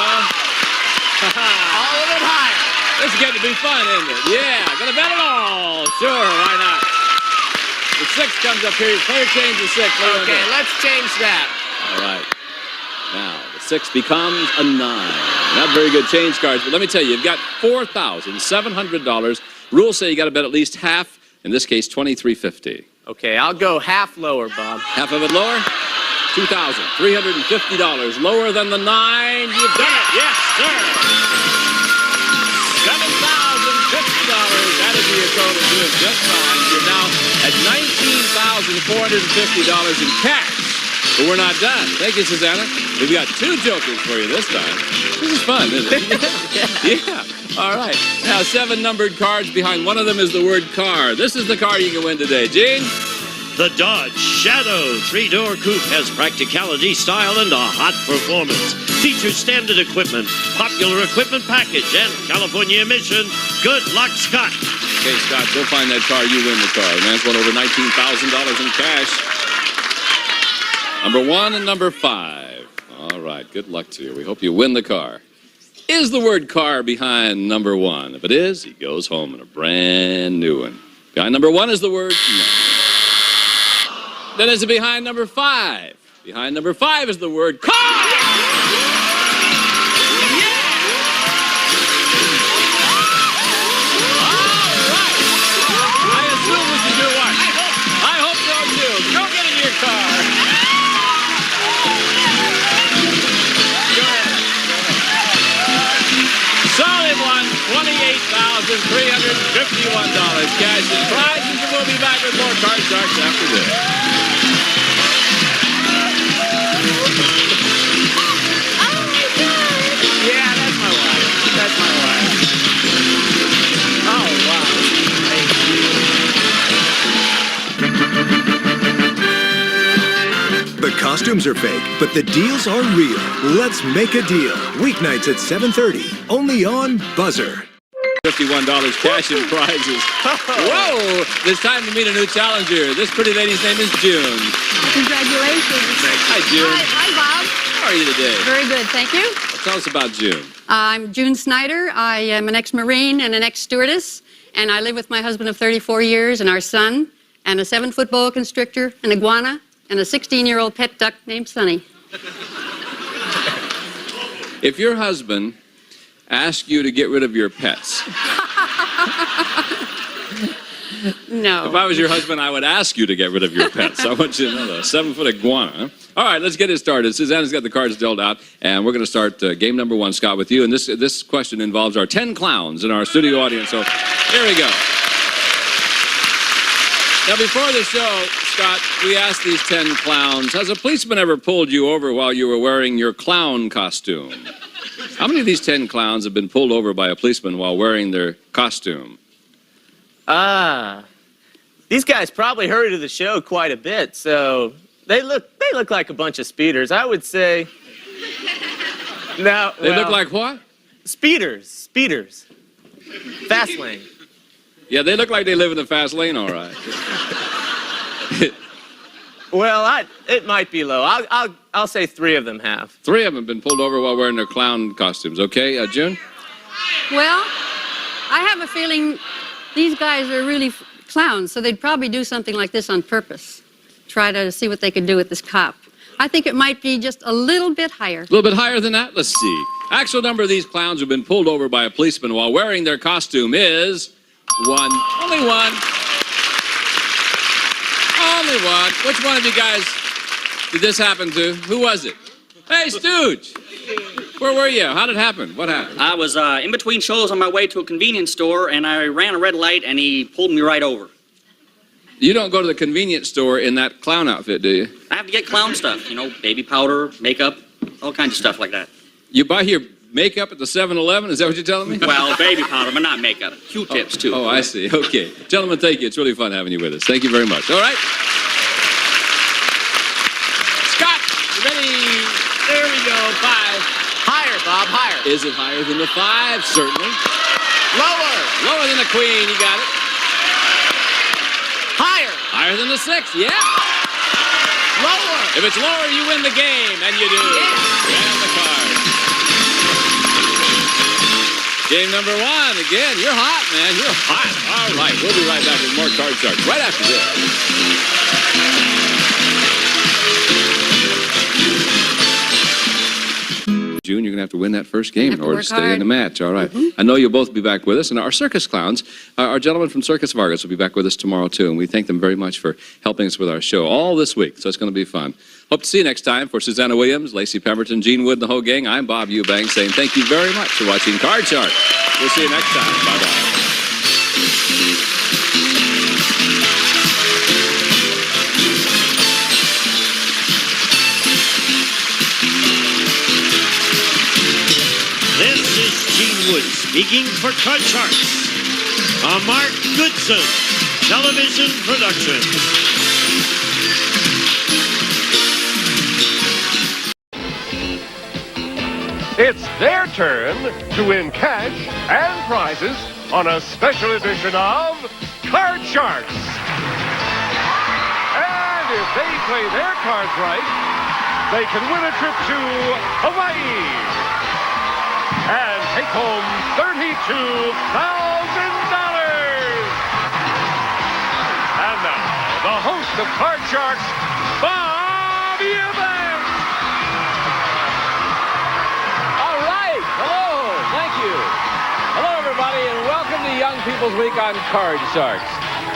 All of it higher. This is getting to be fun, isn't it? Yeah, gonna bet it all. Sure, why not? The 6 comes up here. Player change the 6. Okay, let's change that. All right. Now, the 6 becomes a 9. Not very good change cards, but let me tell you, you've got $4,700. Rules say you got to bet at least half. In this case, $2,350. Okay, I'll go half lower, Bob. Half of it lower? $2,350 lower than the 9. You've done it. Yes, sir. $7,050 added to your total. Doing just fine. You're now at $19,450 in cash. But we're not done. Thank you, Susanna. We've got 2 jokers for you this time. This is fun, isn't it? Yeah. All right. Now, 7 numbered cards. Behind one of them is the word car. This is the car you can win today. Gene? The Dodge Shadow 3-door coupe has practicality, style, and a hot performance. Features standard equipment, popular equipment package, and California emission. Good luck, Scott. Okay, Scott, go find that car. You win the car. The man's won over $19,000 in cash. Number 1 and number 5. All right, good luck to you. We hope you win the car. Is the word car behind number 1? If it is, he goes home in a brand new one. Behind number 1 is the word no. Then is it behind number 5? Behind number 5 is the word car. $351 cash and prizes, and we'll be back with more Card Sharks after this. Oh my God! Yeah, that's my wife. That's my wife. Oh, wow. The costumes are fake, but the deals are real. Let's make a deal. Weeknights at 7:30, only on Buzzer. $51 cash and prizes. Whoa! It's time to meet a new challenger. This pretty lady's name is June. Congratulations. Hi, June. Hi, Bob. How are you today? Very good, thank you. Tell us about June. I'm June Snyder. I am an ex-Marine and an ex-stewardess, and I live with my husband of 34 years and our son, and a 7-foot boa constrictor, an iguana, and a 16-year-old pet duck named Sunny. If your husband asked you to get rid of your pets. No. If I was your husband, I would ask you to get rid of your pets. I want you to know that. 7-foot iguana. Huh? All right, let's get it started. Susanna's got the cards dealt out, and we're going to start game number 1, Scott, with you. And this question involves our 10 clowns in our studio audience. So here we go. Now, before the show, Scott, we asked these 10 clowns, has a policeman ever pulled you over while you were wearing your clown costume? How many of these 10 clowns have been pulled over by a policeman while wearing their costume? These guys probably hurry to the show quite a bit, so they look like a bunch of speeders. I would say. No, They look like what? Speeders. Fast lane. Yeah, they look like they live in the fast lane, all right. Well, it might be low. I'll say 3 of them have. 3 of them have been pulled over while wearing their clown costumes. Okay, June? Well, I have a feeling these guys are really clowns, so they'd probably do something like this on purpose. Try to see what they could do with this cop. I think it might be just a little bit higher. A little bit higher than that? Let's see. Actual number of these clowns who've been pulled over by a policeman while wearing their costume is 1. Only 1. Only 1. Which one of you guys did this happen to? Who was it? Hey, Stooge! Where were you? How did it happen? What happened? I was in between shows on my way to a convenience store, and I ran a red light, and he pulled me right over. You don't go to the convenience store in that clown outfit, do you? I have to get clown stuff, you know, baby powder, makeup, all kinds of stuff like that. You buy your makeup at the 7-Eleven? Is that what you're telling me? Well, baby powder, but not makeup. Q-tips, too. Oh, I see. Okay. Gentlemen, thank you. It's really fun having you with us. Thank you very much. All right. Scott, you ready? There we go. 5. Higher, Bob. Higher. Is it higher than the 5? Certainly. Lower. Lower than the Queen. You got it. Higher. Higher than the 6. Yeah. Lower. If it's lower, you win the game, and you do. Yeah. And the card. Game number 1. Again, you're hot, man. You're hot. All right. We'll be right back with more Card Sharks right after this. June, you're going to have to win that first game in order to stay in the match. All right. I know you'll both be back with us. And our circus clowns, our gentlemen from Circus Vargas will be back with us tomorrow, too. And we thank them very much for helping us with our show all this week. So it's going to be fun. Hope to see you next time. For Susanna Williams, Lacey Pemberton, Gene Wood, and the whole gang, I'm Bob Eubanks saying thank you very much for watching Card Shark. We'll see you next time. Bye-bye. This is Gene Wood speaking for Card Sharks, a Mark Goodson television production. It's their turn to win cash and prizes on a special edition of Card Sharks. And if they play their cards right, they can win a trip to Hawaii and take home $32,000. And now, the host of Card Sharks, Bob Eubanks. All right. Hello. Thank you. Hello, everybody, and welcome to Young People's Week on Card Sharks.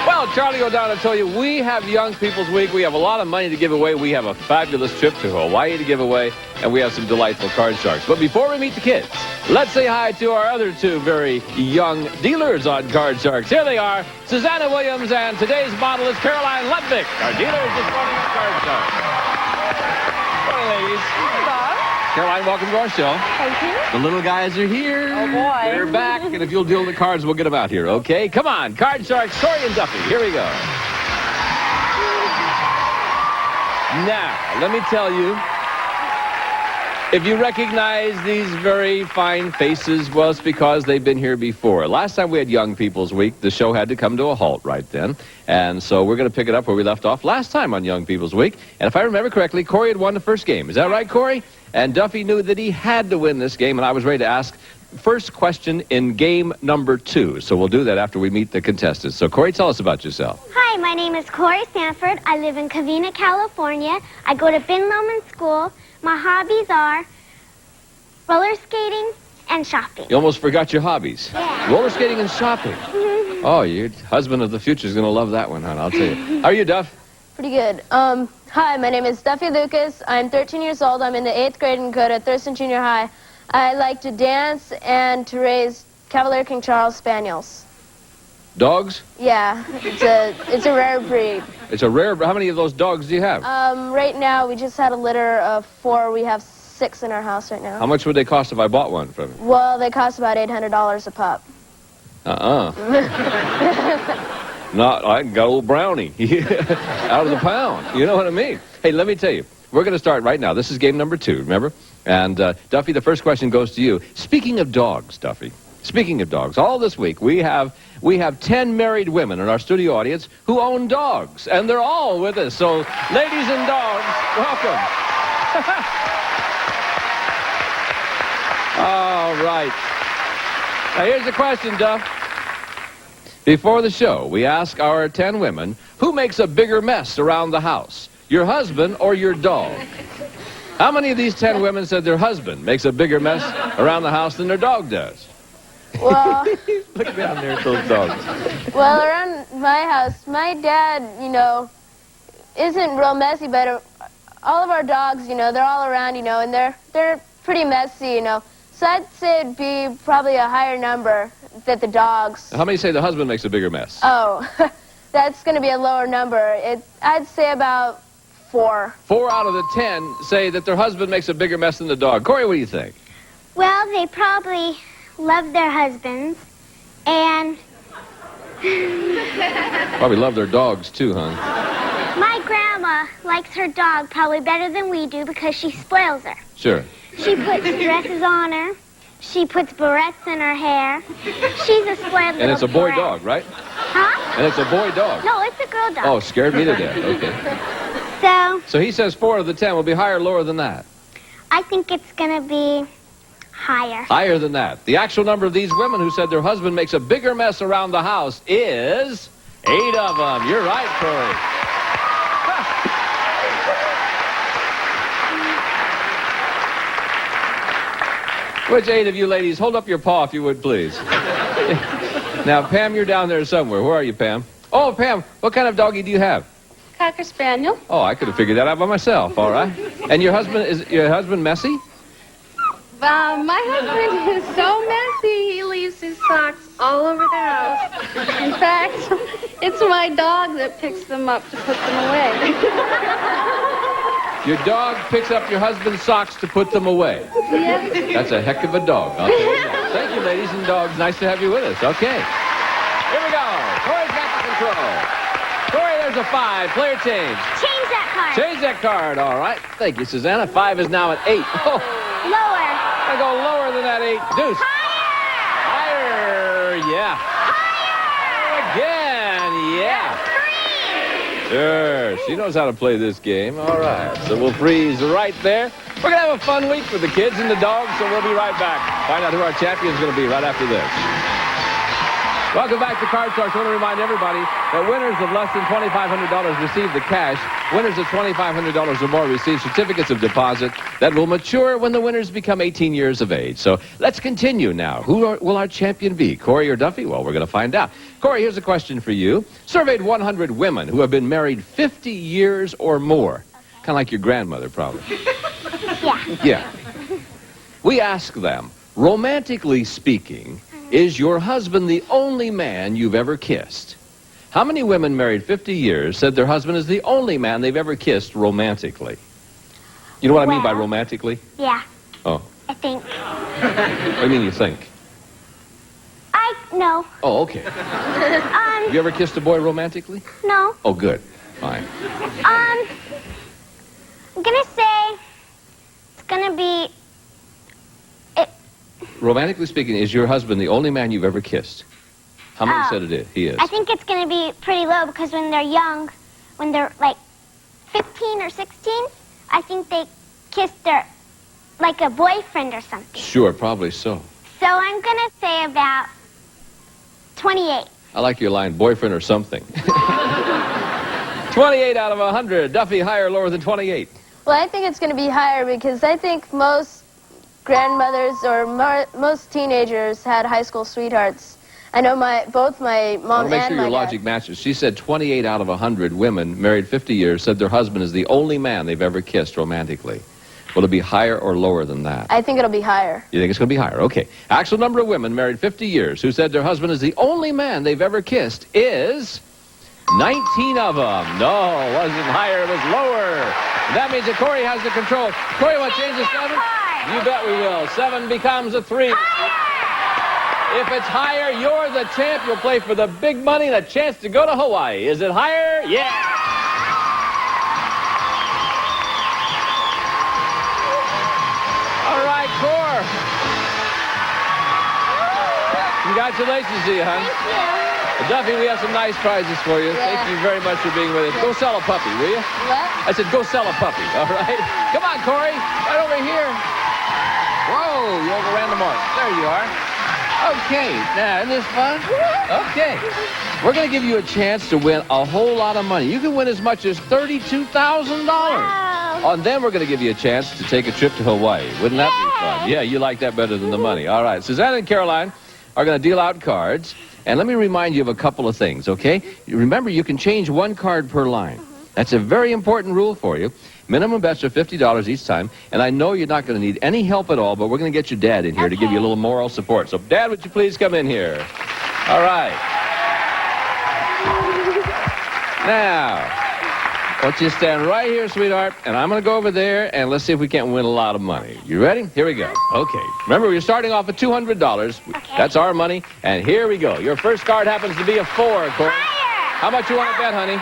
Well, Charlie O'Donnell, I tell you, we have Young People's Week. We have a lot of money to give away. We have a fabulous trip to Hawaii to give away, and we have some delightful Card Sharks. But before we meet the kids, let's say hi to our other 2 very young dealers on Card Sharks. Here they are, Susanna Williams, and today's model is Caroline Ludwig, our dealers this morning on Card Sharks. Good morning, ladies. Caroline, welcome to our show. Thank you. The little guys are here. Oh, boy. They're back, and if you'll deal the cards, we'll get them out here, okay? Come on, Card Sharks, Corey and Duffy. Here we go. Now, let me tell you, if you recognize these very fine faces, well, it's because they've been here before. Last time we had Young People's Week, the show had to come to a halt right then. And so we're going to pick it up where we left off last time on Young People's Week. And if I remember correctly, Corey had won the first game. Is that right, Corey? And Duffy knew that he had to win this game, and I was ready to ask first question in game number 2. So we'll do that after we meet the contestants. So, Corey, tell us about yourself. Hi, my name is Corey Sanford. I live in Covina, California. I go to Ben Lomond School. My hobbies are roller skating and shopping. You almost forgot your hobbies. Yeah. Roller skating and shopping. Oh, your husband of the future is going to love that one, hon, I'll tell you. How are you, Duff? Pretty good. Hi, my name is Duffy Lucas. I'm 13 years old. I'm in the 8th grade and go to Thurston Junior High. I like to dance and to raise Cavalier King Charles Spaniels. Dogs? Yeah, it's a rare breed. It's a rare... How many of those dogs do you have? Right now, we just had a litter of 4. We have 6 in our house right now. How much would they cost if I bought one from you? Well, they cost about $800 a pup. Not, I got a little brownie out of the pound. You know what I mean? Hey, let me tell you, we're going to start right now. This is game number 2, remember? And, Duffy, the first question goes to you. Speaking of dogs, Duffy, speaking of dogs, all this week we have 10 married women in our studio audience who own dogs, and they're all with us. So, ladies and dogs, welcome. All right. Now, here's the question, Duff. Before the show, we ask our 10 women, who makes a bigger mess around the house, your husband or your dog? How many of these 10 women said their husband makes a bigger mess around the house than their dog does? Well, Look down there at those dogs. well, around my house, my dad, isn't real messy, but all of our dogs, they're all around, and they're pretty messy, So I'd say it'd be probably a higher number that the dogs. How many say the husband makes a bigger mess? Oh, that's going to be a lower number. I'd say about 4. 4 out of the 10 say that their husband makes a bigger mess than the dog. Corey, what do you think? Well, they probably love their husbands, and Probably love their dogs, too, huh? my grandma likes her dog probably better than we do because she spoils her. Sure. She puts dresses on her. She puts barrettes in her hair. She's a spoiled little And it's a boy brat. dog, right? Huh? And it's a boy dog. No, it's a girl dog. Oh, scared me to death. Okay. So he says 4 of the 10 will be higher or lower than that? I think it's going to be higher. Higher than that. The actual number of these women who said their husband makes a bigger mess around the house is 8 of them. You're right, Corey. Which 8 of you ladies, hold up your paw if you would, please. Now, Pam, you're down there somewhere. Where are you, Pam? Oh, Pam, what kind of doggy do you have? Cocker Spaniel. Oh, I could have figured that out by myself, all right. And your husband messy? My husband is so messy, he leaves his socks all over the house. In fact, it's my dog that picks them up to put them away. Your dog picks up your husband's socks to put them away. Yes. That's a heck of a dog. I'll tell you that. Thank you, ladies and dogs. Nice to have you with us. Okay. Here we go. Corey's got the control. Corey, there's a 5. Player change. Change that card. Change that card. All right. Thank you, Susanna. 5 is now at 8. Oh, Lower. I go lower than that 8. Deuce. Higher. Yeah. Higher. Again. Yeah. Sure, she knows how to play this game. All right, so we'll freeze right there. We're going to have a fun week for the kids and the dogs, so we'll be right back. Find out who our champion's going to be right after this. Welcome back to Card Sharks. I want to remind everybody that winners of less than $2,500 receive the cash. Winners of $2,500 or more receive certificates of deposit that will mature when the winners become 18 years of age. So let's continue now. Who will our champion be, Corey or Duffy? Well, we're going to find out. Corey, here's a question for you. Surveyed 100 women who have been married 50 years or more. Kind of like your grandmother, probably. Yeah. Yeah. We ask them, romantically speaking, is your husband the only man you've ever kissed? How many women married 50 years said their husband is the only man they've ever kissed romantically? You know what I mean by romantically? Yeah, Oh. I think. What do you mean you think? No. Oh, okay. Have you ever kissed a boy romantically? No. Oh, good. Fine. I'm going to say it's going to be... Romantically speaking, is your husband the only man you've ever kissed? How many said it is? He is. I think it's going to be pretty low because when they're young, when they're like 15 or 16, I think they kissed their, like a boyfriend or something. Sure, probably so. So I'm going to say about 28. I like your line, boyfriend or something. 28 out of 100. Duffy, higher or lower than 28? Well, I think it's going to be higher because I think most grandmothers or most teenagers had high school sweethearts. I know both my mom and my dad. Make sure your logic matches. She said 28 out of 100 women married 50 years said their husband is the only man they've ever kissed romantically. Will it be higher or lower than that? I think it'll be higher. You think it's going to be higher? Okay. Actual number of women married 50 years who said their husband is the only man they've ever kissed is 19 of them. No, it wasn't higher. It was lower. And that means that Corey has the control. Corey, want to change the 7? You bet we will. 7 becomes a 3. If it's higher, you're the champ. You'll play for the big money and a chance to go to Hawaii. Is it higher? Yeah. All right, Cor. Congratulations to you, hon. Thank you. Duffy, we have some nice prizes for you. Yeah. Thank you very much for being with us. Go sell a puppy, will you? What? I said go sell a puppy, all right? Come on, Corey. Right over here. Whoa, you overran the mark. There you are. Okay, now, isn't this fun? Okay. We're going to give you a chance to win a whole lot of money. You can win as much as $32,000. Wow. And then we're going to give you a chance to take a trip to Hawaii. Wouldn't that be fun? Yeah, you like that better than the money. All right, Suzanne and Caroline are going to deal out cards. And let me remind you of a couple of things, okay? Remember, you can change one card per line. That's a very important rule for you. Minimum bets are $50 each time. And I know you're not going to need any help at all, but we're going to get your dad in here to give you a little moral support. So, Dad, would you please come in here? All right. Now, why don't you stand right here, sweetheart, and I'm going to go over there, and let's see if we can't win a lot of money. You ready? Here we go. Okay. Remember, we're starting off at $200. Okay. That's our money, and here we go. Your first card happens to be a 4, Corey. Higher. How much you want to bet, honey? $100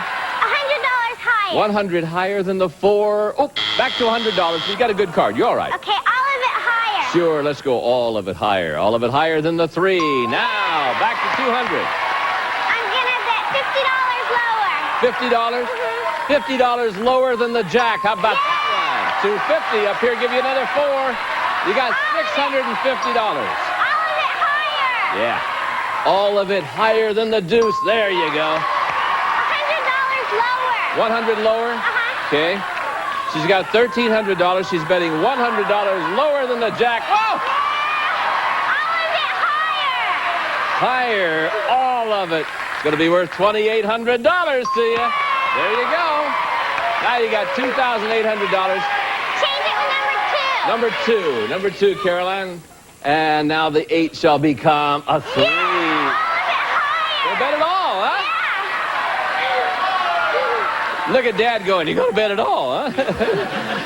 higher. 100 higher than the 4. Oh, back to $100. You got a good card. You're all right. Okay, all of it higher. Sure, let's go all of it higher. All of it higher than the 3. Now, back to 200. I'm going to bet $50 lower. $50? $50 lower than the jack. How about that one? $250 up here. Give you another 4. You got $650. All of it higher. Yeah. All of it higher than the deuce. There you go. $100 lower. 100 lower? Okay. She's got $1,300. She's betting $100 lower than the jack. Whoa! All of it higher. Higher. All of it. It's going to be worth $2,800 to you. There you go. Now you got $2,800. Change it with Number 2. Number 2, Caroline. And now the 8 shall become a 3. Yeah, all of it higher. You bet it all, huh? Yeah. Look at Dad going, you're going to bet it all, huh?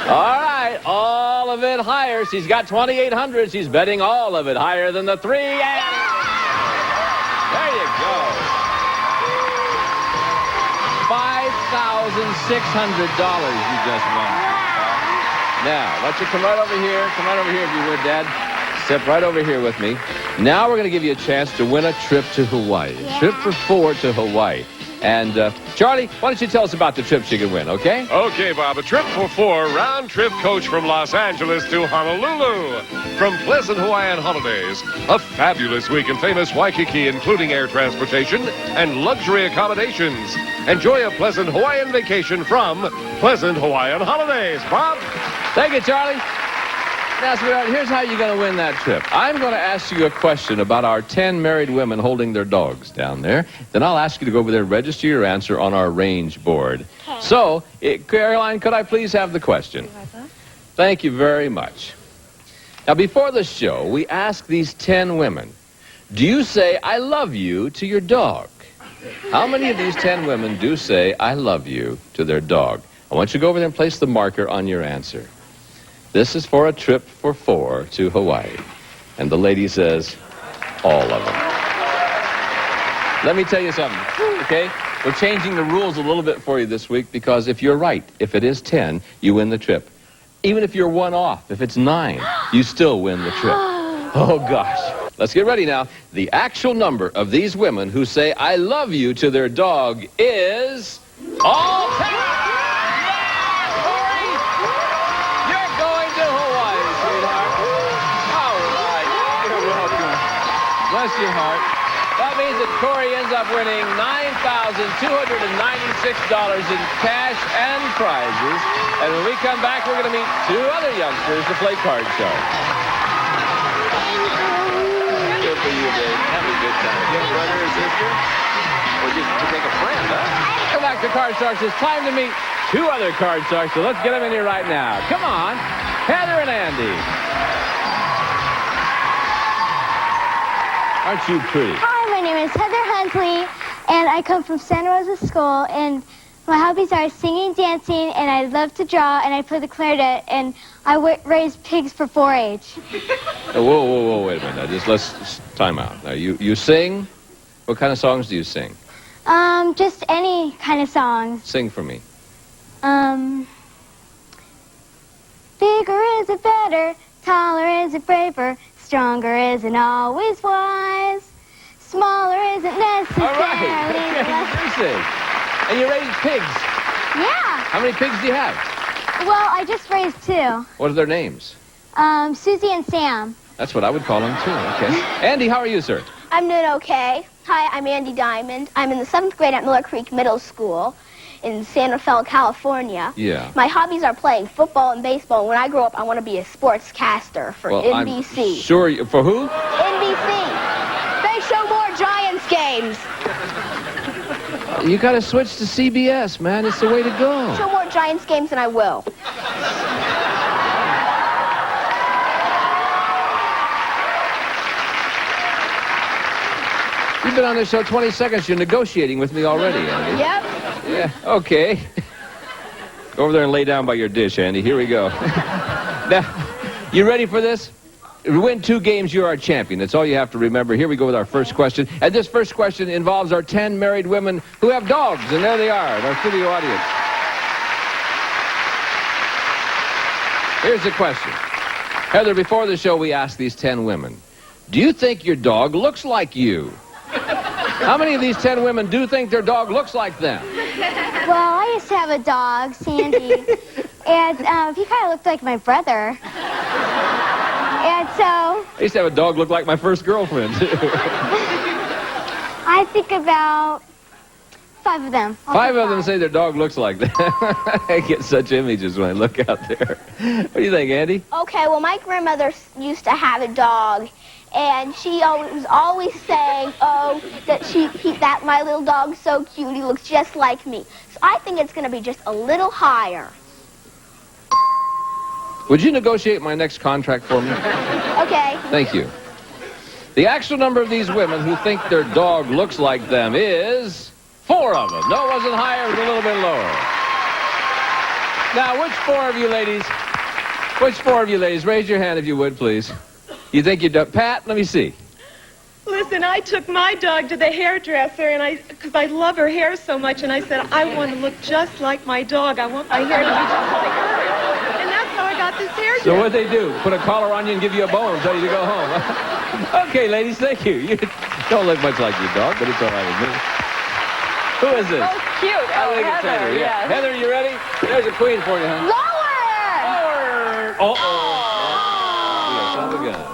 All right, all of it higher. She's got $2,800. She's betting all of it higher than the 3. And there you go. $5,600 you just won. Now, why don't you come right over here. Come right over here if you would, Dad. Step right over here with me. Now we're going to give you a chance to win a trip to Hawaii. A trip for 4 to Hawaii. And, Charlie, why don't you tell us about the trips you can win, okay? Okay, Bob. A trip for 4, round-trip coach from Los Angeles to Honolulu. From Pleasant Hawaiian Holidays, a fabulous week in famous Waikiki, including air transportation and luxury accommodations. Enjoy a pleasant Hawaiian vacation from Pleasant Hawaiian Holidays. Bob? Thank you, Charlie. Now, sweetheart, here's how you're going to win that trip. I'm going to ask you a question about our 10 married women holding their dogs down there. Then I'll ask you to go over there and register your answer on our range board. Okay. So, Caroline, could I please have the question? Thank you very much. Now, before the show, we asked these 10 women, do you say, I love you to your dog? How many of these 10 women do say, I love you to their dog? I want you to go over there and place the marker on your answer. This is for a trip for 4 to Hawaii. And the lady says, all of them. Let me tell you something, okay? We're changing the rules a little bit for you this week because if you're right, if it is 10, you win the trip. Even if you're 1 off, if it's 9, you still win the trip. Oh, gosh. Let's get ready now. The actual number of these women who say, I love you to their dog is all 10. Bless your heart. That means that Corey ends up winning $9,296 in cash and prizes. And when we come back, we're going to meet 2 other youngsters to play Card Shark. Good for you, babe. Have a good time. Do you have a brother or sister? Or just to take a friend, huh? Come back to Card Sharks. It's time to meet 2 other Card Sharks, so let's get them in here right now. Come on, Heather and Andy. Aren't you pretty? Hi, my name is Heather Huntley, and I come from Santa Rosa School, and My hobbies are singing, dancing, and I love to draw, and I play the clarinet, and I raise pigs for 4-H. Whoa, wait a minute. Now, let's time out. Now, you sing? What kind of songs do you sing? Just any kind of songs. Sing for me. Bigger isn't better, taller isn't braver, stronger isn't always wise, smaller isn't necessarily All right. You sing. And you raise pigs. Yeah. How many pigs do you have? Well, I just raised 2. What are their names? Susie and Sam. That's what I would call them, too. Okay. Andy, how are you, sir? I'm doing okay. Hi, I'm Andy Diamond. I'm in the 7th grade at Miller Creek Middle School in San Rafael, California. Yeah. My hobbies are playing football and baseball. When I grow up, I want to be a sportscaster for NBC. Sure. For who? NBC. They show more Giants games. You got to switch to CBS, man. It's the way to go. Show more Giants games than I will. You've been on this show 20 seconds. You're negotiating with me already, Andy. Yep. Yeah, okay. Go over there and lay down by your dish, Andy. Here we go. Now, you ready for this? If you win 2 games, you're our champion. That's all you have to remember. Here we go with our first question. And this first question involves our 10 married women who have dogs. And there they are in our studio audience. Here's the question. Heather, before the show, we asked these 10 women, do you think your dog looks like you? How many of these 10 women do think their dog looks like them? Well, I used to have a dog, Sandy, and he kind of looked like my brother. And so... I used to have a dog look like my first girlfriend, too. I think about 5 of them. 5 of them say their dog looks like them. I get such images when I look out there. What do you think, Andy? Okay, well, my grandmother used to have a dog, and she was always saying, oh, that my little dog's so cute, he looks just like me. So I think it's going to be just a little higher. Would you negotiate my next contract for me? Okay. Thank you. The actual number of these women who think their dog looks like them is 4 of them. No, it wasn't higher, it was a little bit lower. Now, which 4 of you ladies, raise your hand if you would, please. You think you're done? Pat, let me see. Listen, I took my dog to the hairdresser, and because I love her hair so much, and I said, I want to look just like my dog. I want my hair to be just like hers. And that's how I got this hairdresser. So what'd they do? Put a collar on you and give you a bone and tell you to go home? Okay, ladies, thank you. You don't look much like your dog, but it's all right with me. Who is this? Oh, cute. I think it's Heather, yeah. yes. Heather, you ready? There's a queen for you, huh? Lower! Uh-oh. Son of a gun.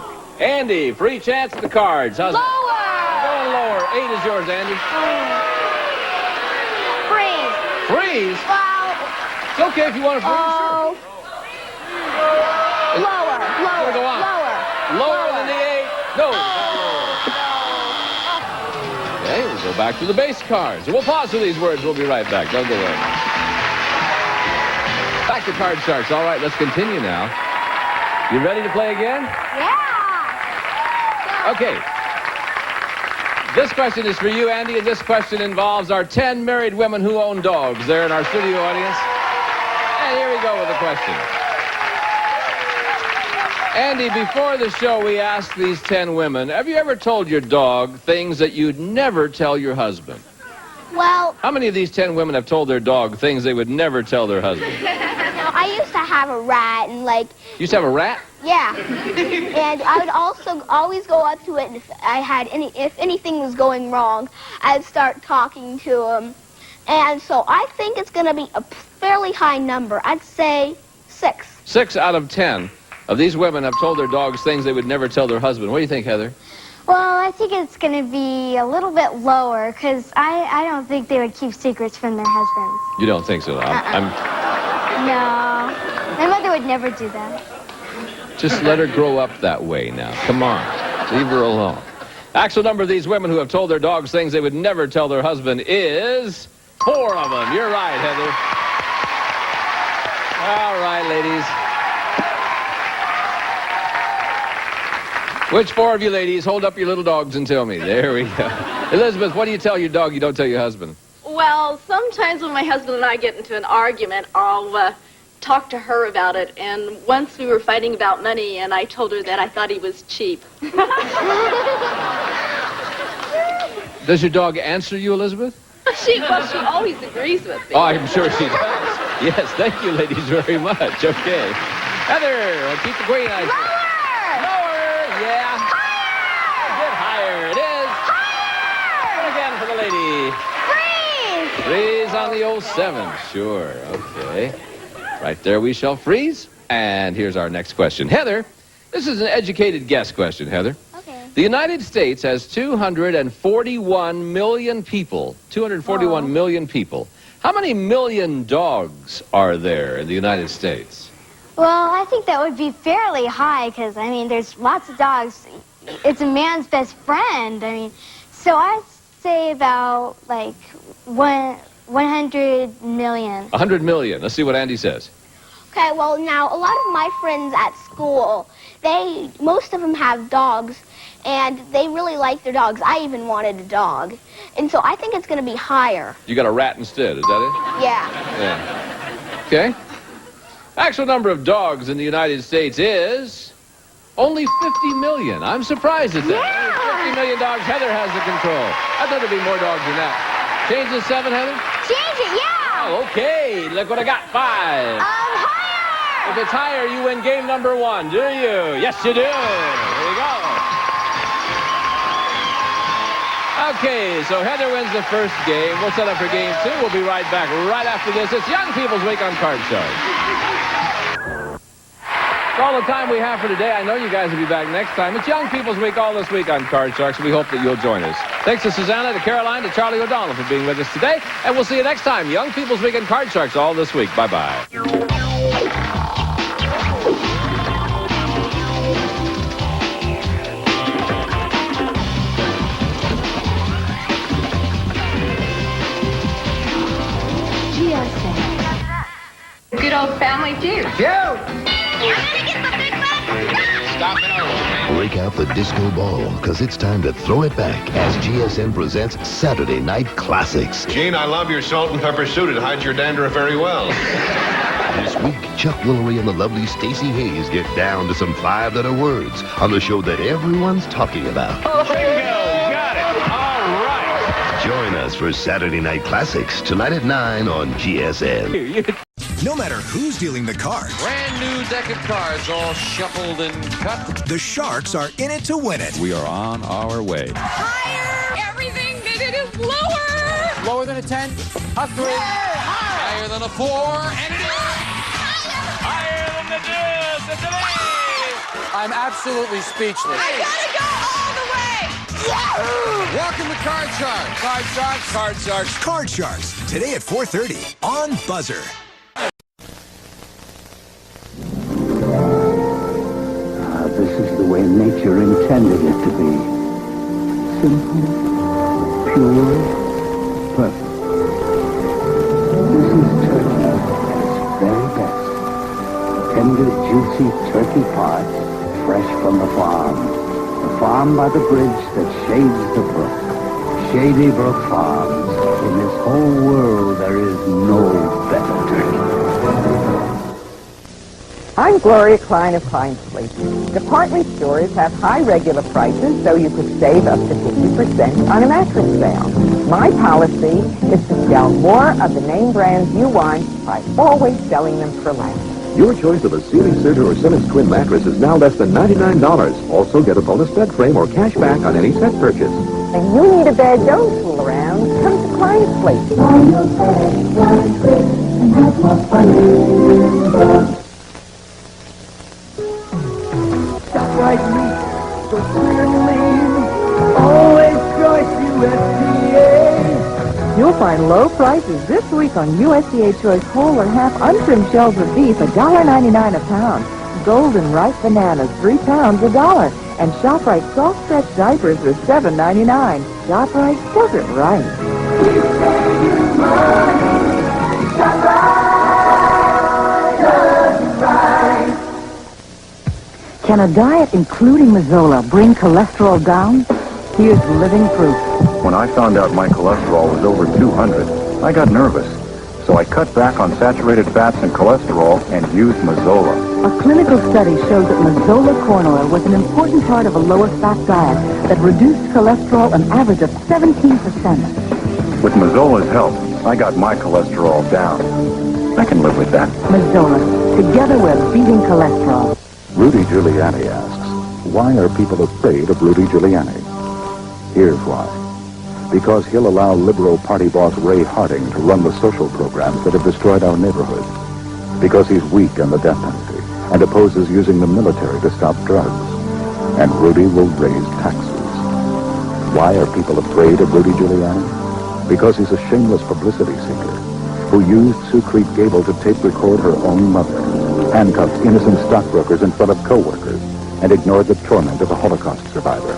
Andy, free chance at the cards. How's Lower! Going lower. 8 is yours, Andy. Freeze. Freeze? Well... It's okay if you want to freeze, sure. Lower. Go on. Lower than the 8? No. Okay, we'll go back to the base cards. We'll pause for these words. We'll be right back. Don't go away. Back to Card Sharks. All right, let's continue now. You ready to play again? Yeah. Okay. This question is for you, Andy, and this question involves our 10 married women who own dogs. They're in our studio audience. And here we go with the question. Andy, before the show, we asked these 10 women, have you ever told your dog things that you'd never tell your husband? Well... How many of these 10 women have told their dog things they would never tell their husband? I used to have a rat, and You used to have a rat? Yeah. And I would also always go up to it, and if anything was going wrong, I'd start talking to him. And so I think it's going to be a fairly high number. I'd say 6. 6 out of 10 of these women have told their dogs things they would never tell their husband. What do you think, Heather? Well, I think it's going to be a little bit lower, because I don't think they would keep secrets from their husbands. You don't think so? No. My mother would never do that. Just let her grow up that way now. Come on. Leave her alone. Actual number of these women who have told their dogs things they would never tell their husband is 4 of them. You're right, Heather. All right, ladies. Which 4 of you ladies hold up your little dogs and tell me? There we go. Elizabeth, what do you tell your dog you don't tell your husband? Well, sometimes when my husband and I get into an argument, I'll talk to her about it. And once we were fighting about money, and I told her that I thought he was cheap. Does your dog answer you, Elizabeth? She always agrees with me. Oh, I'm sure she does. Yes, thank you, ladies, very much. Okay. Heather, keep the green eyes. Lower, yeah. Higher. A bit higher, it is. Higher! And again for the lady. Freeze on the old 7. Sure, okay. Right there we shall freeze. And here's our next question. Heather, this is an educated guess question, Heather. Okay. The United States has 241 million people. 241 million people. How many million dogs are there in the United States? Well, I think that would be fairly high because, I mean, there's lots of dogs. It's a man's best friend. I mean, so I'd say about, like, 100 million. 100 million. Let's see what Andy says. Okay, well, now, a lot of my friends at school, most of them have dogs, and they really like their dogs. I even wanted a dog. And so I think it's going to be higher. You got a rat instead, is that it? Yeah. Yeah. Okay. Actual number of dogs in the United States is only 50 million. I'm surprised at that. Yeah. 50 million dogs. Heather has the control. I thought there'd be more dogs than that. Change the 7, Heather? Change it, yeah. Oh, okay. Look what I got. 5. Higher. If it's higher, you win game number 1, do you? Yes, you do. There you go. Okay, so Heather wins the first game. We'll set up for game 2. We'll be right back right after this. It's Young People's Week on Card Shark. That's all the time we have for today. I know you guys will be back next time. It's Young People's Week all this week on Card Sharks. We hope that you'll join us. Thanks to Susanna, to Caroline, to Charlie O'Donnell for being with us today. And we'll see you next time. Young People's Week on Card Sharks all this week. Bye-bye. Good old family feud. Stop it all. Break out the disco ball, because it's time to throw it back as GSN presents Saturday Night Classics. Gene, I love your salt and pepper suit. It hides your dandruff very well. This week, Chuck Woolery and the lovely Stacey Hayes get down to some 5-letter words on the show that everyone's talking about. Bingo! Got it! All right! Join us for Saturday Night Classics tonight at 9 on GSN. No matter who's dealing the cards, Brand new deck of cards, all shuffled and cut. the Sharks are in it to win it. We are on our way. Higher. Everything that it is lower. Lower than a 10, a 3, higher than a 4, and it is higher than the deuce. It's an 8. I'm absolutely speechless. I gotta go all the way. Welcome to Card Sharks. Card Sharks. Card Sharks. Card Sharks, today at 4:30 on Buzzer. This is the way nature intended it to be. Simple, pure, perfect. This is turkey at its very best. Tender, juicy turkey parts, fresh from the farm. The farm by the bridge that shades the brook. Shady Brook Farms. In this whole world, there is no better turkey. I'm Gloria Klein of Klein Fleet. Department stores have high regular prices, so you could save up to 50% on a mattress sale. My policy is to sell more of the name brands you want by always selling them for less. Your choice of a Sealy Serta or Simmons Twin mattress is now less than $99. Also get a bonus bed frame or cash back on any set purchase. And you need a bed, don't fool around. Come to Klein Fleet. Like me, so clear and lean, always choice USDA. You'll find low prices this week on USDA Choice whole or half untrimmed shells of beef, $1.99 a pound. Golden ripe bananas, 3 pounds, $1. And ShopRite soft stretch diapers are $7.99. ShopRite does it right. Can a diet including Mazola bring cholesterol down? Here's living proof. When I found out my cholesterol was over 200, I got nervous. So I cut back on saturated fats and cholesterol and used Mazola. A clinical study shows that Mazola corn oil was an important part of a lower-fat diet that reduced cholesterol an average of 17%. With Mazola's help, I got my cholesterol down. I can live with that. Mazola. Together we're beating cholesterol. Rudy Giuliani asks, why are people afraid of Rudy Giuliani? Here's why. Because he'll allow Liberal Party boss Ray Harding to run the social programs that have destroyed our neighborhood. Because he's weak on the death penalty and opposes using the military to stop drugs. And Rudy will raise taxes. Why are people afraid of Rudy Giuliani? Because he's a shameless publicity seeker who used Sue Creek Gable to tape record her own mother, handcuffed innocent stockbrokers in front of co-workers, and ignored the torment of a Holocaust survivor.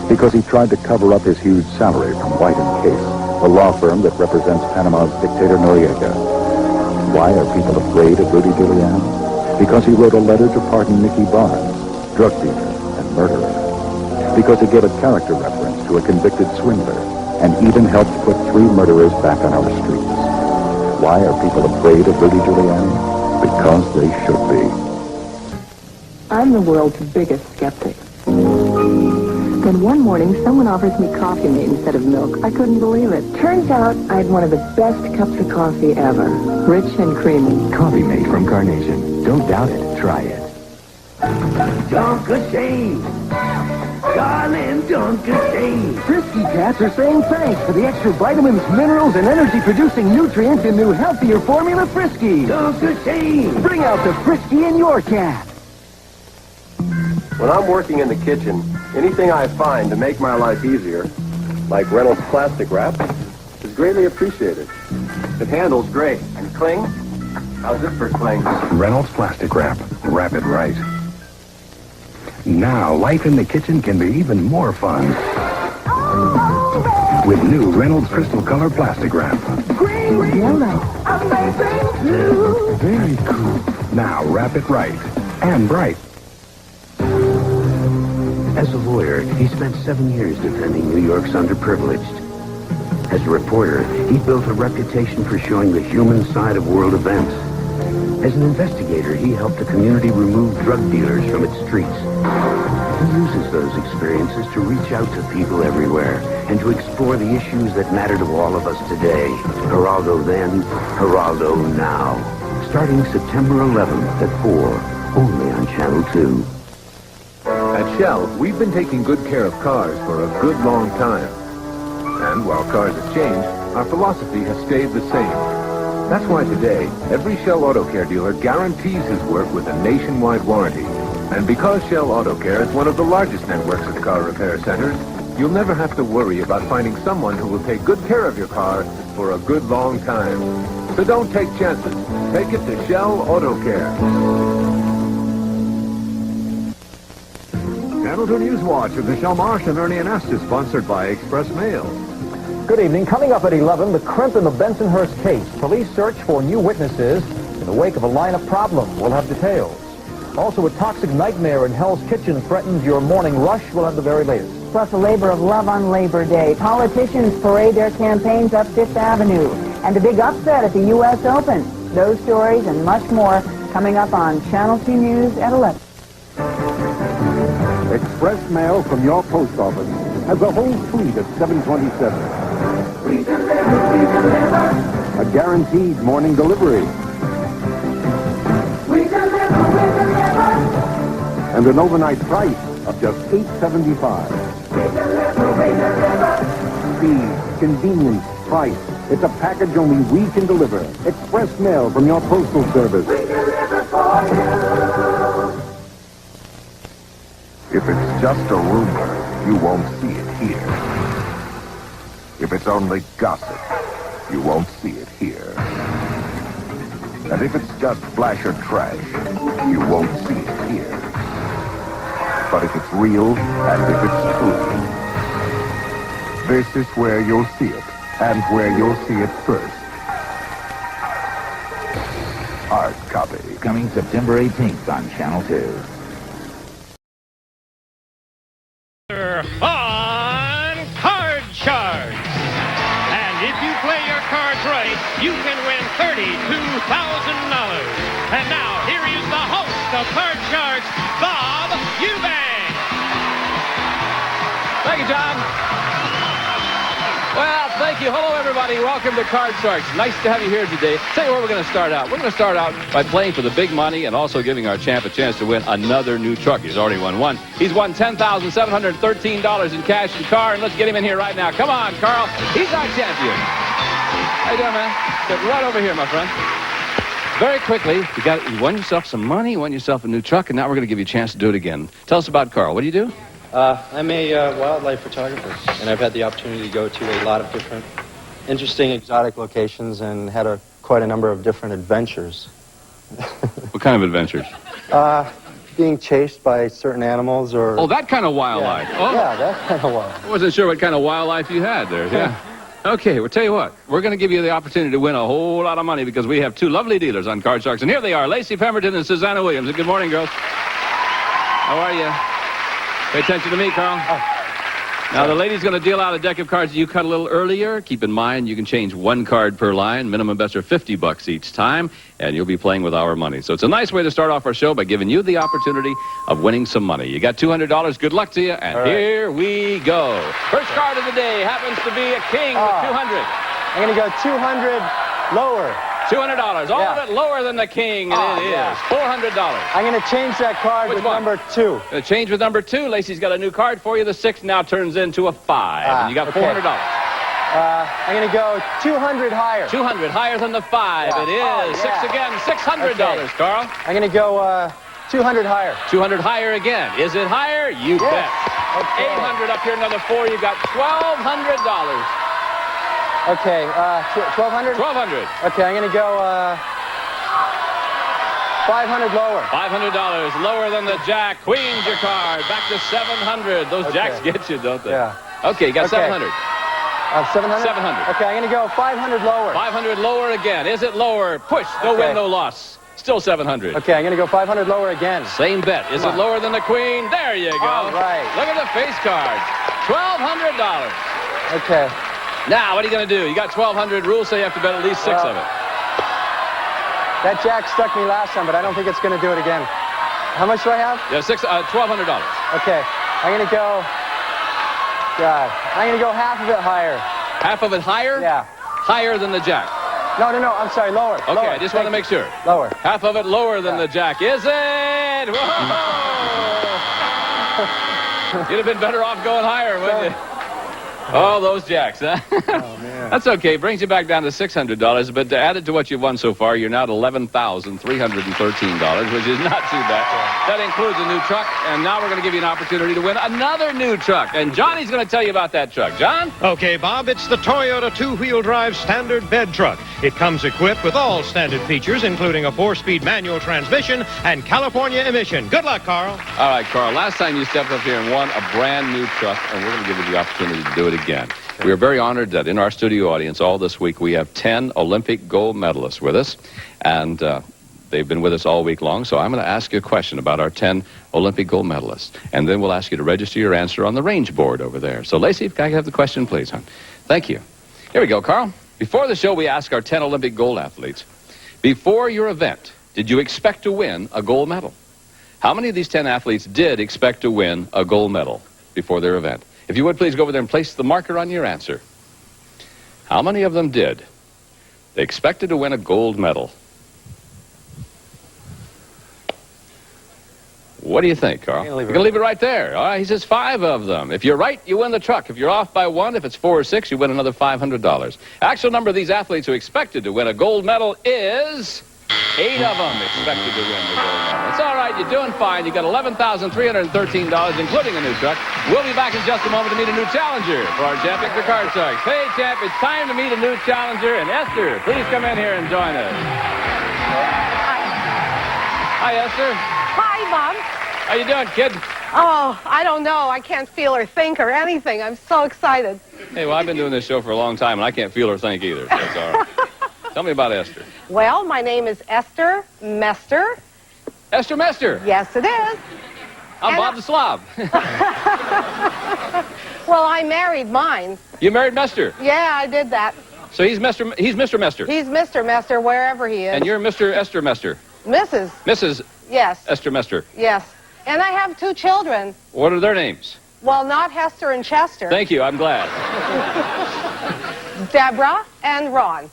Because he tried to cover up his huge salary from White & Case, the law firm that represents Panama's dictator Noriega. Why are people afraid of Rudy Giuliani? Because he wrote a letter to pardon Nicky Barnes, drug dealer and murderer. Because he gave a character reference to a convicted swindler and even helped put 3 murderers back on our streets. Why are people afraid of Rudy Giuliani? Because they should be. I'm the world's biggest skeptic. Then one morning, someone offers me coffee mate instead of milk. I couldn't believe it. Turns out I had one of the best cups of coffee ever. Rich and creamy. Coffee mate from Carnation. Don't doubt it. Try it. Donkashane. Darling Donkashane. Frisky cats are saying thanks for the extra vitamins, minerals, and energy-producing nutrients in new healthier formula Frisky. Donkashane. Bring out the Frisky in your cat. When I'm working in the kitchen, anything I find to make my life easier, like Reynolds plastic wrap, is greatly appreciated. It handles great. And cling? How's it for cling? Reynolds plastic wrap. Wrap it right. Now, life in the kitchen can be even more fun. With new Reynolds Crystal Color plastic wrap. Green, yellow, amazing blue. Very cool. Now, wrap it right. And bright. As a lawyer, he spent 7 years defending New York's underprivileged. As a reporter, he built a reputation for showing the human side of world events. As an investigator, he helped the community remove drug dealers from its streets. He uses those experiences to reach out to people everywhere and to explore the issues that matter to all of us today. Geraldo then, Geraldo now. Starting September 11th at 4, only on Channel 2. At Shell, we've been taking good care of cars for a good long time. And while cars have changed, our philosophy has stayed the same. That's why today, every Shell Auto Care dealer guarantees his work with a nationwide warranty. And because Shell Auto Care is one of the largest networks of car repair centers, you'll never have to worry about finding someone who will take good care of your car for a good long time. So don't take chances. Take it to Shell Auto Care. Channel 2 News Watch with Michelle Marsh and Ernie Anest is sponsored by Express Mail. Good evening. Coming up at 11, the crimp in the Bensonhurst case. Police search for new witnesses in the wake of a lineup problem. We'll have details. Also, a toxic nightmare in Hell's Kitchen threatens your morning rush. We'll have the very latest. Plus a labor of love on Labor Day. Politicians parade their campaigns up Fifth Avenue. And a big upset at the U.S. Open. Those stories and much more coming up on Channel 2 News at 11. Express mail from your post office has a whole fleet of 727. We deliver. A guaranteed morning delivery. We deliver. And an overnight price of just $8.75. We deliver. Speed, convenience, price. It's a package only we can deliver. Express mail from your postal service. We deliver for you. If it's just a rumor, you won't see it here. If it's only gossip, you won't see it here. And if it's just flash or trash, you won't see it here. But if it's real, and if it's true, this is where you'll see it, and where you'll see it first. Hard copy. Coming September 18th on Channel 2. On Card Sharks. And if you play your cards you can win $32,000. And now, here is the host of Card Sharks, Bob Eubanks. Thank you, John. Well, thank you. Hello, everybody. Welcome to Card Sharks. Nice to have you here today. Tell you where we're going to start out. We're going to start out by playing for the big money and also giving our champ a chance to win another new truck. He's already won one. He's won $10,713 in cash and car, and let's get him in here right now. Come on, Carl. He's our champion. How you doing, man? Sit right over here, my friend. Very quickly, you won yourself some money, you won yourself a new truck, and now we're going to give you a chance to do it again. Tell us about Carl. What do you do? I'm a wildlife photographer, and I've had the opportunity to go to a lot of different interesting, exotic locations and had quite a number of different adventures. What kind of adventures? Being chased by certain animals or... Oh, that kind of wildlife. Yeah, oh. yeah, that kind of wildlife. I wasn't sure what kind of wildlife you had there. Yeah. Okay, well, tell you what. We're going to give you the opportunity to win a whole lot of money because we have two lovely dealers on Card Sharks. And here they are, Lacey Pemberton and Susanna Williams. And good morning, girls. How are you? Pay attention to me, Carl. Now, the lady's going to deal out a deck of cards that you cut a little earlier. Keep in mind, you can change one card per line. Minimum bets are $50 each time, and you'll be playing with our money. So it's a nice way to start off our show by giving you the opportunity of winning some money. You got $200. Good luck to you, and here we go. First card of the day happens to be a king with 200. I'm going to go 200 lower. $200. All of it lower than the king, and it is $400. I'm going to change that card with number 2. Going to change with number 2. Lacey's got a new card for you. The 6 now turns into a 5. And you got $400. I'm going to go 200 higher. 200 higher than the 5. It is 6 again. $600, Carl. I'm going to go 200 higher. 200 higher again. Is it higher? You bet. 800 up here, another 4. You got $1,200. Okay, 1,200? 1,200. Okay, I'm going to go 500 lower. $500 lower than the jack. Queen's your card. Back to 700. Those jacks get you, don't they? Yeah. Okay, you got 700. 700? 700. Okay, I'm going to go 500 lower. 500 lower again. Is it lower? Push. No win, no loss. Still 700. Okay, I'm going to go 500 lower again. Same bet. Is it lower than the queen? There you go. All right. Look at the face card. $1,200. Okay. Now, what are you going to do? You got 1,200. Rules say you have to bet at least 6 of it. That jack stuck me last time, but I don't think it's going to do it again. How much do I have? Yeah, $1,200. Okay. I'm going to go... God. I'm going to go half of it higher. Half of it higher? Yeah. Higher than the jack. No, I'm sorry. Lower. Okay, lower. I just want to make sure. Lower. Half of it lower than the jack. Is it? Whoa! You'd have been better off going higher, wouldn't you? Oh, those jacks, huh? Oh, man. That's okay. Brings you back down to $600. But to add it to what you've won so far, you're now at $11,313, which is not too bad. That includes a new truck. And now we're going to give you an opportunity to win another new truck. And Johnny's going to tell you about that truck. John? Okay, Bob, it's the Toyota two-wheel drive standard bed truck. It comes equipped with all standard features, including a 4-speed manual transmission and California emission. Good luck, Carl. All right, Carl. Last time you stepped up here and won a brand new truck, and we're going to give you the opportunity to do it again. We are very honored that in our studio audience all this week we have 10 Olympic gold medalists with us, and they've been with us all week long. So I'm going to ask you a question about our 10 Olympic gold medalists, and then we'll ask you to register your answer on the range board over there. So, Lacey, if I can have the question, please, hon. Thank you. Here we go, Carl. Before the show, we ask our 10 Olympic gold athletes, before your event, did you expect to win a gold medal? How many of these 10 athletes did expect to win a gold medal before their event? If you would, please go over there and place the marker on your answer. How many of them did? They expected to win a gold medal. What do you think, Carl? You're going to leave it right there. All right, he says 5 of them. If you're right, you win the truck. If you're off by 1, if it's 4 or 6, you win another $500. Actual number of these athletes who expected to win a gold medal is 8 of them expected to win the gold medal. It's all right. You're doing fine. You got $11,313, including a new truck. We'll be back in just a moment to meet a new challenger for our champion for Card Sharks. Hey, champ, it's time to meet a new challenger. And Esther, please come in here and join us. Hi, Esther. Hi, Bob. How you doing, kid? Oh, I don't know. I can't feel or think or anything. I'm so excited. Hey, well, I've been doing this show for a long time, and I can't feel or think either. So it's all right. Tell me about Esther. Well, my name is Esther Mester. Esther Mester? Yes, it is. I'm Bob the Slob. Well, I married mine. You married Mester? Yeah, I did that. So he's Mr. Mester. He's Mr. Mester wherever he is. And you're Mr. Esther Mester. Mrs. Yes. Esther Mester. Yes. And I have 2 children. What are their names? Well, not Hester and Chester. Thank you. I'm glad. Deborah and Ron.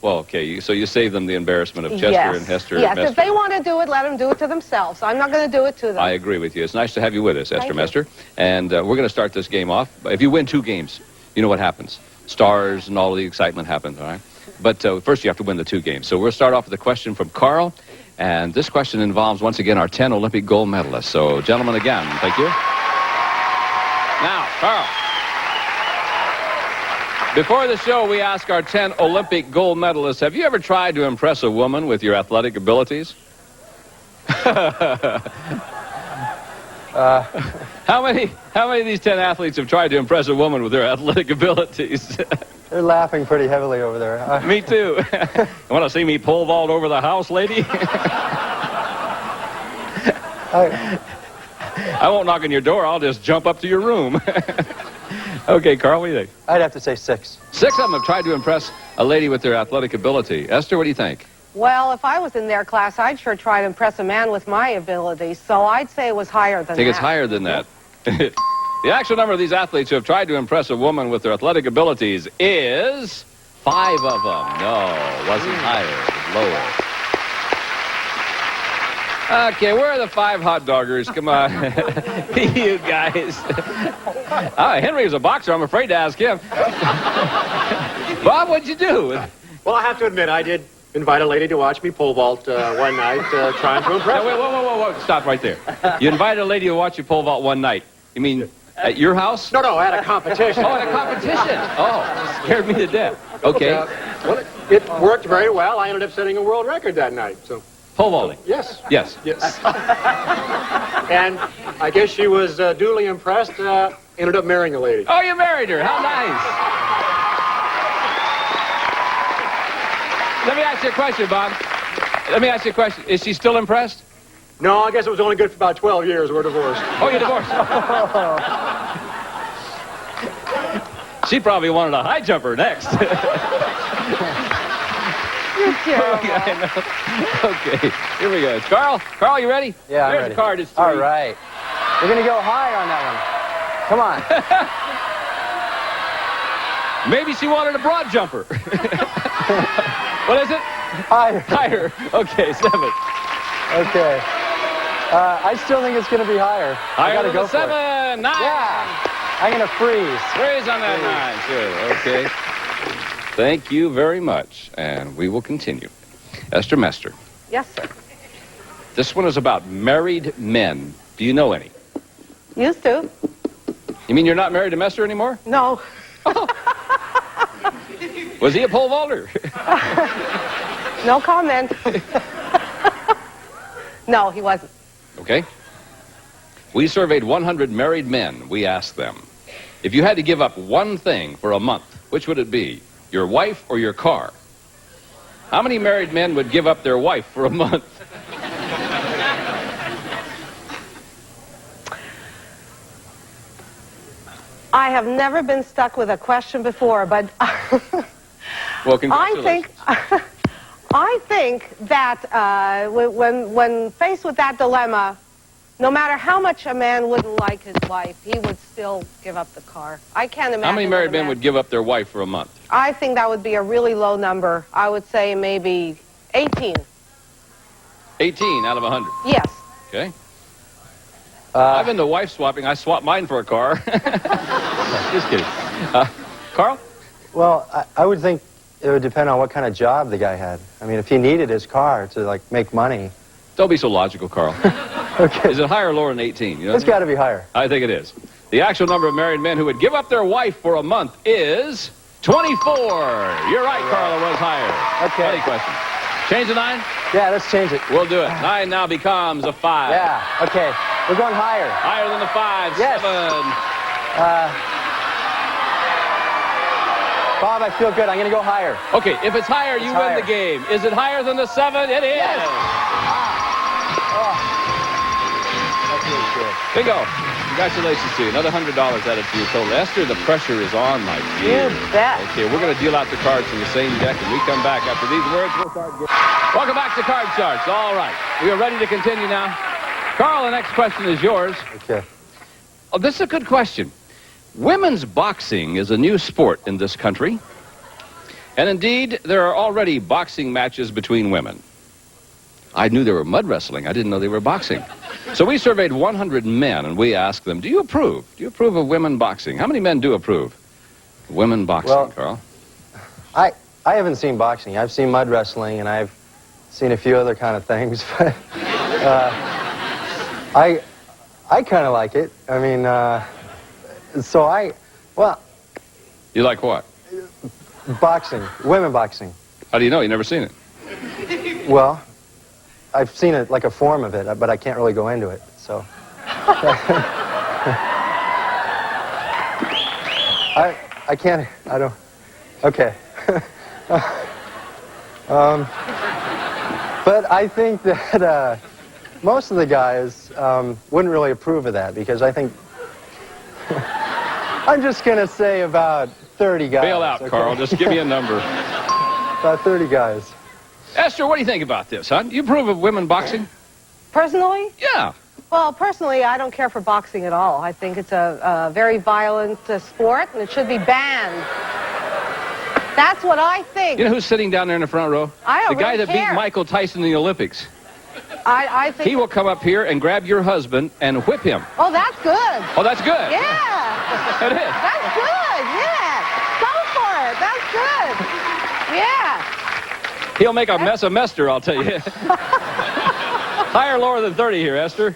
Well, okay. So you save them the embarrassment of Chester Yes. and Hester. Yes. and Mester. If they want to do it, let them do it to themselves. I'm not going to do it to them. I agree with you. It's nice to have you with us, Esther you. Mester. And we're going to start this game off. If you win 2 games, you know what happens. Stars and all the excitement happens, all right? But first you have to win the 2 games. So we'll start off with a question from Carl. And this question involves, once again, our 10 Olympic gold medalists. So, gentlemen, again, thank you. Now, Carl. Before the show, we ask our 10 Olympic gold medalists, have you ever tried to impress a woman with your athletic abilities? How many of these 10 athletes have tried to impress a woman with their athletic abilities? They're laughing pretty heavily over there. Me too. You want to see me pole vault over the house, lady? I won't knock on your door. I'll just jump up to your room. Okay, Carl, what do you think? I'd have to say 6. 6 of them have tried to impress a lady with their athletic ability. Esther, what do you think? Well, if I was in their class, I'd sure try to impress a man with my abilities. So I'd say it was higher than that. I think it's higher than that. The actual number of these athletes who have tried to impress a woman with their athletic abilities is 5 of them. No, it wasn't higher. It was lower. Okay, where are the 5 hot doggers? Come on. You guys. Henry was a boxer. I'm afraid to ask him. Bob, what'd you do? Well, I have to admit, I did invite a lady to watch me pole vault one night, trying to impress her. Wait, whoa. Stop right there. You invited a lady to watch you pole vault one night. You mean at your house? No, at a competition. Oh, at a competition. Oh, scared me to death. Okay. Well, it worked very well. I ended up setting a world record that night. So. Pole vaulting? Yes. Yes. And I guess she was duly impressed, ended up marrying the lady. Oh, you married her. How nice. Let me ask you a question, Bob. Let me ask you a question. Is she still impressed? No, I guess it was only good for about 12 years. We're divorced. Oh, you're divorced? She probably wanted a high jumper next. You're terrible. Okay, here we go. Carl, you ready? Yeah, I'm Here's ready. a card. It's 3. All right. We're going to go higher on that one. Come on. Maybe she wanted a broad jumper. What is it? Higher. Okay, 7. Okay. I still think it's going to be higher. Higher than go 7. 9. Yeah. I'm going to freeze. Freeze on that 9, too. Okay. Thank you very much, and we will continue. Esther Mester. Yes, sir. This one is about married men. Do you know any? Used to. You mean you're not married to Mester anymore? No. Was he a pole vaulter? No comment. No, he wasn't. Okay. We surveyed 100 married men. We asked them, if you had to give up one thing for a month, which would it be? Your wife or your car? How many married men would give up their wife for a month? I have never been stuck with a question before, but Well, congratulations. I think that when faced with that dilemma, no matter how much a man wouldn't like his wife, he would still give up the car. I can't imagine. How many married men would give up their wife for a month? I think that would be a really low number. I would say maybe 18. 18 out of 100. Yes. Okay. I've been to wife swapping. I swapped mine for a car. Just kidding. Carl? Well, I would think it would depend on what kind of job the guy had. I mean, if he needed his car to, like, make money. Don't be so logical, Carl. Okay. Is it higher or lower than 18? You know It's got to be higher. I think it is. The actual number of married men who would give up their wife for a month is 24. You're right, Carl, it was higher. Okay. Any question? Change the 9? Yeah, let's change it. We'll do it. 9 now becomes a 5. Yeah, okay. We're going higher. Higher than the 5. Yes. 7. Bob, I feel good. I'm going to go higher. Okay, if it's higher, you win the game. Is it higher than the 7? It is. Yes. Oh. That's really good. Bingo. Congratulations to you. Another $100 added to your total. Esther, the pressure is on, my dear. You bet. Okay, we're going to deal out the cards from the same deck, and we come back after these words. We'll start getting... Welcome back to Card Sharks. All right. We are ready to continue now. Carl, the next question is yours. Okay. Oh, this is a good question. Women's boxing is a new sport in this country. And indeed, there are already boxing matches between women. I knew they were mud wrestling. I didn't know they were boxing. So we surveyed 100 men, and we asked them, do you approve? Do you approve of women boxing? How many men do approve of women boxing, Well, Carl? I haven't seen boxing. I've seen mud wrestling, and I've seen a few other kind of things. But I kind of like it. I mean, well... You like what? Boxing. Women boxing. How do you know? You've never seen it. Well, I've seen it, like a form of it, but I can't really go into it, so... I can't... I don't... Okay. But I think that most of the guys wouldn't really approve of that, because I think... I'm just going to say about 30 guys. Bail out, okay? Carl. Just give me a number. About 30 guys. Esther, what do you think about this, huh? Do you approve of women boxing? Personally? Yeah. Well, personally, I don't care for boxing at all. I think it's a very violent sport, and it should be banned. That's what I think. You know who's sitting down there in the front row? I don't The guy really that care. beat Michael Tyson in the Olympics. I think... He will come up here and grab your husband and whip him. Oh, that's good. Oh, that's good. Yeah. It is. That's good, yeah. Go for it. That's good. Yeah. He'll make a mess of Mester, I'll tell you. Higher or lower than 30 here, Esther?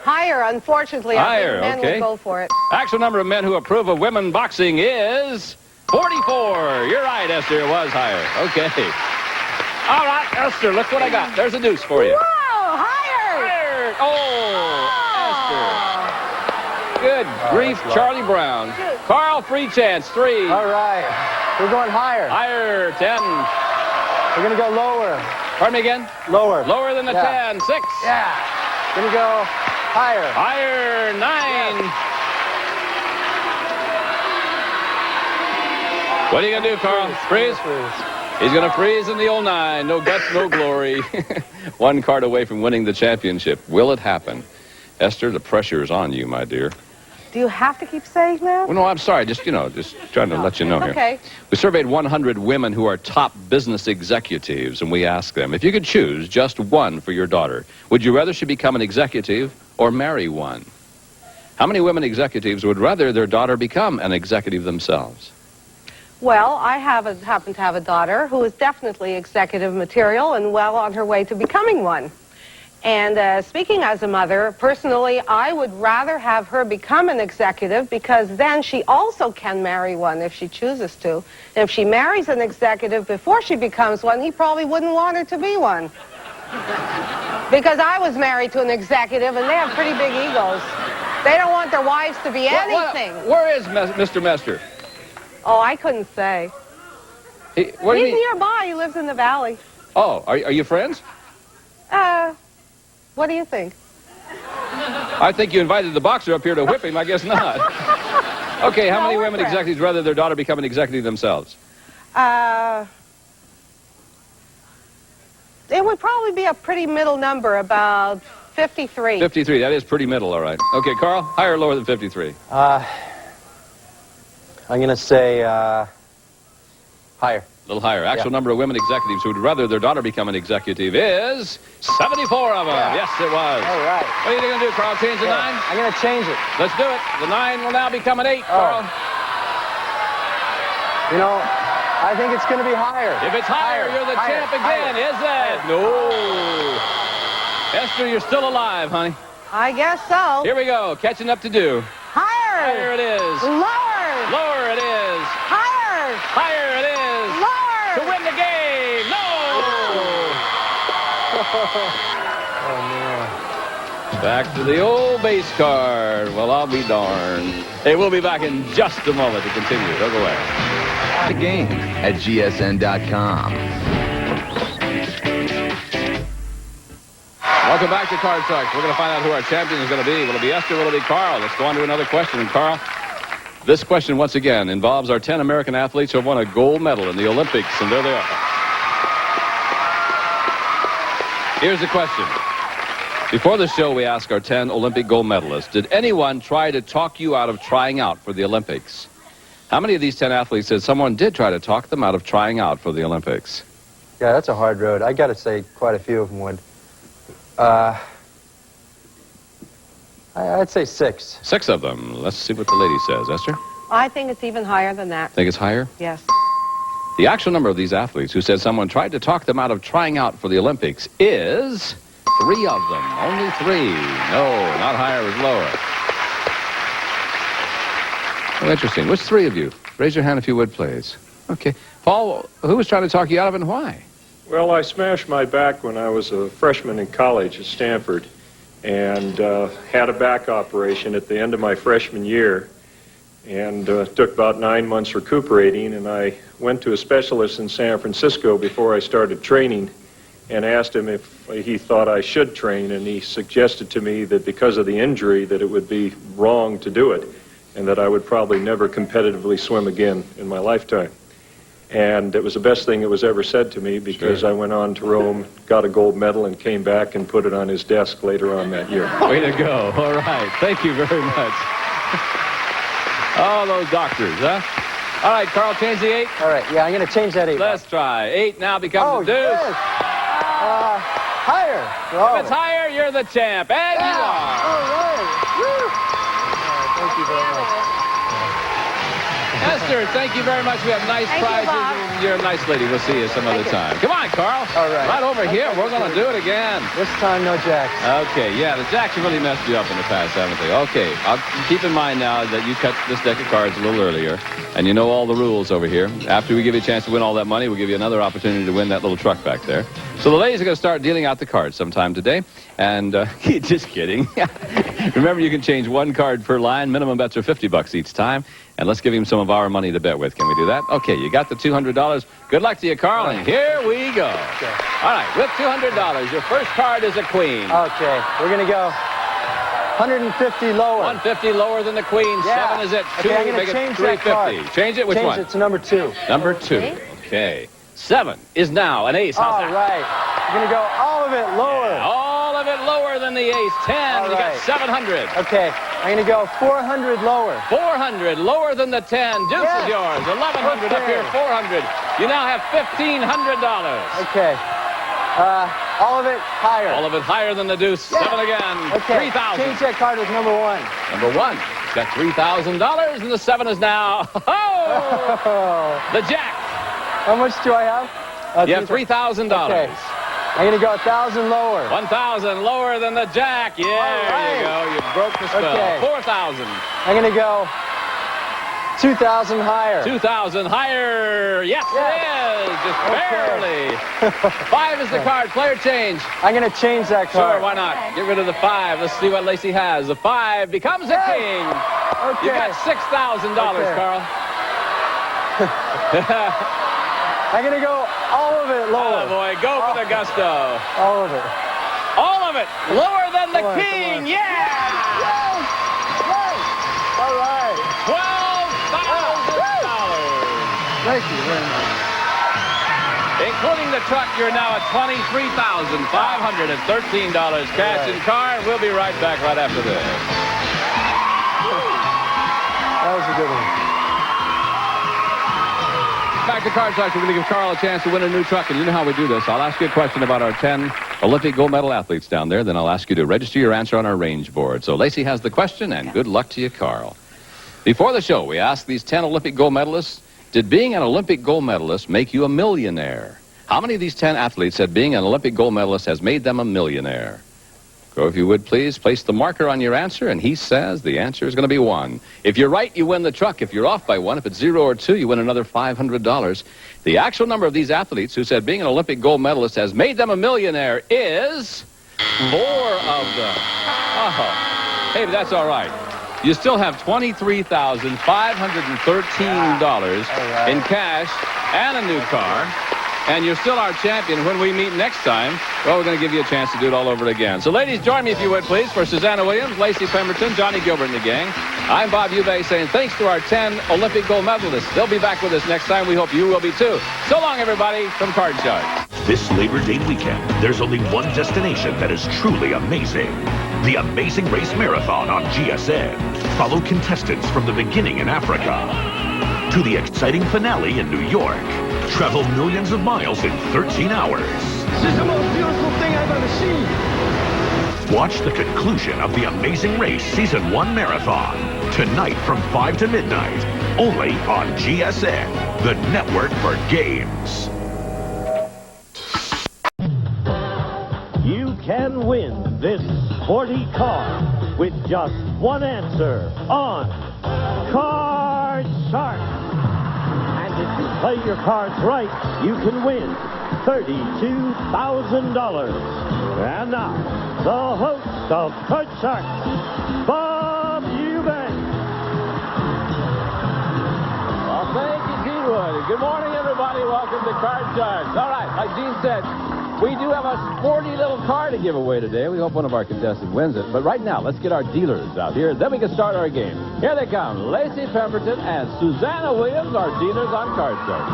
Higher, unfortunately. Higher, I think men okay. will go for it. Actual number of men who approve of women boxing is 44. You're right, Esther. It was higher. Okay. All right, Esther, look what I got. There's a deuce for you. Whoa, higher. Oh, Esther. Good grief, Charlie Brown. Carl, free chance, 3. All right. We're going higher. Higher, 10. We're going to go lower. Pardon me again? Lower. Lower than the 10. 6. Yeah. Going to go higher. Higher, 9. What are you going to do, Carl? Freeze? He's going to freeze in the old 9. No guts, no glory. One card away from winning the championship. Will it happen? Esther, the pressure is on you, my dear. Do you have to keep saying that? Well, no, I'm sorry. Just trying to let you know here. Okay. We surveyed 100 women who are top business executives, and we asked them, if you could choose just one for your daughter, would you rather she become an executive or marry one? How many women executives would rather their daughter become an executive themselves? Well, I happen to have a daughter who is definitely executive material and well on her way to becoming one. And speaking as a mother, personally, I would rather have her become an executive, because then she also can marry one if she chooses to. And if she marries an executive before she becomes one, he probably wouldn't want her to be one. Because I was married to an executive, and they have pretty big egos. They don't want their wives to be anything. Where is Mr. Mester? Oh, I couldn't say. What do you He's mean? nearby. He lives in the valley. Oh, are you friends? What do you think? I think you invited the boxer up here to whip him. I guess not. Okay, how many women executives rather their daughter become an executive themselves? It would probably be a pretty middle number, about 53. 53. That is pretty middle, all right. Okay, Carl, higher or lower than 53? I'm going to say higher. A little higher. Actual number of women executives who would rather their daughter become an executive is 74 of them. Yes, it was. All right. What are you going to do, Carl? Change the 9? I'm going to change it. Let's do it. The 9 will now become an 8, Carl. You know, I think it's going to be higher. If it's higher, you're the champ again, is it? No. Esther, you're still alive, honey. I guess so. Here we go. Catching up to do. Higher. Higher it is. Lower. Lower it is. Higher. Higher it is. Lower. To win the game. No. Oh, man. Back to the old base card. Well, I'll be darned. Hey, we'll be back in just a moment to continue. Don't go away. The game at gsn.com. Welcome back to Card Sharks. We're going to find out who our champion is going to be. Will it be Esther? Will it be Carl? Let's go on to another question. And Carl, this question once again involves our 10 American athletes who have won a gold medal in the Olympics. And there they are. Here's the question. Before the show, we asked our 10 Olympic gold medalists, did anyone try to talk you out of trying out for the Olympics? How many of these 10 athletes said someone did try to talk them out of trying out for the Olympics? Yeah, that's a hard road. I got to say quite a few of them would. I'd say 6. 6 of them. Let's see what the lady says. Esther? I think it's even higher than that. Think it's higher? Yes. The actual number of these athletes who said someone tried to talk them out of trying out for the Olympics is 3 of them. Only 3. No, not higher, it was lower. Oh, interesting. Which 3 of you? Raise your hand if you would, please. Okay. Paul, who was trying to talk you out of and why? Well, I smashed my back when I was a freshman in college at Stanford and had a back operation at the end of my freshman year and took about 9 months recuperating, and I went to a specialist in San Francisco before I started training and asked him if he thought I should train, and he suggested to me that because of the injury that it would be wrong to do it and that I would probably never competitively swim again in my lifetime. And it was the best thing that was ever said to me because I went on to Rome, got a gold medal, and came back and put it on his desk later on that year. Way to go. All right. Thank you very much. Oh, those doctors, huh? All right, Carl, change the 8. All right, yeah, I'm going to change that 8. Let's try. 8 now becomes the deuce. Yes. Higher. If it's higher, you're the champ. And you are. All right. Woo. Thank you very much. Esther, thank you very much. We have nice prizes. You're a nice lady. We'll see you some other time. Come on, Carl. All right. Right over here. We're going to do it again. This time, no jacks. Okay, yeah, the jacks have really messed you up in the past, haven't they? Okay, I'll keep in mind now that you cut this deck of cards a little earlier, and you know all the rules over here. After we give you a chance to win all that money, we'll give you another opportunity to win that little truck back there. So the ladies are going to start dealing out the cards sometime today, and just kidding. Remember, you can change 1 card per line. Minimum bets are $50 each time. And let's give him some of our money to bet with. Can we do that? Okay, you got the $200. Good luck to you, Carl, and here we go. Okay. All right, with $200, your first card is a queen. Okay, we're going to go 150 lower. 150 lower than the queen. Yeah. 7 is it. 2, Okay, I'm going make to it change that 350. card. Change it? Which one? Change it to number 2. Number 2. Okay. 7 is now an ace. How's All right. We're going to go all of it lower. Yeah, all of it lower than the ace. 10, you got 700. Okay, I'm going to go 400 lower. 400 lower than the 10. Deuce is yours. 1,100 up here, 400. You now have $1,500. Okay. All of it higher. All of it higher than the deuce. 7 again. Okay. 3,000. Change that card with number 1. Number 1. Got $3,000, and the 7 is now, the jack. How much do I have? You have $3,000. Okay. I'm going to go 1,000 lower. 1,000 lower than the jack. Yeah, there you go. You broke the spell. Okay. 4,000. I'm going to go 2,000 higher. 2,000 higher. Yes, it is. Just barely. 5 is the card. Player change. I'm going to change that card. Sure, why not? Get rid of the 5. Let's see what Lacey has. The 5 becomes a king. Okay. You got $6,000, Carl. I'm going to go all of it lower. Oh, boy. Go for the gusto. All of it. All of it. Lower than the Come on, king. come on. Yeah. Yes. Yes. All right. $12,000. Thank you very much. Including the truck, you're now at $23,513 cash and car. We'll be right back right after this. That was a good one. Back to Card Sharks. We're going to give Carl a chance to win a new truck, and you know how we do this. I'll ask you a question about our 10 Olympic gold medal athletes down there, then I'll ask you to register your answer on our range board. So Lacey has the question, and good luck to you, Carl. Before the show, we asked these 10 Olympic gold medalists, did being an Olympic gold medalist make you a millionaire? How many of these 10 athletes said being an Olympic gold medalist has made them a millionaire? Go, if you would, please, place the marker on your answer, and he says the answer is going to be 1. If you're right, you win the truck. If you're off by 1, if it's 0 or 2, you win another $500. The actual number of these athletes who said being an Olympic gold medalist has made them a millionaire is 4 of them. Oh, hey, but that's all right. You still have $23,513 in cash and a new car. And you're still our champion. When we meet next time, well, we're going to give you a chance to do it all over again. So, ladies, join me, if you would, please, for Susanna Williams, Lacey Pemberton, Johnny Gilbert, and the gang. I'm Bob Eubanks saying thanks to our 10 Olympic gold medalists. They'll be back with us next time. We hope you will be, too. So long, everybody, from Card Shark. This Labor Day weekend, there's only one destination that is truly amazing. The Amazing Race Marathon on GSN. Follow contestants from the beginning in Africa to the exciting finale in New York. Travel millions of miles in 13 hours. This is the most beautiful thing I've ever seen. Watch the conclusion of the Amazing Race Season 1 Marathon tonight from 5 to midnight, only on GSN, the network for games. You can win this sporty car with just one answer on Card Shark. And if you play your cards right, you can win $32,000. And now, the host of Card Shark, Bob Eubanks. Well, thank you, Gene Wood. Good morning, everybody. Welcome to Card Shark. All right, like Gene said, we do have a sporty little car to give away today. We hope one of our contestants wins it. But right now, let's get our dealers out here. Then we can start our game. Here they come. Lacey Pemberton and Susanna Williams, our dealers on Card Shark.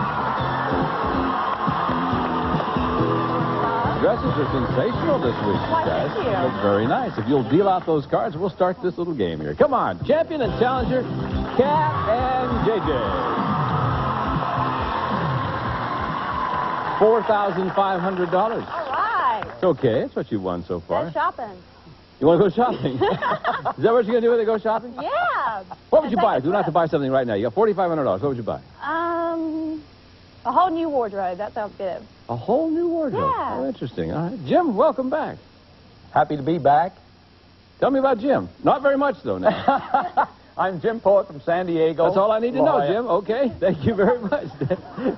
Dresses are sensational this week, guys. Thank you. Looks very nice. If you'll deal out those cards, we'll start this little game here. Come on. Champion and challenger, Kat and JJ. $4,500. All right. It's okay. It's what you've won so far. Go shopping. You want to go shopping? Is that what you're going to do when they go shopping? Yeah. What would you buy? If you don't have to buy something right now, you got $4,500. What would you buy? A whole new wardrobe. That sounds good. A whole new wardrobe? Yeah. Oh, interesting. All right. Jim, welcome back. Happy to be back. Tell me about Jim. Not very much, though, now. I'm Jim Poet from San Diego. That's all I need to know, Jim. Okay. Thank you very much.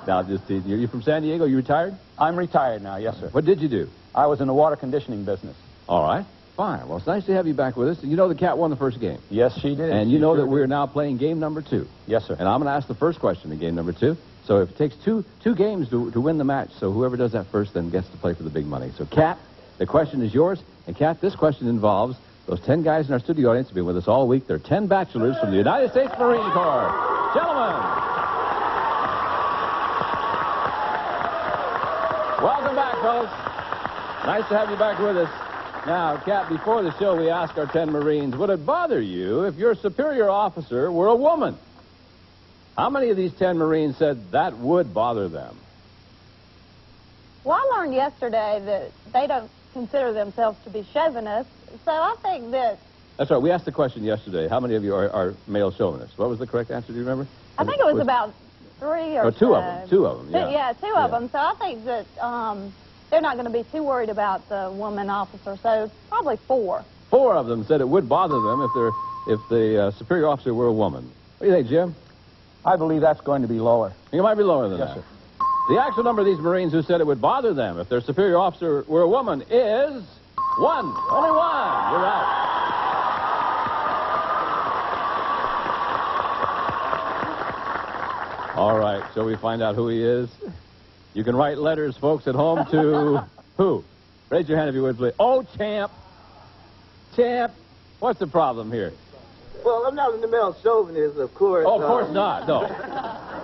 Now, just teasing you. You're from San Diego? You retired? I'm retired now, yes, sir. What did you do? I was in the water conditioning business. All right. Fine. Well, it's nice to have you back with us. You know the Cat won the first game. Yes, she did. And you know that we're now playing game number 2. Yes, sir. And I'm going to ask the first question in game number 2. So if it takes two games to win the match, so whoever does that first then gets to play for the big money. So, Cat, the question is yours. And, Cat, this question involves those 10 guys in our studio audience who've been with us all week. They're 10 bachelors from the United States Marine Corps. Gentlemen. Welcome back, folks. Nice to have you back with us. Now, Cat, before the show, we asked our 10 Marines, would it bother you if your superior officer were a woman? How many of these 10 Marines said that would bother them? Well, I learned yesterday that they don't consider themselves to be chauvinists, so I think that... That's right. We asked the question yesterday. How many of you are male chauvinists? What was the correct answer? Do you remember? I think it was about 3 or 2 so. of them. 2 of them, yeah. Yeah, 2 of them. So I think that they're not going to be too worried about the woman officer, so probably 4. 4 of them said it would bother them if the superior officer were a woman. What do you think, Jim? I believe that's going to be lower. You might be lower than that. Yes, sir. The actual number of these Marines who said it would bother them if their superior officer were a woman is 1. Only 1. You're out. All right. Shall we find out who he is? You can write letters, folks, at home to who? Raise your hand if you would, please. Oh, Champ. Champ. What's the problem here? Well, I'm not in the male chauvinist, of course. Oh, of course not. No.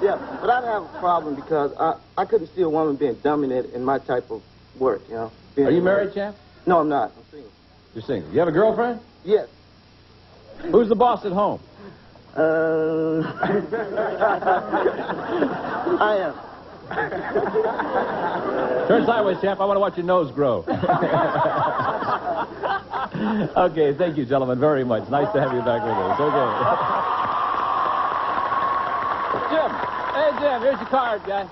Yeah, but I have a problem because I couldn't see a woman being dominant in my type of work, you know. Are you married, Champ? No, I'm not. I'm single. You're single. You have a girlfriend? Yes. Who's the boss at home? I am. Turn sideways, Champ. I want to watch your nose grow. Okay, thank you, gentlemen, very much. Nice to have you back with us. Okay. Jim. Hey, Jim, here's your card, guy.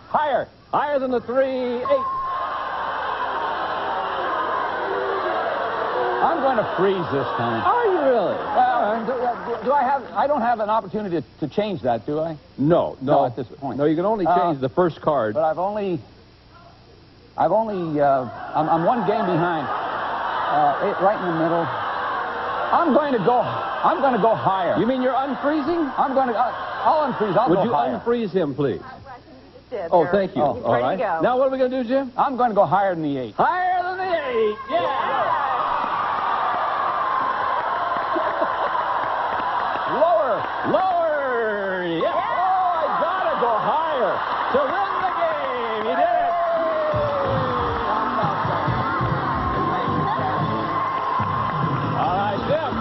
Higher. Higher than the 3-8. I'm going to freeze this time. Are you really? Well, do I have... I don't have an opportunity to change that, do I? No, at this point. No, you can only change the first card. But I'm 1 game behind. Right in the middle. I'm going to go higher. You mean you're unfreezing? I'll unfreeze. I'll Would go you higher. unfreeze him, please? did. Oh, there. thank you. He's All ready right. to go. Now, what are we going to do, Jim? I'm going to go higher than the 8. Higher than the 8. Yeah. Lower. Yeah. Oh, I got to go higher to win the game. You did it. All right, Jim.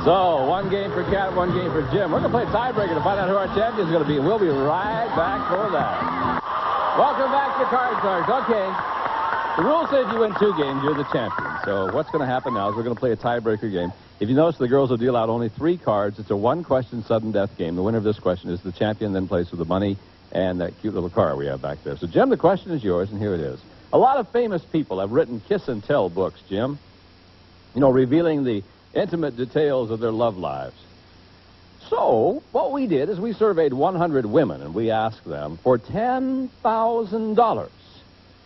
So, one game for Cat, one game for Jim. We're going to play tiebreaker to find out who our champion is going to be, and we'll be right back for that. Welcome back to Card Sharks. Okay. The rule says you win 2 games, you're the champion. So what's going to happen now is we're going to play a tiebreaker game. If you notice, the girls will deal out only 3 cards. It's a 1-question sudden death game. The winner of this question is the champion, then plays with the money and that cute little car we have back there. So, Jim, the question is yours, and here it is. A lot of famous people have written kiss and tell books, Jim. You know, revealing the intimate details of their love lives. So, what we did is we surveyed 100 women, and we asked them, for $10,000,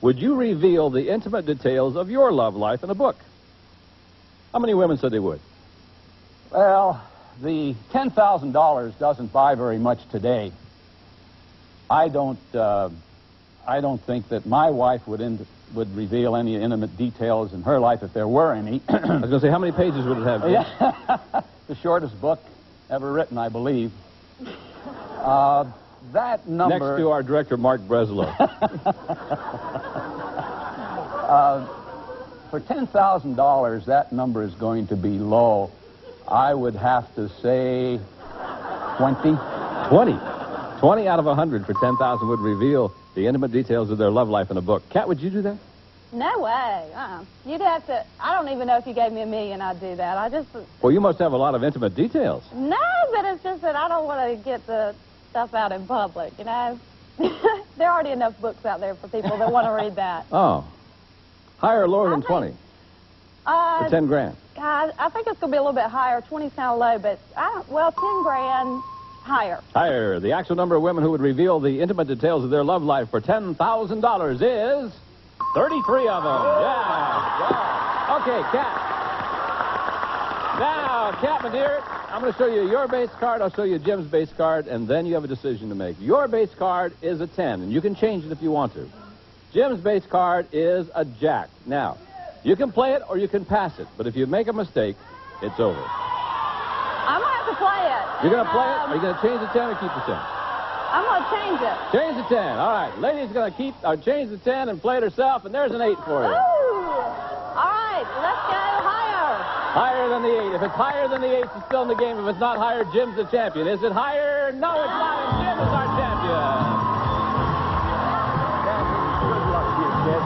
would you reveal the intimate details of your love life in a book? How many women said they would? Well, the $10,000 doesn't buy very much today. I don't think that my wife would reveal any intimate details in her life if there were any. I was going to say, how many pages would it have? Yeah. The shortest book ever written, I believe. That number... Next to our director, Mark Breslow. For $10,000, that number is going to be low. I would have to say 20. 20 out of 100 for $10,000 would reveal the intimate details of their love life in a book. Kat, would you do that? No way. You'd have to... I don't even know if you gave me $1 million, I'd do that. I just... Well, you must have a lot of intimate details. No, but it's just that I don't want to get the stuff out in public, you know? There are already enough books out there for people that want to read that. Oh. Higher or lower than 20? For 10 grand. God, I think it's going to be a little bit higher. 20 sound low, but 10 grand higher. Higher. The actual number of women who would reveal the intimate details of their love life for $10,000 is 33 of them. Yeah. Okay, Kat. Now, Kat, my dear, I'm going to show you your base card. I'll show you Jim's base card, and then you have a decision to make. Your base card is a 10, and you can change it if you want to. Jim's base card is a jack. Now, you can play it or you can pass it, but if you make a mistake, it's over. I'm going to have to play it. You're going to play it? Are you going to change the 10 or keep the 10? I'm going to change it. Change the 10. All right. Lady's going to change the 10 and play it herself, and there's an 8 for you. Ooh. All right, let's go higher. Higher than the 8. If it's higher than the 8, it's still in the game. If it's not higher, Jim's the champion. Is it higher? No, it's not. And Jim is our champion. Good luck to you, kid.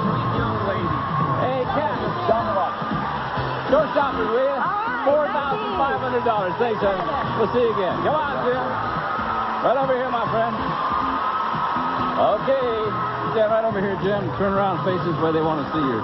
Sweet young lady. Hey, Kat. Short shoppers, will you? $4,500. Thanks, honey. We'll see you again. Come on, Jim. Right over here, my friend. Okay. Stand right over here, Jim. Turn around, faces where they want to see you.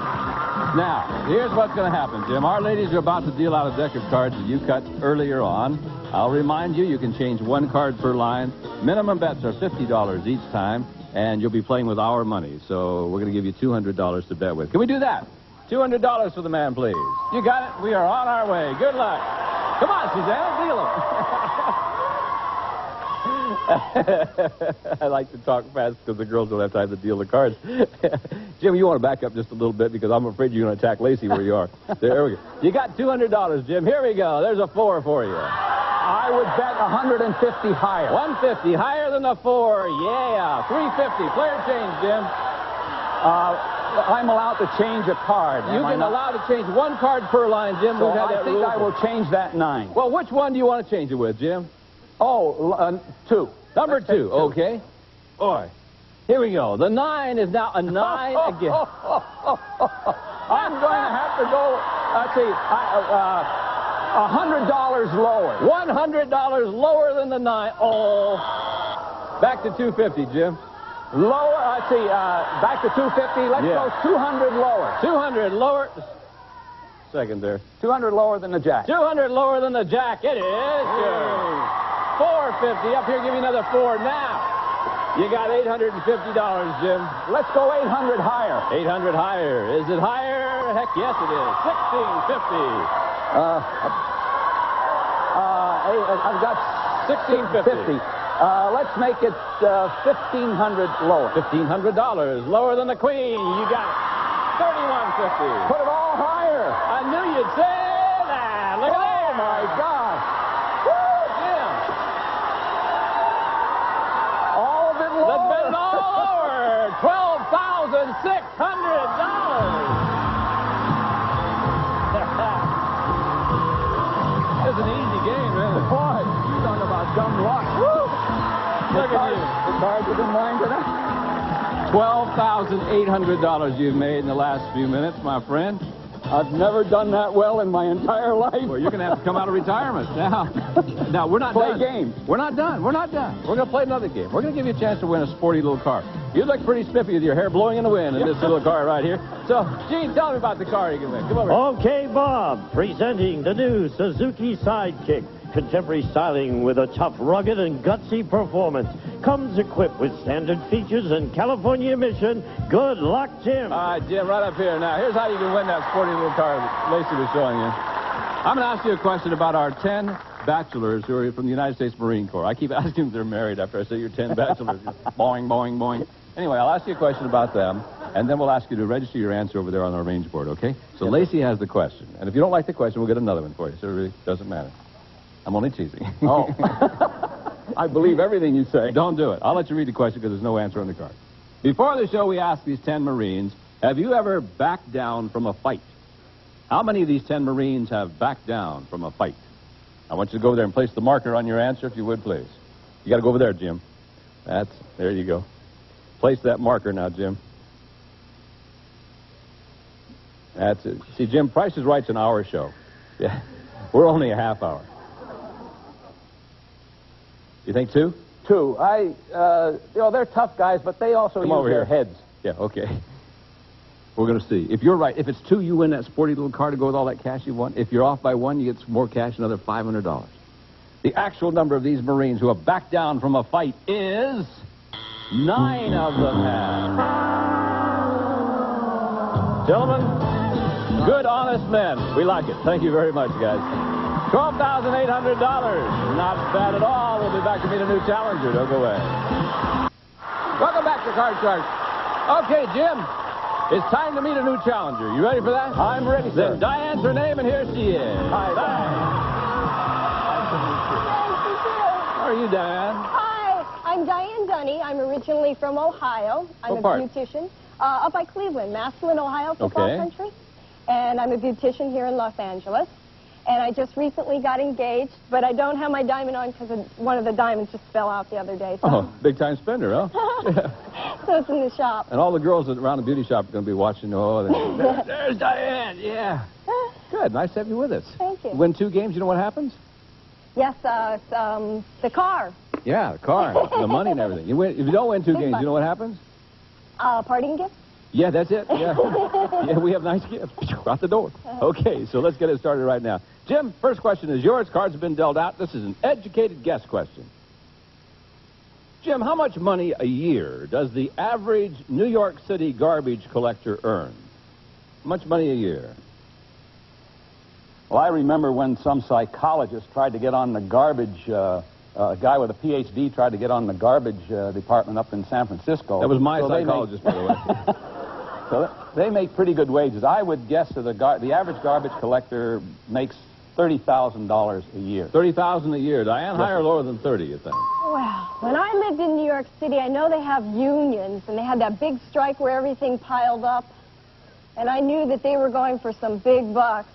Now, here's what's going to happen, Jim. Our ladies are about to deal out a deck of cards that you cut earlier on. I'll remind you, you can change 1 card per line. Minimum bets are $50 each time, and you'll be playing with our money. So we're going to give you $200 to bet with. Can we do that? $200 for the man, please. You got it? We are on our way. Good luck. Come on, Susanna, deal them. I like to talk fast because the girls don't have time to deal the cards. Jim, you want to back up just a little bit because I'm afraid you're going to attack Lacey where you are. There we go. You got $200, Jim. Here we go. There's a 4 for you. I would bet 150 higher. 150, higher than the 4. Yeah. 350. Player change, Jim. I'm allowed to change a card. You've been allowed to change 1 card per line, Jim. So I think I will change that 9. Well, which one do you want to change it with, Jim? Oh, 2. Number 2, okay. Boy, here we go. The 9 is now a 9 again. I'm going to have to go, let's see, $100 lower. $100 lower than the 9. Oh. Back to 250, Jim. Lower, let's see, back to 250. Let's go 200 lower. 200 lower. Second there. 200 lower than the jack. 200 lower than the jack. It is. 450. Up here, give me another 4 now. You got $850, Jim. Let's go 800 higher. 800 higher. Is it higher? Heck, yes, it is. 1650. I've got $1,650. Let's make it $1,500 lower. $1,500 lower than the Queen. You got it. $3,150. Put it all higher. I knew you'd say that. Look at that. Oh, my God. Woo, Jim. All of it lower. Let's bet it all over. $12,600. It's an easy game, really. Boy, you talk about dumb luck. Woo. Look at you. The cards have been mine tonight. $12,800 you've made in the last few minutes, my friend. I've never done that well in my entire life. Well, you're going to have to come out of retirement now. Now, we're not Play done. games. We're not done. We're not done. We're going to play another game. We're going to give you a chance to win a sporty little car. You look pretty spiffy with your hair blowing in the wind in this little car right here. So, Gene, tell me about the car you can win. Come over here. Okay, Bob, presenting the new Suzuki Sidekick. Contemporary styling with a tough, rugged, and gutsy performance. Comes equipped with standard features and California emission. Good luck, Jim. All right, Jim, right up here. Now, here's how you can win that sporty little car that Lacey was showing you. I'm going to ask you a question about our 10 bachelors who are from the United States Marine Corps. I keep asking if they're married after I say you're 10 bachelors. Boing, boing, boing. Anyway, I'll ask you a question about them, and then we'll ask you to register your answer over there on our range board, okay? So Lacey has the question. And if you don't like the question, we'll get another one for you, so it really doesn't matter. I'm only teasing. Oh. I believe everything you say. Don't do it. I'll let you read the question because there's no answer on the card. Before the show, we asked these 10 Marines, have you ever backed down from a fight? How many of these 10 Marines have backed down from a fight? I want you to go over there and place the marker on your answer, if you would, please. You got to go over there, Jim. There you go. Place that marker now, Jim. That's it. See, Jim, Price is Right's an hour show. Yeah. We're only a half hour. You think two? Two. They're tough guys, but they also Come use over their here. heads. Yeah, okay. We're going to see. If you're right, if it's two, you win that sporty little car to go with all that cash you won. If you're off by one, you get some more cash, another $500. The actual number of these Marines who have backed down from a fight is 9 of them have. Gentlemen, good, honest men. We like it. Thank you very much, guys. $12,800. Not bad at all. We'll be back to meet a new challenger. Don't go away. Welcome back to Card Shark. Okay, Jim. It's time to meet a new challenger. You ready for that? I'm ready, sir. Then Diane's her name, and here she is. Hi, Diane. How are you, Diane? Hi, I'm Diane Dunny. I'm originally from Ohio. I'm What a part? beautician. Up by Cleveland, Massillon, Ohio, football Okay. country. And I'm a beautician here in Los Angeles. And I just recently got engaged, but I don't have my diamond on because one of the diamonds just fell out the other day. So, Oh, big-time spender, huh? so it's in the shop. And all the girls around the beauty shop are going to be watching. Oh, there's Diane. Yeah. Good. Nice to have you with us. Thank you. You win 2 games, you know what happens? Yes, the car. Yeah, the car, the money and everything. You win. If you don't win 2 games, you know what happens? Parting gift? Yeah, that's it. Yeah. Yeah, we have nice gifts. Out the door. Okay, so let's get it started right now. Jim, first question is yours. Cards have been dealt out. This is an educated guess question. Jim, how much money a year does the average New York City garbage collector earn? How much money a year? Well, I remember when some psychologist tried to get on the garbage, a guy with a PhD tried to get on the garbage department up in San Francisco. That was my So psychologist, by the way. So they make pretty good wages. I would guess that the average garbage collector makes $30,000 a year. $30,000 a year. Diane, higher or lower than 30, you think? Well, when I lived in New York City, I know they have unions, and they had that big strike where everything piled up. And I knew that they were going for some big bucks,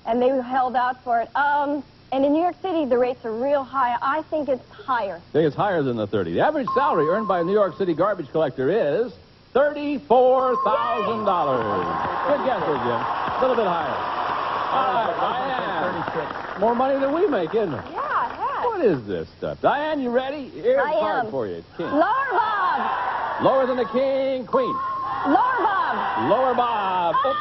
and they held out for it. And in New York City, the rates are real high. I think it's higher. I think it's higher than the 30. The average salary earned by a New York City garbage collector is $34,000. Good guess there, Jim. A little bit higher. All right, Diane. 36. More money than we make, isn't it? Yeah, heck. What is this stuff? Diane, you ready? Here's I a card am. for you. It's king. Lower Bob! Lower than the king, queen. Lower Bob! Lower Bob. Oops.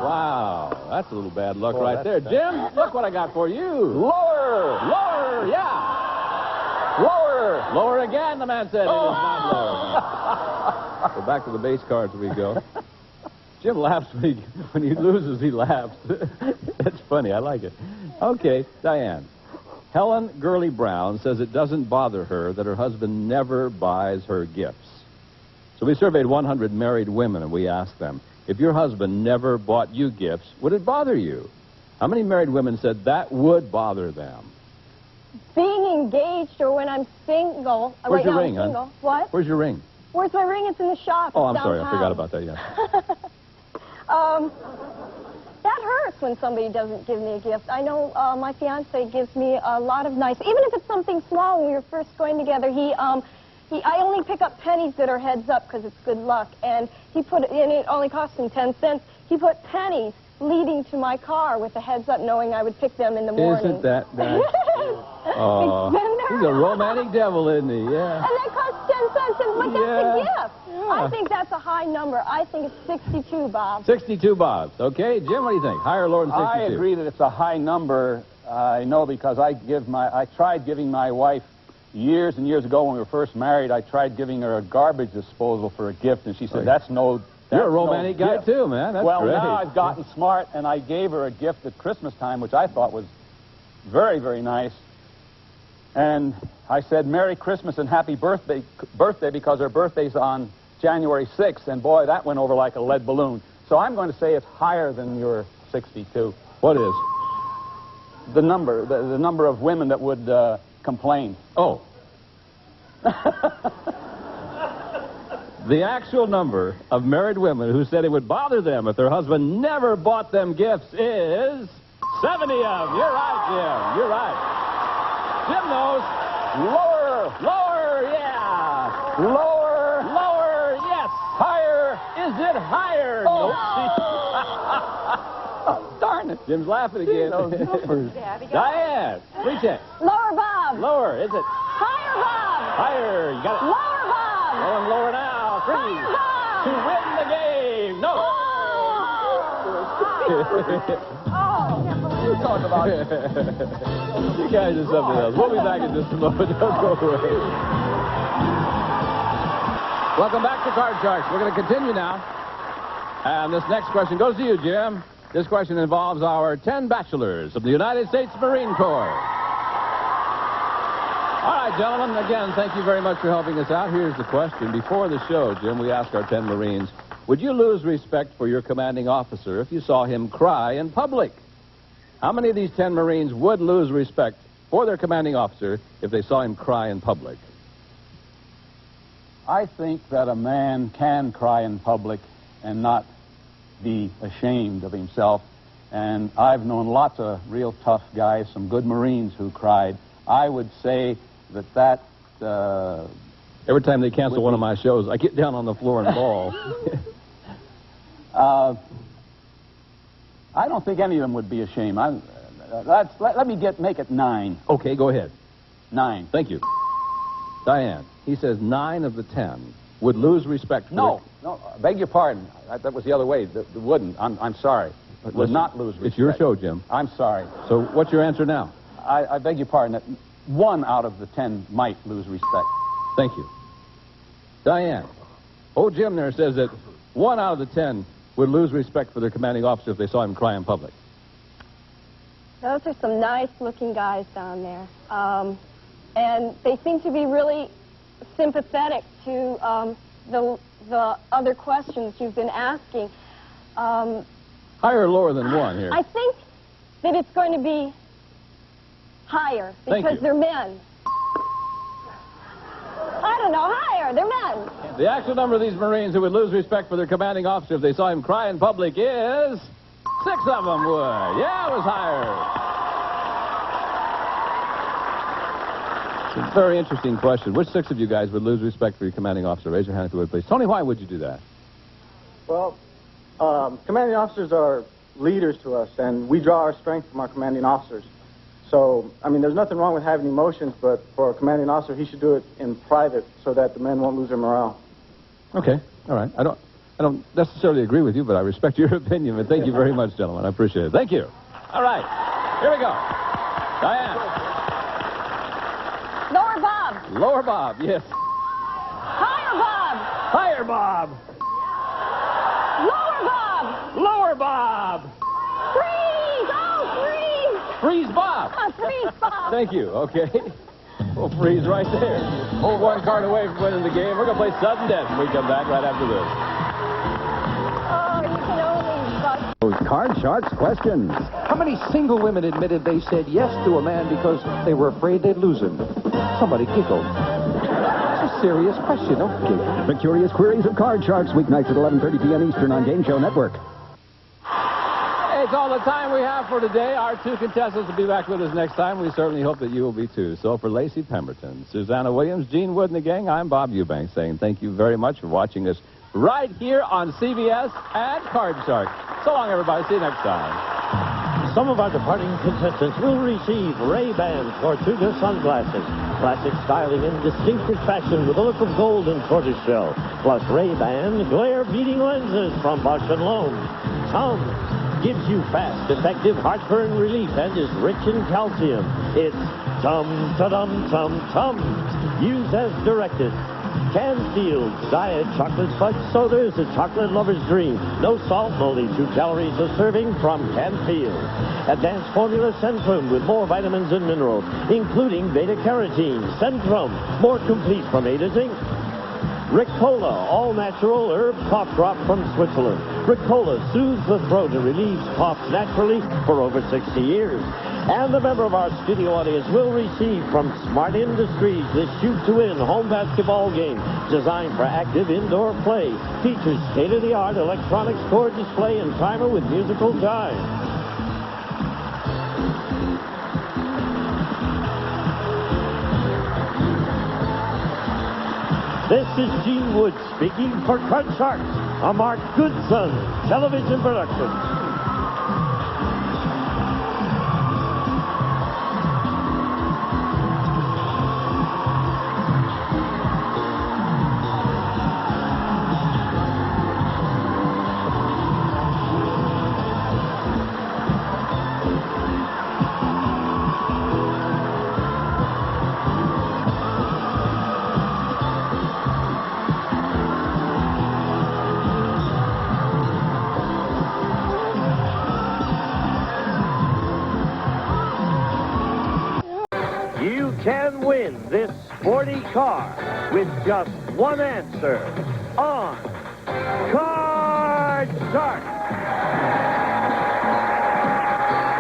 Wow, that's a little bad luck right there. Jim, look what I got for you. Lower! Lower, yeah. Lower! Lower again, the man said. It is not lower. So back to the base cards we go. Jim laughs when he loses, he laughs. That's funny. I like it. Okay, Diane. Helen Gurley Brown says it doesn't bother her that her husband never buys her gifts. So we surveyed 100 married women, and we asked them, if your husband never bought you gifts, would it bother you? How many married women said that would bother them? Being engaged or when I'm single. Where's your now ring, I'm single. hon? What? Where's your ring? Where's my ring? It's in the shop. Oh, It's I'm sorry. I downtown. forgot about that, yeah. That hurts when somebody doesn't give me a gift. I know my fiance gives me a lot of nice, even if it's something small. When we were first going together, I only pick up pennies that are heads up because it's good luck. And and it only cost him 10 cents. He put pennies leading to my car with a heads up, knowing I would pick them in the morning. Isn't that nice? Oh, he's a romantic devil, isn't he? Yeah. And that costs 10 cents, but that's a gift. Yeah. I think that's a high number. I think it's 62, Bob. 62 bobs. Okay, Jim, what do you think? Higher or lower than 62? I agree that it's a high number. I know because I tried giving my wife years and years ago when we were first married, I tried giving her a garbage disposal for a gift, and she said, You're a romantic guy, too, man. That's great. Now I've gotten smart, and I gave her a gift at Christmas time, which I thought was very, very nice. And I said, Merry Christmas and Happy Birthday, because her birthday's on January 6th, and boy, that went over like a lead balloon. So I'm going to say it's higher than your 62. What is? The number of women that would complain. Oh. The actual number of married women who said it would bother them if their husband never bought them gifts is 70 of. You're right, Jim. You're right. Jim knows. Lower, yeah. Lower, yes. Higher. Is it higher? Oh. Nope. Darn it. Jim's laughing again. Those numbers. Diane, recheck. Lower, Bob. Lower, is it? Higher, Bob. Higher, you got it. Lower, Bob. Going lower now. 3 to win the game. No. You talk about it. You guys are something else. We'll be back in just a moment. Don't go away. Welcome back to Card Sharks. We're going to continue now. And this next question goes to you, Jim. This question involves our 10 bachelors of the United States Marine Corps. All right, gentlemen, again, thank you very much for helping us out. Here's the question. Before the show, Jim, we asked our 10 Marines, would you lose respect for your commanding officer if you saw him cry in public? How many of these 10 Marines would lose respect for their commanding officer if they saw him cry in public? I think that a man can cry in public and not be ashamed of himself. And I've known lots of real tough guys, some good Marines who cried. I would say that every time they cancel one of my shows, I get down on the floor and bawl. I don't think any of them would be ashamed. Let me make it 9. Okay, go ahead. 9. Thank you. Diane, he says 9 of the 10 would lose respect for No, beg your pardon. That was the other way. They wouldn't. I'm sorry. Would not lose respect. It's your show, Jim. I'm sorry. So what's your answer now? I beg your pardon. That 1 out of the 10 might lose respect. Thank you. Diane, old Jim there says that 1 out of the 10 would lose respect for their commanding officer if they saw him cry in public. Those are some nice-looking guys down there. And they seem to be really sympathetic to the other questions you've been asking. Higher or lower than 1 here? I think that it's going to be higher because they're men. I don't know, higher. They're men. The actual number of these Marines who would lose respect for their commanding officer if they saw him cry in public is 6 of them would. Yeah, it was higher. It's a very interesting question. Which 6 of you guys would lose respect for your commanding officer? Raise your hand if you would, please. Tony, why would you do that? Well, commanding officers are leaders to us, and we draw our strength from our commanding officers. So, I mean, there's nothing wrong with having emotions, but for a commanding officer, he should do it in private so that the men won't lose their morale. Okay, all right. I don't necessarily agree with you, but I respect your opinion. But thank you very much, gentlemen. I appreciate it. Thank you. All right, here we go. Diane. Lower Bob. Lower Bob, yes. Higher Bob. Higher Bob. Lower Bob. Lower Bob. 3. Go 3. Freeze Bob. Freeze Bob. Thank you. Okay. We'll freeze right there. Hold one card away from winning the game. We're going to play sudden death when we come back right after this. Oh, you can only bust. Those Card Sharks questions. How many single women admitted they said yes to a man because they were afraid they'd lose him? Somebody giggled. It's a serious question. Don't giggle. The Curious Queries of Card Sharks, weeknights at 11:30 p.m. Eastern on Game Show Network. It's all the time we have for today. Our two contestants will be back with us next time. We certainly hope that you will be too. So for Lacey Pemberton, Susanna Williams, Gene Wood, and the gang, I'm Bob Eubanks saying thank you very much for watching us right here on CBS and Card Shark. So long, everybody. See you next time. Some of our departing contestants will receive Ray-Ban Tortuga sunglasses. Classic styling in distinctive fashion with a look of gold and tortoiseshell. Plus Ray-Ban glare-beating lenses from Bosch & Lomb. Some gives you fast, effective heartburn relief and is rich in calcium. It's Tum-ta-dum-tum-tum. Use as directed. Canfield's Diet Chocolate Fudge Soda is a chocolate lover's dream. No salt, only 2 calories a serving from Canfield. Advanced Formula Centrum with more vitamins and minerals, including beta-carotene. Centrum, more complete from A to Zinc. Ricola, all-natural herb cough drop from Switzerland. Ricola soothes the throat and relieves coughs naturally for over 60 years. And a member of our studio audience will receive from Smart Industries this shoot-to-win home basketball game designed for active indoor play. Features state-of-the-art electronic score display and timer with musical chime. This is Gene Wood speaking for Card Sharks, a Mark Goodson television production. You can win this sporty car with just one answer on Card Shark.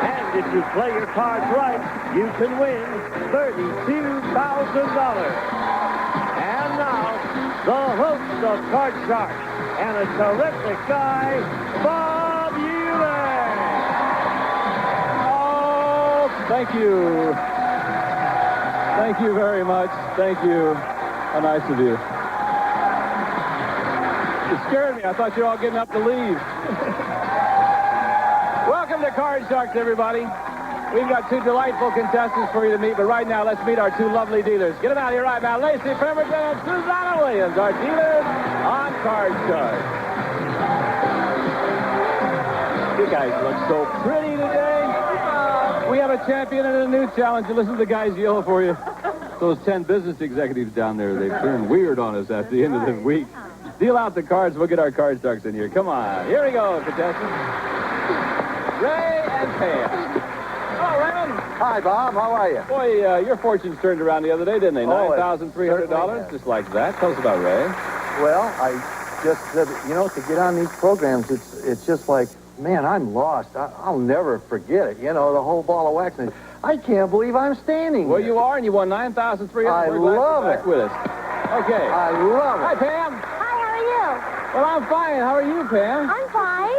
And if you play your cards right, you can win $32,000. And now, the host of Card Shark and a terrific guy, Bob Eubanks. Oh, thank you. Thank you very much. Thank you. How nice of you. You scared me. I thought you were all getting up to leave. Welcome to Card Sharks, everybody. We've got two delightful contestants for you to meet, but right now, let's meet our two lovely dealers. Get them out here right now. Lacey Pemberton and Susanna Williams, our dealers on Card Sharks. You guys look so pretty today. We have a champion and a new challenger. Listen to the guys yell for you. Those 10 business executives down there, they've turned weird on us at the end of the week. Deal out the cards. We'll get our Card Sharks in here. Come on. Here we go, contestants. Ray and Pam. Oh, Raymond. Hi, Bob. How are you? Boy, your fortunes turned around the other day, didn't they? $9,300, just like that. Tell us about Ray. Well, I just, to get on these programs, it's just like, man, I'm lost. I'll never forget it. The whole ball of wax. I can't believe I'm standing. Well, you are, and you won $9,300. I love it. Back with us. Okay. I love it. Hi, Pam. Hi, how are you? Well, I'm fine. How are you, Pam? I'm fine.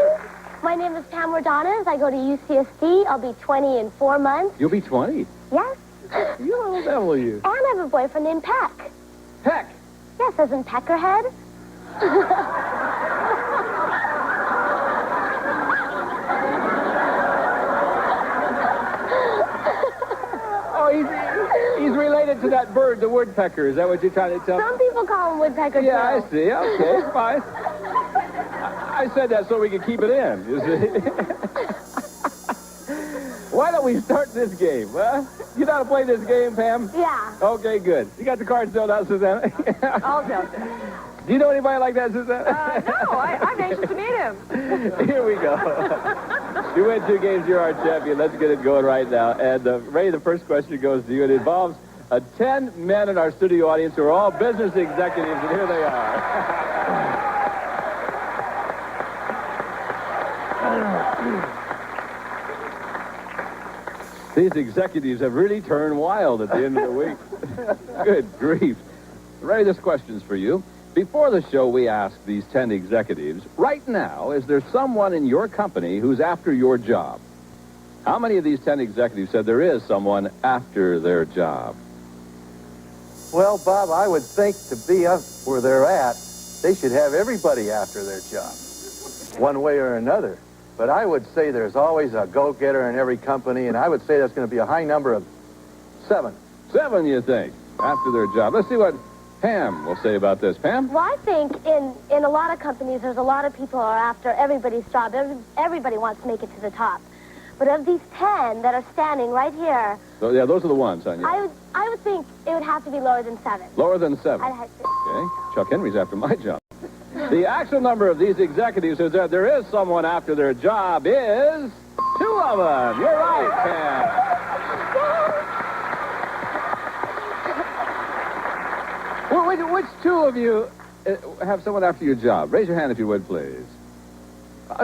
My name is Pam Rodanas. I go to UCSD. I'll be 20 in 4 months. You'll be 20? Yes. You little devil, you. And I have a boyfriend named Peck. Peck? Yes, as in Peckerhead. He's related to that bird, the woodpecker. Is that what you're trying to tell me? Some people call him woodpecker, Yeah, too. I see. Okay, fine. I said that so we could keep it in, you see. Why don't we start this game, huh? You know how to play this game, Pam? Yeah. Okay, good. You got the cards filled out, Susanna? All filled. Do you know anybody like that, Susanna? No, I'm anxious to meet him. Here we go. You win 2 games, you're our champion. Let's get it going right now. And Ray, the first question goes to you. It involves 10 men in our studio audience who are all business executives, and here they are. These executives have really turned wild at the end of the week. Good grief. Ray, this question's for you. Before the show, we asked these 10 executives, right now, is there someone in your company who's after your job? How many of these 10 executives said there is someone after their job? Well, Bob, I would think to be up where they're at, they should have everybody after their job, one way or another. But I would say there's always a go-getter in every company, and I would say that's going to be a high number of 7. 7, you think, after their job. Let's see what Pam will say about this. Pam? Well, I think in a lot of companies, there's a lot of people who are after everybody's job. Everybody wants to make it to the top. But of these 10 that are standing right here... So, yeah, those are the ones, Sonia. I would think it would have to be lower than 7. Lower than 7. Okay. Chuck Henry's after my job. The actual number of these executives who said there is someone after their job is 2 of them. You're right, Pam. Well, which 2 of you have someone after your job? Raise your hand if you would, please.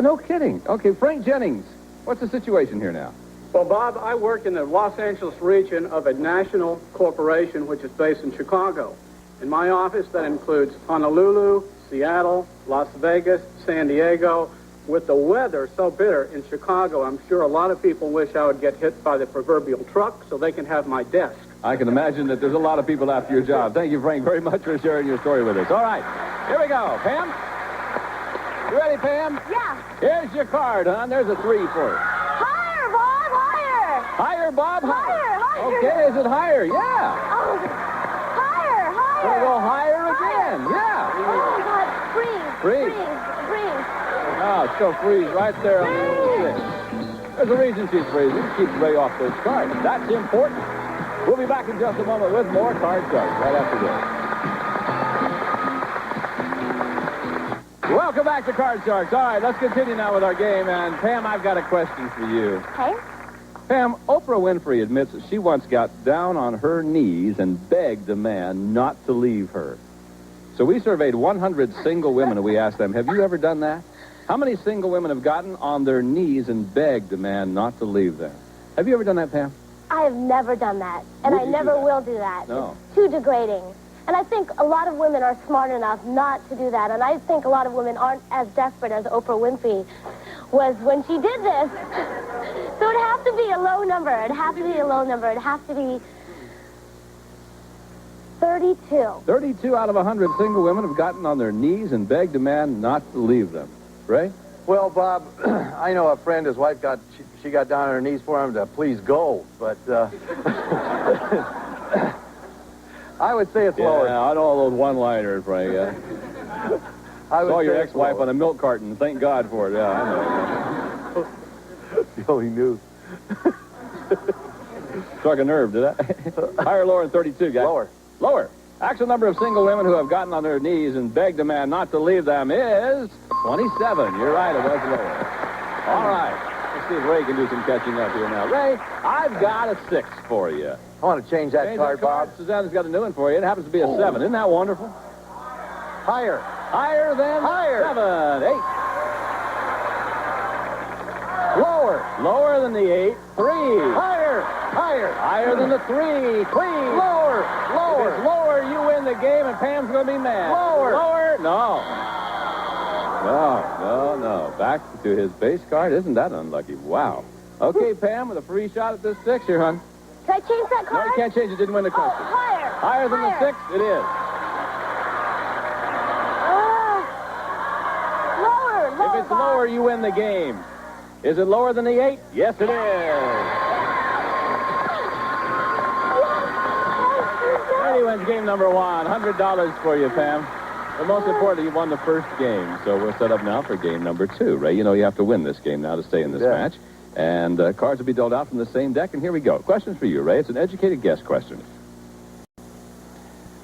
No kidding. Okay, Frank Jennings. What's the situation here now? Well, Bob, I work in the Los Angeles region of a national corporation which is based in Chicago. In my office, that includes Honolulu, Seattle, Las Vegas, San Diego. With the weather so bitter in Chicago, I'm sure a lot of people wish I would get hit by the proverbial truck so they can have my desk. I can imagine that there's a lot of people after your job. Thank you, Frank, very much for sharing your story with us. All right, here we go. Pam? You ready, Pam? Yeah. Here's your card, hon. There's a 3 for you. Higher, Bob, higher. Higher, Bob? Higher. Okay, is it higher? Yeah. Oh, higher. We'll go higher again. Yeah. Oh, God, freeze. Oh, she'll freeze right there on the little 6. There's a reason she's freezing. Keep Ray off those cards. That's important. We'll be back in just a moment with more Card Sharks right after this. Welcome back to Card Sharks. All right, let's continue now with our game. And, Pam, I've got a question for you. Okay. Pam, Oprah Winfrey admits that she once got down on her knees and begged a man not to leave her. So we surveyed 100 single women, and we asked them, have you ever done that? How many single women have gotten on their knees and begged a man not to leave them? Have you ever done that, Pam? I have never done that, and I never will do that. No. It's too degrading. And I think a lot of women are smart enough not to do that, and I think a lot of women aren't as desperate as Oprah Winfrey was when she did this. So it'd have to be a low number. It'd have to be a low number. It'd have to be 32. 32 out of 100 single women have gotten on their knees and begged a man not to leave them. Ray? Well, Bob, I know a friend, his wife she got down on her knees for him to please go, but I would say it's lower. Yeah, I know all those one-liners, Ray. I saw your ex-wife on a milk carton. Thank God for it. Yeah, I know. You only knew. Struck a nerve, did I? Higher or lower than 32, guys? Lower. Lower. Actual number of single women who have gotten on their knees and begged a man not to leave them is 27. You're right, it was lower. All right. Let's see if Ray can do some catching up here now. Ray, I've got a 6 for you. I want to change that card, Bob. Susanna's got a new one for you. It happens to be a 7. Isn't that wonderful? Higher. Higher than 7. 8. Lower. Lower than the 8. 3. Higher. Higher. Higher than the 3. Clean. Lower. Lower. If it's lower, you win the game, and Pam's going to be mad. Lower. Lower. No. Back to his base card. Isn't that unlucky? Wow. Okay, Pam, with a free shot at this 6 here, hon. Can I change that card? No, you can't change it. Didn't win the question. Oh, higher. Higher than the 6? It is. Lower. If it's lower, you win the game. Is it lower than the 8? Yes, it is. He wins game number 1. $100 for you, Pam. But most importantly, you won the first game. So we're set up now for game number 2. Ray, you know you have to win this game now to stay in this match. And cards will be dealt out from the same deck. And here we go. Questions for you, Ray. It's an educated guess question.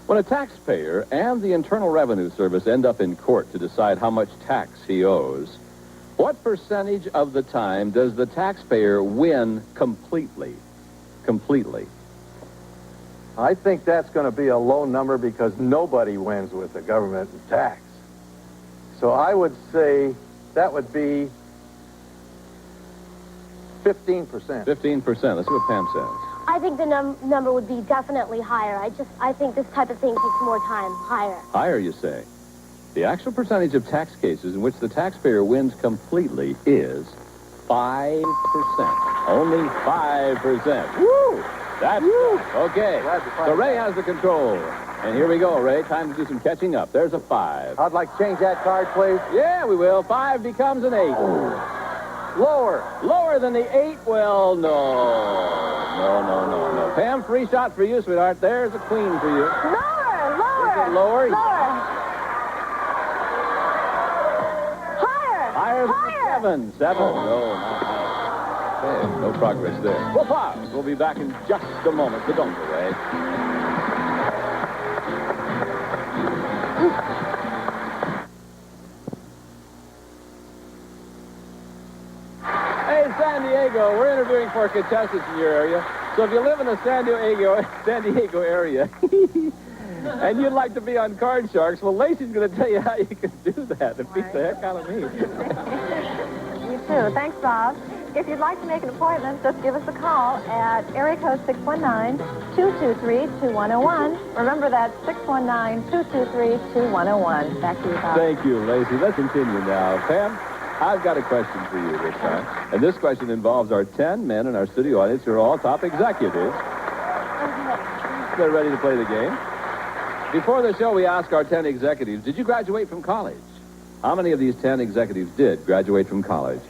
When a taxpayer and the Internal Revenue Service end up in court to decide how much tax he owes, What percentage of the time does the taxpayer win completely? Completely. I think that's going to be a low number because nobody wins with the government and tax. So I would say that would be 15%. 15%. Let's see what Pam says. I think the number would be definitely higher. I think this type of thing takes more time. Higher. Higher, you say? The actual percentage of tax cases in which the taxpayer wins completely is 5%. Only 5%. Woo! That's okay. So Ray has the control. And here we go, Ray. Time to do some catching up. There's a 5. I'd like to change that card, please. Yeah, we will. 5 becomes an 8. Lower. Lower than the 8? Well, no. Pam, free shot for you, sweetheart. There's a queen for you. Lower. Is it lower? Higher. Higher than 7. 7. No, not higher. Okay, no progress there. We'll pause. We'll be back in just a moment, so don't go away. Hey, San Diego, we're interviewing for contestants in your area. So if you live in the San Diego area, and you'd like to be on Card Sharks, well, Lacey's going to tell you how you can do that. It beats the heck out of me. You too. Thanks, Bob. If you'd like to make an appointment, just give us a call at area code 619-223-2101. Remember that 619-223-2101. Back to you, Bob. Thank you, Lacey. Let's continue now. Pam, I've got a question for you this time. And this question involves our 10 men in our studio audience who are all top executives. They're ready to play the game. Before the show, we asked our 10 executives, did you graduate from college? How many of these 10 executives did graduate from college?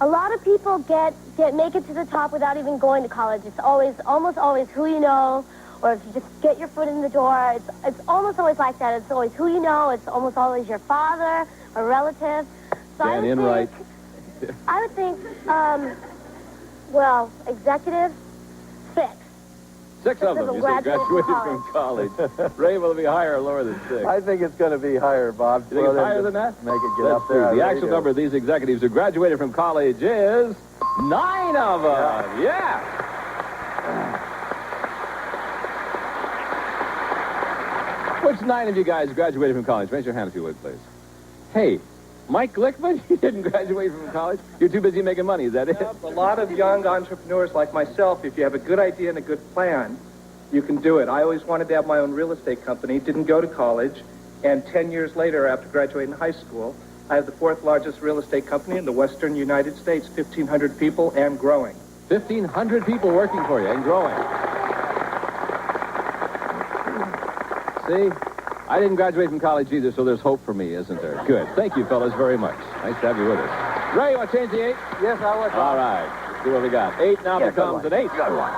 A lot of people make it to the top without even going to college. It's almost always who you know, or if you just get your foot in the door. It's almost always like that. It's always who you know. It's almost always your father or relative. So I would think, well, executive, 6. 6 of them, you say, graduated from college. Ray, will it be higher or lower than 6? I think it's going to be higher, Bob. You think it's higher than that? Make it get up there. The actual number of these executives who graduated from college is 9 of them. Yeah. Which 9 of you guys graduated from college? Raise your hand if you would, please. Hey, Mike Glickman, you didn't graduate from college? You're too busy making money, is that it? A lot of young entrepreneurs like myself, if you have a good idea and a good plan, you can do it. I always wanted to have my own real estate company, didn't go to college, and 10 years later, after graduating high school, I have the 4th largest real estate company in the western United States, 1,500 people and growing. 1,500 people working for you and growing. See? I didn't graduate from college either, so there's hope for me, isn't there? Good. Thank you, fellas, very much. Nice to have you with us. Ray, you want to change the 8? Yes, I would. All right. Let's see what we got. 8 now becomes an 8. Good one.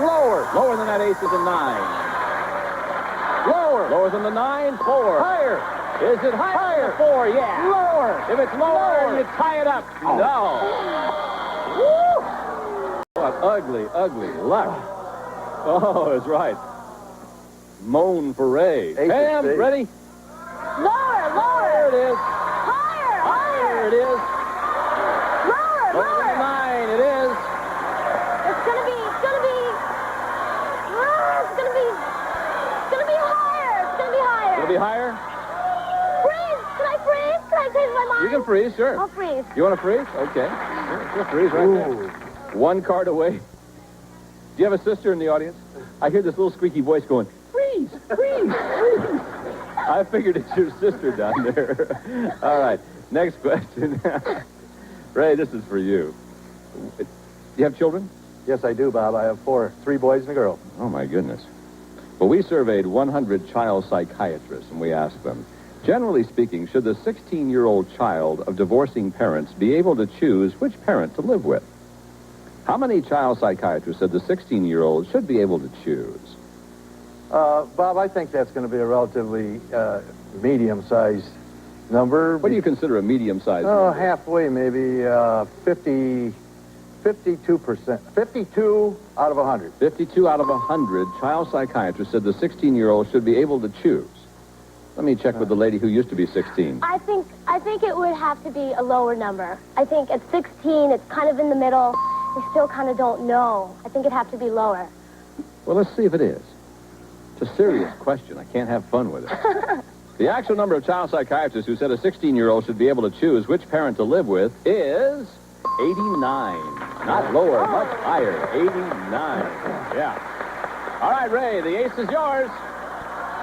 Lower. Lower than that 8 is a 9. Lower. Lower than the 9, 4. Higher. Is it higher? Than the 4, yeah. Lower. If it's lower, you tie it up. Oh. No. Woo! What ugly, ugly luck. Oh, that's right. Moan for Ray. Pam, ready? Lower. There it is. Higher. There it is. Lower. Lower than 9, it is. It's gonna be higher. It's gonna be higher. It'll be higher? Freeze! Can I freeze? Can I change my mind? You can freeze, sure. I'll freeze. You want to freeze? Okay. Sure, freeze right there. 1 card away. Do you have a sister in the audience? I hear this little squeaky voice going, freeze, freeze, freeze. I figured it's your sister down there. All right, next question. Ray, this is for you. Do you have children? Yes, I do, Bob. I have 4, 3 boys and a girl. Oh, my goodness. Well, we surveyed 100 child psychiatrists, and we asked them, generally speaking, should the 16-year-old child of divorcing parents be able to choose which parent to live with? How many child psychiatrists said the 16-year-old should be able to choose? Bob, I think that's going to be a relatively medium-sized number. What do you consider a medium-sized number? Halfway, maybe 52%. 52 out of 100. 52 out of 100 child psychiatrists said the 16-year-old should be able to choose. Let me check with the lady who used to be 16. I think it would have to be a lower number. I think at 16, it's kind of in the middle. We still kind of don't know. I think it'd have to be lower. Well, let's see if it is. It's a serious question. I can't have fun with it. The actual number of child psychiatrists who said a 16-year-old should be able to choose which parent to live with is 89. Not lower, much higher. 89. Yeah. All right, Ray, the ace is yours.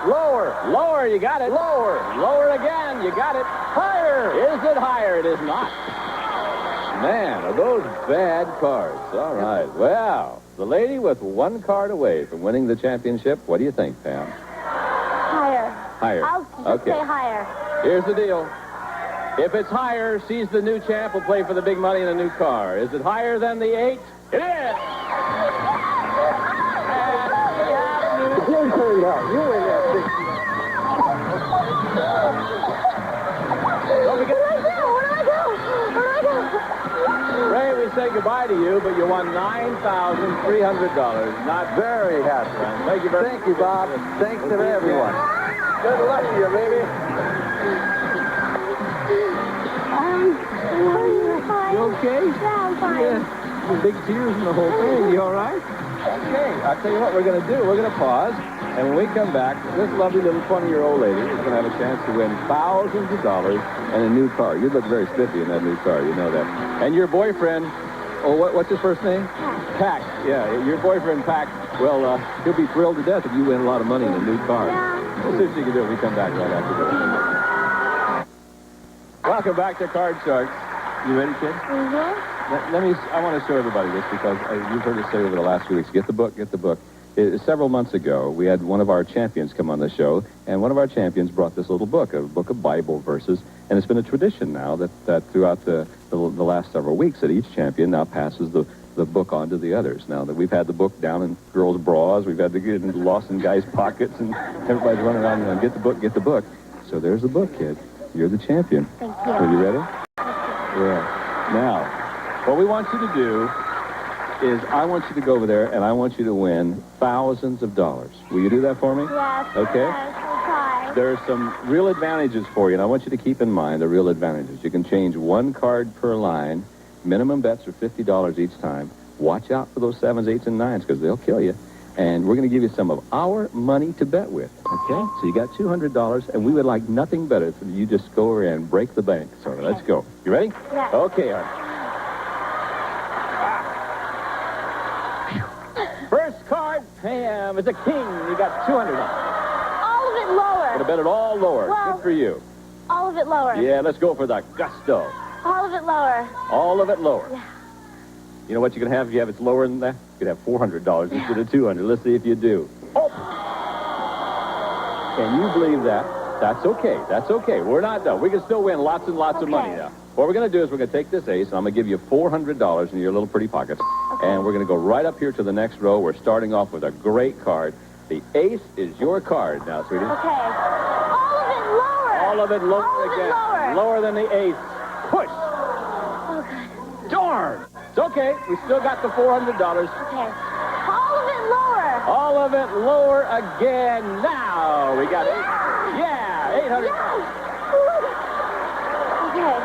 Lower. Lower, you got it. Lower. Lower again, you got it. Higher. Is it higher? It is not. Man, are those bad cards. All right. Well, the lady with one card away from winning the championship. What do you think, Pam? Higher. Higher. I'll just say higher. Here's the deal. If it's higher, she's the new champ, will play for the big money and a new car. Is it higher than the 8? It is! You turned out. You win that 60. Don't forget. Where do I go? Ray, we say goodbye to you, but you won $9,300. Not very happy. Thank you very much. Thank you, Bob. Thanks to everyone. Good luck to you, baby. You okay? Yeah, I'm fine. Yeah. Big tears in the whole thing. You all right? Okay, I'll tell you what we're going to do. We're going to pause, and when we come back, this lovely little 20-year-old lady is going to have a chance to win thousands of dollars and a new car. You look very spiffy in that new car. You know that. And your boyfriend, what's his first name? Pac. Yeah, your boyfriend, Pac, well, he'll be thrilled to death if you win a lot of money in a new car. Yeah. We'll see if she can do it. We come back right after this. Welcome back to Card Sharks. You ready, kid? Mm-hmm. I want to show everybody this because you've heard us say over the last few weeks, get the book, get the book. Several months ago, we had one of our champions come on the show, and one of our champions brought this little book, a book of Bible verses, and it's been a tradition now that throughout the last several weeks that each champion now passes the book on to the others. Now that we've had the book down in girls' bras, we've had to get it lost in guys' pockets, and everybody's running around and get the book, get the book. So there's the book, kid. You're the champion. Thank you. Are you ready? Yeah. Now, what we want you to do is I want you to go over there and I want you to win thousands of dollars. Will you do that for me? Yes. Okay. Yes, I'll try. There are some real advantages for you, and I want you to keep in mind the real advantages. You can change one card per line. Minimum bets are $50 each time. Watch out for those 7s, 8s, and 9s because they'll kill you. And we're going to give you some of our money to bet with. Okay? So you got $200, and we would like nothing better than you just go over and break the bank. So let's go. You ready? Yeah. Okay, all right. First card, Pam, is a king. You got $200. All of it lower. Gonna bet it all lower. Well, Good for you. All of it lower. Yeah, let's go for the gusto. All of it lower. All of it lower. Yeah. You know what you can have if you have it's lower than that? You can have $400 instead of $200. Let's see if you do. Oh! Can you believe that? That's okay. That's okay. We're not done. We can still win lots and lots of money now. What we're going to do is we're going to take this ace, and I'm going to give you $400 in your little pretty pockets. Okay. And we're going to go right up here to the next row. We're starting off with a great card. The ace is your card now, sweetie. Okay. All of it lower. All of it lower All of again. It lower. Lower than the ace. Push. Okay. Darn. It's okay. We still got the $400. Okay. All of it lower. All of it lower again. Now we got it. Yeah, $800. Yes. Okay.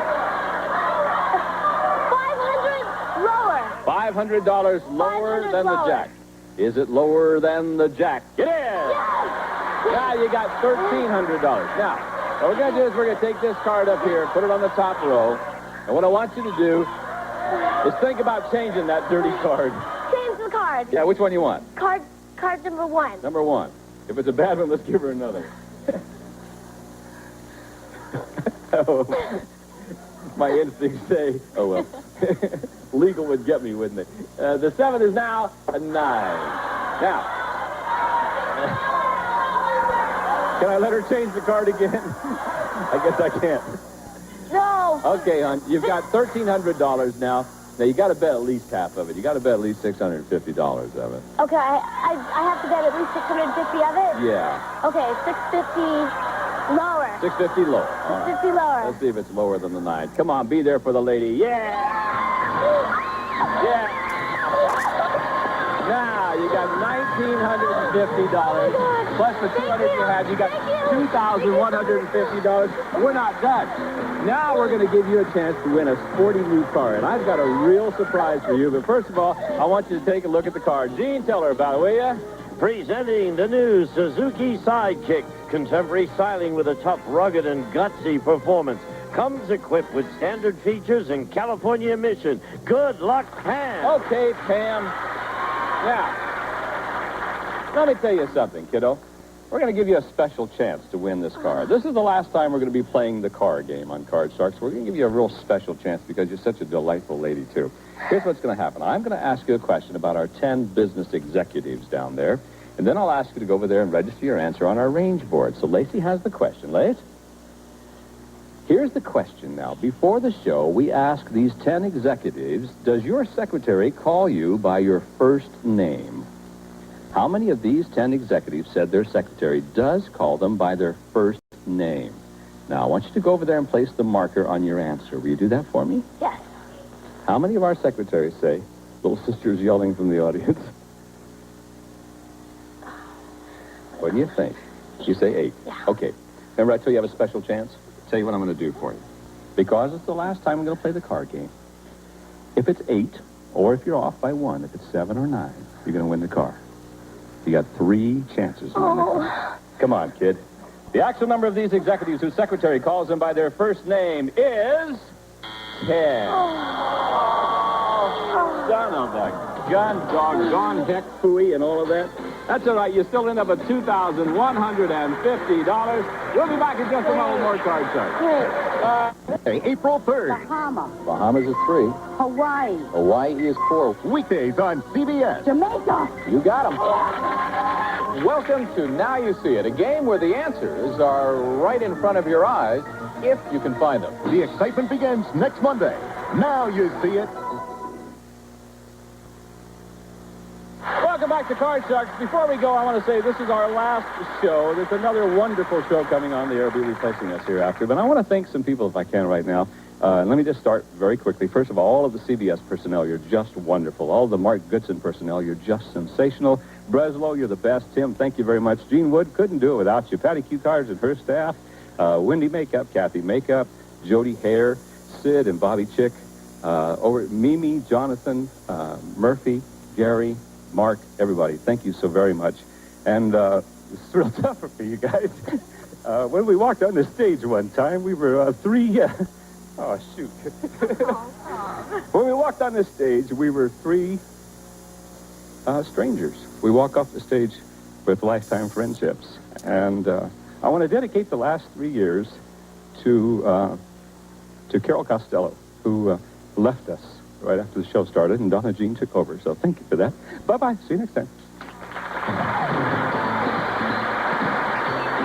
$500 lower. $500 lower $500 than the lower. jack. Is it lower than the jack? It is. Yes. Now you got $1,300. Now, what we're going to do is we're going to take this card up here, put it on the top row, and what I want you to do is think about changing that dirty card. Change the card. Yeah, which one you want? Card number 1. Number 1. If it's a bad one, let's give her another. Oh, my instincts say, oh well. Legal would get me, wouldn't it? The 7 is now a 9. Now, can I let her change the card again? I guess I can't. No. Okay, hon, you've got $1,300 now. Now, you got to bet at least half of it. You got to bet at least $650 of it. Okay, I have to bet at least $650 of it? Yeah. Okay, $650 lower. $650 lower. All right. $650 lower. Let's see if it's lower than the 9. Come on, be there for the lady. Yeah! Yeah! Now, Yeah, you got $1,950 plus the $200 you had. You got $2,150. We're not done. Now we're going to give you a chance to win a sporty new car, and I've got a real surprise for you. But first of all, I want you to take a look at the car. Gene, tell her about it, will you? Presenting the new Suzuki Sidekick. Contemporary styling with a tough, rugged, and gutsy performance. Comes equipped with standard features and California emission. Good luck, Pam. Okay, Pam. Now, let me tell you something, kiddo. We're going to give you a special chance to win this car. This is the last time we're going to be playing the car game on Card Sharks. We're going to give you a real special chance because you're such a delightful lady, too. Here's what's going to happen. I'm going to ask you a question about our 10 business executives down there, and then I'll ask you to go over there and register your answer on our range board. So Lacey has the question. Lace? Here's the question now. Before the show, we ask these 10 executives, does your secretary call you by your first name? How many of these 10 executives said their secretary does call them by their first name? Now, I want you to go over there and place the marker on your answer. Will you do that for me? Yes. How many of our secretaries say, little sister's yelling from the audience? What do you think? You say 8. Yeah. Okay. Remember I told you have a special chance? Tell you what I'm going to do for you. Because it's the last time we're going to play the card game. If it's 8, or if you're off by 1, if it's 7 or 9, you're going to win the car. You got 3 chances to win the car. Come on, kid. The actual number of these executives whose secretary calls them by their first name is 10. Son of a gun, doggone, heck, phooey, and all of that. That's all right. You still end up at $2,150. We'll be back in just a moment. More Card Sharks. April 3rd. Bahamas is 3. Hawaii. Hawaii is 4. Weekdays on CBS. Jamaica. You got them. Welcome to Now You See It, a game where the answers are right in front of your eyes, if you can find them. The excitement begins next Monday. Now You See It. Welcome back to Card Sharks. Before we go, I want to say this is our last show. There's another wonderful show coming on the air. Will be replacing us hereafter. But I want to thank some people, if I can, right now. Let me just start very quickly. First of all of the CBS personnel, you're just wonderful. All the Mark Goodson personnel, you're just sensational. Breslow, you're the best. Tim, thank you very much. Gene Wood, couldn't do it without you. Patty Q. Cars and her staff. Wendy Makeup, Kathy Makeup, Jody Hare, Sid and Bobby Chick. Over Mimi, Jonathan, Murphy, Gary, Mark, everybody, thank you so very much. And it's real tough for you guys. When we walked on the stage one time, we were 3... oh, shoot. When we walked on this stage, we were 3 strangers. We walk off the stage with lifetime friendships. And I want to dedicate the last 3 years to Carol Costello, who left us right after the show started, and Donna Jean took over. So thank you for that. Bye-bye. See you next time.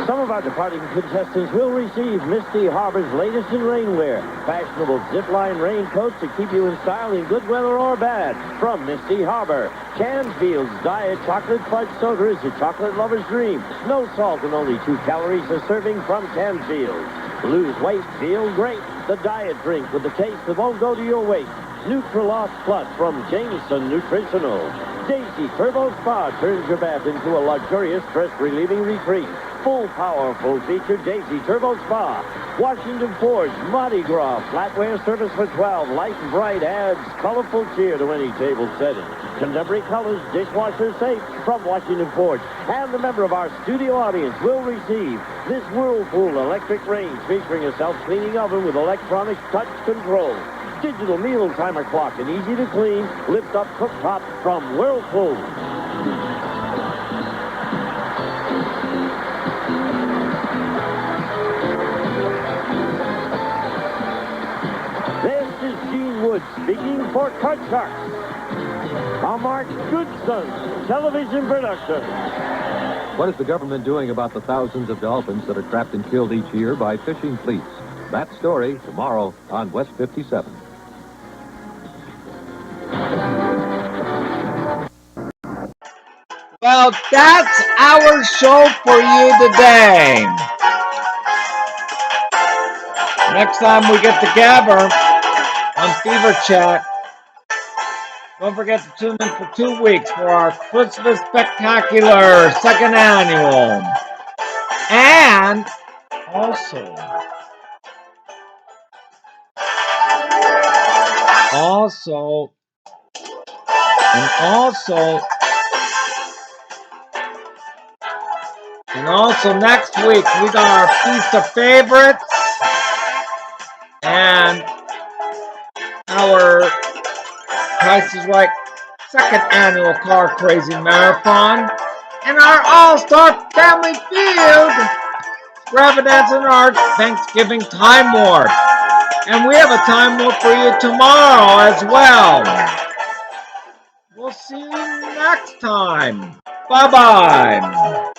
Some of our departing contestants will receive Misty Harbor's latest in rainwear. Fashionable zipline raincoats to keep you in style in good weather or bad. From Misty Harbor. Canfield's Diet Chocolate Fudge Soda is a chocolate lover's dream. No salt and only 2 calories a serving from Canfield. Lose weight, feel great. The diet drink with the taste that won't go to your waist. Nutrilost Plus from Jameson Nutritional. Daisy Turbo Spa turns your bath into a luxurious stress-relieving retreat. Full power, full-featured Daisy Turbo Spa. Washington Forge Mardi Gras flatware service for 12. Light and bright adds colorful cheer to any table setting. Contemporary colors, dishwasher safe from Washington Forge. And the member of our studio audience will receive this Whirlpool electric range featuring a self-cleaning oven with electronic touch control. Digital meal timer clock and easy to clean, lift up cooktop from Whirlpool. This is Gene Wood speaking for Card Sharks. A Mark Goodson television production. What is the government doing about the thousands of dolphins that are trapped and killed each year by fishing fleets? That story tomorrow on West 57. Well, that's our show for you today. Next time we get together on Fever Chat, Don't forget to tune in for 2 weeks for our Christmas Spectacular second annual. And also, next week we got our Feast of Favorites and our Price is Right second annual Car Crazy Marathon and our All-Star Family Field extravaganza and our Thanksgiving Time Warp. And we have a time warp for you tomorrow as well. We'll see you next time. Bye-bye.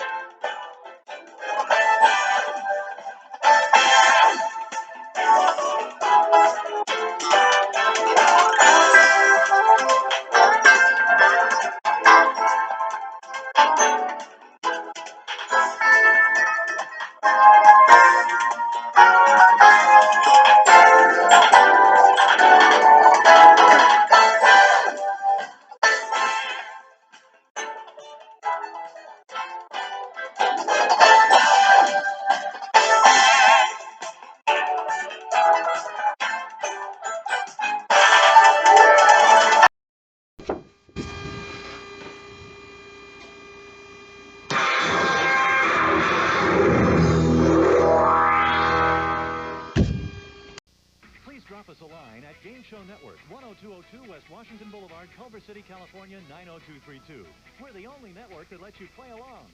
Please drop us a line at Game Show Network, 10202 West Washington Boulevard, Culver City, California, 90232. We're the only network that lets you play along.